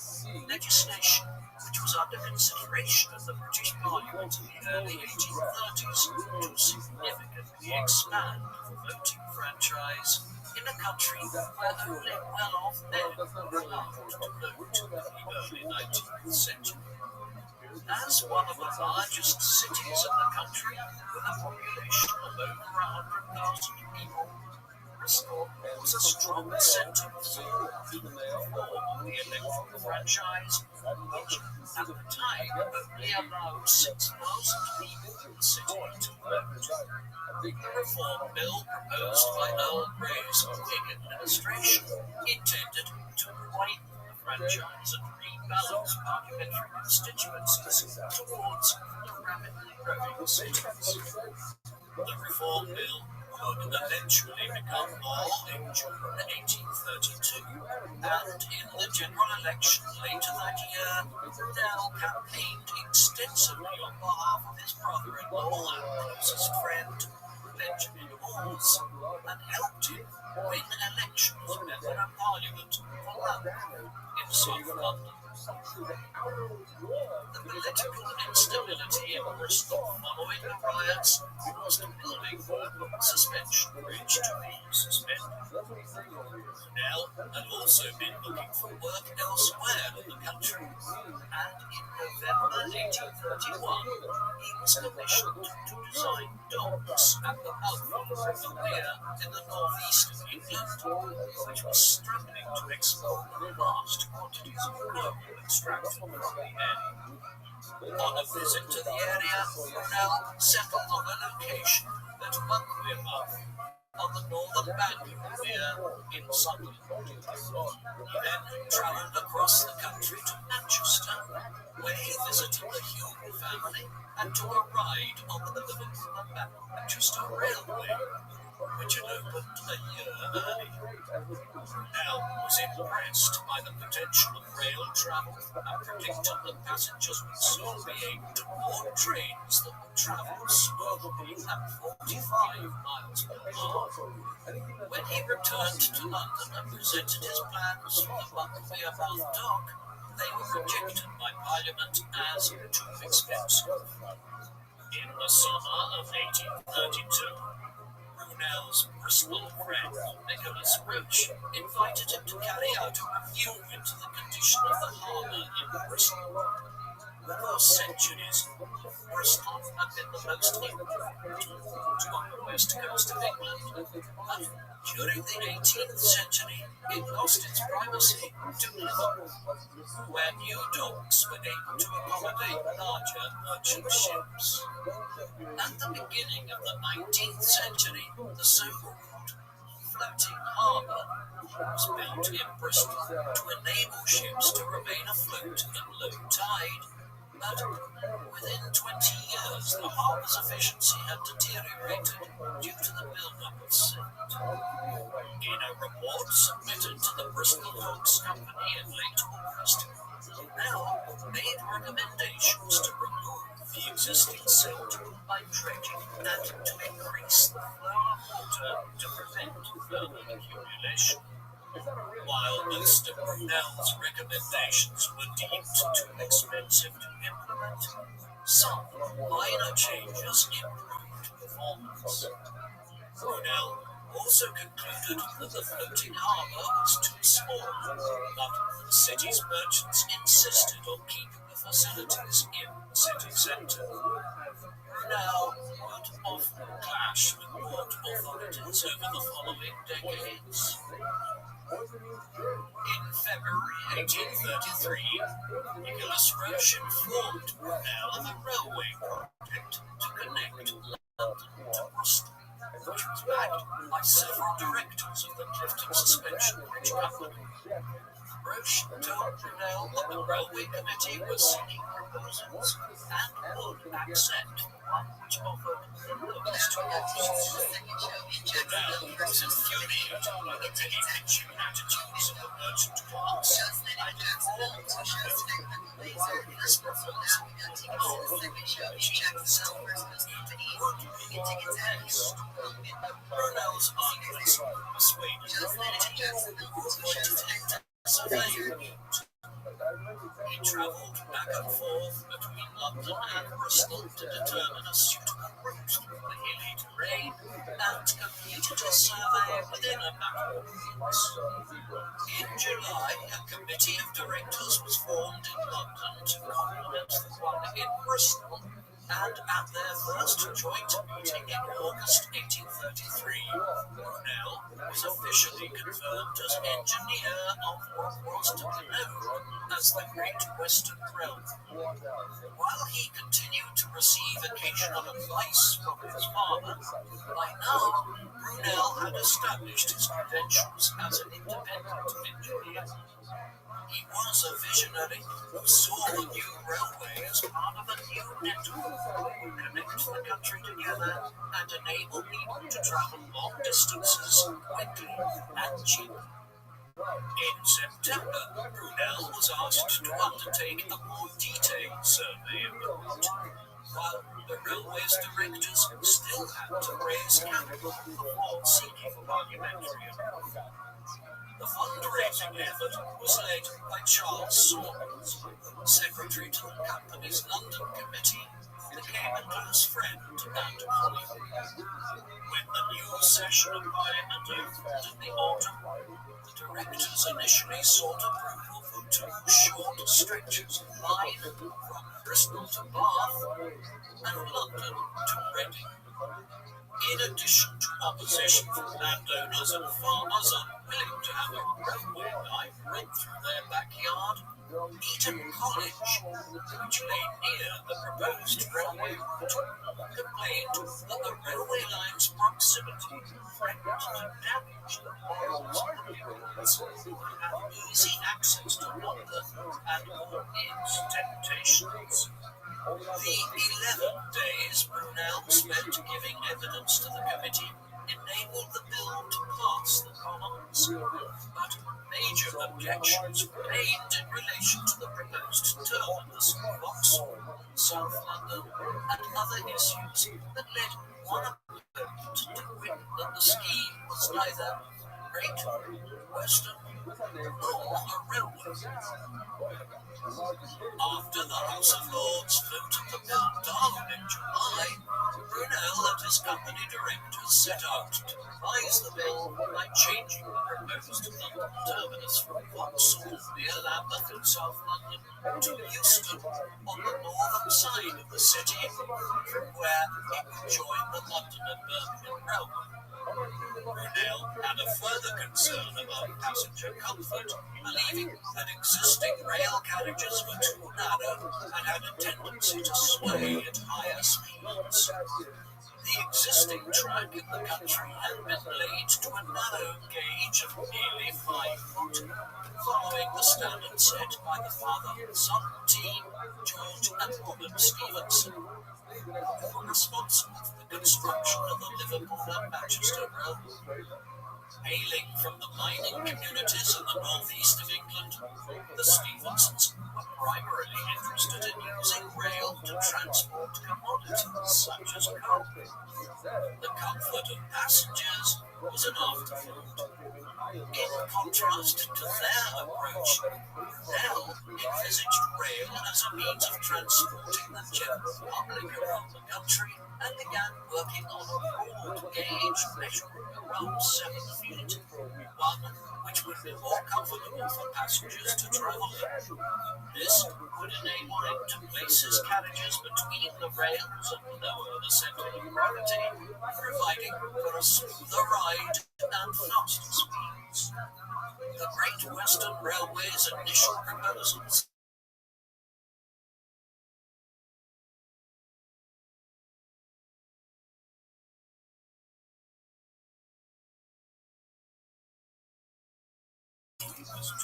legislation which was under consideration in the British Parliament in the early 1830s to significantly expand the voting franchise in a country where only well-off men were allowed to vote in the early 19th century. As one of the largest cities in the country, with a population of over 100,000 people, Bristol was a strong centre for the reform of the electoral franchise, which at the time only allowed 6,000 people in the city to vote. The reform bill proposed by Earl Grey's Whig administration intended to wipe the enfranchise and rebalance parliamentary constituencies towards the rapidly growing cities. The reform bill would eventually become law in June 1832, and in the general election later that year, Brunel campaigned extensively on behalf of his brother-in-law and closest friend, Benjamin Hawes, and helped him win elections member of Parliament for London in South London. The political instability in Bristol following the riots caused a building suspension bridge to be suspended. Brunel had also been looking for work elsewhere in the country, and in November 1831 he was commissioned to design docks at the mouth of the Weir in the northeast of England, which was struggling to export vast quantities of coal extracted from the area. On a visit to the area, Brunel settled on a location at Buckweir Mouth, on the northern bank of the Weir in Sunderland. He then travelled across the country to Manchester, where he visited the Hume family and took a ride on the Liverpool and Manchester Railway, which had opened a year earlier. Brunel was impressed by the potential of rail travel and predicted that passengers would soon be able to board trains that would travel smoothly at 45 miles per hour. When he returned to London and presented his plans for the Buckweir Mouth dock, they were rejected by Parliament as too expensive. In the summer of 1832, Brunel's Bristol friend Nicholas Roche invited him to carry out a review into the condition of the harbour in Bristol. For centuries, Bristol had been the most important port on the west coast of England, but during the 18th century it lost its primacy to Liverpool, where new docks were able to accommodate larger merchant ships. At the beginning of the 19th century, the so-called floating harbour was built in Bristol to enable ships to remain afloat at low tide, but within 20 years the harbour's efficiency had deteriorated due to the build-up of silt. In a report submitted to the Bristol Docks Company in late August, Brunel made recommendations to remove the existing silt by dredging and to increase the flow of water to prevent further accumulation. While most of Brunel's recommendations were deemed too expensive to implement, some minor changes improved performance. Brunel also concluded that the floating harbour was too small, but the city's merchants insisted on keeping the facilities in the city centre. Brunel would often clash with port authorities over the following decades. In February 1833, Nicholas Roche informed Brunel of a railway project to connect London to Bristol, which was backed by several directors of the Clifton Suspension Bridge Company. Roche told Brunel that the railway committee was seeking proposals and would accept one which offered the lowest costs. Brunel was infuriated by the many pitching attitudes of the merchant class and informed that this proposal would not check the sellers would be next. Brunel's arguments persuaded the committee who appointed surveyor. He travelled back and forth between London and Bristol to determine a suitable route for the hilly terrain and completed his survey within a matter of weeks. In July, a committee of directors was formed in London to complement the one in Bristol, and at their first joint meeting in August 1833, Brunel was officially confirmed as engineer of what was to be known as the Great Western Railway. While he continued to receive occasional advice from his father, by now Brunel had established his credentials as an independent engineer. He was a visionary who saw the new railway as part of a new network, connect the country together and enable people to travel long distances quickly and cheaply. In September, Brunel was asked to undertake a more detailed survey of the route, while the railway's directors still had to raise capital before seeking parliamentary approval. The fundraising effort was led by Charles Saunders, secretary to the company's London committee, became a close friend and colleague. When the new session of Parliament opened in the autumn, the directors initially sought approval for two short stretches of line from Bristol to Bath and London to Reading. In addition to opposition from landowners and farmers unwilling to have a railway line run through their backyard, Eton College, which lay near the proposed railway route, complained that the railway line's proximity threatened to damage the morals of the pupils who have easy access to London and all its temptations. The 11 days Brunel spent giving evidence to the committee enabled the bill to pass the Commons, but major objections remained in relation to the proposed terminus, Vauxhall, South London, and other issues that led one opponent to win that the scheme was neither Great Western nor a railway. After the House of Lords voted the bill down in July, Brunel and his company directors set out to revise the bill by changing the proposed London terminus from Vauxhall near Lambeth in South London to Euston on the northern side of the city, from where it would join the London and Birmingham Railway. Brunel had a further concern about passenger comfort, believing that existing rail carriages were too narrow and had a tendency to sway at higher speeds. The existing track in the country had been laid to a narrow gauge of nearly 5 foot, following the standard set by the father-son team, George and Robert Stephenson, who were responsible for the construction of the Liverpool and Manchester Railway. Hailing from the mining communities in the northeast of England, the Stephensons were primarily interested in using rail to transport commodities such as coal. The comfort of passengers was an afterthought. In contrast to their approach, Brunel envisaged rail as a means of transporting the general public around the country and began working on a broad gauge measuring around 7 feet, one which would be more comfortable for passengers to travel in. This would enable him to place his carriages between the rails and lower the centre of gravity, providing for a smoother ride and faster speeds. The Great Western Railway's initial proposals was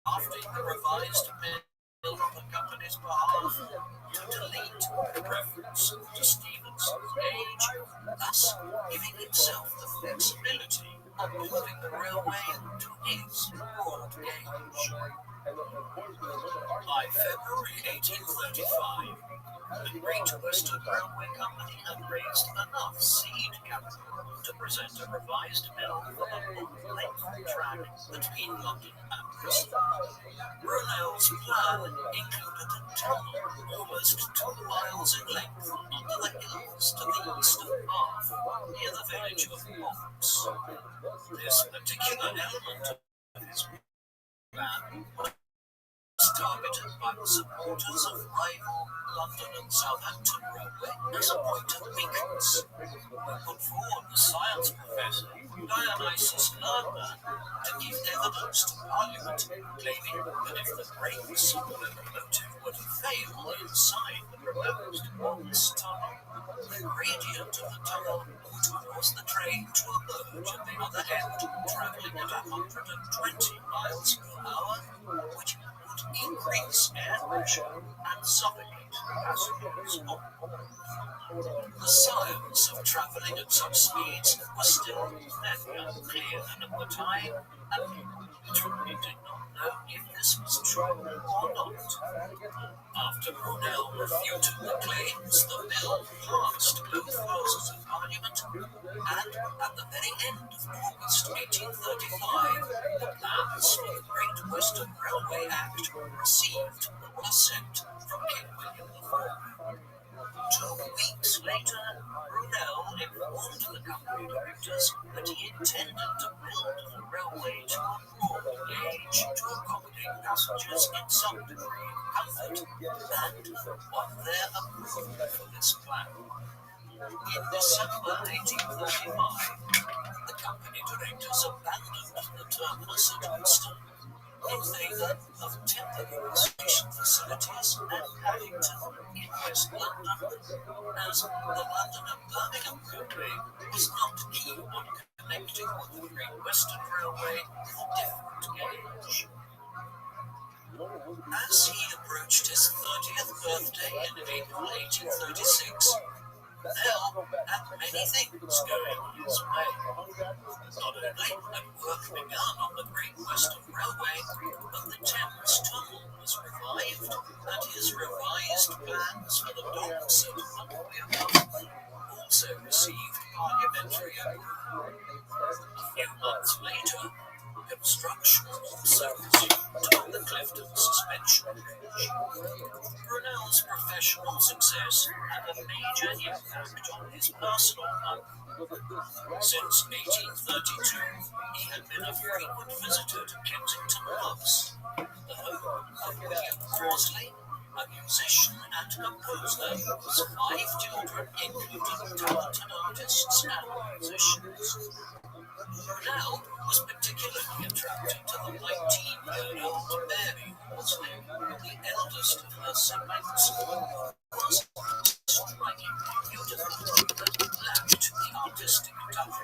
drafting the revised bill on the company's behalf to delete the reference to Stephenson's age, thus giving himself the flexibility of moving the railway to its broad gauge. By February 1835, the Great Western Railway Company had raised enough seed capital to present a revised bill for the full-length track between London and Bristol. Brunel's plan included a tunnel almost 2 miles in length under the hills to the east of Bath, near the village of Box. This particular element of his plan was was targeted by the supporters of rival London and Southampton Railway as a point of weakness. We put forward the science professor, Dionysius Lardner, to give evidence to Parliament, claiming that if the brakes of the locomotive were to fail inside the proposed Watts tunnel, the gradient of the tunnel would cause the train to emerge at the other end, travelling at 120 miles per hour, which would increase air pressure and suffocate passengers on board. The science of travelling at such speeds was still very unclear at the time, and literally did not know if this was true or not. After Brunel refuted the claims, the bill passed both houses of Parliament, and at the very end of August 1835, the plans for the Great Western Railway Act received the assent from King William IV. 2 weeks later, Brunel informed the company directors that he intended to build the railway to a broad gauge to accommodate passengers in some degree of comfort, and won their approval for this plan. In December 1835, the company directors abandoned the terminus at Euston in favour of temporary station facilities at Paddington in West London, as the London and Birmingham Railway was not keen on connecting with the Great Western Railway for different gauge. As he approached his 30th birthday in April 1836, Bell had many things going his way. Not only had work begun on the Great Western Railway, but the Thames Tunnel was revived, and his revised plans for the dock settlement also received parliamentary approval. A few months later, construction also resumed on the Clifton Suspension Bridge. Brunel's professional success had a major impact on his personal life. Since 1832, he had been a frequent visitor to Kensington House, the home of William Crossley, a musician and composer whose 5 children included talented artists and musicians. Brunel was particularly attracted to the 19-year-old Mary Crossley, the eldest of her siblings, who was strikingly beautiful but lacked the artistic touch.